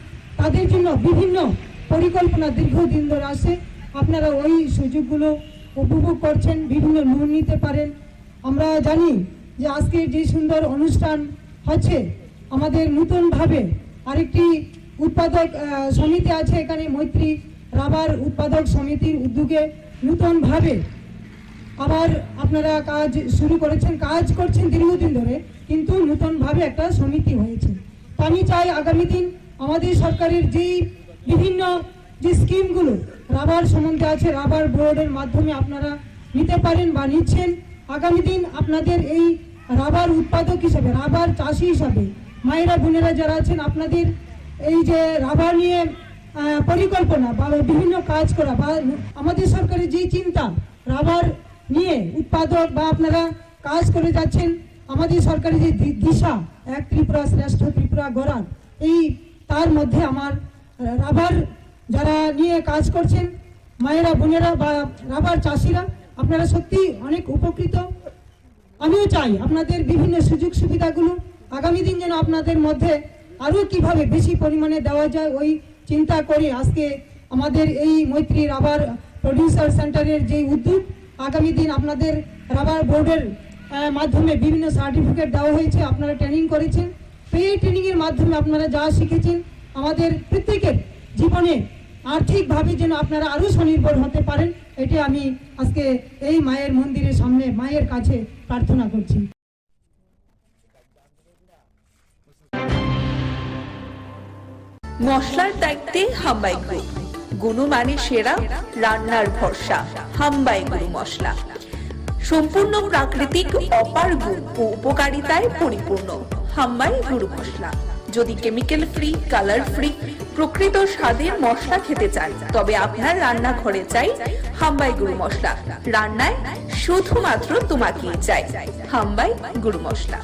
তাদের জন্য বিভিন্ন পরিকল্পনা দীর্ঘদিন ধরে আসে। আপনারা ওই সুযোগগুলো উপভোগ করছেন, বিভিন্ন লোন নিতে পারেন। আমরা জানি যে আজকের যে সুন্দর অনুষ্ঠান হচ্ছে, আমাদের নতুনভাবে আরেকটি উৎপাদক সমিতি আছে এখানে, মৈত্রী রাবার উৎপাদক সমিতির উদ্যোগে নতুনভাবে আবার আপনারা কাজ শুরু করেছেন, কাজ করছেন দীর্ঘদিন ধরে, কিন্তু নতুনভাবে একটা সমিতি হয়েছে। তো আমি চাই আগামী দিন আমাদের সরকারের যেই বিভিন্ন যে স্কিমগুলো রাবার সম্বন্ধে আছে, রাবার বোর্ডের মাধ্যমে আপনারা নিতে পারেন বা নিচ্ছেন। আগামী দিন আপনাদের এই রাবার উৎপাদক হিসাবে, রাবার চাষি হিসাবে মায়েরা বোনেরা যারা আছেন, আপনাদের এই যে রাবার নিয়ে পরিকল্পনা বা বিভিন্ন কাজ করা বা আমাদের সরকারের যে চিন্তা রাবার নিয়ে উৎপাদক বা আপনারা কাজ করে যাচ্ছেন, আমাদের সরকারের যে দিশা এক ত্রিপুরা শ্রেষ্ঠ ত্রিপুরা গড়ার, এই তার মধ্যে আমার রাবার যারা নিয়ে কাজ করছেন মায়েরা বোনেরা বা রাবার চাষিরা, আপনারা সত্যি অনেক উপকৃত। আমিও চাই আপনাদের বিভিন্ন সুযোগ সুবিধাগুলো আগামী দিন যেন আপনাদের মধ্যে আরও কিভাবে বেশি পরিমাণে দেওয়া যায় ওই চিন্তা করে আজকে আমাদের এই মৈত্রী রাবার প্রডিউসার সেন্টারের যে উদ্যোগ, আগামী দিন আপনাদের রাবার বোর্ডের মাধ্যমে বিভিন্ন সার্টিফিকেট দেওয়া হয়েছে, আপনারা ট্রেনিং করেছেন। তো এই ট্রেনিংয়ের মাধ্যমে আপনারা যা শিখেছেন আমাদের প্রত্যেকের জীবনে আর্থিকভাবে যেন আপনারা আরও স্বনির্ভর হতে পারেন, এটি আমি আজকে এই মায়ের মন্দিরের সামনে মায়ের কাছে প্রার্থনা করছি। মশলার দায়িত্বে হাম্বাই গ্রুপ। গুণমানে সেরা, রান্নার ভরসা হাম্বাই গুঁড়ো মশলা। সম্পূর্ণ প্রাকৃতিক, অপার গুণ ও উপকারিতায় পরিপূর্ণ হাম্বাই গুঁড়ো মশলা। যদি কেমিক্যাল ফ্রি, কালার ফ্রি, প্রকৃত স্বাদের মশলা খেতে চান তবে আপনার রান্নাঘরে চাই হাম্বাই গুঁড়ো মশলা। রান্নায় শুধুমাত্র তোমাকেই চাই হাম্বাই গুঁড়ো মশলা।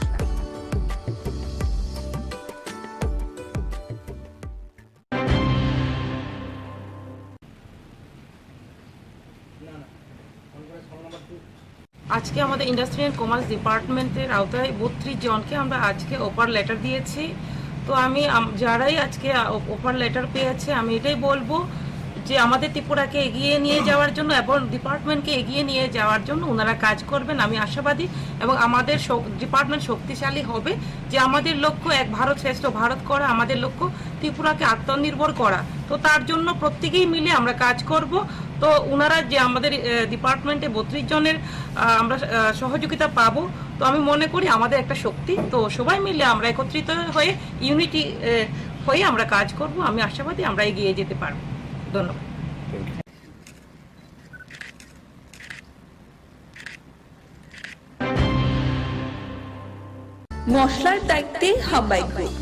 আজকে আমাদের ইন্ডাস্ট্রি অ্যান্ড কমার্স ডিপার্টমেন্টের আওতায় 32 জনকে আমরা আজকে অফার লেটার দিয়েছি। তো আমি যারাই আজকে অফার লেটার পেয়েছে আমি এটাই বলবো যে আমাদের ত্রিপুরাকে এগিয়ে নিয়ে যাওয়ার জন্য এবং ডিপার্টমেন্টকে এগিয়ে নিয়ে যাওয়ার জন্য ওনারা কাজ করবেন, আমি আশাবাদী। এবং আমাদের ডিপার্টমেন্ট শক্তিশালী হবে, যে আমাদের লক্ষ্য এক ভারত শ্রেষ্ঠ ভারত করা, আমাদের লক্ষ্য ত্রিপুরাকে আত্মনির্ভর করা। তো তার জন্য প্রত্যেকেই মিলে আমরা কাজ করব। তো ওনারা যে আমাদের ডিপার্টমেন্টে 32 জনের আমরা সহযোগিতা পাবো, তো আমি মনে করি আমাদের একটা শক্তি। তো সবাই মিলে আমরা একত্রিত হয়ে ইউনিটি হয়ে আমরা কাজ করব, আমি আশাবাদী আমরা এগিয়ে যেতে পারবো। ধন্যবাদ। মশলার দায়িত্বে হাম্বাই গ্রুপ,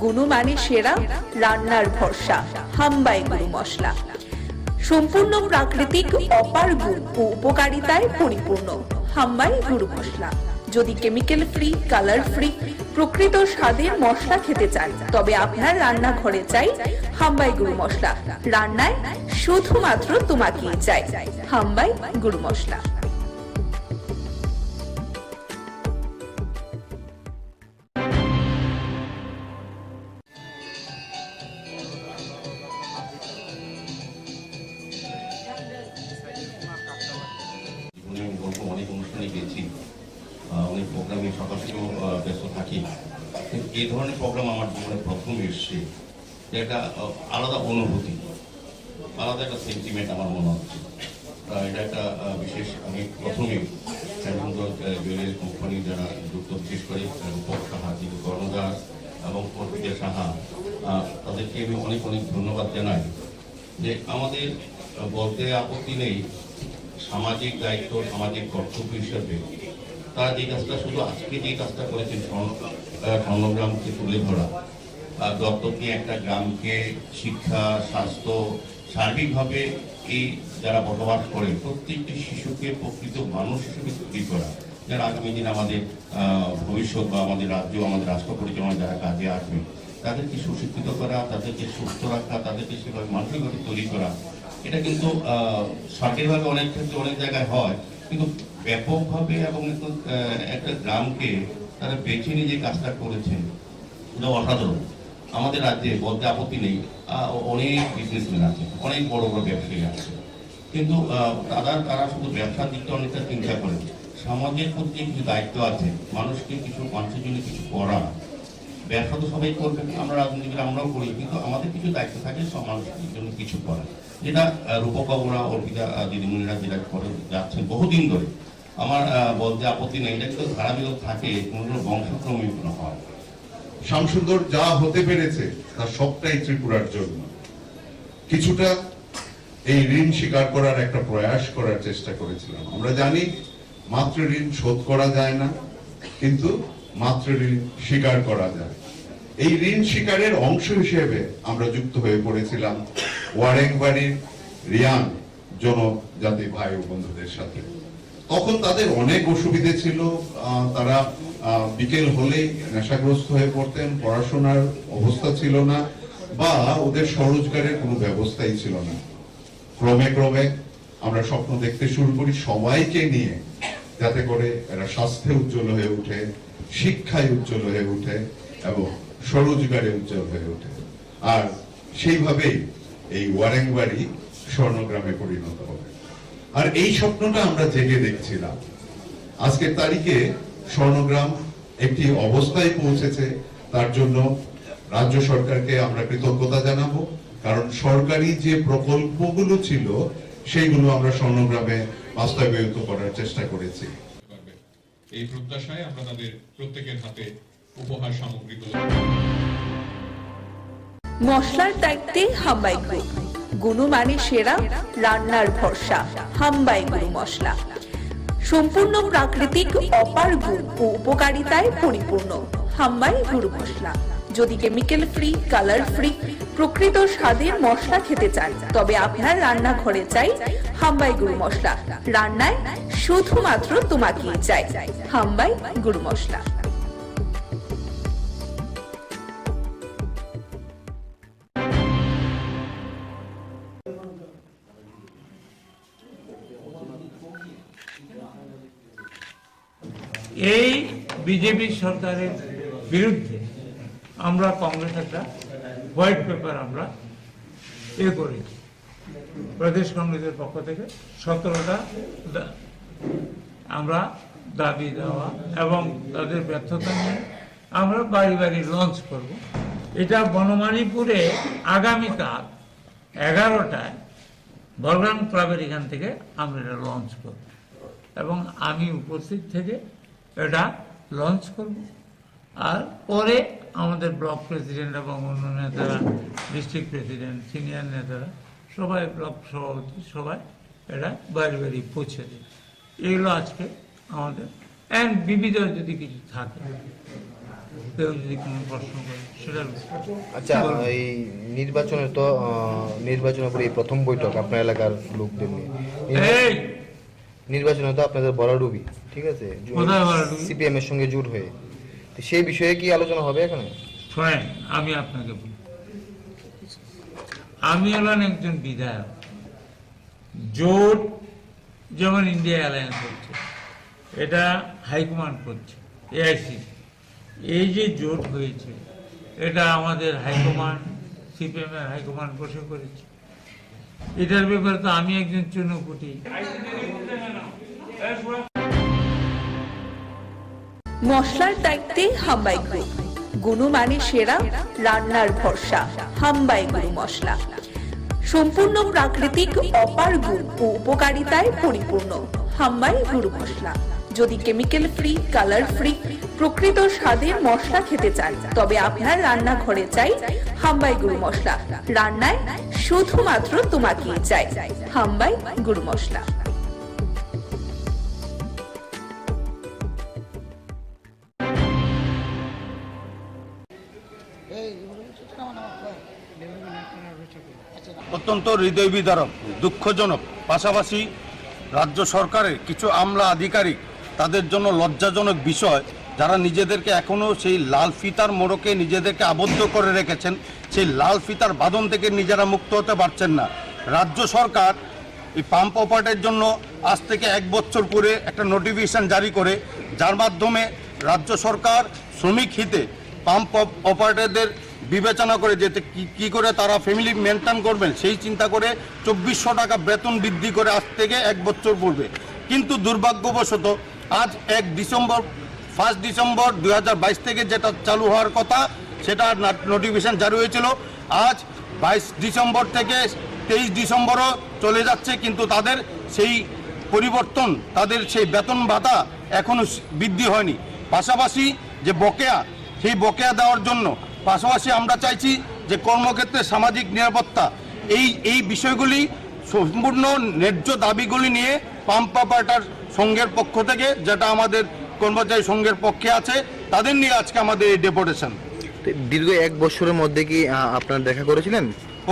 গুণমানে সেরা, রান্নার ভরসা। হাম্বাই গুরু মশলা সম্পূর্ণ প্রাকৃতিক, অপার গুণ ও উপকারিতায় পরিপূর্ণ। হাম্বাই গুরু মশলা। যদি কেমিক্যাল ফ্রি, কালার ফ্রি, প্রকৃত স্বাদের মশলা খেতে চান, তবে আপনার রান্নাঘরে চাই হাম্বাই গুরু মশলা। রান্নায় শুধুমাত্র তোমাকেই চাই হাম্বাই গুরু মশলা। অনেক অনুষ্ঠানে গেছি, অনেক প্রোগ্রামে সদস্যও ব্যস্ত থাকি, কিন্তু এই ধরনের প্রোগ্রাম আমার জীবনে প্রথম এসছে। একটা আলাদা অনুভূতি, আলাদা একটা সেন্টিমেন্ট আমার মনে হচ্ছে। এটা একটা বিশেষ, আমি প্রথমে জুয়েলারি কোম্পানি যারা যুক্ত, বিশেষ করে রূপক সাহা, যিনি কর্ণদাস এবং অর্পিতা সাহা, তাদেরকে আমি অনেক অনেক ধন্যবাদ জানাই। যে আমাদের বলতে আপত্তি নেই, সামাজিক দায়িত্ব, সামাজিক কর্তব্য হিসাবে তারা যে কাজটা, শুধু আজকে যে কাজটা করেছেন স্বর্ণগ্রামকে তুলে ধরা, দত্তক নিয়ে একটা গ্রামকে শিক্ষা, স্বাস্থ্য, সার্বিকভাবে এই যারা বসবাস করে প্রত্যেকটি শিশুকে প্রকৃত মানুষ হিসেবে তৈরি করা, যারা আগামী দিন আমাদের ভবিষ্যৎ বা আমাদের রাজ্য, আমাদের রাষ্ট্র পরিচালনা যারা কাজে আসবে, তাদেরকে সুশিক্ষিত করা, তাদেরকে সুস্থ রাখা, তাদেরকে সেভাবে মানসিকভাবে তৈরি করা। এটা কিন্তু সরকারিভাবে অনেক ক্ষেত্রে অনেক জায়গায় হয়, কিন্তু ব্যাপকভাবে এবং একটা গ্রামকে তারা বেছে নিয়ে যে কাজটা করেছেন এটা অসাধারণ। আমাদের রাজ্যে বলতে আপত্তি নেই, অনেক বিজনেসম্যান আছে, অনেক বড় বড় ব্যবসায়ী আছে, কিন্তু তারা শুধু ব্যবসার দিকটা অনেকটা চিন্তা করেন। সমাজের প্রতি কিছু দায়িত্ব আছে, মানুষের জন্য কিছু করা। ব্যবসা তো সবাই করবেন, আমরা রাজনীতিবিদ আমরাও করি, কিন্তু আমাদের কিছু দায়িত্ব থাকে সব মানুষের জন্য কিছু করা, যেটা রূপকবাবুরা, অর্পিতা দিদিমণিরা যেটা করে যাচ্ছেন বহুদিন ধরে। আমার বলতে আপত্তি নেই, এটা কিন্তু ধারাবাহিক থাকে, কোনো বংশক্রমে হয়। শ্যামসুন্দর যা হতে পেরেছে তার সবটাই ত্রিপুরার জন্য। কিছুটা এই ঋণ স্বীকার করার একটা প্রয়াস করার চেষ্টা করেছিলাম। আমরা জানি মাত্র ঋণ শোধ করা যায় না, কিন্তু মাত্র ঋণ স্বীকার করা যায়। এই ঋণ স্বীকারের অংশ হিসেবে আমরা যুক্ত হয়ে পড়েছিলাম ওয়ারেংবাড়ির রিয়াং জনজাতি ভাই ও বন্ধুদের সাথে। তখন তাদের অনেক অসুবিধে ছিল, তারা বিকেল হলেই নেশাগ্রস্ত হয়ে পড়তেন, পড়াশোনার অবস্থা ছিল না, বা ওদের স্বরোজগারের কোনো ব্যবস্থাই ছিল না। ক্রমে ক্রমে আমরা স্বপ্ন দেখতে শুরু করি সবাইকে নিয়ে, যাতে করে এরা স্বাস্থ্যে উজ্জ্বল হয়ে উঠে, শিক্ষায় উজ্জ্বল হয়ে উঠে এবং স্বরোজগারে উজ্জ্বল হয়ে ওঠে। আর সেইভাবেই এই ওয়ারেংবাড়ি স্বর্ণগ্রামে পরিণত হবে। আর এই স্বপ্নটা আমরা জেগে দেখছিলাম। আজকের তারিখে স্বর্ণগ্রাম একটি অবস্থায় পৌঁছেছে, তার জন্য রাজ্য সরকারকে আমরা কৃতজ্ঞতা জানাবো, কারণ সরকারি যে প্রকল্পগুলো ছিল সেইগুলো আমরা স্বর্ণগ্রামে বাস্তবায়িত করার চেষ্টা করেছি। এই প্রত্যাশায় আমরা তাদের প্রত্যেকের হাতে উপহার সামগ্রী তুলে মশলার দায়িত্বে হাম্বাই গ্রুপ, গুণমানে সেরা, রান্নার ভরসা। হাম্বাই গুরু মশলা সম্পূর্ণ প্রাকৃতিক, অপার গুণ ও উপকারিতায় পরিপূর্ণ। হাম্বাই গুরু মশলা। যদি কেমিক্যাল ফ্রি, কালার ফ্রি, প্রকৃত স্বাদের মশলা খেতে চান, তবে আপনার রান্নাঘরে চাই হাম্বাই গুরু মশলা। রান্নায় শুধুমাত্র তোমাকেই চাই হাম্বাই গুরু মশলা। এই বিজেপি সরকারের বিরুদ্ধে আমরা কংগ্রেস একটা হোয়াইট পেপার আমরা করেছি প্রদেশ কংগ্রেসের পক্ষ থেকে 17টা আমরা দাবি দেওয়া এবং তাদের ব্যর্থতা নিয়ে আমরা বাড়ি বাড়ি লঞ্চ করব। এটা বনমালীপুরে আগামীকাল 11টায় বলরাম ক্লাবের এখান থেকে আমরা এটা লঞ্চ করব এবং আমি উপস্থিত থেকে এটা লঞ্চ করব। আর পরে আমাদের ব্লক প্রেসিডেন্ট এবং অন্য নেতারা, ডিস্ট্রিক্ট প্রেসিডেন্ট, সিনিয়র নেতারা সবাই, ব্লক সভাপতি সবাই এটা বাড়ি বাড়ি পৌঁছে দেবে। এগুলো আজকে আমাদের বিবিধ যদি কিছু থাকে, কেউ যদি কোনো প্রশ্ন করে সেটা। আচ্ছা, এই নির্বাচনের তো নির্বাচনের পরে এই প্রথম বৈঠক আপনার এলাকার লোকদের নিয়ে, নির্বাচনে তো আপনাদের বড়ডুবি, ঠিক আছে, সিপিএম এর সঙ্গে জোট হয়ে, সেই বিষয়ে কি আলোচনা হবে এখানে? শোনেন, আমি আপনাকে বলি, আমি হলাম একজন বিধায়ক। জোট যেমন ইন্ডিয়া অ্যালায়েন্স হচ্ছে, এটা হাইকমান্ড করছে, এআইসি। এই যে জোট হয়েছে এটা আমাদের হাইকমান্ড, সিপিএম এর হাইকমান্ড বসে করেছে। এটার ব্যাপারে তো আমি একজন চুনোপুটি। মশলার দায়িত্বে হাম্বাই গ্রুপ, গুণমানে সেরা, রান্নার ভরসা। হাম্বাই গুরু মশলা সম্পূর্ণ প্রাকৃতিক, অপার গুণ ও উপকারিতায় পরিপূর্ণ। হাম্বাই গুরু মশলা। যদি কেমিক্যাল ফ্রি, কালার ফ্রি, প্রকৃত স্বাদের মশলা খেতে চান, তবে আপনার রান্নাঘরে চাই হাম্বাই গুরু মশলা। রান্নায় শুধুমাত্র তোমাকেই চাই হাম্বাই গুরু মশলা। অত্যন্ত হৃদয় বিদারক, দুঃখজনক, পাশাপাশি রাজ্য সরকারের কিছু আমলা আধিকারিক, তাদের জন্য লজ্জাজনক বিষয়, যারা নিজেদেরকে এখনও সেই লাল ফিতার মোড়কে নিজেদেরকে আবদ্ধ করে রেখেছেন, সেই লাল ফিতার বাঁধন থেকে নিজেরা মুক্ত হতে পারছেন না। রাজ্য সরকার এই পাম্প অপারেটের জন্য আজ থেকে 1 বছর পরে একটা নোটিফিকেশন জারি করে, যার মাধ্যমে রাজ্য সরকার শ্রমিক হিতে পাম্প অপারেটরদের বিবেচনা করে যেতে কি করে তারা ফ্যামিলি মেনটেন করবেন, সেই চিন্তা করে 2400 টাকা বেতন বৃদ্ধি করে আজ থেকে 1 বছর পূর্বে। কিন্তু দুর্ভাগ্যবশত আজ 1 ডিসেম্বর 2022 থেকে যেটা চালু হওয়ার কথা, সেটা নোটিফিকেশন জারি হয়েছিল। আজ 22 ডিসেম্বর থেকে 23 ডিসেম্বরও চলে যাচ্ছে, কিন্তু তাদের সেই পরিবর্তন, তাদের সেই বেতন ভাতা এখনও বৃদ্ধি হয়নি। পাশাপাশি যে বকেয়া, সেই বকেয়া দেওয়ার জন্য পাশাপাশি আমরা চাইছি যে কর্মক্ষেত্রে সামাজিক নিরাপত্তা, এই বিষয়গুলি সম্পূর্ণ ন্যায্য দাবিগুলি নিয়ে পাম্প অপারেটর সংঘের পক্ষ থেকে, যেটা আমাদের কর্মচারী সংঘের পক্ষে আছে, তাদের নিয়ে আজকে আমাদের এই ডেপুটেশন। দীর্ঘ 1 বছরের মধ্যে কি আপনারা দেখা করেছিলেন?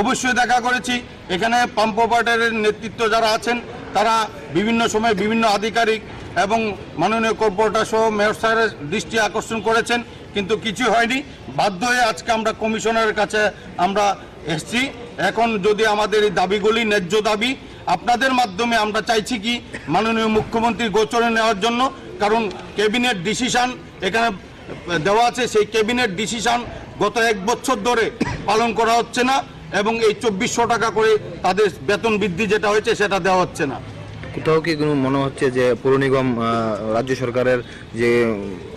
অবশ্যই দেখা করেছি। এখানে পাম্প অপারেটরের নেতৃত্ব যারা আছেন, তারা বিভিন্ন সময় বিভিন্ন আধিকারিক এবং মাননীয় কর্পোরেটর সহ মেয়র স্যারের দৃষ্টি আকর্ষণ করেছেন, কিন্তু কিছু হয়নি। বাধ্য হয়ে আজকে আমরা কমিশনারের কাছে আমরা এসেছি। এখন যদি আমাদের এই দাবিগুলি ন্যায্য দাবি, আপনাদের মাধ্যমে আমরা চাইছি কি মাননীয় মুখ্যমন্ত্রীর গোচরে নেওয়ার জন্য, কারণ ক্যাবিনেট ডিসিশন এখানে দেওয়া আছে, সেই ক্যাবিনেট ডিসিশন গত 1 বছর ধরে পালন করা হচ্ছে না, এবং এই 2400 টাকা করে তাদের বেতন বৃদ্ধি যেটা হয়েছে সেটা দেওয়া হচ্ছে না। কোথাও কি কোনো মনে হচ্ছে যে পৌর নিগম রাজ্য সরকারের যে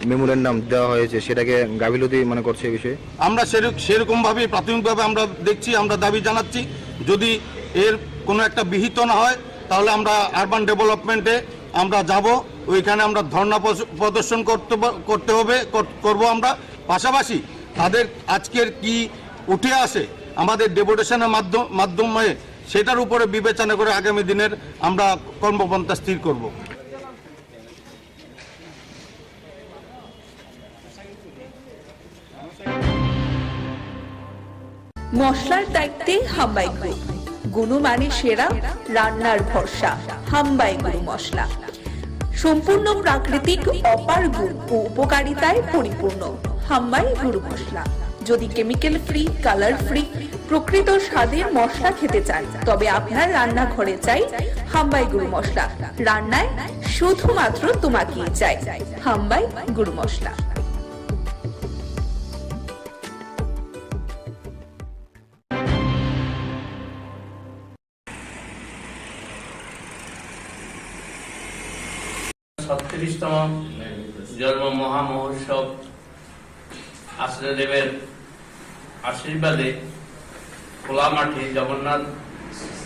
মেমোরেন্ডাম দেওয়া হয়েছে সেটাকে গাফিলতি মনে করছে এই বিষয়ে? আমরা সেরকমভাবে প্রাথমিকভাবে আমরা দেখছি, আমরা দাবি জানাচ্ছি, যদি এর কোনো একটা বিহিত না হয় তাহলে আমরা আরবান ডেভেলপমেন্টে আমরা যাব, ওইখানে আমরা ধর্ণা প্রদর্শন করব আমরা। পাশাপাশি তাদের আজকের কি উঠে আসে আমাদের ডেপুটেশনের মাধ্যমে, সেটার উপরে বিবেচনা করে আগামী দিনের আমরা কর্মপন্থা স্থির করব। মশলার দায়িত্বে হাম্বাই গ্রুপ, গুণমানে সেরা, রান্নার ভরসা। হাম্বাই গুরু মশলা সম্পূর্ণ প্রাকৃতিক, অপার গুণ ও উপকারিতায় পরিপূর্ণ। হাম্বাই গুরু মশলা। যদি কেমিক্যাল ফ্রি, কালার ফ্রি, প্রকৃত স্বাদের মশলা খেতে চান, তবে আপনার রান্নাঘরে চাই হাম্বাই গুরু মশলা। রান্নায় শুধুমাত্র তোমাকেই চাই হাম্বাই গুরু মশলা। তম জন্ম মহামহোৎসব আশ্রয়দেবের আশীর্বাদে খোলা মাঠে জগন্নাথ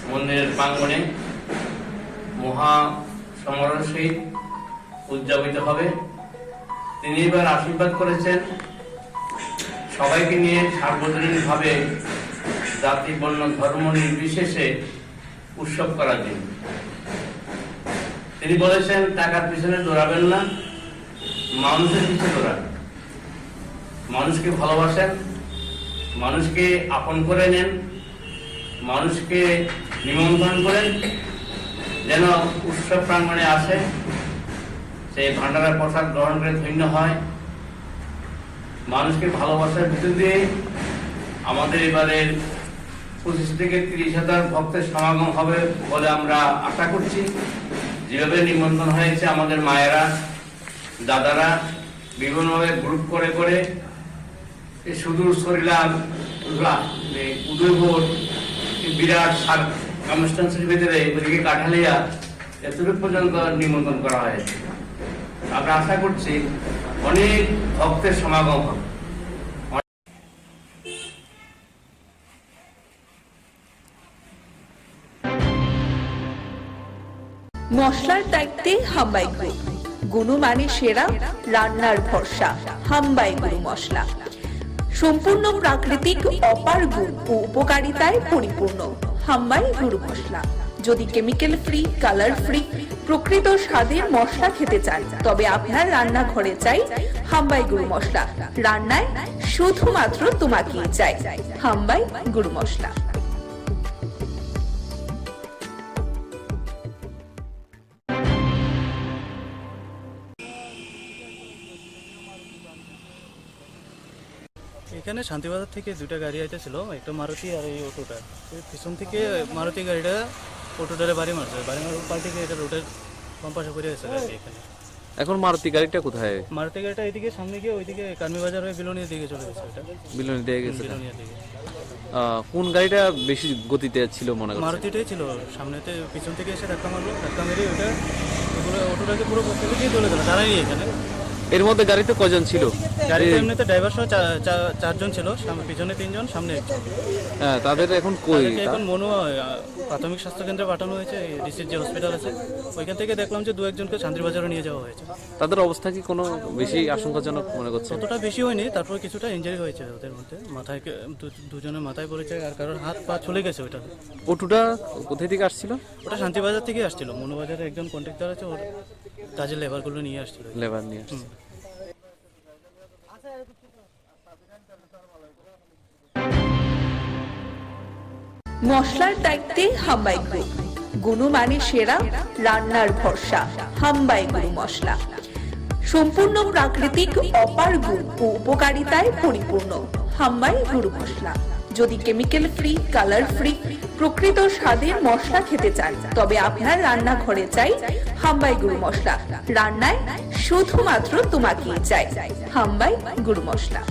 মন্দিরের প্রাঙ্গণে মহা সমারোহ সহিত উদযাপিত হবে। তিনি এবার আশীর্বাদ করেছেন সবাইকে নিয়ে সার্বজনীনভাবে জাতি বর্ণ ধর্ম নির্বিশেষে উৎসব করার জন্য। তিনি বলেছেন টাকার পিছনে দৌড়াবেন না, মানুষের পিছনে দৌড়াবেন। মানুষকে ভালোবাসেন, মানুষকে আপন করে নেন, মানুষকে নিমন্ত্রণ করেন, যেন উৎসব প্রাঙ্গণে আসে, সেই ভান্ডারের প্রসাদ গ্রহণ করে ধন্য হয়। মানুষকে ভালোবাসার ভিতর দিয়ে আমাদের এবারের 25 থেকে 30,000 ভক্তের সমাগম হবে বলে আমরা আশা করছি। যেভাবে নিমন্ত্রণ হয়েছে আমাদের মায়েরা দাদারা বিভিন্নভাবে গ্রুপ করে করে সুদূর সরিলাম উদয়পুর বিরাট অনুষ্ঠানের ভিতরে ওদিকে কাঠালিয়া এতটুকু পর্যন্ত নিমন্ত্রণ করা হয়েছে। আমরা আশা করছি অনেক ভক্তের সমাগম হবে। মশলার দায়িত্বে হাম্বাই গ্রুপ, গুণমানে সেরা, রান্নার ভরসা হাম্বাই গুরু মশলা। সম্পূর্ণ প্রাকৃতিক অপার গুণ ও উপকারিতায় পরিপূর্ণ হাম্বাই গুরু মশলা। যদি কেমিক্যাল ফ্রি, কালার ফ্রি, প্রকৃত স্বাদের মশলা খেতে চান, তবে আপনার রান্নাঘরে চাই হাম্বাই গুরু মশলা। রান্নায় শুধুমাত্র তোমাকেই চাই হাম্বাই গুরু মশলা। এখানে শান্তিবাজার থেকে দুটা গাড়ি আইতেছিল, একটা মারুতি আর এই অটোটা। পিছন থেকে মারুতি গাড়িটা অটোটারে বাড়ি মারছে, বাড়ি মারার পাল্টে এটা রোডের বাম পাশে পড়ে গেছে গাড়ি। এখানে এখন মারুতি গাড়িটা কোথায়? মারুতি গাড়িটা এইদিকে সামনে গিয়ে ওইদিকে কার্মি বাজার হয়ে বিলোনিয়ার দিকে চলে গেছে। এটা বিলোনিয়া দিয়ে গেছে। বিলোনিয়ার দিকে। কোন গাড়িটা বেশি গতিতে ছিল মনে হয়? মারুতিটাই ছিল। সামনেতে পিছন থেকে এসে ধাক্কা মারলো, ধাক্কা মেরে ওটা অটোটাকে পুরো পথে দিয়ে চলে গেল, দাঁড়াই এখানে। এর মধ্যে গাড়িতে কজন ছিল? গাড়িতে এমনিতে ড্রাইভার সহ 4 জন ছিল, পিছনে 3 জন, সামনে 1 জন। হ্যাঁ, তাদের এখন কই? এখন মনুয়া প্রাথমিক স্বাস্থ্য কেন্দ্রে পাঠানো হয়েছে, ডিসির যে হসপিটাল আছে ওইখান থেকে দেখলাম যে 2-1 জনকে শান্তিবাজারে নিয়ে যাওয়া হয়েছে। তাদের অবস্থা কি কোনো বেশি আশঙ্কাজনক মনে করছে? ততটা বেশি হয়নি, তারপর কিছুটা ইনজুরি হয়েছে ওদের মধ্যে। মাথায় দুজনের মাথায় পড়েছে, আর কারোর হাত পা চলে গেছে। ওইটা অটোটা কোথায় থেকে আসছিল? ওটা শান্তিবাজার থেকে আসছিল। মনুবাজারে একজন কন্ট্রাক্টর আছে, ওর কাজের লেবারগুলো নিয়ে আসছিল। লেবার নিয়ে আসছে। মশলার দায়িত্বে হাম্বাই গ্রুপ, গুণমানে সেরা, রান্নার ভরসা হাম্বাই গুরু মশলা। সম্পূর্ণ প্রাকৃতিক অপার গুণ ও উপকারিতায় পরিপূর্ণ হাম্বাই গুরু মশলা। যদি কেমিক্যাল ফ্রি, কালার ফ্রি, প্রকৃত স্বাদের মশলা খেতে চান, তবে আপনার রান্নাঘরে চাই হাম্বাই গুরু মশলা। রান্নায় শুধুমাত্র তোমাকেই চাই হাম্বাই গুরু মশলা।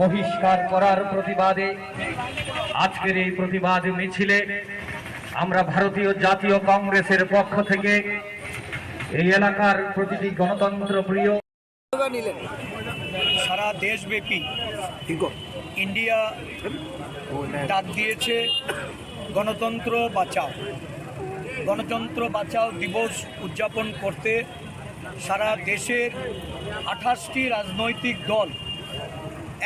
বহিষ্কার করার প্রতিবাদে আজকের এই প্রতিবাদ মিছিলে আমরা ভারতীয় জাতীয় কংগ্রেসের পক্ষ থেকে এই এলাকার প্রতিটি গণতন্ত্র প্রিয় সারা দেশব্যাপী ইন্ডিয়া ডাক দিয়েছে গণতন্ত্র বাঁচাও। গণতন্ত্র বাঁচাও দিবস উদযাপন করতে সারা দেশের 28টি রাজনৈতিক দল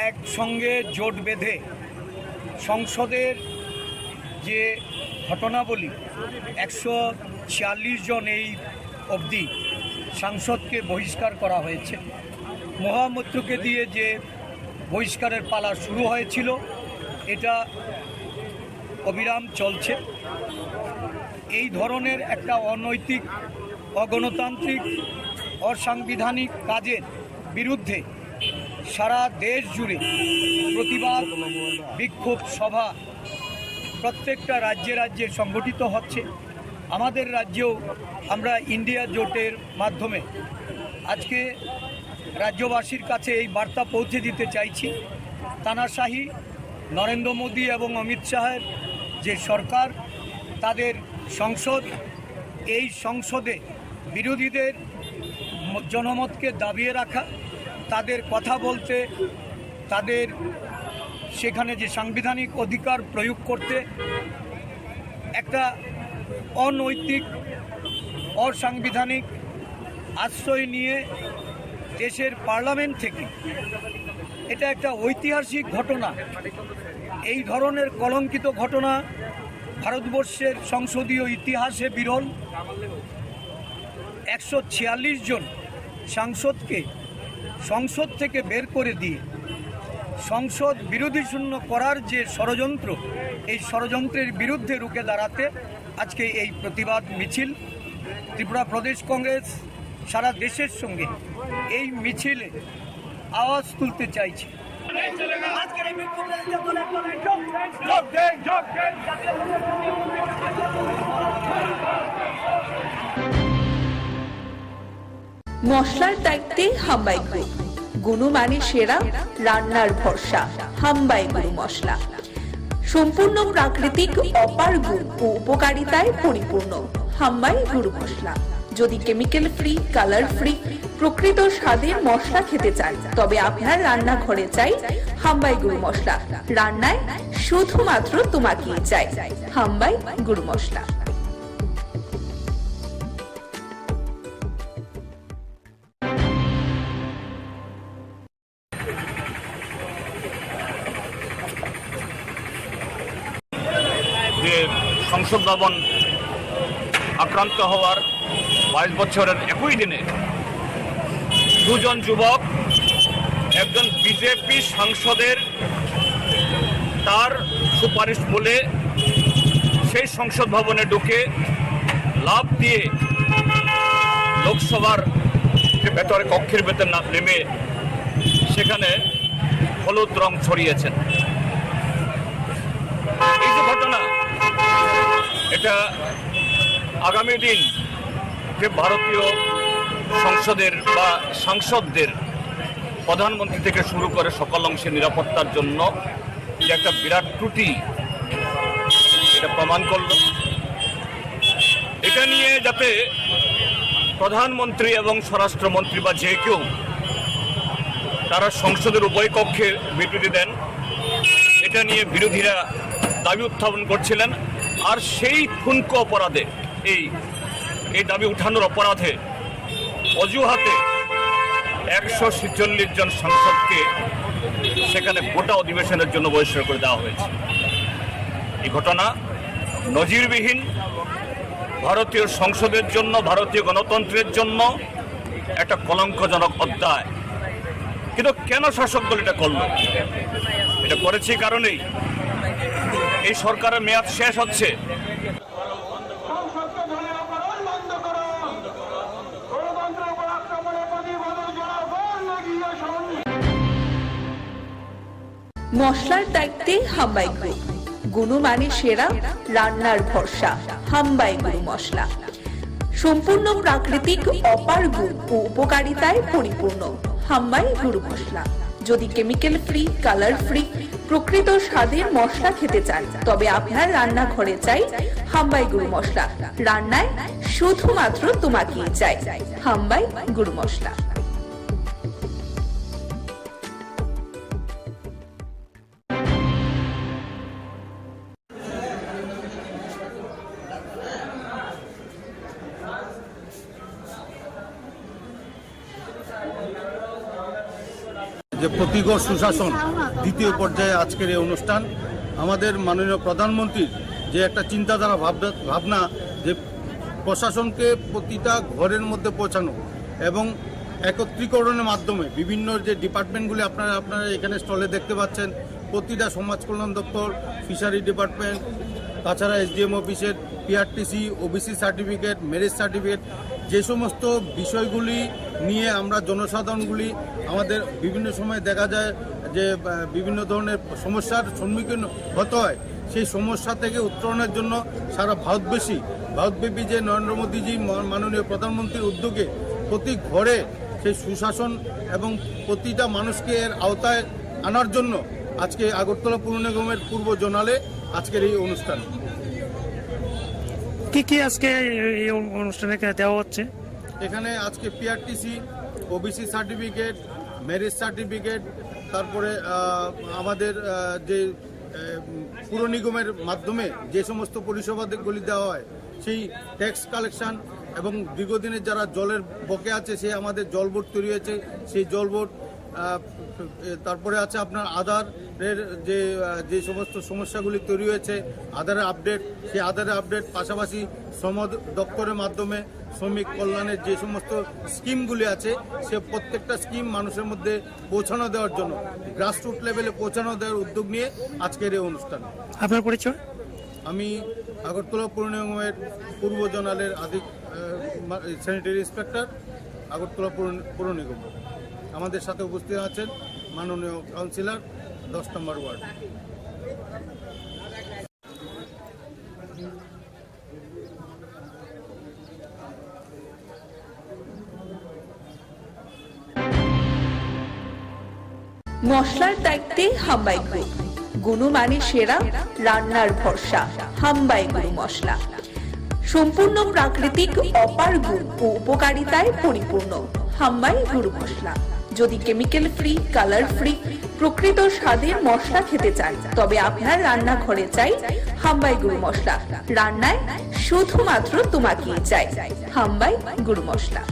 একসঙ্গে জোট বেঁধে সংসদের যে ঘটনাবলী 146 জন এই অবধি সাংসদকে বহিষ্কার করা হয়েছে। মহামৈত্রকে দিয়ে যে বহিষ্কারের পালা শুরু হয়েছিল, এটা অবিরাম চলছে। এই ধরনের একটা অনৈতিক, অগণতান্ত্রিক অসাংবিধানিক কাজের বিরুদ্ধে সারা দেশ জুড়ে প্রতিবাদ বিক্ষোভ সভা প্রত্যেকটা রাজ্যে রাজ্যে সংগঠিত হচ্ছে। আমাদের রাজ্যেও আমরা ইন্ডিয়া জোটের মাধ্যমে আজকে রাজ্যবাসীর কাছে এই বার্তা পৌঁছে দিতে চাইছি, তানাশাহি নরেন্দ্র মোদী এবং অমিত শাহের যে সরকার, তাদের সংসদ, এই সংসদে বিরোধীদের জনমতকে দাবিয়ে রাখা, তাদের কথা বলতে, তাদের সেখানে যে সাংবিধানিক অধিকার প্রয়োগ করতে একটা অনৈতিক অসাংবিধানিক আশ্রয় নিয়ে দেশের পার্লামেন্ট থেকে, এটা একটা ঐতিহাসিক ঘটনা। এই ধরনের কলঙ্কিত ঘটনা ভারতবর্ষের সংসদীয় ইতিহাসে বিরল। 146 জন সাংসদকে সংসদ থেকে বের করে দিয়ে সংসদ বিরোধী শূন্য করার যে ষড়যন্ত্র, এই ষড়যন্ত্রের বিরুদ্ধে রুখে দাঁড়াতে আজকে এই প্রতিবাদ মিছিল। ত্রিপুরা প্রদেশ কংগ্রেস সারা দেশের সঙ্গে এই মিছিলে আওয়াজ তুলতে চাইছে। মশলার দায়িত্বে হাম্বাই গ্রুপ, গুণমানে সেরা, রান্নার ভরসা হাম্বাই গুরু মশলা। সম্পূর্ণ প্রাকৃতিক অপার গুণ ও উপকারিতায় পরিপূর্ণ হাম্বাই গুরু মশলা। যদি কেমিক্যাল ফ্রি, কালার ফ্রি, প্রকৃত স্বাদের মশলা খেতে চান, তবে আপনার রান্নাঘরে চাই হাম্বাই গুরু মশলা। রান্নায় শুধুমাত্র তোমাকেই চাই হাম্বাই গুরু মশলা। যে সংসদ ভবন আক্রান্ত হওয়ার 22 বছরের একই দিনে দুজন যুবক, একজন বিজেপি সাংসদের তার সুপারিশ মূলে সেই সংসদ ভবনে ঢুকে লাফ দিয়ে লোকসভার ভেতরে কক্ষের ভেতর নেমে সেখানে হলুদ রং ছড়িয়েছেন। এই যে ঘটনা, এটা আগামী দিন যে ভারতীয় সংসদের বা সাংসদদের, প্রধানমন্ত্রী থেকে শুরু করে সকল অংশের নিরাপত্তার জন্য যে একটা বিরাট ত্রুটি, এটা প্রমাণ করল। এটা নিয়ে যাতে প্রধানমন্ত্রী এবং স্বরাষ্ট্রমন্ত্রী বা যে কেউ তারা সংসদের উভয় কক্ষে বিবৃতি দেন, এটা নিয়ে বিরোধীরা দাবি উত্থাপন করছিলেন। আর সেই ঠুনকো অপরাধে, এই দাবি উঠানোর অপরাধে অজুহাতে 146 জন সাংসদকে সেখানে গোটা অধিবেশনের জন্য বহিষ্কার করে দেওয়া হয়েছে। এই ঘটনা নজিরবিহীন, ভারতীয় সংসদের জন্য, ভারতীয় গণতন্ত্রের জন্য একটা কলঙ্কজনক অধ্যায়। কিন্তু কেন শাসক দল এটা করল? এটা করেছে কারণেই এই সরকারের মেয়াদ শেষ হচ্ছে। মশলার দায়িত্বে হাম্বাই গ্রুপ, গুণমানে সেরা, রান্নার ভরসা হাম্বাই গুরু মশলা। সম্পূর্ণ প্রাকৃতিক অপার গুণ ও উপকারিতায় পরিপূর্ণ হাম্বাই গুরু মশলা। যদি কেমিক্যাল ফ্রি, কালার ফ্রি, প্রকৃত স্বাদের মশলা খেতে চান, তবে আপনার রান্নাঘরে চাই হাম্বাই গুরু মশলা। রান্নায় শুধুমাত্র তোমাকেই চাই হাম্বাই গুরু মশলা। যে প্রতিগড় সুশাসন দ্বিতীয় পর্যায়ে আজকের এই অনুষ্ঠান, আমাদের মাননীয় প্রধানমন্ত্রীর যে একটা চিন্তাধারা ভাবনা, যে প্রশাসনকে প্রতিটা ঘরের মধ্যে পৌঁছানো এবং একত্রীকরণের মাধ্যমে বিভিন্ন যে ডিপার্টমেন্টগুলি আপনারা এখানে স্টলে দেখতে পাচ্ছেন, প্রতিটা সমাজ কল্যাণ দপ্তর, ফিশারি ডিপার্টমেন্ট, তাছাড়া SDM অফিসের PRTC, OBC certificate, marriage certificate, যে সমস্ত বিষয়গুলি নিয়ে আমরা জনসাধারণগুলি আমাদের বিভিন্ন সময় দেখা যায় যে বিভিন্ন ধরনের সমস্যার সম্মুখীন হতে হয়, সেই সমস্যা থেকে উত্তরণের জন্য সারা ভারতব্যাপী যে নরেন্দ্র মোদীজি মাননীয় প্রধানমন্ত্রীর উদ্যোগে প্রতি ঘরে সেই সুশাসন এবং প্রতিটা মানুষকে এর আওতায় আনার জন্য আজকে আগরতলা পুর নিগমের পূর্ব জোনালে আজকের এই অনুষ্ঠান। কি আজকে এই অনুষ্ঠানে দেওয়া হচ্ছে? এখানে আজকে PRTC, OBC certificate, marriage certificate, তারপরে আমাদের যে পুর নিগমের মাধ্যমে যে সমস্ত পরিষেবাগুলি দেওয়া হয় সেই ট্যাক্স কালেকশন এবং দীর্ঘদিনের যারা জলের বকে আছে সে আমাদের জল বোর্ড তৈরি হয়েছে, সেই জল বোর্ড, তারপরে আছে আপনার আধারের যে সমস্ত সমস্যাগুলি তৈরি হয়েছে আধারের আপডেট, সেই আধারের আপডেট, পাশাপাশি শ্রম দপ্তরের মাধ্যমে শ্রমিক কল্যাণের যে সমস্ত স্কিমগুলি আছে সে প্রত্যেকটা স্কিম মানুষের মধ্যে পৌঁছানো দেওয়ার জন্য গ্রাসরুট লেভেলে পৌঁছানো দেওয়ার উদ্যোগ নিয়ে আজকের এই অনুষ্ঠান। আপনার পরিচয়? আমি আগরতলা পুর নিগমের পূর্ব জোনালের স্যানিটারি ইন্সপেক্টর, আগরতলা পুর নিগম। আমাদের সাথে উপস্থিত আছেন মাননীয় কাউন্সিলর 10 নম্বর ওয়ার্ড। মশলার দায়িত্বে হাম্বাই গ্রুপ, গুণমানে সেরা, রান্নার ভরসা, হাম্বাই গুরু মশলা। সম্পূর্ণ প্রাকৃতিক, অপার গুণ ও উপকারিতায় পরিপূর্ণ হাম্বাই গুরু মশলা। যদি কেমিক্যাল ফ্রি, কালার ফ্রি, প্রকৃত স্বাদের মশলা খেতে চান তবে আপনার রান্নাঘরে চাই হাম্বাই গুরু মশলা। রান্নায় শুধুমাত্র তোমাকেই চাই হাম্বাই গুরু মশলা।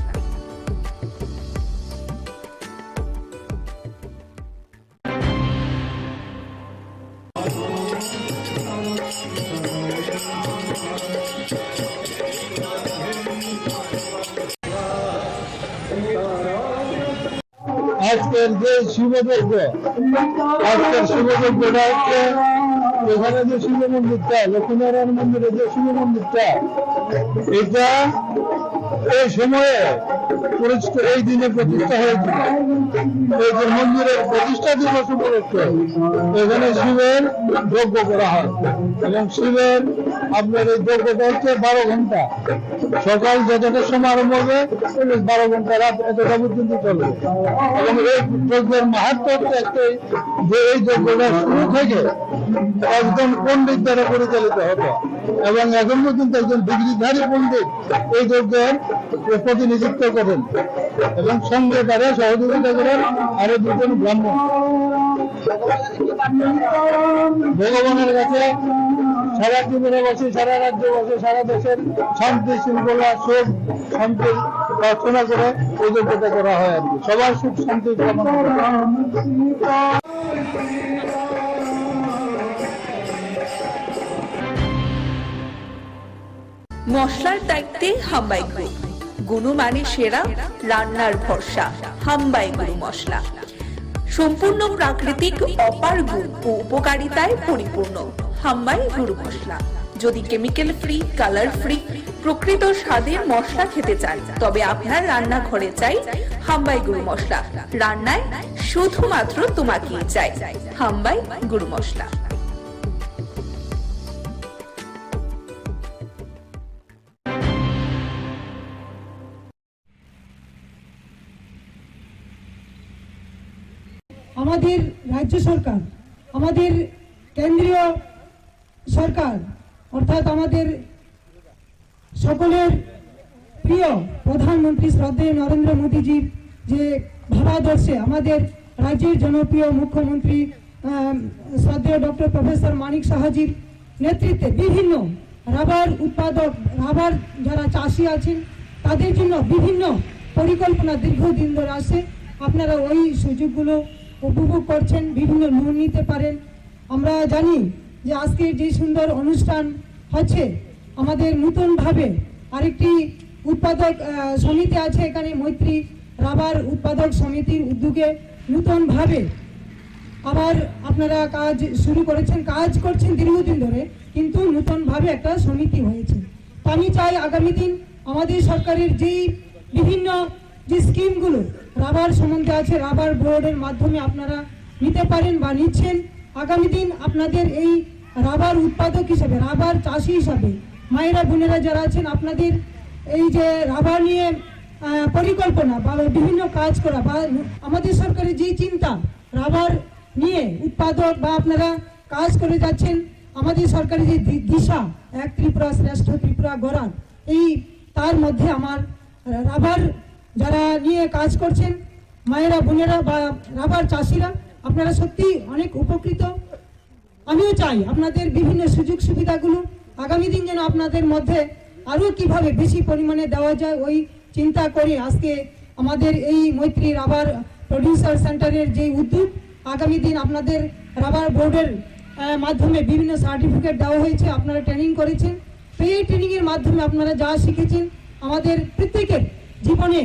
আজকের যে শিবযজ্ঞ, আজকের শিবযজ্ঞটা হচ্ছে এখানে যে শিব মন্দিরটা, লক্ষ্মীনারায়ণ মন্দিরে যে শিব মন্দিরটা, এটা এই সময়ে এই দিনে প্রতিষ্ঠা হয়েছিল। এই যে মন্দিরের প্রতিষ্ঠা দিবস উপলক্ষে এখানে শিবের যজ্ঞ করা হয় এবং শিবের আপনার এই যজ্ঞটা হচ্ছে 12 ঘন্টা, সকাল যতটা সময় আরম্ভ হবে 12 ঘন্টা, রাত এতটা পর্যন্ত চলবে। এবং এই যজ্ঞের মাহাত্ম্য হচ্ছে একটাই যে এই যজ্ঞটা শুরু থেকে একজন পণ্ডিত দ্বারা পরিচালিত হতো এবং এখন পর্যন্ত একজন ডিগ্রিধারী পণ্ডিত এই যজ্ঞের প্রতিনিধিত্ব করেন এবং সঙ্গে তারা সহযোগিতা করেন আরো 2 জন ব্রাহ্মণ। ভগবানের কাছে সারা জীবনে বসে, সারা রাজ্যে বসে, সারা দেশের শান্তি শৃঙ্খলা, সুখ শান্তি প্রার্থনা করে এই যজ্ঞটা করা হয় আর কি, সবার সুখ শান্তি কামনা করে। মশলার দায়িত্বে হাম্বাই গ্রুপ, গুণমানে সেরা, রান্নার ভরসা, হাম্বাই গুরু মশলা। সম্পূর্ণ প্রাকৃতিক, অপার গুণ ও উপকারিতায় পরিপূর্ণ হাম্বাই গুরু মশলা। যদি কেমিক্যাল ফ্রি, কালার ফ্রি, প্রকৃত স্বাদের মশলা খেতে চান তবে আপনার রান্নাঘরে চাই হাম্বাই গুরু মশলা। রান্নায় শুধুমাত্র তোমাকেই চাই হাম্বাই গুরু মশলা। আমাদের রাজ্য সরকার, আমাদের কেন্দ্রীয় সরকার অর্থাৎ আমাদের সকলের প্রিয় প্রধানমন্ত্রী শ্রদ্ধেয় নরেন্দ্র মোদীজির যে ভাবাদর্শে আমাদের রাজ্যের জনপ্রিয় মুখ্যমন্ত্রী শ্রদ্ধেয় ডক্টর প্রফেসর মানিক সাহাজির নেতৃত্বে বিভিন্ন রাবার উৎপাদক, রাবার যারা চাষি আছেন তাদের জন্য বিভিন্ন পরিকল্পনা দীর্ঘদিন ধরে আসে। আপনারা ওই সুযোগগুলো উপভোগ করছেন, বিভিন্ন লোন নিতে পারেন। আমরা জানি যে আজকের যে সুন্দর অনুষ্ঠান হচ্ছে, আমাদের নতুনভাবে আরেকটি উৎপাদক সমিতি আছে এখানে, মৈত্রী রাবার উৎপাদক সমিতির উদ্যোগে নতুনভাবে আবার আপনারা কাজ শুরু করেছেন, কাজ করছেন দীর্ঘদিন ধরে, কিন্তু নতুনভাবে একটা সমিতি হয়েছে। তো আমি চাই আগামী দিন আমাদের সরকারের যেই বিভিন্ন যে স্কিমগুলো রাবার সম্বন্ধে আছে, রাবার বোর্ডের মাধ্যমে আপনারা নিতে পারেন বা নিচ্ছেন। আগামী দিন আপনাদের এই রাবার উৎপাদক হিসাবে, রাবার চাষি হিসাবে মায়েরা বোনেরা যারা আছেন, আপনাদের এই যে রাবার নিয়ে পরিকল্পনা বা বিভিন্ন কাজ করা বা আমাদের সরকারের যেই চিন্তা রাবার নিয়ে উৎপাদক বা আপনারা কাজ করে যাচ্ছেন, আমাদের সরকারের যে দিশা এক ত্রিপুরা শ্রেষ্ঠ ত্রিপুরা গড়ার, এই তার মধ্যে আমার রাবার যারা নিয়ে কাজ করছেন মায়েরা বোনেরা বা রাবার চাষিরা, আপনারা সত্যি অনেক উপকৃত। আমিও চাই আপনাদের বিভিন্ন সুযোগ সুবিধাগুলো আগামী দিন যেন আপনাদের মধ্যে আরও কিভাবে বেশি পরিমাণে দেওয়া যায় ওই চিন্তা করে আজকে আমাদের এই মৈত্রী রাবার প্রডিউসার সেন্টারের যে উদ্যোগ, আগামী দিন আপনাদের রাবার বোর্ডের মাধ্যমে বিভিন্ন সার্টিফিকেট দেওয়া হয়েছে, আপনারা ট্রেনিং করেছেন। তো এই ট্রেনিংয়ের মাধ্যমে আপনারা যা শিখেছেন আমাদের প্রত্যেকের জীবনে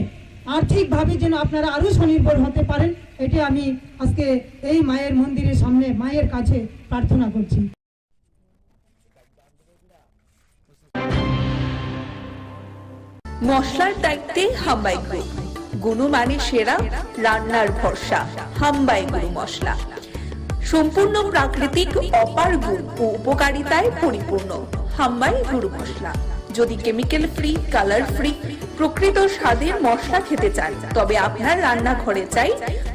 আর্থিকভাবে যেন আপনারা আরও স্বনির্ভর হতে পারেন, এটি আমি আজকে এই মায়ের মন্দিরের সামনে মায়ের কাছে প্রার্থনা করছি। মশলার দায়িত্বে হাম্বাই গ্রুপ, গুণমানে সেরা, রান্নার ভরসা। হাম্বাই গুরু মশলা সম্পূর্ণ প্রাকৃতিক, অপার গুণ ও উপকারিতায় পরিপূর্ণ। হাম্বাই গুরু মশলা। যদি কেমিক্যাল ফ্রি, কালার ফ্রি, প্রকৃত স্বাদের মশলা খেতে চান, তবে আপনার রান্নাঘরে চাই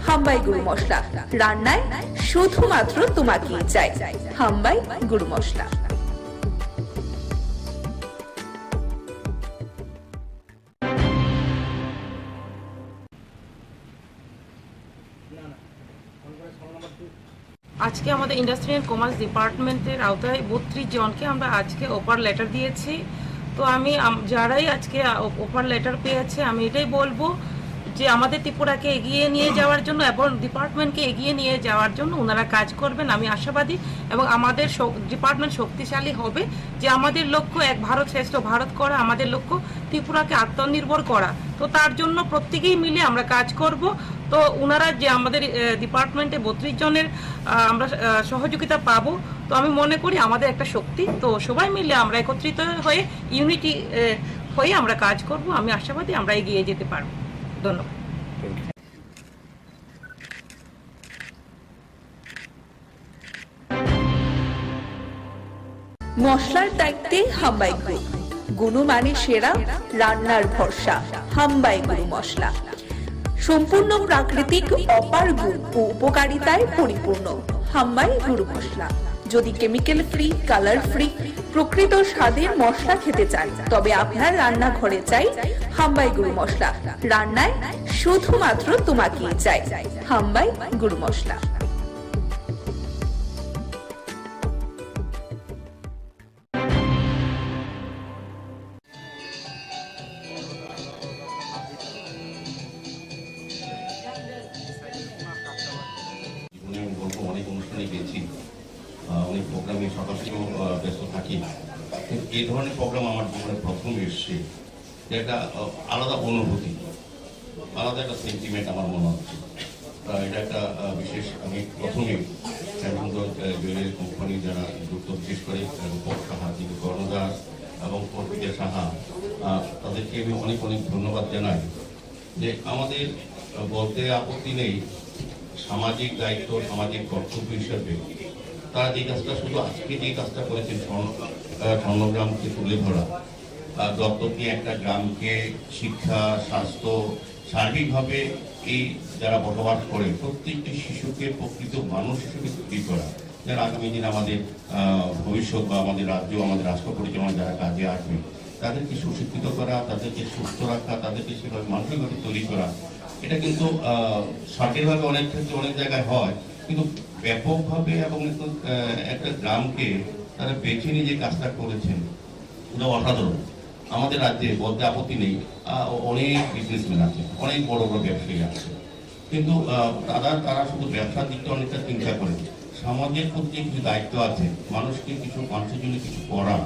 হাম্বাই গুরু মশলা। রান্নায় শুধুমাত্র তোমাকেই চাই হাম্বাই গুরু মশলা। আজকে আমাদের ইন্ডাস্ট্রি অ্যান্ড কমার্স ডিপার্টমেন্টের আওতায় 32 জনকে আমরা আজকে অফার লেটার দিয়েছি। তো আমি যারাই আজকে অফার লেটার পেয়েছে, আমি এটাই বলবো যে আমাদের ত্রিপুরাকে এগিয়ে নিয়ে যাওয়ার জন্য এবং ডিপার্টমেন্টকে এগিয়ে নিয়ে যাওয়ার জন্য ওনারা কাজ করবেন, আমি আশাবাদী। এবং আমাদের ডিপার্টমেন্ট শক্তিশালী হবে, যে আমাদের লক্ষ্য এক ভারত শ্রেষ্ঠ ভারত করা, আমাদের লক্ষ্য ত্রিপুরাকে আত্মনির্ভর করা। তো তার জন্য প্রত্যেকেই মিলে আমরা কাজ করব। তো ওনারা যে আমাদের ডিপার্টমেন্টে 32 জনের আমরা সহযোগিতা পাবো, তো আমি মনে করি আমাদের একটা শক্তি। তো সবাই মিলে আমরা একত্রিত হয়ে ইউনিটি হয়ে আমরা কাজ করব, আমি আশাবাদী আমরা এগিয়ে যেতে পারবো। ধন্যবাদ। মশলার দায়িত্বে হাম্বাই গ্রুপ, গুণমানে সেরা, রান্নার ভরসা। হাম্বাই গুরু মশলা সম্পূর্ণ প্রাকৃতিক, অপার গুণ ও উপকারিতায় পরিপূর্ণ। হাম্বাই গুরু মশলা। যদি কেমিক্যাল ফ্রি, কালার ফ্রি, প্রকৃত স্বাদের মশলা খেতে চান, তবে আপনার রান্নাঘরে চাই হাম্বাই গুরু মশলা। রান্নায় শুধুমাত্র তোমাকেই চাই হাম্বাই গুরু মশলা। অনেক অনুষ্ঠানে গেছি, অনেক প্রোগ্রামে সকালেও ব্যস্ত থাকি, কিন্তু এই ধরনের প্রোগ্রাম আমার জীবনে প্রথম এসছে। একটা আলাদা অনুভূতি, আলাদা একটা সেন্টিমেন্ট আমার মনে হচ্ছে। এটা একটা বিশেষ, আমি প্রথমে জুয়েলারি কোম্পানি যারা যুক্ত, বিশেষ করে সাহা, কর্ণদাস এবং অর্পিতা সাহা, তাদেরকে আমি অনেক অনেক ধন্যবাদ জানাই। যে আমাদের বলতে আপত্তি নেই, সামাজিক দায়িত্ব, সামাজিক কর্তব্য হিসাবে তারা যে কাজটা, শুধু আজকে যে কাজটা করেছেন স্বর্ণগ্রামকে তুলে ধরা, দত্তক নিয়ে একটা গ্রামকে শিক্ষা, স্বাস্থ্য, সার্বিকভাবে এই যারা বসবাস করে প্রত্যেকটি শিশুকে প্রকৃত মানুষ হিসেবে তৈরি করা, যারা আগামী দিন আমাদের ভবিষ্যৎ বা আমাদের রাজ্য, আমাদের রাষ্ট্র পরিচালনা যারা কাজে আসবে, তাদেরকে সুশিক্ষিত করা, তাদেরকে সুস্থ রাখা, তাদেরকে সেভাবে মানসিকভাবে তৈরি করা। এটা কিন্তু সঠিকভাবে অনেক ক্ষেত্রে অনেক জায়গায় হয়, কিন্তু ব্যাপকভাবে এবং একটা গ্রামকে তারা বেছে নিয়ে যে কাজটা করেছেন, এটা অসাধারণ। আমাদের রাজ্যে বলতে আপত্তি নেই, অনেক বিজনেসম্যান আছে, অনেক বড় বড় ব্যবসায়ী আছে, কিন্তু তারা শুধু ব্যবসার দিকটা অনেকটা চিন্তা করে, সমাজের প্রতি কিছু দায়িত্ব আছে, মানুষের জন্য কিছু করা।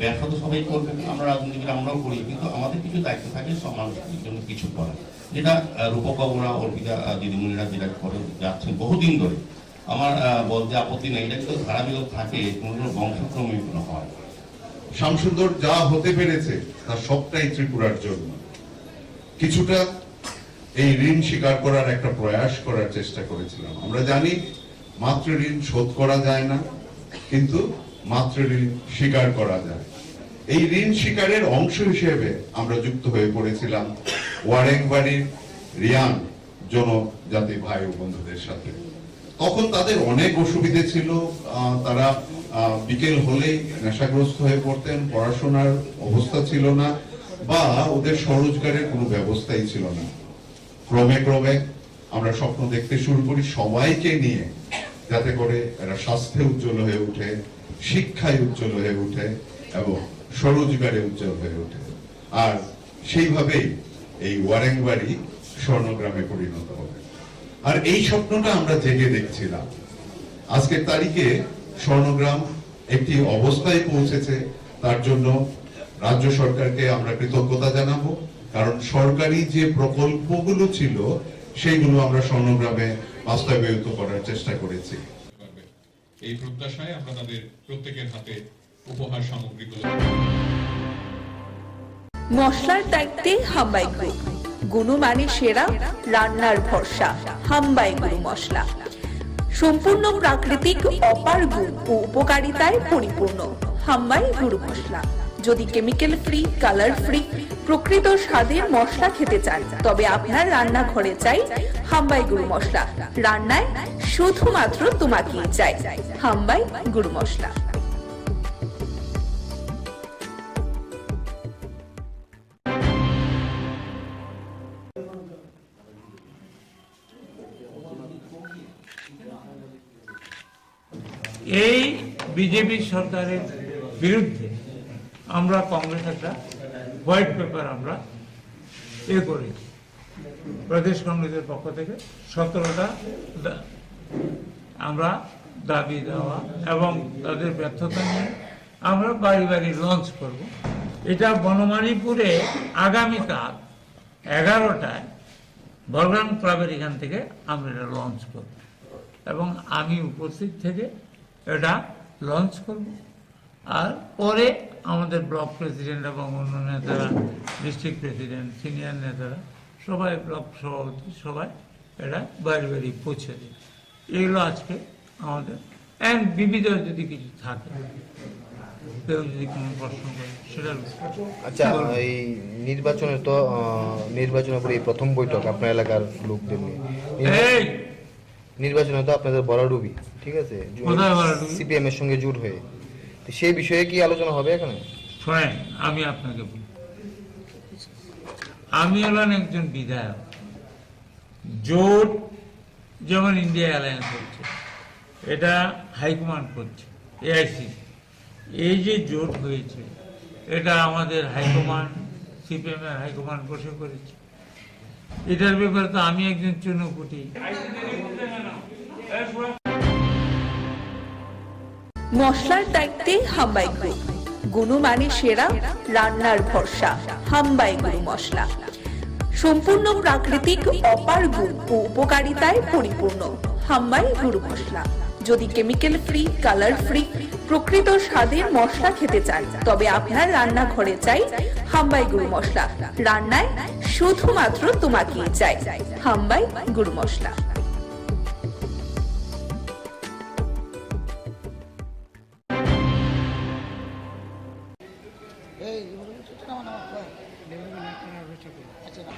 ব্যবসা তো সবাই করবে, আমরা রাজনীতিবিদ আমরাও করি, কিন্তু আমাদের কিছু দায়িত্ব থাকে সব মানুষের জন্য কিছু করা, যেটা রূপকবরা, অর্পিতা দিদিমণিরা যেটা করে যাচ্ছেন বহুদিন ধরে। আমার বলতে আপত্তি নেই, এটা কিন্তু ধারাবাহিক থাকে, কোনো বংশক্রমে হয়। শ্যামসুন্দর যা হতে পেরেছে তার সবটাই ত্রিপুরার জন্য। কিছুটা এই ঋণ স্বীকার করার একটা প্রয়াস করার চেষ্টা করেছিলাম। আমরা জানি মাতৃ ঋণ শোধ করা যায় না, কিন্তু মাতৃ ঋণ স্বীকার করা যায়। এই ঋণ স্বীকারের অংশ হিসেবে আমরা যুক্ত হয়ে পড়েছিলাম ওয়ারেংবাড়ির রিয়াং জনজাতি ভাই ও বন্ধুদের সাথে। তখন তাদের অনেক অসুবিধে ছিল, তারা বিকেল হলেই নেশাগ্রস্ত হয়ে পড়তেন, পড়াশোনার অবস্থা ছিল না, বা ওদের স্বরোজগারের কোনো ব্যবস্থাই ছিল না। ক্রমে ক্রমে আমরা স্বপ্ন দেখতে শুরু করি সবাইকে নিয়ে, যাতে করে এরা স্বাস্থ্যে উজ্জ্বল হয়ে ওঠে, শিক্ষায় উজ্জ্বল হয়ে ওঠে এবং স্বরোজগারে উজ্জ্বল হয়ে ওঠে। আর সেইভাবেই এই ওয়ারেংবাড়ি স্বর্ণগ্রামে পরিণত হবে। আর এই স্বপ্নটা আমরা জেগে দেখছিলাম। আজকের তারিখে স্বর্ণগ্রাম একটি অবস্থায় পৌঁছেছে, তার জন্য রাজ্য সরকারকে আমরা কৃতজ্ঞতা জানাবো, কারণ সরকারি যে প্রকল্পগুলো ছিল সেইগুলো আমরা স্বর্ণগ্রামে বাস্তবায়িত করার চেষ্টা করেছি। এই প্রত্যাশায় আমরা তাদের প্রত্যেকের হাতে উপহার সামগ্রীগুলো। মশলার দায়িত্বে হাম্বাই গ্রুপ, গুণমানে সেরা, রান্নার ভরসা। হাম্বাই গুরু মশলা সম্পূর্ণ প্রাকৃতিক, অপার গুণ ও উপকারিতায় পরিপূর্ণ। হাম্বাই গুরু মশলা। যদি কেমিক্যাল ফ্রি, কালার ফ্রি, প্রকৃত স্বাদের মশলা খেতে চান, তবে আপনার রান্নাঘরে চাই হাম্বাই গুরু মশলা। রান্নায় শুধুমাত্র তোমাকেই চাই হাম্বাই গুরু মশলা। এই বিজেপি সরকারের বিরুদ্ধে আমরা কংগ্রেস একটা হোয়াইট পেপার আমরা করেছি প্রদেশ কংগ্রেসের পক্ষ থেকে 17টা আমরা দাবি দেওয়া এবং তাদের ব্যর্থতা নিয়ে আমরা বাড়ি বাড়ি লঞ্চ করব। এটা বনমালীপুরে আগামীকাল 11টায় বলরাম ক্লাবের এখান থেকে আমরা এটা লঞ্চ করব এবং আমি উপস্থিত থেকে এটা লঞ্চ করব। আর পরে আমাদের ব্লক প্রেসিডেন্ট এবং অন্য নেতারা, ডিস্ট্রিক্ট প্রেসিডেন্ট, সিনিয়র নেতারা সবাই, ব্লক সভাপতি সবাই এটা বাড়ি বাড়ি পৌঁছে দেবে। এগুলো আজকে আমাদের অ্যান্ড বিবিধ যদি কিছু থাকে, কেউ যদি কোনো প্রশ্ন করে সেটা। আচ্ছা, এই নির্বাচনের পরে এই প্রথম বৈঠক আপনার এলাকার লোকদের নিয়ে। নির্বাচনে তো আপনাদের বড়ডুবি, ঠিক আছে, সিপিএম এর সঙ্গে জোট হয়ে, সেই বিষয়ে কি আলোচনা হবে এখানে? শোনেন, আমি আপনাকে বলি, আমি হলাম একজন বিধায়ক। জোট যেমন ইন্ডিয়া অ্যালায়েন্স হচ্ছে, এটা হাইকমান্ড করছে, এআইসি। এই যে জোট হয়েছে, এটা আমাদের হাইকমান্ড, সিপিএম এর হাইকমান্ড বসে করেছে। এটার ব্যাপারে তো আমি একজন চুনোপুটি। মশলার দায়িত্বে হাম্বাই গ্রুপ, গুণমানে সেরা, রান্নার ভরসা। হাম্বাই গুরু মশলা সম্পূর্ণ প্রাকৃতিক, অপার গুণ ও উপকারিতায় পরিপূর্ণ। হাম্বাই গুরু মশলা। যদি কেমিক্যাল ফ্রি, কালার ফ্রি, প্রকৃত স্বাদের মশলা খেতে চান, তবে আপনার রান্নাঘরে চাই হাম্বাই গুরু মশলা। রান্নায় শুধুমাত্র তোমাকেই চাই হাম্বাই গুরু মশলা।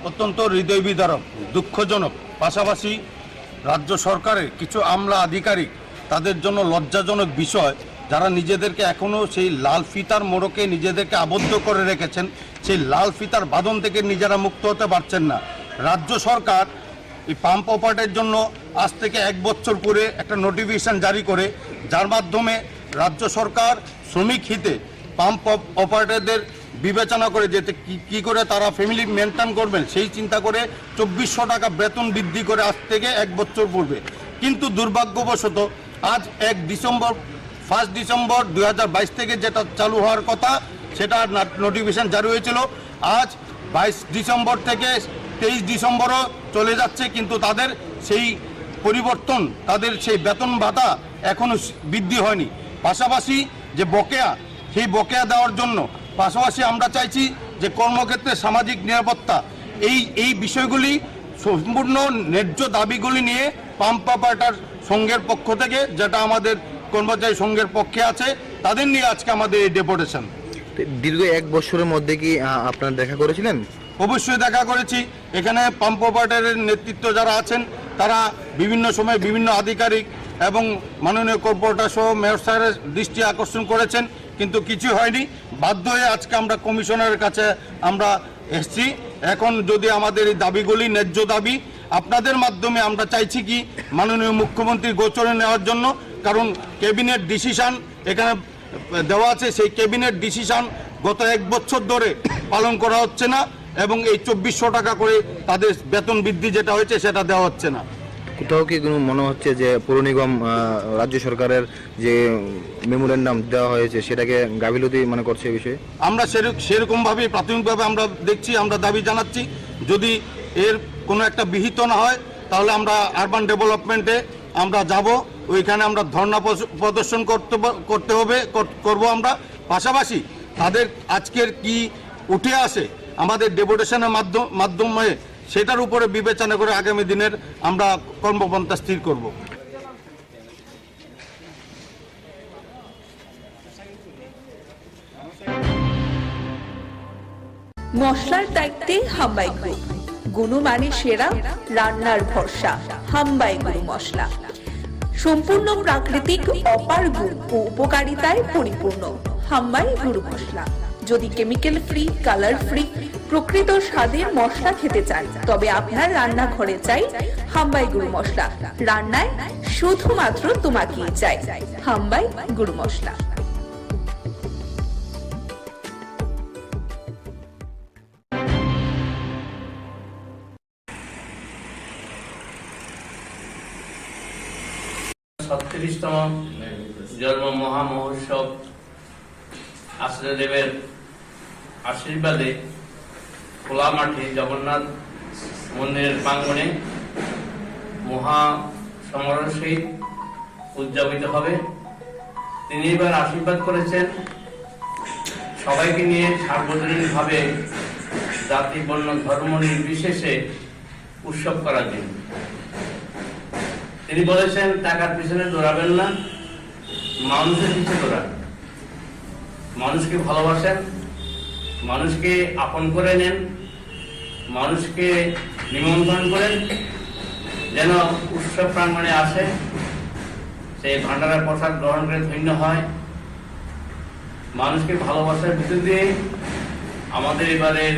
অত্যন্ত হৃদয় বিদারক, দুঃখজনক, পাশাপাশি রাজ্য সরকারের কিছু আমলা আধিকারিক, তাদের জন্য লজ্জাজনক বিষয়, যারা নিজেদেরকে এখনও সেই লাল ফিতার মোড়কে নিজেদেরকে আবদ্ধ করে রেখেছেন, সেই লাল ফিতার বাঁধন থেকে নিজেরা মুক্ত হতে পারছেন না। রাজ্য সরকার এই পাম্প অপারেটের জন্য আজ থেকে 1 বছর পরে একটা নোটিফিকেশন জারি করে, যার মাধ্যমে রাজ্য সরকার শ্রমিক হিতে পাম্প অপারেটরদের বিবেচনা করে যেতে কি করে তারা ফ্যামিলি মেনটেন করবেন, সেই চিন্তা করে 2400 টাকা বেতন বৃদ্ধি করে আজ থেকে 1 বছর পূর্বে। কিন্তু দুর্ভাগ্যবশত আজ 1 ডিসেম্বর 2022 থেকে যেটা চালু হওয়ার কথা, সেটা নোটিফিকেশন জারি হয়েছিল। আজ 22 ডিসেম্বর থেকে 23 ডিসেম্বরও চলে যাচ্ছে, কিন্তু তাদের সেই পরিবর্তন, তাদের সেই বেতন ভাতা এখনও বৃদ্ধি হয়নি। পাশাপাশি যে বকেয়া সেই বকেয়া দেওয়ার জন্য। পাশাপাশি আমরা চাইছি যে কর্মক্ষেত্রে সামাজিক নিরাপত্তা এই বিষয়গুলি সম্পূর্ণ ন্যায্য দাবিগুলি নিয়ে পাম্প অপারেটর সংঘের পক্ষ থেকে, যেটা আমাদের কর্মচারী সংঘের পক্ষে আছে, তাদের নিয়ে আজকে আমাদের এই ডেপুটেশন। দীর্ঘ 1 বছরের মধ্যে কি আপনারা দেখা করেছিলেন? অবশ্যই দেখা করেছি। এখানে পাম্প অপারেটরের নেতৃত্ব যারা আছেন তারা বিভিন্ন সময় বিভিন্ন আধিকারিক এবং মাননীয় কর্পোরেটর সহ মেয়র স্যারের দৃষ্টি আকর্ষণ করেছেন, কিন্তু কিছু হয়নি। বাধ্য হয়ে আজকে আমরা কমিশনারের কাছে আমরা এসেছি। এখন যদি আমাদের এই দাবিগুলি ন্যায্য দাবি আপনাদের মাধ্যমে আমরা চাইছি কি মাননীয় মুখ্যমন্ত্রীর গোচরে নেওয়ার জন্য, কারণ ক্যাবিনেট ডিসিশন এখানে দেওয়া আছে, সেই ক্যাবিনেট ডিসিশন গত 1 বছর ধরে পালন করা হচ্ছে না এবং এই 2400 টাকা করে তাদের বেতন বৃদ্ধি যেটা হয়েছে সেটা দেওয়া হচ্ছে না। কোথাও কি কোনো মনে হচ্ছে যে পৌর নিগম রাজ্য সরকারের যে মেমোরেন্ডাম দেওয়া হয়েছে সেটাকে গাফিলতি মনে করছে এই বিষয়ে? আমরা সেরকমভাবে প্রাথমিকভাবে আমরা দেখছি, আমরা দাবি জানাচ্ছি। যদি এর কোনো একটা বিহিত না হয় তাহলে আমরা আরবান ডেভেলপমেন্টে আমরা যাব, ওইখানে আমরা ধর্ণা প্রদর্শন করব আমরা। পাশাপাশি তাদের আজকের কি উঠে আসে আমাদের ডেপুটেশনের মাধ্যমে সেটার উপরে বিবেচনা করে আগামী দিনের আমরা কর্মপন্থা স্থির করব। মশলার দায়িত্বে হাম্বাই গ্রুপ, গুণমানে সেরা, রান্নার ভরসা। হাম্বাই গুরু মশলা সম্পূর্ণ প্রাকৃতিক, অপার গুণ ও উপকারিতায় পরিপূর্ণ। হাম্বাই গুরু মশলা। যদি কেমিক্যাল ফ্রি, কালার ফ্রি, প্রকৃত স্বাদের মশলা খেতে চান তবে আপনার রান্নাঘরে চাই হাম্বাই গুরু মশলা। রান্নায় শুধুমাত্র তোমাকেই চাই হাম্বাই গুরু মশলা। তম জন্ম মহামহোৎসব আশ্রয়দেবের আশীর্বাদে খোলা মাঠে জগন্নাথ মন্দিরের প্রাঙ্গণে মহা সমারোহ সহিত উদযাপিত হবে। তিনি এবার আশীর্বাদ করেছেন সবাইকে নিয়ে সার্বজনীনভাবে জাতি, বর্ণ, ধর্ম নির্বিশেষে উৎসব করার জন্য। তিনি বলেছেন টাকার পিছনে দৌড়াবেন না, মানুষের পিছনে দৌড়ান। মানুষকে ভালোবাসেন, মানুষকে আপন করে নেন, মানুষকে নিমন্ত্রণ করেন, যেন উৎসব প্রাঙ্গণে আসে, সেই ভান্ডারের প্রসাদ গ্রহণ করে ধন্য হয়। মানুষকে ভালোবাসার ভিতর দিয়ে আমাদের এবারের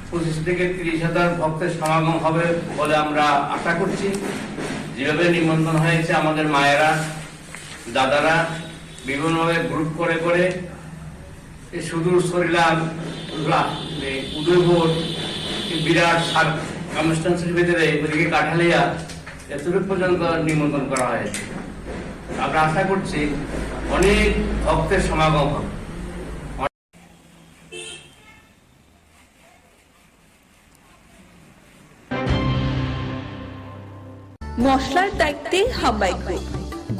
25 থেকে 30,000 ভক্তের সমাগম হবে বলে আমরা আশা করছি। যেভাবে নিমন্ত্রণ হয়েছে আমাদের মায়েরা, দাদারা বিভিন্নভাবে গ্রুপ করে করে সুদূর সরিলাম, উদয়পুর, বিরাট কনস্টিটুয়েন্সির ভিতরে ওদিকে কাঠালিয়া এতটুকু পর্যন্ত নিমন্ত্রণ করা হয়েছে। আমরা আশা করছি অনেক ভক্তের সমাগম হবে। মশলার দায়িত্বে হাম্বাই গ্রুপ,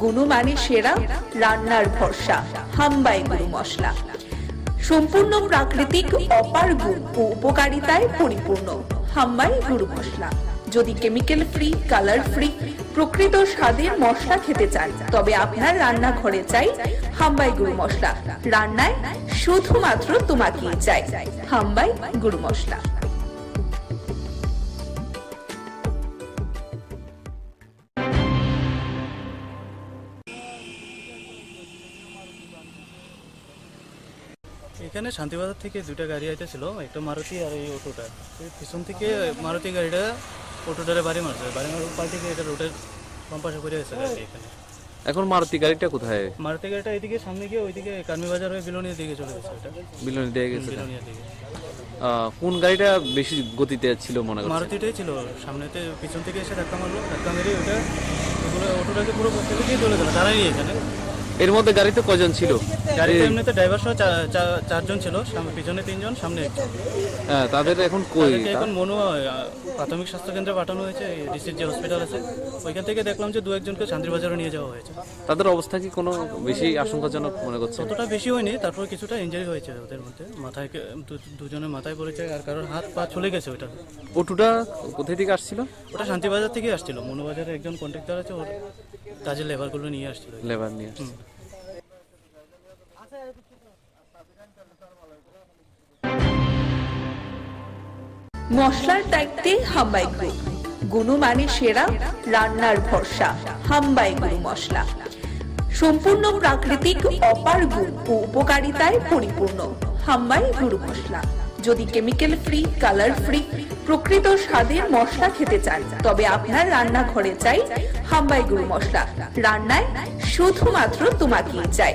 গুণমানে সেরা, রান্নার ভরসা। হাম্বাই গুরু মশলা সম্পূর্ণ প্রাকৃতিক, অপার গুণ ও উপকারিতায় পরিপূর্ণ। হাম্বাই গুরু মশলা। যদি কেমিক্যাল ফ্রি, কালার ফ্রি, প্রকৃত স্বাদের মশলা খেতে চান তবে আপনার রান্নাঘরে চাই হাম্বাই গুরু মশলা। রান্নায় শুধুমাত্র তোমাকেই চাই হাম্বাই গুরু মশলা। এখানে শান্তিবাজার থেকে 2টা গাড়ি আইতেছিল, একটা মারুতি আর এই অটোটা। পিছন থেকে মারুতি গাড়িটা অটোটারে বাড়ি মারছে, বাড়ি মারার পাল্টি এটা রোডের বাম পাশে পড়ে গেছে গাড়ি। এখানে এখন মারুতি গাড়িটা কোথায়? মারুতি গাড়িটা এদিকে সামনে গিয়ে ওইদিকে কার্মি বাজার হয়ে বিলোনিয়ার দিকে চলে গেছে। ওটা বিলোনিয়া দিয়ে গেছে। বিলোনিয়ার দিকে। কোন গাড়িটা বেশি গতিতে ছিল মনে করছেন? মারুতিটাই ছিল। সামনেতে পিছন থেকে এসে ধাক্কা মারলো, ধাক্কা মেরে ওটা অটোটাকে পুরো পথে দিয়ে চলে গেল, দাঁড়ায়নি এখানে। এর মধ্যে গাড়িতে কজন ছিল? গাড়িতে এমনিতে ড্রাইভার সহ চারজন ছিল, পিছনে 3 জন, সামনে 1 জন। হ্যাঁ, তাদের এখন কই? এখন মনু প্রাথমিক স্বাস্থ্য কেন্দ্রে পাঠানো হয়েছে, ডিসির যে হসপিটাল আছে ওইখান থেকে দেখলাম যে 2-1 জনকে শান্তিবাজারে নিয়ে যাওয়া হয়েছে। তাদের অবস্থা কি কোনো বেশি আশঙ্কাজনক মনে করছে? ততটা বেশি হয়নি, তারপর কিছুটা ইনজারি হয়েছে ওদের মধ্যে, মাথায় দুজনের মাথায় পড়েছে আর কারোর হাত পা চলে গেছে। ওইটা অটোটা কোথায় থেকে আসছিল? ওটা শান্তিবাজার থেকে আসছিল, মনুবাজারে একজন কন্ট্রাক্টর আছে, ওর কাজের লেবারগুলো নিয়ে আসছিল। লেবার নিয়ে আসছিল। মশলার দায়িত্বে হাম্বাই গ্রুপ, গুণমানে সেরা, রান্নার ভরসা। হাম্বাই গুরু মশলা সম্পূর্ণ প্রাকৃতিক, অপার গুণ ও উপকারিতায় পরিপূর্ণ। হাম্বাই গুরু মশলা। যদি কেমিক্যাল ফ্রি, কালার ফ্রি, প্রকৃত স্বাদের মশলা খেতে চান, তবে আপনার রান্নাঘরে চাই হাম্বাই গুরু মশলা। রান্নায় শুধুমাত্র তোমাকেই চাই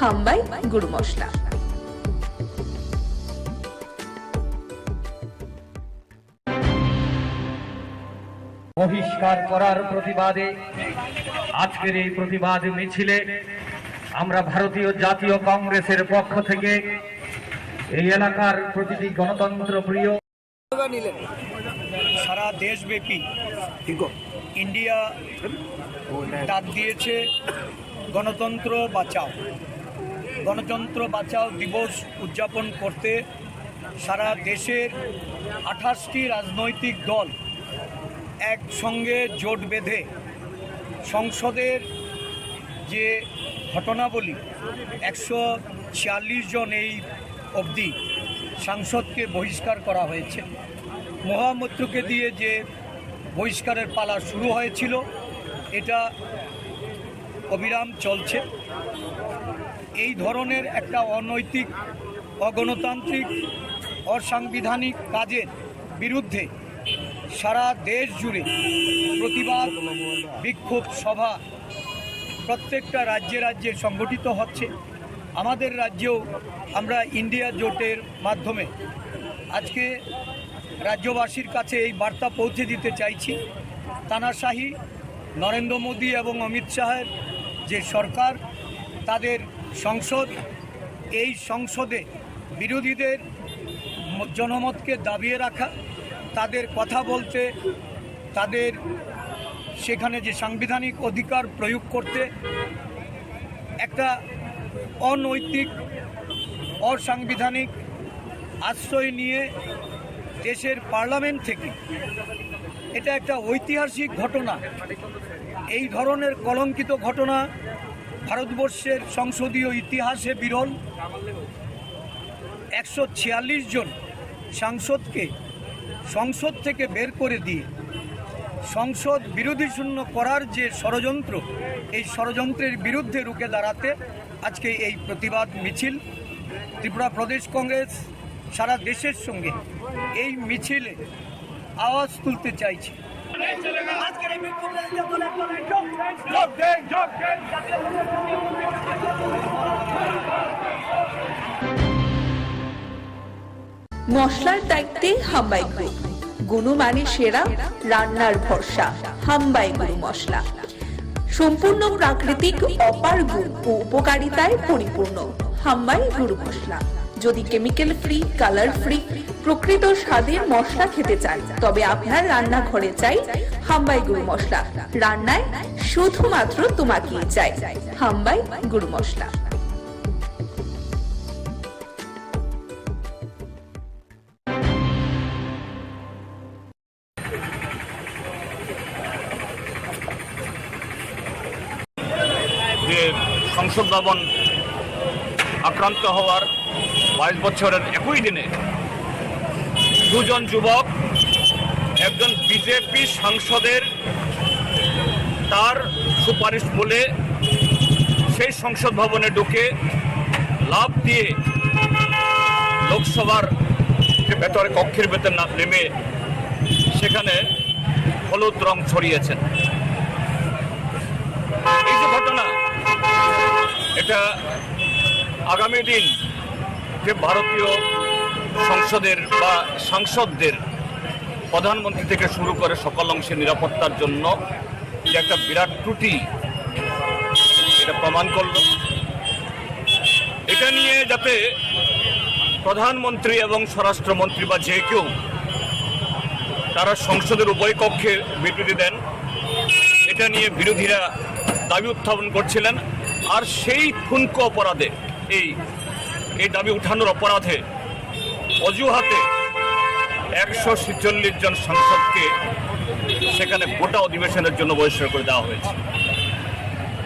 হাম্বাই গুরু মশলা। বহিষ্কার করার প্রতিবাদে আজকের এই প্রতিবাদ মিছিলে আমরা ভারতীয় জাতীয় কংগ্রেসের পক্ষ থেকে এই এলাকার প্রতিটি গণতন্ত্র প্রিয় সারা দেশব্যাপী ইন্ডিয়া ডাক দিয়েছে গণতন্ত্র বাঁচাও। গণতন্ত্র বাঁচাও দিবস উদযাপন করতে সারা দেশের 28টি রাজনৈতিক দল একসঙ্গে জোট বেঁধে সংসদের যে ঘটনাবলী 146 জন এই অবধি সাংসদকে বহিষ্কার করা হয়েছে। মহামৈত্রকে দিয়ে যে বহিষ্কারের পালা শুরু হয়েছিল এটা অবিরাম চলছে। এই ধরনের একটা অনৈতিক, অগণতান্ত্রিক, অসাংবিধানিক কাজের বিরুদ্ধে সারা দেশ জুড়ে প্রতিবাদ বিক্ষোভ সভা প্রত্যেকটা রাজ্যে রাজ্যে সংগঠিত হচ্ছে। আমাদের রাজ্যেও আমরা ইন্ডিয়া জোটের মাধ্যমে আজকে রাজ্যবাসীর কাছে এই বার্তা পৌঁছে দিতে চাইছি, তানাশাহি নরেন্দ্র মোদী এবং অমিত শাহের যে সরকার, তাদের সংসদ, এই সংসদে বিরোধীদের জনমতকে দাবিয়ে রাখা, তাদের কথা বলতে, তাদের সেখানে যে সাংবিধানিক অধিকার প্রয়োগ করতে একটা অনৈতিক, অসাংবিধানিক আশ্রয় নিয়ে দেশের পার্লামেন্ট থেকে, এটা একটা ঐতিহাসিক ঘটনা। এই ধরনের কলঙ্কিত ঘটনা ভারতবর্ষের সংসদীয় ইতিহাসে বিরল। 146 জন সাংসদকে সংসদ থেকে বের করে দিয়ে সংসদ বিরোধী শূন্য করার যে ষড়যন্ত্র, এই ষড়যন্ত্রের বিরুদ্ধে রুখে দাঁড়াতে আজকে এই প্রতিবাদ মিছিল। ত্রিপুরা প্রদেশ কংগ্রেস সারা দেশের সঙ্গে এই মিছিলে আওয়াজ তুলতে চাইছে। মশলার দায়িত্বে হাম্বাই গ্রুপ, গুণমানে সেরা, রান্নার ভরসা। হাম্বাই গুরু মশলা সম্পূর্ণ প্রাকৃতিক, অপার গুণ ও উপকারিতায় পরিপূর্ণ। হাম্বাই গুরু মশলা। যদি কেমিক্যাল ফ্রি, কালার ফ্রি, প্রকৃত স্বাদের মশলা খেতে চান, তবে আপনার রান্নাঘরে চাই হাম্বাই গুরু মশলা। রান্নায় শুধুমাত্র তোমাকেই চাই হাম্বাই গুরু মশলা। যে সংসদ ভবন আক্রান্ত হওয়ার 22 বছরের একই দিনে 2 জন যুবক, একজন বিজেপি সাংসদের তার সুপারিশ বলে সেই সংসদ ভবনে ঢুকে লাফ দিয়ে লোকসভার যে ভেতরে কক্ষের ভেতর নেমে সেখানে হলুদ রং ছড়িয়েছেন। এই যে ঘটনা, এটা আগামী দিন যে ভারতীয় সংসদের বা সাংসদদের, প্রধানমন্ত্রী থেকে শুরু করে সকল অংশের নিরাপত্তার জন্য যে একটা বিরাট ত্রুটি, এটা প্রমাণ করল। এটা নিয়ে যাতে প্রধানমন্ত্রী এবং স্বরাষ্ট্রমন্ত্রী বা যে কেউ তারা সংসদের উভয় কক্ষে বিবৃতি দেন, এটা নিয়ে বিরোধীরা দাবি উত্থাপন করছিলেন। আর সেই ঠুনকো অপরাধে এই দাবি উঠানোর অপরাধে অজুহাতে 146 জন সাংসদকে সেখানে গোটা অধিবেশনের জন্য বহিষ্কার করে দেওয়া হয়েছে।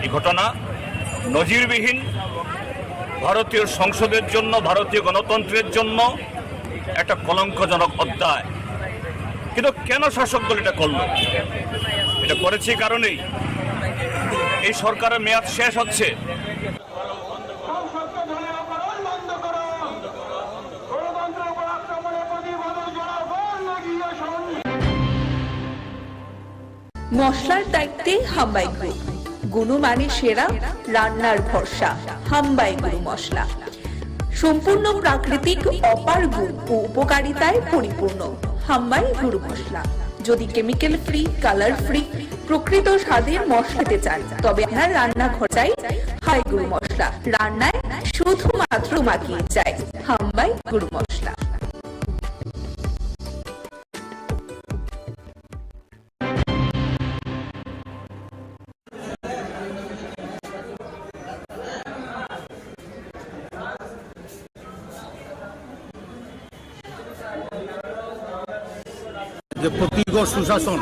এই ঘটনা নজিরবিহীন, ভারতীয় সংসদের জন্য, ভারতীয় গণতন্ত্রের জন্য একটা কলঙ্কজনক অধ্যায়। কিন্তু কেন শাসক দল এটা করল? এটা করেছে কারণেই এই সরকারের মেয়াদ শেষ হচ্ছে। মশলার দায়িত্বে হাম্বাই গ্রুপ, গুণমানে সেরা, রান্নার ভরসা। হাম্বাই গুরু মশলা সম্পূর্ণ প্রাকৃতিক, অপার গুণ ও উপকারিতায় পরিপূর্ণ। হাম্বাই গুরু মশলা। যদি কেমিক্যাল ফ্রি, কালার ফ্রি, প্রকৃত স্বাদের মশলা খেতে চান তবে আপনার রান্নাঘর চাই হাই গুরু মশলা। রান্নায় শুধুমাত্র মাখিয়ে চাই হাম্বাই গুরু মশলা। যে প্রতিগড় সুশাসন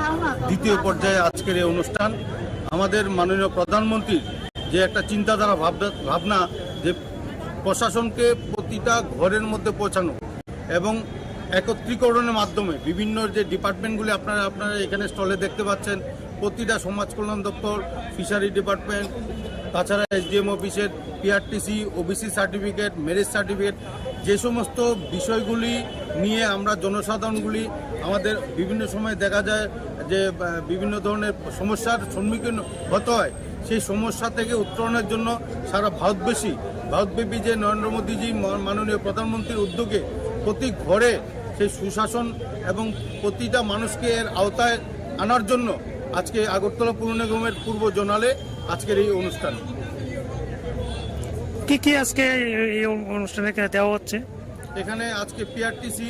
দ্বিতীয় পর্যায়ে আজকের এই অনুষ্ঠান, আমাদের মাননীয় প্রধানমন্ত্রীর যে একটা চিন্তাধারা ভাবনা যে প্রশাসনকে প্রতিটা ঘরের মধ্যে পৌঁছানো এবং একত্রীকরণের মাধ্যমে বিভিন্ন যে ডিপার্টমেন্টগুলি আপনারা এখানে স্টলে দেখতে পাচ্ছেন, প্রতিটা সমাজ কল্যাণ দপ্তর, ফিশারি ডিপার্টমেন্ট, তাছাড়া এসডিএম অফিসের PRTC, OBC certificate, marriage certificate, যে সমস্ত বিষয়গুলি নিয়ে আমরা জনসাধারণগুলি আমাদের বিভিন্ন সময় দেখা যায় যে বিভিন্ন ধরনের সমস্যার সম্মুখীন হতে হয়, সেই সমস্যা থেকে উত্তরণের জন্য সারা ভারতব্যাপী যে নরেন্দ্র মোদীজি মাননীয় প্রধানমন্ত্রীর উদ্যোগে প্রতি ঘরে সেই সুশাসন এবং প্রতিটা মানুষকে এর আওতায় আনার জন্য আজকে আগরতলা পৌর নিগমের পূর্ব জোনালে আজকের এই অনুষ্ঠান। কি আজকে এই অনুষ্ঠানে দেওয়া হচ্ছে? এখানে আজকে PRTC,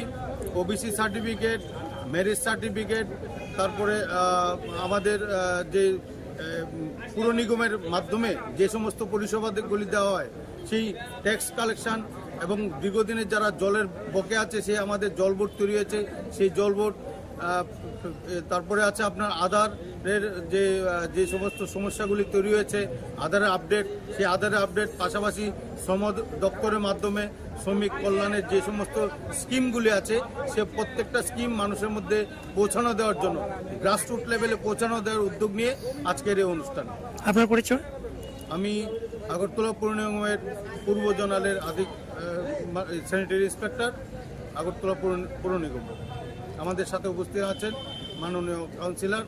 OBC certificate, marriage certificate, তারপরে আমাদের যে পুর নিগমের মাধ্যমে যে সমস্ত পরিষেবাগুলি দেওয়া হয় সেই ট্যাক্স কালেকশন এবং দীর্ঘদিনের যারা জলের বকে আছে সেই আমাদের জল বোর্ড তৈরি হয়েছে, সেই জল বোর্ড, তারপরে আছে আপনার আধারের যে সমস্ত সমস্যাগুলি তৈরি হয়েছে আধারের আপডেট, সেই আধারের আপডেট, পাশাপাশি শ্রম দপ্তরের মাধ্যমে শ্রমিক কল্যাণের যে সমস্ত স্কিমগুলি আছে সে প্রত্যেকটা স্কিম মানুষের মধ্যে পৌঁছানো দেওয়ার জন্য গ্রাসরুট লেভেলে পৌঁছানো দেওয়ার উদ্যোগ নিয়ে আজকের এই অনুষ্ঠান। আপনার পরিচয়? আমি আগরতলা পৌর নিগমের পূর্ব জোনালের স্যানিটারি ইন্সপেক্টর, আগরতলা পৌর নিগম। আমাদের সাথে উপস্থিত আছেন মাননীয় কাউন্সিলর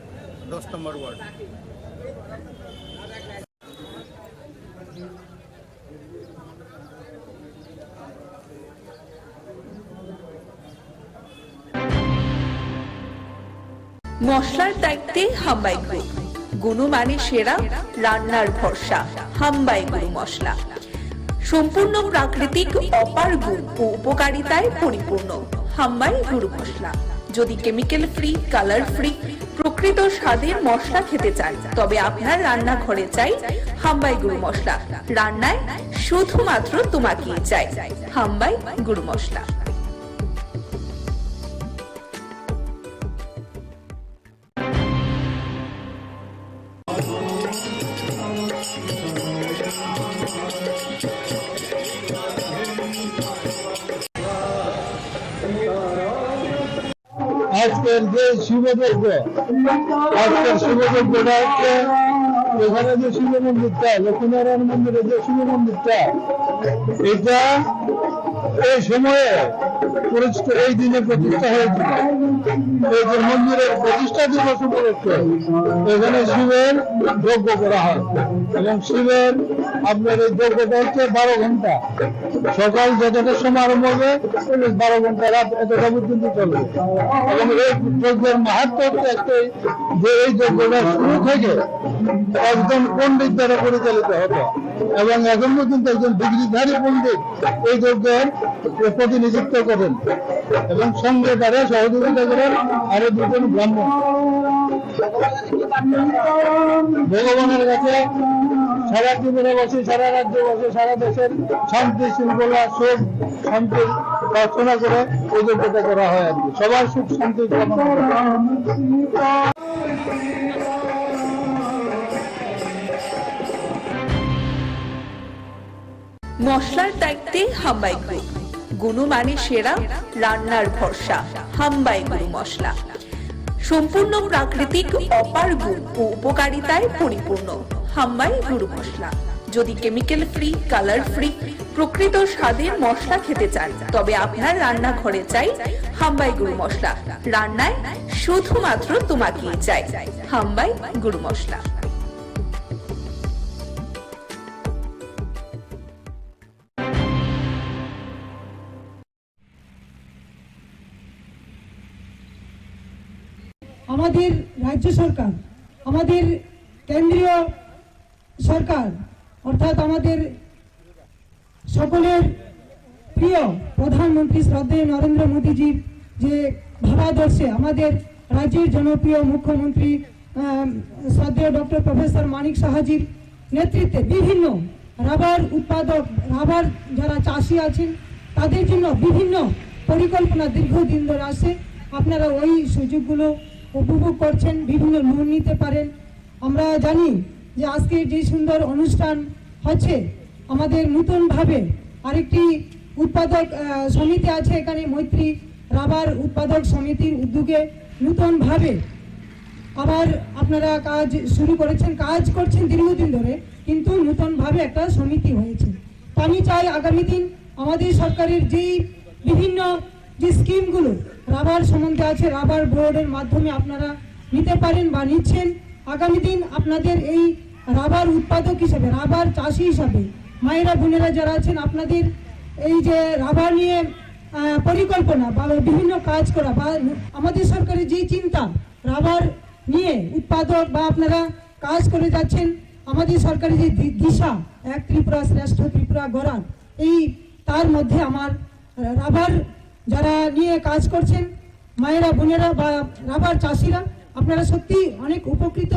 10 নম্বর ওয়ার্ড। মশলার দায়িত্বে হাম্বাই গ্রুপ, গুণমানে সেরা, রান্নার ভরসা। হাম্বাই গুরু মশলা সম্পূর্ণ প্রাকৃতিক, অপার গুণ ও উপকারিতায় পরিপূর্ণ। হাম্বাই গুরু মশলা। যদি কেমিক্যাল ফ্রি, কালার ফ্রি, প্রকৃত স্বাদের মশলা খেতে চান তবে আপনার রান্নাঘরে চাই হাম্বাই গুরু মশলা। রান্নায় শুধুমাত্র তোমাকে চাই হাম্বাই গুরু মশলা। আজকের যে শিবযজ্ঞ, আজকের শিবযজ্ঞটা হচ্ছে এখানে যে শিব মন্দিরটা, লক্ষ্মীনারায়ণ মন্দিরে যে শিব মন্দিরটা, এটা এই সময়ে এই দিনে প্রতিষ্ঠা হয়েছিল। এই যে মন্দিরের প্রতিষ্ঠা দিবস উপলক্ষে এখানে শিবের যজ্ঞ করা হয় এবং শিবের আপনার এই যোগ্যতা হচ্ছে 12 ঘন্টা। সকাল যতটা সময় আরম্ভ হবে 12 ঘন্টা, রাত এতটা পর্যন্ত চলবে। এবং এই যজ্ঞের মাহাত্ম্য হচ্ছে একটাই, যে এই যজ্ঞটা শুরু থেকে একজন পণ্ডিত দ্বারা পরিচালিত হতো, এবং এখন পর্যন্ত একজন ডিগ্রিধারী পণ্ডিত এই যজ্ঞের প্রতিনিধিত্ব করেন, এবং সঙ্গে তারা সহযোগিতা করেন আরো 2 জন ব্রাহ্মণ। ভগবানের কাছে সারা ত্রিপুরা বসে, সারা রাজ্যবাসী, সারা দেশের শান্তি শৃঙ্খলা সুখ শান্তির প্রার্থনা করে এই যোগ্যতা করা হয় আর কি। সবার সুখ শান্তি কামনা করে। মশলার দায়িত্বে হাম্বাই গ্রুপ, গুণমানে সেরা, রান্নার ভরসা। হাম্বাই গুরু মশলা সম্পূর্ণ প্রাকৃতিক, অপার গুণ ও উপকারিতায় পরিপূর্ণ। হাম্বাই গুরু মশলা। যদি কেমিক্যাল ফ্রি, কালার ফ্রি, প্রকৃত স্বাদের মশলা খেতে চান, তবে আপনার রান্নাঘরে চাই হাম্বাই গুরু মশলা। রান্নায় শুধুমাত্র তোমাকেই চাই হাম্বাই গুরু মশলা। আমাদের রাজ্য সরকার, আমাদের কেন্দ্রীয় সরকার, অর্থাৎ আমাদের সকলের প্রিয় প্রধানমন্ত্রী শ্রদ্ধেয় নরেন্দ্র মোদীজির যে ভাবাদর্শে আমাদের রাজ্যের জনপ্রিয় মুখ্যমন্ত্রী শ্রদ্ধেয় ডক্টর প্রফেসর মানিক সাহাজির নেতৃত্বে বিভিন্ন রাবার উৎপাদক, রাবার যারা চাষি আছেন তাদের জন্য বিভিন্ন পরিকল্পনা দীর্ঘদিন ধরে আসে। আপনারা ওই সুযোগগুলো উপভোগ করছেন, বিভিন্ন লোন নিতে পারেন। আমরা জানি যে আজকে যে সুন্দর অনুষ্ঠান হচ্ছে, আমাদের নতুনভাবে আরেকটি উৎপাদক সমিতি আছে এখানে, মৈত্রী রাবার উৎপাদক সমিতির উদ্যোগে নতুনভাবে আবার আপনারা কাজ শুরু করেছেন, কাজ করছেন দীর্ঘদিন ধরে, কিন্তু নতুনভাবে একটা সমিতি হয়েছে। তো আমি চাই আগামী দিন আমাদের সরকারের যেই বিভিন্ন যে স্কিমগুলো রাবার সম্বন্ধে আছে, রাবার বোর্ডের মাধ্যমে আপনারা নিতে পারেন বা নিচ্ছেন। আগামী দিন আপনাদের এই রাবার উৎপাদক হিসাবে, রাবার চাষি হিসাবে মায়েরা বোনেরা যারা আছেন, আপনাদের এই যে রাবার নিয়ে পরিকল্পনা বা বিভিন্ন কাজ করা, বা আমাদের সরকারের যেই চিন্তা রাবার নিয়ে উৎপাদক বা আপনারা কাজ করে যাচ্ছেন, আমাদের সরকারের যে দিশা এক ত্রিপুরা শ্রেষ্ঠ ত্রিপুরা গড়ার, এই তার মধ্যে আমার রাবার যারা নিয়ে কাজ করছেন মায়েরা বোনেরা বা রাবার চাষিরা, আপনারা সত্যি অনেক উপকৃত।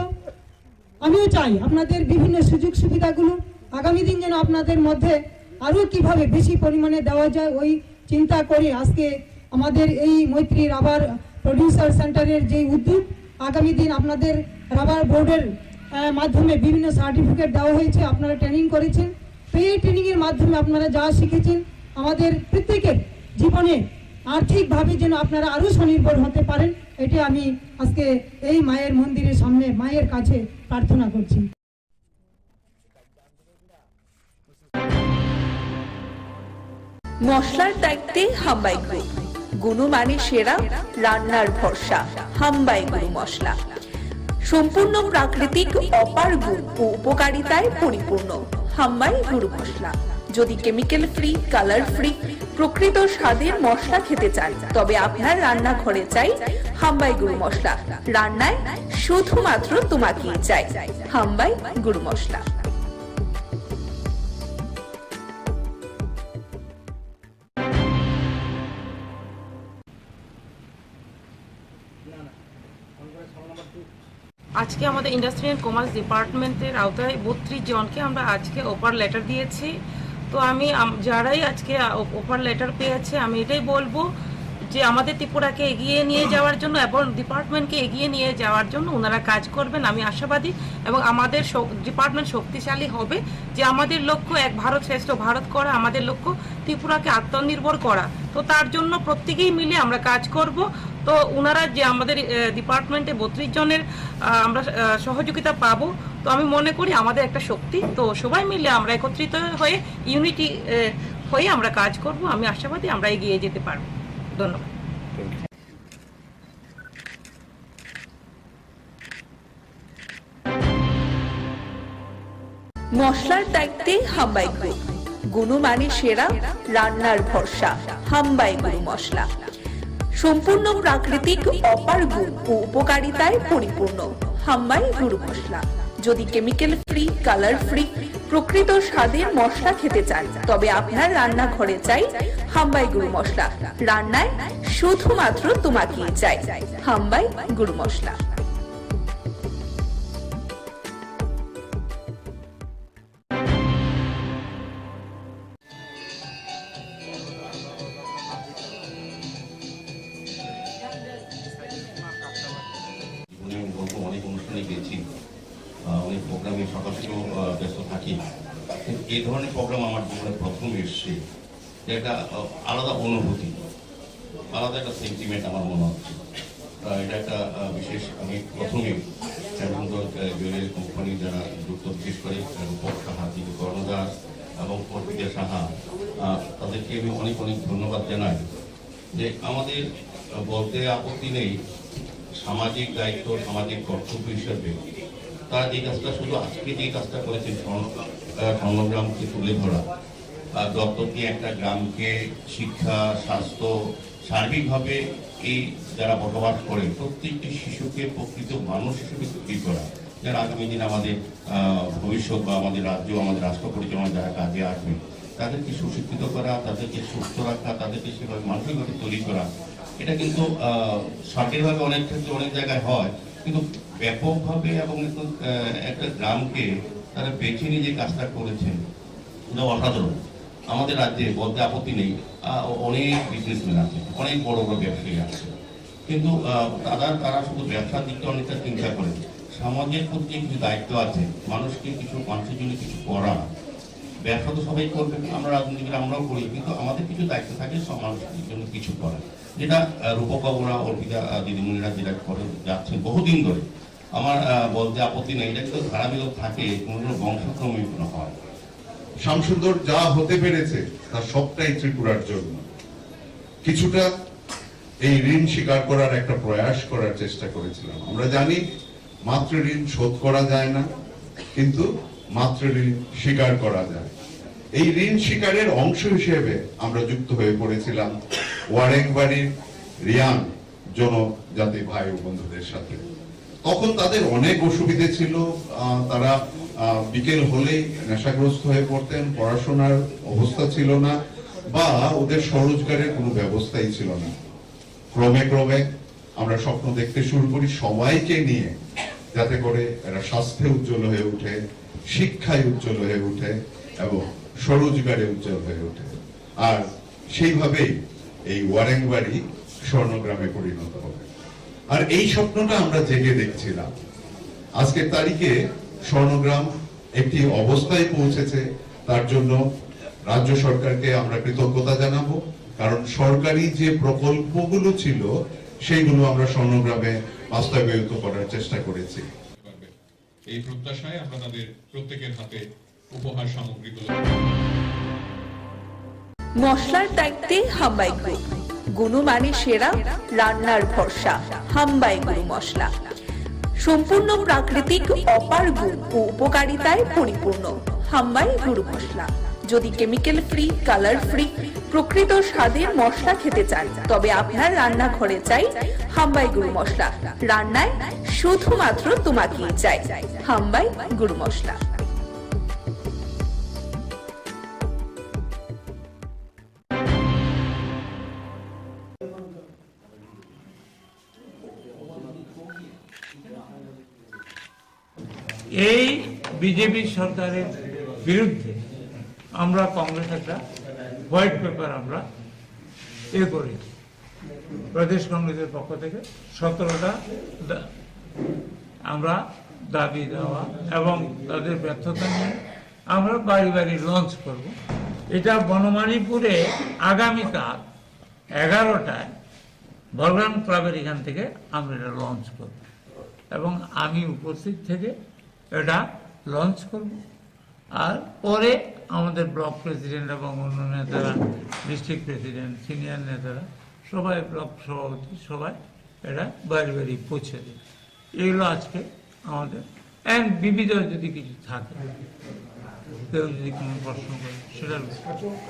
আমিও চাই আপনাদের বিভিন্ন সুযোগ সুবিধাগুলো আগামী দিন যেন আপনাদের মধ্যে আরও কিভাবে বেশি পরিমাণে দেওয়া যায়, ওই চিন্তা করে আজকে আমাদের এই মৈত্রী রাবার প্রডিউসার সেন্টারের যে উদ্যোগ, আগামী দিন আপনাদের রাবার বোর্ডের মাধ্যমে বিভিন্ন সার্টিফিকেট দেওয়া হয়েছে, আপনারা ট্রেনিং করেছেন। তো এই ট্রেনিংয়ের মাধ্যমে আপনারা যা শিখেছেন আমাদের প্রত্যেকের জীবনে আর্থিকভাবে যেন আপনারা আরও স্বনির্ভর হতে পারেন, এটি আমি আজকে এই মায়ের মন্দিরের সামনে মায়ের কাছে প্রার্থনা করছি। মশলার দায়িত্বে হাম্বাই গ্রুপ, গুণমানে সেরা, রান্নার ভরসা। হাম্বাই গুরু মশলা সম্পূর্ণ প্রাকৃতিক, অপার গুণ ও উপকারিতায় পরিপূর্ণ। হাম্বাই গুরু মশলা। যদি কেমিক্যাল ফ্রি, কালার ফ্রি, প্রকৃত স্বাদের মশলা খেতে চান, তবে আপনার রান্নাঘরে চাই হাম্বাই গুরু মশলা। রান্নায় শুধুমাত্র তোমাকেই চাই হাম্বাই গুরু মশলা। আজকে আমাদের ইন্ডাস্ট্রি অ্যান্ড কমার্স ডিপার্টমেন্টের আওতায় 32 জনকে আমরা আজকে অফার লেটার দিয়েছি। তো আমি যারাই আজকে অফার লেটার পেয়েছে, আমি এটাই বলবো যে আমাদের ত্রিপুরাকে এগিয়ে নিয়ে যাওয়ার জন্য এবং ডিপার্টমেন্টকে এগিয়ে নিয়ে যাওয়ার জন্য ওনারা কাজ করবেন, আমি আশাবাদী। এবং আমাদের ডিপার্টমেন্ট শক্তিশালী হবে, যে আমাদের লক্ষ্য এক ভারত শ্রেষ্ঠ ভারত করা, আমাদের লক্ষ্য ত্রিপুরাকে আত্মনির্ভর করা। তো তার জন্য প্রত্যেকেই মিলে আমরা কাজ করব। তো ওনারা যে আমাদের ডিপার্টমেন্টে 32 জনের আমরা সহযোগিতা পাবো, তো আমি মনে করি আমাদের একটা শক্তি। তো সবাই মিলে আমরা একত্রিত হয়ে ইউনিটি হয়ে আমরা কাজ করব, আমি আশাবাদী আমরা এগিয়ে যেতে পারবো। ধন্যবাদ। মশলার দায়িত্বে হাম্বাই গ্রুপ, গুণমানে সেরা, রান্নার ভরসা হাম্বাই গুরু মশলা। সম্পূর্ণ প্রাকৃতিক, অপার গুণ ও উপকারিতায় পরিপূর্ণ হাম্বাই গুরু মশলা। যদি কেমিক্যাল ফ্রি, কালার ফ্রি, প্রকৃত স্বাদের মশলা খেতে চান, তবে আপনার রান্নাঘরে চাই হাম্বাই গুরু মশলা। রান্নায় শুধুমাত্র তোমাকেই চাই হাম্বাই গুরু মশলা। অনেক অনুষ্ঠানে গেছি, অনেক প্রোগ্রামে সকাল থেকেও ব্যস্ত থাকি, কিন্তু এই ধরনের প্রোগ্রাম আমার জীবনে প্রথম এসছে। এটা আলাদা অনুভূতি, আলাদা একটা সেন্টিমেন্ট আমার মনে হচ্ছে। এটা একটা বিশেষ, আমি প্রথমে জুয়েলারি কোম্পানি যারা যুক্ত, বিশেষ করে রূপক সাহা, যিনি কর্ণদাস এবং অর্পিতা সাহা, তাদেরকে আমি অনেক অনেক ধন্যবাদ জানাই যে আমাদের বলতে আপত্তি নেই, সামাজিক দায়িত্ব, সামাজিক কর্তব্য হিসাবে তারা যে কাজটা, শুধু আজকে যে কাজটা করেছেন স্বর্ণগ্রামকে তুলে ধরা, দত্তক নিয়ে একটা গ্রামকে শিক্ষা, স্বাস্থ্য, সার্বিকভাবে এই যারা বসবাস করে প্রত্যেকটি শিশুকে প্রকৃত মানুষ হিসেবে তৈরি করা, যারা আগামী দিন আমাদের ভবিষ্যৎ বা আমাদের রাজ্য, আমাদের রাষ্ট্র পরিচালনা যারা কাজে আসবে, তাদেরকে সুশিক্ষিত করা, তাদেরকে সুস্থ রাখা, তাদেরকে সেভাবে মানসিকভাবে তৈরি করা। এটা কিন্তু সরকারিভাবে অনেক ক্ষেত্রে অনেক জায়গায় হয়, কিন্তু ব্যাপকভাবে এবং একটা গ্রামকে তারা বেছে নিয়ে যে কাজটা করেছেন এটা অসাধারণ। আমাদের রাজ্যে বলতে আপত্তি নেই, অনেক বিজনেসম্যান আছে, অনেক বড় বড় ব্যবসায়ী আছে, কিন্তু তারা শুধু ব্যবসার দিকটা অনেকটা চিন্তা করে, সমাজের প্রতি কিছু দায়িত্ব আছে, মানুষের জন্য কিছু করা। ব্যবসা তো সবাই করবে, আমরা রাজনীতিবিদ আমরাও করি, কিন্তু আমাদের কিছু দায়িত্ব থাকে মানুষের জন্য কিছু করা, যেটা রূপকবাবুরা, অর্পিতা দিদিমণিরা যেটা করে যাচ্ছেন বহুদিন ধরে। আমার বলতে আপত্তি নেই, এটা কিন্তু ধারাবাহিক থাকে, কোনো বংশক্রমে কোনো হয়। শামসুন্দর যা হতে পেরেছে তার সবটাই ত্রিপুরার জন্য। কিছুটা এই ঋণ স্বীকার করার একটা প্রয়াস করার চেষ্টা করেছিলাম। আমরা জানি মাতৃ ঋণ শোধ করা যায় না, কিন্তু মাতৃ ঋণ স্বীকার করা যায়। এই ঋণ স্বীকারের অংশ হিসেবে আমরা যুক্ত হয়ে পড়েছিলাম ওয়ারেংবাড়ির রিয়াং জনজাতি ভাই ও বন্ধুদের সাথে। তখন তাদের অনেক অসুবিধে ছিল, তারা বিকেল হলেই নেশাগ্রস্ত হয়ে পড়তেন, পড়াশোনার অবস্থা ছিল না, বা ওদের স্বরোজগারের কোনো ব্যবস্থাই ছিল না। ক্রমে ক্রমে আমরা স্বপ্ন দেখতে শুরু করি সবাইকে নিয়ে, যাতে করে এরা স্বাস্থ্যে উজ্জ্বল হয়ে ওঠে, শিক্ষায় উজ্জ্বল হয়ে ওঠে এবং স্বরোজগারে উজ্জ্বল হয়ে ওঠে। আর সেইভাবেই এই ওয়ারেংবাড়ি স্বর্ণগ্রামে পরিণত হবে। আর এই স্বপ্নটা আমরা জেগে দেখছিলাম। আজকের তারিখে স্বর্ণগ্রাম একটি অবস্থায় পৌঁছেছে, তার জন্য রাজ্য সরকারকে আমরা কৃতজ্ঞতা জানাবো, কারণ সরকারি যে প্রকল্পগুলো ছিল সেইগুলো আমরা স্বর্ণগ্রামে বাস্তবায়িত করার চেষ্টা করেছি। এই প্রত্যাশায় আমরা তাদের প্রত্যেকের হাতে উপহার সামগ্রী তুলে মশলার দায়িত্বে হাম্বাই গ্রুপ, গুণমানে সেরা, রান্নার ভরসা হাম্বাই গুরু মশলা। সম্পূর্ণ প্রাকৃতিক, অপার গুণ ও উপকারিতায় পরিপূর্ণ হাম্বাই গুরু মশলা। যদি কেমিক্যাল ফ্রি, কালার ফ্রি, প্রকৃত স্বাদের মশলা খেতে চান, তবে আপনার রান্নাঘরে চাই হাম্বাই গুরু মশলা। রান্নায় শুধুমাত্র তোমাকেই চাই হাম্বাই গুরু মশলা। এই বিজেপি সরকারের বিরুদ্ধে আমরা কংগ্রেস একটা হোয়াইট পেপার আমরা করেছি প্রদেশ কংগ্রেসের পক্ষ থেকে 17টা আমরা দাবি দেওয়া এবং তাদের ব্যর্থতা নিয়ে আমরা বাড়ি বাড়ি লঞ্চ করব। এটা বনমালীপুরে আগামীকাল 11টায় বলরাম ক্লাবের এখান থেকে আমরা এটা লঞ্চ করব এবং আমি উপস্থিত থেকে এটা লঞ্চ করব। আর পরে আমাদের ব্লক প্রেসিডেন্ট এবং অন্য নেতারা, ডিস্ট্রিক্ট প্রেসিডেন্ট, সিনিয়র নেতারা সবাই, ব্লক সভাপতি সবাই এটা বাড়ি বাড়ি পৌঁছে দেবে। এগুলো আজকে আমাদের বিবিধ যদি কিছু থাকে কেউ যদি কোনো প্রশ্ন করে সেটা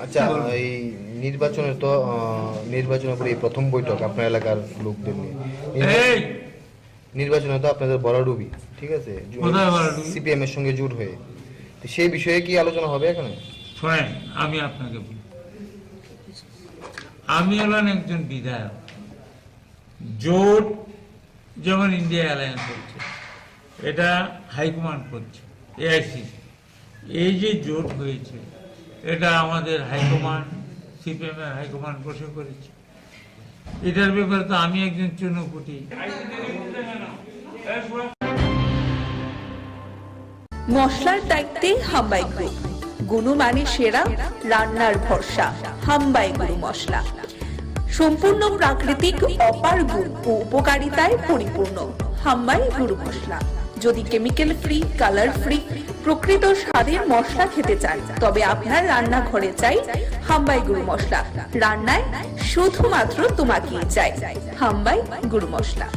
আচ্ছা, এই নির্বাচনে তো নির্বাচনের পরে এই প্রথম বৈঠক আপনার এলাকার লোকদের নিয়ে নির্বাচনে তো আপনাদের বড়ডুবি, ঠিক আছে, সিপিএম এর সঙ্গে জোট হয়ে, তো সেই বিষয়ে কি আলোচনা হবে এখানে? শোনেন, আমি আপনাকে বলি, আমি হলাম একজন বিধায়ক। জোট যেমন ইন্ডিয়া অ্যালায়েন্স হচ্ছে, এটা হাইকমান্ড করছে, এআইসিসি। এই যে জোট হয়েছে, এটা আমাদের হাইকমান্ড, সিপিএম এর হাইকমান্ড বসে করেছে। এটার ব্যাপারে তো আমি একজন চুনোপুটি। মশলার দায়িত্বে হাম্বাই গ্রুপ, গুণমানে সেরা, রান্নার ভরসা। হাম্বাই গুরু মশলা সম্পূর্ণ প্রাকৃতিক, অপার গুণ ও উপকারিতায় পরিপূর্ণ। হাম্বাই গুরু মশলা। যদি কেমিক্যাল ফ্রি, কালার ফ্রি, প্রকৃত স্বাদের মশলা খেতে চান, তবে আপনার রান্নাঘরে চাই হাম্বাই গুরু মশলা। রান্নায় শুধুমাত্র তোমাকেই চাই হাম্বাই গুরু মশলা।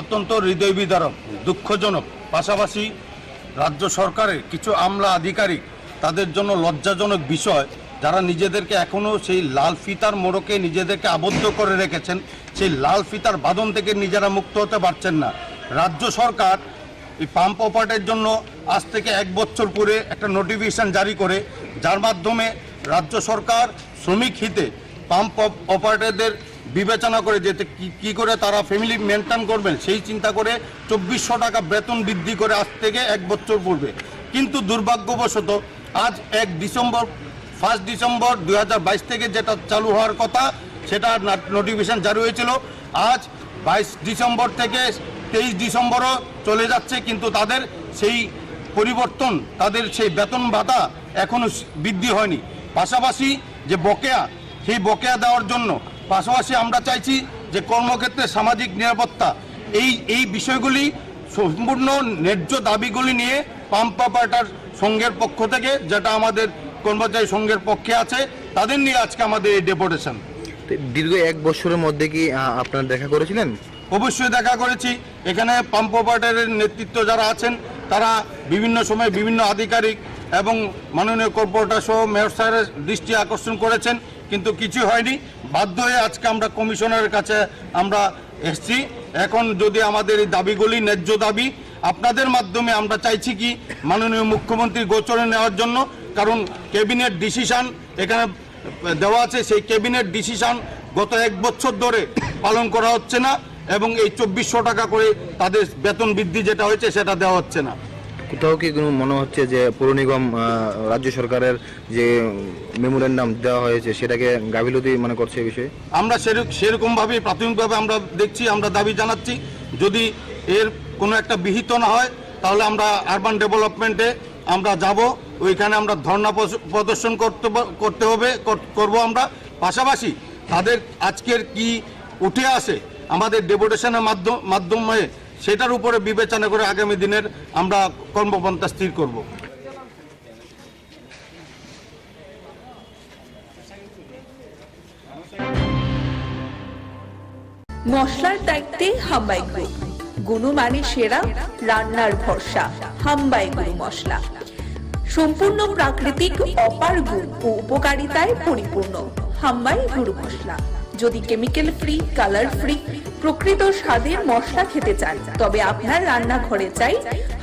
অত্যন্ত হৃদয় বিদারক, দুঃখজনক, পাশাপাশি রাজ্য সরকারের কিছু আমলা আধিকারিক তাদের জন্য লজ্জাজনক বিষয়, যারা নিজেদেরকে এখনও সেই লাল ফিতার মোড়কে নিজেদেরকে আবদ্ধ করে রেখেছেন, সেই লাল ফিতার বাঁধন থেকে নিজেরা মুক্ত হতে পারছেন না। রাজ্য সরকার এই পাম্প অপারেটের জন্য আজ থেকে 1 বছর পরে একটা নোটিফিকেশন জারি করে, যার মাধ্যমে রাজ্য সরকার শ্রমিক হিতে পাম্প অপারেটরদের বিবেচনা করে যেতে কি করে তারা ফ্যামিলি মেনটেন করবেন, সেই চিন্তা করে 2400 টাকা বেতন বৃদ্ধি করে আজ থেকে 1 বছর পূর্বে। কিন্তু দুর্ভাগ্যবশত আজ 1 ডিসেম্বর 2022 থেকে যেটা চালু হওয়ার কথা, সেটা নোটিফিকেশন জারি হয়েছিল। আজ 22 ডিসেম্বর থেকে 23 ডিসেম্বরও চলে যাচ্ছে, কিন্তু তাদের সেই পরিবর্তন, তাদের সেই বেতন ভাতা এখনও বৃদ্ধি হয়নি। পাশাপাশি যে বকেয়া, সেই বকেয়া দেওয়ার জন্য পাশাপাশি আমরা চাইছি যে কর্মক্ষেত্রে সামাজিক নিরাপত্তা, এই বিষয়গুলি সম্পূর্ণ ন্যায্য দাবিগুলি নিয়ে পাম্প অপারেটর সংঘের পক্ষ থেকে, যেটা আমাদের কর্মচারী সংঘের পক্ষে আছে, তাদের নিয়ে আজকে আমাদের এই ডেপুটেশন। দীর্ঘ 1 বছরের মধ্যে কি আপনারা দেখা করেছিলেন? অবশ্যই দেখা করেছি। এখানে পাম্প অপারেটরের নেতৃত্ব যারা আছেন, তারা বিভিন্ন সময় বিভিন্ন আধিকারিক এবং মাননীয় কর্পোরেটর সহ মেয়র স্যারের দৃষ্টি আকর্ষণ করেছেন, কিন্তু কিছু হয়নি। বাধ্য হয়ে আজকে আমরা কমিশনারের কাছে আমরা এসেছি। এখন যদি আমাদের এই দাবিগুলি ন্যায্য দাবি, আপনাদের মাধ্যমে আমরা চাইছি কি মাননীয় মুখ্যমন্ত্রীর গোচরে নেওয়ার জন্য, কারণ ক্যাবিনেট ডিসিশন এখানে দেওয়া আছে, সেই ক্যাবিনেট ডিসিশন গত 1 বছর ধরে পালন করা হচ্ছে না, এবং এই 2400 টাকা করে তাদের বেতন বৃদ্ধি যেটা হয়েছে সেটা দেওয়া হচ্ছে না। কোথাও কি মনে হচ্ছে যে পৌর নিগম রাজ্য সরকারের যে মেমোরেন্ডাম দেওয়া হয়েছে সেটাকে গাফিলতি মনে করছে এই বিষয়ে? আমরা সেরকমভাবে প্রাথমিকভাবে আমরা দেখছি, আমরা দাবি জানাচ্ছি, যদি এর কোনো একটা বিহিত না হয় তাহলে আমরা আরবান ডেভেলপমেন্টে আমরা যাব, ওইখানে আমরা ধর্ণা প্রদর্শন করব আমরা। পাশাপাশি তাদের আজকের কি উঠে আসে আমাদের ডেপুটেশনের মাধ্যমে, সেটার উপরে বিবেচনা করে আগামী দিনের আমরা কর্মপন্থা স্থির করব। মশলার দায়িত্বে হাম্বাই গ্রুপ, গুণমানে সেরা, রান্নার ভরসা। হাম্বাই গুরু মশলা সম্পূর্ণ প্রাকৃতিক, অপার গুণ ও উপকারিতায় পরিপূর্ণ। হাম্বাই গুরু মশলা। যদি কেমিক্যাল ফ্রি, কালার ফ্রি, প্রকৃত স্বাদের মশলা খেতে চান, তবে আপনার রান্নাঘরে চাই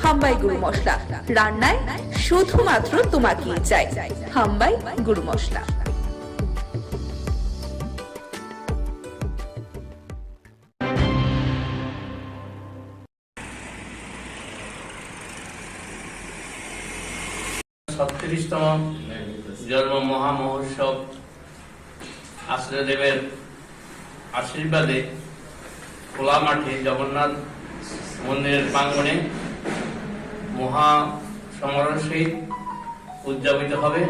হাম্বাই গুরু মশলা। রান্নায় শুধুমাত্র তোমাকেই চাই হাম্বাই গুরু মশলা। তম জন্ম মহামহোৎসব আশ্রয়দেবের আশীর্বাদে খোলা মাঠে জগন্নাথ মন্দিরের প্রাঙ্গণে মহা সমারোহ সহিত উদযাপিত হবে।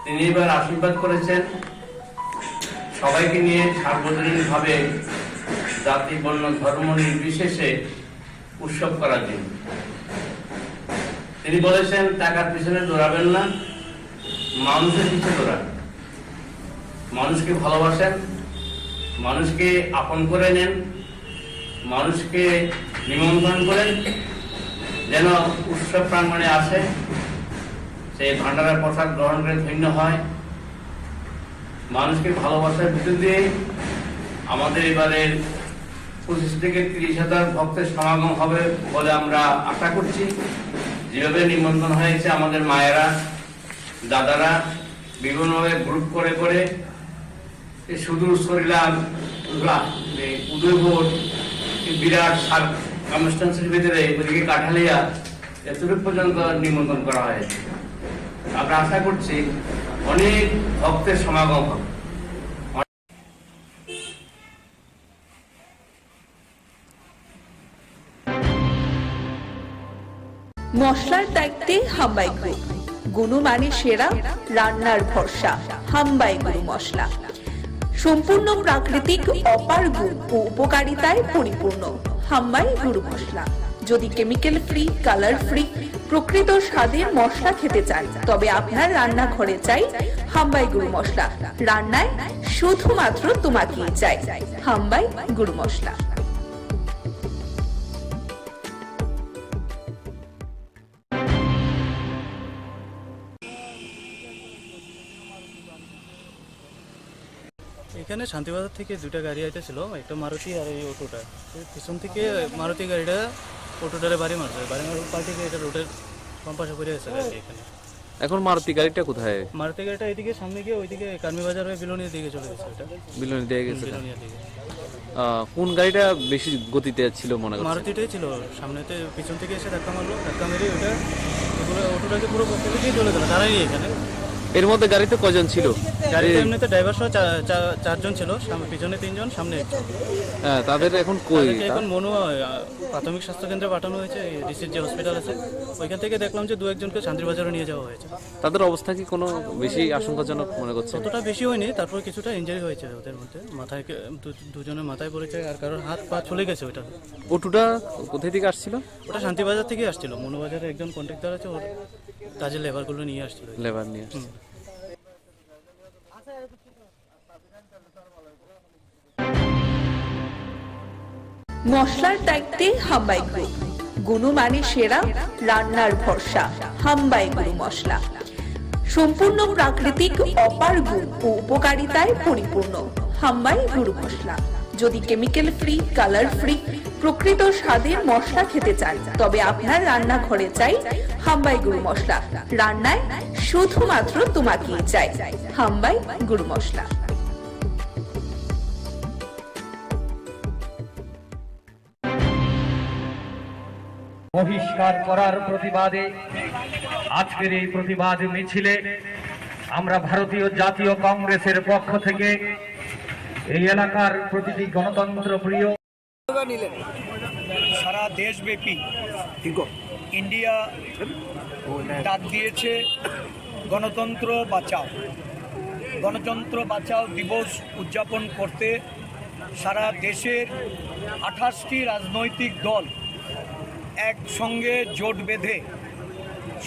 তিনি এবার আশীর্বাদ করেছেন সবাইকে নিয়ে সার্বজনীনভাবে জাতি, বর্ণ, ধর্ম নির্বিশেষে উৎসব করার জন্য। তিনি বলেছেন টাকার পিছনে দৌড়াবেন না, মানুষের পিছনে দৌড়াবেন। মানুষকে ভালোবাসেন, মানুষকে আপন করে নেন, মানুষকে নিমন্ত্রণ করেন, যেন উৎসব প্রাঙ্গণে আসে, সেই ভান্ডারের প্রসাদ গ্রহণ করে ধন্য হয়। মানুষকে ভালোবাসার ভিতর দিয়ে আমাদের এবারের 25 থেকে 30,000 ভক্তের সমাগম হবে বলে আমরা আশা করছি। যেভাবে নিমন্ত্রণ হয়েছে, আমাদের মায়েরা, দাদারা বিভিন্নভাবে গ্রুপ করে করে সুদূর সরিলাম, উদয়পুর, বিরাট সার্কামস্টান্সের ভিতরে ওদিকে কাঠালিয়া এতটুকু পর্যন্ত নিমন্ত্রণ করা হয়েছে। আমরা আশা করছি অনেক ভক্তের সমাগম হবে। মশলার দায়িত্বে হাম্বাই গ্রুপ, গুণমানে সেরা, রান্নার ভরসা। হাম্বাই গুরু মশলা সম্পূর্ণ প্রাকৃতিক, অপার গুণ ও উপকারিতায় পরিপূর্ণ। হাম্বাই গুরু মশলা। যদি কেমিক্যাল ফ্রি, কালার ফ্রি, প্রকৃত স্বাদের মশলা খেতে চান, তবে আপনার রান্নাঘরে চাই হাম্বাই গুরু মশলা। রান্নায় শুধুমাত্র তোমাকেই চাই হাম্বাই গুরু মশলা। এখানে শান্তিবাজার থেকে দুটা গাড়ি আইতেছিল, একটা মারুতি আর এই অটোটা। পিছন থেকে মারুতি গাড়িটা অটোটারে বাড়ি মারছে, বাড়ি মারার পাল্টিকে এটা রোডের বাম পাশে পড়ে গেছে গাড়ি। এখানে এখন মারুতি গাড়িটা কোথায়? মারুতি গাড়িটা এইদিকে সামনে গিয়ে ওইদিকে কার্মি বাজার হয়ে বিলোনিয়ার দিকে চলে গেছে। এটা বিলোনি দিয়ে গেছে। বিলোনিয়ার দিকে। কোন গাড়িটা বেশি গতিতে ছিল মনে করছেন? মারুতিটাই ছিল, সামনেতে পিছন থেকে এসে ধাক্কা মারলো, ধাক্কা মেরে ওটা অটোটাকে পুরো পক্ষে চলে গেল, দাঁড়াই এখানে। এর মধ্যে গাড়িতে কজন ছিল? গাড়িতে এমনিতে ড্রাইভার সহ 4 জন ছিল, পিছনে 3 জন, সামনে 1 জন। তাদের এখন কই? এখন মনুয়া প্রাথমিক স্বাস্থ্য কেন্দ্রে পাঠানো হয়েছে, ডিসির যে হসপিটাল আছে ওইখান থেকে দেখলাম যে 2-1 জনকে শান্তিবাজারে নিয়ে যাওয়া হয়েছে। তাদের অবস্থা কি কোনো বেশি আশঙ্কাজনক মনে করছে? অতটা বেশি হয়নি, তারপর কিছুটা ইনজারি হয়েছে ওদের মধ্যে। মাথায় দুজনের মাথায় পড়েছে, আর কারোর হাত পা চলে গেছে। ওইটা অটোটা কোথায় থেকে আসছিল? ওটা শান্তিবাজার থেকে আসছিল। মনুবাজারে একজন কন্ট্রাক্টর আছে, ওর কাজের লেবারগুলো নিয়ে আসছিল। লেবার নিয়ে আসছে। মশলার দায়িত্বে হাম্বাই গ্রুপ, গুণমানে সেরা, রান্নার ভরসা। হাম্বাই গুরু মশলা সম্পূর্ণ প্রাকৃতিক, অপার গুণ ও উপকারিতায় পরিপূর্ণ। হাম্বাই গুরু মশলা। যদি কেমিক্যাল ফ্রি, কালার ফ্রি, প্রকৃত স্বাদের মশলা খেতে চান, তবে আপনার রান্নাঘরে চাই হাম্বাই গুরু মশলা। রান্নায় শুধুমাত্র তোমাকেই চাই হাম্বাই গুরু মশলা। বহিষ্কার করার প্রতিবাদে আজকের এই প্রতিবাদ মিছিলে আমরা ভারতীয় জাতীয় কংগ্রেসের পক্ষ থেকে এই এলাকার প্রতিটি গণতন্ত্র প্রিয় সারা দেশব্যাপী ইন্ডিয়া ডাক দিয়েছে গণতন্ত্র বাঁচাও। গণতন্ত্র বাঁচাও দিবস উদযাপন করতে সারা দেশের 28টি রাজনৈতিক দল একসঙ্গে জোট বেঁধে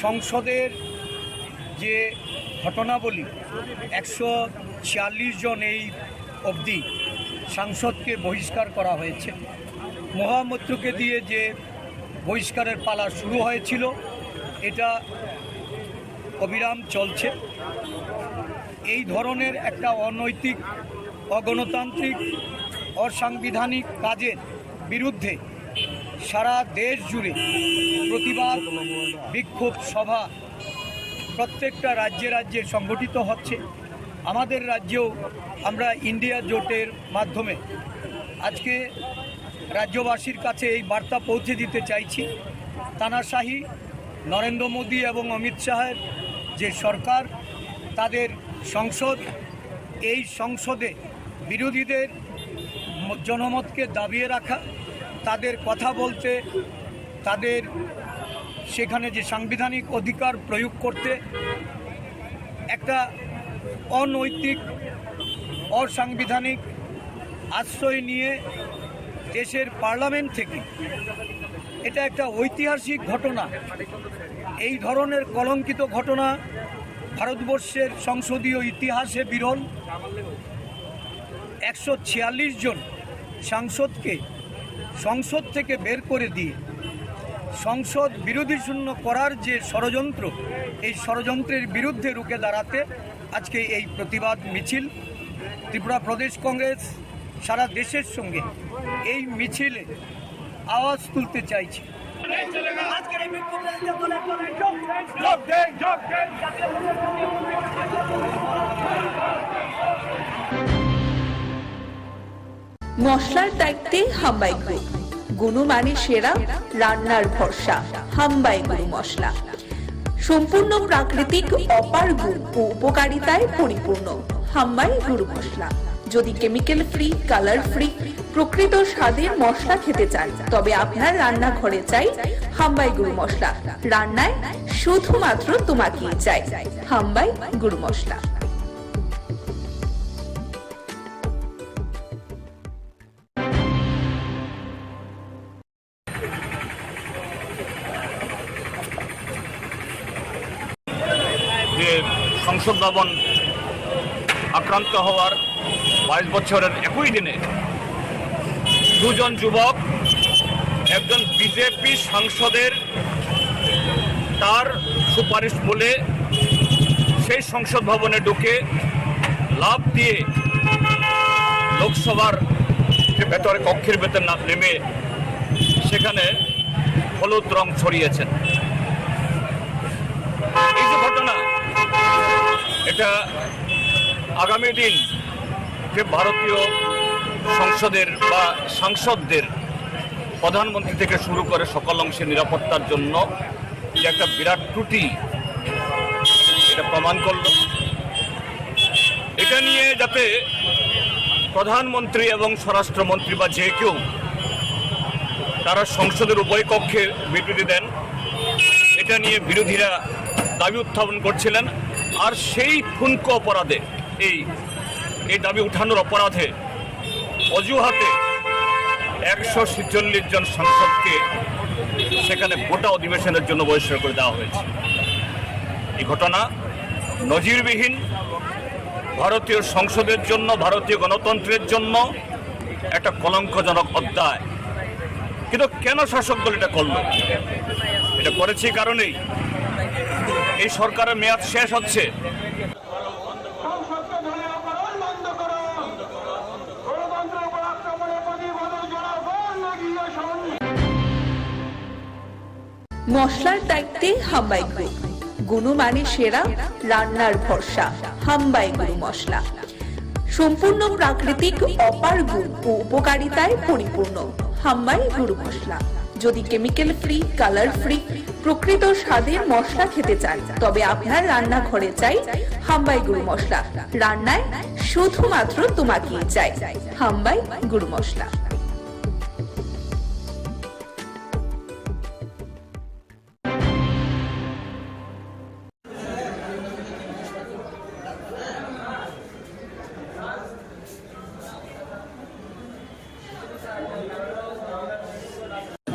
সংসদের যে ঘটনাবলী 146 জন এই অবধি সাংসদকে বহিষ্কার করা হয়েছে। মহামৈত্রকে দিয়ে যে বহিষ্কারের পালা শুরু হয়েছিল, এটা অবিরাম চলছে। এই ধরনের একটা অনৈতিক, অগণতান্ত্রিক, অসাংবিধানিক কাজের বিরুদ্ধে সারা দেশ জুড়ে প্রতিবাদ বিক্ষোভ সভা প্রত্যেকটা রাজ্যে রাজ্যে সংগঠিত হচ্ছে। আমাদের রাজ্যেও আমরা ইন্ডিয়া জোটের মাধ্যমে আজকে রাজ্যবাসীর কাছে এই বার্তা পৌঁছে দিতে চাইছি। তানাশাহি নরেন্দ্র মোদী এবং অমিত শাহের যে সরকার, তাদের সংসদ, এই সংসদে বিরোধীদের জনমতকে দাবিয়ে রাখা, তাদের কথা বলতে, তাদের সেখানে যে সাংবিধানিক অধিকার প্রয়োগ করতে একটা অনৈতিক, অসাংবিধানিক আশ্রয় নিয়ে দেশের পার্লামেন্ট থেকে, এটা একটা ঐতিহাসিক ঘটনা। এই ধরনের কলঙ্কিত ঘটনা ভারতবর্ষের সংসদীয় ইতিহাসে বিরল। 146 জন সাংসদকে সংসদ থেকে বের করে দিয়ে সংসদ বিরোধী শূন্য করার যে ষড়যন্ত্র, এই ষড়যন্ত্রের বিরুদ্ধে রুখে দাঁড়াতে আজকে এই প্রতিবাদ মিছিল। ত্রিপুরা প্রদেশ কংগ্রেস সারা দেশের সঙ্গে এই মিছিলে আওয়াজ তুলতে চাইছে। মশলার দায়িত্বে হাম্বাই গ্রুপ, গুণমানে সেরা, রান্নার ভরসা হাম্বাই গুরু মশলা। সম্পূর্ণ প্রাকৃতিক অপার গুণ ও উপকারিতায় পরিপূর্ণ হাম্বাই গুরু মশলা। যদি কেমিক্যাল ফ্রি, কালার ফ্রি, প্রকৃত স্বাদের মশলা খেতে চান, তবে আপনার রান্নাঘরে চাই হাম্বাই গুরু মশলা। রান্নায় শুধুমাত্র তোমাকেই চাই হাম্বাই গুরু মশলা। যে সংসদ ভবন আক্রান্ত হওয়ার 22 বছরের একই দিনে দুজন যুবক, একজন বিজেপি সাংসদের তার সুপারিশ বলে সেই সংসদ ভবনে ঢুকে লাফ দিয়ে লোকসভার ভেতরে কক্ষের ভেতর না নেমে সেখানে হলুদ রং ছড়িয়েছেন। এই যে ঘটনা, এটা আগামী দিন যে ভারতীয় সংসদের বা সাংসদদের, প্রধানমন্ত্রী থেকে শুরু করে সকল অংশের নিরাপত্তার জন্য যে একটা বিরাট ত্রুটি, এটা প্রমাণ করল। এটা নিয়ে যাতে প্রধানমন্ত্রী এবং স্বরাষ্ট্রমন্ত্রী বা যে কেউ তারা সংসদের উভয় কক্ষে বিবৃতি দেন, এটা নিয়ে বিরোধীরা দাবি উত্থাপন করছিলেন। আর সেই ঠুনকো অপরাধে, এই দাবি উঠানোর অপরাধে অজুহাতে 146 জন সাংসদকে সেখানে গোটা অধিবেশনের জন্য বহিষ্কার করে দেওয়া হয়েছে। এই ঘটনা নজিরবিহীন, ভারতীয় সংসদের জন্য, ভারতীয় গণতন্ত্রের জন্য একটা কলঙ্কজনক অধ্যায়। কিন্তু কেন শাসক দল এটা করল? এটা করেছে কারণেই এই সরকারের মেয়াদ শেষ হচ্ছে। মশলার দায়িত্বে হাম্বাই গ্রুপ, গুণমানে সেরা, রান্নার ভরসা হাম্বাই গুরু মশলা। সম্পূর্ণ প্রাকৃতিক অপার গুণ ও উপকারিতায় পরিপূর্ণ হাম্বাই গুরু মশলা। যদি কেমিক্যাল ফ্রি, কালার ফ্রি, প্রকৃত স্বাদের মশলা খেতে চান, তবে আপনার রান্নাঘরে চাই হাম্বাই গুরু মশলা। রান্নায় শুধুমাত্র তোমাকেই চাই হাম্বাই গুরু মশলা।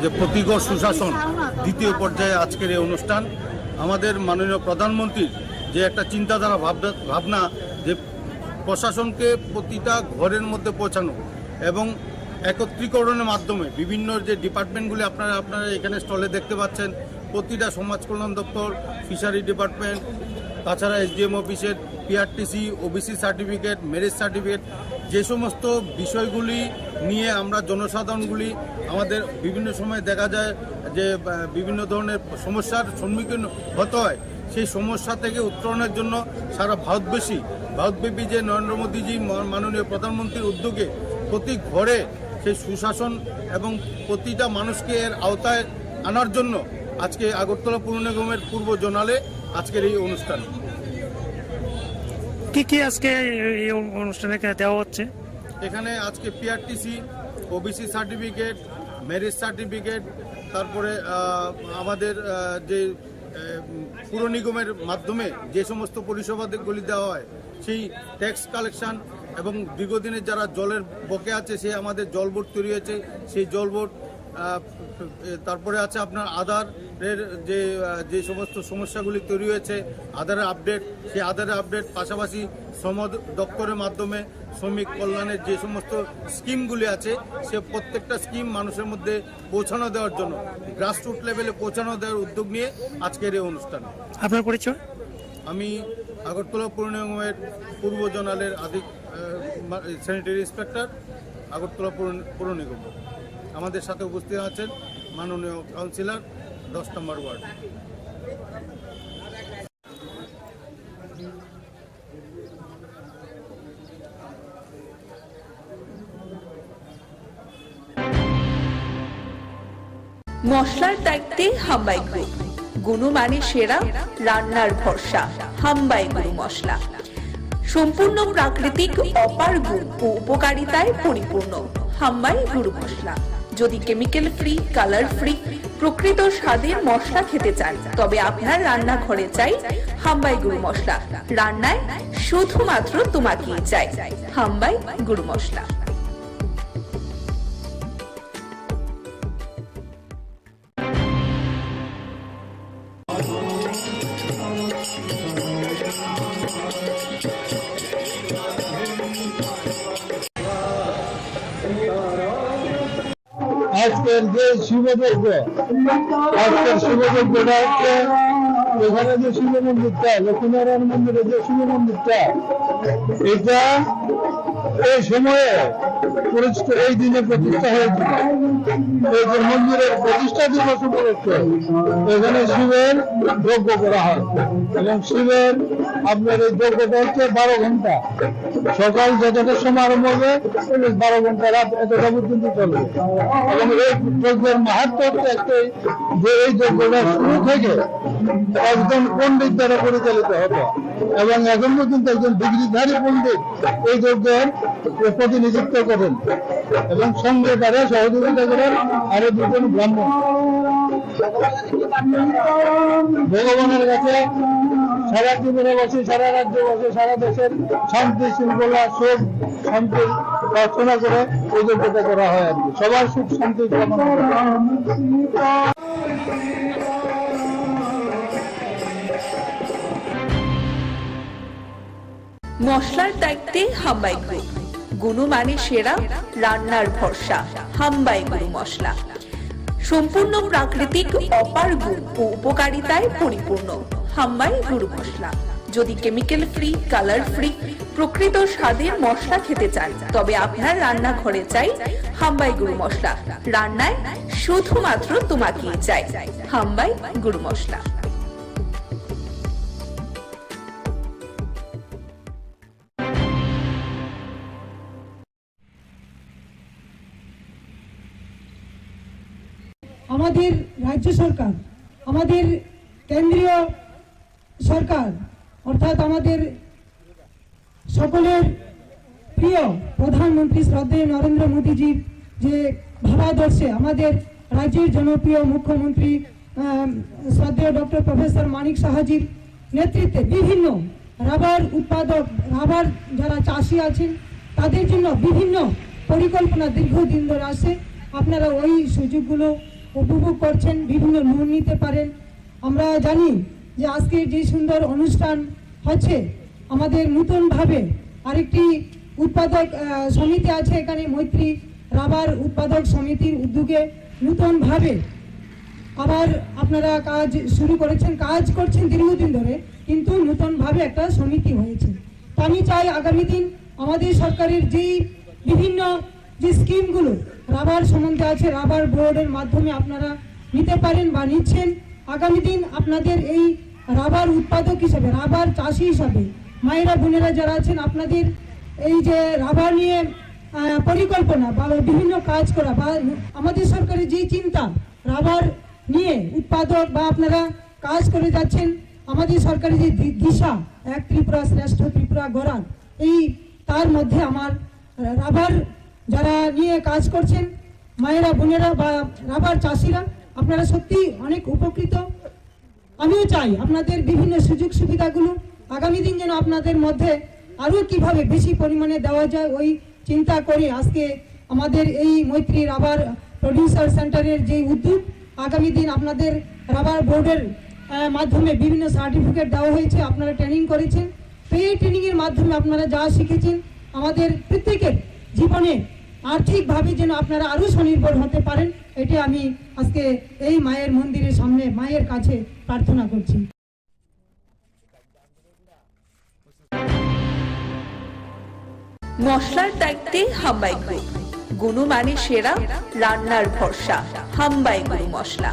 যে প্রতিগড় সুশাসন দ্বিতীয় পর্যায়ে আজকের এই অনুষ্ঠান, আমাদের মাননীয় প্রধানমন্ত্রীর যে একটা চিন্তাধারা ভাবনা, যে প্রশাসনকে প্রতিটা ঘরের মধ্যে পৌঁছানো এবং একত্রীকরণের মাধ্যমে বিভিন্ন যে ডিপার্টমেন্টগুলি আপনারা এখানে স্টলে দেখতে পাচ্ছেন, প্রতিটা সমাজ কল্যাণ দপ্তর, ফিশারি ডিপার্টমেন্ট, তাছাড়া এসডিএম অফিসের PRTC, OBC certificate, marriage certificate, যে সমস্ত বিষয়গুলি নিয়ে আমরা জনসাধারণগুলি আমাদের বিভিন্ন সময় দেখা যায় যে বিভিন্ন ধরনের সমস্যার সম্মুখীন হতে হয়, সেই সমস্যা থেকে উত্তরণের জন্য সারা ভারতব্যাপী যে নরেন্দ্র মোদীজি মাননীয় প্রধানমন্ত্রীর উদ্যোগে প্রতি ঘরে সেই সুশাসন এবং প্রতিটা মানুষকে এর আওতায় আনার জন্য আজকে আগরতলা পৌর নিগমের পূর্ব জোনালে আজকের এই অনুষ্ঠান। কি আজকে এই অনুষ্ঠানে দেওয়া হচ্ছে? এখানে আজকে PRTC, OBC certificate, marriage certificate, তারপরে আমাদের যে পুর নিগমের মাধ্যমে যে সমস্ত পরিষেবাগুলি দেওয়া হয়, সেই ট্যাক্স কালেকশন এবং দীর্ঘদিনের যারা জলের বকে আছে, সে আমাদের জল বোর্ড তৈরি হয়েছে, সেই জল বোর্ড, তারপরে আছে আপনার আধারের যে সমস্ত সমস্যাগুলি তৈরি হয়েছে, আধারের আপডেট, সেই আধারের আপডেট, পাশাপাশি শ্রম দপ্তরের মাধ্যমে শ্রমিক কল্যাণের যে সমস্ত স্কিমগুলি আছে সে প্রত্যেকটা স্কিম মানুষের মধ্যে পৌঁছানো দেওয়ার জন্য গ্রাসরুট লেভেলে পৌঁছানো দেওয়ার উদ্যোগ নিয়ে আজকের এই অনুষ্ঠান। আপনার পরিচয়? আমি আগরতলা পৌর নিগমের পূর্ব জোনালের স্যানিটারি ইন্সপেক্টর, আগরতলা পৌর নিগম। আমাদের সাথে উপস্থিত আছেন মাননীয় কাউন্সিলর 10 নম্বর ওয়ার্ড। মশলার দায়িত্বে হাম্বাই গ্রুপ, গুণমানে সেরা, রান্নার ভরসা হাম্বাই গুরু মশলা। সম্পূর্ণ প্রাকৃতিক, অপার গুণ ও উপকারিতায় পরিপূর্ণ হাম্বাই গুরু মশলা। যদি কেমিক্যাল ফ্রি, কালার ফ্রি, প্রকৃত স্বাদের মশলা খেতে চান তবে আপনার রান্নাঘরে চাই হাম্বাই গুরু মশলা। রান্নায় শুধুমাত্র তোমাকেই চাই হাম্বাই গুরু মশলা। আজকের যে শিবযজ্ঞ, আজকের শিবযজ্ঞটা হচ্ছে এখানে যে শিব মন্দিরটা, লক্ষ্মীনারায়ণ মন্দিরে যে শিব মন্দিরটা, এটা এই সময়ে এই দিনে প্রতিষ্ঠা হয়েছিল। এই যে মন্দিরের প্রতিষ্ঠা দিবস উপলক্ষে এখানে শিবের যজ্ঞ করা হয় এবং শিবের আপনার এই যজ্ঞটা হচ্ছে 12 ঘন্টা। সকাল যতটা সময় আরম্ভ হবে 12 ঘন্টা, রাত এতটা পর্যন্ত চলবে। এবং এই যজ্ঞের মাহাত্ম্য হচ্ছে একটাই যে এই যজ্ঞটা শুরু থেকে একজন পণ্ডিত দ্বারা পরিচালিত হবে এবং এখন পর্যন্ত একজন ডিগ্রিধারী পণ্ডিত এই যজ্ঞের প্রতিনিধিত্ব করেন এবং সঙ্গে তারা সহযোগিতা করেন আরো 2 জন ব্রাহ্মণ। ভগবানের কাছে সারা জীবনে বসে, সারা রাজ্যে বসে, সারা দেশের শান্তি শৃঙ্খলা, সুখ শান্তি প্রার্থনা করে এই যজ্ঞটা করা হয় আর কি। সবার সুখ শান্তি কামনা করে। মশলার দায়িত্বে হাম্বাই গ্রুপ, গুণমানে সেরা, রান্নার ভরসা হাম্বাই গুরু মশলা। সম্পূর্ণ প্রাকৃতিক, অপার গুণ ও উপকারিতায় পরিপূর্ণ হাম্বাই গুরু মশলা। যদি কেমিক্যাল ফ্রি, কালার ফ্রি, প্রকৃত স্বাদের মশলা খেতে চান তবে আপনার রান্নাঘরে চাই হাম্বাই গুরু মশলা। রান্নায় শুধুমাত্র তোমাকেই চাই হাম্বাই গুরু মশলা। আমাদের রাজ্য সরকার, আমাদের কেন্দ্রীয় সরকার অর্থাৎ আমাদের সকলের প্রিয় প্রধানমন্ত্রী শ্রদ্ধেয় নরেন্দ্র মোদীজির যে ভাবাদর্শে আমাদের রাজ্যের জনপ্রিয় মুখ্যমন্ত্রী শ্রদ্ধেয় ডক্টর প্রফেসর মানিক সাহাজির নেতৃত্বে বিভিন্ন রাবার উৎপাদক, রাবার যারা চাষি আছেন তাদের জন্য বিভিন্ন পরিকল্পনা দীর্ঘদিন ধরে আসে। আপনারা ওই সুযোগগুলো উপভোগ করছেন, বিভিন্ন লোন নিতে পারেন। আমরা জানি যে আজকের যে সুন্দর অনুষ্ঠান হচ্ছে, আমাদের নতুনভাবে আরেকটি উৎপাদক সমিতি আছে এখানে, মৈত্রী রাবার উৎপাদক সমিতির উদ্যোগে নতুনভাবে আবার আপনারা কাজ শুরু করেছেন, কাজ করছেন দীর্ঘদিন ধরে, কিন্তু নতুনভাবে একটা সমিতি হয়েছে। তো আমি চাই আগামী দিন আমাদের সরকারের যেই বিভিন্ন যে স্কিমগুলো রাবার সম্বন্ধে আছে, রাবার বোর্ডের মাধ্যমে আপনারা নিতে পারেন বা নিচ্ছেন। আগামী দিন আপনাদের এই রাবার উৎপাদক হিসাবে, রাবার চাষি হিসাবে মায়েরা বোনেরা যারা আছেন, আপনাদের এই যে রাবার নিয়ে পরিকল্পনা বা বিভিন্ন কাজ করা বা আমাদের সরকারের যেই চিন্তা রাবার নিয়ে উৎপাদক বা আপনারা কাজ করে যাচ্ছেন, আমাদের সরকারের যে দিশা এক ত্রিপুরা শ্রেষ্ঠ ত্রিপুরা গড়ার, এই তার মধ্যে আমার রাবার যারা নিয়ে কাজ করছেন মায়েরা বোনেরা বা রাবার চাষিরা, আপনারা সত্যি অনেক উপকৃত। আমিও চাই আপনাদের বিভিন্ন সুযোগ সুবিধাগুলো আগামী দিন যেন আপনাদের মধ্যে আরও কিভাবে বেশি পরিমাণে দেওয়া যায় ওই চিন্তা করে আজকে আমাদের এই মৈত্রী রাবার প্রডিউসার সেন্টারের যে উদ্যোগ, আগামী দিন আপনাদের রাবার বোর্ডের মাধ্যমে বিভিন্ন সার্টিফিকেট দেওয়া হয়েছে, আপনারা ট্রেনিং করেছেন। তো এই ট্রেনিংয়ের মাধ্যমে আপনারা যা শিখেছেন আমাদের প্রত্যেকের জীবনে আর্থিকভাবে যেন আপনারা আরো স্বনির্ভর হতে পারেন, এটা আমি আজকে এই মায়ের মন্দিরের সামনে মায়ের কাছে প্রার্থনা করছি। মশলার দায়িত্বে হাম্বাই গ্রুপ, গুণমানে সেরা, রান্নার ভরসা। হাম্বাই গুরু মশলা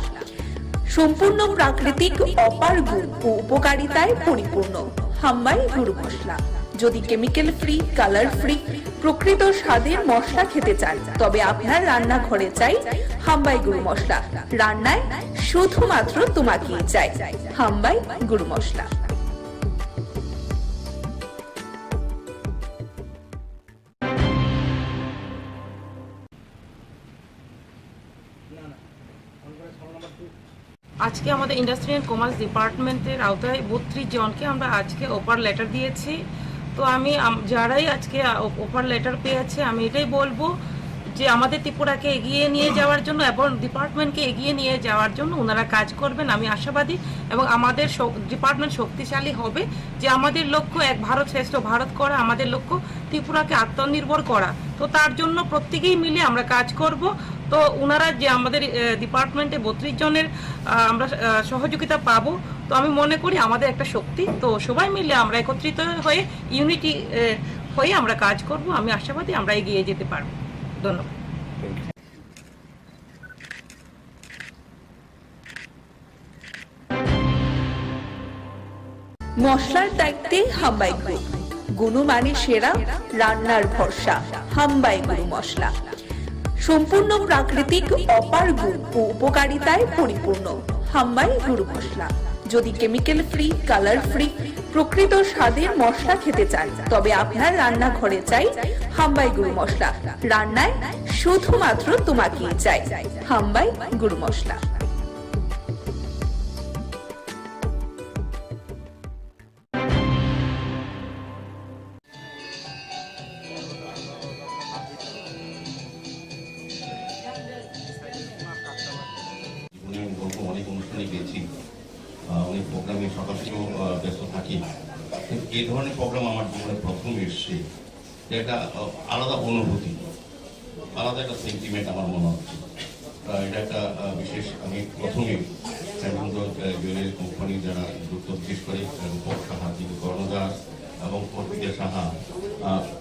সম্পূর্ণ প্রাকৃতিক, অপার গুণ ও উপকারিতায় পরিপূর্ণ। হাম্বাই গুরু মশলা। যদি কেমিক্যাল ফ্রি, কালার ফ্রি, প্রকৃত স্বাদের মশলা খেতে চান, তবে আপনার রান্নাঘরে চাই হাম্বাই গুরু মশলা। রান্নায় শুধুমাত্র তোমাকেই চাই হাম্বাই গুরু মশলা। আজকে আমাদের ইন্ডাস্ট্রি অ্যান্ড কমার্স ডিপার্টমেন্টের আওতায় 32 জনকে আমরা আজকে অফার লেটার দিয়েছি। তো আমি যারাই আজকে অফার লেটার পেয়েছে, আমি এটাই বলবো যে আমাদের ত্রিপুরাকে এগিয়ে নিয়ে যাওয়ার জন্য এবং ডিপার্টমেন্টকে এগিয়ে নিয়ে যাওয়ার জন্য ওনারা কাজ করবেন, আমি আশাবাদী। এবং আমাদের ডিপার্টমেন্ট শক্তিশালী হবে, যে আমাদের লক্ষ্য এক ভারত শ্রেষ্ঠ ভারত করা, আমাদের লক্ষ্য ত্রিপুরাকে আত্মনির্ভর করা। তো তার জন্য প্রত্যেকেই মিলে আমরা কাজ করব। তো ওনারা যে আমাদের ডিপার্টমেন্টে 32 জনের আমরা সহযোগিতা পাবো, তো আমি মনে করি আমাদের একটা শক্তি। তো সবাই মিলে আমরা একত্রিত হয়ে ইউনিটি হয়ে আমরা কাজ করব, আমি আশাবাদী আমরা এগিয়ে যেতে পারবো। ধন্যবাদ। মশলার দায়িত্বে হাম্বাই গ্রুপ, গুণমানে সেরা, রান্নার ভরসা। হাম্বাই গুরু মশলা সম্পূর্ণ প্রাকৃতিক, অপার গুণ ও উপকারিতায় পরিপূর্ণ। হাম্বাই গুরু মশলা। যদি কেমিক্যাল ফ্রি, কালার ফ্রি, প্রকৃত স্বাদের মশলা খেতে চান, তবে আপনার রান্নাঘরে চাই হাম্বাই গুরু মশলা। রান্নায় শুধুমাত্র তোমাকেই চাই হাম্বাই গুরু মশলা। অনেক অনুষ্ঠানে গেছি, অনেক প্রোগ্রামে সকাল থেকেও ব্যস্ত থাকি। এই ধরনের প্রোগ্রাম আমার জীবনে প্রথম এসছে, এটা আলাদা অনুভূতি, আলাদা একটা সেন্টিমেন্ট আমার মনে হচ্ছে। এটা একটা বিশেষ, আমি প্রথমে জুয়েলারি কোম্পানি যারা যুক্ত, বিশেষ করে সাহা, কর্ণদাস এবং অর্পিতা সাহা,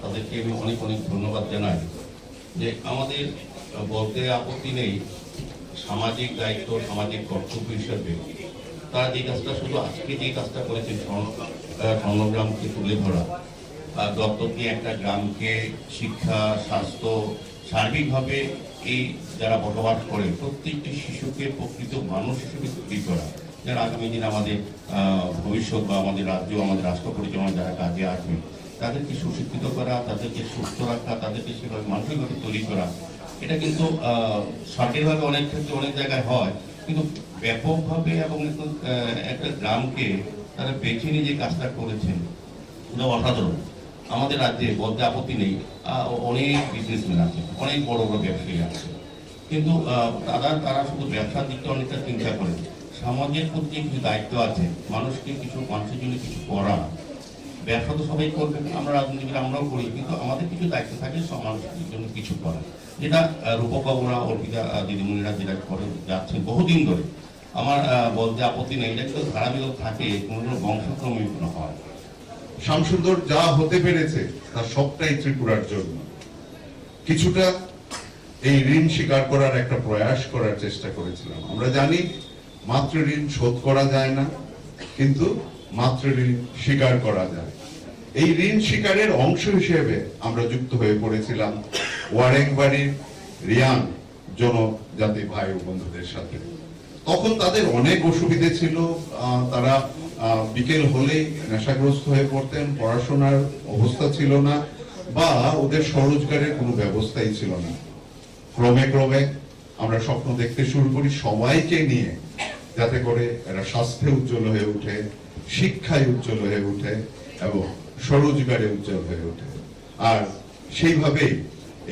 তাদেরকে আমি অনেক অনেক ধন্যবাদ জানাই। যে আমাদের বলতে আপত্তি নেই, সামাজিক দায়িত্ব, সামাজিক কর্তব্য হিসাবে তারা যে কাজটা, শুধু আজকে যে কাজটা করেছেন স্বর্ণগ্রামকে তুলে ধরা, দত্তক নিয়ে একটা গ্রামকে শিক্ষা, স্বাস্থ্য, সার্বিকভাবে এই যারা বসবাস করে প্রত্যেকটি শিশুকে প্রকৃত মানুষ হিসেবে তৈরি করা, যারা আগামী দিন আমাদের ভবিষ্যৎ বা আমাদের রাজ্য, আমাদের রাষ্ট্র পরিচালনা যারা কাজে আসবে, তাদেরকে সুশিক্ষিত করা, তাদেরকে সুস্থ রাখা, তাদেরকে সেভাবে মানসিকভাবে তৈরি করা। এটা কিন্তু সঠিকভাবে অনেক ক্ষেত্রে অনেক জায়গায় হয়, কিন্তু ব্যাপকভাবে এবং একটা গ্রামকে তারা বেছে নিয়ে যে কাজটা করেছেন, এটা অসাধারণ। আমাদের রাজ্যে বলতে আপত্তি নেই, অনেক বিজনেসম্যান আছে, অনেক বড় বড় ব্যবসায়ী আছে, কিন্তু তারা শুধু ব্যবসার দিকটা অনেকটা চিন্তা করে, সমাজের প্রতি কিছু দায়িত্ব আছে, মানুষের জন্য কিছু করা। ব্যবসা তো সবাই করবেন, আমরা রাজনীতিবিদ আমরাও করি, কিন্তু আমাদের কিছু দায়িত্ব থাকে মানুষের জন্য কিছু করা, যেটা রূপকবরা, অর্পিতা দিদিমণিরা যেটা করে যাচ্ছেন বহুদিন ধরে। আমার বলতে আপত্তি নেই, এটা কিন্তু ধারাবাহিক থাকে, কোনো বংশক্রমে হয়। শ্যামসুন্দর যা হতে পেরেছে তার সবটাই ত্রিপুরার জন্য। কিছুটা এই ঋণ স্বীকার করার একটা প্রয়াস করার চেষ্টা করেছিলাম। আমরা জানি মাতৃ ঋণ শোধ করা যায় না, কিন্তু মাতৃ ঋণ স্বীকার করা যায়। এই ঋণ স্বীকারের অংশ হিসেবে আমরা যুক্ত হয়ে পড়েছিলাম ওয়ারেংবাড়ির রিয়াং জনজাতি ভাই ও বন্ধুদের সাথে। তখন তাদের অনেক অসুবিধে ছিল, তারা বিকেল হলেই নেশাগ্রস্ত হয়ে পড়তেন, পড়াশোনার অবস্থা ছিল না, বা ওদের স্বরোজগারের কোনো ব্যবস্থাই ছিল না। ক্রমে ক্রমে আমরা স্বপ্ন দেখতে শুরু করি সবাইকে নিয়ে, যাতে করে এরা স্বাস্থ্যে উজ্জ্বল হয়ে ওঠে, শিক্ষায় উজ্জ্বল হয়ে ওঠে এবং স্বরোজগারে উজ্জ্বল হয়ে ওঠে। আর সেইভাবেই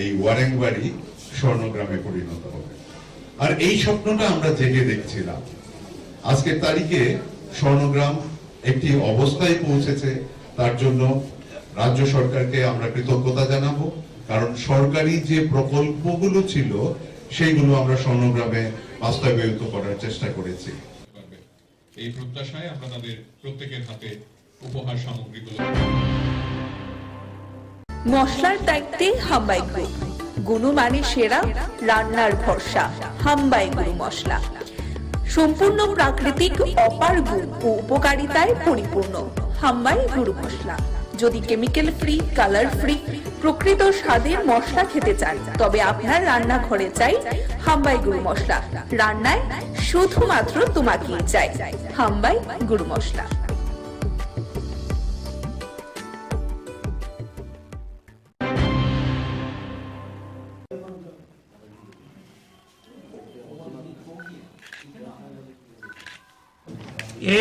এই ওয়ারেংবাড়ি স্বর্ণগ্রামে পরিণত হবে। আর এই স্বপ্নটা আমরা জেগে দেখছিলাম। আজকের তারিখে স্বর্ণগ্রাম একটি অবস্থায় পৌঁছেছে, তার জন্য রাজ্য সরকারকে আমরা কৃতজ্ঞতা জানাবো, কারণ সরকারি যে প্রকল্পগুলো ছিল সেইগুলো আমরা স্বর্ণগ্রামে বাস্তবায়িত করার চেষ্টা করেছি। এই প্রত্যাশায় আমরা তাদের প্রত্যেকের হাতে উপহার সামগ্রীগুলো। মশলার দায়িত্বে হাম্বাই গ্রুপ, গুণমানে সেরা, রান্নার ভরসা। হাম্বাই গুরু মশলা সম্পূর্ণ প্রাকৃতিক, অপার গুণ ও উপকারিতায় পরিপূর্ণ। হাম্বাই গুরু মশলা। যদি কেমিক্যাল ফ্রি, কালার ফ্রি, প্রকৃত স্বাদের মশলা খেতে চান, তবে আপনার রান্নাঘরে চাই হাম্বাই গুরু মশলা। রান্নায় শুধুমাত্র তোমাকেই চাই হাম্বাই গুরু মশলা।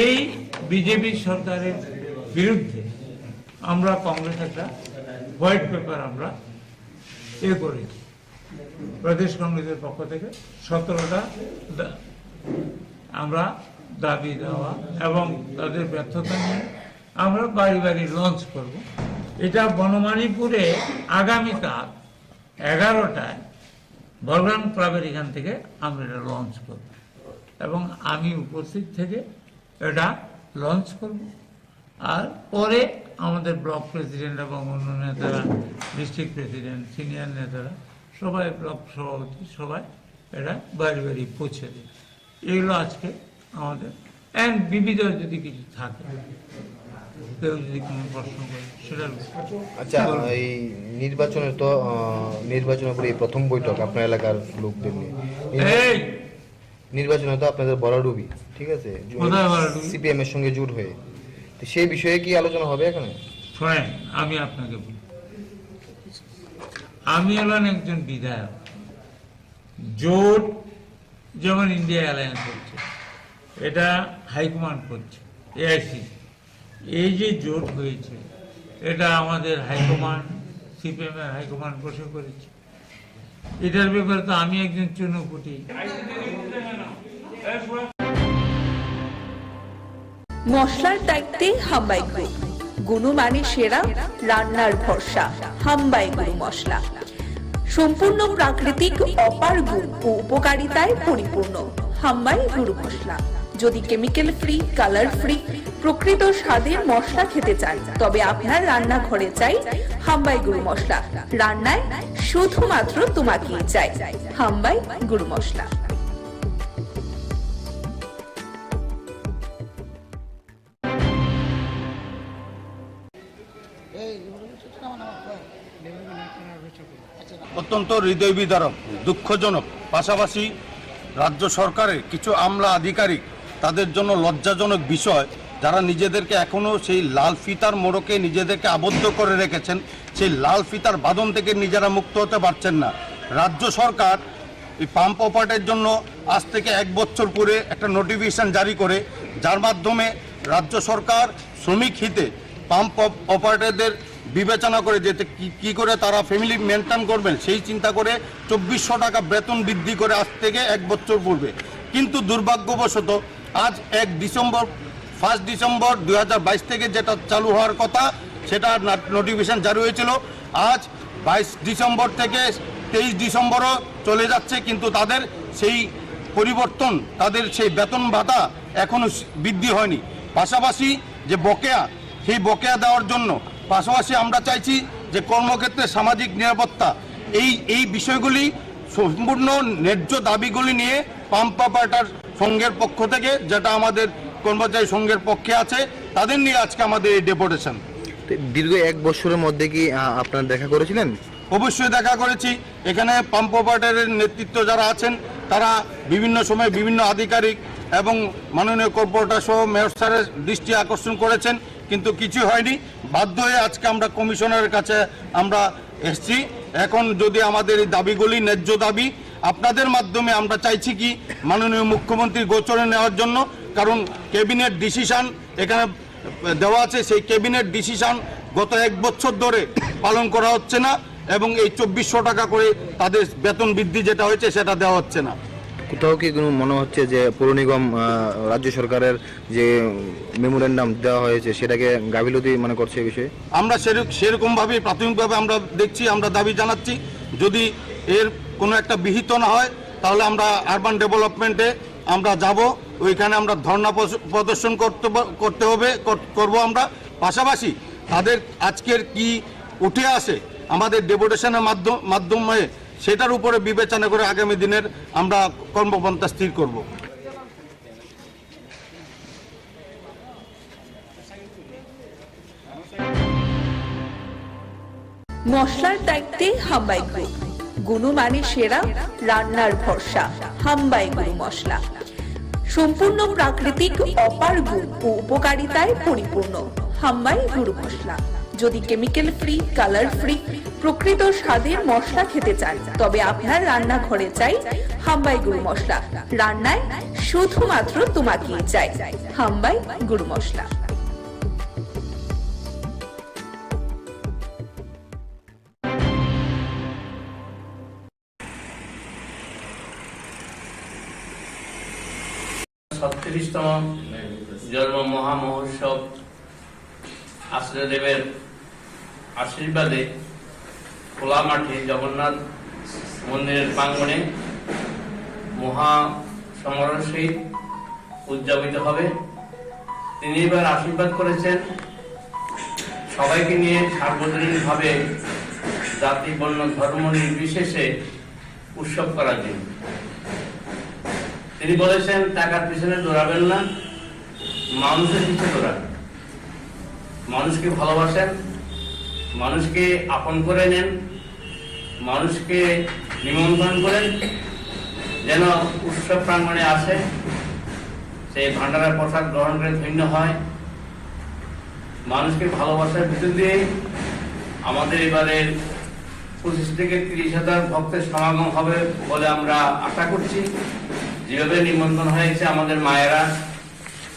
এই বিজেপি সরকারের বিরুদ্ধে আমরা কংগ্রেস একটা হোয়াইট পেপার আমরা করেছি প্রদেশ কংগ্রেসের পক্ষ থেকে 17টা আমরা দাবি দেওয়া এবং তাদের ব্যর্থতা নিয়ে আমরা বাড়ি বাড়ি লঞ্চ করব। এটা বনমালীপুরে আগামীকাল 11টায় বলরাম ক্লাবের এখান থেকে আমরা এটা লঞ্চ করব এবং আমি উপস্থিত থেকে এটা লঞ্চ করব। আর পরে আমাদের ব্লক প্রেসিডেন্ট এবং অন্য নেতারা, ডিস্ট্রিক্ট প্রেসিডেন্ট, সিনিয়র নেতারা সবাই, ব্লক সভাপতি সবাই এটা বাড়ি বাড়ি পৌঁছে দেবে। এগুলো আজকে আমাদের বিবিধ যদি কিছু থাকে, কেউ যদি কোনো প্রশ্ন করে সেটার। আচ্ছা, এই নির্বাচনের তো নির্বাচনের পরে এই প্রথম বৈঠক আপনার এলাকার লোকদের নিয়ে। নির্বাচনে তো আপনাদের বড়ডুবি, ঠিক আছে, সিপিএম এর সঙ্গে জোট হয়ে, তো সেই বিষয়ে কি আলোচনা হবে এখানে? শোনেন, আমি আপনাকে বলি, আমি হলাম একজন বিধায়ক। জোট যেমন ইন্ডিয়া অ্যালায়েন্স হচ্ছে, এটা হাইকমান্ড করছে, এআইসি। এই যে জোট হয়েছে, এটা আমাদের হাইকমান্ড, সিপিএম এর হাইকমান্ড বসে করেছে। এটার ব্যাপারে তো আমি একজন চুনোপুটি। মশলার দায়িত্বে হাম্বাই গ্রুপ, গুণমানে সেরা, রান্নার ভরসা। হাম্বাই গুরু মশলা সম্পূর্ণ প্রাকৃতিক, অপার গুণ ও উপকারিতায় পরিপূর্ণ। হাম্বাই গুরু মশলা। যদি কেমিক্যাল ফ্রি, কালার ফ্রি, প্রকৃত স্বাদের মশলা খেতে চান, তবে আপনার রান্নাঘরে চাই হাম্বাই গুরু মশলা। রান্নায় শুধুমাত্র তোমাকেই চাই হাম্বাই গুরু মশলা। অত্যন্ত হৃদয় বিদারক, দুঃখজনক, পাশাপাশি রাজ্য সরকারের কিছু আমলা আধিকারিক, তাদের জন্য লজ্জাজনক বিষয়, যারা নিজেদেরকে এখনও সেই লাল ফিতার মোড়কে নিজেদেরকে আবদ্ধ করে রেখেছেন। সেই লাল ফিতার বাঁধন থেকে নিজেরা মুক্ত হতে পারছেন না। রাজ্য সরকার এই পাম্প অপারেটের জন্য আজ থেকে 1 বছর পরে একটা নোটিফিকেশন জারি করে, যার মাধ্যমে রাজ্য সরকার শ্রমিক হিতে পাম্প অপারেটরদের বিবেচনা করে যেতে কি করে তারা ফ্যামিলি মেনটেন করবেন, সেই চিন্তা করে 2400 টাকা বেতন বৃদ্ধি করে আজ থেকে 1 বছর পূর্বে। কিন্তু দুর্ভাগ্যবশত আজ 1 ডিসেম্বর 2022 থেকে যেটা চালু হওয়ার কথা, সেটা নোটিফিকেশন জারি হয়েছিল। আজ 22 ডিসেম্বর থেকে 23 ডিসেম্বরও চলে যাচ্ছে, কিন্তু তাদের সেই পরিবর্তন, তাদের সেই বেতন ভাতা এখনও বৃদ্ধি হয়নি। পাশাপাশি যে বকেয়া, সেই বকেয়া দেওয়ার জন্য পাশাপাশি আমরা চাইছি যে কর্মক্ষেত্রে সামাজিক নিরাপত্তা, এই বিষয়গুলি সম্পূর্ণ ন্যায্য দাবিগুলি নিয়ে পাম্প অপারেটর সংঘের পক্ষ থেকে, যেটা আমাদের কর্মচারী সংঘের পক্ষে আছে, তাদের নিয়ে আজকে আমাদের এই ডেপুটেশন। দীর্ঘ 1 বছরের মধ্যে কি আপনারা দেখা করেছিলেন? অবশ্যই দেখা করেছি। এখানে পাম্প অপারেটরের নেতৃত্ব যারা আছেন, তারা বিভিন্ন সময় বিভিন্ন আধিকারিক এবং মাননীয় কর্পোরেটর সহ মেয়র স্যারের দৃষ্টি আকর্ষণ করেছেন, কিন্তু কিছু হয়নি। বাধ্য হয়ে আজকে আমরা কমিশনারের কাছে আমরা এসেছি। এখন যদি আমাদের এই দাবিগুলি ন্যায্য দাবি, আপনাদের মাধ্যমে আমরা চাইছি কি মাননীয় মুখ্যমন্ত্রীর গোচরে নেওয়ার জন্য, কারণ ক্যাবিনেট ডিসিশন এখানে দেওয়া আছে, সেই ক্যাবিনেট ডিসিশন গত 1 বছর ধরে পালন করা হচ্ছে না এবং এই 2400 টাকা করে তাদের বেতন বৃদ্ধি যেটা হয়েছে সেটা দেওয়া হচ্ছে না। কোথাও কি কোনো মনে হচ্ছে যে পৌর নিগম রাজ্য সরকারের যে মেমোরেন্ডাম দেওয়া হয়েছে সেটাকে গাফিলতি মনে করছে এই বিষয়ে? আমরা সেরকমভাবে প্রাথমিকভাবে আমরা দেখছি, আমরা দাবি জানাচ্ছি যদি এর কোনো একটা বিহিত না হয় তাহলে আমরা আরবান ডেভেলপমেন্টে আমরা যাব, ওইখানে আমরা ধর্ণা প্রদর্শন করব আমরা। পাশাপাশি তাদের আজকের কি উঠে আসে আমাদের ডেপুটেশনের মাধ্যমে সেটার উপরে বিবেচনা করে আগামী দিনের আমরা কর্মপন্থা স্থির করব। মশলার দায়িত্বে হাম্বাই গ্রুপ, গুণমানে সেরা, রান্নার ভরসা। হাম্বাই গুরু মশলা সম্পূর্ণ প্রাকৃতিক, অপার গুণ ও উপকারিতায় পরিপূর্ণ। হাম্বাই গুরু মশলা। যদি কেমিক্যাল ফ্রি, কালার ফ্রি, প্রকৃত স্বাদের মশলা খেতে চান তবে আপনার রান্নাঘরে চাই হাম্বাই গুরু মশলা। রান্নায় শুধুমাত্র তোমাকেই চাই হাম্বাই গুরু মশলা। ছত্রিশতম জন্ম মহামহোৎসব আশ্রয়দেবের আশীর্বাদে খোলা মাঠে জগন্নাথ মন্দিরের প্রাঙ্গণে মহা সমারোহ সহিত উদযাপিত হবে। তিনি এবার আশীর্বাদ করেছেন সবাইকে নিয়ে সার্বজনীনভাবে জাতি, বর্ণ, ধর্ম নির্বিশেষে উৎসব করার জন্য। তিনি বলেছেন টাকার পিছনে দৌড়াবেন না, মানুষের পিছনে দৌড়াবেন। মানুষকে ভালোবাসেন, মানুষকে আপন করে নেন, মানুষকে নিমন্ত্রণ করেন যেন উৎসব প্রাঙ্গণে আসে, সেই ভান্ডারের প্রসাদ গ্রহণ করে ধন্য হয়। মানুষকে ভালোবাসার ভিতর দিয়ে আমাদের এবারের 25 থেকে 30,000 ভক্তের সমাগম হবে বলে আমরা আশা করছি। যেভাবে নিমন্ত্রণ হয়েছে আমাদের মায়েরা,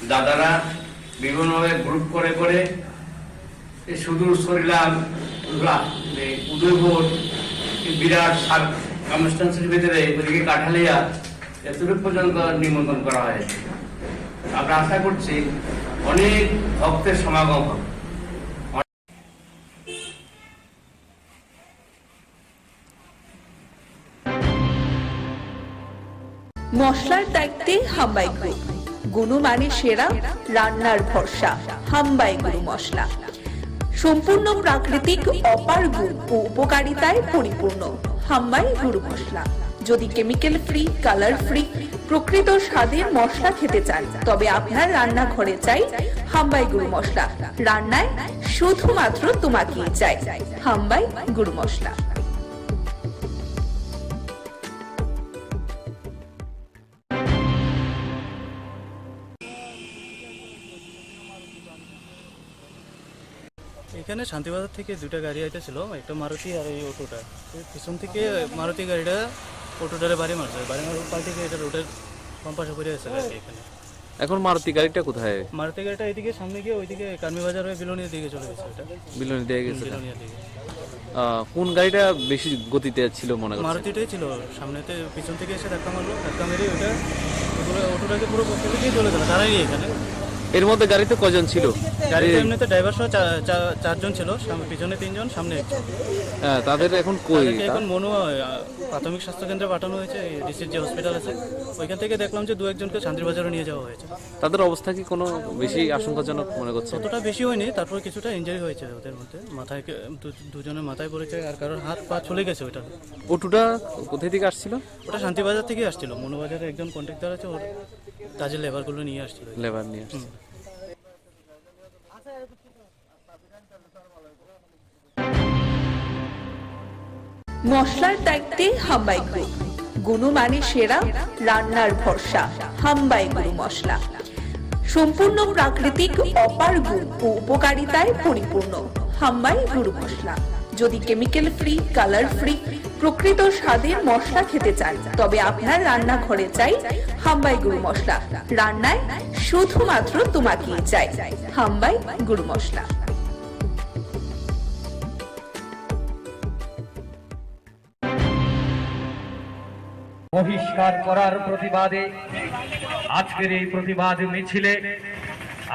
দাদারা বিভিন্নভাবে গ্রুপ করে করে সুদূর সরিলাম, উদয়পুর, বিরাট কনস্টিটুয়েন্সির ভিতরে ওদিকে কাঠালিয়া এতটুকু পর্যন্ত নিমন্ত্রণ করা হয়েছে। আমরা আশা করছি অনেক ভক্তের সমাগম হবে। মশলার দায়িত্বে হাম্বাই গ্রুপ, গুণমানে সেরা, রান্নার ভরসা। হাম্বাই গুরু মশলা সম্পূর্ণ প্রাকৃতিক, অপার গুণ ও উপকারিতায় পরিপূর্ণ। হাম্বাই গুরু মশলা। যদি কেমিক্যাল ফ্রি, কালার ফ্রি, প্রকৃত স্বাদের মশলা খেতে চান তবে আপনার রান্নাঘরে চাই হাম্বাই গুরু মশলা। রান্নায় শুধুমাত্র তোমাকেই চাই হাম্বাই গুরু মশলা। এখানে শান্তিবাজার থেকে দুটা গাড়ি আইতেছিল, একটা মারুতি আর এই অটোটা। পিছন থেকে মারুতি গাড়িটা অটোটারে বাড়ি মারছে, বাড়ি মারার পাল্টি এটা রোডের বাম পাশে পড়ে আছে এখানে। এখন মারুতি গাড়িটা কোথায়? মারুতি গাড়িটা এইদিকে সামনে গিয়ে ওইদিকে কার্মি বাজার হয়ে বিলোনিয়ার দিকে চলে গেছে। ওটা বিলোনি দিয়ে গেছে। বিলোনিয়ার দিকে। কোন গাড়িটা বেশি গতিতে ছিল মনে হয়? মারুতিটাই ছিল। সামনেতে পিছন থেকে এসে ধাক্কা মারলো, ধাক্কা মেরে ওটা অটোটাকে পুরো পক্ষে দিকেই চলে গেল, দাঁড়াই এখানে। এর মধ্যে গাড়িতে কজন ছিল? গাড়িতে এমনিতে ড্রাইভার সহ 4 ছিল, পিছনে 3 জন, সামনে 1 জন। হ্যাঁ, তাদের এখন কই? এখন প্রাথমিক স্বাস্থ্য কেন্দ্রে পাঠানো হয়েছে, ডিসির যে হসপিটাল আছে ওইখান থেকে দেখলাম যে 2-1 জনকে শান্তিবাজারে নিয়ে যাওয়া হয়েছে। তাদের অবস্থা কি কোনো বেশি আশঙ্কাজনক মনে করছে? অতটা বেশি হয়নি, তারপর কিছুটা ইনজারি হয়েছে ওদের মধ্যে। মাথায় দুজনের মাথায় পড়েছে আর কারোর হাত পা চলে গেছে। ওইটা অটোটা কোথায় থেকে আসছিল? ওটা শান্তিবাজার থেকে আসছিল। মনোবাজারে একজন কন্ট্রাক্টর আছে, ওর কাজের লেবারগুলো নিয়ে আসছিল। লেবার নিয়ে আসছে। মশলার দায়িত্বে হাম্বাই গ্রুপ, গুণমানে সেরা, রান্নার ভরসা। হাম্বাই গুরু মশলা সম্পূর্ণ প্রাকৃতিক, অপার গুণ ও উপকারিতায় পরিপূর্ণ। হাম্বাই গুরু মশলা। যদি কেমিক্যাল ফ্রি, কালার ফ্রি, প্রকৃত স্বাদের মশলা খেতে চান তবে আপনার রান্নাঘরে চাই হাম্বাই গুরু মশলা। রান্নায় শুধুমাত্র তোমাকেই চাই হাম্বাই গুরু মশলা। বহিষ্কার করার প্রতিবাদে আজকের এই প্রতিবাদ মিছিলে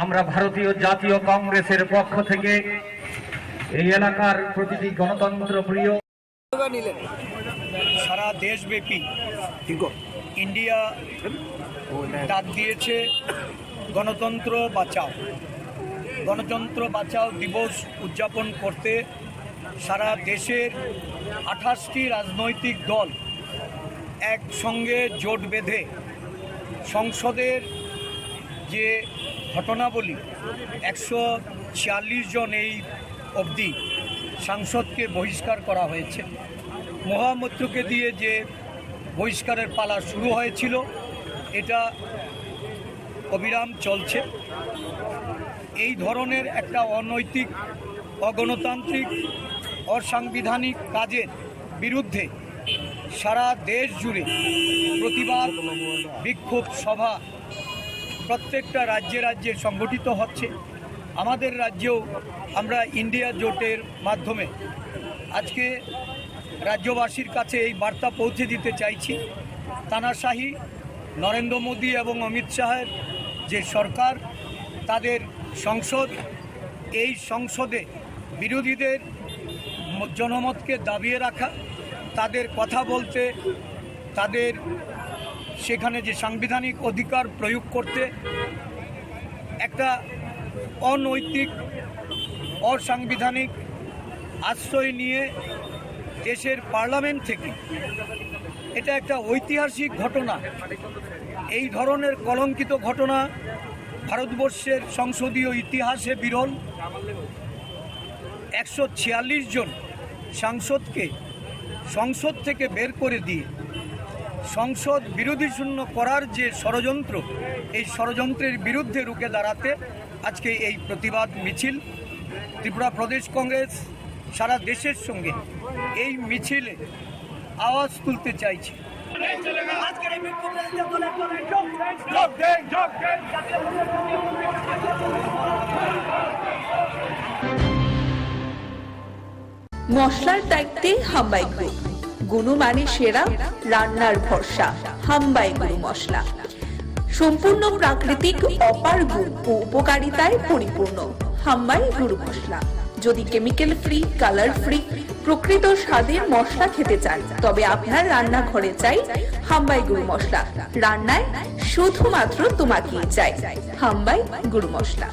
আমরা ভারতীয় জাতীয় কংগ্রেসের পক্ষ থেকে এই এলাকার প্রতিটি গণতন্ত্র প্রিয় সারা দেশব্যাপী ইন্ডিয়া ডাক দিয়েছে গণতন্ত্র বাঁচাও। গণতন্ত্র বাঁচাও দিবস উদযাপন করতে সারা দেশের 28টি রাজনৈতিক দল একসঙ্গে জোট বেঁধে সংসদের যে ঘটনাবলী 146 জন এই অবধি সাংসদকে বহিষ্কার করা হয়েছে। মহামৈত্রকে দিয়ে যে বহিষ্কারের পালা শুরু হয়েছিল এটা অবিরাম চলছে। এই ধরনের একটা অনৈতিক, অগণতান্ত্রিক, অসাংবিধানিক কাজের বিরুদ্ধে সারা দেশ জুড়ে প্রতিবাদ বিক্ষোভ সভা প্রত্যেকটা রাজ্যে রাজ্যে সংগঠিত হচ্ছে। আমাদের রাজ্যেও আমরা ইন্ডিয়া জোটের মাধ্যমে আজকে রাজ্যবাসীর কাছে এই বার্তা পৌঁছে দিতে চাইছি, তানাশাহি নরেন্দ্র মোদী এবং অমিত শাহের যে সরকার, তাদের সংসদ, এই সংসদে বিরোধীদের জনমতকে দাবিয়ে রাখা, তাদের কথা বলতে, তাদের সেখানে যে সাংবিধানিক অধিকার প্রয়োগ করতে একটা অনৈতিক, অসাংবিধানিক আশ্রয় নিয়ে দেশের পার্লামেন্ট থেকে, এটা একটা ঐতিহাসিক ঘটনা। এই ধরনের কলঙ্কিত ঘটনা ভারতবর্ষের সংসদীয় ইতিহাসে বিরল। 146 জন সাংসদকে সংসদ থেকে বের করে দিয়ে সংসদ বিরোধী শূন্য করার যে ষড়যন্ত্র, এই ষড়যন্ত্রের বিরুদ্ধে রুখে দাঁড়াতে আজকে এই প্রতিবাদ মিছিল। ত্রিপুরা প্রদেশ কংগ্রেস সারা দেশের সঙ্গে এই মিছিলে আওয়াজ তুলতে চাইছে। মশলার দায়িত্বে হাম্বাই গ্রুপ, গুণমানে সেরা, রান্নার ভরসা। হাম্বাই গুরু মশলা সম্পূর্ণ প্রাকৃতিক, অপার গুণ ও উপকারিতায় পরিপূর্ণ। হাম্বাই গুরু মশলা। যদি কেমিক্যাল ফ্রি, কালার ফ্রি, প্রকৃত স্বাদের মশলা খেতে চান, তবে আপনার রান্নাঘরে চাই হাম্বাই গুরু মশলা। রান্নায় শুধুমাত্র তোমাকেই চাই হাম্বাই গুরু মশলা।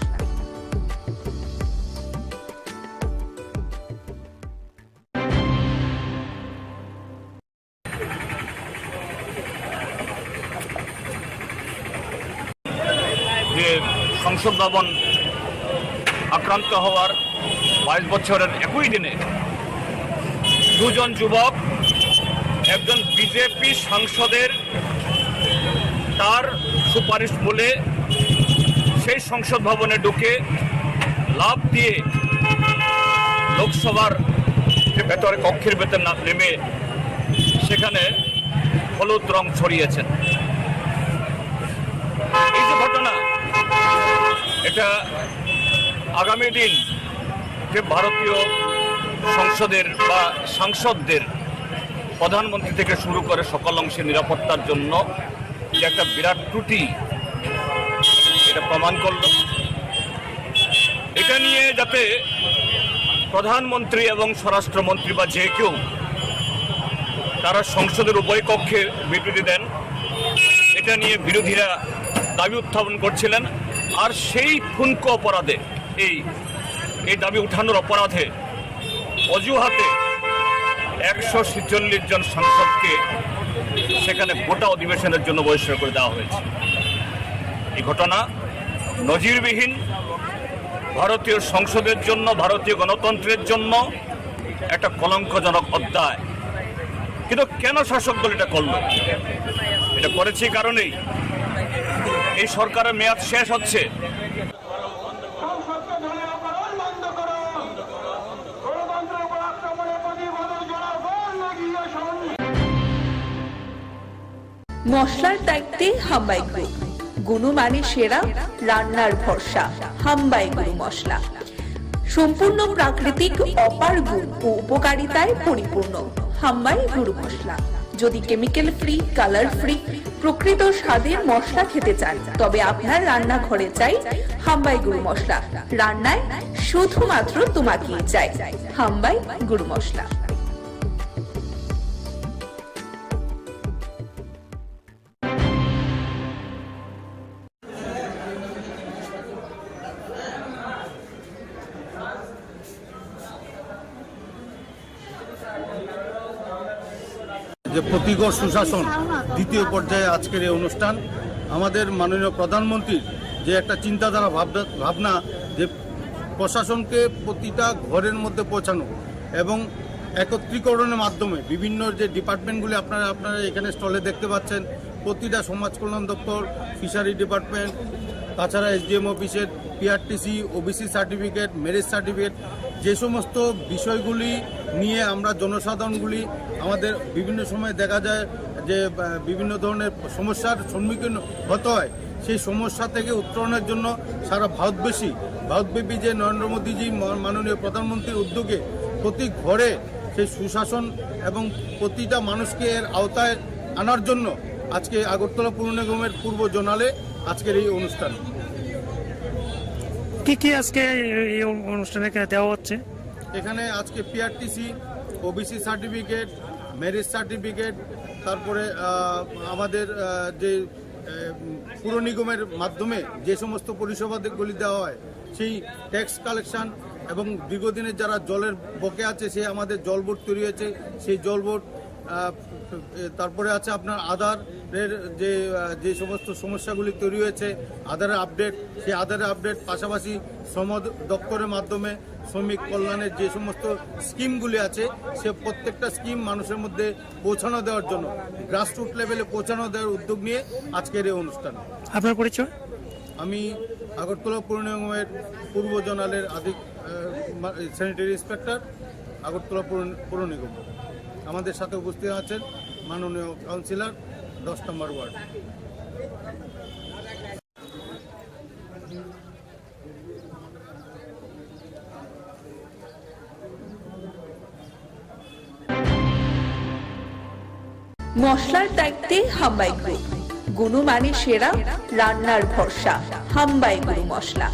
যে সংসদ ভবন আক্রান্ত হওয়ার 22 বছরের একই দিনে দুজন যুবক, একজন বিজেপি সাংসদের তার সুপারিশ বলে সেই সংসদ ভবনে ঢুকে লাফ দিয়ে লোকসভার ভেতরে কক্ষের ভেতর নেমে সেখানে হলুদ রং ছড়িয়েছেন। এই যে ঘটনা, এটা আগামী দিন যে ভারতীয় সংসদের বা সাংসদদের, প্রধানমন্ত্রী থেকে শুরু করে সকল অংশের নিরাপত্তার জন্য যে একটা বিরাট ত্রুটি, এটা প্রমাণ করল। এটা নিয়ে যাতে প্রধানমন্ত্রী এবং স্বরাষ্ট্রমন্ত্রী বা যে কেউ তারা সংসদের উভয় কক্ষে বিবৃতি দেন, এটা নিয়ে বিরোধীরা দাবি উত্থাপন করছিলেন। আর সেই ঠুনকো অপরাধে, এই দাবি উঠানোর অপরাধে অজুহাতে 146 জন সাংসদকে সেখানে গোটা অধিবেশনের জন্য বহিষ্কার করে দেওয়া হয়েছে। এই ঘটনা নজিরবিহীন, ভারতীয় সংসদের জন্য, ভারতীয় গণতন্ত্রের জন্য একটা কলঙ্কজনক অধ্যায়। কিন্তু কেন শাসক দল এটা করল? এটা করেছে কারণেই এই সরকারের মেয়াদ শেষ হচ্ছে। মশলার দায়িত্বে হাম্বাই গ্রুপ, গুণমানে সেরা, রান্নার ভরসা। হাম্বাই গুরু মশলা সম্পূর্ণ প্রাকৃতিক, অপার গুণ ও উপকারিতায় পরিপূর্ণ। হাম্বাই গুরু মশলা। যদি কেমিক্যাল ফ্রি, কালার ফ্রি, প্রকৃত স্বাদের মশলা খেতে চান তবে আপনার রান্নাঘরে চাই হাম্বাই গুরু মশলা। রান্নায় শুধুমাত্র তোমাকেই চাই হাম্বাই গুরু মশলা। যে প্রতিগড় সুশাসন দ্বিতীয় পর্যায়ে আজকের এই অনুষ্ঠান আমাদের মাননীয় প্রধানমন্ত্রীর যে একটা চিন্তাধারা ভাবনা যে প্রশাসনকে প্রতিটা ঘরের মধ্যে পৌঁছানো এবং একত্রীকরণের মাধ্যমে বিভিন্ন যে ডিপার্টমেন্টগুলি আপনারা এখানে স্টলে দেখতে পাচ্ছেন, প্রতিটা সমাজ কল্যাণ দপ্তর, ফিশারি ডিপার্টমেন্ট, তাছাড়া এসডিএম অফিসের PRTC, OBC certificate, marriage certificate, যে সমস্ত বিষয়গুলি নিয়ে আমরা জনসাধারণগুলি আমাদের বিভিন্ন সময় দেখা যায় যে বিভিন্ন ধরনের সমস্যার সম্মুখীন হতে হয়, সেই সমস্যা থেকে উত্তরণের জন্য সারা ভারতব্যাপী যে নরেন্দ্র মোদীজি মাননীয় প্রধানমন্ত্রীর উদ্যোগে প্রতি ঘরে সেই সুশাসন এবং প্রতিটা মানুষকে এর আওতায় আনার জন্য আজকে আগরতলা পৌর নিগমের পূর্ব জোনালে আজকের এই অনুষ্ঠান। কি আজকে এই অনুষ্ঠানে দেওয়া হচ্ছে? এখানে আজকে PRTC, OBC certificate, marriage certificate, তারপরে আমাদের যে পুর নিগমের মাধ্যমে যে সমস্ত পরিষেবাগুলি দেওয়া হয় সেই ট্যাক্স কালেকশন এবং দীর্ঘদিনের যারা জলের বকে আছে সেই আমাদের জল বোর্ড তৈরি হয়েছে, সেই জল বোর্ড, তারপরে আছে আপনার আধারের যে সমস্ত সমস্যাগুলি তৈরি হয়েছে আধারের আপডেট, সেই আধারের আপডেট, পাশাপাশি শ্রম দপ্তরের মাধ্যমে শ্রমিক কল্যাণের যে সমস্ত স্কিমগুলি আছে সে প্রত্যেকটা স্কিম মানুষের মধ্যে পৌঁছানো দেওয়ার জন্য গ্রাসরুট লেভেলে পৌঁছানো দেওয়ার উদ্যোগ নিয়ে আজকের এই অনুষ্ঠান। আপনার পরিচয়? আমি আগরতলা পৌর নিগমের পূর্ব জোনালের স্যানিটারি ইন্সপেক্টর, আগরতলা পৌর নিগম। আমাদের সাথে উপস্থিত আছেন মাননীয় কাউন্সিলর 10 নম্বর ওয়ার্ড। মশলার দায়িত্বে হাম্বাই গ্রুপ, গুণমানে সেরা, রান্নার ভরসা হাম্বাই গুরু মশলা।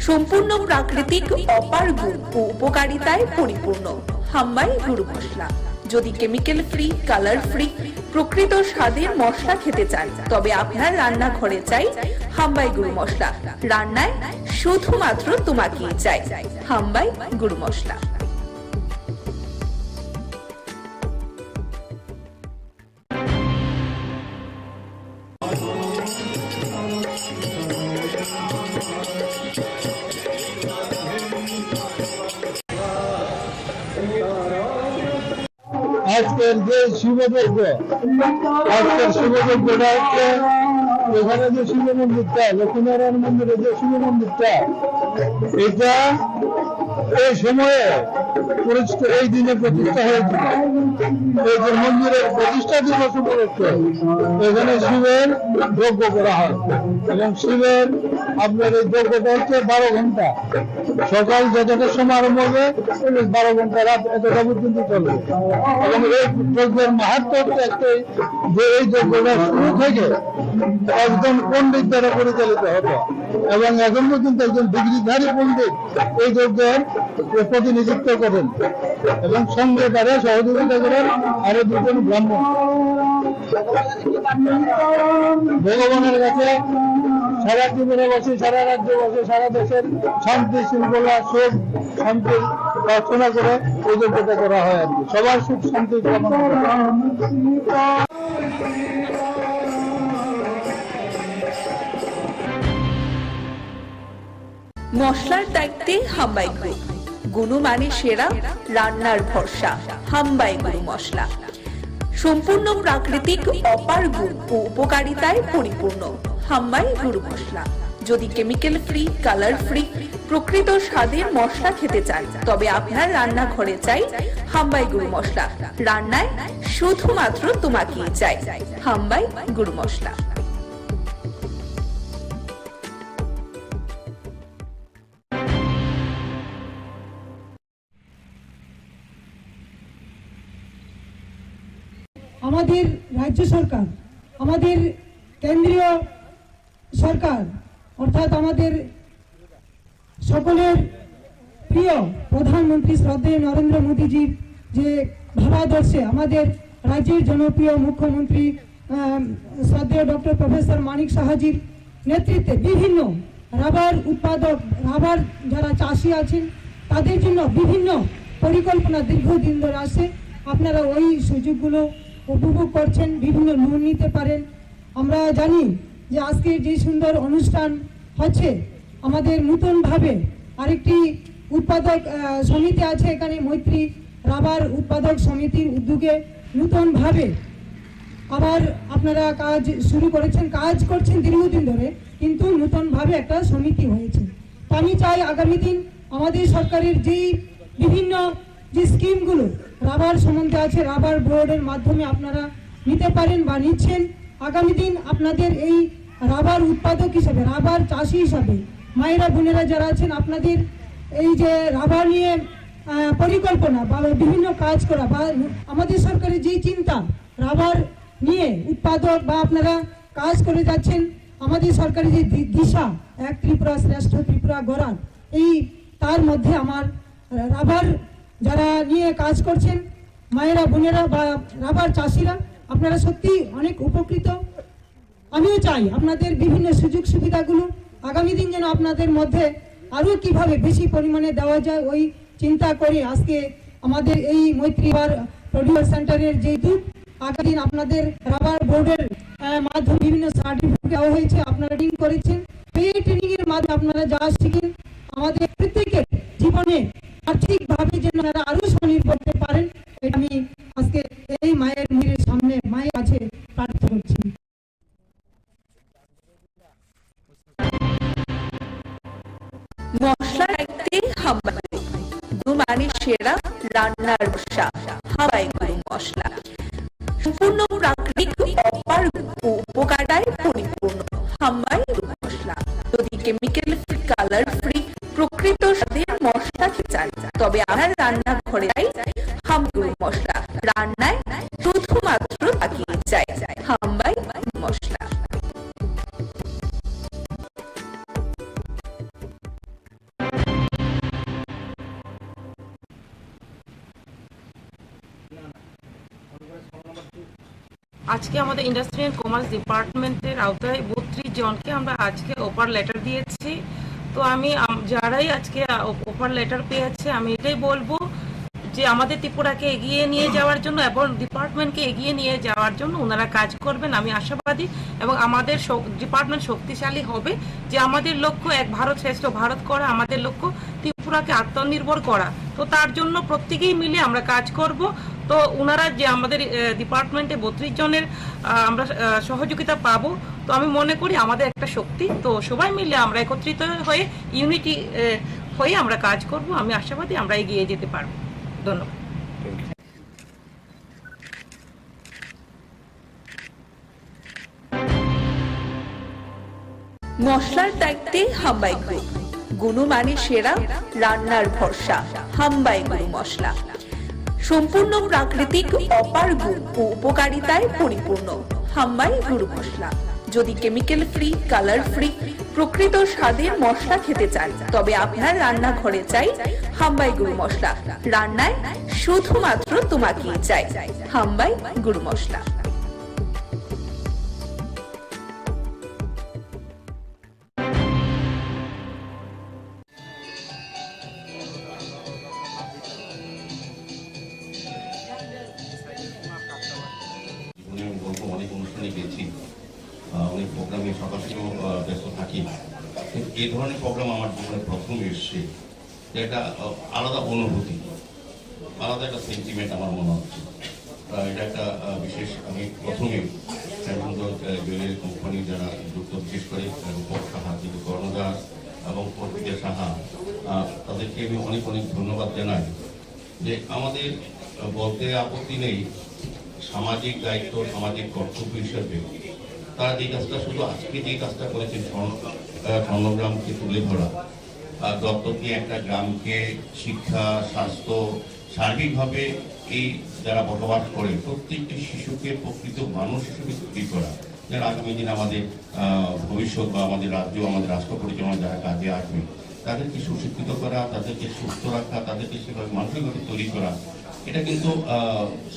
সম্পূর্ণ প্রাকৃতিক, অপার গুণ ও উপকারিতায় পরিপূর্ণ হাম্বাই গুরু মশলা। যদি কেমিক্যাল ফ্রি, কালার ফ্রি, প্রকৃত স্বাদের মশলা খেতে চান তবে আপনার রান্নাঘরে চাই হাম্বাই গুরু মশলা। রান্নায় শুধুমাত্র তোমাকেই চাই হাম্বাই গুরু মশলা। আজকের যে শিবযজ্ঞ, আজকের শিবযজ্ঞটা হচ্ছে এখানে যে শিব মন্দিরটা, লক্ষ্মীনারায়ণ মন্দিরে যে শিব মন্দিরটা, এটা এই সময়ে এই দিনে প্রতিষ্ঠা হয়েছিল। এই যে মন্দিরের প্রতিষ্ঠা দিবস উপলক্ষে এখানে শিবের যজ্ঞ করা হয় এবং শিবের আপনার এই যজ্ঞটা হচ্ছে 12 ঘন্টা। সকাল যতটা সময় আরম্ভ হবে 12 ঘন্টা, রাত এতটা পর্যন্ত চলবে। এবং এই যজ্ঞের মাহাত্ম্য হচ্ছে একটাই যে এই যজ্ঞটা শুরু থেকে একজন পণ্ডিত দ্বারা পরিচালিত হতো এবং এখন পর্যন্ত একজন ডিগ্রিধারী পণ্ডিত এই যজ্ঞের প্রতিনিধিত্ব করেন এবং সঙ্গে তারা সহযোগিতা করেন আরো 2 জন ব্রাহ্মণ। ভগবানের কাছে সারা জীবনে বসে, সারা রাজ্যে বসে, সারা দেশের শান্তি শৃঙ্খলা, সুখ শান্তি প্রার্থনা করে এই যজ্ঞটা করা হয় আর কি, সবার সুখ শান্তি কামনা করে। মশলার দায়িত্বে হাম্বাই গ্রুপ, গুণমানে সেরা, রান্নার ভরসা হাম্বাই গুরু মশলা। সম্পূর্ণ প্রাকৃতিক, অপার গুণ ও উপকারিতায় পরিপূর্ণ হাম্বাই গুরু মশলা। যদি কেমিক্যাল ফ্রি, কালার ফ্রি, প্রকৃত স্বাদের মশলা খেতে চান তবে আপনার রান্নাঘরে চাই হাম্বাই গুরু মশলা। রান্নায় শুধুমাত্র তোমাকেই চাই হাম্বাই গুরু মশলা। রাজ্য সরকার, আমাদের কেন্দ্রীয় সরকার অর্থাৎ আমাদের সকলের প্রিয় প্রধানমন্ত্রী শ্রদ্ধেয় নরেন্দ্র মোদীজির যে ভাবাদর্শে আমাদের রাজ্যের জনপ্রিয় মুখ্যমন্ত্রী শ্রদ্ধেয় ডক্টর প্রফেসর মানিক সাহাজির নেতৃত্বে বিভিন্ন রাবার উৎপাদক, রাবার যারা চাষি আছেন তাদের জন্য বিভিন্ন পরিকল্পনা দীর্ঘদিন ধরে আসে। আপনারা ওই সুযোগগুলো উপভোগ করছেন, বিভিন্ন লোন নিতে পারেন। আমরা জানি যে আজকে যে সুন্দর অনুষ্ঠান হচ্ছে, আমাদের নতুনভাবে আরেকটি উৎপাদক সমিতি আছে এখানে, মৈত্রী রাবার উৎপাদক সমিতির উদ্যোগে নতুনভাবে আবার আপনারা কাজ শুরু করেছেন, কাজ করছেন দীর্ঘদিন ধরে, কিন্তু নতুনভাবে একটা সমিতি হয়েছে। তো আমি চাই আগামী দিন আমাদের সরকারের যেই বিভিন্ন যে স্কিমগুলো রাবার সম্বন্ধে আছে, রাবার বোর্ডের মাধ্যমে আপনারা নিতে পারেন বা নিচ্ছেন। আগামী দিন আপনাদের এই রাবার উৎপাদক হিসাবে, রাবার চাষি হিসাবে মায়েরা বোনেরা যারা আছেন, আপনাদের এই যে রাবার নিয়ে পরিকল্পনা বা বিভিন্ন কাজ করা বা আমাদের সরকারের যেই চিন্তা রাবার নিয়ে উৎপাদক বা আপনারা কাজ করে যাচ্ছেন, আমাদের সরকারের যে দিশা এক ত্রিপুরা শ্রেষ্ঠ ত্রিপুরা গড়ার, এই তার মধ্যে আমার রাবার যারা নিয়ে কাজ করছেন মায়েরা বোনেরা বা রাবার চাষিরা, আপনারা সত্যি অনেক উপকৃত। আমিও চাই আপনাদের বিভিন্ন সুযোগ সুবিধাগুলো আগামী দিন যেন আপনাদের মধ্যে আরও কিভাবে বেশি পরিমাণে দেওয়া যায় ওই চিন্তা করে আজকে আমাদের এই মৈত্রী প্রডিউসার সেন্টারের যে দূত, আগামী দিন আপনাদের রাবার বোর্ডের মাধ্যমে বিভিন্ন সার্টিফিকেট দেওয়া হয়েছে, আপনারা ট্রেনিং করেছেন। এই ট্রেনিং এর মাধ্যমে আপনারা যা শিখেন আমাদের প্রত্যেকের জীবনে আর্থিকভাবে যেন আরো স্বনির্ভর হতে পারেন, এটা আমি আজকে এই মায়ের মন্দিরের সামনে মায়ের কাছে প্রার্থনা করছি। মশলা রাখতে হাম্বাই গুরু মানে সেরা রান্নার ভরসা হাম্বাই গুরু মশলা। সম্পূর্ণ প্রাকৃতিক অপার ও উপকারায় পরিপূর্ণ হাম্বাই গুরু মশলা। যদি কেমিক্যাল ফ্রি, কালার ফ্রি, প্রকৃত স্বাদের মশলা খেতে চান তবে আমার রান্নাঘরে হাম্বাই গুরু মশলা। রান্নায় শুধুমাত্র তাকিয়ে যায় হাম্বাই গুরু মশলা। আজকে আমাদের ইন্ডাস্ট্রি অ্যান্ড কমার্স ডিপার্টমেন্টের আওতায় 32 জনকে আমরা আজকে অফার লেটার দিয়েছি। তো আমি যারাই আজকে অফার লেটার পেয়েছে আমি এটাই বলবো যে আমাদের ত্রিপুরাকে এগিয়ে নিয়ে যাওয়ার জন্য এবং ডিপার্টমেন্টকে এগিয়ে নিয়ে যাওয়ার জন্য ওনারা কাজ করবেন, আমি আশাবাদী। এবং আমাদের ডিপার্টমেন্ট শক্তিশালী হবে, যে আমাদের লক্ষ্য এক ভারত শ্রেষ্ঠ ভারত করা, আমাদের লক্ষ্য ত্রিপুরাকে আত্মনির্ভর করা। তো তার জন্য প্রত্যেকেই মিলে আমরা কাজ করব। তো ওনারা যে আমাদের ডিপার্টমেন্টে 32 জনের আমরা সহযোগিতা পাবো, তো আমি মনে করি আমাদের একটা শক্তি। তো সবাই মিলে আমরা একত্রিত হয়ে ইউনিটি হয়ে আমরা কাজ করব, আমি আশাবাদী আমরা এগিয়ে যেতে পারবো। ধন্যবাদ। মশলার দায়িত্বে হাম্বাই গ্রুপ, গুণমানে সেরা রান্নার ভরসা হাম্বাই গুরু মশলা। সম্পূর্ণ প্রাকৃতিক অপার গুণ ও উপকারিতায় পরিপূর্ণ হাম্বাই গুরু মশলা। যদি কেমিক্যাল ফ্রি, কালার ফ্রি, প্রকৃত স্বাদের মশলা খেতে চান তবে আপনার রান্নাঘরে চাই হাম্বাই গুরু মশলা। রান্নায় শুধুমাত্র তোমাকেই চাই হাম্বাই গুরু মশলা। অনেক অনুষ্ঠানে গেছি, অনেক প্রোগ্রামে সকাল থেকেও ব্যস্ত থাকি। এই ধরনের প্রোগ্রাম আমার জীবনে প্রথম এসছে, একটা আলাদা অনুভূতি, আলাদা একটা সেন্টিমেন্ট আমার মনে হচ্ছে। এটা একটা বিশেষ, আমি প্রথমে জুয়েলারি কোম্পানি যারা যুক্ত, বিশেষ করে রূপক সাহা, কর্ণদাস এবং অর্পিতা সাহা, তাদেরকে আমি অনেক অনেক ধন্যবাদ জানাই। যে আমাদের বলতে আপত্তি নেই, সামাজিক দায়িত্ব, সামাজিক কর্তব্য হিসেবে তারা যে কাজটা, শুধু আজকে যে কাজটা করেছেন স্বর্ণগ্রামকে তুলে ধরা, দত্তক নিয়ে একটা গ্রামকে শিক্ষা, স্বাস্থ্য, সার্বিকভাবে এই যারা বসবাস করে প্রত্যেকটি শিশুকে প্রকৃত মানুষ হিসেবে তৈরি করা, যারা আগামী দিন আমাদের ভবিষ্যৎ বা আমাদের রাজ্য, আমাদের রাষ্ট্র পরিচালনা যারা কাজে আসবে, তাদেরকে সুশিক্ষিত করা, তাদেরকে সুস্থ রাখা, তাদেরকে সেভাবে মানসিকভাবে তৈরি করা, এটা কিন্তু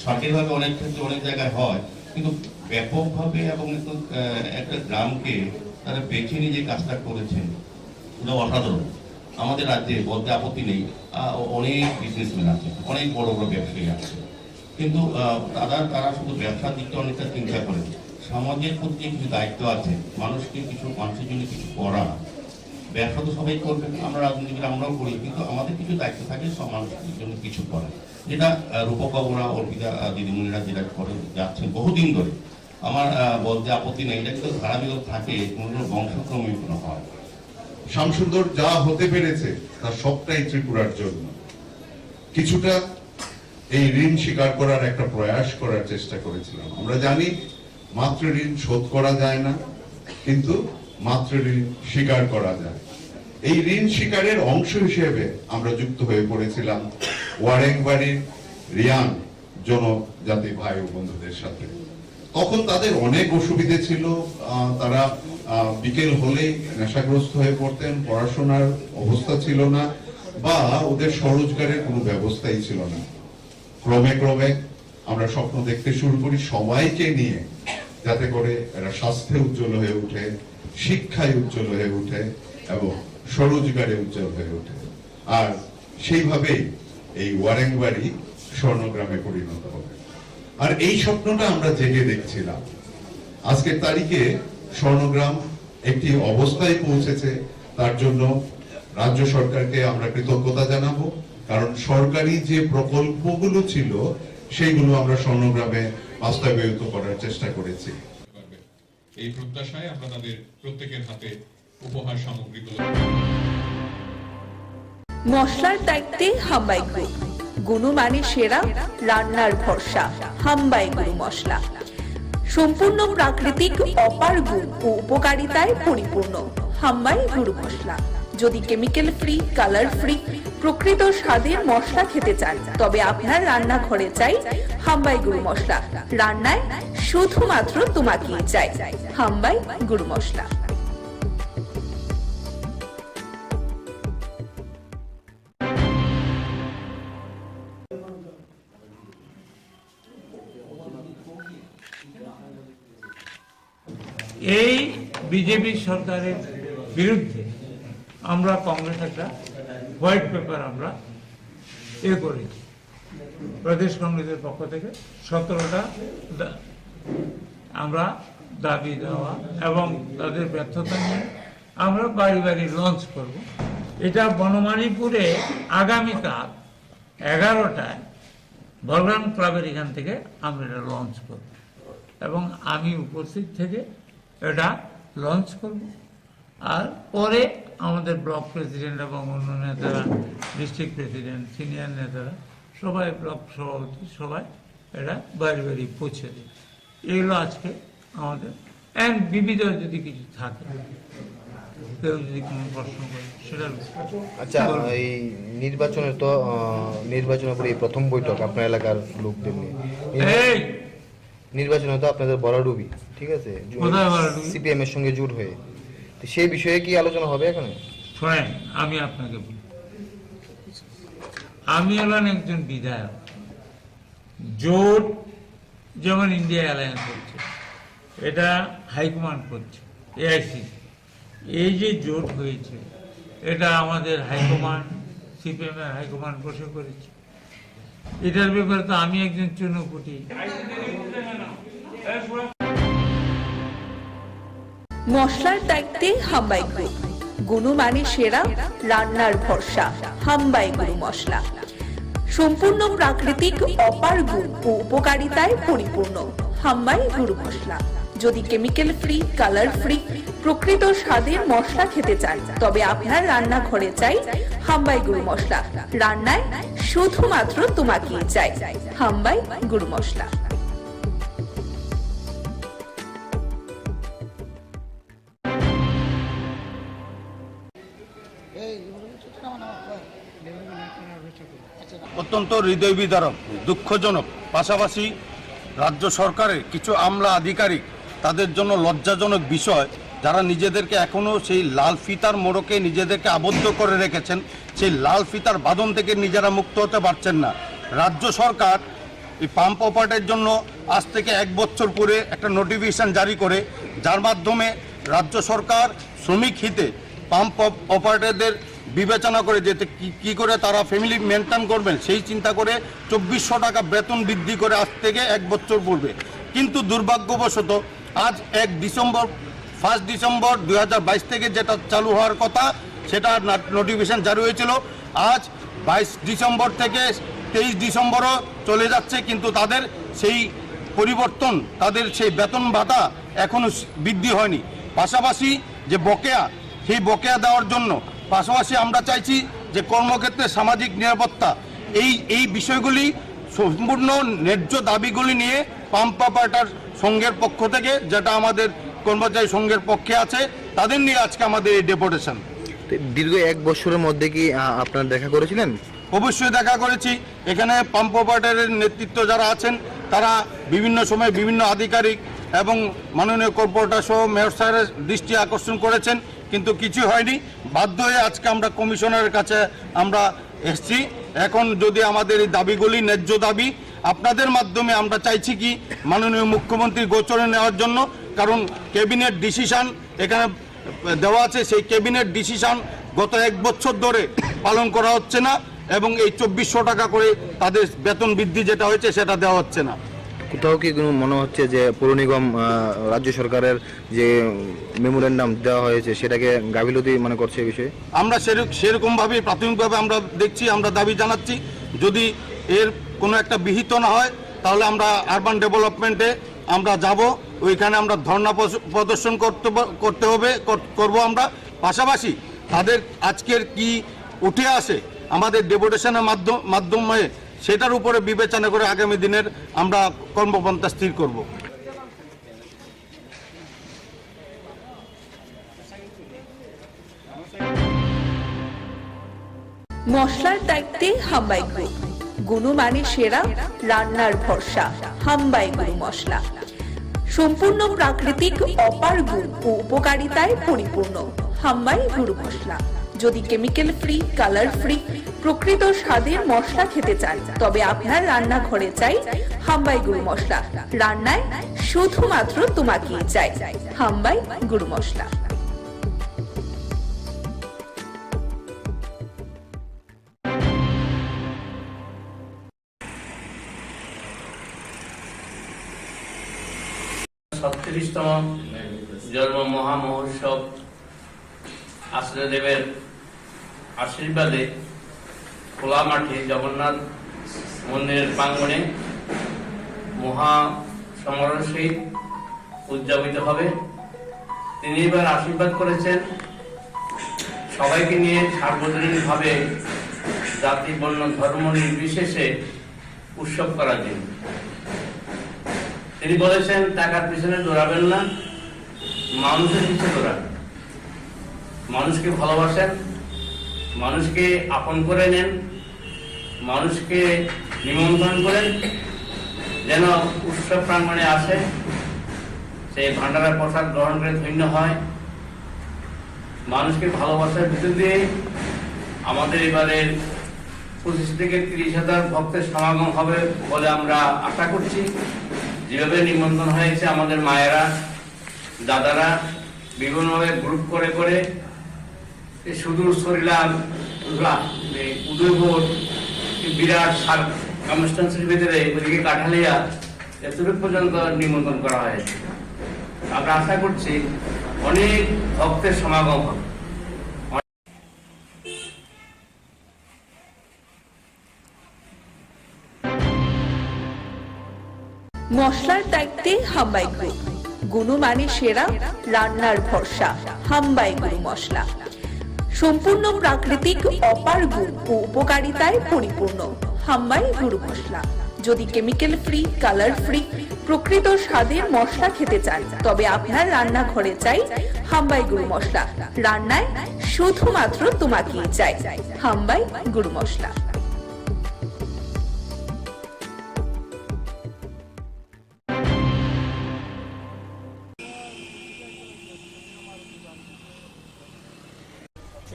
সরকারিভাবে অনেক ক্ষেত্রে অনেক জায়গায় হয়, কিন্তু ব্যাপকভাবে এবং একটা গ্রামকে তারা বেছে নিয়ে যে কাজটা করেছেন এটা অসাধারণ। আমাদের রাজ্যে বলতে আপত্তি নেই, অনেক বিজনেসম্যান আছে, অনেক বড় বড় ব্যবসায়ী আছে, কিন্তু তারা শুধু ব্যবসার দিকটা অনেকটা চিন্তা করে, সমাজের প্রতি কিছু দায়িত্ব আছে, মানুষের জন্য কিছু করা। ব্যবসা তো সবাই করবে, আমরা রাজনীতিবিদ আমরাও করি, কিন্তু আমাদের কিছু দায়িত্ব থাকে সব মানুষের জন্য কিছু করা, যেটা রূপকবরা অর্পিতা দিদিমণিরা যেটা করে যাচ্ছেন বহুদিন ধরে। আমার বলতে আপত্তি নেই, এটা কিন্তু ধারাবাহিক থাকে, কোনো বংশক্রমে কোনো হয়। শ্যামসুন্দর যা হতে পেরেছে তার সবটাই ত্রিপুরার জন্য। কিছুটা এই ঋণ স্বীকার করার একটা প্রয়াস করার চেষ্টা করেছিলাম। আমরা জানি মাতৃ ঋণ শোধ করা যায় না, কিন্তু মাতৃ ঋণ স্বীকার করা যায়। এই ঋণ স্বীকারের অংশ হিসেবে আমরা যুক্ত হয়ে পড়েছিলাম ওয়ারেংবাড়ির রিয়াং জনজাতি ভাই ও বন্ধুদের সাথে। তখন তাদের অনেক অসুবিধে ছিল, তারা বিকেল হলেই নেশাগ্রস্ত হয়ে পড়তেন, পড়াশোনার অবস্থা ছিল না, বা ওদের স্বরোজগারের কোনো ব্যবস্থাই ছিল না। ক্রমে ক্রমে আমরা স্বপ্ন দেখতে শুরু করি সবাইকে নিয়ে, যাতে করে এরা স্বাস্থ্যে উজ্জ্বল হয়ে ওঠে, শিক্ষায় উজ্জ্বল হয়ে ওঠে এবং স্বরোজগারে উজ্জ্বল হয়ে ওঠে। আর সেইভাবেই এই ওয়ারেংবাড়ি স্বর্ণগ্রামে পরিণত হবে। আর এই স্বপ্নটা আমরা জেগে দেখছিলাম। আজকের তারিখে স্বর্ণগ্রাম একটি অবস্থায় পৌঁছেছে, তার জন্য রাজ্য সরকারকে আমরা কৃতজ্ঞতা জানাবো, কারণ সরকারি যে প্রকল্পগুলো ছিল সেইগুলো আমরা স্বর্ণগ্রামে বাস্তবায়িত করার চেষ্টা করেছি। এই প্রত্যাশায় আমরা তাদের প্রত্যেকের হাতে উপহার সামগ্রীগুলো। মশলার দায়িত্বে হাম্বাই গ্রুপ, গুণমানে সেরা, রান্নার ভরসা, হাম্বাই গুরু মশলা। সম্পূর্ণ প্রাকৃতিক, অপার গুণ ও উপকারিতায় পরিপূর্ণ হাম্বাই গুরু মশলা। যদি কেমিক্যাল ফ্রি, কালার ফ্রি, প্রকৃত স্বাদের মশলা খেতে চান, তবে আপনার রান্নাঘরে চাই হাম্বাই গুরু মশলা। রান্নায় শুধুমাত্র তোমাকেই চাই হাম্বাই গুরু মশলা। এই বিজেপি সরকারের বিরুদ্ধে আমরা কংগ্রেস একটা হোয়াইট পেপার আমরা করেছি প্রদেশ কংগ্রেসের পক্ষ থেকে 17টা আমরা দাবি দেওয়া এবং তাদের ব্যর্থতা নিয়ে আমরা বাড়ি বাড়ি লঞ্চ করব। এটা বনমালীপুরে আগামীকাল 11টায় বলরাম ক্লাবের এখান থেকে আমরা এটা লঞ্চ করব এবং আমি উপস্থিত থেকে এটা লঞ্চ করব। আর পরে আমাদের ব্লক প্রেসিডেন্ট এবং অন্য নেতারা, ডিস্ট্রিক্ট প্রেসিডেন্ট, সিনিয়র নেতারা সবাই, ব্লক সভাপতি সবাই এটা বাড়ি বাড়ি পৌঁছে দেবে। এগুলো আজকে আমাদের অ্যান্ড বিবিধ যদি কিছু থাকে, কেউ যদি কোনো প্রশ্ন করে সেটা। আচ্ছা, এই নির্বাচনের তো নির্বাচনের পরে এই প্রথম বৈঠক আপনার এলাকার লোকদের নিয়ে। নির্বাচনে তো আপনাদের বড়ডুবি, ঠিক আছে, সিপিএম এর সঙ্গে জোট হয়ে, সেই বিষয়ে কি আলোচনা হবে এখানে? শোনেন, আমি আপনাকে বলি, আমি হলাম একজন বিধায়ক। জোট যেমন ইন্ডিয়া অ্যালায়েন্স হচ্ছে, এটা হাইকমান্ড করছে, এআইসি। এই যে জোট হয়েছে, এটা আমাদের হাইকমান্ড, সিপিএম এর হাইকমান্ড বসে করেছে। এটার ব্যাপারে তো আমি একজন চুনোপুটি। মশলার দায়িত্বে হাম্বাই গ্রুপ, গুণমানে সেরা, রান্নার ভরসা, হাম্বাই গুরু মশলা। সম্পূর্ণ প্রাকৃতিক, অপার গুণ ও উপকারিতায় পরিপূর্ণ হাম্বাই গুরু মশলা। যদি কেমিক্যাল ফ্রি, কালার ফ্রি, প্রকৃত স্বাদের মশলা খেতে চান, তবে আপনার রান্নাঘরে চাই হাম্বাই গুরু মশলা। রান্নায় শুধুমাত্র তোমাকেই চাই হাম্বাই গুরু মশলা। অত্যন্ত হৃদয় বিদারক দুঃখজনক। পাশাপাশি রাজ্য সরকারের কিছু আমলা আধিকারিক তাদের জন্য লজ্জাজনক বিষয়, যারা নিজেদেরকে এখনও সেই লাল ফিতার মোড়কে নিজেদেরকে আবদ্ধ করে রেখেছেন, সেই লাল ফিতার বাঁধন থেকে নিজেরা মুক্ত হতে পারছেন না। রাজ্য সরকার এই পাম্প অপারেটের জন্য আজ থেকে 1 বছর পরে একটা নোটিফিকেশন জারি করে, যার মাধ্যমে রাজ্য সরকার শ্রমিক হিতে পাম্প অপারেটরদের বিবেচনা করে যেতে কি করে তারা ফ্যামিলি মেনটেন করবেন সেই চিন্তা করে 2400 টাকা বেতন বৃদ্ধি করে আজ থেকে 1 বছর পূর্বে। কিন্তু দুর্ভাগ্যবশত আজ 1 ডিসেম্বর 2022 থেকে যেটা চালু হওয়ার কথা সেটা নোটিফিকেশন জারি হয়েছিল, আজ 22 ডিসেম্বর থেকে 23 ডিসেম্বরও চলে যাচ্ছে, কিন্তু তাদের সেই পরিবর্তন, তাদের সেই বেতন ভাতা এখনও বৃদ্ধি হয়নি। পাশাপাশি যে বকেয়া, সেই বকেয়া দেওয়ার জন্য পাশাপাশি আমরা চাইছি যে কর্মক্ষেত্রে সামাজিক নিরাপত্তা, এই বিষয়গুলি সম্পূর্ণ ন্যায্য দাবিগুলি নিয়ে পাম্প অপারেটর সংঘের পক্ষ থেকে, যেটা আমাদের কর্মচারী সংঘের পক্ষে আছে, তাদের নিয়ে আজকে আমাদের এই ডেপুটেশন। দীর্ঘ 1 বছরের মধ্যে কি আপনারা দেখা করেছিলেন? অবশ্যই দেখা করেছি। এখানে পাম্প অপারেটরের নেতৃত্ব যারা আছেন তারা বিভিন্ন সময় বিভিন্ন আধিকারিক এবং মাননীয় কর্পোরেটর সহ মেয়র স্যারের দৃষ্টি আকর্ষণ করেছেন, কিন্তু কিছু হয়নি। বাধ্য হয়ে আজকে আমরা কমিশনারের কাছে আমরা এসেছি। এখন যদি আমাদের এই দাবিগুলি ন্যায্য দাবি, আপনাদের মাধ্যমে আমরা চাইছি কি মাননীয় মুখ্যমন্ত্রীর গোচরে নেওয়ার জন্য, কারণ ক্যাবিনেট ডিসিশন এখানে দেওয়া আছে, সেই ক্যাবিনেট ডিসিশন গত 1 বছর ধরে পালন করা হচ্ছে না এবং এই 2400 টাকা করে তাদের বেতন বৃদ্ধি যেটা হয়েছে সেটা দেওয়া হচ্ছে না। কোথাও কি মনে হচ্ছে যে পৌর নিগম রাজ্য সরকারের যে মেমোরেন্ডাম দেওয়া হয়েছে সেটাকে গাফিলতি মনে করছে এই বিষয়ে? আমরা সেরকমভাবে প্রাথমিকভাবে আমরা দেখছি, আমরা দাবি জানাচ্ছি, যদি এর কোনো একটা বিহিত না হয় তাহলে আমরা আরবান ডেভেলপমেন্টে আমরা যাব, ওইখানে আমরা ধর্ণা প্রদর্শন করব আমরা। পাশাপাশি তাদের আজকের কি উঠে আসে আমাদের ডেপুটেশনের মাধ্যমে সেটার উপরে বিবেচনা করে আগামী দিনের আমরা কর্মপন্থা স্থির করব। মশলার দায়িত্বে হাম্বাই গ্রুপ, গুণমানে সেরা, রান্নার ভরসা। হাম্বাই গুরু মশলা সম্পূর্ণ প্রাকৃতিক, অপার গুণ ও উপকারিতায় পরিপূর্ণ। হাম্বাই গুরু মশলা। যদি কেমিক্যাল ফ্রি, কালার ফ্রি, প্রকৃত স্বাদের মশলা খেতে চান তবে আপনার রান্নাঘরে চাই হাম্বাই গুরু মশলা। রান্নায় শুধুমাত্র তোমাকেই চাই হাম্বাই গুরু মশলা। তম জন্ম মহামহোৎসব আশ্রয়দেবের আশীর্বাদে খোলা মাঠে জগন্নাথ মন্দিরের প্রাঙ্গণে মহা সমারোহ সহিত উদযাপিত হবে। তিনি এবার আশীর্বাদ করেছেন সবাইকে নিয়ে সার্বজনীনভাবে জাতি, বর্ণ, ধর্ম নির্বিশেষে উৎসব করার জন্য। তিনি বলেছেন টাকার পিছনে দৌড়াবেন না, মানুষের পিছনে দৌড়াবেন। মানুষকে ভালোবাসেন, মানুষকে আপন করে নেন, মানুষকে নিমন্ত্রণ করেন, যেন উৎসব প্রাঙ্গণে আসে, সেই ভান্ডারা প্রসাদ গ্রহণ করে ধন্য হয়। মানুষকে ভালোবাসার ভিতর দিয়ে আমাদের এবারের 25 থেকে 30,000 ভক্তের সমাগম হবে বলে আমরা আশা করছি। যেভাবে নিমন্ত্রণ হয়েছে, আমাদের মায়েরা, দাদারা বিভিন্নভাবে গ্রুপ করে করে সুদূর সরিলাম, উদয়পুর, বিরাট কনস্টিটুয়েন্সির ভিতরে ওদিকে কাঠালিয়া এতটুকু পর্যন্ত নিমন্ত্রণ করা হয়েছে। আমরা আশা করছি অনেক ভক্তের সমাগম হবে। মশলার দায়িত্বে হাম্বাই গ্রুপ, গুণমানে সেরা, রান্নার ভরসা। হাম্বাই গুরু মশলা সম্পূর্ণ প্রাকৃতিক, অপার গুণ ও উপকারিতায় পরিপূর্ণ। হাম্বাই গুরু মশলা। যদি কেমিক্যাল ফ্রি, কালার ফ্রি, প্রকৃত স্বাদের মশলা খেতে চান তবে আপনার রান্নাঘরে চাই হাম্বাই গুরু মশলা। রান্নায় শুধুমাত্র তোমাকেই চাই হাম্বাই গুরু মশলা।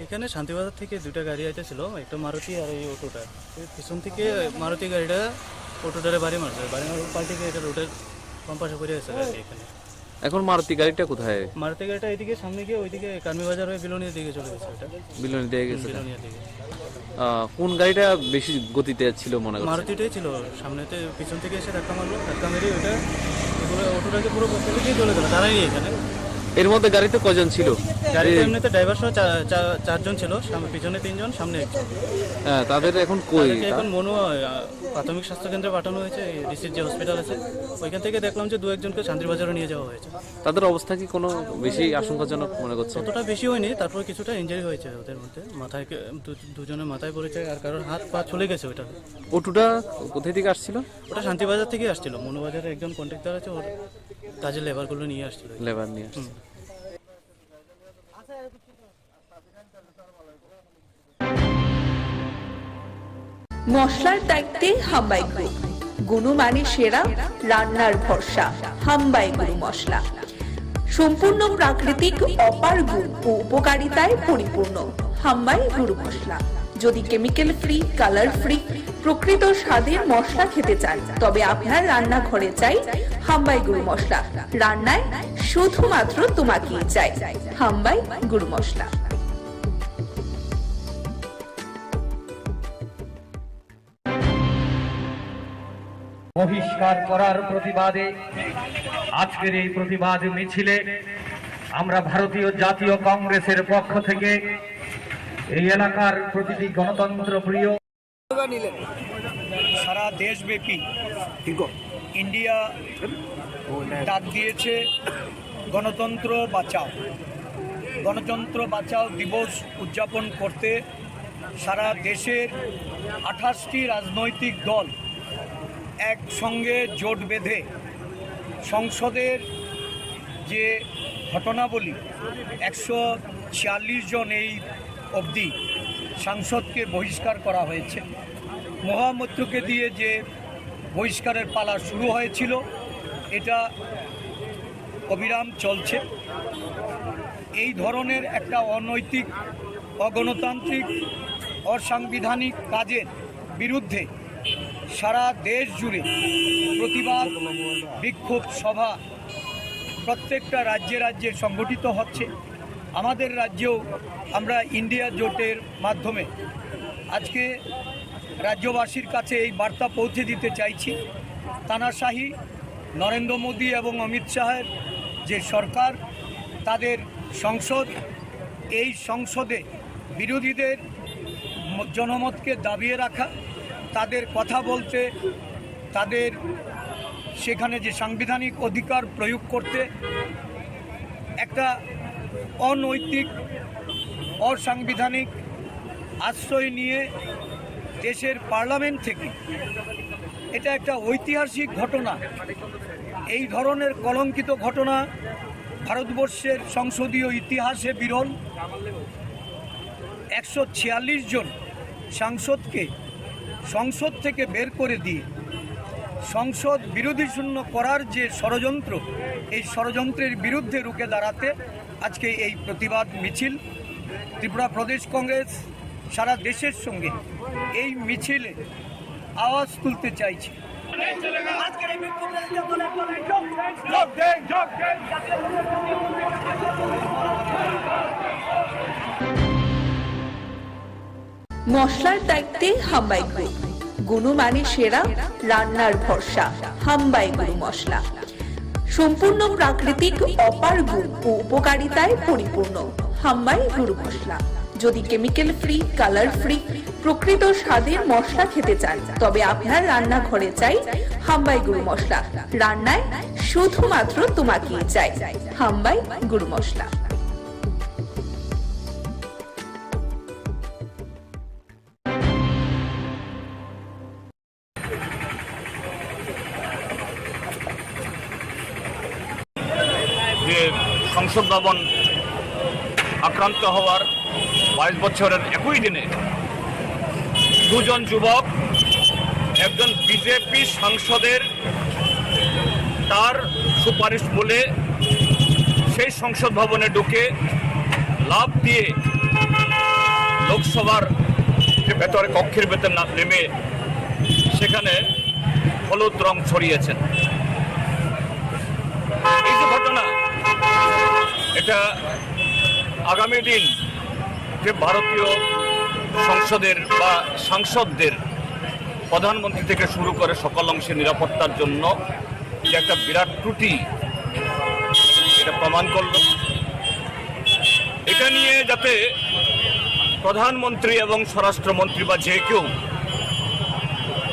এখানে শান্তিবাজার থেকে দুটা গাড়ি আইতেছিল, একটা মারুতি আর এই অটোটা। পিছন থেকে মারুতি গাড়িটা অটোটারে বাড়ি মারছে, বাড়ি মারার পাল্টে গিয়ে এটা রোডের বাম পাশে পড়ে আছে গাড়ি। এখানে এখন মারুতি গাড়িটা কোথায়? মারুতি গাড়িটা এদিকে সামনে গিয়ে ওইদিকে কার্মি বাজার হয়ে বিলোনিয়ার দিকে চলে গেছে। ওটা বিলনি দিয়ে গেছে। বিলোনিয়ার দিকে। কোন গাড়িটা বেশি গতিতে ছিল মনে করছেন? মারুতিটাই ছিল, সামনেতে পিছন থেকে এসে ধাক্কা মারলো, ধাক্কা মেরে ওইটা অটোটাকে পুরো পথে দিয়ে চলে গেল, দাঁড়াই নেই এখানে। এর মধ্যে গাড়িতে কজন ছিল? গাড়িতে এমনিতে ড্রাইভার সহ চারজন ছিল, পিছনে তিনজন, সামনে একজন। হ্যাঁ, তাদের এখন কই? এখন মনুয়া প্রাথমিক স্বাস্থ্য কেন্দ্রে পাঠানো হয়েছে, রিসির যে হসপিটাল আছে ওইখান থেকে দেখলাম যে দু একজনকে শান্তিবাজারে নিয়ে যাওয়া হয়েছে। তাদের অবস্থা কি কোনো বেশি আশঙ্কাজনক মনে করছে? ততটা বেশি হয়নি, তারপর কিছুটা ইনজারি হয়েছে ওদের মধ্যে, মাথায় দুজনের মাথায় পড়েছে আর কারোর হাত পা চলে গেছে। ওইটা অটোটা কোথায় থেকে আসছিল? ওটা শান্তিবাজার থেকে আসছিল, মনুবাজারে একজন কন্ট্রাক্টর আছে, ওর কাজের লেবারগুলো নিয়ে আসছিল। লেবার নিয়ে আসছিল। মশলার দায়িত্বে হাম্বাই গ্রুপ, গুণমানে সেরা, রান্নার ভরসা। হাম্বাই গুরু মশলা সম্পূর্ণ প্রাকৃতিক, অপার গুণ ও উপকারিতায় পরিপূর্ণ। হাম্বাই গুরু মশলা। যদি কেমিক্যাল ফ্রি, কালার ফ্রি, প্রকৃত স্বাদের মশলা খেতে চান, তবে আপনার রান্নাঘরে চাই হাম্বাই গুরু মশলা। রান্নায় শুধুমাত্র তোমাকেই চাই হাম্বাই গুরু মশলা। বহিষ্কার করার প্রতিবাদে আজকের এই প্রতিবাদ মিছিলে আমরা ভারতীয় জাতীয় কংগ্রেসের পক্ষ থেকে এই এলাকার প্রতিটি গণতন্ত্র প্রিয় সারা দেশব্যাপী ইন্ডিয়া ডাক দিয়েছে গণতন্ত্র বাঁচাও। গণতন্ত্র বাঁচাও দিবস উদযাপন করতে সারা দেশের 28টি রাজনৈতিক দল একসঙ্গে জোট বেঁধে সংসদের যে ঘটনাবলী 146 জন এই অবধি সাংসদকে বহিষ্কার করা হয়েছে। মহামৈত্রকে দিয়ে যে বহিষ্কারের পালা শুরু হয়েছিল, এটা অবিরাম চলছে। এই ধরনের একটা অনৈতিক, অগণতান্ত্রিক, অসাংবিধানিক কাজের বিরুদ্ধে সারা দেশ জুড়ে প্রতিবাদ বিক্ষোভ সভা প্রত্যেকটা রাজ্যে রাজ্যে সংগঠিত হচ্ছে। আমাদের রাজ্যেও আমরা ইন্ডিয়া জোটের মাধ্যমে আজকে রাজ্যবাসীর কাছে এই বার্তা পৌঁছে দিতে চাইছি, তানাশাহি নরেন্দ্র মোদী এবং অমিত শাহের যে সরকার, তাদের সংসদ, এই সংসদে বিরোধীদের জনমতকে দাবিয়ে রাখা, তাদের কথা বলতে, তাদের সেখানে যে সাংবিধানিক অধিকার প্রয়োগ করতে একটা অনৈতিক, অসাংবিধানিক আশ্রয় নিয়ে দেশের পার্লামেন্ট থেকে, এটা একটা ঐতিহাসিক ঘটনা। এই ধরনের কলঙ্কিত ঘটনা ভারতবর্ষের সংসদীয় ইতিহাসে বিরল। 146 জন সাংসদকে সংসদ থেকে বের করে দিয়ে সংসদ বিরোধী শূন্য করার যে ষড়যন্ত্র, এই ষড়যন্ত্রের বিরুদ্ধে রুখে দাঁড়াতে আজকে এই প্রতিবাদ মিছিল। ত্রিপুরা প্রদেশ কংগ্রেস সারা দেশের সঙ্গে এই মিছিলে আওয়াজ তুলতে চাইছে। মশলার দায়িত্বে হাম্বাই গ্রুপ, গুণমানে সেরা, রান্নার ভরসা। হাম্বাই গুরু মশলা সম্পূর্ণ প্রাকৃতিক, অপার গুণ ও উপকারিতায় পরিপূর্ণ। হাম্বাই গুরু মশলা। যদি কেমিক্যাল ফ্রি, কালার ফ্রি, প্রকৃত স্বাদের মশলা খেতে চান, তবে আপনার রান্নাঘরে চাই হাম্বাই গুরু মশলা। রান্নায় শুধুমাত্র তোমাকেই চাই হাম্বাই গুরু মশলা। যে সংসদ ভবন আক্রান্ত হওয়ার 22 বছরের একই দিনে দুজন যুবক, একজন বিজেপি সাংসদের তার সুপারিশ বলে সেই সংসদ ভবনে ঢুকে লাফ দিয়ে লোকসভার যে ভেতরে কক্ষের ভেতর না নেমে সেখানে হলুদ রং ছড়িয়েছেন। এই যে ঘটনা, এটা আগামী দিন যে ভারতীয় সংসদের বা সাংসদদের প্রধানমন্ত্রী থেকে শুরু করে সকল অংশে নিরাপত্তার জন্য যে একটা বিরাট ত্রুটি এটা প্রমাণ করল। এটা নিয়ে যাতে প্রধানমন্ত্রী এবং স্বরাষ্ট্রমন্ত্রী বা যে কেউ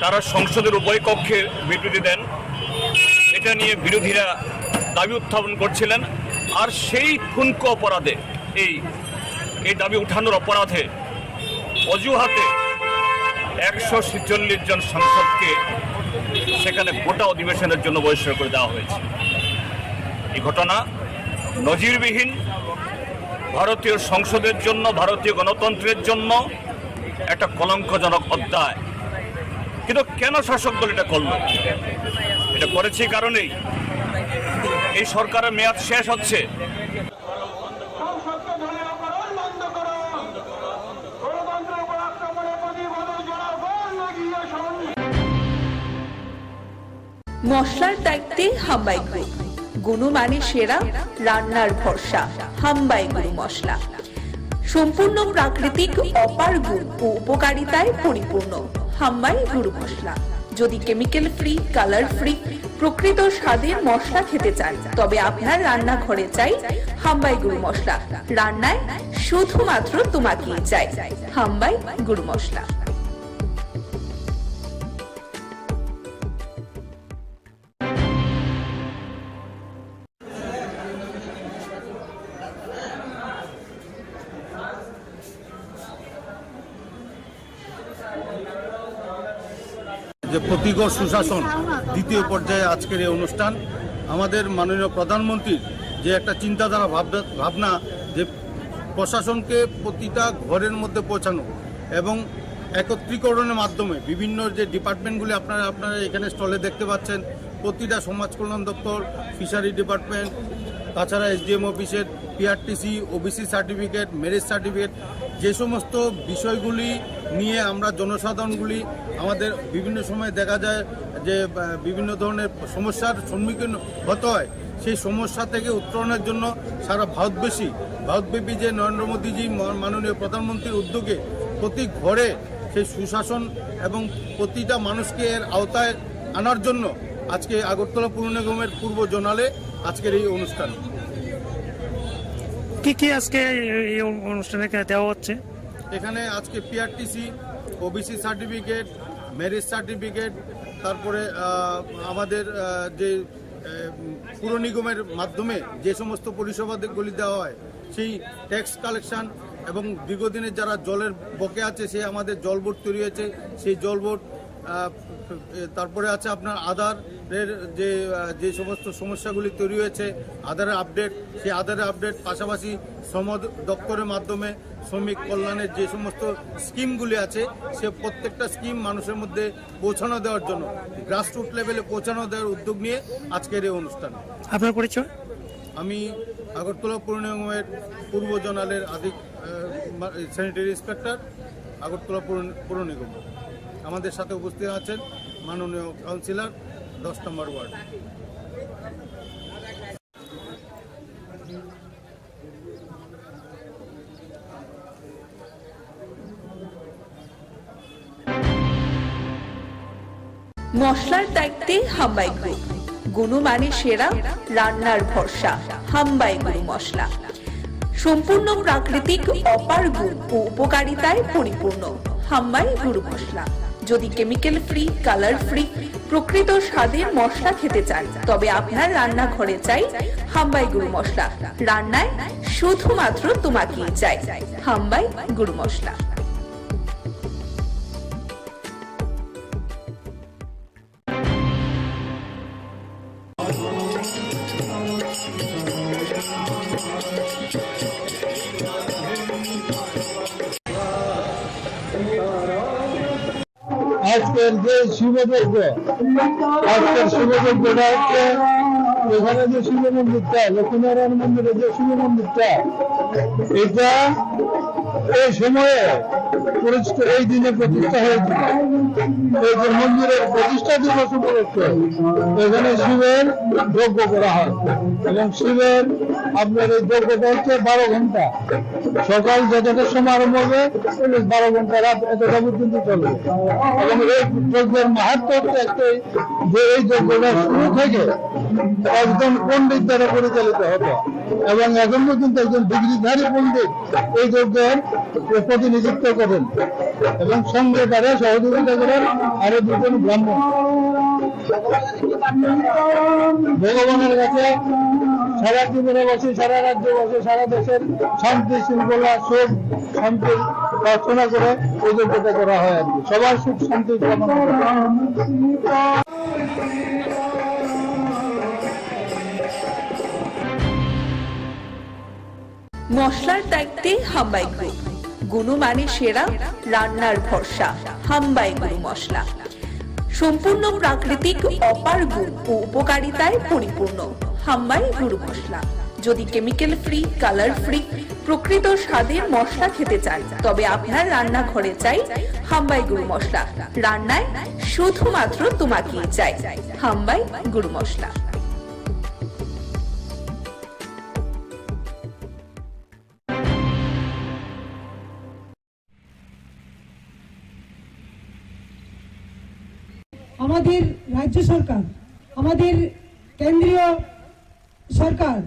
তারা সংসদের উভয় কক্ষে বিবৃতি দেন, এটা নিয়ে বিরোধীরা দাবি উত্থাপন করছিলেন। আর সেই ঠুনকো অপরাধে এই দাবি উঠানোর অপরাধে অজুহাতে 146 জন সাংসদকে সেখানে গোটা অধিবেশনের জন্য বহিষ্কার করে দেওয়া হয়েছে। এই ঘটনা নজিরবিহীন, ভারতীয় সংসদের জন্য, ভারতীয় গণতন্ত্রের জন্য একটা কলঙ্কজনক অধ্যায়। কিন্তু কেন শাসক দল এটা করল? এটা করেছে কারণেই এই সরকারের মেয়াদ শেষ হচ্ছে। মশলার দায়িত্বে হাম্বাই গ্রুপ, গুণমানে সেরা, রান্নার ভরসা। হাম্বাই গুরু মশলা সম্পূর্ণ প্রাকৃতিক, অপার গুণ ও উপকারিতায় পরিপূর্ণ। হাম্বাই গুরু মশলা। যদি কেমিক্যাল ফ্রি, কালার ফ্রি, প্রকৃত স্বাদের মশলা খেতে চান, তবে আপনার রান্নাঘরে চাই হাম্বাই গুরু মশলা। রান্নায় শুধুমাত্র তোমাকেই চাই হাম্বাই গুরু মশলা। যে প্রতিগড় সুশাসন দ্বিতীয় পর্যায়ে আজকের এই অনুষ্ঠান, আমাদের মাননীয় প্রধানমন্ত্রীর যে একটা চিন্তাধারা ভাবনা যে প্রশাসনকে প্রতিটা ঘরের মধ্যে পৌঁছানো এবং একত্রীকরণের মাধ্যমে বিভিন্ন যে ডিপার্টমেন্টগুলি আপনারা এখানে স্টলে দেখতে পাচ্ছেন, প্রতিটা সমাজ কল্যাণ দপ্তর, ফিশারি ডিপার্টমেন্ট, তাছাড়া এসডিএম অফিসের PRTC, OBC certificate, marriage certificate, যে সমস্ত বিষয়গুলি নিয়ে আমরা জনসাধারণগুলি আমাদের বিভিন্ন সময় দেখা যায় যে বিভিন্ন ধরনের সমস্যার সম্মুখীন হতে হয়, সেই সমস্যা থেকে উত্তরণের জন্য সারা ভারতব্যাপী যে নরেন্দ্র মোদীজি মাননীয় প্রধানমন্ত্রীর উদ্যোগে প্রতি ঘরে সেই সুশাসন এবং প্রতিটা মানুষকে এর আওতায় আনার জন্য আজকে আগরতলা পুর নিগমের পূর্ব জোনালে আজকের এই অনুষ্ঠান। কি আজকে এই অনুষ্ঠানে দেওয়া হচ্ছে? এখানে আজকে PRTC, OBC certificate, marriage certificate, তারপরে আমাদের যে পুর নিগমের মাধ্যমে যে সমস্ত পরিষেবাগুলি দেওয়া হয় সেই ট্যাক্স কালেকশন এবং দীর্ঘদিনের যারা জলের বকে আছে সে আমাদের জল বোর্ড তৈরি হয়েছে, সেই জল বোর্ড, তারপরে আছে আপনার আধারের যে সমস্ত সমস্যাগুলি তৈরি হয়েছে আধারের আপডেট, সেই আধারের আপডেট, পাশাপাশি শ্রম দপ্তরের মাধ্যমে শ্রমিক কল্যাণের যে সমস্ত স্কিমগুলি আছে সে প্রত্যেকটা স্কিম মানুষের মধ্যে পৌঁছানো দেওয়ার জন্য গ্রাসরুট লেভেলে পৌঁছানো দেওয়ার উদ্যোগ নিয়ে আজকের এই অনুষ্ঠান। আপনার পরিচয়? আমি আগরতলা পুর নিগমের পূর্ব জোনালের স্যানিটারি ইন্সপেক্টর, আগরতলা পুর নিগম। আমাদের সাথে উপস্থিত আছেন মাননীয় কাউন্সিলর 10 নম্বর ওয়ার্ড। মশলার দায়িত্বে হাম্বাই গ্রুপ, গুণমানে সেরা, রান্নার ভরসা। হাম্বাই গুরু মশলা সম্পূর্ণ প্রাকৃতিক, অপার গুণ ও উপকারিতায় পরিপূর্ণ। হাম্বাই গুরু মশলা। যদি কেমিক্যাল ফ্রি, কালার ফ্রি, প্রকৃত স্বাদের মশলা খেতে চান, তবে আপনার রান্নাঘরে চাই হাম্বাই গুরু মশলা। রান্নায় শুধুমাত্র তোমাকেই চাই হাম্বাই গুরু মশলা। আজকের যে শিবযজ্ঞ, আজকের শিবযজ্ঞটা হচ্ছে এখানে যে শিব মন্দিরটা, লক্ষ্মীনারায়ণ মন্দিরের যে শিব মন্দিরটা, এটা এই সময়ে এই দিনে প্রতিষ্ঠা হয়েছিল। এই যে মন্দিরের প্রতিষ্ঠা দিবস উপলক্ষে এখানে শিবের যজ্ঞ করা হয় এবং শিবের আপনার এই যজ্ঞটা হচ্ছে 12 ঘন্টা, সকাল যতটা সময় আরম্ভ হবে 12 ঘন্টা, রাত এতটা পর্যন্ত চলবে। এবং এই যজ্ঞের মাহাত্ম্য হচ্ছে একটাই যে এই যজ্ঞটা শুরু থেকে একজন পণ্ডিত দ্বারা পরিচালিত হতো এবং এখন পর্যন্ত একজন ডিগ্রিধারী পণ্ডিত এই যজ্ঞের প্রতিনিধিত্ব করেন এবং সঙ্গে তারা সহযোগিতা করেন আরো 2 জন ব্রাহ্মণ। ভগবানের কাছে সারা ত্রিপুরাবাসী, সারা রাজ্যবাসী, সারা দেশের শান্তি শৃঙ্খলা, সুখ শান্তি প্রার্থনা করে এই যজ্ঞটা করা হয় আর কি। সবার সুখ শান্তি কামনা করে। মশলার দায়িত্বে হাম্বাই গ্রুপ, গুণমানে সেরা, রান্নার ভরসা। হাম্বাই গুরু মশলা সম্পূর্ণ প্রাকৃতিক, অপার গুণ ও উপকারিতায় পরিপূর্ণ। হাম্বাই গুরু মশলা। যদি কেমিক্যাল ফ্রি, কালার ফ্রি, প্রকৃত স্বাদের মশলা খেতে চান তবে আপনার রান্নাঘরে চাই হাম্বাই গুরু মশলা। রান্নায় শুধুমাত্র তোমাকেই চাই হাম্বাই গুরু মশলা। আমাদের রাজ্য সরকার, আমাদের কেন্দ্রীয় সরকার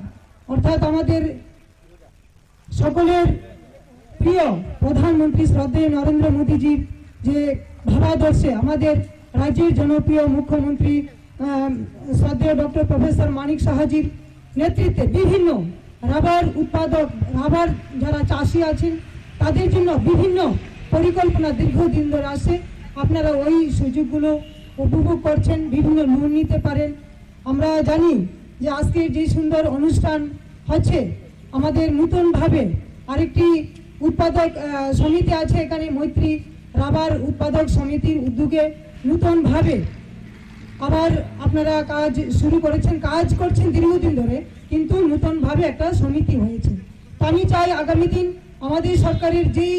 অর্থাৎ আমাদের সকলের প্রিয় প্রধানমন্ত্রী শ্রদ্ধেয় নরেন্দ্র মোদীজির যে ভাবাদর্শে আমাদের রাজ্যের জনপ্রিয় মুখ্যমন্ত্রী শ্রদ্ধেয় ডক্টর প্রফেসর মানিক সাহাজির নেতৃত্বে বিভিন্ন রাবার উৎপাদক, রাবার যারা চাষি আছেন তাদের জন্য বিভিন্ন পরিকল্পনা দীর্ঘদিন ধরে আসে। আপনারা ওই সুযোগগুলো উপভোগ করছেন, বিভিন্ন লোন নিতে পারেন। আমরা জানি যে আজকের যে সুন্দর অনুষ্ঠান হচ্ছে, আমাদের নতুনভাবে আরেকটি উৎপাদক সমিতি আছে এখানে, মৈত্রী রাবার উৎপাদক সমিতির উদ্যোগে নতুনভাবে আবার আপনারা কাজ শুরু করেছেন, কাজ করছেন দীর্ঘদিন ধরে, কিন্তু নতুনভাবে একটা সমিতি হয়েছে। তো আমি চাই আগামী দিন আমাদের সরকারের যেই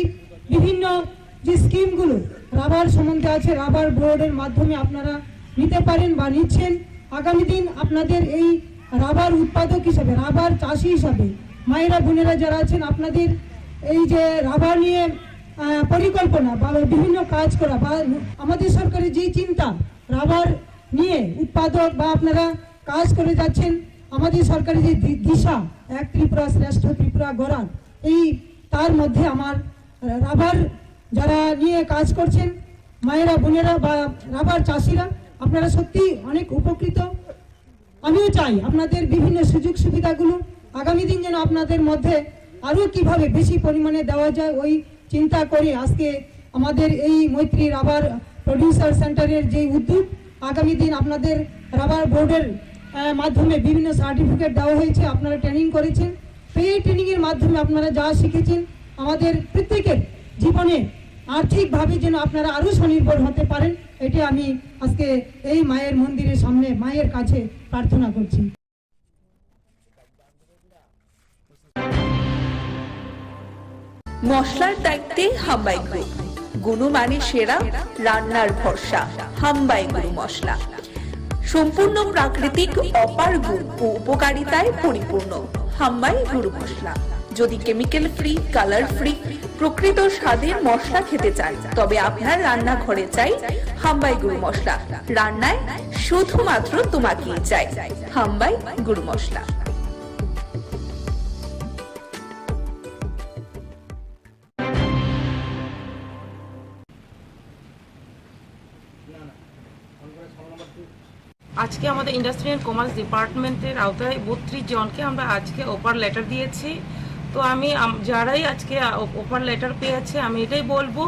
বিভিন্ন যে স্কিমগুলো রাবার সম্বন্ধে আছে, রাবার বোর্ডের মাধ্যমে আপনারা নিতে পারেন বা নিচ্ছেন। আগামী দিন আপনাদের এই রাবার উৎপাদক হিসাবে, রাবার চাষি হিসাবে মায়েরা বোনেরা যারা আছেন, আপনাদের এই যে রাবার নিয়ে পরিকল্পনা বা বিভিন্ন কাজ করা বা আমাদের সরকারের যেই চিন্তা রাবার নিয়ে উৎপাদক বা আপনারা কাজ করে যাচ্ছেন, আমাদের সরকারের যে দিশা এক ত্রিপুরা শ্রেষ্ঠ ত্রিপুরা গড়ার, এই তার মধ্যে আমার রাবার যারা নিয়ে কাজ করছেন মায়েরা বোনেরা বা রাবার চাষিরা, আপনারা সত্যি অনেক উপকৃত। আমিও চাই আপনাদের বিভিন্ন সুযোগ সুবিধাগুলো আগামী দিন যেন আপনাদের মধ্যে আরও কিভাবে বেশি পরিমাণে দেওয়া যায় ওই চিন্তা করে আজকে আমাদের এই মৈত্রী রাবার প্রডিউসার সেন্টারের যে উদ্যোগ, আগামী দিন আপনাদের রাবার বোর্ডের মাধ্যমে বিভিন্ন সার্টিফিকেট দেওয়া হয়েছে, আপনারা ট্রেনিং করেছেন। তো এই ট্রেনিংয়ের মাধ্যমে আপনারা যা শিখেছেন আমাদের প্রত্যেকের জীবনে আর্থিকভাবে যেন আপনারা আরও স্বনির্ভর হতে পারেন, এটি আমি আজকে এই মায়ের মন্দিরের সামনে মায়ের কাছে প্রার্থনা করছি। মশলার দায়িত্বে হাম্বাই গ্রুপ, গুণমানে সেরা, রান্নার ভরসা। হাম্বাই গুরু মশলা সম্পূর্ণ প্রাকৃতিক, অপার গুণ ও উপকারিতায় পরিপূর্ণ। হাম্বাই গুরু মশলা। যদি কেমিক্যাল ফ্রি, কালার ফ্রি, প্রকৃত স্বাদের মশলা খেতে চান তবে আপনার রান্নাঘরে চাই হাম্বাই গুরু মশলা। রান্নায় শুধুমাত্র তোমাকেই চাই হাম্বাই গুরু মশলা। আজকে আমাদের ইন্ডাস্ট্রি অ্যান্ড কমার্স ডিপার্টমেন্টের আওতায় 32 জনকে আমরা আজকে অফার লেটার দিয়েছি। তো আমি যারাই আজকে অফার লেটার পেয়েছে আমি এটাই বলবো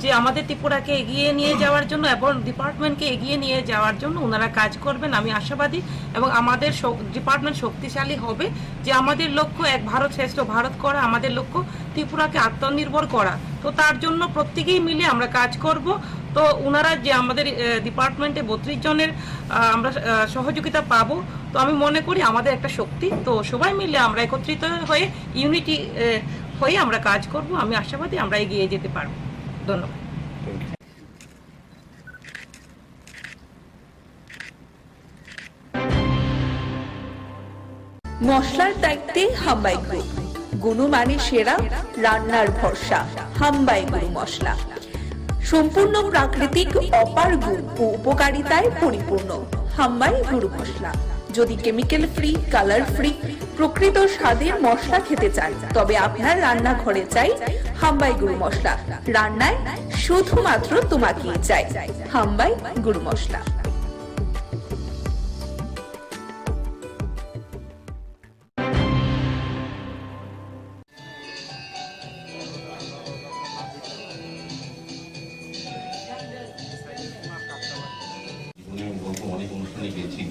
যে আমাদের ত্রিপুরাকে এগিয়ে নিয়ে যাওয়ার জন্য এবং ডিপার্টমেন্টকে এগিয়ে নিয়ে যাওয়ার জন্য ওনারা কাজ করবেন, আমি আশাবাদী। এবং আমাদের ডিপার্টমেন্ট শক্তিশালী হবে, যে আমাদের লক্ষ্য এক ভারত শ্রেষ্ঠ ভারত করা, আমাদের লক্ষ্য ত্রিপুরাকে আত্মনির্ভর করা। তো তার জন্য প্রত্যেকেই মিলে আমরা কাজ করব। তো ওনারা যে আমাদের ডিপার্টমেন্টে 32 জনের আমরা সহযোগিতা পাবো, তো আমি মনে করি আমাদের একটা শক্তি। তো সবাই মিলে আমরা একত্রিত হয়ে ইউনিটি হয়ে আমরা কাজ করব। আমি আশাবাদী আমরা এগিয়ে যেতে পারবো। ধন্যবাদ। মশলার দায়িত্বে হাম্বাই গ্রুপ, গুণমানে সেরা, রান্নার ভরসা হাম্বাই গুরু মশলা। সম্পূর্ণ প্রাকৃতিক, অপার গুণ ও উপকারিতায় পরিপূর্ণ হাম্বাই গুরু মশলা। যদি কেমিক্যাল ফ্রি, কালার ফ্রি, প্রকৃত স্বাদের মশলা খেতে চান, তবে আপনার রান্নাঘরে চাই হাম্বাই গুরু মশলা। রান্নায় শুধুমাত্র তোমাকেই চাই হাম্বাই গুরু মশলা। অনেক অনুষ্ঠানে গেছি,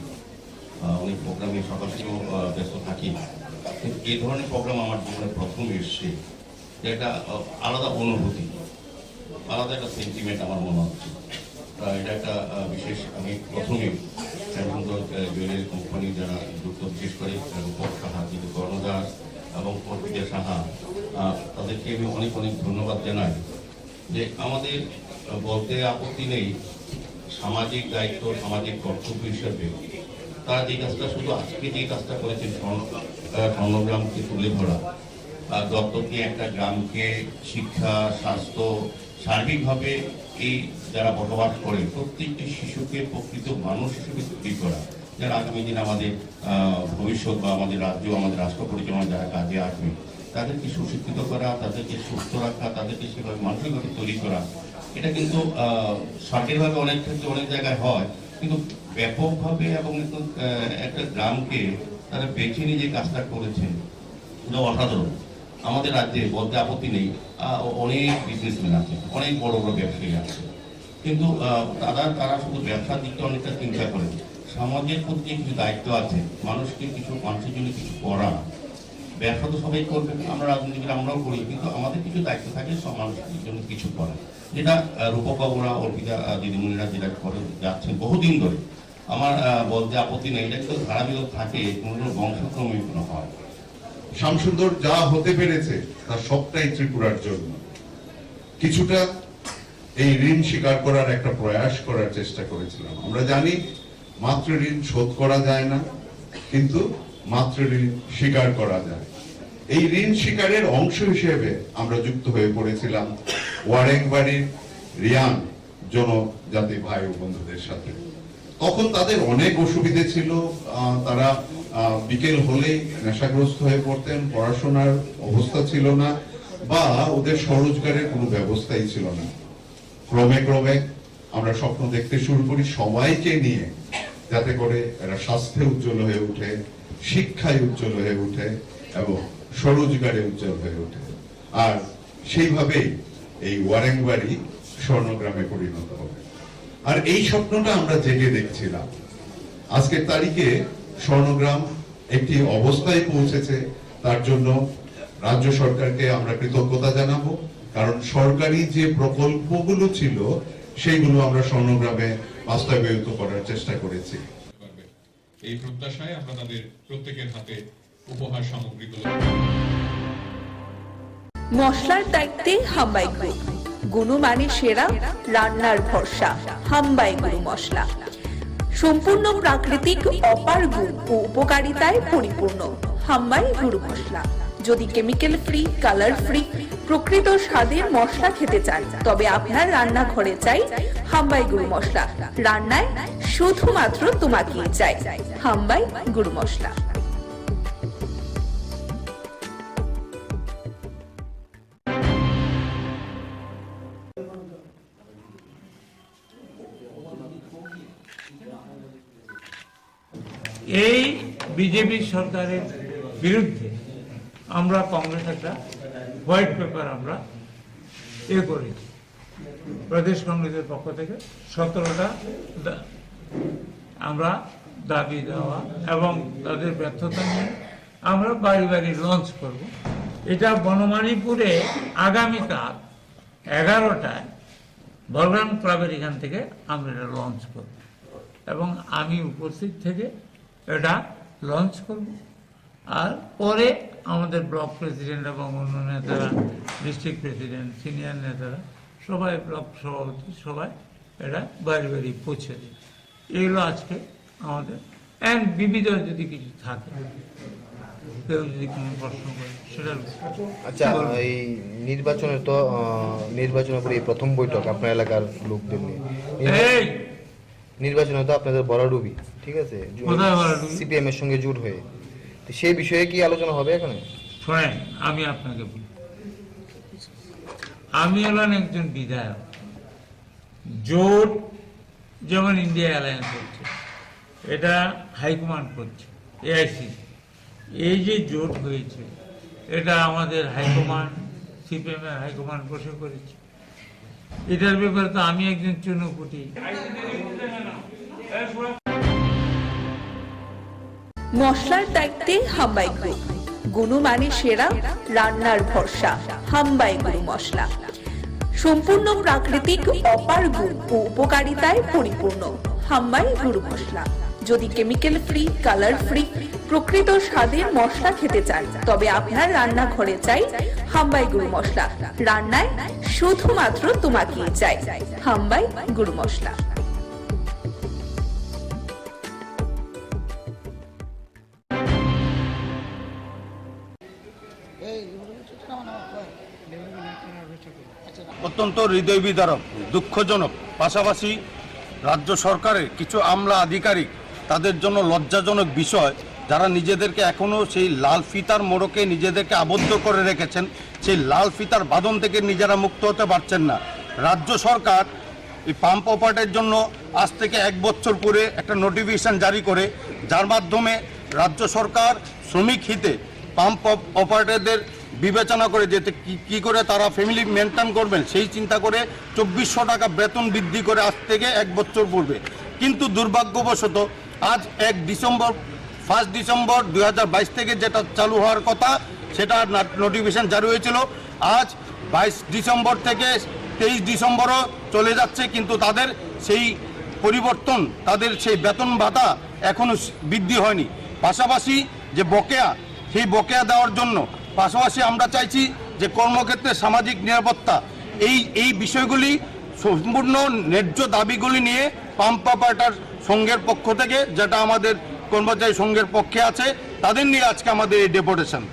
অনেক প্রোগ্রামে সদস্যও ব্যস্ত থাকি, কিন্তু এই ধরনের প্রোগ্রাম আমার জীবনে প্রথম এসছে। একটা আলাদা অনুভূতি, আলাদা একটা সেন্টিমেন্ট আমার মনে হচ্ছে। এটা একটা বিশেষ, আমি প্রথমে জুয়েলারি কোম্পানি যারা যুক্ত, বিশেষ করে রূপক সাহা, কিন্তু কর্ণদাস এবং অর্পিতা সাহা, তাদেরকে আমি অনেক অনেক ধন্যবাদ জানাই যে আমাদের বলতে আপত্তি নেই, সামাজিক দায়িত্ব, সামাজিক কর্তব্য হিসেবে তারা যে কাজটা, শুধু আজকে যে কাজটা করেছেন স্বর্ণগ্রামকে তুলে ধরা, দত্তক নিয়ে একটা গ্রামকে শিক্ষা, স্বাস্থ্য, সার্বিকভাবে এই যারা বসবাস করে প্রত্যেকটি শিশুকে প্রকৃত মানুষ হিসেবে তৈরি করা, যারা আগামী দিন আমাদের ভবিষ্যৎ বা আমাদের রাজ্য, আমাদের রাষ্ট্র পরিচালনা যারা কাজে আসবে, তাদেরকে সুশিক্ষিত করা, তাদেরকে সুস্থ রাখা, তাদেরকে সেভাবে মানসিকভাবে তৈরি করা। এটা কিন্তু সরকারিভাবে অনেক ক্ষেত্রে অনেক জায়গায় হয়, কিন্তু ব্যাপকভাবে এবং একটা গ্রামকে তারা বেছে নিয়ে যে কাজটা করেছেন এটা অসাধারণ। আমাদের রাজ্যে বলতে আপত্তি নেই, অনেক বিজনেসম্যান আছে, অনেক বড় বড় ব্যবসায়ী আছে, কিন্তু তারা শুধু ব্যবসার দিকটা অনেকটা চিন্তা করে, সমাজের প্রতি কিছু দায়িত্ব আছে, মানুষের জন্য কিছু করা। ব্যবসা তো সবাই করবে, আমরা রাজনীতিবিদ আমরাও করি, কিন্তু আমাদের কিছু দায়িত্ব থাকে সব মানুষের জন্য কিছু করা, যেটা রূপকবাবুরা, অর্পিতা দিদিমণিরা যেটা করে যাচ্ছেন বহুদিন ধরে। আমার বলতে আপত্তি নেই, এটা কিন্তু ধারাবাহিক থাকে, কোনো বংশক্রমে কোনো হয়। শামসুন্দর যা হতে পেরেছে তার সবটাই ত্রিপুরার জন্য। কিছুটা এই ঋণ স্বীকার করার একটা প্রয়াস করার চেষ্টা করেছিলাম। আমরা জানি মাতৃ ঋণ শোধ করা যায় না, কিন্তু মাতৃ ঋণ স্বীকার করা যায়। এই ঋণ স্বীকারের অংশ হিসেবে আমরা যুক্ত হয়ে পড়েছিলাম ওয়ারেংবাড়ির রিয়াং জনজাতি ভাই ও বন্ধুদের সাথে। তখন তাদের অনেক অসুবিধে ছিল, তারা বিকেল হলেই নেশাগ্রস্ত হয়ে পড়তেন, পড়াশোনার অবস্থা ছিল না, বা ওদের স্বরোজগারের কোনো ব্যবস্থাই ছিল না। ক্রমে ক্রমে আমরা স্বপ্ন দেখতে শুরু করি সবাইকে নিয়ে, যাতে করে এরা স্বাস্থ্যে উজ্জ্বল হয়ে ওঠে, শিক্ষায় উজ্জ্বল হয়ে ওঠে এবং স্বরোজগারে উজ্জ্বল হয়ে ওঠে। আর সেইভাবেই এই ওয়ারেংবাড়ি স্বর্ণগ্রামে পরিণত হবে। আর এই স্বপ্নটা আমরা জেগে দেখছিলাম। আজকের তারিখে স্বর্ণগ্রাম একটি অবস্থায় পৌঁছেছে, তার জন্য রাজ্য সরকারকে আমরা কৃতজ্ঞতা জানাবো, কারণ সরকারি যে প্রকল্পগুলো ছিল সেইগুলো আমরা স্বর্ণগ্রামে বাস্তবায়িত করার চেষ্টা করেছি। এই প্রত্যাশায় আমরা তাদের প্রত্যেকের হাতে উপহার সামগ্রী তুলে মশলার দায়িত্বে হাম্বাই গ্রুপ, গুণমানে সেরা, রান্নার ভরসা হাম্বাই গুরু মশলা। সম্পূর্ণ প্রাকৃতিক, অপার গুণ ও উপকারিতায় পরিপূর্ণ হাম্বাই গুরু মশলা। যদি কেমিক্যাল ফ্রি, কালার ফ্রি, প্রকৃত স্বাদের মশলা খেতে চান, তবে আপনার রান্নাঘরে চাই হাম্বাই গুরু মশলা। রান্নায় শুধুমাত্র তোমাকেই চাই হাম্বাই গুরু মশলা। এই বিজেপি সরকারের বিরুদ্ধে আমরা কংগ্রেস একটা হোয়াইট পেপার আমরা করেছি প্রদেশ কংগ্রেসের পক্ষ থেকে 17টা আমরা দাবি দেওয়া এবং তাদের ব্যর্থতা নিয়ে আমরা বাড়ি বাড়ি লঞ্চ করব। এটা বনমালীপুরে আগামীকাল 11টায় বলরাম ক্লাবের এখান থেকে আমরা এটা লঞ্চ করব এবং আমি উপস্থিত থেকে এটা লঞ্চ করব। আর পরে আমাদের ব্লক প্রেসিডেন্ট এবং অন্য নেতারা, ডিস্ট্রিক্ট প্রেসিডেন্ট, সিনিয়র নেতারা সবাই, ব্লক সভাপতি সবাই এটা বাড়ি বাড়ি পৌঁছে দেয়। এগুলো আজকে আমাদের বিবিধ যদি কিছু থাকে, কেউ যদি কোনো প্রশ্ন করে সেটার। আচ্ছা, এই নির্বাচনের তো নির্বাচনের পরে প্রথম বৈঠক আপনার এলাকার লোকদের নিয়ে, নির্বাচনে তো আপনাদের বড়ডুবি, ঠিক আছে, সিপিএম এর সঙ্গে জোট হয়ে, তো সেই বিষয়ে কি আলোচনা হবে এখানে? শোনেন, আমি আপনাকে বলি, আমি হলাম একজন বিধায়ক। জোট যেমন ইন্ডিয়া অ্যালায়েন্স হচ্ছে, এটা হাইকমান্ড করছে, এআইসিসি। এই যে জোট হয়েছে, এটা আমাদের হাইকমান্ড, সিপিএম এর হাইকমান্ড বসে করেছে। এটার ব্যাপারে তো আমি একজন চুনোপুটি। মশলার দায়িত্বে হাম্বাই গ্রুপ, গুণমানে সেরা, রান্নার ভরসা। হাম্বাই গুরু মশলা সম্পূর্ণ প্রাকৃতিক, অপার গুণ ও উপকারিতায় পরিপূর্ণ। হাম্বাই গুরু মশলা। যদি কেমিক্যাল ফ্রি, কালার ফ্রি, প্রকৃত স্বাদের মশলা খেতে চান, তবে আপনার রান্নাঘরে চাই হাম্বাই গুরু মশলা। রান্নায় শুধুমাত্র তোমাকেই চাই হাম্বাই গুরু মশলা। অত্যন্ত হৃদয় বিদারক, দুঃখজনক, পাশাপাশি রাজ্য সরকারের কিছু আমলা আধিকারিক, তাদের জন্য লজ্জাজনক বিষয়, যারা নিজেদেরকে এখনও সেই লাল ফিতার মোড়কে নিজেদেরকে আবদ্ধ করে রেখেছেন, সেই লাল ফিতার বাঁধন থেকে নিজেরা মুক্ত হতে পারছেন না। রাজ্য সরকার এই পাম্প অপারেটের জন্য আজ থেকে 1 বছর পরে একটা নোটিফিকেশন জারি করে, যার মাধ্যমে রাজ্য সরকার শ্রমিক হিতে পাম্প অপারেটরদের বিবেচনা করে যেতে কি করে তারা ফ্যামিলি মেনটেন করবেন, সেই চিন্তা করে 2400 টাকা বেতন বৃদ্ধি করে আজ থেকে 1 বছর পূর্বে। কিন্তু দুর্ভাগ্যবশত আজ 1 ডিসেম্বর 2022 থেকে যেটা চালু হওয়ার কথা, সেটা নোটিফিকেশন জারি হয়েছিল। আজ 22 ডিসেম্বর থেকে 23 ডিসেম্বরও চলে যাচ্ছে, কিন্তু তাদের সেই পরিবর্তন, তাদের সেই বেতন ভাতা এখনও বৃদ্ধি হয়নি। পাশাপাশি যে বকেয়া, সেই বকেয়া দেওয়ার জন্য পাশাপাশি আমরা চাইছি যে কর্মক্ষেত্রে সামাজিক নিরাপত্তা, এই বিষয়গুলি সম্পূর্ণ ন্যায্য দাবিগুলি নিয়ে পাম্প অপারেটর সংঘের পক্ষ থেকে, যেটা আমাদের কর্মচারী সংঘের পক্ষে আছে, তাদের নিয়ে আজকে আমাদের এই ডেপুটেশন।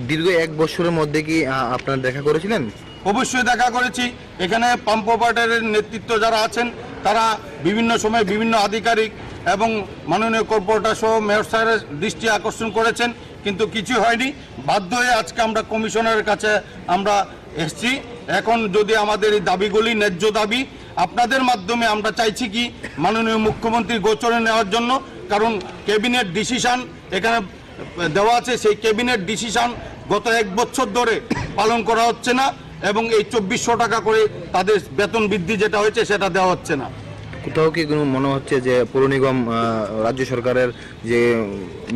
দীর্ঘ 1 বছরের মধ্যে কি আপনারা দেখা করেছিলেন? অবশ্যই দেখা করেছি। এখানে পাম্প অপারেটরের নেতৃত্ব যারা আছেন, তারা বিভিন্ন সময় বিভিন্ন আধিকারিক এবং মাননীয় কর্পোরেটর সহ মেয়র সাহেবের দৃষ্টি আকর্ষণ করেছেন, কিন্তু কিছু হয়নি। বাধ্য হয়ে আজকে আমরা কমিশনারের কাছে আমরা এসেছি। এখন যদি আমাদের এই দাবিগুলি ন্যায্য দাবি, আপনাদের মাধ্যমে আমরা চাইছি কি মাননীয় মুখ্যমন্ত্রী গোচরে নেওয়ার জন্য, কারণ ক্যাবিনেট ডিসিশন এখানে দেওয়া আছে, সেই ক্যাবিনেট ডিসিশন গত 1 বছর ধরে পালন করা হচ্ছে না, এবং এই 2400 টাকা করে তাদের বেতন বৃদ্ধি যেটা হয়েছে সেটা দেওয়া হচ্ছে না। কোথাও কি মনে হচ্ছে যে পৌর নিগম রাজ্য সরকারের যে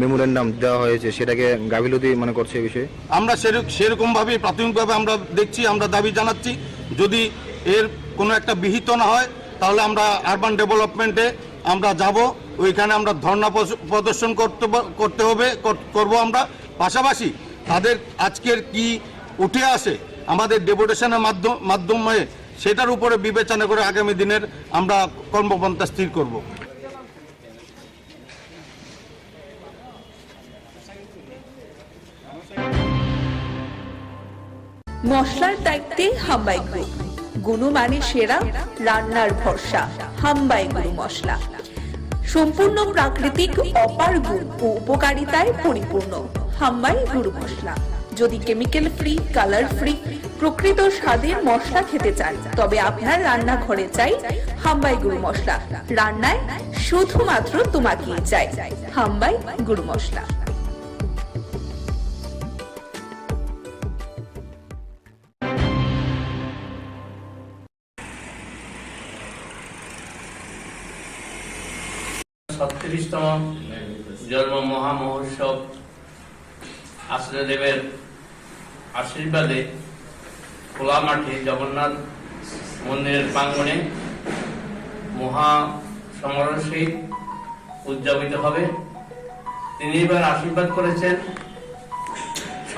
মেমোরেন্ডাম দেওয়া হয়েছে সেটাকে গাফিলতি মনে করছে এই বিষয়ে? আমরা সেরকমভাবে প্রাথমিকভাবে আমরা দেখছি, আমরা দাবি জানাচ্ছি, যদি এর কোনো একটা বিহিত না হয় তাহলে আমরা আরবান ডেভেলপমেন্টে আমরা যাব, ওইখানে আমরা ধর্ণা প্রদর্শন করব আমরা। পাশাপাশি তাদের আজকের কি উঠে আসে আমাদের ডেপুটেশনের মাধ্যমে, সেটার উপরে বিবেচনা করে আগামী দিনের আমরা কর্মপন্থা স্থির করব। মশলার দায়িত্বে হাম্বাই গ্রুপ, গুণমানে সেরা, রান্নার ভরসা। হাম্বাই গুরু মশলা সম্পূর্ণ প্রাকৃতিক, অপার গুণ ও উপকারিতায় পরিপূর্ণ। হাম্বাই গুরু মশলা। যদি কেমিক্যাল ফ্রি, কালার ফ্রি, প্রকৃত স্বাদের মশলা খেতে চান, তবে আপনার রান্নাঘরে চাই হাম্বাই গুরু মশলা। রান্নায় শুধুমাত্র তোমাকেই চাই হাম্বাই গুরু মশলা। তম জন্ম মহামহোৎসব আশ্রয়দেবের আশীর্বাদে খোলা মাঠে জগন্নাথ মন্দিরের প্রাঙ্গণে মহা সমারোহ সহিত উদযাপিত হবে। তিনি এবার আশীর্বাদ করেছেন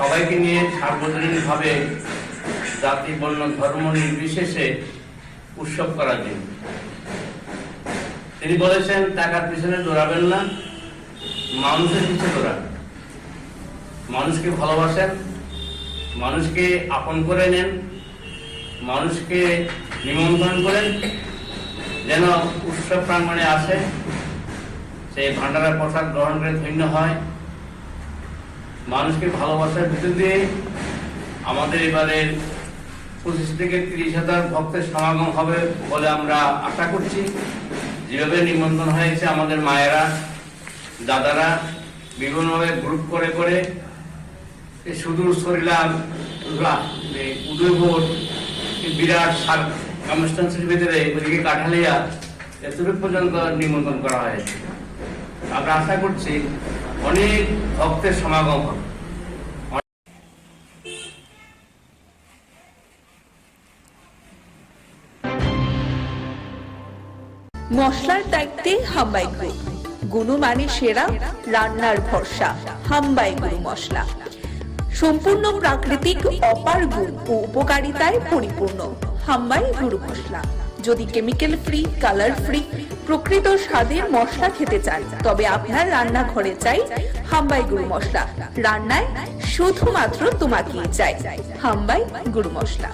সবাইকে নিয়ে সার্বজনীনভাবে জাতি বর্ণ ধর্ম নির্বিশেষে উৎসব করার জন্য। তিনি বলেছেন টাকার পিছনে দৌড়াবেন না, মানুষের পিছনে দৌড়াবেন। মানুষকে ভালোবাসেন, মানুষকে আপন করে নেন, মানুষকে নিমন্ত্রণ করেন, যেন উৎসব প্রাঙ্গণে আসে, সেই ভান্ডারের প্রসাদ গ্রহণ করে ধন্য হয়। মানুষকে ভালোবাসার ভিতর দিয়ে আমাদের এবারের 25 থেকে 30,000 ভক্তের সমাগম হবে বলে আমরা আশা করছি। যেভাবে নিমন্ত্রণ হয়েছে, আমাদের মায়েরা দাদারা বিভিন্নভাবে গ্রুপ করে করে সুদূর সরিলাম উদয়পুর বিরাট কনস্টিটুয়েন্সির ভিতরে ওদিকে কাঠালিয়া এতটুকু পর্যন্ত নিমন্ত্রণ করা হয়েছে। আমরা আশা করছি অনেক ভক্তের সমাগম হবে। মশলার দায়িত্বে হাম্বাই গ্রুপ, গুণমানে সেরা, রান্নার ভরসা। হাম্বাই গুরু মশলা সম্পূর্ণ প্রাকৃতিক, অপার গুণ ও উপকারিতায় পরিপূর্ণ। হাম্বাই গুরু মশলা। যদি কেমিক্যাল ফ্রি, কালার ফ্রি, প্রকৃত স্বাদের মশলা খেতে চান, তবে আপনার রান্নাঘরে চাই হাম্বাই গুরু মশলা। রান্নায় শুধুমাত্র তোমাকেই চাই হাম্বাই গুরু মশলা।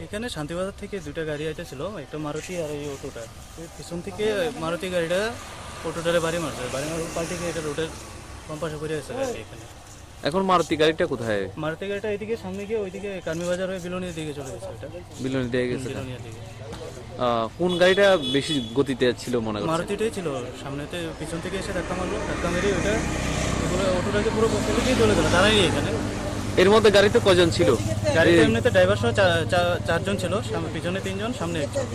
এখানে শান্তিবাজার থেকে দুটা গাড়ি আইতেছিল, একটা মারুতি আর এই অটোটা। পিছন থেকে মারুতি গাড়িটা অটোটারে বাড়ি মারছে, বাড়ি মারার পাল্টে এটা রোডের বাম পাশে পড়ে আছে গাড়ি। এখানে এখন মারুতি গাড়িটা কোথায়? মারুতি গাড়িটা এইদিকে সামনে গিয়ে ওইদিকে কার্মি বাজার হয়ে বিলোনিয়ার দিকে চলে গেছে। এটা বিলোনি দিয়ে গেছে। বিলোনিয়ার দিকে। কোন গাড়িটা বেশি গতিতে ছিল মনে করছেন? মারুতিটাই ছিল। সামনেতে পিছন থেকে এসে ধাক্কা মারলো, ধাক্কা মেরে ওইটা অটোটাকে পুরো পক্ষ থেকেই চলে গেল। দাঁড়াই এখানে। এর মধ্যে গাড়িতে কজন ছিল? গাড়িতে এমনিতে ড্রাইভার সহ 4 জন ছিল, পিছনে 3 জন, সামনে 1 জন।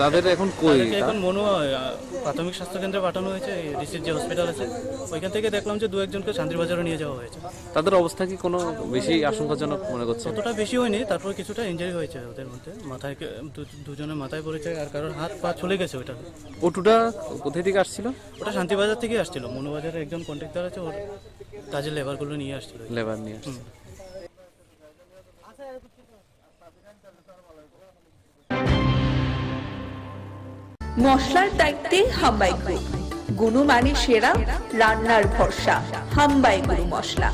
তাদের এখন কই? এখন প্রাথমিক স্বাস্থ্য কেন্দ্রে পাঠানো হয়েছে, ডিসির যে হসপিটাল আছে ওইখান থেকে দেখলাম যে 2-1 জনকে শান্তিবাজারে নিয়ে যাওয়া হয়েছে। তাদের অবস্থা কি কোনো বেশি আশঙ্কাজনক মনে করছে? অতটা বেশি হয়নি, তারপর কিছুটা ইনজুরি হয়েছে ওদের মধ্যে। মাথায় দুজনের মাথায় পড়েছে, আর কারোর হাত পা চলে গেছে। ওইটা অটোটা কোথায় থেকে আসছিল? ওটা শান্তিবাজার থেকে আসছিল। মনুবাজারে একজন কন্ট্রাক্টর আছে, ওর কাজের লেবারগুলো নিয়ে আসছিল। লেবার নিয়ে আসছে। মশলার দায়িত্বে হাম্বাই গ্রুপ, গুণমানে সেরা, রান্নার ভরসা। হাম্বাই গুরু মশলা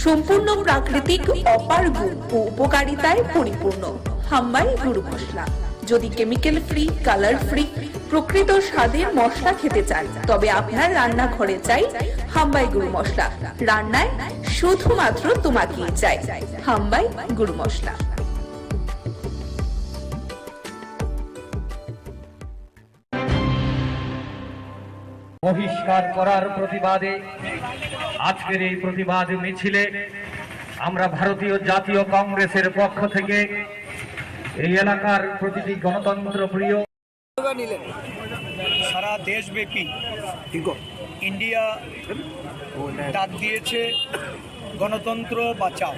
সম্পূর্ণ প্রাকৃতিক, অপার গুণ ও উপকারিতায় পরিপূর্ণ। হাম্বাই গুরু মশলা। যদি কেমিক্যাল ফ্রি, কালার ফ্রি, প্রকৃত স্বাদের মশলা খেতে চান, তবে আপনার রান্নাঘরে চাই হাম্বাই গুরু মশলা। রান্নায় শুধুমাত্র তোমাকেই চাই হাম্বাই গুরু মশলা। বহিষ্কার করার প্রতিবাদে আজকের এই প্রতিবাদ মিছিলে আমরা ভারতীয় জাতীয় কংগ্রেসের পক্ষ থেকে এই এলাকার প্রতিটি গণতন্ত্র প্রিয় সারা দেশব্যাপী ইন্ডিয়া ডাক দিয়েছে গণতন্ত্র বাঁচাও।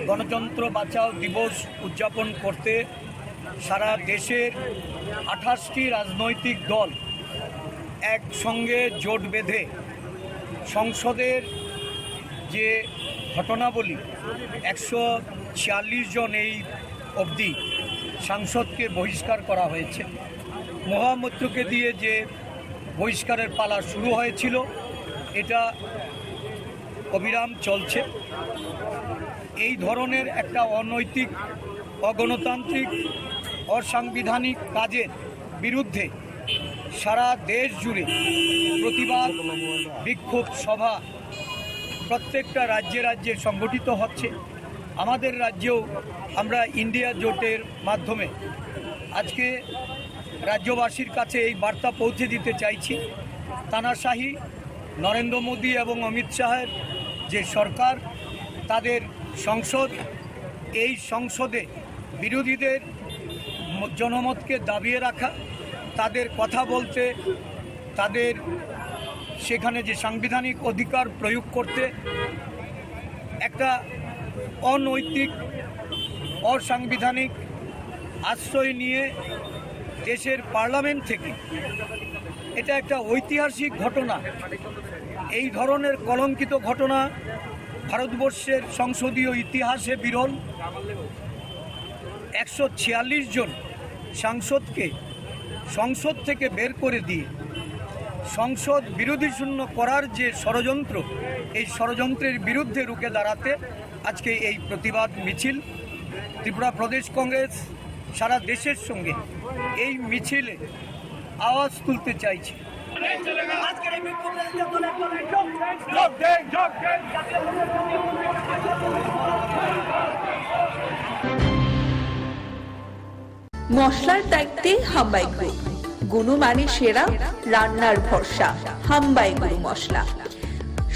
গণতন্ত্র বাঁচাও দিবস উদযাপন করতে সারা দেশের 28টি রাজনৈতিক দল একসঙ্গে জোট বেঁধে সংসদের যে ঘটনাবলী 146 জন এই অবধি সাংসদকে বহিষ্কার করা হয়েছে। মহামৈত্রকে দিয়ে যে বহিষ্কারের পালা শুরু হয়েছিল, এটা অবিরাম চলছে। এই ধরনের একটা অনৈতিক, অগণতান্ত্রিক, অসাংবিধানিক কাজের বিরুদ্ধে সারা দেশ জুড়ে প্রতিবাদ বিক্ষোভ সভা প্রত্যেকটা রাজ্যে রাজ্যে সংগঠিত হচ্ছে। আমাদের রাজ্যেও আমরা ইন্ডিয়া জোটের মাধ্যমে আজকে রাজ্যবাসীর কাছে এই বার্তা পৌঁছে দিতে চাইছি। তানাশাহি নরেন্দ্র মোদী এবং অমিত শাহের যে সরকার, তাদের সংসদ, এই সংসদে বিরোধীদের জনমতকে দাবিয়ে রাখা, তাদের কথা বলতে, তাদের সেখানে যে সাংবিধানিক অধিকার প্রয়োগ করতে একটা অনৈতিক অসাংবিধানিক আশ্রয় নিয়ে দেশের পার্লামেন্ট থেকে, এটা একটা ঐতিহাসিক ঘটনা। এই ধরনের কলঙ্কিত ঘটনা ভারতবর্ষের সংসদীয় ইতিহাসে বিরল। 146 জন সাংসদকে সংসদ থেকে বের করে দিয়ে সংসদ বিরোধী শূন্য করার যে ষড়যন্ত্র, এই ষড়যন্ত্রের বিরুদ্ধে রুখে দাঁড়াতে আজকে এই প্রতিবাদ মিছিল। ত্রিপুরা প্রদেশ কংগ্রেস সারা দেশের সঙ্গে এই মিছিলে আওয়াজ তুলতে চাইছে। মশলার দায়িত্বে হাম্বাই গ্রুপ, গুণমানে সেরা, রান্নার ভরসা। হাম্বাই গুরু মশলা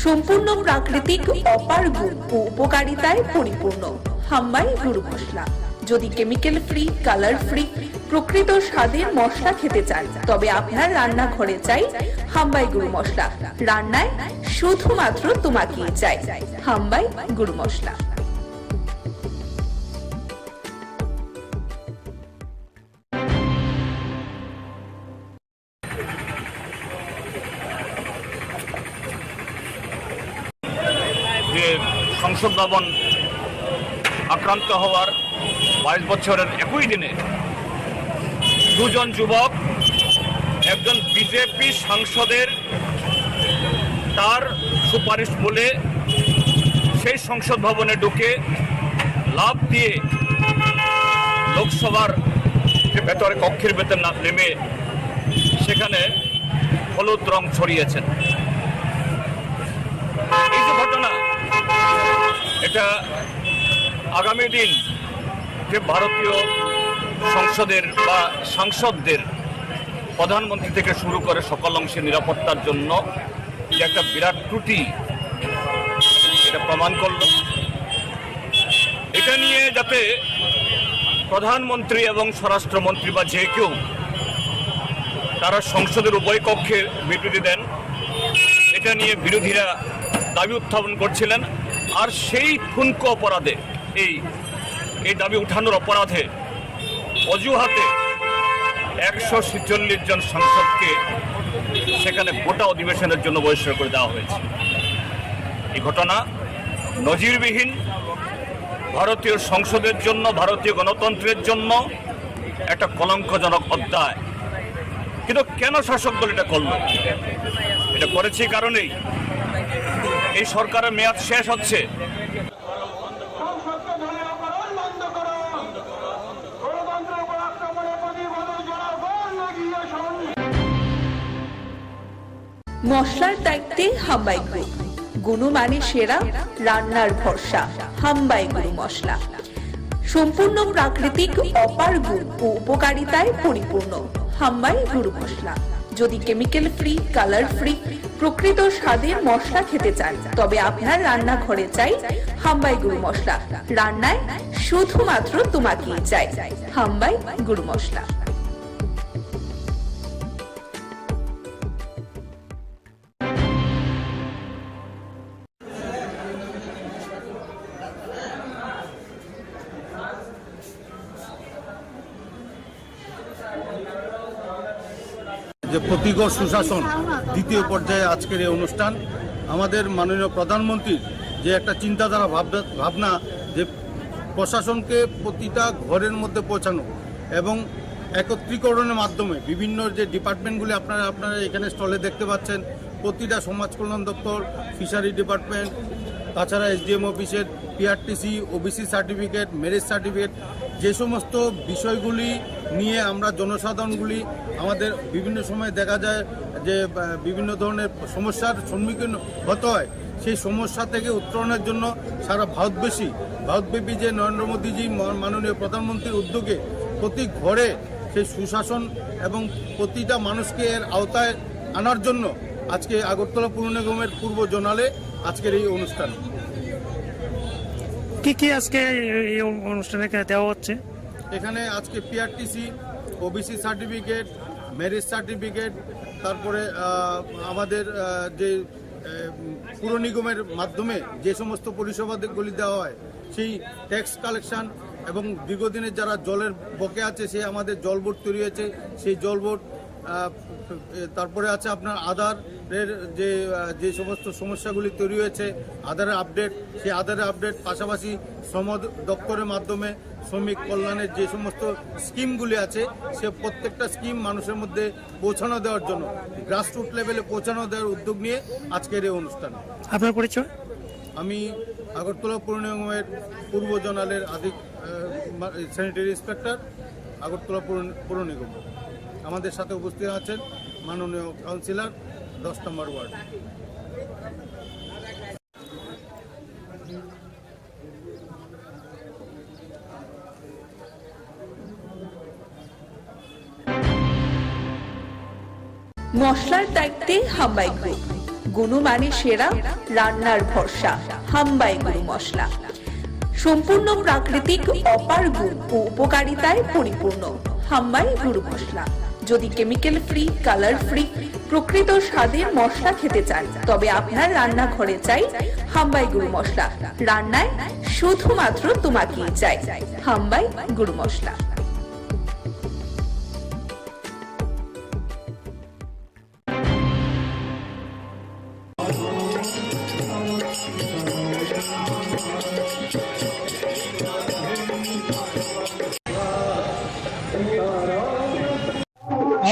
সম্পূর্ণ প্রাকৃতিক, অপার গুণ ও উপকারিতায় পরিপূর্ণ। হাম্বাই গুরু মশলা। যদি কেমিক্যাল ফ্রি, কালার ফ্রি, প্রকৃত স্বাদের মশলা খেতে চান, তবে আপনার রান্নাঘরে চাই হাম্বাই গুরু মশলা। রান্নায় শুধুমাত্র তোমাকেই চাই হাম্বাই গুরু মশলা। যে সংসদ ভবন আক্রান্ত হওয়ার 22 বছরের একই দিনে দুজন যুবক, একজন বিজেপি সাংসদের তার সুপারিশ বলে সেই সংসদ ভবনে ঢুকে লাফ দিয়ে লোকসভার যে ভেতরে কক্ষের ভেতর না নেমে সেখানে হলুদ রং ছড়িয়েছেন। এই যে ঘটনা, এটা আগামী দিন যে ভারতীয় সংসদের বা সাংসদদের, প্রধানমন্ত্রী থেকে শুরু করে সকল অংশের নিরাপত্তার জন্য যে একটা বিরাট ত্রুটি, এটা প্রমাণ করল। এটা নিয়ে যাতে প্রধানমন্ত্রী এবং স্বরাষ্ট্রমন্ত্রী বা যে কেউ তারা সংসদের উভয় কক্ষে বিবৃতি দেন, এটা নিয়ে বিরোধীরা দাবি উত্থাপন করছিলেন। আর সেই ঠুনকো অপরাধে, এই দাবি উঠানোর অপরাধে অজুহাতে 146 জন সাংসদকে সেখানে গোটা অধিবেশনের জন্য বহিষ্কার করে দেওয়া হয়েছে। এই ঘটনা নজিরবিহীন, ভারতীয় সংসদের জন্য, ভারতীয় গণতন্ত্রের জন্য একটা কলঙ্কজনক অধ্যায়। কিন্তু কেন শাসক দল এটা করল? এটা করেছে কারণেই এই সরকারের মেয়াদ শেষ হচ্ছে। মশলার দায়িত্বে হাম্বাই গ্রুপ, গুণমানে সেরা, রান্নার ভরসা। হাম্বাই গুরু মশলা সম্পূর্ণ প্রাকৃতিক, অপার গুণ ও উপকারিতায় পরিপূর্ণ। হাম্বাই গুরু মশলা। যদি কেমিক্যাল ফ্রি, কালার ফ্রি, প্রকৃত স্বাদের মশলা খেতে চান, তবে আপনার রান্নাঘরে চাই হাম্বাই গুরু মশলা। রান্নায় শুধুমাত্র তোমাকেই চাই হাম্বাই গুরু মশলা। যে প্রতিগড় সুশাসন দ্বিতীয় পর্যায়ে আজকের এই অনুষ্ঠান, আমাদের মাননীয় প্রধানমন্ত্রীর যে একটা চিন্তাধারা ভাবনা, যে প্রশাসনকে প্রতিটা ঘরের মধ্যে পৌঁছানো এবং একত্রীকরণের মাধ্যমে বিভিন্ন যে ডিপার্টমেন্টগুলি আপনারা এখানে স্টলে দেখতে পাচ্ছেন, প্রতিটা সমাজ কল্যাণ দপ্তর, ফিশারি ডিপার্টমেন্ট, তাছাড়া এসডিএম অফিসের PRTC, OBC certificate, marriage certificate, যে সমস্ত বিষয়গুলি নিয়ে আমরা জনসাধারণগুলি আমাদের বিভিন্ন সময় দেখা যায় যে বিভিন্ন ধরনের সমস্যার সম্মুখীন হতে হয়, সেই সমস্যা থেকে উত্তরণের জন্য সারা ভারতব্যাপী যে নরেন্দ্র মোদীজি মাননীয় প্রধানমন্ত্রীর উদ্যোগে প্রতি ঘরে সেই সুশাসন এবং প্রতিটা মানুষকে এর আওতায় আনার জন্য আজকে আগরতলা পুর নিগমের পূর্ব জোনালে আজকের এই অনুষ্ঠান। কি আজকে এই অনুষ্ঠানে দেওয়া হচ্ছে? এখানে আজকে PRTC, OBC certificate, marriage certificate, তারপরে আমাদের যে পুর নিগমের মাধ্যমে যে সমস্ত পরিষেবাগুলি দেওয়া হয়, সেই ট্যাক্স কালেকশন এবং দীর্ঘদিনের যারা জলের বকে আছে, সে আমাদের জল বোর্ড তৈরি হয়েছে, সেই জল বোর্ড। তারপরে আছে আপনার আধারের যে সমস্ত সমস্যাগুলি তৈরি হয়েছে, আধারের আপডেট, সেই আধারের আপডেট, পাশাপাশি শ্রম দপ্তরের মাধ্যমে শ্রমিক কল্যাণের যে সমস্ত স্কিমগুলি আছে, সে প্রত্যেকটা স্কিম মানুষের মধ্যে পৌঁছানো দেওয়ার জন্য, গ্রাসরুট লেভেলে পৌঁছানো দেওয়ার উদ্যোগ নিয়ে আজকের এই অনুষ্ঠান। আপনার পরিচয়? আমি আগরতলা পৌর নিগমের পূর্ব জোনালের স্যানিটারি ইন্সপেক্টর, আগরতলা পৌর নিগম। আমাদের সাথে উপস্থিত আছেন মাননীয় কাউন্সিলর 10 নম্বর ওয়ার্ড। মশলার দায়িত্বে হাম্বাই গ্রুপ, গুণমানে সেরা, রান্নার ভরসা, হাম্বাই গুরু মশলা। সম্পূর্ণ প্রাকৃতিক, অপার গুণ ও উপকারিতায় পরিপূর্ণ হাম্বাই গুরু মশলা। যদি কেমিক্যাল ফ্রি, কালার ফ্রি, প্রকৃত স্বাদের মশলা খেতে চান, তবে আপনার রান্নাঘরে চাই হাম্বাই গুরু মশলা। রান্নায় শুধুমাত্র তোমাকেই চাই হাম্বাই গুরু মশলা।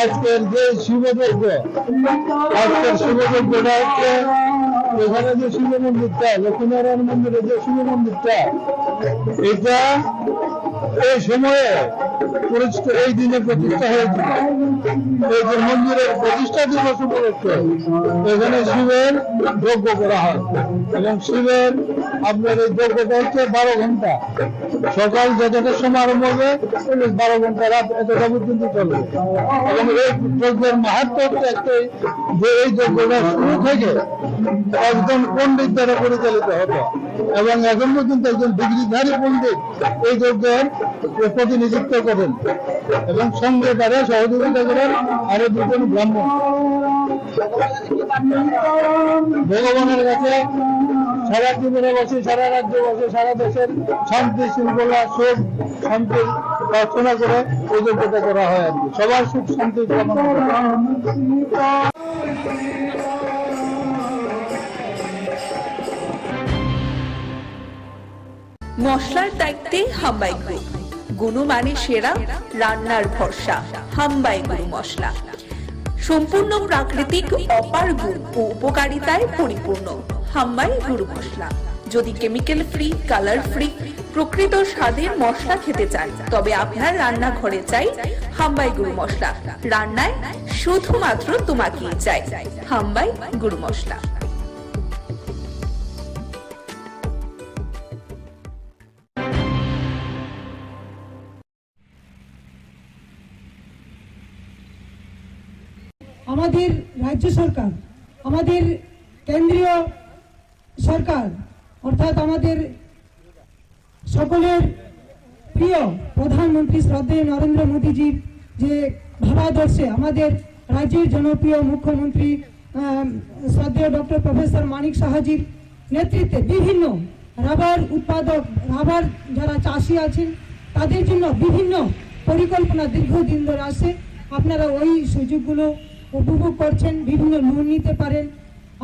আজকের যে শিবযজ্ঞ, আজকের শিবযজ্ঞটা হচ্ছে এখানে যে শিব মন্দিরটা, লক্ষ্মীনারায়ণ মন্দিরের যে শিব মন্দিরটা, এটা এই সময়ে এই দিনে প্রতিষ্ঠা হয়েছিল। এই যে মন্দিরের প্রতিষ্ঠা দিবস উপলক্ষে এখানে শিবের যজ্ঞ করা হয় এবং শিবের আপনার এই যজ্ঞটা হচ্ছে 12 ঘন্টা। সকাল যতটা সময় আরম্ভ হবে 12 ঘন্টা, রাত এতটা পর্যন্ত চলবে। এবং এই যজ্ঞের মাহাত্ম্য হচ্ছে একটাই, যে এই যজ্ঞটা শুরু থেকে একজন পণ্ডিত দ্বারা পরিচালিত হতো এবং এখন পর্যন্ত একজন ডিগ্রিধারী পণ্ডিত এই যজ্ঞের প্রতিনিধিত্ব করেন এবং সঙ্গে তারা সহযোগিতা করেন আরো 2 জন ব্রাহ্মণ। ভগবানের কাছে সারা জীবনে বসে, সারা রাজ্যে বসে, সারা দেশের শান্তি শৃঙ্খলা, সুখ শান্তি প্রার্থনা করে এই যজ্ঞটা করা হয় আর কি, সবার সুখ শান্তি কামনা করে। মশলার দায়িত্বে হাম্বাই গ্রুপ, গুণমানে সেরা, রান্নার ভরসা, হাম্বাই গুরু মশলা। সম্পূর্ণ প্রাকৃতিক, অপার গুণ ও উপকারিতায় পরিপূর্ণ হাম্বাই গুরু মশলা। যদি কেমিক্যাল ফ্রি, কালার ফ্রি, প্রকৃত স্বাদের মশলা খেতে চান, তবে আপনার রান্নাঘরে চাই হাম্বাই গুরু মশলা। রান্নায় শুধুমাত্র তোমাকেই চাই হাম্বাই গুরু মশলা। আমাদের রাজ্য সরকার, আমাদের কেন্দ্রীয় সরকার, অর্থাৎ আমাদের সকলের প্রিয় প্রধানমন্ত্রী শ্রদ্ধেয় নরেন্দ্র মোদীজির যে ভাবাদর্শে আমাদের রাজ্যের জনপ্রিয় মুখ্যমন্ত্রী শ্রদ্ধেয় ডক্টর প্রফেসর মানিক সাহাজির নেতৃত্বে বিভিন্ন রাবার উৎপাদক, রাবার যারা চাষি আছেন, তাদের জন্য বিভিন্ন পরিকল্পনা দীর্ঘদিন ধরে আসে। আপনারা ওই সুযোগগুলো উপভোগ করছেন, বিভিন্ন লোন নিতে পারেন।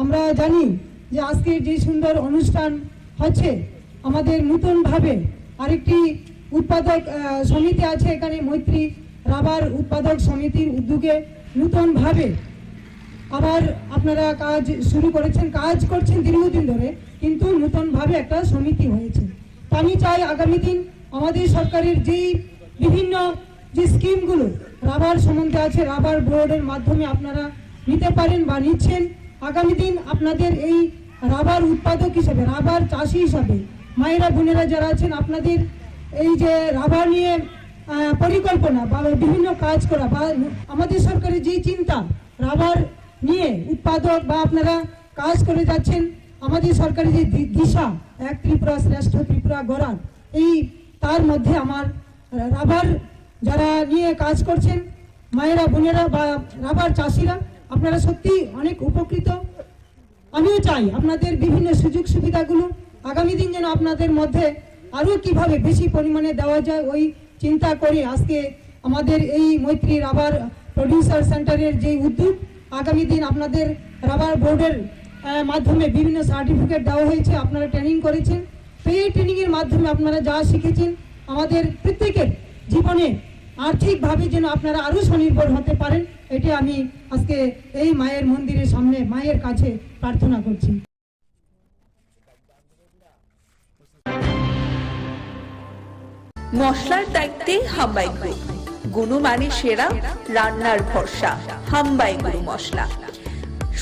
আমরা জানি যে আজকের যে সুন্দর অনুষ্ঠান হচ্ছে, আমাদের নতুনভাবে আরেকটি উৎপাদক সমিতি আছে এখানে, মৈত্রী রাবার উৎপাদক সমিতির উদ্যোগে নতুনভাবে আবার আপনারা কাজ শুরু করেছেন, কাজ করছেন দীর্ঘদিন ধরে, কিন্তু নতুনভাবে একটা সমিতি হয়েছে। তো আমি চাই আগামী দিন আমাদের সরকারের যেই বিভিন্ন যে স্কিমগুলো রাবার সম্বন্ধে আছে, রাবার বোর্ডের মাধ্যমে আপনারা নিতে পারেন বা নিচ্ছেন। আগামী দিন আপনাদের এই রাবার উৎপাদক হিসাবে, রাবার চাষি হিসাবে মায়েরা বোনেরা যারা আছেন, আপনাদের এই যে রাবার নিয়ে পরিকল্পনা বা বিভিন্ন কাজ করা, বা আমাদের সরকারের যেই চিন্তা রাবার নিয়ে উৎপাদক বা আপনারা কাজ করে যাচ্ছেন, আমাদের সরকারের যে দিশা, এক ত্রিপুরা শ্রেষ্ঠ ত্রিপুরা গড়ার, এই তার মধ্যে আমার রাবার যারা নিয়ে কাজ করছেন মায়েরা বোনেরা বা রাবার চাষিরা, আপনারা সত্যি অনেক উপকৃত। আমিও চাই আপনাদের বিভিন্ন সুযোগ সুবিধাগুলো আগামী দিন যেন আপনাদের মধ্যে আরও কিভাবে বেশি পরিমাণে দেওয়া যায় ওই চিন্তা করে আজকে আমাদের এই মৈত্রী রাবার প্রডিউসার সেন্টারের যে উদ্যোগ, আগামী দিন আপনাদের রাবার বোর্ডের মাধ্যমে বিভিন্ন সার্টিফিকেট দেওয়া হয়েছে, আপনারা ট্রেনিং করেছেন। তো এই ট্রেনিংয়ের মাধ্যমে আপনারা যা শিখেছেন আমাদের প্রত্যেকের জীবনে আর্থিকভাবে যেন আপনারা আরও স্বনির্ভর হতে পারেন, এটা আমি আজকে এই মায়ের মন্দিরের সামনে মায়ের কাছে প্রার্থনা করছি। মশলার দায়িত্বে হাম্বাই গ্রুপ, গুণমানে সেরা, রান্নার ভরসা। হাম্বাই গুরু মশলা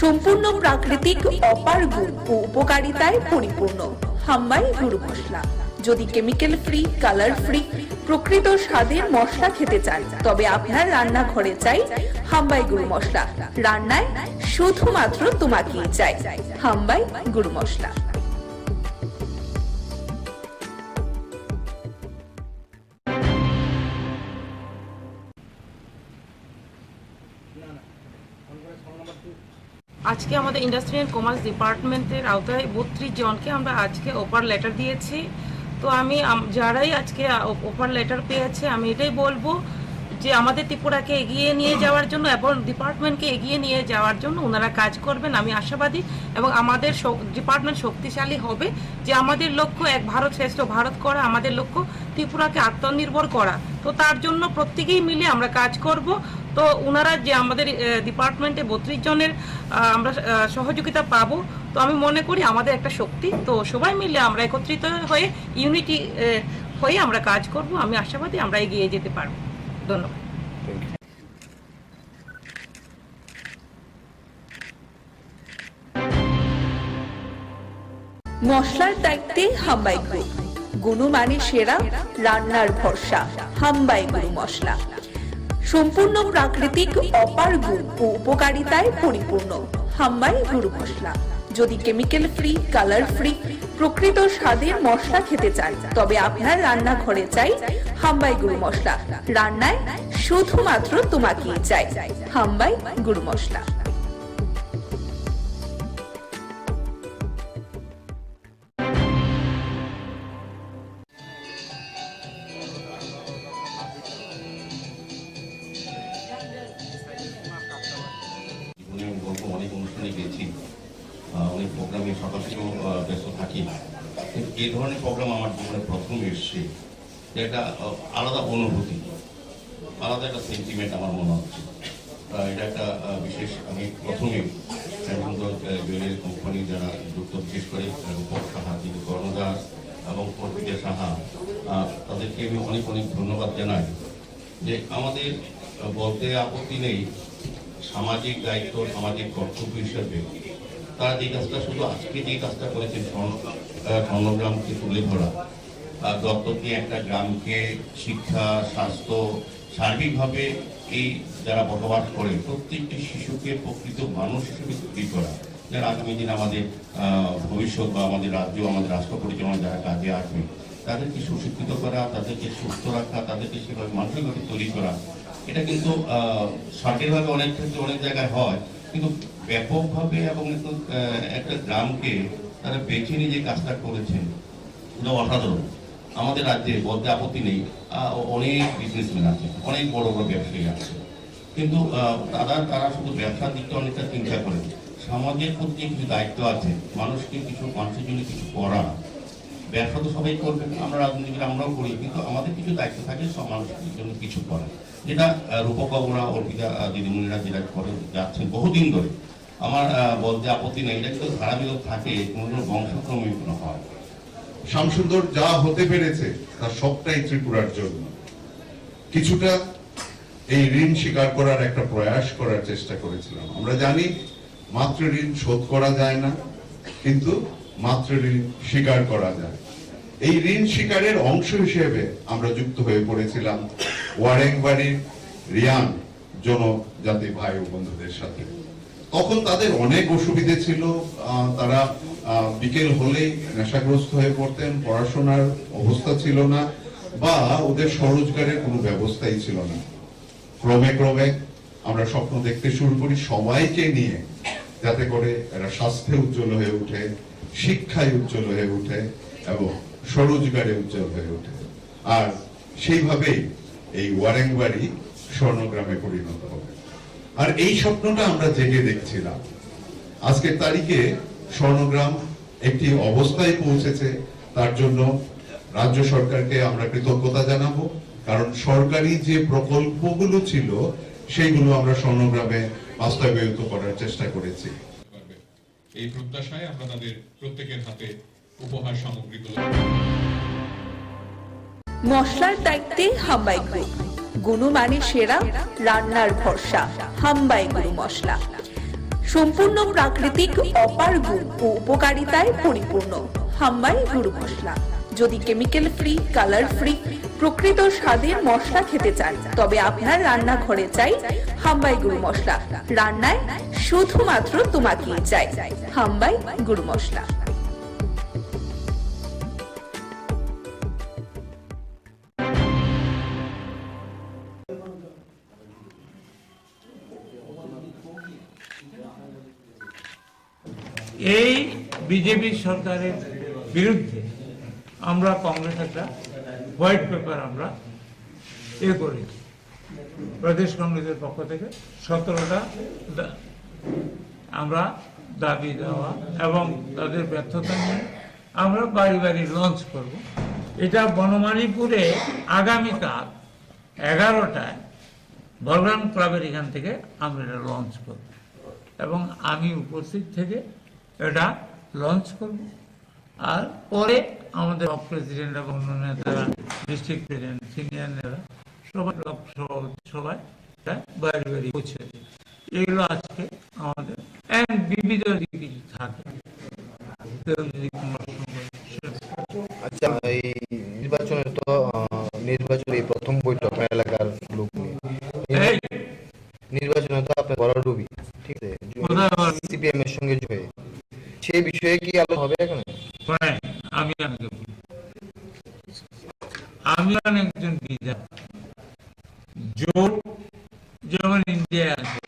সম্পূর্ণ প্রাকৃতিক, অপার গুণ ও উপকারিতায় পরিপূর্ণ। হাম্বাই গুরু মশলা। যদি কেমিক্যাল ফ্রি, কালার ফ্রি, প্রকৃত স্বাদের মশলা খেতে চান তবে আপনার রান্নাঘরে চাই হাম্বাই গুরু মশলা। রান্নায় শুধুমাত্র তোমাকেই চাই হাম্বাই গুরু মশলা। আজকে আমাদের ইন্ডাস্ট্রি অ্যান্ড কমার্স ডিপার্টমেন্টের আওতায় 32 জনকে আমরা আজকে অফার লেটার দিয়েছি। তো আমি যারাই আজকে অফার লেটার পেয়েছে আমি এটাই বলবো যে আমাদের ত্রিপুরাকে এগিয়ে নিয়ে যাওয়ার জন্য এবং ডিপার্টমেন্টকে এগিয়ে নিয়ে যাওয়ার জন্য ওনারা কাজ করবেন, আমি আশাবাদী। এবং আমাদের ডিপার্টমেন্ট শক্তিশালী হবে, যে আমাদের লক্ষ্য এক ভারত শ্রেষ্ঠ ভারত করা, আমাদের লক্ষ্য ত্রিপুরাকে আত্মনির্ভর করা। তো তার জন্য প্রত্যেকেই মিলে আমরা কাজ করব। তো ওনারা যে আমাদের ডিপার্টমেন্টে 32 জনের আমরা সহযোগিতা পাবো, তো আমি মনে করি আমাদের একটা শক্তি। তো সবাই মিলে আমরা একত্রিত হয়ে ইউনিটি হয়ে আমরা কাজ করব, আমি আশাবাদী আমরা এগিয়ে যেতে পারবো। ধন্যবাদ। মশলার দায়িত্বে হাম্বাই গ্রুপ, গুণমানে সেরা, রান্নার ভরসা। হাম্বাই গুরু মশলা সম্পূর্ণ প্রাকৃতিক, অপার গুণ ও উপকারিতায় পরিপূর্ণ। হাম্বাই গুরু মশলা। যদি কেমিক্যাল ফ্রি, কালার ফ্রি, প্রকৃত স্বাদের মশলা খেতে চান তবে আপনার রান্নাঘরে চাই হাম্বাই গুরু মশলা। রান্নায় শুধুমাত্র তোমাকেই চাই হাম্বাই গুরু মশলা। অনেক অনুষ্ঠানে গেছি, অনেক প্রোগ্রামে সকাল থেকেও ব্যস্ত থাকি। এই ধরনের প্রোগ্রাম আমার জীবনে প্রথম এসছে, একটা আলাদা অনুভূতি, আলাদা একটা সেন্টিমেন্ট আমার মনে হচ্ছে। এটা একটা বিশেষ, আমি প্রথমে জুয়েলারি কোম্পানি যারা যুক্ত, বিশেষ করে রূপক সাহা, যিনি কর্ণদাস এবং অর্পিতা সাহা, তাদেরকে আমি অনেক অনেক ধন্যবাদ জানাই। যে আমাদের বলতে আপত্তি নেই, সামাজিক দায়িত্ব, সামাজিক কর্তব্য হিসাবে তারা যে কাজটা, শুধু আজকে যে কাজটা করেছেন স্বর্ণগ্রামকে তুলে ধরা, দত্তক নিয়ে একটা গ্রামকে শিক্ষা, স্বাস্থ্য, সার্বিকভাবে এই যারা বসবাস করে প্রত্যেকটি শিশুকে প্রকৃত মানুষ হিসেবে তৈরি করা, যারা আগামী দিন আমাদের ভবিষ্যৎ বা আমাদের রাজ্য, আমাদের রাষ্ট্র পরিচালনা যারা কাজে আসবে, তাদেরকে সুশিক্ষিত করা, তাদেরকে সুস্থ রাখা, তাদেরকে সেভাবে মানসিকভাবে তৈরি করা। এটা কিন্তু সরকারিভাবে অনেক ক্ষেত্রে অনেক জায়গায় হয়, কিন্তু ব্যাপকভাবে এবং একটা গ্রামকে তারা বেছে নিয়ে যে কাজটা করেছেন এটা অসাধারণ। আমাদের রাজ্যে বলতে আপত্তি নেই, অনেক বিজনেসম্যান আছে, অনেক বড় বড় ব্যবসায়ী আছে, কিন্তু তারা শুধু ব্যবসার দিকটা অনেকটা চিন্তা করে, সমাজের প্রতি কিছু দায়িত্ব আছে, মানুষের জন্য কিছু করা। ব্যবসা তো সবাই করবেন, আমরা রাজনীতিবিদ আমরাও করি, কিন্তু আমাদের কিছু দায়িত্ব থাকে সব মানুষের জন্য কিছু করা, যেটা রূপকবরা, অর্পিতা দিদিমণিরা যেটা করে যাচ্ছেন বহুদিন ধরে। আমার বলতে আপত্তি নেই, এটা কিন্তু ধারাবাহিক থাকে, কোনো বংশক্রমে কোনো হয়। শ্যামসুন্দর যা হতে পেরেছে তার সবটাই ত্রিপুরার জন্য। কিছুটা এই ঋণ স্বীকার করার একটা প্রয়াস করার চেষ্টা করেছিলাম। আমরা জানি মাতৃ ঋণ শোধ করা যায় না, কিন্তু মাতৃ ঋণ স্বীকার করা যায়। এই ঋণ স্বীকারের অংশ হিসেবে আমরা যুক্ত হয়ে পড়েছিলাম ওয়ারেংবাড়ির রিয়ান জনজাতি ভাই ও বন্ধুদের সাথে। তখন তাদের অনেক অসুবিধে ছিল, তারা বিকেল হলেই নেশাগ্রস্ত হয়ে পড়তেন, পড়াশোনার অবস্থা ছিল না, বা ওদের স্বরোজগারের কোনো ব্যবস্থাই ছিল না। ক্রমে ক্রমে আমরা স্বপ্ন দেখতে শুরু করি সবাইকে নিয়ে, যাতে করে এরা স্বাস্থ্যে উজ্জ্বল হয়ে ওঠে, শিক্ষায় উজ্জ্বল হয়ে ওঠে এবং স্বরোজগারে উজ্জ্বল হয়ে ওঠে। আর সেইভাবেই এই ওয়ারেংবাড়ি স্বর্ণগ্রামে পরিণত হবে। আর এই স্বপ্নটা আমরা জেগে দেখছিলাম। আজকের তারিখে স্বর্ণগ্রাম একটি অবস্থায় পৌঁছেছে, তার জন্য রাজ্য সরকারকে আমরা কৃতজ্ঞতা জানাবো, কারণ সরকারি যে প্রকল্পগুলো ছিল সেইগুলো আমরা স্বর্ণগ্রামে বাস্তবায়িত করার চেষ্টা করেছি। এই প্রত্যাশায় আমরা তাদের প্রত্যেকের হাতে উপহার সামগ্রীগুলো। মশলার দায়িত্বে হাম্বাই গ্রুপ, গুণমানে সেরা, রান্নার ভরসা। হাম্বাই গুরু মশলা সম্পূর্ণ প্রাকৃতিক, অপার গুণ ও উপকারিতায় পরিপূর্ণ। হাম্বাই গুরু মশলা। যদি কেমিক্যাল ফ্রি, কালার ফ্রি, প্রকৃত স্বাদের মশলা খেতে চান, তবে আপনার রান্নাঘরে চাই হাম্বাই গুরু মশলা। রান্নায় শুধুমাত্র তোমাকেই চাই হাম্বাই গুরু মশলা। এই বিজেপি সরকারের বিরুদ্ধে আমরা কংগ্রেস একটা হোয়াইট পেপার আমরা করেছি প্রদেশ কংগ্রেসের পক্ষ থেকে 17টা আমরা দাবি দেওয়া এবং তাদের ব্যর্থতা নিয়ে আমরা বাড়ি বাড়ি লঞ্চ করব। এটা বনমালীপুরে আগামীকাল 11টায় বলরাম ক্লাবের এখান থেকে আমরা এটা লঞ্চ করব এবং আমি উপস্থিত থেকে এটা লঞ্চ করব। আর পরে আমাদের প্রেসিডেন্ট এবং অন্য নেতারা, ডিস্ট্রিক্ট প্রেসিডেন্ট, সিনিয়র নেতারা সবাই বাড়ি বাড়ি পৌঁছে দেবে। এগুলো আজকে আমাদের বিবিধ দিক থাকে। আচ্ছা, এই নির্বাচনের তো নির্বাচনের প্রথম বৈঠক এলাকার লোক নিয়ে নির্বাচনে তো আপনার বড় ডুবি, ঠিক আছে, সিপিএম এর সঙ্গে জয়ে, সেই বিষয়ে কি আলো হবে এখানে? আমি একজন বিধায়ক, জোট যেমন ইন্ডিয়া আছে,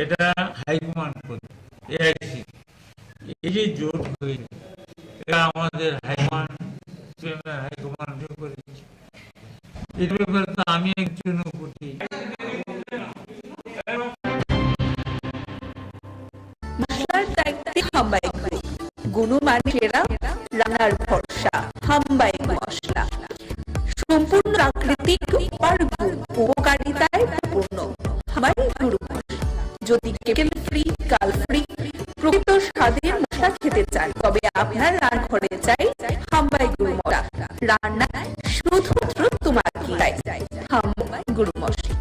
এটা হাইকমান্ড করে এআইসি, এই যে জোট হয়েছে এটা আমাদের হাইকমান্ড করেছে। এর ব্যাপারে তো আমি একজন উপটি মশলার দায়িত্বে হাম্বাই গ্রুপ, গুণমানে সেরা, রান্নার ভরসা। হাম্বাই মশলা সম্পূর্ণ প্রাকৃতিক, অপার গুণ, উপকারিতায় পূর্ণ। হাম্বাই গুরু মশলা। যদি কেমিক্যাল ফ্রি, কাল ফ্রি, প্রকৃত স্বাদের মশলা খেতে চান, তবে আপনার রান্নাঘরে চাই হাম্বাই গুরু মশলা। রান্নায় শুধুমাত্র তোমাকেই চাই হাম্বাই গুরু মশলা।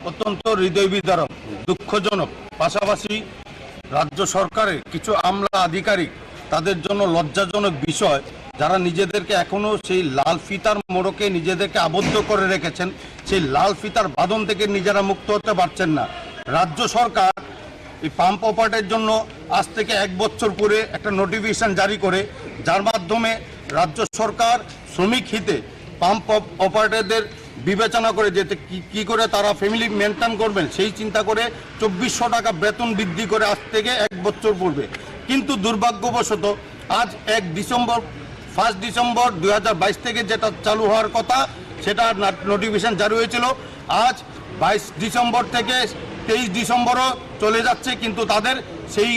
অত্যন্ত হৃদয় বিদারক, দুঃখজনক, পাশাপাশি রাজ্য সরকারের কিছু আমলা আধিকারিক তাদের জন্য লজ্জাজনক বিষয়, যারা নিজেদেরকে এখনো সেই লাল ফিতার মোড়কে নিজেদেরকে আবদ্ধ করে রেখেছেন, সেই লাল ফিতার বাঁধন থেকে নিজেরা মুক্ত হতে পারছেন না। রাজ্য সরকার এই পাম্প অপারেটের জন্য আজ থেকে 1 বছর পরে একটা নোটিফিকেশন জারি করে, যার মাধ্যমে রাজ্য সরকার শ্রমিক হিতে পাম্প অপারেটরদের বিবেচনা করে যেতে কি করে তারা ফ্যামিলি মেনটেন করবেন সেই চিন্তা করে 2400 টাকা বেতন বৃদ্ধি করে আজ থেকে 1 বছর পূর্বে। কিন্তু দুর্ভাগ্যবশত আজ 1 ডিসেম্বর 2022 থেকে যেটা চালু হওয়ার কথা, সেটা নোটিফিকেশন জারি হয়েছিল। আজ 22 ডিসেম্বর থেকে 23 ডিসেম্বরও চলে যাচ্ছে, কিন্তু তাদের সেই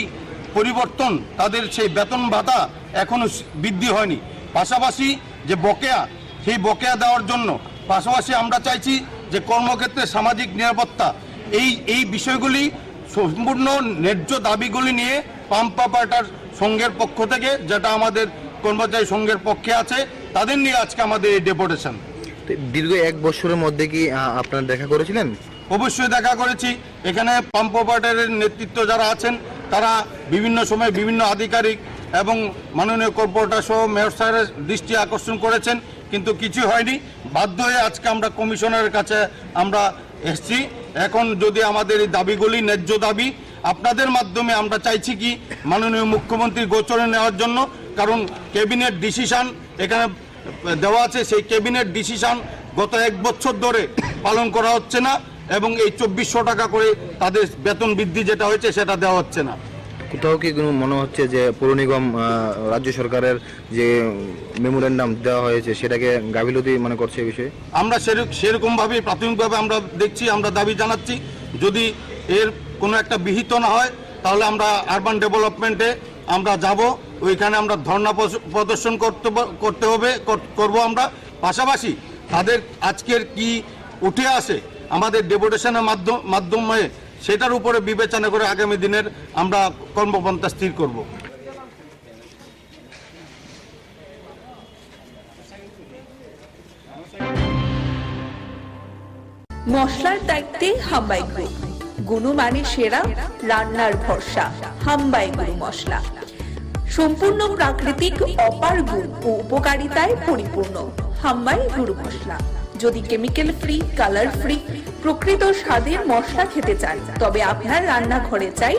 পরিবর্তন, তাদের সেই বেতন ভাতা এখনও বৃদ্ধি হয়নি। পাশাপাশি যে বকেয়া, সেই বকেয়া দেওয়ার জন্য পাশাপাশি আমরা চাইছি যে কর্মক্ষেত্রে সামাজিক নিরাপত্তা, এই বিষয়গুলি সম্পূর্ণ ন্যায্য দাবিগুলি নিয়ে পাম্প অপারেটর সংঘের পক্ষ থেকে, যেটা আমাদের কর্মচারী সংঘের পক্ষে আছে, তাদের নিয়ে আজকে আমাদের এই ডেপুটেশন। দীর্ঘ 1 বছরের মধ্যে কি আপনারা দেখা করেছিলেন? অবশ্যই দেখা করেছি। এখানে পাম্প অপারেটরের নেতৃত্ব যারা আছেন, তারা বিভিন্ন সময় বিভিন্ন আধিকারিক এবং মাননীয় কর্পোরেটর সহ মেয়র স্যারের দৃষ্টি আকর্ষণ করেছেন, কিন্তু কিছু হয়নি। বাধ্য হয়ে আজকে আমরা কমিশনারের কাছে আমরা এসেছি। এখন যদি আমাদের এই দাবিগুলি ন্যায্য দাবি, আপনাদের মাধ্যমে আমরা চাইছি কি মাননীয় মুখ্যমন্ত্রীর গোচরে নেওয়ার জন্য, কারণ ক্যাবিনেট ডিসিশন এখানে দেওয়া আছে। সেই ক্যাবিনেট ডিসিশন গত 1 বছর ধরে পালন করা হচ্ছে না এবং এই 2400 টাকা করে তাদের বেতন বৃদ্ধি যেটা হয়েছে সেটা দেওয়া হচ্ছে না। কোথাও কি কোনো মনে হচ্ছে যে পৌর নিগম রাজ্য সরকারের যে মেমোরেন্ডাম দেওয়া হয়েছে সেটাকে গাফিলতি মনে করছে এই বিষয়ে? আমরা সেরকমভাবে প্রাথমিকভাবে আমরা দেখছি, আমরা দাবি জানাচ্ছি যদি এর কোনো একটা বিহিত না হয় তাহলে আমরা আরবান ডেভেলপমেন্টে আমরা যাব, ওইখানে আমরা ধর্ণা প্রদর্শন করব আমরা। পাশাপাশি তাদের আজকের কি উঠে আসে আমাদের ডেপুটেশনের মাধ্যমে সেটার উপরে বিবেচনা করে আগামী দিনের আমরা কর্মপন্থা স্থির করব। মশলার দায়িত্বে হাম্বাই গ্রুপ, গুণমানে সেরা, রান্নার ভরসা, হাম্বাই গুরু মশলা। সম্পূর্ণ প্রাকৃতিক, অপার গুণ ও উপকারিতায় পরিপূর্ণ হাম্বাই গুরু মশলা। যদি কেমিক্যাল ফ্রি, কালার ফ্রি, প্রকৃত স্বাদের মশলা খেতে চান তবে আপনার রান্নাঘরে চাই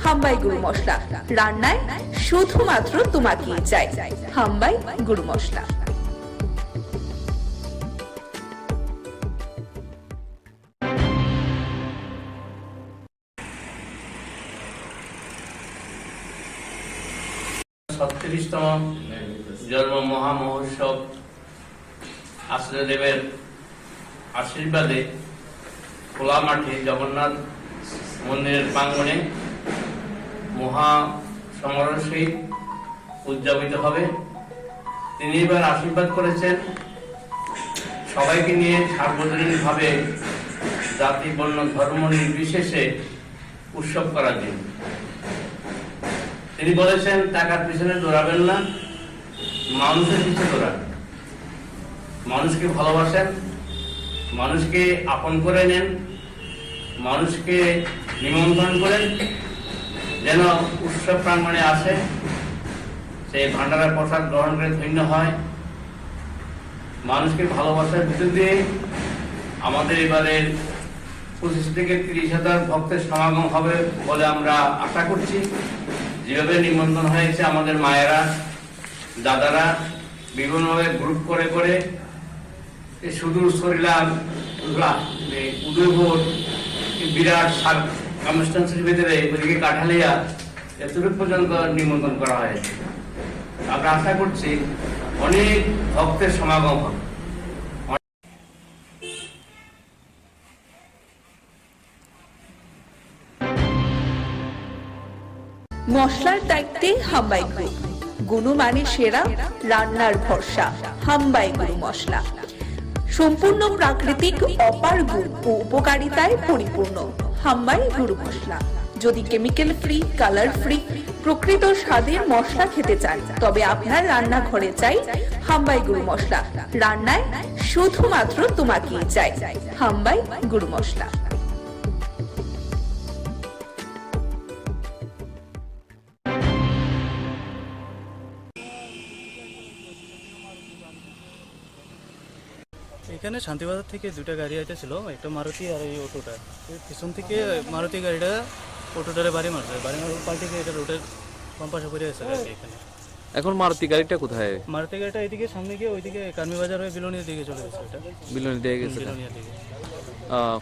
হাম্বাই গুরু মশলা। রান্নায় শুধুমাত্র তোমাকেই চাই হাম্বাই গুরু মশলা। তম জন্ম মহামহোৎসব আশ্রয়দেবের আশীর্বাদে খোলা মাঠে জগন্নাথ মন্দিরের প্রাঙ্গণে মহা সমারোহ সহিত উদযাপিত হবে। তিনি এবার আশীর্বাদ করেছেন সবাইকে নিয়ে সার্বজনীনভাবে জাতি, বর্ণ, ধর্ম নির্বিশেষে উৎসব করার জন্য। তিনি বলেছেন টাকার পিছনে দৌড়াবেন না, মানুষের পিছনে দৌড়ান। মানুষকে ভালোবাসেন, মানুষকে আপন করে নেন, মানুষকে নিমন্ত্রণ করেন, যেন উৎসব প্রাঙ্গণে আসে, সেই ভান্ডারের প্রসাদ গ্রহণ করে ধন্য হয়। মানুষকে ভালোবাসার ভিতর দিয়ে আমাদের এবারের 25 থেকে 30,000 ভক্তের সমাগম হবে বলে আমরা আশা করছি। যেভাবে নিমন্ত্রণ হয়েছে আমাদের মায়েরা, দাদারা বিভিন্নভাবে গ্রুপ করে করে সুদূর সরিলাম, উদয়পুর, বিরাট কনস্টিটুয়েন্সির ভিতরে ওদিকে কাঠালিয়া এতটুকু পর্যন্ত নিমন্ত্রণ করা হয়েছে। আমরা আশা করছি অনেক ভক্তের সমাগম হবে। মশলার দায়িত্বে হাম্বাই গ্রুপ, গুণমানে সেরা, রান্নার ভরসা, হাম্বাই গুরু মশলা। সম্পূর্ণ প্রাকৃতিক, অপার গুণ ও উপকারিতায় পরিপূর্ণ হাম্বাই গুরু মশলা। যদি কেমিক্যাল ফ্রি, কালার ফ্রি, প্রকৃত স্বাদের মশলা খেতে চান তবে আপনার রান্নাঘরে চাই হাম্বাই গুরু মশলা। রান্নায় শুধুমাত্র তোমাকেই চাই হাম্বাই গুরু মশলা। এখানে শান্তিবাজার থেকে দুটা গাড়ি আইতেছিল, একটা মারুতি আর এই অটোটা। পিছন থেকে মারুতি গাড়িটা অটোটারে বাড়ি মারছে, বাড়ি মারার পাল্টি এটা রোডের বাম পাশে পড়ে আছে এখানে। এখন মারুতি গাড়িটা কোথায়? মারুতি গাড়িটা এইদিকে সামনে গিয়ে ওইদিকে কার্মি বাজার হয়ে বিলোনিয়ার দিকে চলে গেছে। ওটা বিলোনিয়া দিয়ে গেছে। বিলোনিয়ার দিকে।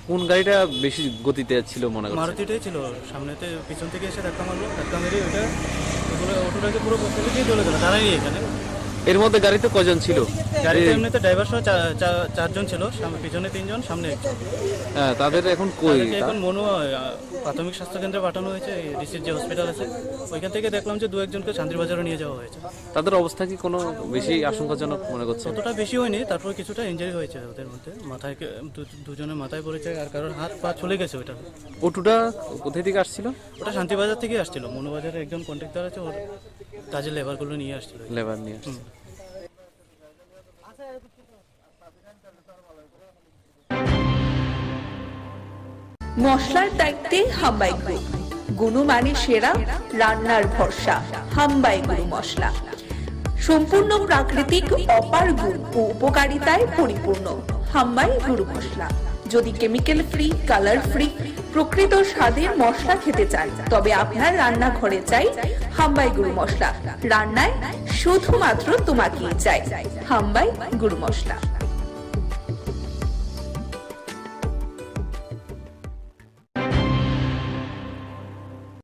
কোন গাড়িটা বেশি গতিতে ছিল মনে করছেন? মারুতিটাই ছিল, সামনেতে পিছন থেকে এসে ধাক্কা মারলো, ধাক্কা মেরে ওইটা অটোটাকে পুরো পথে দিয়ে চলে গেল, দাঁড়াই এখানে। এর মধ্যে গাড়িতে কজন ছিল? গাড়িতে এমনিতে ড্রাইভার সহ 4 ছিল, পিছনে 3 জন, সামনে 1 জন। হ্যাঁ, তাদের এখন কই? এখন মনু প্রাথমিক স্বাস্থ্য কেন্দ্রে পাঠানো হয়েছে, ডিসির যে হসপিটাল আছে ওইখান থেকে দেখলাম যে 2-1 জনকে শান্তিবাজারে নিয়ে যাওয়া হয়েছে। তাদের অবস্থা কি কোনো বেশি আশঙ্কাজনক মনে করছে? অতটা বেশি হয়নি, তারপর কিছুটা ইনজারি হয়েছে ওদের মধ্যে। মাথায় দুজনের মাথায় পড়েছে আর কারোর হাত পা চলে গেছে। ওইটা অটোটা কোথায় থেকে আসছিল? ওটা শান্তিবাজার থেকে আসছিল, মনুবাজারে একজন কন্ট্রাক্টর আছে, ওর কাজের লেবারগুলো নিয়ে আসছিল। লেবার নিয়ে আসছিল। মশলার দায়িত্বে হাম্বাই গ্রুপ, গুণমানে সেরা, রান্নার ভরসা, হাম্বাই গুরু মশলা। সম্পূর্ণ প্রাকৃতিক, অপার গুণ ও উপকারিতায় পরিপূর্ণ হাম্বাই গুরু মশলা। যদি কেমিক্যাল ফ্রি, কালার ফ্রি, প্রকৃত স্বাদের মশলা খেতে চান তবে আপনার রান্নাঘরে চাই হাম্বাই গুরু মশলা। রান্নায় শুধুমাত্র তোমাকেই চাই হাম্বাই গুরু মশলা।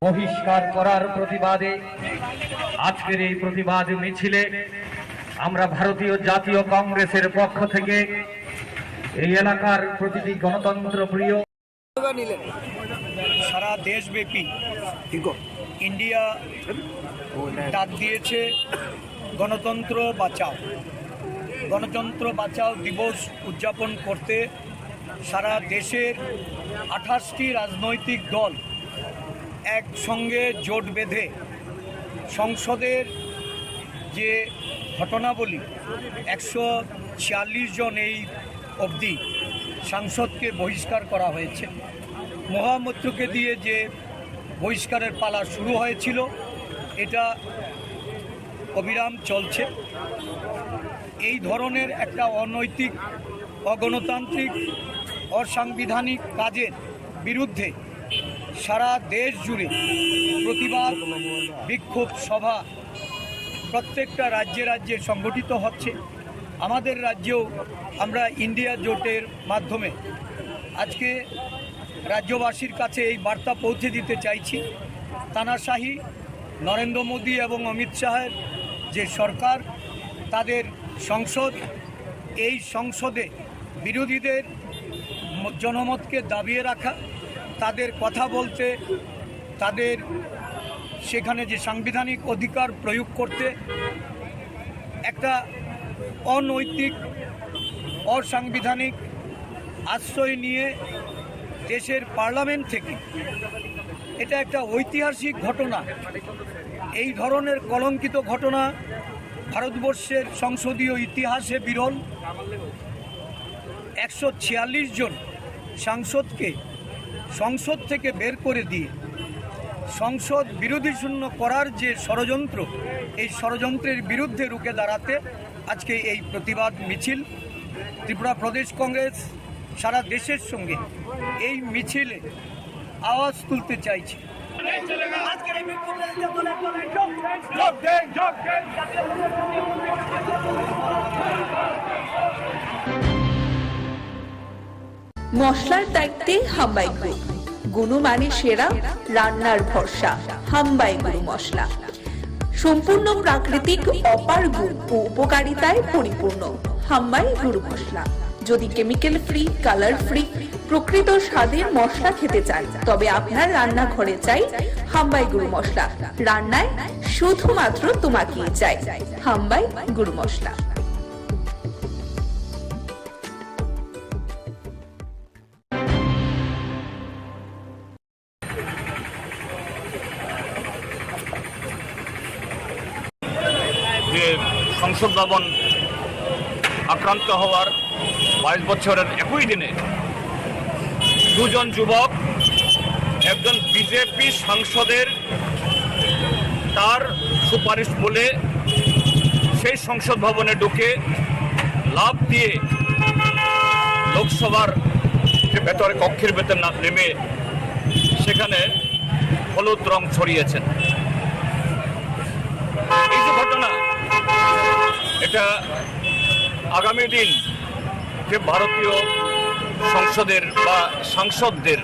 বহিষ্কার করার প্রতিবাদে আজকের এই প্রতিবাদ মিছিলে আমরা ভারতীয় জাতীয় কংগ্রেসের পক্ষ থেকে এই এলাকার প্রতিটি গণতন্ত্র প্রিয় সারা দেশব্যাপী ইন্ডিয়া ডাক দিয়েছে গণতন্ত্র বাঁচাও। গণতন্ত্র বাঁচাও দিবস উদযাপন করতে সারা দেশের 28টি রাজনৈতিক দল একসঙ্গে জোট বেঁধে সংসদের যে ঘটনাবলী 146 জন এই অবধি সাংসদকে বহিষ্কার করা হয়েছে। মহামৈত্রকে দিয়ে যে বহিষ্কারের পালা শুরু হয়েছিল এটা অবিরাম চলছে। এই ধরনের একটা অনৈতিক, অগণতান্ত্রিক, অসাংবিধানিক কাজের বিরুদ্ধে সারা দেশ জুড়ে প্রতিবাদ বিক্ষোভ সভা প্রত্যেকটা রাজ্যে রাজ্যে সংগঠিত হচ্ছে। আমাদের রাজ্যেও আমরা ইন্ডিয়া জোটের মাধ্যমে আজকে রাজ্যবাসীর কাছে এই বার্তা পৌঁছে দিতে চাইছি, তানাশাহি নরেন্দ্র মোদী এবং অমিত শাহের যে সরকার, তাদের সংসদ, এই সংসদে বিরোধীদের জনমতকে দাবিয়ে রাখা, তাদের কথা বলতে, তাদের সেখানে যে সাংবিধানিক অধিকার প্রয়োগ করতে একটা অনৈতিক, অসাংবিধানিক আশ্রয় নিয়ে দেশের পার্লামেন্ট থেকে, এটা একটা ঐতিহাসিক ঘটনা। এই ধরনের কলঙ্কিত ঘটনা ভারতবর্ষের সংসদীয় ইতিহাসে বিরল। 146 জন সাংসদকে সংসদ থেকে বের করে দিয়ে সংসদ বিরোধী শূন্য করার যে ষড়যন্ত্র, এই ষড়যন্ত্রের বিরুদ্ধে রুখে দাঁড়াতে আজকে এই প্রতিবাদ মিছিল। ত্রিপুরা প্রদেশ কংগ্রেস সারা দেশের সঙ্গে এই মিছিলে আওয়াজ তুলতে চাইছে। মশলার দায়িত্বে হাম্বাই গ্রুপ, গুণমানে সেরা, রান্নার ভরসা। হাম্বাই গুরু মশলা সম্পূর্ণ প্রাকৃতিক, অপার গুণ ও উপকারিতায় পরিপূর্ণ। হাম্বাই গুরু মশলা। যদি কেমিক্যাল ফ্রি, কালার ফ্রি, প্রকৃত স্বাদের মশলা খেতে চান, তবে আপনার রান্নাঘরে চাই হাম্বাই গুরু মশলা। রান্নায় শুধুমাত্র তোমাকেই চাই হাম্বাই গুরু মশলা। যে সংসদ ভবন আক্রান্ত হওয়ার 22 বছরের একই দিনে দুজন যুবক, একজন বিজেপি সাংসদের তার সুপারিশ বলে সেই সংসদ ভবনে ঢুকে লাফ দিয়ে লোকসভার যে ভেতরে কক্ষের ভেতর না নেমে সেখানে হলুদ রং ছড়িয়েছেন। এই যে ঘটনা, এটা আগামী দিন যে ভারতীয় সংসদের বা সাংসদদের,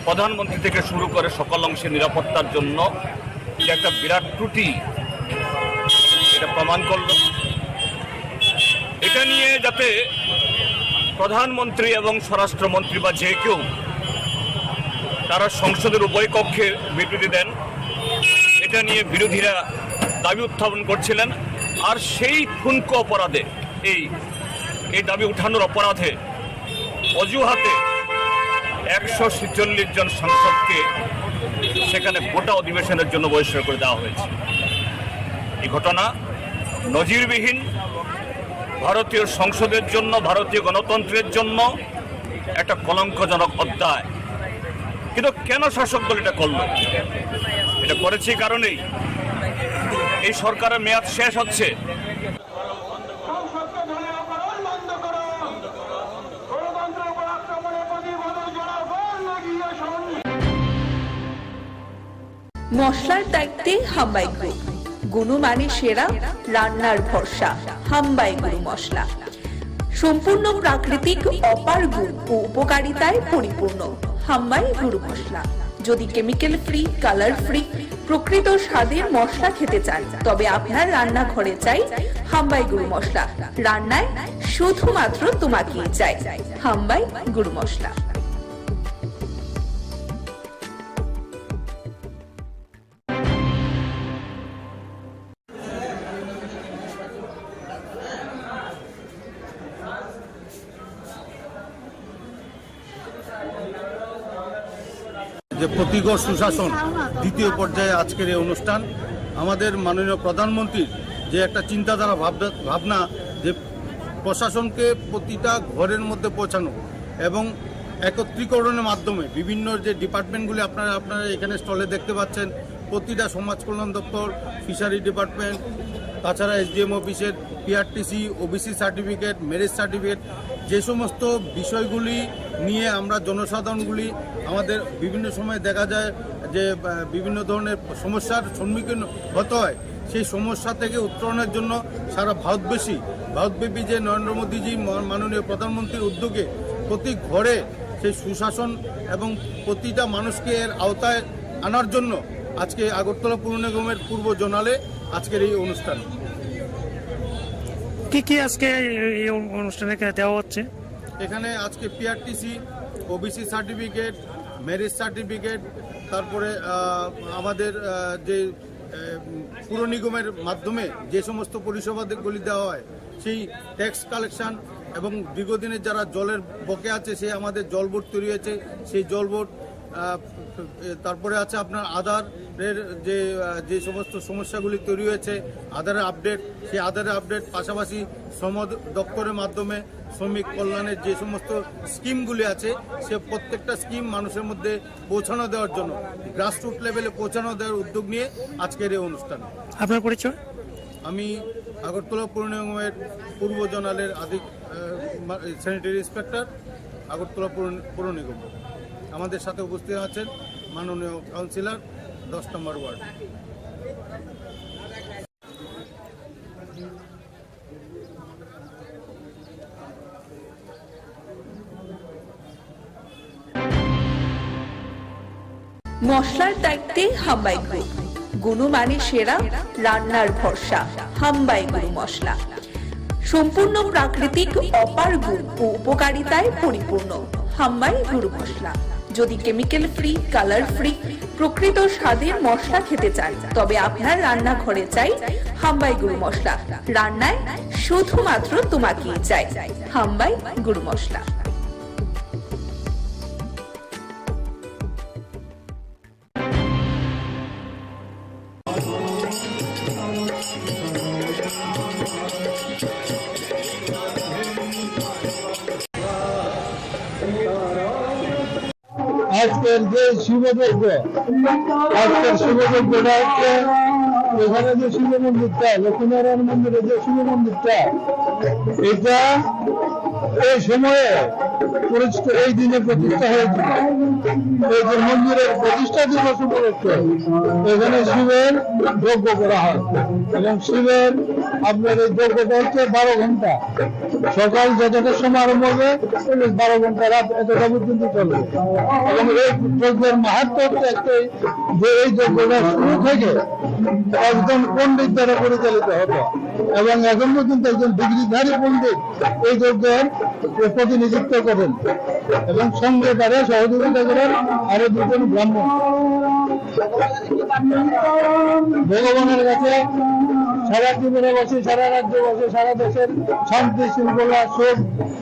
প্রধানমন্ত্রী থেকে শুরু করে সকল অংশের নিরাপত্তার জন্য যে একটা বিরাট ত্রুটি, এটা প্রমাণ করল। এটা নিয়ে যাতে প্রধানমন্ত্রী এবং স্বরাষ্ট্রমন্ত্রী বা যে কেউ তারা সংসদের উভয় কক্ষে বিবৃতি দেন, এটা নিয়ে বিরোধীরা দাবি উত্থাপন করছিলেন। আর সেই ঠুনকো অপরাধে, এই দাবি উঠানোর অপরাধে অজুহাতে 146 জন সাংসদকে সেখানে গোটা অধিবেশনের জন্য বহিষ্কার করে দেওয়া হয়েছে। এই ঘটনা নজিরবিহীন, ভারতীয় সংসদের জন্য, ভারতীয় গণতন্ত্রের জন্য একটা কলঙ্কজনক অধ্যায়। কিন্তু কেন শাসক দল এটা করল? এটা করেছে কারণেই এই সরকারের মেয়াদ শেষ হচ্ছে। মশলার দায়িত্বে হাম্বাই গ্রুপ, গুণমানে সেরা, রান্নার ভরসা। হাম্বাই গুরু মশলা সম্পূর্ণ প্রাকৃতিক, অপার গুণ ও উপকারিতায় পরিপূর্ণ। হাম্বাই গুঁড়ো মশলা। যদি কেমিক্যাল ফ্রি, কালার ফ্রি, প্রকৃত স্বাদের মশলা খেতে চান তবে আপনার রান্নাঘরে চাই হাম্বাই গুঁড়ো মশলা। রান্নায় শুধুমাত্র তোমাকেই চাই হাম্বাই গুঁড়ো মশলা। যে প্রতিগড় সুশাসন দ্বিতীয় পর্যায়ে আজকের এই অনুষ্ঠান, আমাদের মাননীয় প্রধানমন্ত্রীর যে একটা চিন্তাধারা ভাবনা যে প্রশাসনকে প্রতিটা ঘরের মধ্যে পৌঁছানো এবং একত্রীকরণের মাধ্যমে বিভিন্ন যে ডিপার্টমেন্টগুলি আপনারা এখানে স্টলে দেখতে পাচ্ছেন, প্রতিটা সমাজ কল্যাণ দপ্তর, ফিশারি ডিপার্টমেন্ট, তাছাড়া এসডিএম অফিসের PRTC, OBC certificate, marriage certificate, যে সমস্ত বিষয়গুলি নিয়ে আমরা জনসাধারণগুলি আমাদের বিভিন্ন সময় দেখা যায় যে বিভিন্ন ধরনের সমস্যার সম্মুখীন হতে হয়, সেই সমস্যা থেকে উত্তরণের জন্য সারা ভারতব্যাপী যে নরেন্দ্র মোদীজি মাননীয় প্রধানমন্ত্রীর উদ্যোগে প্রতি ঘরে সেই সুশাসন এবং প্রতিটা মানুষকে এর আওতায় আনার জন্য আজকে আগরতলা পুর নিগমের পূর্ব জোনালে আজকের এই অনুষ্ঠান। কি আজকে এই অনুষ্ঠানে দেওয়া হচ্ছে? এখানে আজকে PRTC, OBC certificate, marriage certificate, তারপরে আমাদের যে পুর নিগমের মাধ্যমে যে সমস্ত পরিষেবাগুলি দেওয়া হয় সেই ট্যাক্স কালেকশন এবং দীর্ঘদিনের যারা জলের বকে আছে সেই আমাদের জল বোর্ড তৈরি হয়েছে, সেই জল বোর্ড, তারপরে আছে আপনার আধারের যে সমস্ত সমস্যাগুলি তৈরি হয়েছে আধারের আপডেট, সেই আধারের আপডেট, পাশাপাশি শ্রম দপ্তরের মাধ্যমে শ্রমিক কল্যাণের যে সমস্ত স্কিমগুলি আছে সে প্রত্যেকটা স্কিম মানুষের মধ্যে পৌঁছানো দেওয়ার জন্য গ্রাসরুট লেভেলে পৌঁছানো দেওয়ার উদ্যোগ নিয়ে আজকের এই অনুষ্ঠান। আপনার পরিচয়? আমি আগরতলা পুর নিগমের পূর্ব জোনালের স্যানিটারি ইন্সপেক্টর, আগরতলা পুর নিগম। আমাদের সাথে উপস্থিত আছেন মাননীয় কাউন্সিলর 10 নম্বর ওয়ার্ড। মশলার দায়িত্বে হাম্বাই গ্রুপ, গুণমানে সেরা, রান্নার ভরসা হাম্বাই গুঁড়ো মশলা। সম্পূর্ণ প্রাকৃতিক, অপার গুণ ও উপকারিতায় পরিপূর্ণ হাম্বাই গুঁড়ো মশলা। যদি কেমিক্যাল ফ্রি, কালার ফ্রি, প্রকৃত স্বাদের মশলা খেতে চান তবে আপনার রান্নাঘরে চাই হাম্বাই গুঁড়ো মশলা। রান্নায় শুধুমাত্র তোমাকেই চাই হাম্বাই গুঁড়ো মশলা। আজকের যে শিবযজ্ঞ, আজকের শিবযজ্ঞটা হচ্ছে এখানে যে শিব মন্দিরটা, লক্ষ্মীনারায়ণ মন্দিরে যে শিব মন্দিরটা, এটা এই সময়ে এই দিনে প্রতিষ্ঠা হয়েছিল। এই যে মন্দিরের প্রতিষ্ঠা দিবস উপলক্ষে এখানে শিবের যজ্ঞ করা হয় এবং শিবের আপনার এই যজ্ঞটা হচ্ছে 12 ঘন্টা, সকাল যতটা সময় আরম্ভ হবে 12 ঘন্টা, রাত এতটা পর্যন্ত চলবে। এবং এই যজ্ঞের মাহাত্ম্য হচ্ছে একটাই যে এই যজ্ঞটা শুরু থেকে একজন পণ্ডিত দ্বারা পরিচালিত হতো এবং এখন পর্যন্ত একজন ডিগ্রিধারী পণ্ডিত এই যজ্ঞের প্রতিনিধিত্ব করেন এবং সঙ্গে তারা সহযোগিতা করেন আরো 2 জন ব্রাহ্মণ। ভগবানের কাছে সারা জীবনে বসে, সারা রাজ্যে বসে, সারা দেশের শান্তি শৃঙ্খলা, সুখ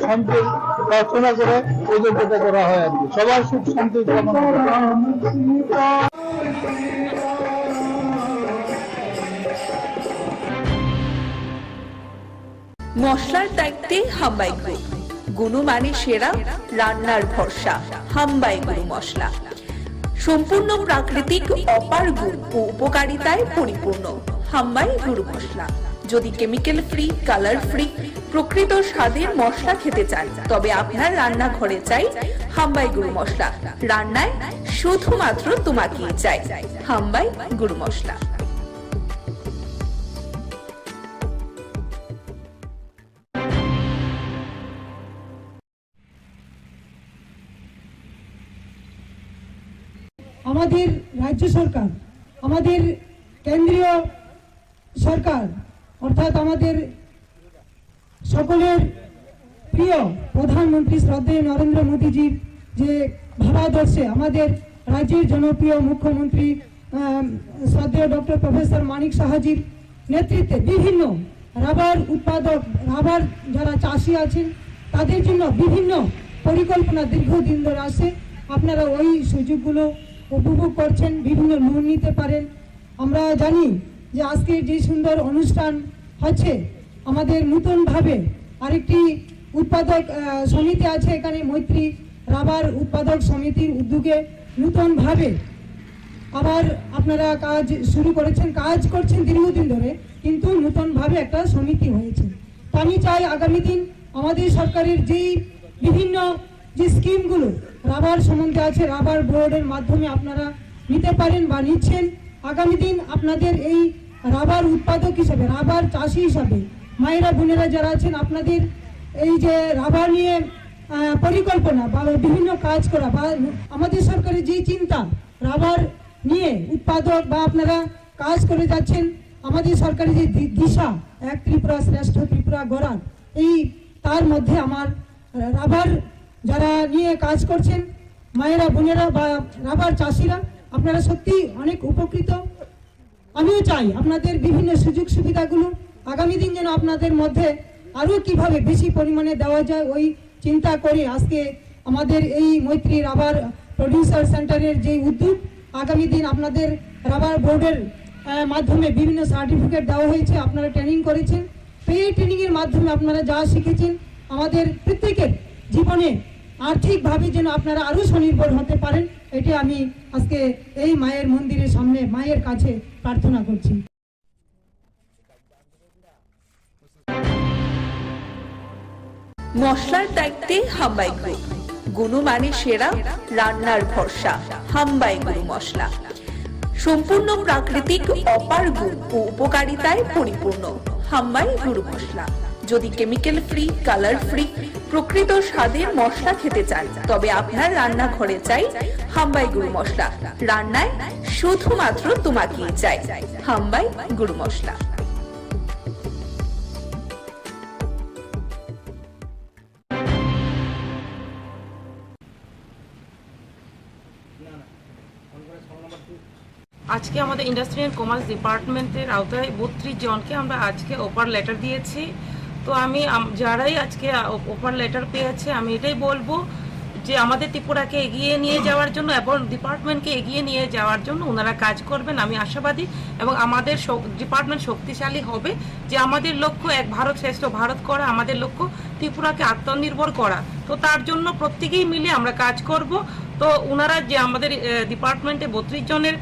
শান্তি প্রার্থনা করে এই যজ্ঞটা করা হয় আর কি, সবার সুখ শান্তি কামনা করে। মশলার দায়িত্বে হাম্বাই গ্রুপ, গুণমানে সেরা, রান্নার ভরসা হাম্বাই গুঁড়ো মশলা। সম্পূর্ণ প্রাকৃতিক, অপার গুণ ও উপকারিতায় পরিপূর্ণ হাম্বাই গুঁড়ো মশলা। যদি কেমিক্যাল ফ্রি, কালার ফ্রি, প্রকৃত স্বাদের মশলা খেতে চান তবে আপনার রান্নাঘরে চাই হাম্বাই গুঁড়ো মশলা। রান্নায় শুধুমাত্র তোমাকেই চাই হাম্বাই গুঁড়ো মশলা। আমাদের রাজ্য সরকার, আমাদের কেন্দ্রীয় সরকার অর্থাৎ আমাদের সকলের প্রিয় প্রধানমন্ত্রী শ্রদ্ধেয় নরেন্দ্র মোদীজির যে ভাবাদর্শে আমাদের রাজ্যের জনপ্রিয় মুখ্যমন্ত্রী শ্রদ্ধেয় ডক্টর প্রফেসর মানিক সাহাজির নেতৃত্বে বিভিন্ন রাবার উৎপাদক, রাবার যারা চাষি আছেন তাদের জন্য বিভিন্ন পরিকল্পনা দীর্ঘদিন ধরে আসে। আপনারা ওই সুযোগগুলো উপভোগ করছেন, বিভিন্ন লোন নিতে পারেন। আমরা জানি যে আজকে যে সুন্দর অনুষ্ঠান হচ্ছে, আমাদের নতুনভাবে আরেকটি উৎপাদক সমিতি আছে এখানে, মৈত্রী রাবার উৎপাদক সমিতির উদ্যোগে নতুনভাবে আবার আপনারা কাজ শুরু করেছেন, কাজ করছেন দীর্ঘদিন ধরে, কিন্তু নতুনভাবে একটা সমিতি হয়েছে। তো আমি চাই আগামী দিন আমাদের সরকারের যেই বিভিন্ন যে স্কিমগুলো রাবার সম্বন্ধে আছে, রাবার বোর্ডের মাধ্যমে আপনারা নিতে পারেন বা নিচ্ছেন। আগামী দিন আপনাদের এই রাবার উৎপাদক হিসাবে, রাবার চাষি হিসাবে মায়েরা বোনেরা যারা আছেন, আপনাদের এই যে রাবার নিয়ে পরিকল্পনা বা বিভিন্ন কাজ করা বা আমাদের সরকারের যেই চিন্তা রাবার নিয়ে উৎপাদক বা আপনারা কাজ করে যাচ্ছেন, আমাদের সরকারের যে দিশা এক ত্রিপুরা শ্রেষ্ঠ ত্রিপুরা গড়ার, এই তার মধ্যে আমার রাবার যারা নিয়ে কাজ করছেন মায়েরা বোনেরা বা রাবার চাষিরা, আপনারা সত্যি অনেক উপকৃত। আমিও চাই আপনাদের বিভিন্ন সুযোগ সুবিধাগুলো আগামী দিন যেন আপনাদের মধ্যে আরও কিভাবে বেশি পরিমাণে দেওয়া যায় ওই চিন্তা করে আজকে আমাদের এই মৈত্রী রাবার প্রডিউসার সেন্টারের যে উদ্যোগ, আগামী দিন আপনাদের রাবার বোর্ডের মাধ্যমে বিভিন্ন সার্টিফিকেট দেওয়া হয়েছে, আপনারা ট্রেনিং করেছেন। তো এই ট্রেনিংয়ের মাধ্যমে আপনারা যা শিখেছেন আমাদের প্রত্যেকের জীবনে আর্থিকভাবে যেন আপনারা আরও স্বনির্ভর হতে পারেন, এটি আমি আজকে এই মায়ের মন্দিরের সামনে মায়ের কাছে প্রার্থনা করছি। মশলার দায়িত্বে হাম্বাই গ্রুপ, গুণমানে সেরা, রান্নার ভরসা, হাম্বাই গুরু মশলা। সম্পূর্ণ প্রাকৃতিক, অপার গুণ ও উপকারিতায় পরিপূর্ণ হাম্বাই গুরু মশলা। যদি কেমিক্যাল ফ্রি, কালার ফ্রি, প্রকৃত স্বাদের মশলা খেতে চান, তবে আপনার রান্নাঘরে চাই হাম্বাই গুরু মশলা। রান্নায় শুধুমাত্র তোমাকেই চাই হাম্বাই গুরু মশলা। আজকে আমাদের ইন্ডাস্ট্রি অ্যান্ড কমার্স ডিপার্টমেন্টের আওতায় 32 জনকে আমরা আজকে অফার লেটার দিয়েছি। তো আমি যারাই আজকে অফার লেটার পেয়েছে, আমি এটাই বলবো যে আমাদের ত্রিপুরাকে এগিয়ে নিয়ে যাওয়ার জন্য এবং ডিপার্টমেন্টকে এগিয়ে নিয়ে যাওয়ার জন্য ওনারা কাজ করবেন, আমি আশাবাদী। এবং আমাদের ডিপার্টমেন্ট শক্তিশালী হবে, যে আমাদের লক্ষ্য এক ভারত শ্রেষ্ঠ ভারত করা, আমাদের লক্ষ্য ত্রিপুরাকে আত্মনির্ভর করা। তো তার জন্য প্রত্যেকেই মিলে আমরা কাজ করব। তো ওনারা যে আমাদের ডিপার্টমেন্টে 32 জনের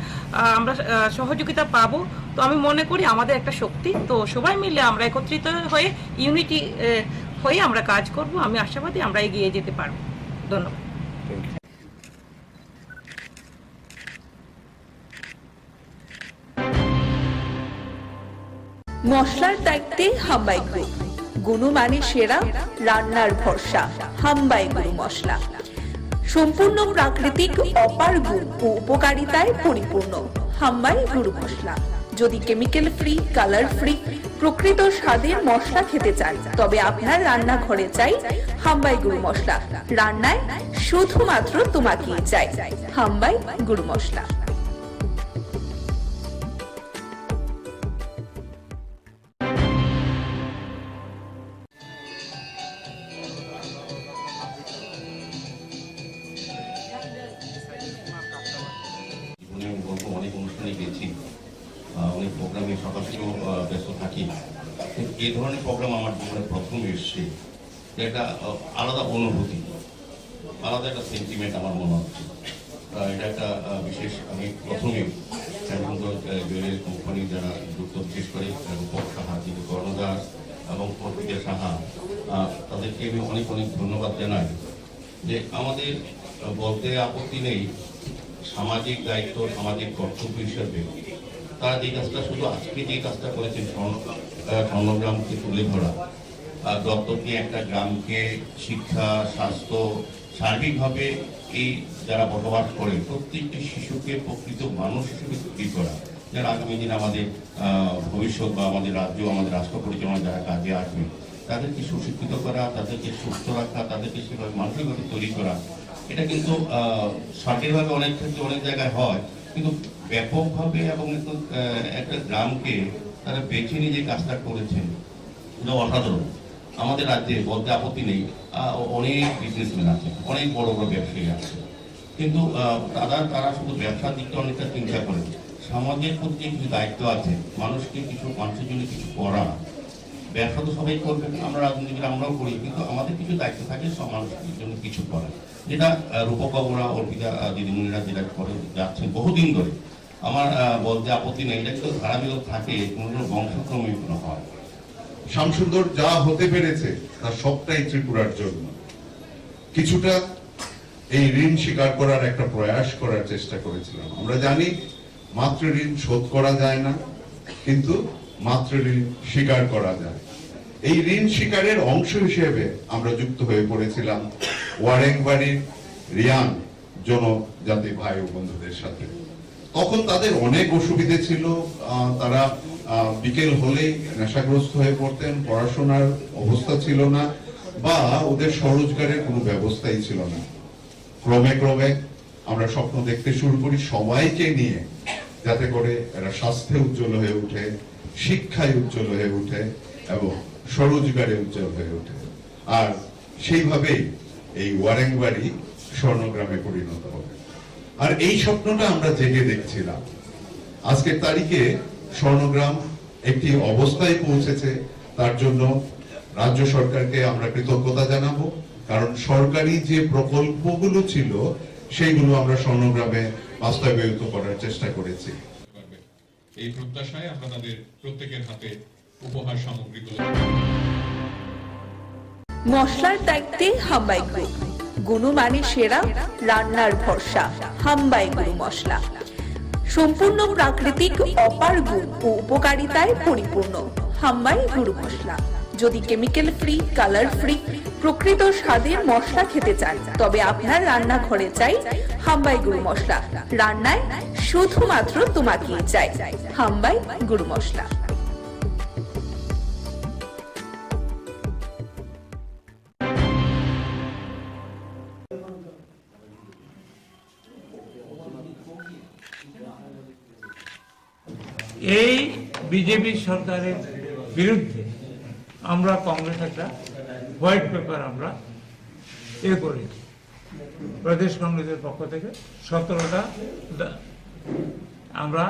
আমরা সহযোগিতা পাবো, তো আমি মনে করি আমাদের একটা শক্তি। তো সবাই মিলে আমরা একত্রিত হয়ে ইউনিটি হয়ে আমরা কাজ করব, আমি আশাবাদী আমরা এগিয়ে যেতে পারবো। ধন্যবাদ। মশলার দায়িত্বে হাম্বাই গ্রুপ, গুণমানে সেরা, রান্নার ভরসা, হাম্বাই গুরু মশলা। সম্পূর্ণ প্রাকৃতিক, অপার গুণ ও উপকারিতায় পরিপূর্ণ হাম্বাই গুরু মশলা। যদি কেমিক্যাল ফ্রি, কালার ফ্রি, প্রকৃত স্বাদের মশলা খেতে চান, তবে আপনার রান্নাঘরে চাই হাম্বাই গুরু মশলা। রান্নায় শুধুমাত্র তোমাকেই চাই হাম্বাই গুরু মশলা। অনেক অনুষ্ঠানে গেছি, অনেক প্রোগ্রামে সকাল থেকেও ব্যস্ত থাকি, এই ধরনের প্রোগ্রাম আমার জীবনে প্রথম এসছে। একটা আলাদা অনুভূতি, আলাদা একটা সেন্টিমেন্ট আমার মনে হচ্ছে। এটা একটা বিশেষ, আমি প্রথমে জুয়েলারি কোম্পানি যারা যুক্ত, বিশেষ করে রূপক সাহা, যিনি কর্ণদাস এবং প্রকৃতির সাহা, তাদেরকে আমি অনেক অনেক ধন্যবাদ জানাই। যে আমাদের বলতে আপত্তি নেই, সামাজিক দায়িত্ব, সামাজিক কর্তব্য হিসেবে তারা যে কাজটা, শুধু আজকে যে কাজটা করেছেন স্বর্ণগ্রামকে তুলে ধরা, দত্তক নিয়ে একটা গ্রামকে শিক্ষা, স্বাস্থ্য, সার্বিকভাবে এই যারা বসবাস করে প্রত্যেকটি শিশুকে প্রকৃত মানুষ হিসেবে তৈরি করা, যারা আগামী দিন আমাদের ভবিষ্যৎ বা আমাদের রাজ্য, আমাদের রাষ্ট্র পরিচালনা যারা কাজে আসবে, তাদেরকে সুশিক্ষিত করা, তাদেরকে সুস্থ রাখা, তাদেরকে সেভাবে মানসিকভাবে তৈরি করা, এটা কিন্তু সরকারিভাবে অনেক ক্ষেত্রে অনেক জায়গায় হয়, কিন্তু ব্যাপকভাবে এবং একটা গ্রামকে তারা বেছে নিয়ে যে কাজটা করেছেন এটা অসাধারণ। আমাদের রাজ্যে বলতে আপত্তি নেই, অনেক বিজনেসম্যান আছে, অনেক বড় বড় ব্যবসায়ী আছে, কিন্তু তারা শুধু ব্যবসার দিকটা অনেকটা চিন্তা করে, সমাজের প্রতি কিছু দায়িত্ব আছে, মানুষের জন্য কিছু করা। ব্যবসা তো সবাই করবেন, আমরা রাজনীতিবিদ আমরাও করি, কিন্তু আমাদের কিছু দায়িত্ব থাকে মানুষের জন্য কিছু করা, যেটা রূপকবরা অর্পিতা দিদিমণিরা যেটা করে যাচ্ছেন বহুদিন ধরে। আমার বলতে আপত্তি নেই, এটা কিন্তু ধারাবাহিক থাকে, কোনো বংশক্রমে কোনো হয়। শ্যামসুন্দর যা হতে পেরেছে তার সবটাই ত্রিপুরার জন্য। কিছুটা এই ঋণ স্বীকার করার একটা প্রয়াস করার চেষ্টা করেছিলাম। আমরা জানি মাতৃ ঋণ শোধ করা যায় না, কিন্তু মাতৃ ঋণ স্বীকার করা যায়। এই ঋণ স্বীকারের অংশ হিসেবে আমরা যুক্ত হয়ে পড়েছিলাম ওয়ারেংবাড়ির রিয়াং জনজাতি ভাই ও বন্ধুদের সাথে। তখন তাদের অনেক অসুবিধে ছিল, তারা বিকেল হলেই নেশাগ্রস্ত হয়ে পড়তেন, পড়াশোনার অবস্থা ছিল না, বা ওদের স্বরোজগারের কোনো ব্যবস্থাই ছিল না। ক্রমে ক্রমে আমরা স্বপ্ন দেখতে শুরু করি সবাইকে নিয়ে, যাতে করে এরা স্বাস্থ্যে উজ্জ্বল হয়ে ওঠে, শিক্ষায় উজ্জ্বল হয়ে ওঠে এবং স্বরোজগারে উজ্জ্বল হয়ে ওঠে। আর সেইভাবেই এই ওয়ারেংবাড়ি স্বর্ণগ্রামে পরিণত হবে। আর এই স্বপ্নটা আমরা জেগে দেখছিলাম। আজকের তারিখে স্বর্ণগ্রাম একটি অবস্থায় পৌঁছেছে, তার জন্য রাজ্য সরকারকে আমরা কৃতজ্ঞতা জানাবো, কারণ সরকারি যে প্রকল্পগুলো ছিল সেইগুলো আমরা স্বর্ণগ্রামে বাস্তবায়িত করার চেষ্টা করেছি। এই প্রত্যাশায় আমরা তাদের প্রত্যেকের হাতে উপহার সামগ্রীগুলো। মশলার দায়িত্বে হাম্বাই গ্রুপ, গুণমানে সেরা, রান্নার ভরসা, হাম্বাই গুরু মশলা। সম্পূর্ণ প্রাকৃতিক, অপার গুণ ও উপকারিতায় পরিপূর্ণ হাম্বাই গুরু মশলা। যদি কেমিক্যাল ফ্রি, কালার ফ্রি, প্রকৃত স্বাদের মশলা খেতে চান, তবে আপনার রান্নাঘরে চাই হাম্বাই গুরু মশলা। রান্নায় শুধুমাত্র তোমাকেই চাই হাম্বাই গুরু মশলা। এই বিজেপি সরকারের বিরুদ্ধে আমরা কংগ্রেস একটা হোয়াইট পেপার আমরা করেছি প্রদেশ কংগ্রেসের পক্ষ থেকে 17টা আমরা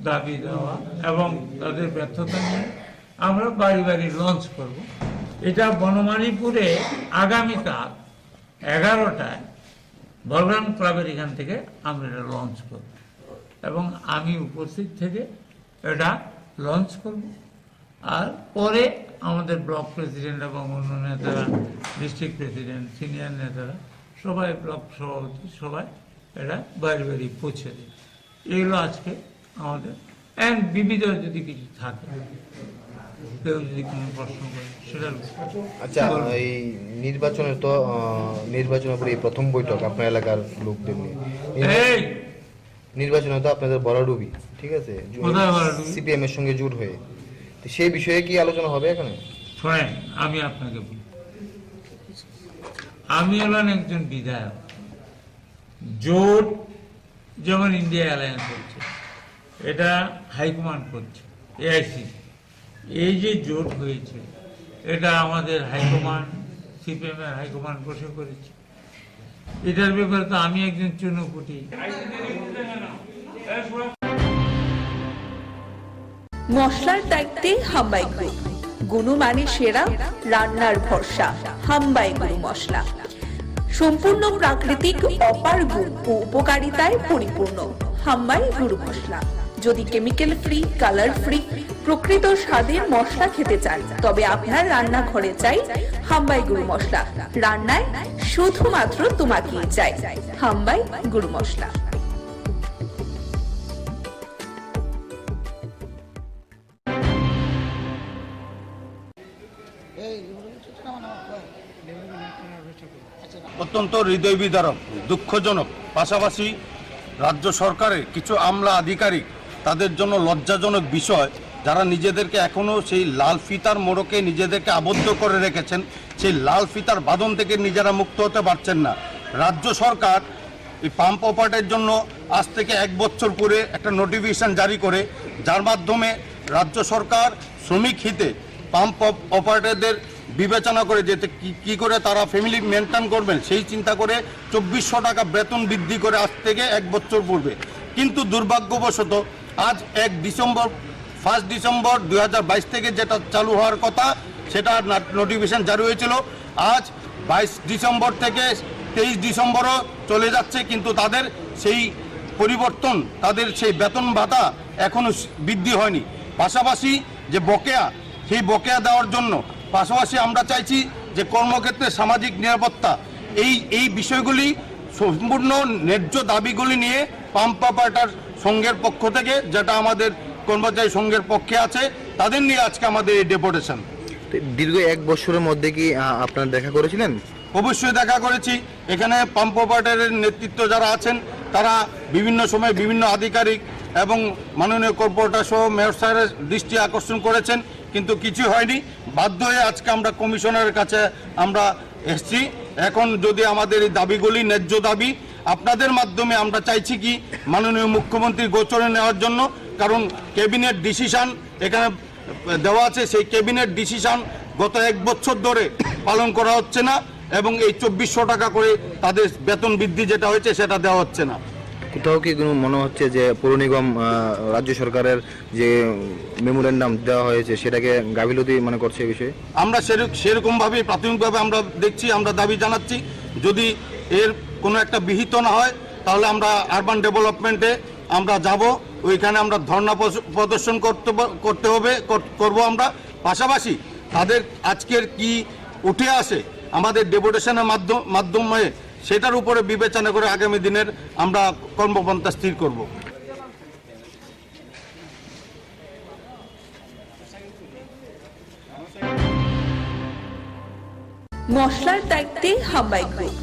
দাবি দেওয়া এবং তাদের ব্যর্থতা নিয়ে আমরা বাড়ি বাড়ি লঞ্চ করব। এটা বনমালীপুরে আগামীকাল 11টায় বলরাম ক্লাবের এখান থেকে আমরা এটা লঞ্চ করব এবং আমি উপস্থিত থেকে এটা লঞ্চ করব। আর পরে আমাদের ব্লক প্রেসিডেন্ট এবং অন্য নেতারা, ডিস্ট্রিক্ট প্রেসিডেন্ট, সিনিয়র নেতারা সবাই, ব্লক সভাপতি সবাই এটা বাড়ি বাড়ি পৌঁছে দেবে। এগুলো আজকে আমাদের বিবিধ যদি কিছু থাকে, কেউ যদি কোনো প্রশ্ন করে সেটা। আচ্ছা, এই নির্বাচনের পরে এই প্রথম বৈঠক আপনার এলাকার লোকদের নিয়ে। নির্বাচনে তো আপনাদের বড়ডুবি, ঠিক আছে, সিপিএম এর সঙ্গে জোট হয়ে, সেই বিষয়ে কি আলোচনা হবে এখানে? শোনেন, আমি আপনাকে বলি, আমি হলাম একজন বিধায়ক। জোট যেমন ইন্ডিয়া অ্যালায়েন্স হচ্ছে, এটা হাইকমান্ড করছে, এআইসিসি। এই যে জোট হয়েছে, এটা আমাদের হাইকমান্ড, সিপিএম এর হাইকমান্ড বসে করেছে। এটার ব্যাপারে তো আমি একজন চুনোপুটি। মশলার দায়িত্বে হাম্বাই গ্রুপ, গুণমানে সেরা, রান্নার ভরসা, হাম্বাই গুরু মশলা। সম্পূর্ণ প্রাকৃতিক, অপার গুণ ও উপকারিতায় পরিপূর্ণ হাম্বাই গুরু মশলা। যদি কেমিক্যাল ফ্রি, কালার ফ্রি, প্রকৃত স্বাদের মশলা খেতে চান, তবে আপনার রান্নাঘরে চাই হাম্বাই গুরু মশলা। রান্নায় শুধুমাত্র তোমাকেই চাই হাম্বাই গুরু মশলা। অত্যন্ত হৃদয় বিদারক, দুঃখজনক। পাশাপাশি রাজ্য সরকারের কিছু আমলা আধিকারিক তাদের জন্য লজ্জাজনক বিষয়, যারা নিজেদেরকে এখনও সেই লাল ফিতার মোড়কে নিজেদেরকে আবদ্ধ করে রেখেছেন, সেই লাল ফিতার বাঁধন থেকে নিজেরা মুক্ত হতে পারছেন না। রাজ্য সরকার এই পাম্প অপারেটের জন্য আজ থেকে 1 বছর পরে একটা নোটিফিকেশন জারি করে, যার মাধ্যমে রাজ্য সরকার শ্রমিক হিতে পাম্প অপারেটরদের বিবেচনা করে যেতে কি করে তারা ফ্যামিলি মেনটেন করবেন সেই চিন্তা করে 2400 টাকা বেতন বৃদ্ধি করে আজ থেকে 1 বছর পূর্বে। কিন্তু দুর্ভাগ্যবশত আজ 1 ডিসেম্বর 2022 থেকে যেটা চালু হওয়ার কথা সেটা নোটিফিকেশন জারি হয়েছিল, আজ 22 ডিসেম্বর থেকে 23 ডিসেম্বরও চলে যাচ্ছে, কিন্তু তাদের সেই পরিবর্তন, তাদের সেই বেতন ভাতা এখনও বৃদ্ধি হয়নি। পাশাপাশি যে বকেয়া, সেই বকেয়া দেওয়ার জন্য পাশাপাশি আমরা চাইছি যে কর্মক্ষেত্রে সামাজিক নিরাপত্তা, এই বিষয়গুলি সম্পূর্ণ ন্যায্য দাবিগুলি নিয়ে পাম্প অপারেটর সংঘের পক্ষ থেকে, যেটা আমাদের কর্মচারী সংঘের পক্ষে আছে, তাদের নিয়ে আজকে আমাদের এই ডেপুটেশন। দীর্ঘ 1 বছরের মধ্যে কি আপনারা দেখা করেছিলেন? অবশ্যই দেখা করেছি। এখানে পাম্প অপারেটরের নেতৃত্ব যারা আছেন তারা বিভিন্ন সময় বিভিন্ন আধিকারিক এবং মাননীয় কর্পোরেটর সহ মেয়র স্যারের দৃষ্টি আকর্ষণ করেছেন, কিন্তু কিছু হয়নি। বাধ্য হয়ে আজকে আমরা কমিশনারের কাছে আমরা এসেছি। এখন যদি আমাদের এই দাবিগুলি ন্যায্য দাবি, আপনাদের মাধ্যমে আমরা চাইছি কি মাননীয় মুখ্যমন্ত্রীর গোচরে নেওয়ার জন্য, কারণ ক্যাবিনেট ডিসিশন এখানে দেওয়া আছে, সেই ক্যাবিনেট ডিসিশন গত 1 বছর ধরে পালন করা হচ্ছে না এবং এই 2400 টাকা করে তাদের বেতন বৃদ্ধি যেটা হয়েছে সেটা দেওয়া হচ্ছে না। কোথাও কি মনে হচ্ছে যে পৌর নিগম রাজ্য সরকারের যে মেমোরেন্ডাম দেওয়া হয়েছে সেটাকে গাফিলতি মনে করছে এই বিষয়ে? আমরা সেরকমভাবে প্রাথমিকভাবে আমরা দেখছি, আমরা দাবি জানাচ্ছি, যদি এর কোনো একটা বিহিত না হয় তাহলে আমরা আরবান ডেভেলপমেন্টে আমরা যাব, ওইখানে আমরা ধর্ণা প্রদর্শন করব আমরা। পাশাপাশি তাদের আজকের কি উঠে আসে আমাদের ডেপুটেশনের মাধ্যমে সেটার উপরে বিবেচনা করে আগামী দিনের আমরা কর্মপন্থা স্থির করব। মশলার দায়িত্বে হাম্বাই গ্রুপ,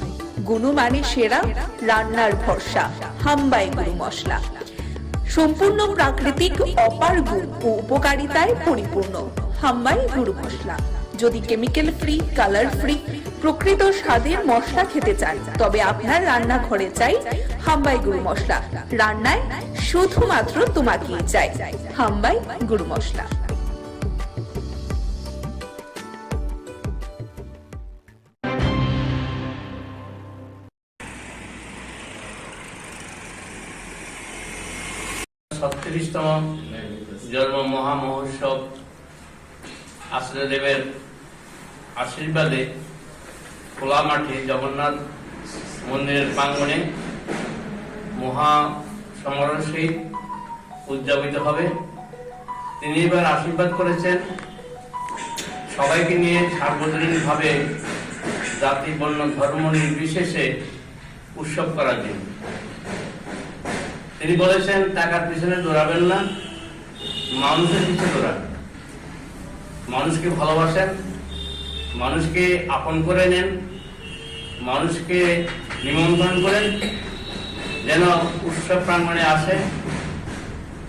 গুণমানে সেরা, রান্নার ভরসা। হাম্বাই গুরু মশলা সম্পূর্ণ প্রাকৃতিক, অপার গুণ ও উপকারিতায় পরিপূর্ণ। হাম্বাই গুরু মশলা। যদি কেমিক্যাল ফ্রি, কালার ফ্রি, প্রকৃত স্বাদের মশলা খেতে চান তবে আপনার রান্নাঘরে চাই হাম্বাই গুরু মশলা। রান্নায় শুধুমাত্র তোমাকেই চাই হাম্বাই গুরু মশলা। তম জন্ম মহামহোৎসব আশ্রয়দেবের আশীর্বাদে খোলা মাঠে জগন্নাথ মন্দিরের প্রাঙ্গণে মহা সমারোহ সহিত উদযাপিত হবে। তিনি এবার আশীর্বাদ করেছেন সবাইকে নিয়ে সার্বজনীনভাবে জাতি, বর্ণ, ধর্ম নির্বিশেষে উৎসব করার জন্য। তিনি বলেছেন টাকার পিছনে দৌড়াবেন না, মানুষের পিছনে দৌড়াবেন। মানুষকে ভালোবাসেন, মানুষকে আপন করে নেন, মানুষকে নিমন্ত্রণ করেন, যেন উৎসব প্রাঙ্গণে আসে,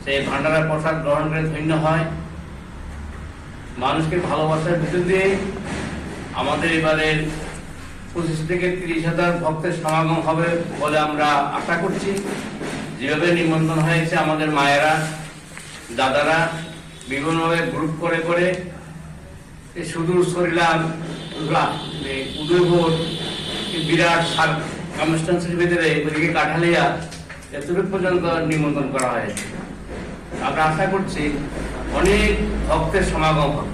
সেই ভান্ডারা প্রসাদ গ্রহণ করে ধন্য হয়। মানুষকে ভালোবাসার ভিতর দিয়ে আমাদের এবারের 25 থেকে 30,000 ভক্তের সমাগম হবে বলে আমরা আশা করছি। যেভাবে নিমন্ত্রণ হয়েছে আমাদের মায়েরা, দাদারা বিভিন্নভাবে গ্রুপ করে করে সুদূর সরিলাম, উদয়পুর, বিরাট কনস্টিটুয়েন্সির ভিতরে ওদিকে কাঠালিয়া এতটুকু পর্যন্ত নিমন্ত্রণ করা হয়েছে। আমরা আশা করছি অনেক ভক্তের সমাগম হবে।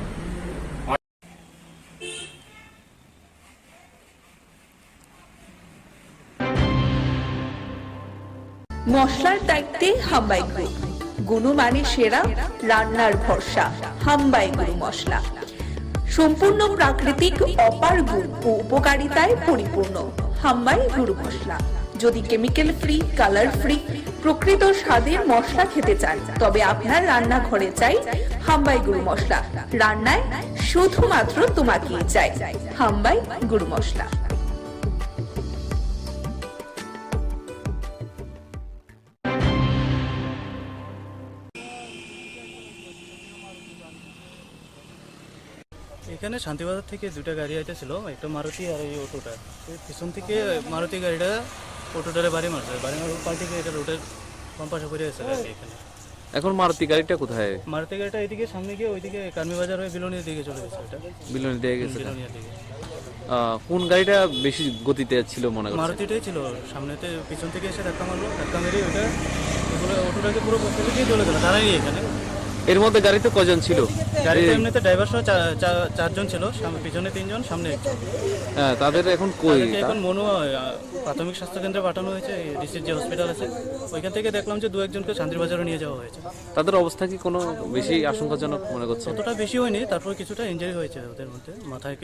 মশলার দায়িত্বে হাম্বাই গ্রুপ, গুণমানে সেরা, রান্নার ভরসা। হাম্বাই গুরু মশলা সম্পূর্ণ প্রাকৃতিক, অপার গুণ ও উপকারিতায় পরিপূর্ণ। হাম্বাই গুরু মশলা। যদি কেমিক্যাল ফ্রি, কালার ফ্রি, প্রকৃত স্বাদের মশলা খেতে চান তবে আপনার রান্নাঘরে চাই হাম্বাই গুরু মশলা। রান্নায় শুধুমাত্র তোমাকেই চাই হাম্বাই গুরু মশলা। এখানে শান্তিবাজার থেকে দুটা গাড়ি আইতেছিল, একটা মারুতি আর এই অটোটা। পিছন থেকে মারুতি গাড়িটা অটোটারে বাড়ি মারছে, বাড়ি মারার পাল্টি এটা রোডের পাম্পাসা করে আছে আর কি। এখানে এখন মারুতি গাড়িটা কোথায়? মারুতি গাড়িটা এইদিকে সামনে গিয়ে ওইদিকে কার্মি বাজার হয়ে বিলোনিয়ার দিকে চলে গেছে। এটা বিলোনিয়া দিয়ে গেছে। বিলোনিয়ার দিকে। কোন গাড়িটা বেশি গতিতে ছিল মনে করছেন? মারুতিটাই ছিল, সামনেতে পিছন থেকে এসে ধাক্কা মারলো, ধাক্কা মেরে ওটা অটোটাকে পুরো বসতে দিয়ে চলে গেল, দাঁড়াই এখানে। এর মধ্যে গাড়িতে কজন ছিল? গাড়িতে এমনিতে ড্রাইভার সহ চারজন ছিল, পিছনে তিনজন, সামনে একজন। হ্যাঁ, তাদের এখন কই? এখন প্রাথমিক স্বাস্থ্য কেন্দ্রে পাঠানো হয়েছে, রিসিভ যে হসপিটাল আছে ওইখান থেকে দেখলাম যে দু একজনকে শান্তিবাজারে নিয়ে যাওয়া হয়েছে। তাদের অবস্থা কি কোনো বেশি আশঙ্কাজনক মনে করছে? অতটা বেশি হয়নি, তারপর কিছুটা ইনজারি হয়েছে ওদের মধ্যে, মাথায়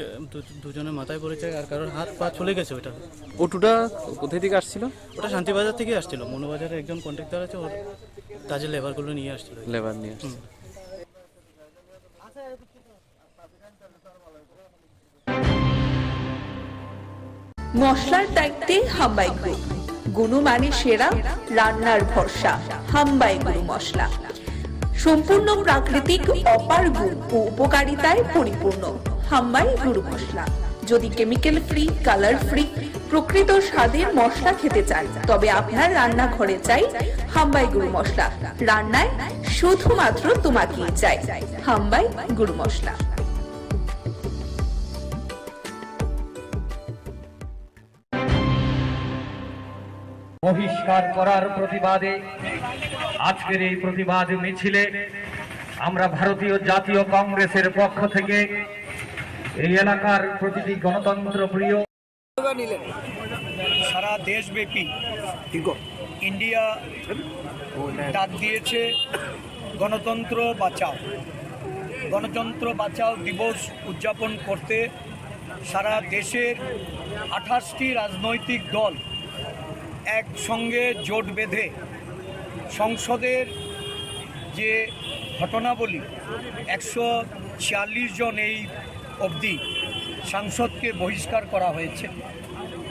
দুজনের মাথায় পড়েছে আর কারোর হাত পা চলে গেছে। ওইটা অটোটা কোথায় থেকে আসছিল? ওটা শান্তিবাজার থেকে আসছিল, মনোবাজারে একজন কন্ট্রাক্টর আছে, ওর কাজের লেবারগুলো নিয়ে আসছিল। লেবার নিয়ে আসছিল। মশলার দায়িত্বে হাম্বাই গ্রুপ, গুণমানে সেরা, রান্নার ভরসা। হাম্বাই গুরু মশলা সম্পূর্ণ প্রাকৃতিক, অপার গুণ ও উপকারিতায় পরিপূর্ণ। হাম্বাই গুরু মশলা। যদি কেমিক্যাল ফ্রি, কালার ফ্রি, প্রকৃত স্বাদের মশলা খেতে চান তবে আপনার রান্নাঘরে চাই হাম্বাই গুরু মশলা। রান্নায় শুধুমাত্র তোমাকেই চাই হাম্বাই গুরু মশলা। বহিষ্কার করার প্রতিবাদে আজকের এই প্রতিবাদ মিছিলে আমরা ভারতীয় জাতীয় কংগ্রেসের পক্ষ থেকে এই এলাকার প্রতিটি গণতন্ত্র প্রিয় সারা দেশব্যাপী ইন্ডিয়া ডাক দিয়েছে গণতন্ত্র বাঁচাও। গণতন্ত্র বাঁচাও দিবস উদযাপন করতে সারা দেশের 28টি রাজনৈতিক দল একসঙ্গে জোট বেঁধে সংসদের যে ঘটনাবলী 146 জন এই অবধি সাংসদকে বহিষ্কার করা হয়েছে।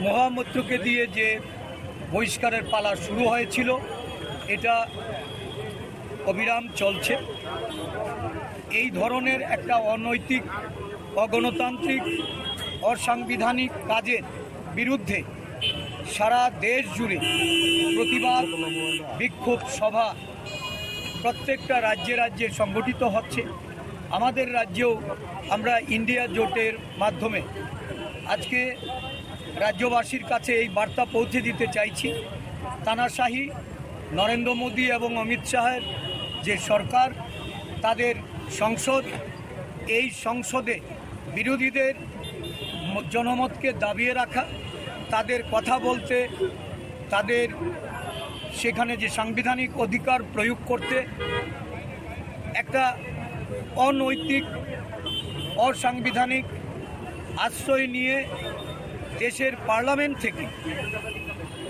মহামৈত্রকে দিয়ে যে বহিষ্কারের পালা শুরু হয়েছিল এটা অবিরাম চলছে। এই ধরনের একটা অনৈতিক, অগণতান্ত্রিক, অসাংবিধানিক কাজের বিরুদ্ধে সারা দেশ জুড়ে প্রতিবাদ বিক্ষোভ সভা প্রত্যেকটা রাজ্যে রাজ্যে সংগঠিত হচ্ছে। আমাদের রাজ্যেও আমরা ইন্ডিয়া জোটের মাধ্যমে আজকে রাজ্যবাসীর কাছে এই বার্তা পৌঁছে দিতে চাইছি, তানাশাহি নরেন্দ্র মোদী এবং অমিত শাহের যে সরকার, তাদের সংসদ, এই সংসদে বিরোধীদের জনমতকে দাবিয়ে রাখা, তাদের কথা বলতে, তাদের সেখানে যে সাংবিধানিক অধিকার প্রয়োগ করতে একটা অনৈতিক, অসাংবিধানিক আশ্রয় নিয়ে দেশের পার্লামেন্ট থেকে,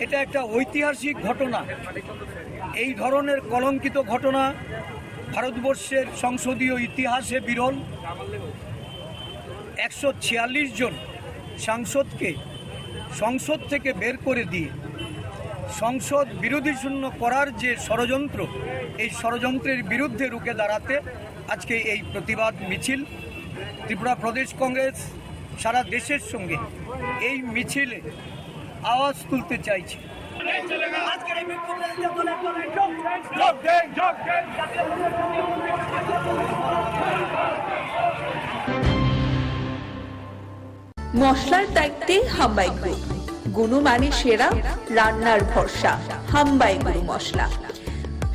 এটা একটা ঐতিহাসিক ঘটনা। এই ধরনের কলঙ্কিত ঘটনা ভারতবর্ষের সংসদীয় ইতিহাসে বিরল। 146 জন সাংসদকে সংসদ থেকে বের করে দিয়ে সংসদ বিরোধী শূন্য করার যে ষড়যন্ত্র, এই ষড়যন্ত্রের বিরুদ্ধে রুখে দাঁড়াতে আজকে এই প্রতিবাদ মিছিল। ত্রিপুরা প্রদেশ কংগ্রেস সারা দেশের সঙ্গে এই মিছিলে আওয়াজ তুলতে চাইছে। মশলার দায়িত্বে হাম্বাই গ্রুপ, গুণমানে সেরা, রান্নার ভরসা। হাম্বাই গুরু মশলা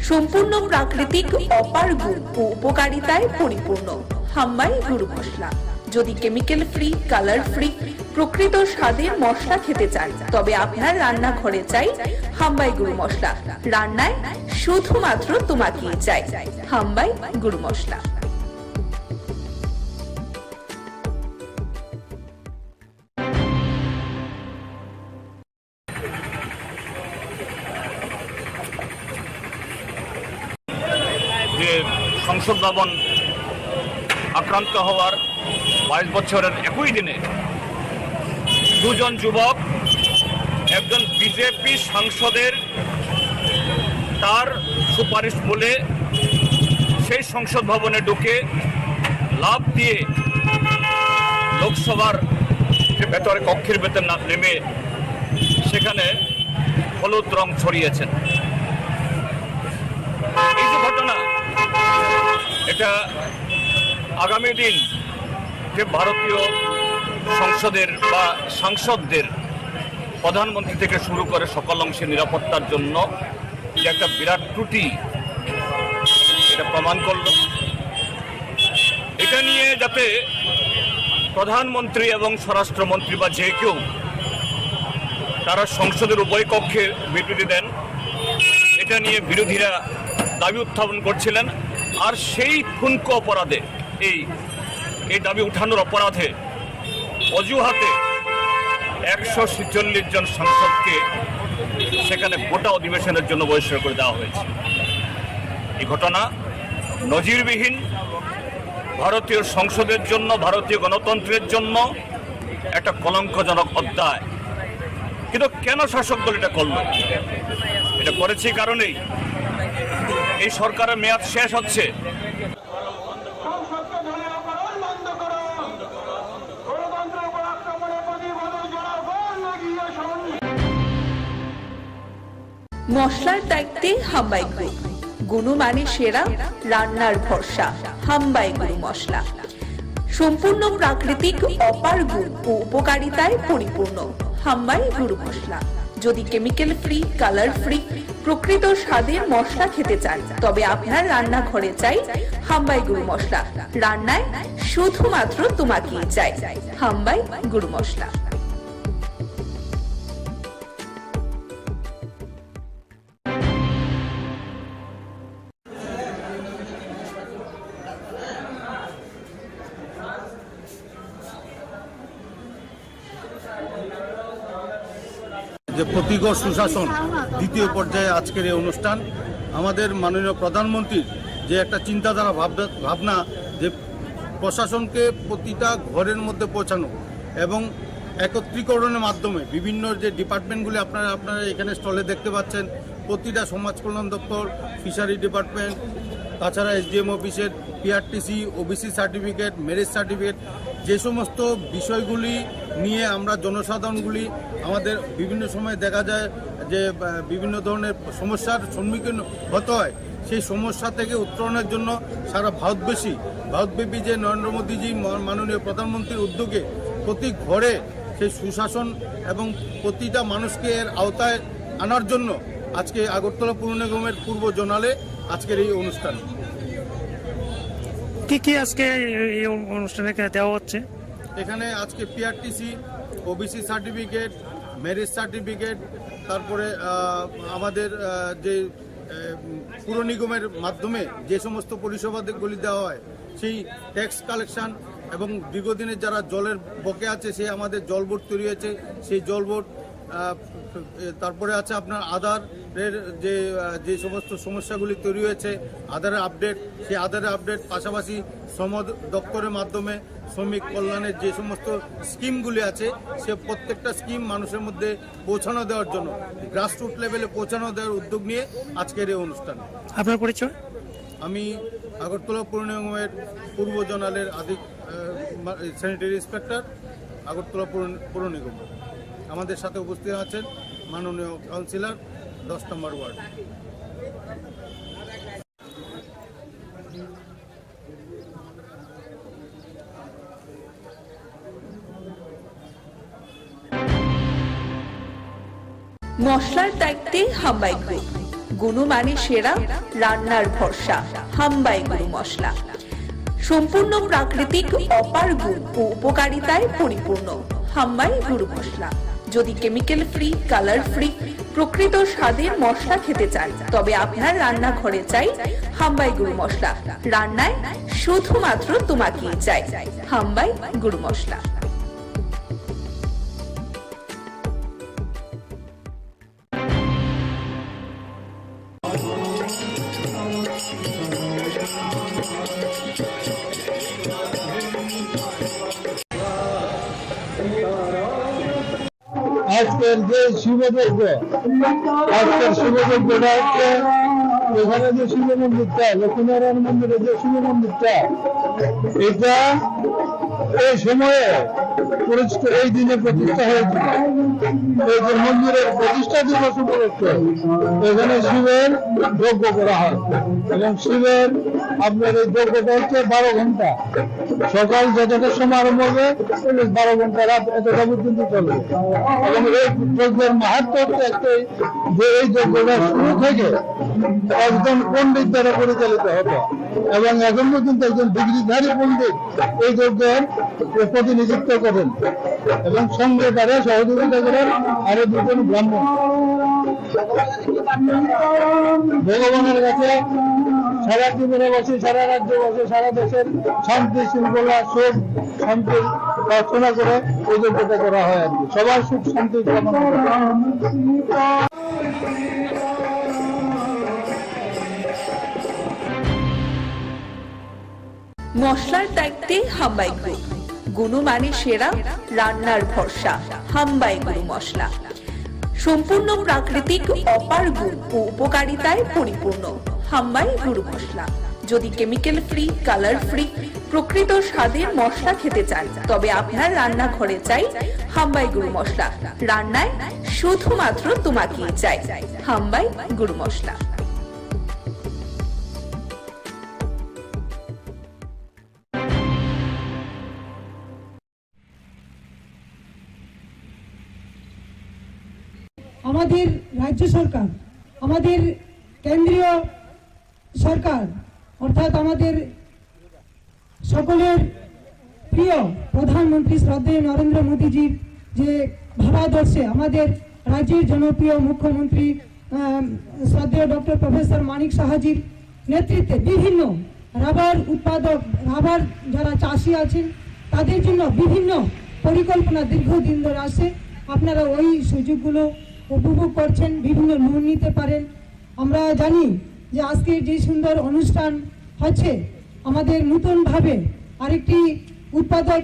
সম্পূর্ণ প্রাকৃতিক, অপার গুণ ও উপকারিতায় পরিপূর্ণ। হাম্বাই গুরু মশলা। যদি কেমিক্যাল ফ্রি, কালার ফ্রি, প্রকৃত স্বাদের মশলা খেতে চান তবে আপনার রান্নাঘরে চাই হাম্বাই গুরু মশলা। রান্নায় শুধুমাত্র তোমাকেই চাই হাম্বাই গুরু মশলা। যে সংসদ ভবন আক্রান্ত হওয়ার 22 বছরের একই দিনে দুজন যুবক, একজন বিজেপি সাংসদের তার সুপারিশ বলে সেই সংসদ ভবনে ঢুকে লাফ দিয়ে লোকসভার যে ভেতরে কক্ষের ভেতর না নেমে সেখানে হলুদ রং ছড়িয়েছেন। এই যে ঘটনা, এটা আগামী দিন যে ভারতীয় সংসদের বা সাংসদদের প্রধানমন্ত্রী থেকে শুরু করে সকল অংশে নিরাপত্তার জন্য যে একটা বিরাট ত্রুটি এটা প্রমাণ করল। এটা নিয়ে যাতে প্রধানমন্ত্রী এবং স্বরাষ্ট্রমন্ত্রী বা যে কেউ তারা সংসদের উভয় কক্ষে বিবৃতি দেন, এটা নিয়ে বিরোধীরা দাবি উত্থাপন করছিলেন। আর সেই ঠুনকো অপরাধে এই দাবি উঠানোর অপরাধে অজুহাতে 146 জন সাংসদকে সেখানে গোটা অধিবেশনের জন্য বহিষ্কার করে দেওয়া হয়েছে। এই ঘটনা নজিরবিহীন, ভারতীয় সংসদের জন্য, ভারতীয় গণতন্ত্রের জন্য একটা কলঙ্কজনক অধ্যায়। কিন্তু কেন শাসক দল এটা করল? এটা করেছে কারণেই এই সরকারের মেয়াদ শেষ হচ্ছে। মশলার দায়িত্বে হাম্বাই গ্রুপ, গুণমানে সেরা, রান্নার ভরসা। হাম্বাই গুরু মশলা সম্পূর্ণ প্রাকৃতিক, অপার গুণ ও উপকারিতায় পরিপূর্ণ। হাম্বাই গুরু মশলা। যদি কেমিক্যাল ফ্রি, কালার ফ্রি, প্রকৃত স্বাদের মশলা খেতে চান তবে আপনার রান্নাঘরে চাই হাম্বাই গুরু মশলা। রান্নায় শুধুমাত্র তোমাকেই চাই হাম্বাই গুরু মশলা। যে প্রতিগড় সুশাসন দ্বিতীয় পর্যায়ে আজকের এই অনুষ্ঠান, আমাদের মাননীয় প্রধানমন্ত্রীর যে একটা চিন্তাধারা ভাবনা যে প্রশাসনকে প্রতিটা ঘরের মধ্যে পৌঁছানো এবং একত্রীকরণের মাধ্যমে বিভিন্ন যে ডিপার্টমেন্টগুলি আপনারা এখানে স্টলে দেখতে পাচ্ছেন, প্রতিটা সমাজ কল্যাণ দপ্তর, ফিশারি ডিপার্টমেন্ট, তাছাড়া এসডিএম অফিসের PRTC, OBC certificate, marriage certificate, যে সমস্ত বিষয়গুলি নিয়ে আমরা জনসাধারণগুলি আমাদের বিভিন্ন সময় দেখা যায় যে বিভিন্ন ধরনের সমস্যার সম্মুখীন হতে হয়, সেই সমস্যা থেকে উত্তরণের জন্য সারা ভারতব্যাপী যে নরেন্দ্র মোদীজি মাননীয় প্রধানমন্ত্রীর উদ্যোগে প্রতি ঘরে সেই সুশাসন এবং প্রতিটা মানুষকে এর আওতায় আনার জন্য আজকে আগরতলা পুর নিগমের পূর্ব জোনালে আজকের এই অনুষ্ঠান। কি আজকে এই অনুষ্ঠানে দেওয়া হচ্ছে? এখানে আজকে PRTC, OBC certificate, marriage certificate, তারপরে আমাদের যে পুর নিগমের মাধ্যমে যে সমস্ত পরিষেবাগুলি দেওয়া হয় সেই ট্যাক্স কালেকশন এবং দীর্ঘদিনের যারা জলের বকে আছে সেই আমাদের জল বোর্ড তৈরি হয়েছে, সেই জল বোর্ড, তারপরে আছে আপনার আধারের যে সমস্ত সমস্যাগুলি তৈরি হয়েছে আধারের আপডেট, সেই আধারের আপডেট, পাশাপাশি শ্রম দপ্তরের মাধ্যমে শ্রমিক কল্যাণের যে সমস্ত স্কিমগুলি আছে সে প্রত্যেকটা স্কিম মানুষের মধ্যে পৌঁছানো দেওয়ার জন্য গ্রাসরুট লেভেলে পৌঁছানো দেওয়ার উদ্যোগ নিয়ে আজকের এই অনুষ্ঠান। আপনার পরিচয়? আমি আগরতলা পুর নিগমের পূর্ব জোনালের স্যানিটারি ইন্সপেক্টর, আগরতলা পুর নিগম। আমাদের সাথে উপস্থিত আছেন মাননীয় কাউন্সিলর 10 নম্বর ওয়ার্ড। মশলার দায়িত্বে হাম্বাই গ্রুপ, গুণমানে সেরা, রান্নার ভরসা। হাম্বাই গুরু মশলা সম্পূর্ণ প্রাকৃতিক, অপার গুণ ও উপকারিতায় পরিপূর্ণ। হাম্বাই গুরু মশলা। যদি কেমিক্যাল ফ্রি, কালার ফ্রি, প্রকৃত স্বাদের মশলা খেতে চান তবে আপনার রান্নাঘরে চাই হাম্বাই গুরু মশলা। রান্নায় শুধুমাত্র তোমাকেই চাই হাম্বাই গুরু মশলা। আজকের যে শিবযজ্ঞ, আজকের শিবযজ্ঞটা হচ্ছে এখানে যে শিব মন্দিরটা, লক্ষ্মীনারায়ণ মন্দিরে যে শিব মন্দিরটা, এটা এই সময়ে এই দিনে প্রতিষ্ঠা হয়েছিল। এই যে মন্দিরের প্রতিষ্ঠা দিবস উপলক্ষে এখানে শিবের যজ্ঞ করা হয় এবং শিবের আপনার এই যজ্ঞটা হচ্ছে 12 ঘন্টা, সকাল যতটা সময় আরম্ভ হবে 12 ঘন্টা, রাত এতটা পর্যন্ত চলবে। এবং এই যজ্ঞের মাহাত্ম্য হচ্ছে একটাই যে এই যজ্ঞটা শুরু থেকে একজন পণ্ডিত দ্বারা পরিচালিত হতো এবং এখন পর্যন্ত একজন ডিগ্রিধারী পণ্ডিত এই যজ্ঞের প্রতিনিধিত্ব করেন এবং সঙ্গে তারা সহযোগিতা করেন আরো 2 জন ব্রাহ্মণ। ভগবানের কাছে সারা ত্রিপুরাবাসী, সারা রাজ্যবাসী, সারা দেশের শান্তি শৃঙ্খলা, সুখ শান্তি প্রার্থনা করে এই যজ্ঞটা করা হয় আর কি, সবার সুখ শান্তি কামনা করে। মশলার দায়িত্বে হাম্বাই গ্রুপ, গুণমানে সেরা, রান্নার ভরসা। হাম্বাই গুরু মশলা সম্পূর্ণ প্রাকৃতিক, অপার গুণ ও উপকারিতায় পরিপূর্ণ। হাম্বাই গুরু মশলা। যদি কেমিক্যাল ফ্রি, কালার ফ্রি, প্রকৃত স্বাদের মশলা খেতে চান তবে আপনার রান্নাঘরে চাই হাম্বাই গুরু মশলা। রান্নায় শুধুমাত্র তোমাকেই চাই হাম্বাই গুরু মশলা। আমাদের রাজ্য সরকার, আমাদের কেন্দ্রীয় সরকার অর্থাৎ আমাদের সকলের প্রিয় প্রধানমন্ত্রী শ্রদ্ধেয় নরেন্দ্র মোদীজির যে ভাবাদর্শে আমাদের রাজ্যের জনপ্রিয় মুখ্যমন্ত্রী শ্রদ্ধেয় ডক্টর প্রফেসর মানিক সাহাজির নেতৃত্বে বিভিন্ন রাবার উৎপাদক, রাবার যারা চাষি আছেন তাদের জন্য বিভিন্ন পরিকল্পনা দীর্ঘদিন ধরে আসে। আপনারা ওই সুযোগগুলো উপভোগ করছেন, বিভিন্ন লোন নিতে পারেন। আমরা জানি যে আজকে যে সুন্দর অনুষ্ঠান হচ্ছে, আমাদের নতুনভাবে আরেকটি উৎপাদক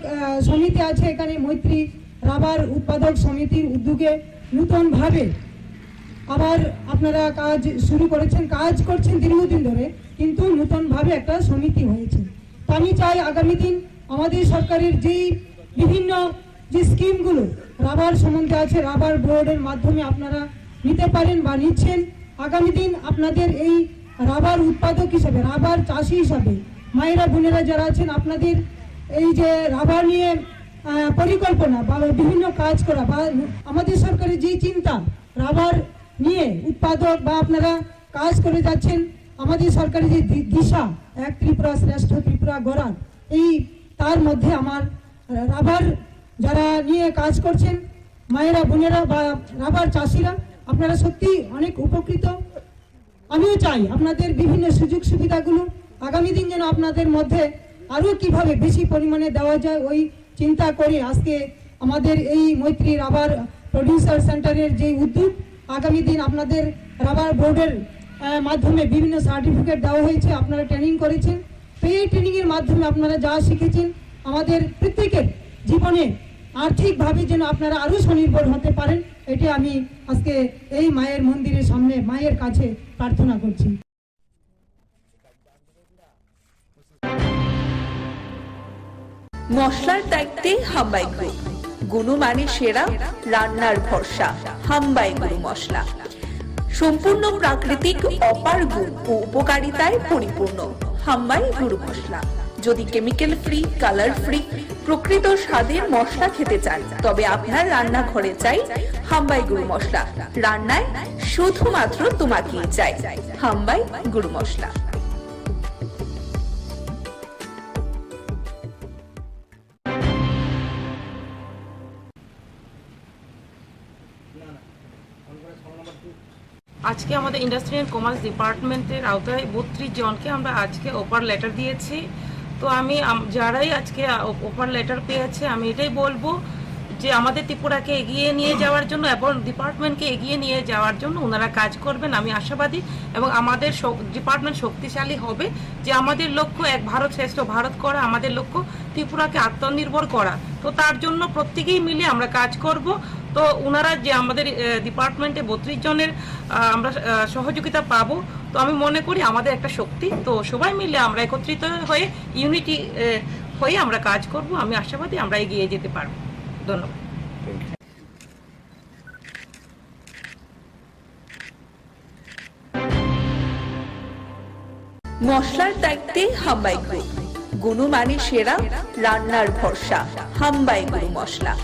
সমিতি আছে এখানে, মৈত্রী রাবার উৎপাদক সমিতির উদ্যোগে নতুনভাবে আবার আপনারা কাজ শুরু করেছেন, কাজ করছেন দীর্ঘদিন ধরে, কিন্তু নতুনভাবে একটা সমিতি হয়েছে। তো আমি চাই আগামী দিন আমাদের সরকারের যেই বিভিন্ন যে স্কিমগুলো রাবার সম্বন্ধে আছে, রাবার বোর্ডের মাধ্যমে আপনারা নিতে পারেন বা নিচ্ছেন। আগামী দিন আপনাদের এই রাবার উৎপাদক হিসাবে, রাবার চাষি হিসাবে মায়েরা বোনেরা যারা আছেন, আপনাদের এই যে রাবার নিয়ে পরিকল্পনা বা বিভিন্ন কাজ করা বা আমাদের সরকারের যে চিন্তা রাবার নিয়ে উৎপাদক বা আপনারা কাজ করে যাচ্ছেন, আমাদের সরকারের যে দিশা এক ত্রিপুরা শ্রেষ্ঠ ত্রিপুরা গড়ার, এই তার মধ্যে আমার রাবার যারা নিয়ে কাজ করছেন মায়েরা বোনেরা বা রাবার চাষিরা, আপনারা সত্যি অনেক উপকৃত। আমিও চাই আপনাদের বিভিন্ন সুযোগ সুবিধাগুলো আগামী দিন যেন আপনাদের মধ্যে আরও কিভাবে বেশি পরিমাণে দেওয়া যায় ওই চিন্তা করে আজকে আমাদের এই মৈত্রী রাবার প্রডিউসার সেন্টারের যে উদ্যোগ, আগামী দিন আপনাদের রাবার বোর্ডের মাধ্যমে বিভিন্ন সার্টিফিকেট দেওয়া হয়েছে, আপনারা ট্রেনিং করেছেন। তো এই ট্রেনিংয়ের মাধ্যমে আপনারা যা শিখেছেন আমাদের প্রত্যেকের জীবনে আর্থিকভাবে যেন আপনারা আরও স্বনির্ভর হতে পারেন, এটি আমি আজকে এই মায়ের মন্দিরের সামনে মায়ের কাছে প্রার্থনা করছি। মশলার দায়িত্বে হাম্বাই গ্রুপ, গুণমানে সেরা, রান্নার ভরসা। হাম্বাই গুরু মশলা সম্পূর্ণ প্রাকৃতিক, অপার গুণ ও উপকারিতায় পরিপূর্ণ। হাম্বাই গুরু মশলা। যদি কেমিক্যাল ফ্রি, কালার ফ্রি, প্রকৃত স্বাদের মশলা খেতে চান তবে আপনার রান্নাঘরে চাই হাম্বাই গুরু মশলা। রান্নায় শুধুমাত্র তোমাকেই চাই হাম্বাই গুরু মশলা। আজকে আমাদের ইন্ডাস্ট্রি অ্যান্ড কমার্স ডিপার্টমেন্টের আওতায় 32 জনকে আমরা আজকে অফার লেটার দিয়েছি। তো আমি যারাই আজকে অফার লেটার পেয়েছে আমি এটাই বলবো যে আমাদের ত্রিপুরাকে এগিয়ে নিয়ে যাওয়ার জন্য এবং ডিপার্টমেন্টকে এগিয়ে নিয়ে যাওয়ার জন্য ওনারা কাজ করবেন, আমি আশাবাদী। এবং আমাদের ডিপার্টমেন্ট শক্তিশালী হবে, যে আমাদের লক্ষ্য এক ভারত শ্রেষ্ঠ ভারত করা, আমাদের লক্ষ্য ত্রিপুরাকে আত্মনির্ভর করা। তো তার জন্য প্রত্যেকেই মিলে আমরা কাজ করব। তো ওনারা যে আমাদের ডিপার্টমেন্টে 32 জনের আমরা সহযোগিতা পাবো, তো আমি মনে করি আমাদের একটা শক্তি। তো সবাই মিলে আমরা একত্রিত হয়ে ইউনিটি হয়ে আমরা কাজ করব। আমি আশাবাদী আমরা এগিয়ে যেতে পারবো। ধন্যবাদ। মশলার দায়িত্বে হাম্বাই গ্রুপ, গুণমানে সেরা, রান্নার ভরসা। হাম্বাই গুরু মশলা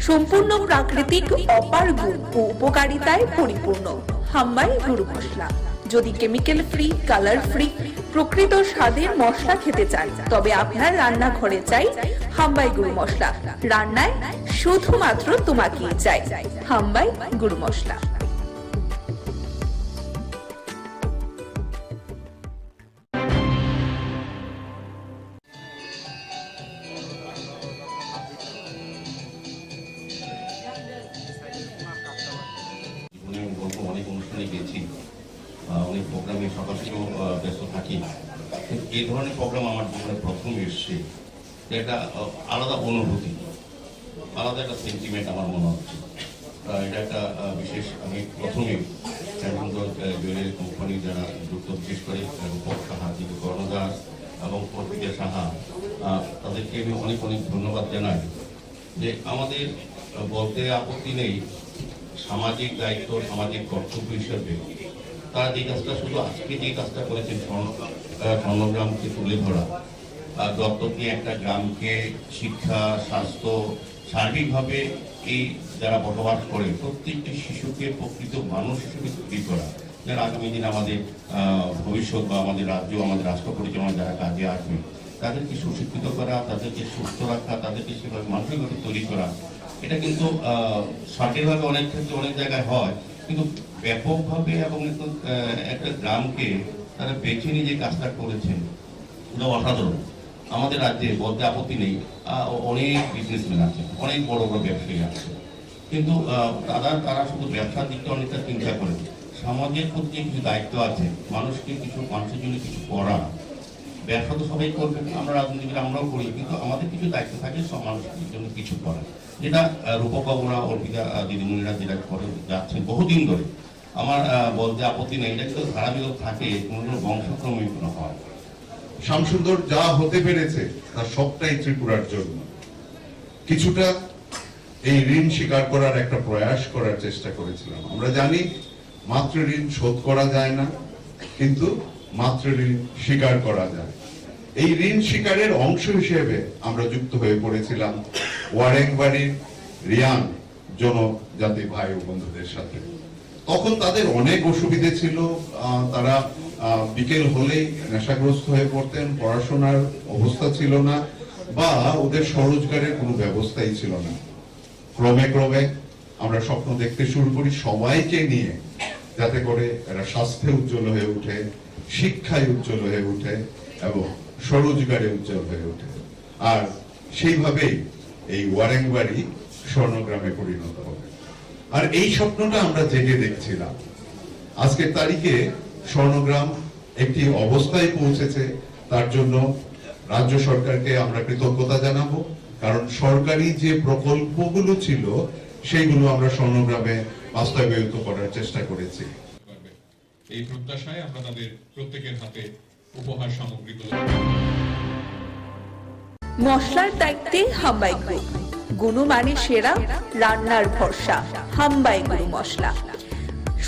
সম্পূর্ণ প্রাকৃতিক, অপার গুণ ও উপকারিতায় পরিপূর্ণ। হাম্বাই গুরু মশলা। যদি কেমিক্যাল ফ্রি, কালার ফ্রি, প্রকৃত স্বাদের মশলা খেতে চান তবে আপনার রান্নাঘরে চাই হাম্বাই গুরু মশলা। রান্নায় শুধুমাত্র তোমাকেই চাই হাম্বাই গুরু মশলা। অনেক অনুষ্ঠানে গেছি, অনেক প্রোগ্রামে সকাল থেকেও ব্যস্ত থাকি, কিন্তু এই ধরনের প্রোগ্রাম আমার জীবনে প্রথম এসছে। এটা আলাদা অনুভূতি, আলাদা একটা সেন্টিমেন্ট আমার মনে হচ্ছে। এটা একটা বিশেষ, আমি প্রথমে সুন্দর জুয়েলারি কোম্পানি যারা যুক্ত, বিশেষ করে রূপক সাহা, যিনি কর্ণদাস এবং প্রকৃতি সাহা, তাদেরকে আমি অনেক অনেক ধন্যবাদ জানাই যে আমাদের বলতে আপত্তি নেই, সামাজিক দায়িত্ব, সামাজিক কর্তব্য হিসেবে তারা যে কাজটা, শুধু আজকে যে কাজটা করেছেন স্বর্ণগ্রামকে তুলে ধরা, দত্তক নিয়ে একটা গ্রামকে শিক্ষা, স্বাস্থ্য, সার্বিকভাবে এই যারা বসবাস করে প্রত্যেকটি শিশুকে প্রকৃত মানুষ হিসেবে তৈরি করা, যারা আগামী দিন আমাদের ভবিষ্যৎ বা আমাদের রাজ্য, আমাদের রাষ্ট্র পরিচালনা যারা কাজে আসবে, তাদেরকে সুশিক্ষিত করা, তাদেরকে সুস্থ রাখা, তাদেরকে সেভাবে মানসিকভাবে তৈরি করা। এটা কিন্তু সঠিকভাবে অনেক ক্ষেত্রে অনেক জায়গায় হয়, কিন্তু ব্যাপকভাবে এবং একটা গ্রামকে তারা বেছে নিয়ে যে কাজটা করেছেন এটা অসাধারণ। আমাদের রাজ্যে বলতে আপত্তি নেই, অনেক বিজনেসম্যান আছে, অনেক বড় বড় ব্যবসায়ী আছে, কিন্তু তারা শুধু ব্যবসার দিকটা অনেকটা চিন্তা করে, সমাজের প্রতি কিছু দায়িত্ব আছে, মানুষের জন্য কিছু করা। ব্যবসা তো সবাই করবে, আমরা রাজনীতিবিদ আমরাও করি, কিন্তু আমাদের কিছু দায়িত্ব থাকে সব মানুষের জন্য কিছু করা, যেটা রূপকবরা, অর্পিতা দিদিমণিরা যেটা করে যাচ্ছেন বহুদিন ধরে। আমার বলতে আপত্তি নেই, এটা কিন্তু ধারাবাহিক থাকে, কোনো বংশক্রমে কোনো হয়। শ্যামসুন্দর যা হতে পেরেছে তার সবটাই ত্রিপুরার জন্য। কিছুটা এই ঋণ স্বীকার করার একটা প্রয়াস করার চেষ্টা করেছিলাম। আমরা জানি মাতৃ ঋণ শোধ করা যায় না, কিন্তু মাতৃ ঋণ স্বীকার করা যায়। এই ঋণ স্বীকারের অংশ হিসেবে আমরা যুক্ত হয়ে পড়েছিলাম ওয়ারেংবাড়ির রিয়াং জনজাতি ভাই ও বন্ধুদের সাথে। তখন তাদের অনেক অসুবিধে ছিল, তারা বিকেল হলেই নেশাগ্রস্ত হয়ে পড়তেন, পড়াশোনার অবস্থা ছিল না, বা ওদের স্বরোজগারের কোনো ব্যবস্থাই ছিল না। ক্রমে ক্রমে আমরা স্বপ্ন দেখতে শুরু করি সবাইকে নিয়ে, যাতে করে এরা স্বাস্থ্যে উজ্জ্বল হয়ে উঠে, শিক্ষায় উজ্জ্বল হয়ে উঠে এবং স্বরোজগারে উজ্জ্বল হয়ে ওঠে। আর সেইভাবেই এই ওয়ারেংবাড়ি স্বর্ণগ্রামে পরিণত হবে। আর এই স্বপ্নটা আমরা জেগে দেখছিলাম। আজকের তারিখে স্বর্ণগ্রাম একটি অবস্থায় পৌঁছেছে, তার জন্য রাজ্য সরকারকে আমরা কৃতজ্ঞতা জানাবো, কারণ সরকারি যে প্রকল্পগুলো ছিল সেইগুলো আমরা স্বর্ণগ্রামে বাস্তবায়িত করার চেষ্টা করেছি। এই প্রত্যাশায় আমরা তাদের প্রত্যেকের হাতে উপহার সামগ্রীগুলো। মশলার দায়িত্বে হাম্বাই গ্রুপ, গুণমানে সেরা, রান্নার ভরসা। হাম্বাই গুরু মশলা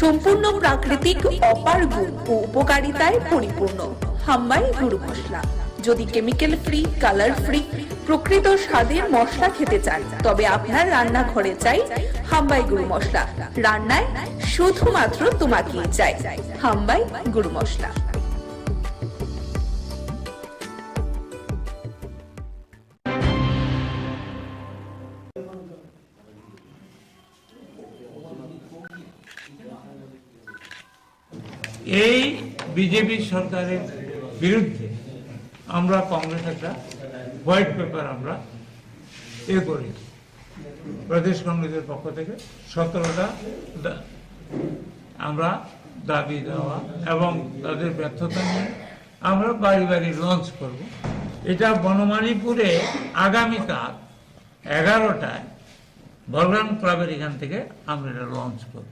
সম্পূর্ণ প্রাকৃতিক, অপার গুণ ও উপকারিতায় পরিপূর্ণ। হাম্বাই গুরু মশলা। যদি কেমিক্যাল ফ্রি, কালার ফ্রি, প্রকৃত স্বাদের মশলা খেতে চান তবে আপনার রান্নাঘরে চাই হাম্বাই গুরু মশলা। রান্নায় শুধুমাত্র তোমাকেই চাই হাম্বাই গুরু মশলা। এই বিজেপি সরকারের বিরুদ্ধে আমরা কংগ্রেস একটা হোয়াইট পেপার আমরা করি প্রদেশ কংগ্রেসের পক্ষ থেকে 17টা আমরা দাবি দেওয়া এবং তাদের ব্যর্থতা নিয়ে আমরা বাড়ি বাড়ি লঞ্চ করব। এটা বনমালীপুরে আগামীকাল 11টায় বলরাম ক্লাবের এখান থেকে আমরা এটা লঞ্চ করব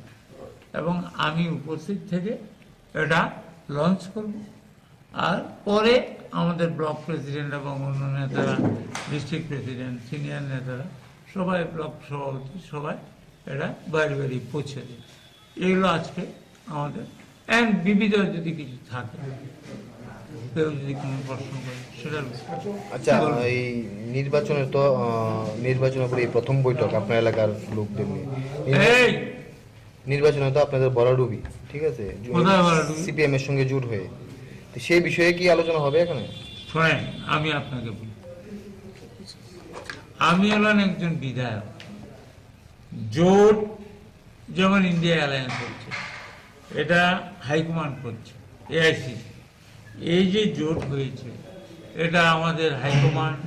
এবং আমি উপস্থিত থেকে এটা লঞ্চ করব। আর পরে আমাদের ব্লক প্রেসিডেন্ট এবং অন্য নেতারা, ডিস্ট্রিক্ট প্রেসিডেন্ট, সিনিয়র নেতারা সবাই, ব্লক সভাপতি সবাই এটা বাড়ি বাড়ি পৌঁছে দেয়। এগুলো আজকে আমাদের বিবিধ যদি কিছু থাকে, কেউ যদি কোনো প্রশ্ন করে সেটার আচ্ছা, এই নির্বাচনের তো নির্বাচনের পরে এই প্রথম বৈঠক আপনার এলাকার লোকদের নিয়ে। নির্বাচনে তো আপনাদের বড়ডুবি, ঠিক আছে, সিপিএম এর সঙ্গে জোট হয়ে, তো সেই বিষয়ে কি আলোচনা হবে এখানে? শোনেন, আমি আপনাকে বলি, আমি হলাম একজন বিধায়ক। জোট যেমন ইন্ডিয়া অ্যালায়েন্স হচ্ছে, এটা হাইকমান্ড করছে, এআইসিসি। এই যে জোট হয়েছে, এটা আমাদের হাইকমান্ড,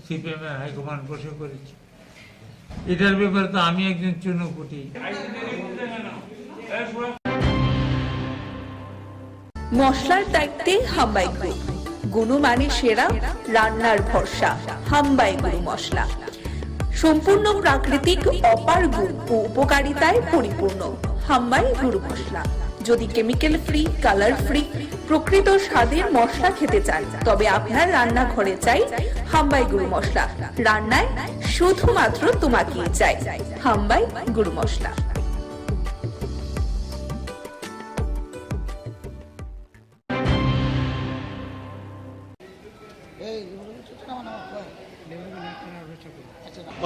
সিপিএম এর হাইকমান্ড বসে করেছে। এটার ব্যাপারে তো আমি একজন চুনোপুটি। মশলার দায়িত্বে হাম্বাই গ্রুপ, গুণমানে সেরা, রান্নার ভরসা। হাম্বাই গুরু মশলা সম্পূর্ণ প্রাকৃতিক, অপার গুণ ও উপকারিতায় পরিপূর্ণ। হাম্বাই গুরু মশলা। যদি কেমিক্যাল ফ্রি, কালার ফ্রি, প্রকৃত স্বাদের মশলা খেতে চান, তবে আপনার রান্নাঘরে চাই হাম্বাই গুরু মশলা। রান্নায় শুধুমাত্র তোমাকেই চাই হাম্বাই গুরু মশলা।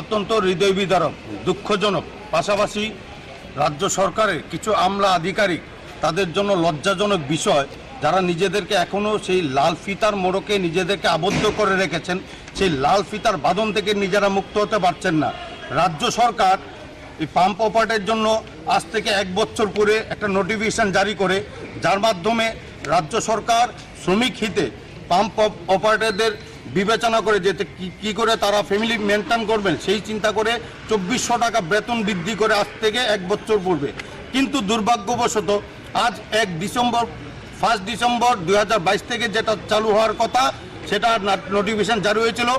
অত্যন্ত হৃদয় বিদারক, দুঃখজনক, পাশাপাশি রাজ্য সরকারের কিছু আমলা আধিকারিক, তাদের জন্য লজ্জাজনক বিষয়, যারা নিজেদেরকে এখনও সেই লাল ফিতার মোড়কে নিজেদেরকে আবদ্ধ করে রেখেছেন, সেই লাল ফিতার বাঁধন থেকে নিজেরা মুক্ত হতে পারছেন না। রাজ্য সরকার এই পাম্প অপারেটরের জন্য আজ থেকে 1 বছর পরে একটা নোটিফিকেশন জারি করে, যার মাধ্যমে রাজ্য সরকার শ্রমিক হিতে পাম্প অপারেটরদের বিবেচনা করে যেতে কি করে তারা ফ্যামিলি মেনটেন করবেন, সেই চিন্তা করে 2400 টাকা বেতন বৃদ্ধি করে আজ থেকে 1 বছর পূর্বে। কিন্তু দুর্ভাগ্যবশত আজ 1 ডিসেম্বর 2022 থেকে যেটা চালু হওয়ার কথা, সেটা নোটিফিকেশন জারি হয়েছিল।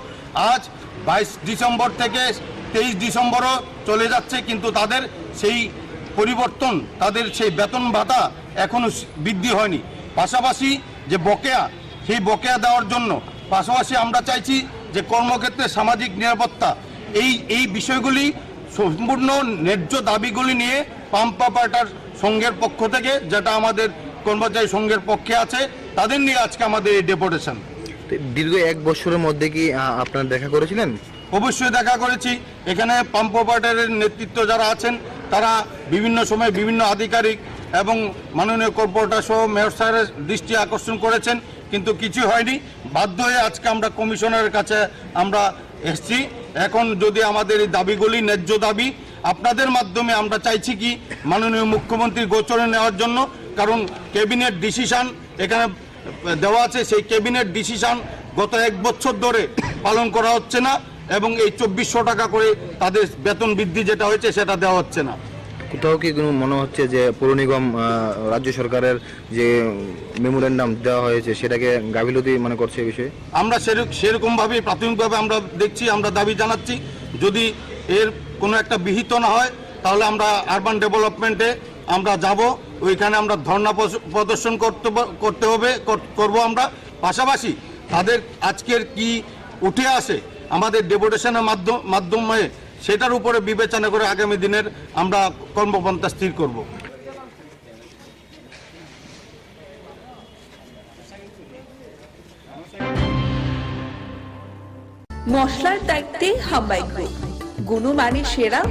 আজ 22 ডিসেম্বর থেকে 23 ডিসেম্বরও চলে যাচ্ছে, কিন্তু তাদের সেই পরিবর্তন, তাদের সেই বেতন ভাতা এখনও বৃদ্ধি হয়নি। পাশাপাশি যে বকেয়া, সেই বকেয়া দেওয়ার জন্য পাশাপাশি আমরা চাইছি যে কর্মক্ষেত্রে সামাজিক নিরাপত্তা, এই বিষয়গুলি সম্পূর্ণ ন্যায্য দাবিগুলি নিয়ে পাম্প অপারেটর সংঘের পক্ষ থেকে, যেটা আমাদের কর্মচারী সংঘের পক্ষে আছে, তাদের নিয়ে আজকে আমাদের এই ডেপুটেশন। দীর্ঘ 1 বছরের মধ্যে কি আপনারা দেখা করেছিলেন? অবশ্যই দেখা করেছি। এখানে পাম্প অপারেটরের নেতৃত্ব যারা আছেন, তারা বিভিন্ন সময় বিভিন্ন আধিকারিক এবং মাননীয় কর্পোরেটর সহ মেয়র স্যারের দৃষ্টি আকর্ষণ করেছেন, কিন্তু কিছু হয়নি। বাধ্য হয়ে আজকে আমরা কমিশনারের কাছে আমরা এসেছি। এখন যদি আমাদের এই দাবিগুলি ন্যায্য দাবি, আপনাদের মাধ্যমে আমরা চাইছি কি মাননীয় মুখ্যমন্ত্রীর গোচরে নেওয়ার জন্য, কারণ ক্যাবিনেট ডিসিশন এখানে দেওয়া আছে, সেই ক্যাবিনেট ডিসিশন গত 1 বছর ধরে পালন করা হচ্ছে না, এবং এই 2400 টাকা করে তাদের বেতন বৃদ্ধি যেটা হয়েছে সেটা দেওয়া হচ্ছে না। কোথাও কি কোনো মনে হচ্ছে যে পৌর নিগম রাজ্য সরকারের যে মেমোরেন্ডাম দেওয়া হয়েছে সেটাকে গাফিলতি মনে করছে এই বিষয়ে? আমরা সেরকমভাবে প্রাথমিকভাবে আমরা দেখছি, আমরা দাবি জানাচ্ছি, যদি এর কোনো একটা বিহিত না হয় তাহলে আমরা আরবান ডেভেলপমেন্টে আমরা যাব, ওইখানে আমরা ধর্ণা প্রদর্শন করব আমরা। পাশাপাশি তাদের আজকের কি উঠে আসে আমাদের ডেপুটেশনের মাধ্যমে, সেটার উপরে বিবেচনা করে আগামী দিনের আমরা কর্মপন্থা স্থির করব। মশলার দায়িত্বে হাম্বাই গ্রুপ, গুণমানে সেরা,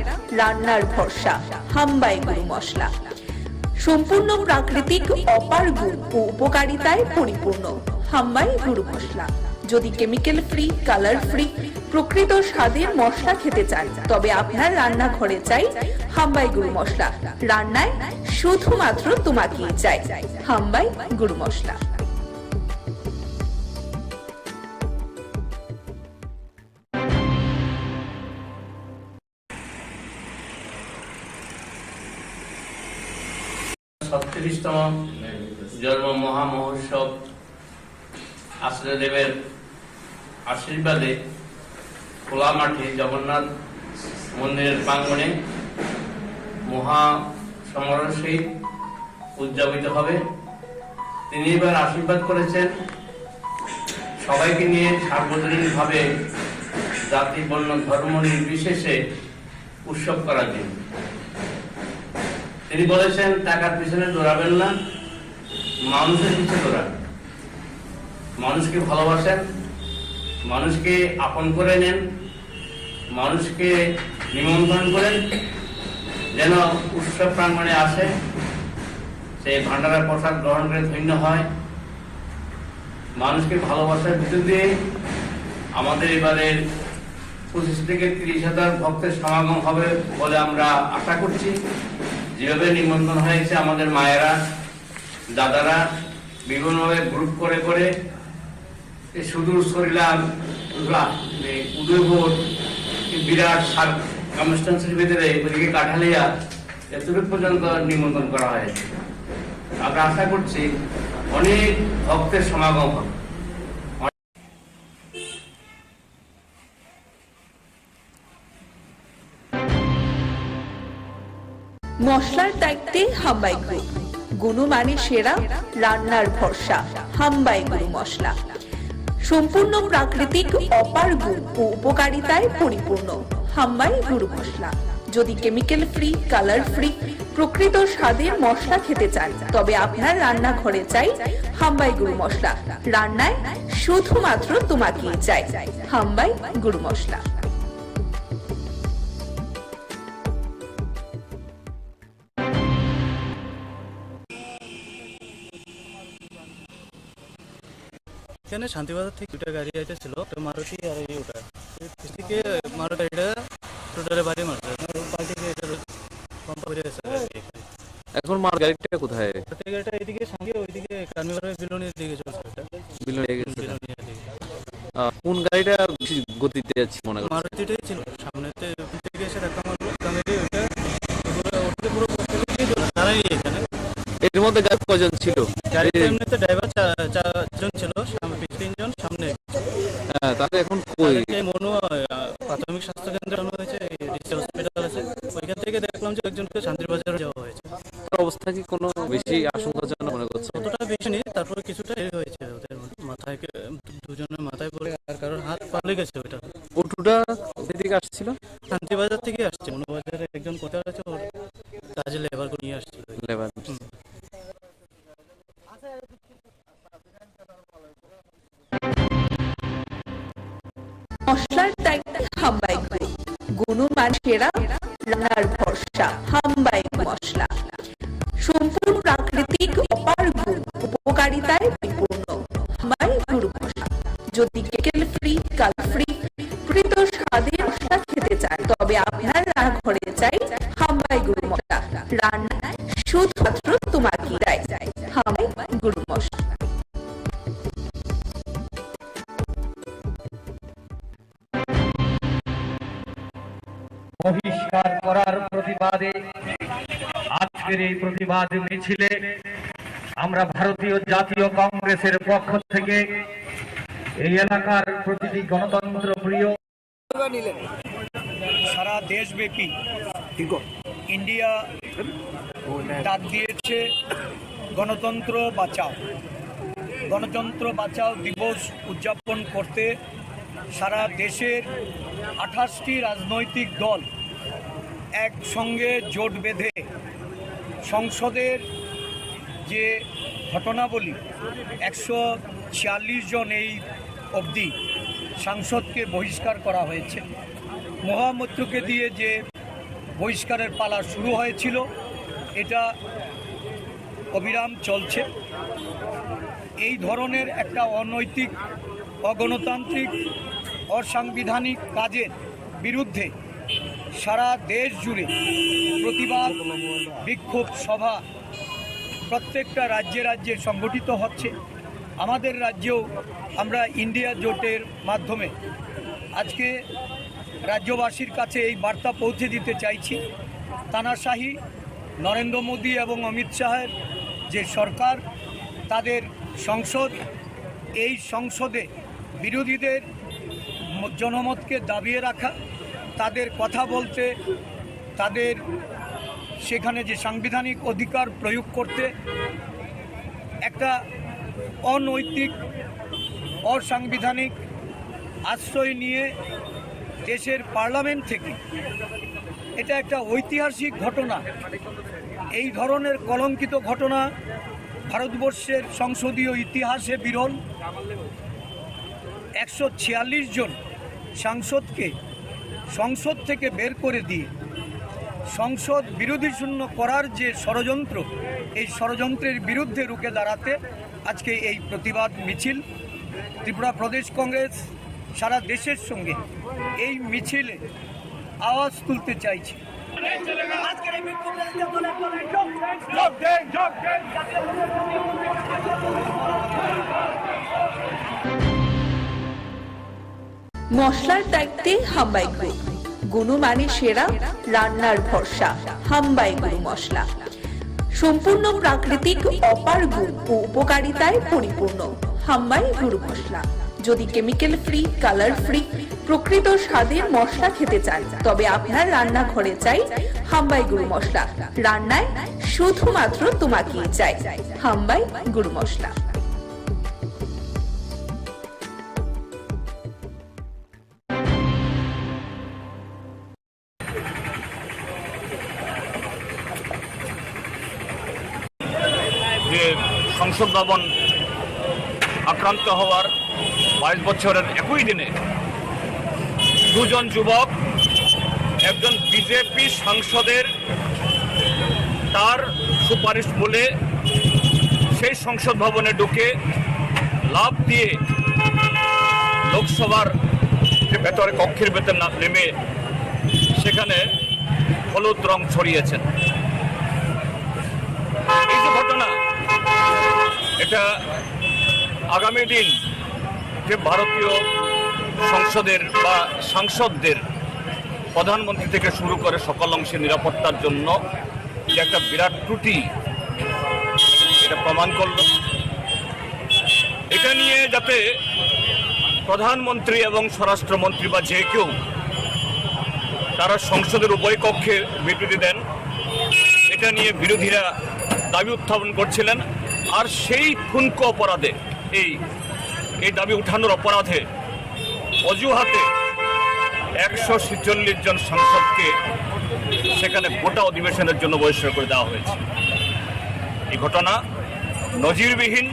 রান্নার ভরসা। হাম্বাই গুরু মশলা সম্পূর্ণ প্রাকৃতিক, অপার গুণ ও উপকারিতায় পরিপূর্ণ। হাম্বাই গুরু মশলা। যদি কেমিক্যাল ফ্রি, কালার ফ্রি, প্রকৃত স্বাদের মশলা খেতে চান, তবে আপনার রান্নাঘরে চাই হাম্বাই গুরু মশলা। রান্নায় শুধুমাত্র তোমাকেই চাই হাম্বাই গুরু মশলা। তম জন্ম মহামহোৎসব আশ্রয়দেবের আশীর্বাদে খোলা মাঠে জগন্নাথ মন্দিরের প্রাঙ্গণে মহা সমারোহ সহিত উদযাপিত হবে। তিনি এবার আশীর্বাদ করেছেন সবাইকে নিয়ে সার্বজনীনভাবে জাতি বর্ণ ধর্ম নির্বিশেষে উৎসব করার জন্য। তিনি বলেছেন টাকার পিছনে দৌড়াবেন না, মানুষের পিছনে দৌড়াবেন। মানুষকে ভালোবাসেন, মানুষকে আপন করে নেন, মানুষকে নিমন্ত্রণ করেন, যেন উৎসব প্রাঙ্গণে আসে, সেই ভান্ডারা প্রসাদ গ্রহণ করে ধন্য হয়। মানুষকে ভালোবাসার ভিতর দিয়ে আমাদের এবারের 25 থেকে 30,000 ভক্তের সমাগম হবে বলে আমরা আশা করছি। যেভাবে নিমন্ত্রণ হয়েছে, আমাদের মায়েরা দাদারা বিভিন্নভাবে গ্রুপ করে করে সুদূর সরিলাম উদয়পুর বিরাট সার্কামস্টান্সের ভিতরে ওদিকে কাঠালিয়া এতটুকু পর্যন্ত নিমন্ত্রণ করা হয়েছে। আমরা আশা করছি অনেক ভক্তের সমাগম হবে। মশলার দায়িত্বে হাম্বাই গ্রুপ, গুণমানে সেরা, রান্নার ভরসা হাম্বাই গুরু মশলা। সম্পূর্ণ প্রাকৃতিক, অপার গুণ ও উপকারিতায় পরিপূর্ণ হাম্বাই গুরু মশলা। যদি কেমিক্যাল ফ্রি, কালার ফ্রি, প্রকৃত স্বাদের মশলা খেতে চান, তবে আপনার রান্নাঘরে চাই হাম্বাই গুরু মশলা। রান্নায় শুধুমাত্র তোমাকেই চাই হাম্বাই গুরু মশলা। এখানে শান্তিবাজার থেকে দুটা গাড়ি আইতেছিল, একটা মারুতি আর এই ওটা থেকে মারুতি গাড়িটা টোটালে বাড়ি মারছে, পাল্টিকে এটা পাম্প করে গেছে। এখন মার গাড়িটা কোথায়? গাড়িটা এদিকে সঙ্গে ওইদিকে কার্নিভারের বিলনের দিকে চলছে। কোন গাড়িটা বেশি গতিতে যাচ্ছে মনে করেন? মারুতিটাই ছিল, সামনেতে থেকে এসে ধাক্কা মারলো গাড়ি, ওটা ওটা পুরো দাঁড়াই এখানে। এর মধ্যে গাড়ি কজন ছিল? গাড়িতে এমনিতে ড্রাইভার 4 জন ছিল, 3 জন সামনে। হ্যাঁ, তাহলে এখন কই? মনু প্রাথমিক স্বাস্থ্য কেন্দ্রে আনা হয়েছে, হসপিটাল আছে, ওইখান থেকে দেখলাম যে একজনকে শান্তিবাজার যাওয়া হয়েছে। অবস্থা কি কোনো বেশি আশঙ্কাজনক মনে করছে? অতটা বেশি নেই, তারপরে কিছুটা হয়েছে ওদের মাথায়, দুজনের মাথায় পড়ে আর কারোর হাত পালে গেছে। ওইটা ওটুটা এদিকে আসছিল, শান্তিবাজার থেকে আসছে। মনুবাজারে একজন কোথায় আছে, ওর কাজে লেবার করে নিয়ে আসছিল। লেবার মশলার দায়িত্বে হাম্বাই গ্রুপ, গুণমান সেরা, রান্নার ভরসা হাম্বাই মশলা। সম্পূর্ণ প্রাকৃতিক, অপার গুণ, উপকারিতায় পরিপূর্ণ হাম্বাই গুরু মশলা। যদি কেমিক্যাল ফ্রি, কালার ফ্রি, প্রকৃত স্বাদের মশলা খেতে চান, তবে আপনার রান্নাঘরে চাই হাম্বাই গুরু মশলা। রান্নায় শুধুমাত্র তোমাকেই চাই হাম্বাই গুরু মশলা। বহিষ্কার করার প্রতিবাদে আজকের এই প্রতিবাদ মিছিলে আমরা ভারতীয় জাতীয় কংগ্রেসের পক্ষ থেকে এই এলাকার প্রতিটি গণতন্ত্র প্রিয় সারা দেশব্যাপী ইন্ডিয়া ডাক দিয়েছে গণতন্ত্র বাঁচাও। গণতন্ত্র বাঁচাও দিবস উদযাপন করতে সারা দেশের 28টি রাজনৈতিক দল একসঙ্গে জোট বেঁধে সংসদের যে ঘটনাবলী 146 জন এই অবধি সাংসদকে বহিষ্কার করা হয়েছে। মহামৈত্রকে দিয়ে যে বহিষ্কারের পালা শুরু হয়েছিল, এটা অবিরাম চলছে। এই ধরনের একটা অনৈতিক, অগণতান্ত্রিক, অসাংবিধানিক কাজের বিরুদ্ধে সারা দেশ জুড়ে প্রতিবাদ বিক্ষোভ সভা প্রত্যেকটা রাজ্যে রাজ্যে সংগঠিত হচ্ছে। আমাদের রাজ্যেও আমরা ইন্ডিয়া জোটের মাধ্যমে আজকে রাজ্যবাসীর কাছে এই বার্তা পৌঁছে দিতে চাইছি, তানাশাহি নরেন্দ্র মোদী এবং অমিত শাহের যে সরকার, তাদের সংসদ, এই সংসদে বিরোধীদের জনমতকে দাবিয়ে রাখা, তাদের কথা বলতে, তাদের সেখানে যে সাংবিধানিক অধিকার প্রয়োগ করতে একটা অনৈতিক অসাংবিধানিক আশ্রয় নিয়ে দেশের পার্লামেন্ট থেকে, এটা একটা ঐতিহাসিক ঘটনা। এই ধরনের কলঙ্কিত ঘটনা ভারতবর্ষের সংসদীয় ইতিহাসে বিরল। 146 জন সাংসদকে সংসদ থেকে বের করে দিয়ে সংসদ বিরোধী শূন্য করার যে ষড়যন্ত্র, এই ষড়যন্ত্রের বিরুদ্ধে রুখে দাঁড়াতে আজকে এই প্রতিবাদ মিছিল। ত্রিপুরা প্রদেশ কংগ্রেস সারা দেশের সঙ্গে এই মিছিলে আওয়াজ তুলতে চাইছে। মশলার দায়িত্বে হাম্বাই গ্রুপ, গুণমানে সেরা, রান্নার ভরসা। হাম্বাই গুরু মশলা সম্পূর্ণ প্রাকৃতিক, অপার গুণ ও উপকারিতায় পরিপূর্ণ। হাম্বাই গুরু মশলা। যদি কেমিক্যাল ফ্রি, কালার ফ্রি, প্রকৃত স্বাদের মশলা খেতে চান, তবে আপনার রান্নাঘরে চাই হাম্বাই গুরু মশলা। রান্নায় শুধুমাত্র তোমাকেই চাই হাম্বাই গুরু মশলা। যে সংসদ ভবন আক্রান্ত হওয়ার 22 বছরের একই দিনে দুজন যুবক, একজন বিজেপি সাংসদের তার সুপারিশ বলে সেই সংসদ ভবনে ঢুকে লাফ দিয়ে লোকসভার যে ভেতরে কক্ষের ভেতর নেমে সেখানে হলুদ রং ছড়িয়েছেন। এই যে ঘটনা, এটা আগামী দিন যে ভারতীয় সংসদের বা সাংসদদের, প্রধানমন্ত্রী থেকে শুরু করে সকল অংশের নিরাপত্তার জন্য যে একটা বিরাট ত্রুটি, এটা প্রমাণ করল। এটা নিয়ে যাতে প্রধানমন্ত্রী এবং স্বরাষ্ট্রমন্ত্রী বা যে কেউ তারা সংসদের উভয় কক্ষে বিবৃতি দেন, এটা নিয়ে বিরোধীরা দাবি উত্থাপন করছিলেন। আর সেই ঠুনকো অপরাধে, এই দাবি উঠানোর অপরাধে অজুহাতে 146 জন সাংসদকে সেখানে গোটা অধিবেশনের জন্য বহিষ্কার করে দেওয়া হয়েছে। এই ঘটনা নজিরবিহীন,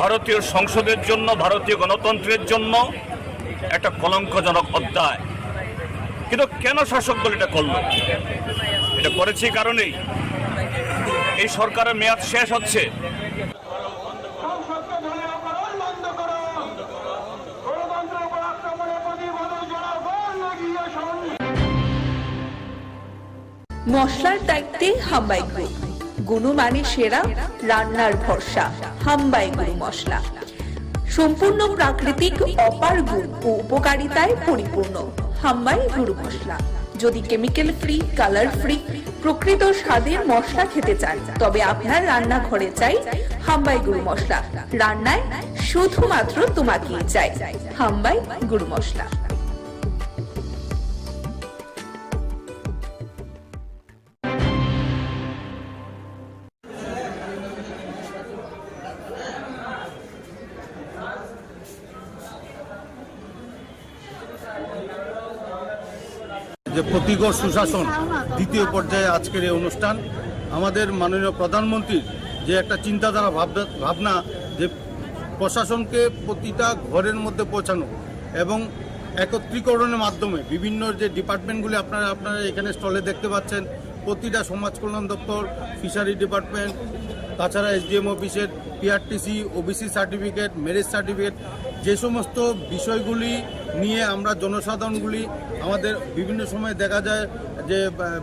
ভারতীয় সংসদের জন্য, ভারতীয় গণতন্ত্রের জন্য একটা কলঙ্কজনক অধ্যায়। কিন্তু কেন শাসক দল এটা করল? এটা করেছে কারণেই এই সরকারের মেয়াদ শেষ হচ্ছে। মশলার দায়িত্বে হাম্বাই গ্রুপ, গুণমানে সেরা, রান্নার ভরসা। হাম্বাই গুরু মশলা সম্পূর্ণ প্রাকৃতিক, অপার গুণ ও উপকারিতায় পরিপূর্ণ। হাম্বাই গুরু মশলা। যদি কেমিক্যাল ফ্রি, কালার ফ্রি, প্রকৃত স্বাদের মশলা খেতে চান, তবে আপনার রান্নাঘরে চাই হাম্বাই গুরু মশলা। রান্নায় শুধুমাত্র তোমাকেই চাই হাম্বাই গুরু মশলা। যে প্রতিগড় সুশাসন দ্বিতীয় পর্যায়ে আজকের এই অনুষ্ঠান, আমাদের মাননীয় প্রধানমন্ত্রীর যে একটা চিন্তাধারা ভাবনা যে প্রশাসনকে প্রতিটা ঘরের মধ্যে পৌঁছানো এবং একত্রীকরণের মাধ্যমে বিভিন্ন যে ডিপার্টমেন্টগুলি আপনারা এখানে স্টলে দেখতে পাচ্ছেন, প্রতিটা সমাজ কল্যাণ দপ্তর, ফিশারি ডিপার্টমেন্ট, তাছাড়া এসডিএম অফিসের PRTC, OBC certificate, marriage certificate, যে সমস্ত বিষয়গুলি নিয়ে আমরা জনসাধারণগুলি আমাদের বিভিন্ন সময় দেখা যায় যে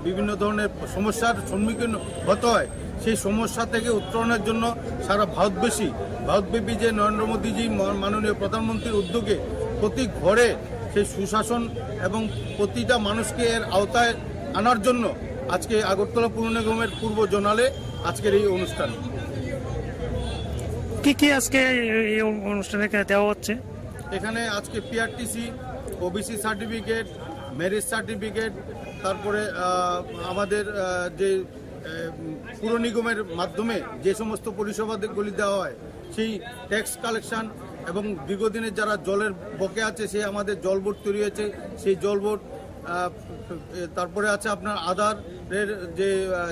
বিভিন্ন ধরনের সমস্যার সম্মুখীন হতে হয়, সেই সমস্যা থেকে উত্তরণের জন্য সারা ভারতব্যাপী যে নরেন্দ্র মোদীজি মাননীয় প্রধানমন্ত্রীর উদ্যোগে প্রতি ঘরে সেই সুশাসন এবং প্রতিটা মানুষকে এর আওতায় আনার জন্য আজকে আগরতলা পুর নিগমের পূর্ব জোনালে আজকের এই অনুষ্ঠান। কি আজকে এই অনুষ্ঠানে দেওয়া হচ্ছে? এখানে আজকে PRTC, OBC certificate, marriage certificate, তারপরে আমাদের যে পুর নিগমের মাধ্যমে যে সমস্ত পরিষেবাগুলি দেওয়া হয় সেই ট্যাক্স কালেকশন এবং দীর্ঘদিনের যারা জলের বকে আছে, সে আমাদের জল বোর্ড তৈরি হয়েছে, সেই জল বোর্ড, তারপরে আছে আপনার আধারের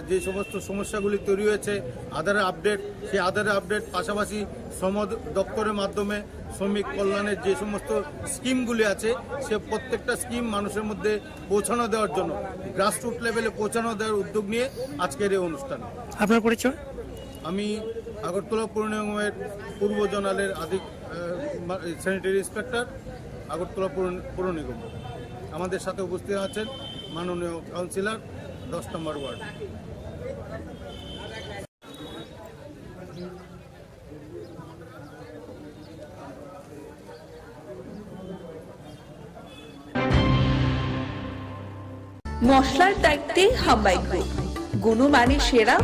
যে সমস্ত সমস্যাগুলি তৈরি হয়েছে, আধারের আপডেট, সেই আধারের আপডেট, পাশাপাশি শ্রম দপ্তরের মাধ্যমে শ্রমিক কল্যাণের যে সমস্ত স্কিমগুলি আছে, সে প্রত্যেকটা স্কিম মানুষের মধ্যে পৌঁছানো দেওয়ার জন্য, গ্রাসরুট লেভেলে পৌঁছানো দেওয়ার উদ্যোগ নিয়ে আজকের এই অনুষ্ঠান। আপনার পরিচয়? আমি আগরতলা পৌর নিগমের পূর্ব জোনালের স্যানিটারি ইন্সপেক্টর, আগরতলা পৌর নিগম। আমাদের সাথে উপস্থিত আছেন মাননীয় কাউন্সিলর 10 নম্বর ওয়ার্ড। মশলার দায়িত্বে হাম্বাই গ্রুপ, গুণমানে সেরা,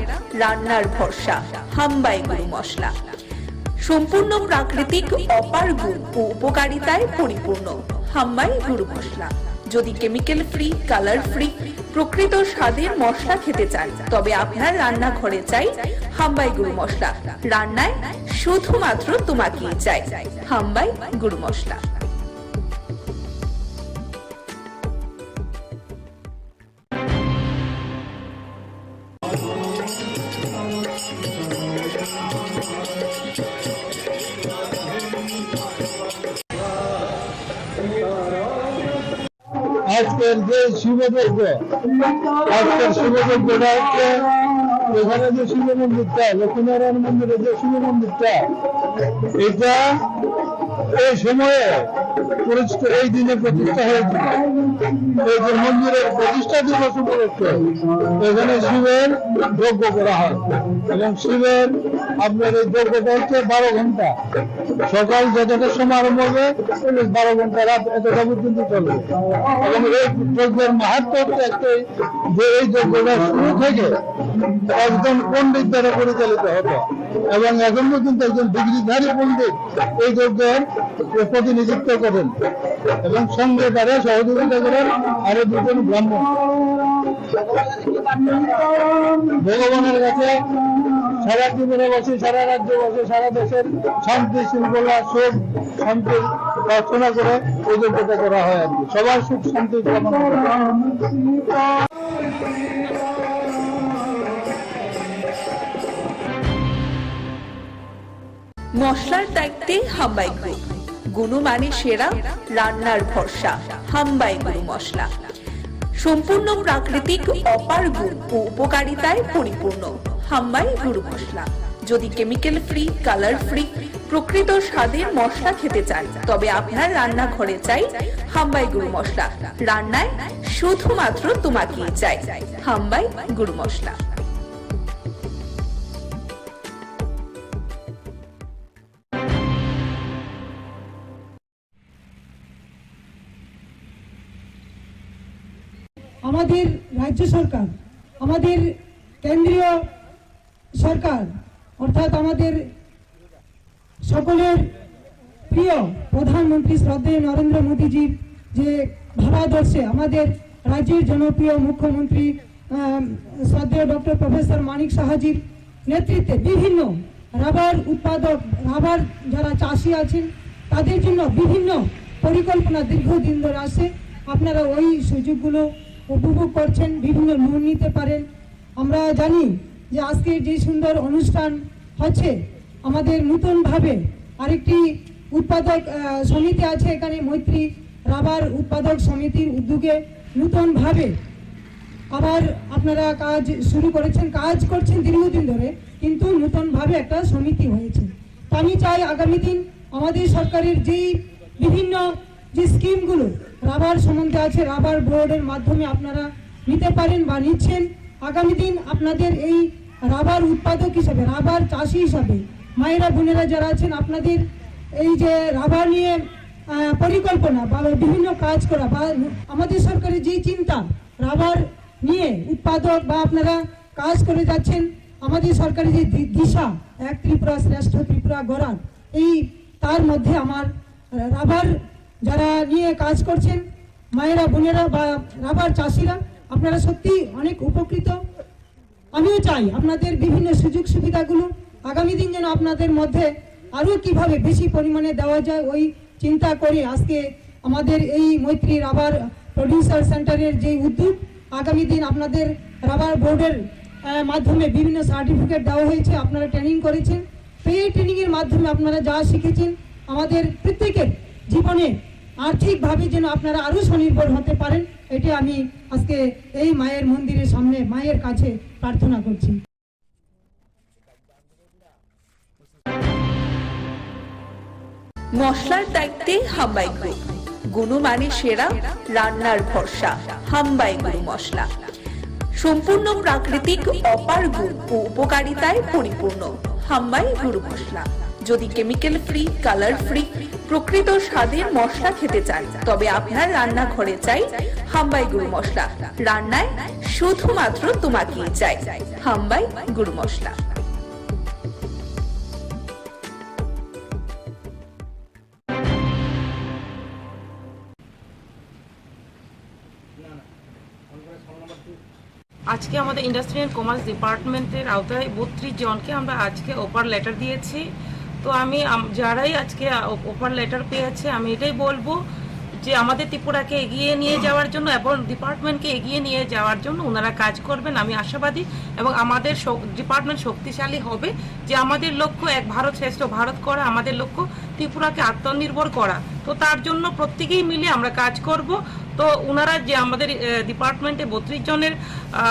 রান্নার ভরসা, হাম্বাই গুরু মশলা। সম্পূর্ণ প্রাকৃতিক, অপার গুণ ও উপকারিতায় পরিপূর্ণ হাম্বাই গুরু মশলা। যদি কেমিক্যাল ফ্রি, কালার ফ্রি, প্রকৃত স্বাদের মশলা খেতে চান, তবে আপনার রান্নাঘরে চাই হাম্বাই গুরু মশলা। রান্নায় শুধুমাত্র তোমাকেই চাই হাম্বাই গুরু মশলা। আজকের যে শিবযজ্ঞ, আজকের শিবযজ্ঞটা হচ্ছে এখানে যে শিব মন্দিরটা, লক্ষ্মীনারায়ণ মন্দিরে যে শিব মন্দিরটা, এটা এই সময়ে এই দিনে প্রতিষ্ঠা হয়েছিল। এই যে মন্দিরের প্রতিষ্ঠা দিবস উপলক্ষে এখানে শিবের যজ্ঞ করা হয় এবং শিবের আপনার এই যজ্ঞটা হচ্ছে 12 ঘন্টা, সকাল যতটা সময় আরম্ভ হবে 12 ঘন্টা, রাত এতটা পর্যন্ত চলবে। এবং এই যজ্ঞের মাহাত্ম হচ্ছে একটাই, যে এই যজ্ঞটা শুরু থেকে একজন পণ্ডিত দ্বারা পরিচালিত হতো এবং এখন পর্যন্ত একজন ডিগ্রিধারী পণ্ডিত এই যজ্ঞের প্রতিনিধিত্ব করেন এবং সঙ্গে তারা সহযোগিতা করেন আরো 2 জন ব্রাহ্মণ। ভগবানের কাছে সারা জীবনে বসে, সারা রাজ্যে বসে, সারা দেশের শান্তি শৃঙ্খলা, সুখ শান্তির প্রার্থনা করে এই যজ্ঞটা করা হয় আর কি, সবার সুখ শান্তি কামনা করে। মশলার দায়িত্বে হাম্বাই গ্রুপ, গুণমানে সেরা, রান্নার ভরসা, হাম্বাই গুরু মশলা। সম্পূর্ণ প্রাকৃতিক, অপার গুণ ও উপকারিতায় পরিপূর্ণ হাম্বাই গুরু মশলা। যদি কেমিক্যাল ফ্রি, কালার ফ্রি, প্রকৃত স্বাদের মশলা খেতে চান, তবে আপনার রান্নাঘরে চাই হাম্বাই গুরু মশলা। রান্নায় শুধুমাত্র তোমাকেই চাই হাম্বাই গুরু মশলা। আমাদের রাজ্য সরকার, আমাদের কেন্দ্রীয় সরকার, অর্থাৎ আমাদের সকলের প্রিয় প্রধানমন্ত্রী শ্রদ্ধেয় নরেন্দ্র মোদীজির যে ভাবাদর্শে আমাদের রাজ্যের জনপ্রিয় মুখ্যমন্ত্রী শ্রদ্ধেয় ডক্টর প্রফেসর মানিক সাহাজির নেতৃত্বে বিভিন্ন রাবার উৎপাদক, রাবার যারা চাষি আছেন, তাদের জন্য বিভিন্ন পরিকল্পনা দীর্ঘদিন ধরে আসে। আপনারা ওই সুযোগগুলো উপভোগ করছেন, বিভিন্ন লোন নিতে পারেন। আমরা জানি যে আজকে যে সুন্দর অনুষ্ঠান হচ্ছে, আমাদের নতুনভাবে আরেকটি উৎপাদক সমিতি আছে এখানে, মৈত্রী রাবার উৎপাদক সমিতির উদ্যোগে নতুনভাবে আবার আপনারা কাজ শুরু করেছেন, কাজ করছেন দীর্ঘদিন ধরে, কিন্তু নতুনভাবে একটা সমিতি হয়েছে। তো আমি চাই আগামী দিন আমাদের সরকারের যেই বিভিন্ন যে স্কিমগুলো রাবার সম্বন্ধে আছে, রাবার বোর্ডের মাধ্যমে আপনারা নিতে পারেন বা নিচ্ছেন। আগামী দিন আপনাদের এই রাবার উৎপাদক হিসাবে, রাবার চাষি হিসাবে মায়েরা বোনেরা যারা আছেন, আপনাদের এই যে রাবার নিয়ে পরিকল্পনা বা বিভিন্ন কাজ করা, বা আমাদের সরকারের যেই চিন্তা রাবার নিয়ে উৎপাদক বা আপনারা কাজ করে যাচ্ছেন, আমাদের সরকারের যে দিশা, এক ত্রিপুরা শ্রেষ্ঠ ত্রিপুরা গড়ার, এই তার মধ্যে আমার রাবার যারা নিয়ে কাজ করছেন মায়েরা বোনেরা বা রাবার চাষিরা, আপনারা সত্যি অনেক উপকৃত। আমিও চাই আপনাদের বিভিন্ন সুযোগ সুবিধাগুলো আগামী দিন যেন আপনাদের মধ্যে আরও কিভাবে বেশি পরিমাণে দেওয়া যায় ওই চিন্তা করে আজকে আমাদের এই মৈত্রী রাবার প্রডিউসার সেন্টারের যে উদ্যোগ, আগামী দিন আপনাদের রাবার বোর্ডের মাধ্যমে বিভিন্ন সার্টিফিকেট দেওয়া হয়েছে, আপনারা ট্রেনিং করেছেন। তো এই ট্রেনিংয়ের মাধ্যমে আপনারা যা শিখেছেন আমাদের প্রত্যেকের জীবনে আর্থিকভাবে যেন আপনারা আরও স্বনির্ভর হতে পারেন, এটি আমি আজকে এই মায়ের মন্দিরের সামনে মায়ের কাছে প্রার্থনা করছি। মশলার দায়িত্বে হাম্বাই গ্রুপ, গুণমানে সেরা, রান্নার ভরসা হাম্বাই গুরু মশলা। সম্পূর্ণ প্রাকৃতিক, অপার গুণ ও উপকারিতায় পরিপূর্ণ হাম্বাই গুরু মশলা। যদি কেমিক্যাল ফ্রি, কালার ফ্রি, প্রকৃত স্বাদের মশলা খেতে চান তবে আপনার রান্নাঘরে চাই হাম্বাই গুরু মশলা। রান্নায় শুধুমাত্র তোমাকেই চাই হাম্বাই গুরু মশলা। আজকে আমাদের ইন্ডাস্ট্রি অ্যান্ড কমার্স ডিপার্টমেন্টের আওতায় 32 জনকে আমরা আজকে অফার লেটার দিয়েছি। তো আমি যারাই আজকে অফার লেটার পেয়েছে আমি এটাই বলবো যে আমাদের ত্রিপুরাকে এগিয়ে নিয়ে যাওয়ার জন্য এবং ডিপার্টমেন্টকে এগিয়ে নিয়ে যাওয়ার জন্য ওনারা কাজ করবেন, আমি আশাবাদী। এবং আমাদের ডিপার্টমেন্ট শক্তিশালী হবে, যে আমাদের লক্ষ্য এক ভারত শ্রেষ্ঠ ভারত করা, আমাদের লক্ষ্য ত্রিপুরাকে আত্মনির্ভর করা। তো তার জন্য প্রত্যেকেই মিলে আমরা কাজ করব। তো ওনারা যে আমাদের ডিপার্টমেন্টে 32 জনের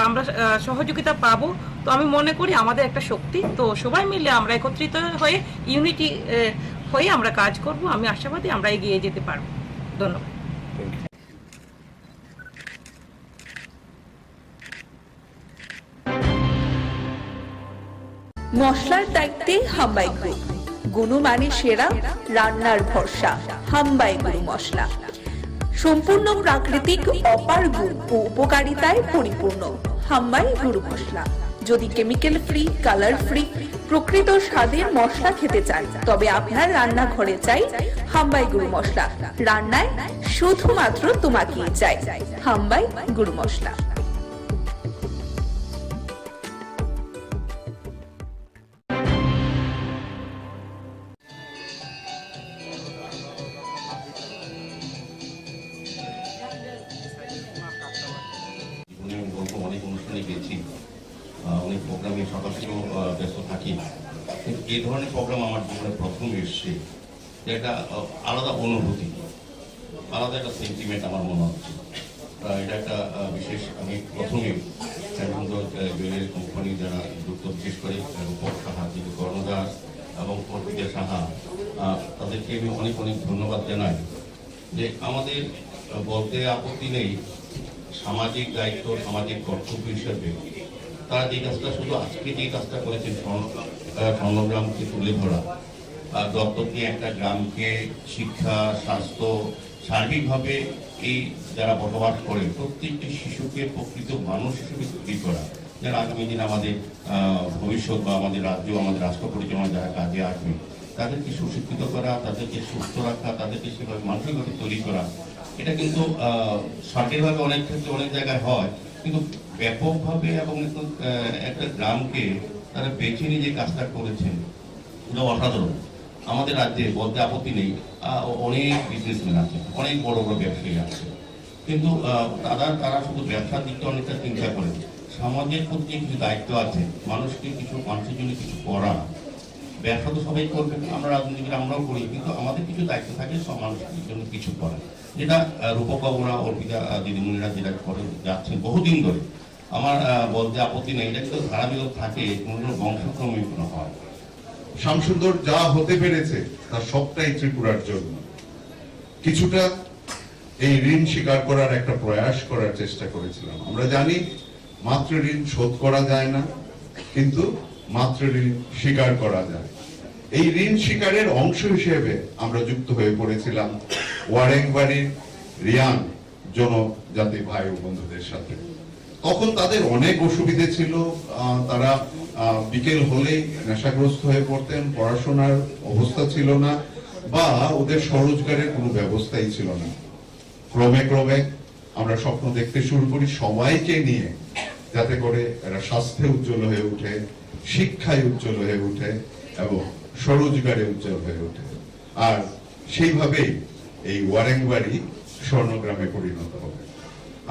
আমরা সহযোগিতা পাবো, তো আমি মনে করি আমাদের একটা শক্তি। তো সবাই মিলে আমরা একত্রিত হয়ে ইউনিটি হয়ে আমরা কাজ করব, আমি আশাবাদী আমরা এগিয়ে যেতে পারবো। ধন্যবাদ। মশলার দায়িত্বে হাম্বাই গ্রুপ, গুণমানে সেরা, রান্নার ভরসা হাম্বাই গুরু মশলা। সম্পূর্ণ প্রাকৃতিক, অপার গুণ ও উপকারিতায় পরিপূর্ণ হাম্বাই গুরু মশলা। যদি কেমিক্যাল ফ্রি, কালার ফ্রি, প্রকৃত স্বাদের মশলা খেতে চান তবে আপনার রান্নাঘরে চাই হাম্বাই গুরু মশলা। রান্নায় শুধুমাত্র তোমাকেই চাই হাম্বাই গুরু মশলা। অনেক অনুষ্ঠানে গেছি, অনেক প্রোগ্রামে সদস্যও ব্যস্ত থাকি, কিন্তু এই ধরনের প্রোগ্রাম আমার জীবনে প্রথম এসছে। একটা আলাদা অনুভূতি, আলাদা একটা সেন্টিমেন্ট আমার মনে হচ্ছে। এটা একটা বিশেষ, আমি প্রথমে জুয়েলারি কোম্পানি যারা যুক্ত, বিশেষ করে রূপক সাহা, কর্ণদাস এবং অর্পিতা সাহা, তাদেরকে আমি অনেক অনেক ধন্যবাদ জানাই। যে আমাদের বলতে আপত্তি নেই, সামাজিক দায়িত্ব, সামাজিক কর্তব্য হিসেবে তারা যে কাজটা, শুধু আজকে যে কাজটা করেছেন স্বর্ণগ্রামকে তুলে ধরা, দত্তক নিয়ে একটা গ্রামকে শিক্ষা, স্বাস্থ্য, সার্বিকভাবে এই যারা বসবাস করে প্রত্যেকটি শিশুকে প্রকৃত মানুষ হিসেবে তৈরি করা, যারা আগামী দিন আমাদের ভবিষ্যৎ বা আমাদের রাজ্য, আমাদের রাষ্ট্র পরিচালনা যারা কাজে আসবে, তাদেরকে সুশিক্ষিত করা, তাদেরকে সুস্থ রাখা, তাদেরকে সেভাবে মানসিকভাবে তৈরি করা। এটা কিন্তু সরকারিভাবে অনেক ক্ষেত্রে অনেক জায়গায় হয়, কিন্তু ব্যাপকভাবে এবং একটা গ্রামকে তারা বেছে নিয়ে যে কাজটা করেছেন এটা অসাধারণ। আমাদের রাজ্যে বলতে আপত্তি নেই, অনেক বিজনেসম্যান আছে, অনেক বড় বড় ব্যবসায়ী আছে, কিন্তু তারা শুধু ব্যবসার দিকটা অনেকটা চিন্তা করে, সমাজের প্রতি কিছু দায়িত্ব আছে, মানুষকে কিছু, মানুষের জন্য কিছু করা। ব্যবসা তো সবাই করবে, আমরা রাজনীতিবিদ আমরাও করি, কিন্তু আমাদের কিছু দায়িত্ব থাকে সব মানুষের জন্য কিছু করা, যেটা রূপকবাবুরা, অর্পিতা দিদিমণিরা যেটা করে যাচ্ছেন বহুদিন ধরে। আমার বলতে আপত্তি নেই, এটা কিন্তু ধারাবাহিক থাকে, কোনো বংশক্রমে কোনো হয়। শ্যামসুন্দর যা হতে পেরেছে তার সবটাই ত্রিপুরার জন্য। কিছুটা এই ঋণ স্বীকার করার একটা প্রয়াস করার চেষ্টা করেছিলাম। আমরা জানি মাত্র ঋণ শোধ করা যায় না, কিন্তু মাত্র ঋণ স্বীকার করা যায়। এই ঋণ স্বীকারের অংশ হিসেবে আমরা যুক্ত হয়ে পড়েছিলাম ওয়ারেংবাড়ির রিয়ান জনজাতি ভাই ও বন্ধুদের সাথে। তখন তাদের অনেক অসুবিধে ছিল, তারা বিকেল হলেই নেশাগ্রস্ত হয়ে পড়তেন, পড়াশোনার অবস্থা ছিল না, বা ওদের স্বরোজগারের কোনো ব্যবস্থাই ছিল না। ক্রমে ক্রমে আমরা স্বপ্ন দেখতে শুরু করি সবাইকে নিয়ে, যাতে করে এরা স্বাস্থ্যে উজ্জ্বল হয়ে উঠে, শিক্ষায় উজ্জ্বল হয়ে উঠে এবং স্বরোজগারে উজ্জ্বল হয়ে ওঠে, আর সেইভাবেই এই ওয়ারেংবাড়ি স্বর্ণগ্রামে পরিণত হবে।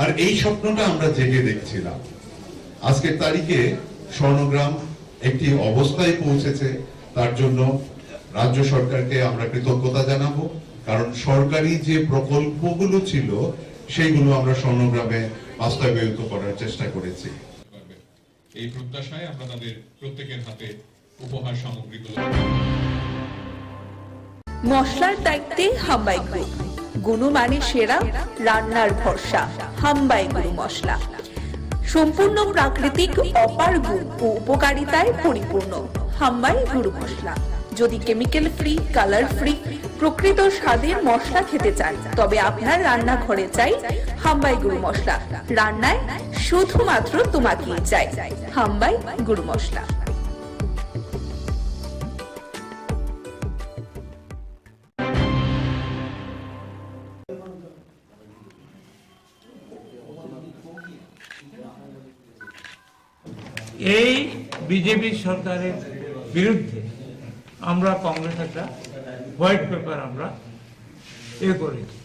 আর এই স্বপ্নটা আমরা জেগে দেখছিলাম। আজকের তারিখে স্বর্ণগ্রাম একটি অবস্থায় পৌঁছেছে, তার জন্য রাজ্য সরকারকে আমরা কৃতজ্ঞতা জানাবো, কারণ সরকারি যে প্রকল্পগুলো ছিল সেইগুলো আমরা স্বর্ণগ্রামে বাস্তবায়িত করার চেষ্টা করেছি। এই প্রত্যাশায় আমরা তাদের প্রত্যেকের হাতে উপহার সামগ্রীগুলো। মশলার দায়িত্বে হাম্বাই গ্রুপ, গুণমানে সেরা, রান্নার ভরসা। হাম্বাই গুরু মশলা সম্পূর্ণ প্রাকৃতিক, অপার গুণ ও উপকারিতায় পরিপূর্ণ। হাম্বাই গুরু মশলা। যদি কেমিক্যাল ফ্রি, কালার ফ্রি, প্রকৃত স্বাদের মশলা খেতে চান, তবে আপনার রান্নাঘরে চাই হাম্বাই গুরু মশলা। রান্নায় শুধুমাত্র তোমাকেই চাই হাম্বাই গুরু মশলা। এই বিজেপি সরকারের বিরুদ্ধে আমরা কংগ্রেস একটা হোয়াইট পেপার আমরা করেছি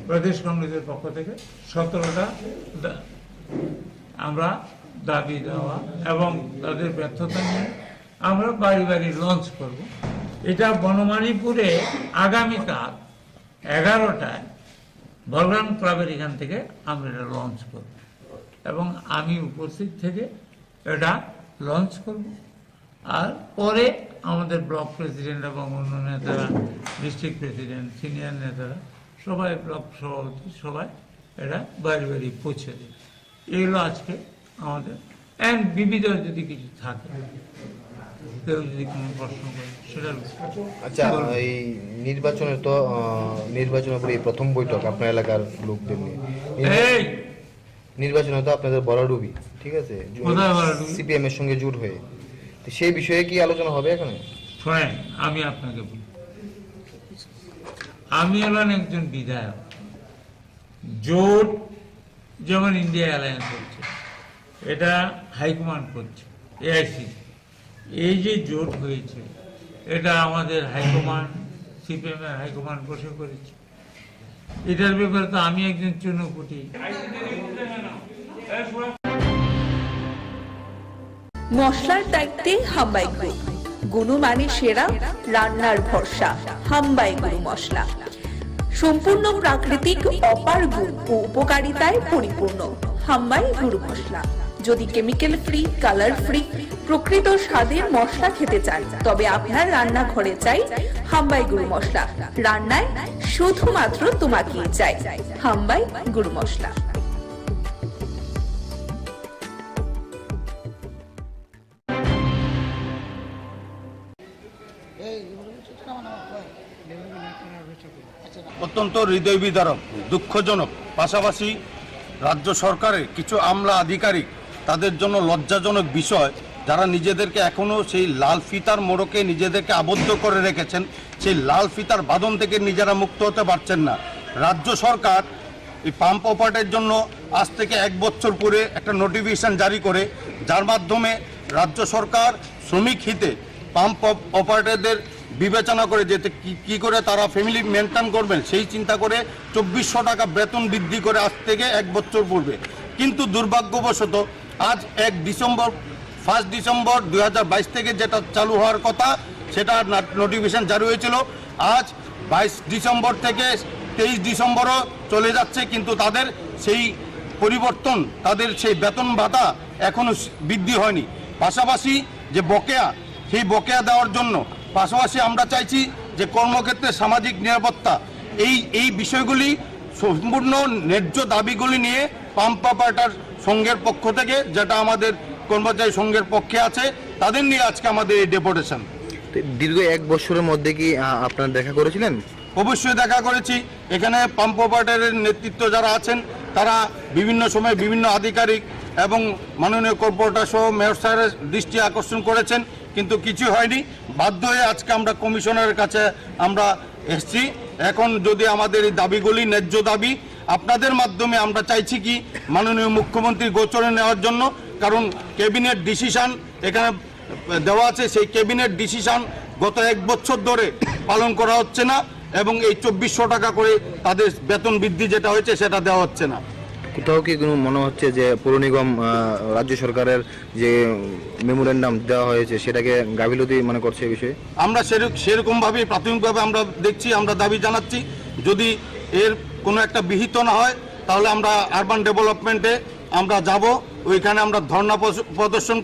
প্রদেশ কংগ্রেসের পক্ষ থেকে 17টা আমরা দাবি দেওয়া এবং তাদের ব্যর্থতা নিয়ে আমরা বাড়ি বাড়ি লঞ্চ করব। এটা বনমালীপুরে আগামীকাল 11টায় বলরাম ক্লাবের এখান থেকে আমরা এটা লঞ্চ করব এবং আমি উপস্থিত থেকে এটা লঞ্চ করব। আর পরে আমাদের ব্লক প্রেসিডেন্ট এবং অন্য নেতারা, ডিস্ট্রিক্ট প্রেসিডেন্ট, সিনিয়র নেতারা সবাই, ব্লক সভাপতি সবাই এটা বাড়ি বাড়ি পৌঁছে দেবে। এগুলো আজকে আমাদের অ্যান্ড বিবিধ যদি কিছু থাকে, কেউ যদি কোনো প্রশ্ন করে সেটা। আচ্ছা, এই নির্বাচনের পরে এই প্রথম বৈঠক আপনার এলাকার লোকদের নিয়ে। নির্বাচনে তো আপনাদের বড়ডুবি, ঠিক আছে, সিপিএম এর সঙ্গে জোট হয়ে, সেই বিষয়ে কি আলোচনা হবে এখানে? শোনেন, আমি আপনাকে বলি, আমি হলাম একজন বিধায়ক। জোট যেমন ইন্ডিয়া অ্যালায়েন্স হচ্ছে, এটা হাইকমান্ড করছে, এআইসি। এই যে জোট হয়েছে, এটা আমাদের হাইকমান্ড, সিপিএম এর হাইকমান্ড বসে করেছে। এটার ব্যাপারে তো আমি একজন চুনোপুটি। মশলার দায়িত্বে হাম্বাই গ্রুপ, গুণমানে সেরা, রান্নার ভরসা। হাম্বাই গুরু মশলা সম্পূর্ণ প্রাকৃতিক, অপার গুণ ও উপকারিতায় পরিপূর্ণ। হাম্বাই গুরু মশলা। যদি কেমিক্যাল ফ্রি, কালার ফ্রি, প্রকৃত স্বাদের মশলা খেতে চান, তবে আপনার রান্নাঘরে চাই হাম্বাই গুরু মশলা। রান্নায় শুধুমাত্র তোমাকেই চাই হাম্বাই গুরু মশলা। অত্যন্ত হৃদয় বিদারক, দুঃখজনক, পাশাপাশি রাজ্য সরকারের কিছু আমলা আধিকারিক, তাদের জন্য লজ্জাজনক বিষয়, যারা নিজেদেরকে এখনো সেই লাল ফিতার মোড়কে নিজেদেরকে আবদ্ধ করে রেখেছেন, সেই লাল ফিতার বাঁধন থেকে নিজেরা মুক্ত হতে পারছেন না। রাজ্য সরকার এই পাম্প অপারেটের জন্য আজ থেকে 1 বছর পরে একটা নোটিফিকেশন জারি করে, যার মাধ্যমে রাজ্য সরকার শ্রমিক হিতে পাম্প অপারেটরদের বিবেচনা করে যেতে কি করে তারা ফ্যামিলি মেনটেন করবেন, সেই চিন্তা করে 2400 টাকা বেতন বৃদ্ধি করে আজ থেকে 1 বছর পূর্বে। কিন্তু দুর্ভাগ্যবশত আজ 1 ডিসেম্বর 2022 থেকে যেটা চালু হওয়ার কথা, সেটা নোটিফিকেশন জারি হয়েছিল। আজ 22 ডিসেম্বর থেকে 23 ডিসেম্বরও চলে যাচ্ছে, কিন্তু তাদের সেই পরিবর্তন, তাদের সেই বেতন ভাতা এখনো বৃদ্ধি হয়নি। পাশাপাশি যে বকেয়া, সেই বকেয়া দেওয়ার জন্য পাশাপাশি আমরা চাইছি যে কর্মক্ষেত্রে সামাজিক নিরাপত্তা, এই বিষয়গুলি সম্পূর্ণ ন্যায্য দাবিগুলি নিয়ে পাম্প অপারেটর সংঘের পক্ষ থেকে, যেটা আমাদের কর্মচারী সংঘের পক্ষে আছে, তাদের নিয়ে আজকে আমাদের এই ডেপুটেশন। দীর্ঘ 1 বছরের মধ্যে কি আপনারা দেখা করেছিলেন? অবশ্যই দেখা করেছি। এখানে পাম্প অপারেটরের নেতৃত্ব যারা আছেন, তারা বিভিন্ন সময় বিভিন্ন আধিকারিক এবং মাননীয় কর্পোরেটর সহ মেয়র সাহেবের দৃষ্টি আকর্ষণ করেছেন, কিন্তু কিছু হয়নি। বাধ্য হয়ে আজকে আমরা কমিশনারের কাছে আমরা এসেছি। এখন যদি আমাদের এই দাবিগুলি ন্যায্য দাবি, আপনাদের মাধ্যমে আমরা চাইছি কি মাননীয় মুখ্যমন্ত্রীর গোচরে নেওয়ার জন্য, কারণ ক্যাবিনেট ডিসিশন এখানে দেওয়া আছে, সেই ক্যাবিনেট ডিসিশন গত 1 বছর ধরে পালন করা হচ্ছে না এবং এই 2400 টাকা করে তাদের বেতন বৃদ্ধি যেটা হয়েছে সেটা দেওয়া হচ্ছে না। কোথাও কি কোনো মনে হচ্ছে যে পৌর নিগম রাজ্য সরকারের যে মেমোরেন্ডাম দেওয়া হয়েছে সেটাকে গাফিলতি মনে করছে এই বিষয়ে? আমরা সেরকমভাবে প্রাথমিকভাবে আমরা দেখছি, আমরা দাবি জানাচ্ছি যদি এর কোনো একটা বিহিত না হয় তাহলে আমরা আরবান ডেভেলপমেন্টে আমরা যাব, ওইখানে আমরা ধর্ণা প্রদর্শন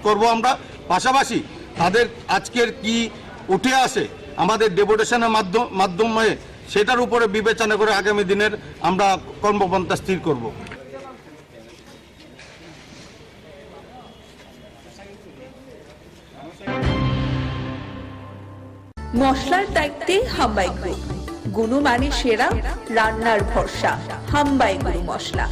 করব আমরা। পাশাপাশি তাদের আজকের কি উঠে আসে আমাদের ডেপুটেশনের মাধ্যমে সেটার উপরে বিবেচনা করে আগামী দিনের আমরা কর্মপন্থা স্থির করব। মশলার দায়িত্বে হাম্বাই গ্রুপ, গুণমানে সেরা, রান্নার ভরসা হাম্বাই গুরু মশলা।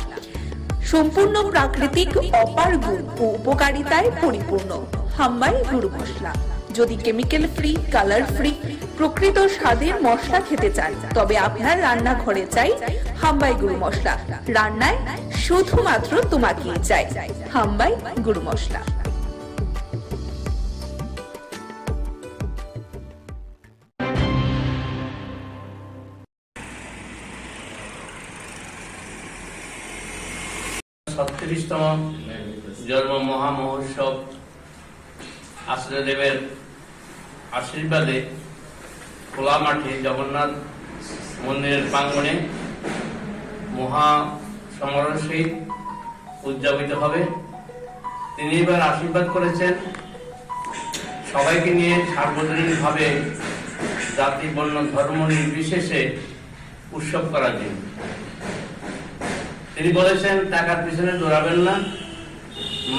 সম্পূর্ণ প্রাকৃতিক, অপার গুণ ও উপকারিতায় পরিপূর্ণ হাম্বাই গুরু মশলা। যদি কেমিক্যাল ফ্রি, কালার ফ্রি, প্রকৃত স্বাদের মশলা খেতে চান তবে আপনার রান্নাঘরে চাই হাম্বাই গুরু মশলা। রান্নায় শুধুমাত্র তোমাকেই চাই হাম্বাই গুরু মশলা। তম জন্ম মহামহোৎসব আশ্রয়দেবের আশীর্বাদে খোলা মাঠে জগন্নাথ মন্দিরের প্রাঙ্গণে মহা সমারোহ সহিত উদযাপিত হবে। তিনি এবার আশীর্বাদ করেছেন সবাইকে নিয়ে সার্বজনীনভাবে জাতি, বর্ণ, ধর্ম নির্বিশেষে উৎসব করার জন্য। তিনি বলেছেন টাকার পিছনে দৌড়াবেন না,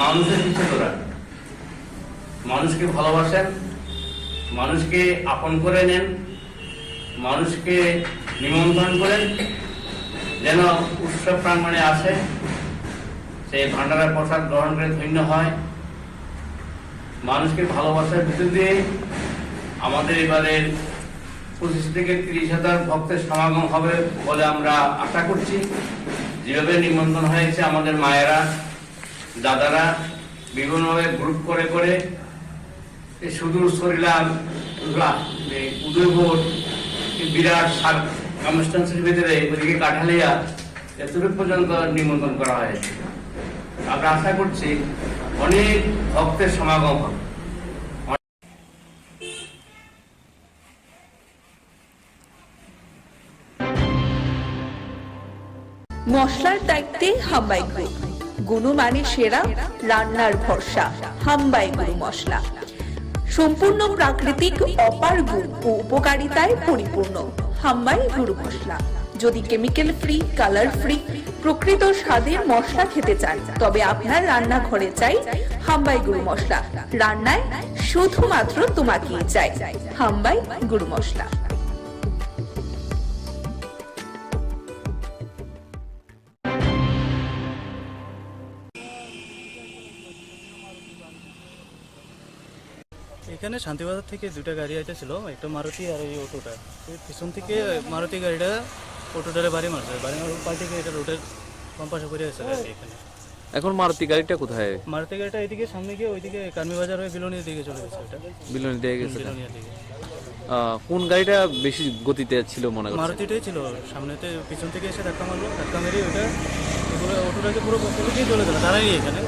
মানুষের পিছনে দৌড়ান। মানুষকে ভালোবাসেন, মানুষকে আপন করে নেন, মানুষকে নিমন্ত্রণ করেন, যেন উৎসব প্রাঙ্গণে আসে, সেই ভান্ডারের প্রসাদ গ্রহণ করে ধন্য হয়। মানুষকে ভালোবাসার ভিতর দিয়ে আমাদের এবারের 25 থেকে 30,000 ভক্তের সমাগম হবে বলে আমরা আশা করছি। যেভাবে নিমন্ত্রণ হয়েছে আমাদের মায়েরা, দাদারা বিভিন্নভাবে গ্রুপ করে করে সুদূর সরিলাম, উদয়পুর, বিরাট কনস্টিটুয়েন্সির ভিতরে ওদিকে কাঠালিয়া এতটুকু পর্যন্ত নিমন্ত্রণ করা হয়েছে। আমরা আশা করছি অনেক ভক্তের সমাগম হবে। মশলার দায়িত্বে হাম্বাই গ্রুপ, গুণমানে সেরা, রান্নার ভরসা হাম্বাই গুরু মশলা। সম্পূর্ণ প্রাকৃতিক, অপার গুণ ও উপকারিতায় পরিপূর্ণ হাম্বাই গুরু মশলা। যদি কেমিক্যাল ফ্রি, কালার ফ্রি, প্রকৃত স্বাদের মশলা খেতে চান তবে আপনার রান্নাঘরে চাই হাম্বাই গুরু মশলা। রান্নায় শুধুমাত্র তোমাকেই চাই হাম্বাই গুরু মশলা। এখানে শান্তিবাজার থেকে দুটা গাড়ি আইতেছিল, একটা মারুতি আর এই অটোটা। পিছন থেকে মারুতি গাড়িটা অটোটারে বাড়ি মারছে, বাড়ি মারার পাল্টিকে এটা রোডের বাম পাশে পড়ে আছে এখানে। এখন মারুতি গাড়িটা কোথায়? মারুতি গাড়িটা এদিকে সামনে গিয়ে ওইদিকে কার্মি বাজার হয়ে বিলোনিয়ার দিকে চলে গেছে। ওটা বিলোনি দিয়ে গেছে। বিলোনিয়ার দিকে। কোন গাড়িটা বেশি গতিতে ছিল মনে করছেন? মারুতিটাই ছিল, সামনেতে পিছন থেকে এসে ধাক্কা মারলো, ধাক্কা মেরে ওইটা অটোটাকে পুরো পথে দিয়ে চলে গেল, দাঁড়াই এখানে।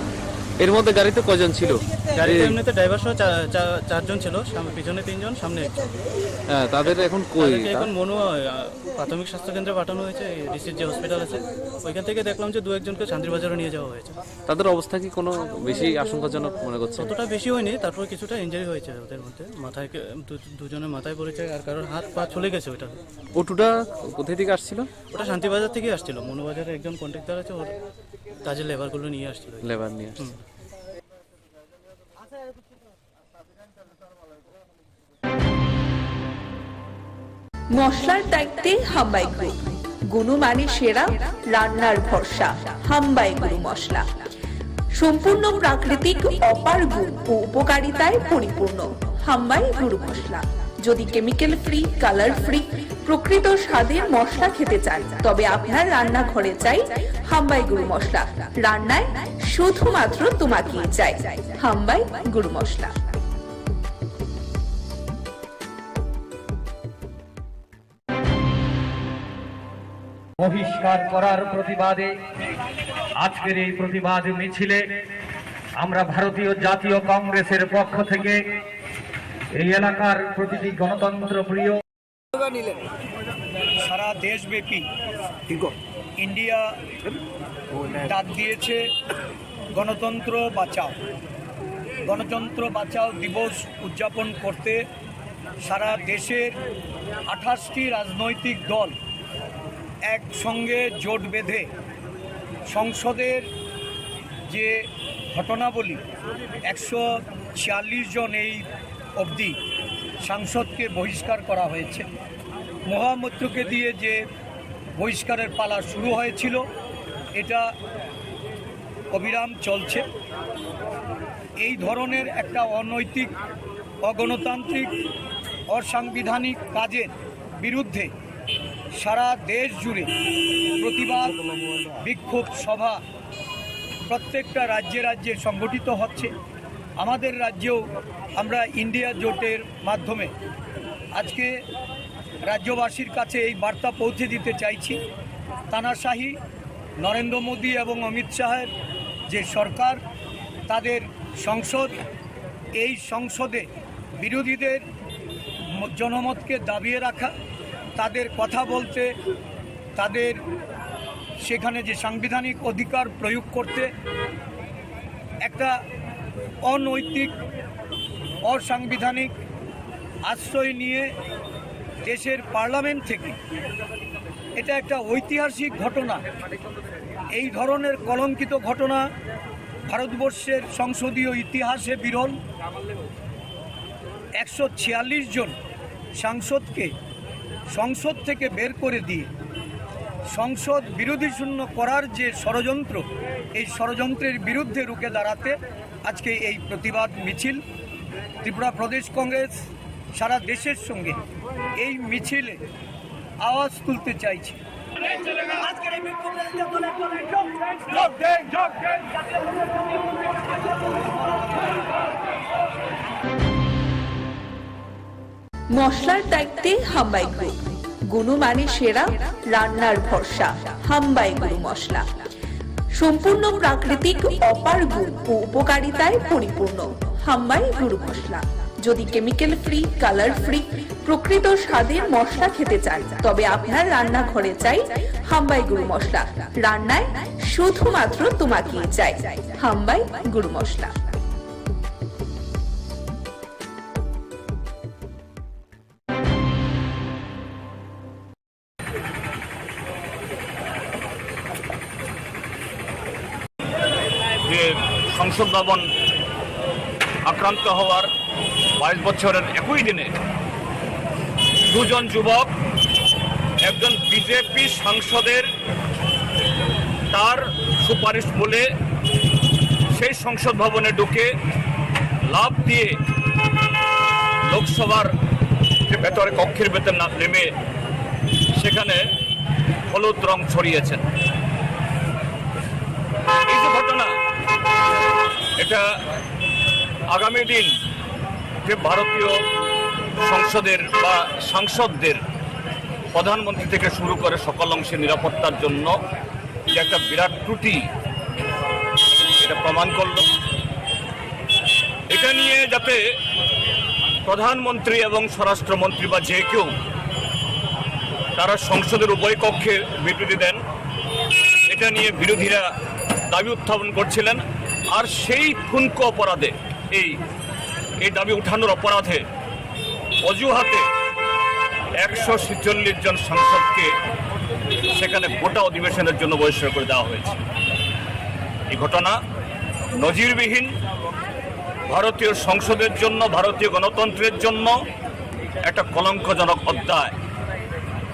এর মধ্যে গাড়িতে কজন ছিল? গাড়িতে এমনিতে ড্রাইভার সহ 4 জন ছিল, পিছনে 3 জন, সামনে 1 জন। হ্যাঁ, তাদের এখন কই? এখন মনুয়া প্রাথমিক স্বাস্থ্য কেন্দ্রে পাঠানো হয়েছে, ডিসির যে হসপিটাল আছে ওইখান থেকে দেখলাম যে 2-1 জনকে শান্তিবাজারে নিয়ে যাওয়া হয়েছে। তাদের অবস্থা কি কোনো বেশি আশঙ্কাজনক মনে করছে? ততটা বেশি হয়নি, তারপর কিছুটা ইনজারি হয়েছে ওদের মধ্যে, মাথায় দুজনের মাথায় পড়েছে আর কারোর হাত পা চলে গেছে। ওইটা অটোটা কোথায় থেকে আসছিল? ওটা শান্তিবাজার থেকে আসছিল, মনুবাজারে একজন কন্ট্রাক্টর আছে, ওর কাজের লেবারগুলো নিয়ে আসছিল। লেবার নিয়ে আসছিল। মশলার দায়িত্বে হাম্বাই গ্রুপ, গুণমানে সেরা, রান্নার ভরসা হাম্বাই গুরু মশলা। সম্পূর্ণ প্রাকৃতিক, অপার গুণ ও উপকারিতায় পরিপূর্ণ হাম্বাই গুরু মশলা। যদি কেমিক্যাল ফ্রি, কালার ফ্রি, প্রকৃত স্বাদের মশলা খেতে চান তবে আপনার রান্নাঘরে চাই হাম্বাই গুরু মশলা। রান্নায় শুধুমাত্র তোমাকেই চাই হাম্বাই গুরু মশলা। বহিষ্কার করার প্রতিবাদে আজকের এই প্রতিবাদ মিছিলে আমরা ভারতীয় জাতীয় কংগ্রেসের পক্ষ থেকে এই এলাকার প্রতিটি গণতন্ত্র প্রিয় সারা দেশব্যাপী ইন্ডিয়া ডাক দিয়েছে গণতন্ত্র বাঁচাও। গণতন্ত্র বাঁচাও দিবস উদযাপন করতে সারা দেশের 28টি রাজনৈতিক দল একসঙ্গে জোট বেঁধে সংসদের যে ঘটনাবলী 146 জন এই অবধি সাংসদকে বহিষ্কার করা হয়েছে। মহামৈত্রকে দিয়ে যে বহিষ্কারের পালা শুরু হয়েছিল এটা অবিরাম চলছে। এই ধরনের একটা অনৈতিক, অগণতান্ত্রিক, অসাংবিধানিক কাজের বিরুদ্ধে সারা দেশ জুড়ে প্রতিবাদ বিক্ষোভ সভা প্রত্যেকটা রাজ্যে রাজ্যে সংগঠিত হচ্ছে। আমাদের রাজ্যেও আমরা ইন্ডিয়া জোটের মাধ্যমে আজকে রাজ্যবাসীর কাছে এই বার্তা পৌঁছে দিতে চাইছি, তানাশাহি নরেন্দ্র মোদী এবং অমিত শাহের যে সরকার, তাদের সংসদ, এই সংসদে বিরোধীদের জনমতকে দাবিয়ে রাখা, তাদের কথা বলতে, তাদের সেখানে যে সাংবিধানিক অধিকার প্রয়োগ করতে একটা অনৈতিক, অসাংবিধানিক আশ্রয় নিয়ে দেশের পার্লামেন্ট থেকে, এটা একটা ঐতিহাসিক ঘটনা। এই ধরনের কলঙ্কিত ঘটনা ভারতবর্ষের সংসদীয় ইতিহাসে বিরল। 146 জন সাংসদকে সংসদ থেকে বের করে দিয়ে সংসদ বিরোধী শূন্য করার যে ষড়যন্ত্র, এই ষড়যন্ত্রের বিরুদ্ধে রুখে দাঁড়াতে আজকে এই প্রতিবাদ মিছিল। ত্রিপুরা প্রদেশ কংগ্রেস সারা দেশের সঙ্গে এই মিছিলে আওয়াজ তুলতে চাইছে। মশলার দায়িত্বে হাম্বাই গ্রুপ, গুণমানে সেরা, রান্নার ভরসা। হাম্বাই গুরু মশলা সম্পূর্ণ প্রাকৃতিক, অপার গুণ ও উপকারিতায় পরিপূর্ণ। হাম্বাই গুরু মশলা। যদি কেমিক্যাল ফ্রি, কালার ফ্রি, প্রকৃত স্বাদের মশলা খেতে চান, তবে আপনার রান্নাঘরে চাই হাম্বাই গুরু মশলা। রান্নায় শুধুমাত্র তোমাকেই চাই হাম্বাই গুরু মশলা। যে সংসদ ভবন আক্রান্ত হওয়ার 22 বছরের একই দিনে দুজন যুবক, একজন বিজেপি সাংসদের তার সুপারিশ বলে সেই সংসদ ভবনে ঢুকে লাফ দিয়ে লোকসভার যে ভেতরে কক্ষের ভেতর না নেমে সেখানে হলুদ রং ছড়িয়েছেন। এই যে ঘটনা, এটা আগামী দিন যে ভারতীয় সংসদের বা সাংসদদের, প্রধানমন্ত্রী থেকে শুরু করে সকল অংশে নিরাপত্তার জন্য যে একটা বিরাট ত্রুটি, এটা প্রমাণ করল। এটা নিয়ে যাতে প্রধানমন্ত্রী এবং স্বরাষ্ট্রমন্ত্রী বা যে কেউ তারা সংসদের উভয় কক্ষে বিবৃতি দেন, এটা নিয়ে বিরোধীরা দাবি উত্থাপন করছিলেন। আর সেই ঠুনকো অপরাধে, এই দাবি উঠানোর অপরাধে অজুহাতে 146 জন সাংসদকে সেখানে গোটা অধিবেশনের জন্য বহিষ্কার করে দেওয়া হয়েছে। এই ঘটনা নজিরবিহীন, ভারতীয় সংসদের জন্য, ভারতীয় গণতন্ত্রের জন্য একটা কলঙ্কজনক অধ্যায়।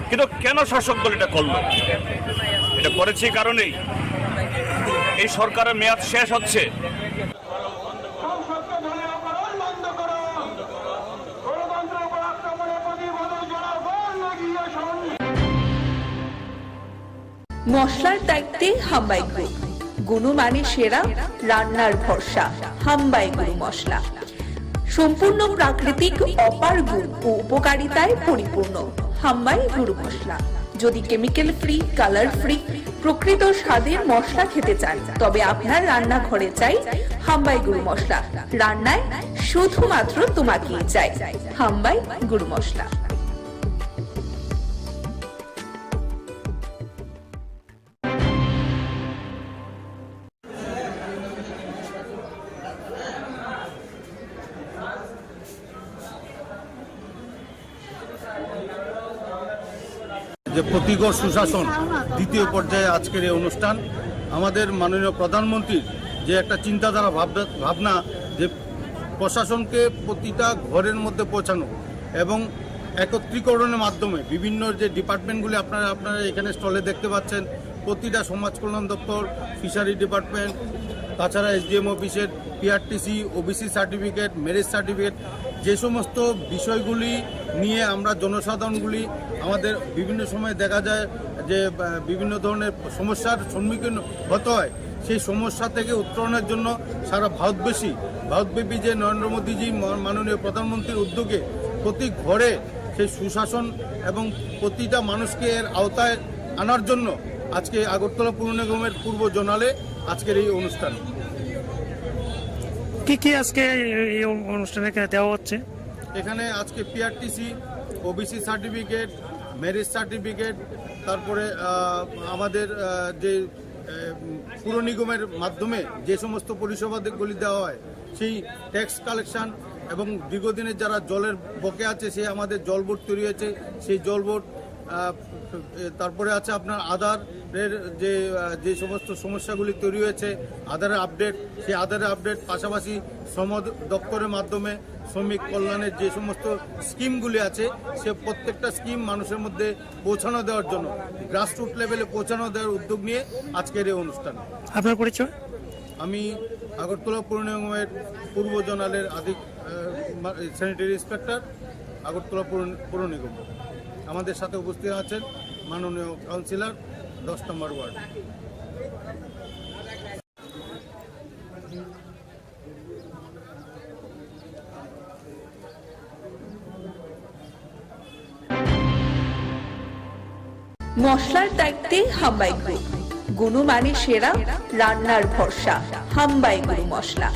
কিন্তু কেন শাসক দল এটা করল? এটা করেছে কারণেই এই সরকারের মেয়াদ শেষ হচ্ছে। মশলার দায়িত্বে হাম্বাই গ্রুপ, গুণমানে সেরা, রান্নার ভরসা। হাম্বাই গুরু মশলা সম্পূর্ণ প্রাকৃতিক, অপার গুণ ও উপকারিতায় পরিপূর্ণ। হাম্বাই গুরু মশলা। যদি কেমিক্যাল ফ্রি, কালার ফ্রি, প্রকৃত স্বাদের মশলা খেতে চান তবে আপনার রান্নাঘরে চাই হাম্বাই গুরু মশলা। রান্নায় শুধুমাত্র তোমাকেই চাই হাম্বাই গুরু মশলা। যে প্রতিকর সুশাসন দ্বিতীয় পর্যায়ে আজকের এই অনুষ্ঠান আমাদের মাননীয় প্রধানমন্ত্রীর যে একটা চিন্তাধারা ভাবনা যে প্রশাসনকে প্রতিটা ঘরের মধ্যে পৌঁছানো এবং একত্রীকরণের মাধ্যমে বিভিন্ন যে ডিপার্টমেন্টগুলি আপনারা এখানে স্টলে দেখতে পাচ্ছেন, প্রতিটা সমাজ কল্যাণ দপ্তর, ফিশারি ডিপার্টমেন্ট, তাছাড়া এসডিএম অফিসের PRTC, OBC certificate, marriage certificate, যে সমস্ত বিষয়গুলি নিয়ে আমরা জনসাধারণগুলি আমাদের বিভিন্ন সময় দেখা যায় যে বিভিন্ন ধরনের সমস্যার সম্মুখীন হতে হয়, সেই সমস্যা থেকে উত্তরণের জন্য সারা ভারতব্যাপী যে নরেন্দ্র মোদীজি মাননীয় প্রধানমন্ত্রীর উদ্যোগে প্রতি ঘরে সেই সুশাসন এবং প্রতিটা মানুষকে এর আওতায় আনার জন্য আজকে আগরতলা পুর নিগমের পূর্ব জোনালে আজকের এই অনুষ্ঠান। কি আজকে এই অনুষ্ঠানে দেওয়া হচ্ছে? এখানে আজকে PRTC, OBC certificate, marriage certificate, তারপরে আমাদের যে পুর নিগমের মাধ্যমে যে সমস্ত পরিষেবাগুলি দেওয়া হয় সেই ট্যাক্স কালেকশন এবং দীর্ঘদিনের যারা জলের বকে আছে সেই আমাদের জল বোর্ড তৈরি হয়েছে, সেই জল বোর্ড, তারপরে আছে আপনার আধারের যে সমস্ত সমস্যাগুলি তৈরি হয়েছে আধারের আপডেট, সেই আধারের আপডেট, পাশাপাশি শ্রম দপ্তরের মাধ্যমে শ্রমিক কল্যাণের যে সমস্ত স্কিমগুলি আছে সে প্রত্যেকটা স্কিম মানুষের মধ্যে পৌঁছানো দেওয়ার জন্য গ্রাসরুট লেভেলে পৌঁছানো দেওয়ার উদ্যোগ নিয়ে আজকের এই অনুষ্ঠান। আপনার পরিচয়? আমি আগরতলা পুর নিগমের পূর্ব জোনালের স্যানিটারি ইন্সপেক্টর, আগরতলা পুর নিগম। আমাদের সাথে উপস্থিত আছেন মাননীয় কাউন্সিলর 10 নম্বর ওয়ার্ড। মশলার দায়িত্বে হাম্বাই গ্রুপ, গুণমানে সেরা, রান্নার ভরসা হাম্বাই গুরু মশলা।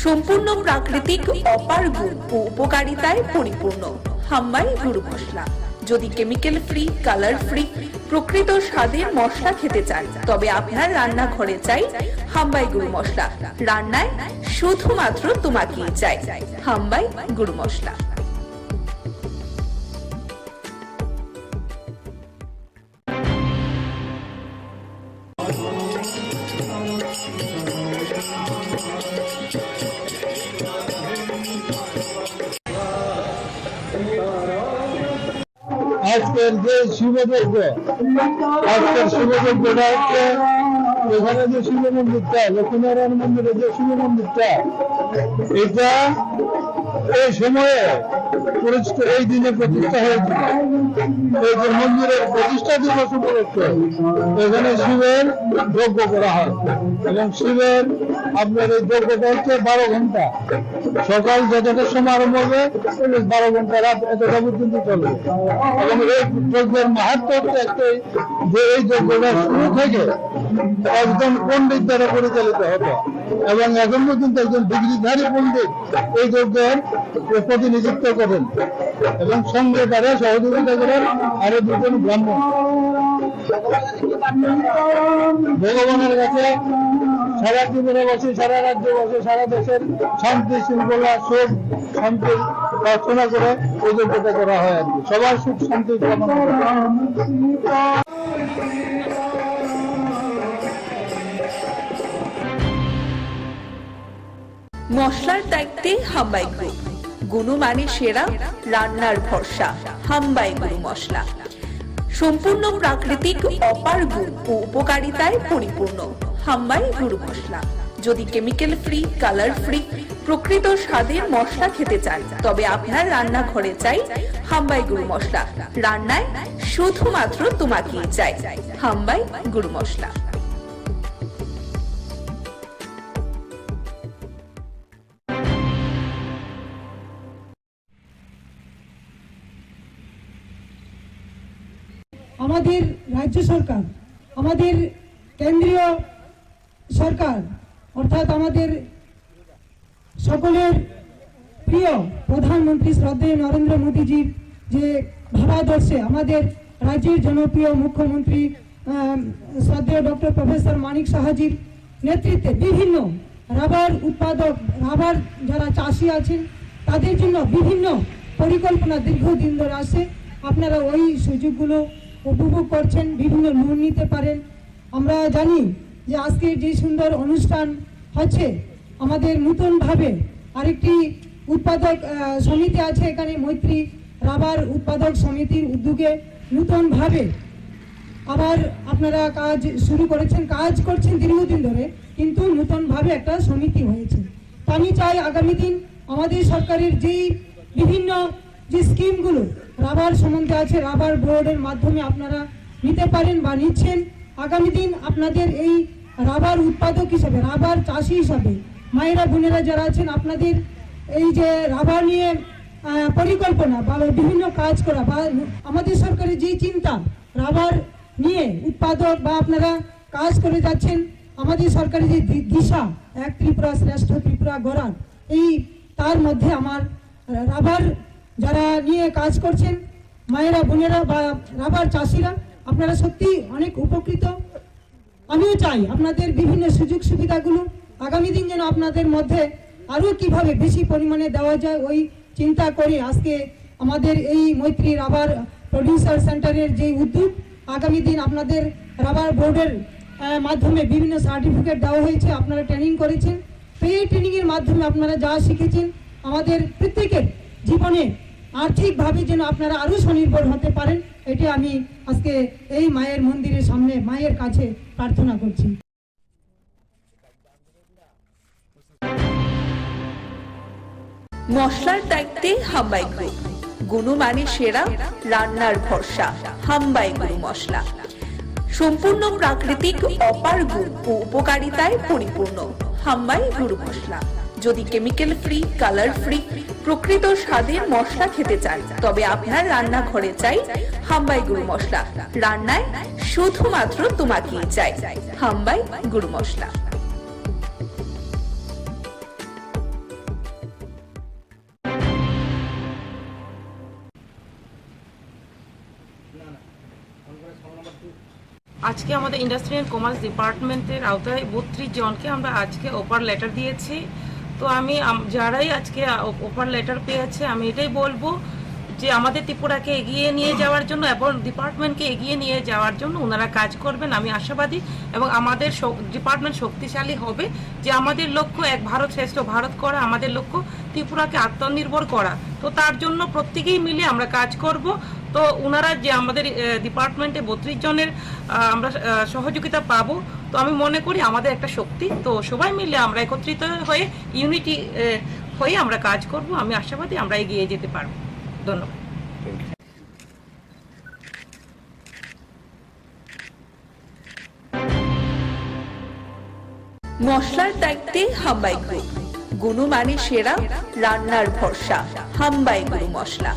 সম্পূর্ণ প্রাকৃতিক, অপার গুণ ও উপকারিতায় পরিপূর্ণ হাম্বাই গুরু মশলা। যদি কেমিক্যাল ফ্রি, কালার ফ্রি, প্রকৃত স্বাদের মশলা খেতে চান তবে আপনার রান্নাঘরে চাই হাম্বাই গুরু মশলা। রান্নায় শুধুমাত্র তোমাকেই চাই হাম্বাই গুরু মশলা। আজকের যে শিবযজ্ঞ, আজকের শিবযজ্ঞটা হচ্ছে এখানে যে শিব মন্দিরটা, লক্ষ্মীনারায়ণ মন্দিরে যে শিব মন্দিরটা, এটা এই সময়ে এই দিনে প্রতিষ্ঠা হয়েছিল। এই যে মন্দিরের প্রতিষ্ঠা দিবস উপলক্ষে এখানে শিবের যজ্ঞ করা হয় এবং শিবের আপনার এই যজ্ঞটা হচ্ছে 12 ঘন্টা, সকাল যতটা সময় আরম্ভ হবে 12 ঘন্টা, রাত এতটা পর্যন্ত চলবে। এবং এই যজ্ঞের মাহাত্ম্য হচ্ছে একটাই যে এই যজ্ঞটা শুরু থেকে একজন পণ্ডিত দ্বারা পরিচালিত হতো এবং এখন পর্যন্ত একজন ডিগ্রিধারী পণ্ডিত এই যজ্ঞের প্রতিনিধিত্ব করেন এবং সঙ্গে তারা সহযোগিতা করেন আরো 2 জন ব্রাহ্মণ। ভগবানের কাছে সারা জীবনে বসে, সারা রাজ্যে বসে, সারা দেশের শান্তি শৃঙ্খলা, সুখ শান্তি প্রার্থনা করে এই যজ্ঞটা করা হয় আর কি, সবার সুখ শান্তি কামনা করে। মশলার দায়িত্বে হাম্বাই গ্রুপ, গুণমানে সেরা, রান্নার ভরসা হাম্বাই গুরু মশলা। সম্পূর্ণ প্রাকৃতিক, অপার গুণ ও উপকারিতায় পরিপূর্ণ হাম্বাই গুরু মশলা। যদি কেমিক্যাল ফ্রি, কালার ফ্রি, প্রকৃত স্বাদের মশলা খেতে চান তবে আপনার রান্নাঘরে চাই হাম্বাই গুরু মশলা। রান্নায় শুধুমাত্র তোমাকেই চাই হাম্বাই গুরু মশলা। আমাদের রাজ্য সরকার, আমাদের কেন্দ্রীয় সরকার অর্থাৎ আমাদের সকলের প্রিয় প্রধানমন্ত্রী শ্রদ্ধেয় নরেন্দ্র মোদীজির যে ভাবাদর্শে আমাদের রাজ্যের জনপ্রিয় মুখ্যমন্ত্রী শ্রদ্ধেয় ডক্টর প্রফেসর মানিক সাহাজির নেতৃত্বে বিভিন্ন রাবার উৎপাদক, রাবার যারা চাষি আছেন তাদের জন্য বিভিন্ন পরিকল্পনা দীর্ঘদিন ধরে আসে। আপনারা ওই সুযোগগুলো উপভোগ করছেন, বিভিন্ন লোন নিতে পারেন। আমরা জানি যে আজকে যে সুন্দর অনুষ্ঠান হচ্ছে, আমাদের নতুনভাবে আরেকটি উৎপাদক সমিতি আছে এখানে, মৈত্রী রাবার উৎপাদক সমিতির উদ্যোগে নতুনভাবে আবার আপনারা কাজ শুরু করেছেন, কাজ করছেন দীর্ঘদিন ধরে, কিন্তু নতুনভাবে একটা সমিতি হয়েছে। তো আমি চাই আগামী দিন আমাদের সরকারের যেই বিভিন্ন যে স্কিমগুলো রাবার সম্বন্ধে আছে, রাবার বোর্ডের মাধ্যমে আপনারা নিতে পারেন বা নিচ্ছেন। আগামী দিন আপনাদের এই রাবার উৎপাদক হিসাবে, রাবার চাষি হিসাবে মায়েরা বোনেরা যারা আছেন, আপনাদের এই যে রাবার নিয়ে পরিকল্পনা বা বিভিন্ন কাজ করা বা আমাদের সরকারের যে চিন্তা রাবার নিয়ে উৎপাদক বা আপনারা কাজ করে যাচ্ছেন, আমাদের সরকারের যে দিশা এক ত্রিপুরা শ্রেষ্ঠ ত্রিপুরা গড়ার, এই তার মধ্যে আমার রাবার যারা নিয়ে কাজ করছেন মায়েরা বোনেরা বা রাবার চাষিরা, আপনারা সত্যি অনেক উপকৃত। আমিও চাই আপনাদের বিভিন্ন সুযোগ সুবিধাগুলো আগামী দিন যেন আপনাদের মধ্যে আরও কিভাবে বেশি পরিমাণে দেওয়া যায় ওই চিন্তা করে আজকে আমাদের এই মৈত্রী রাবার প্রডিউসার সেন্টারের যে উদ্যোগ, আগামী দিন আপনাদের রাবার বোর্ডের মাধ্যমে বিভিন্ন সার্টিফিকেট দেওয়া হয়েছে, আপনারা ট্রেনিং করেছেন। তো এই ট্রেনিংয়ের মাধ্যমে আপনারা যা শিখেছেন আমাদের প্রত্যেকের জীবনে আর্থিকভাবে যেন আপনারা আরও স্বনির্ভর হতে পারেন, এটি আমি আজকে এই মায়ের মন্দিরের সামনে মায়ের কাছে প্রার্থনা করছি। মশলার দায়িত্বে হাম্বাই গ্রুপ, গুণমানে সেরা, রান্নার ভরসা হাম্বাই গুরু মশলা। সম্পূর্ণ প্রাকৃতিক, অপার গুণ ও উপকারিতায় পরিপূর্ণ হাম্বাই গুরু মশলা। যদি কেমিক্যাল ফ্রি, কালার ফ্রি, প্রকৃত স্বাদের মশলা খেতে চান, তবে আপনার রান্নাঘরে চাই হাম্বাই গুরু মশলা। রান্নায় শুধুমাত্র তোমাকেই চাই হাম্বাই গুরু মশলা। আজকে আমাদের ইন্ডাস্ট্রি অ্যান্ড কমার্স ডিপার্টমেন্টের আওতায় 32 জনকে আমরা আজকে অফার লেটার দিয়েছি। তো আমি যারাই আজকে অফার লেটার পেয়েছে, আমি এটাই বলবো যে আমাদের ত্রিপুরাকে এগিয়ে নিয়ে যাওয়ার জন্য এবং ডিপার্টমেন্টকে এগিয়ে নিয়ে যাওয়ার জন্য ওনারা কাজ করবেন, আমি আশাবাদী। এবং আমাদের ডিপার্টমেন্ট শক্তিশালী হবে, যে আমাদের লক্ষ্য এক ভারত শ্রেষ্ঠ ভারত করা, আমাদের লক্ষ্য ত্রিপুরাকে আত্মনির্ভর করা। তো তার জন্য প্রত্যেকেই মিলে আমরা কাজ করব। তো ওনারা যে আমাদের ডিপার্টমেন্টে 32 জনের আমরা সহযোগিতা পাবো, তো আমি মনে করি আমাদের একটা শক্তি। তো সবাই মিলে আমরা একত্রিত হয়ে ইউনিটি হয়ে আমরা কাজ করব, আমি আশাবাদী আমরা এগিয়ে যেতে পারবো। ধন্যবাদ। মশলার দায়িত্বে হাম্বাই গ্রুপ, গুণমানে সেরা, রান্নার ভরসা হাম্বাই গুরু মশলা।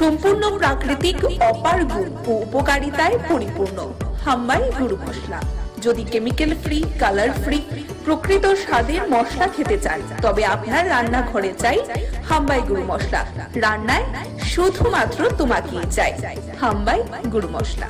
সম্পূর্ণ প্রাকৃতিক, অপার গুণ ও উপকারিতায় পরিপূর্ণ হাম্বাই গুরু মশলা। যদি কেমিক্যাল ফ্রি, কালার ফ্রি, প্রকৃত স্বাদের মশলা খেতে চান, তবে আপনার রান্নাঘরে চাই হাম্বাই গুরু মশলা। রান্নায় শুধুমাত্র তোমাকেই চাই হাম্বাই গুরু মশলা।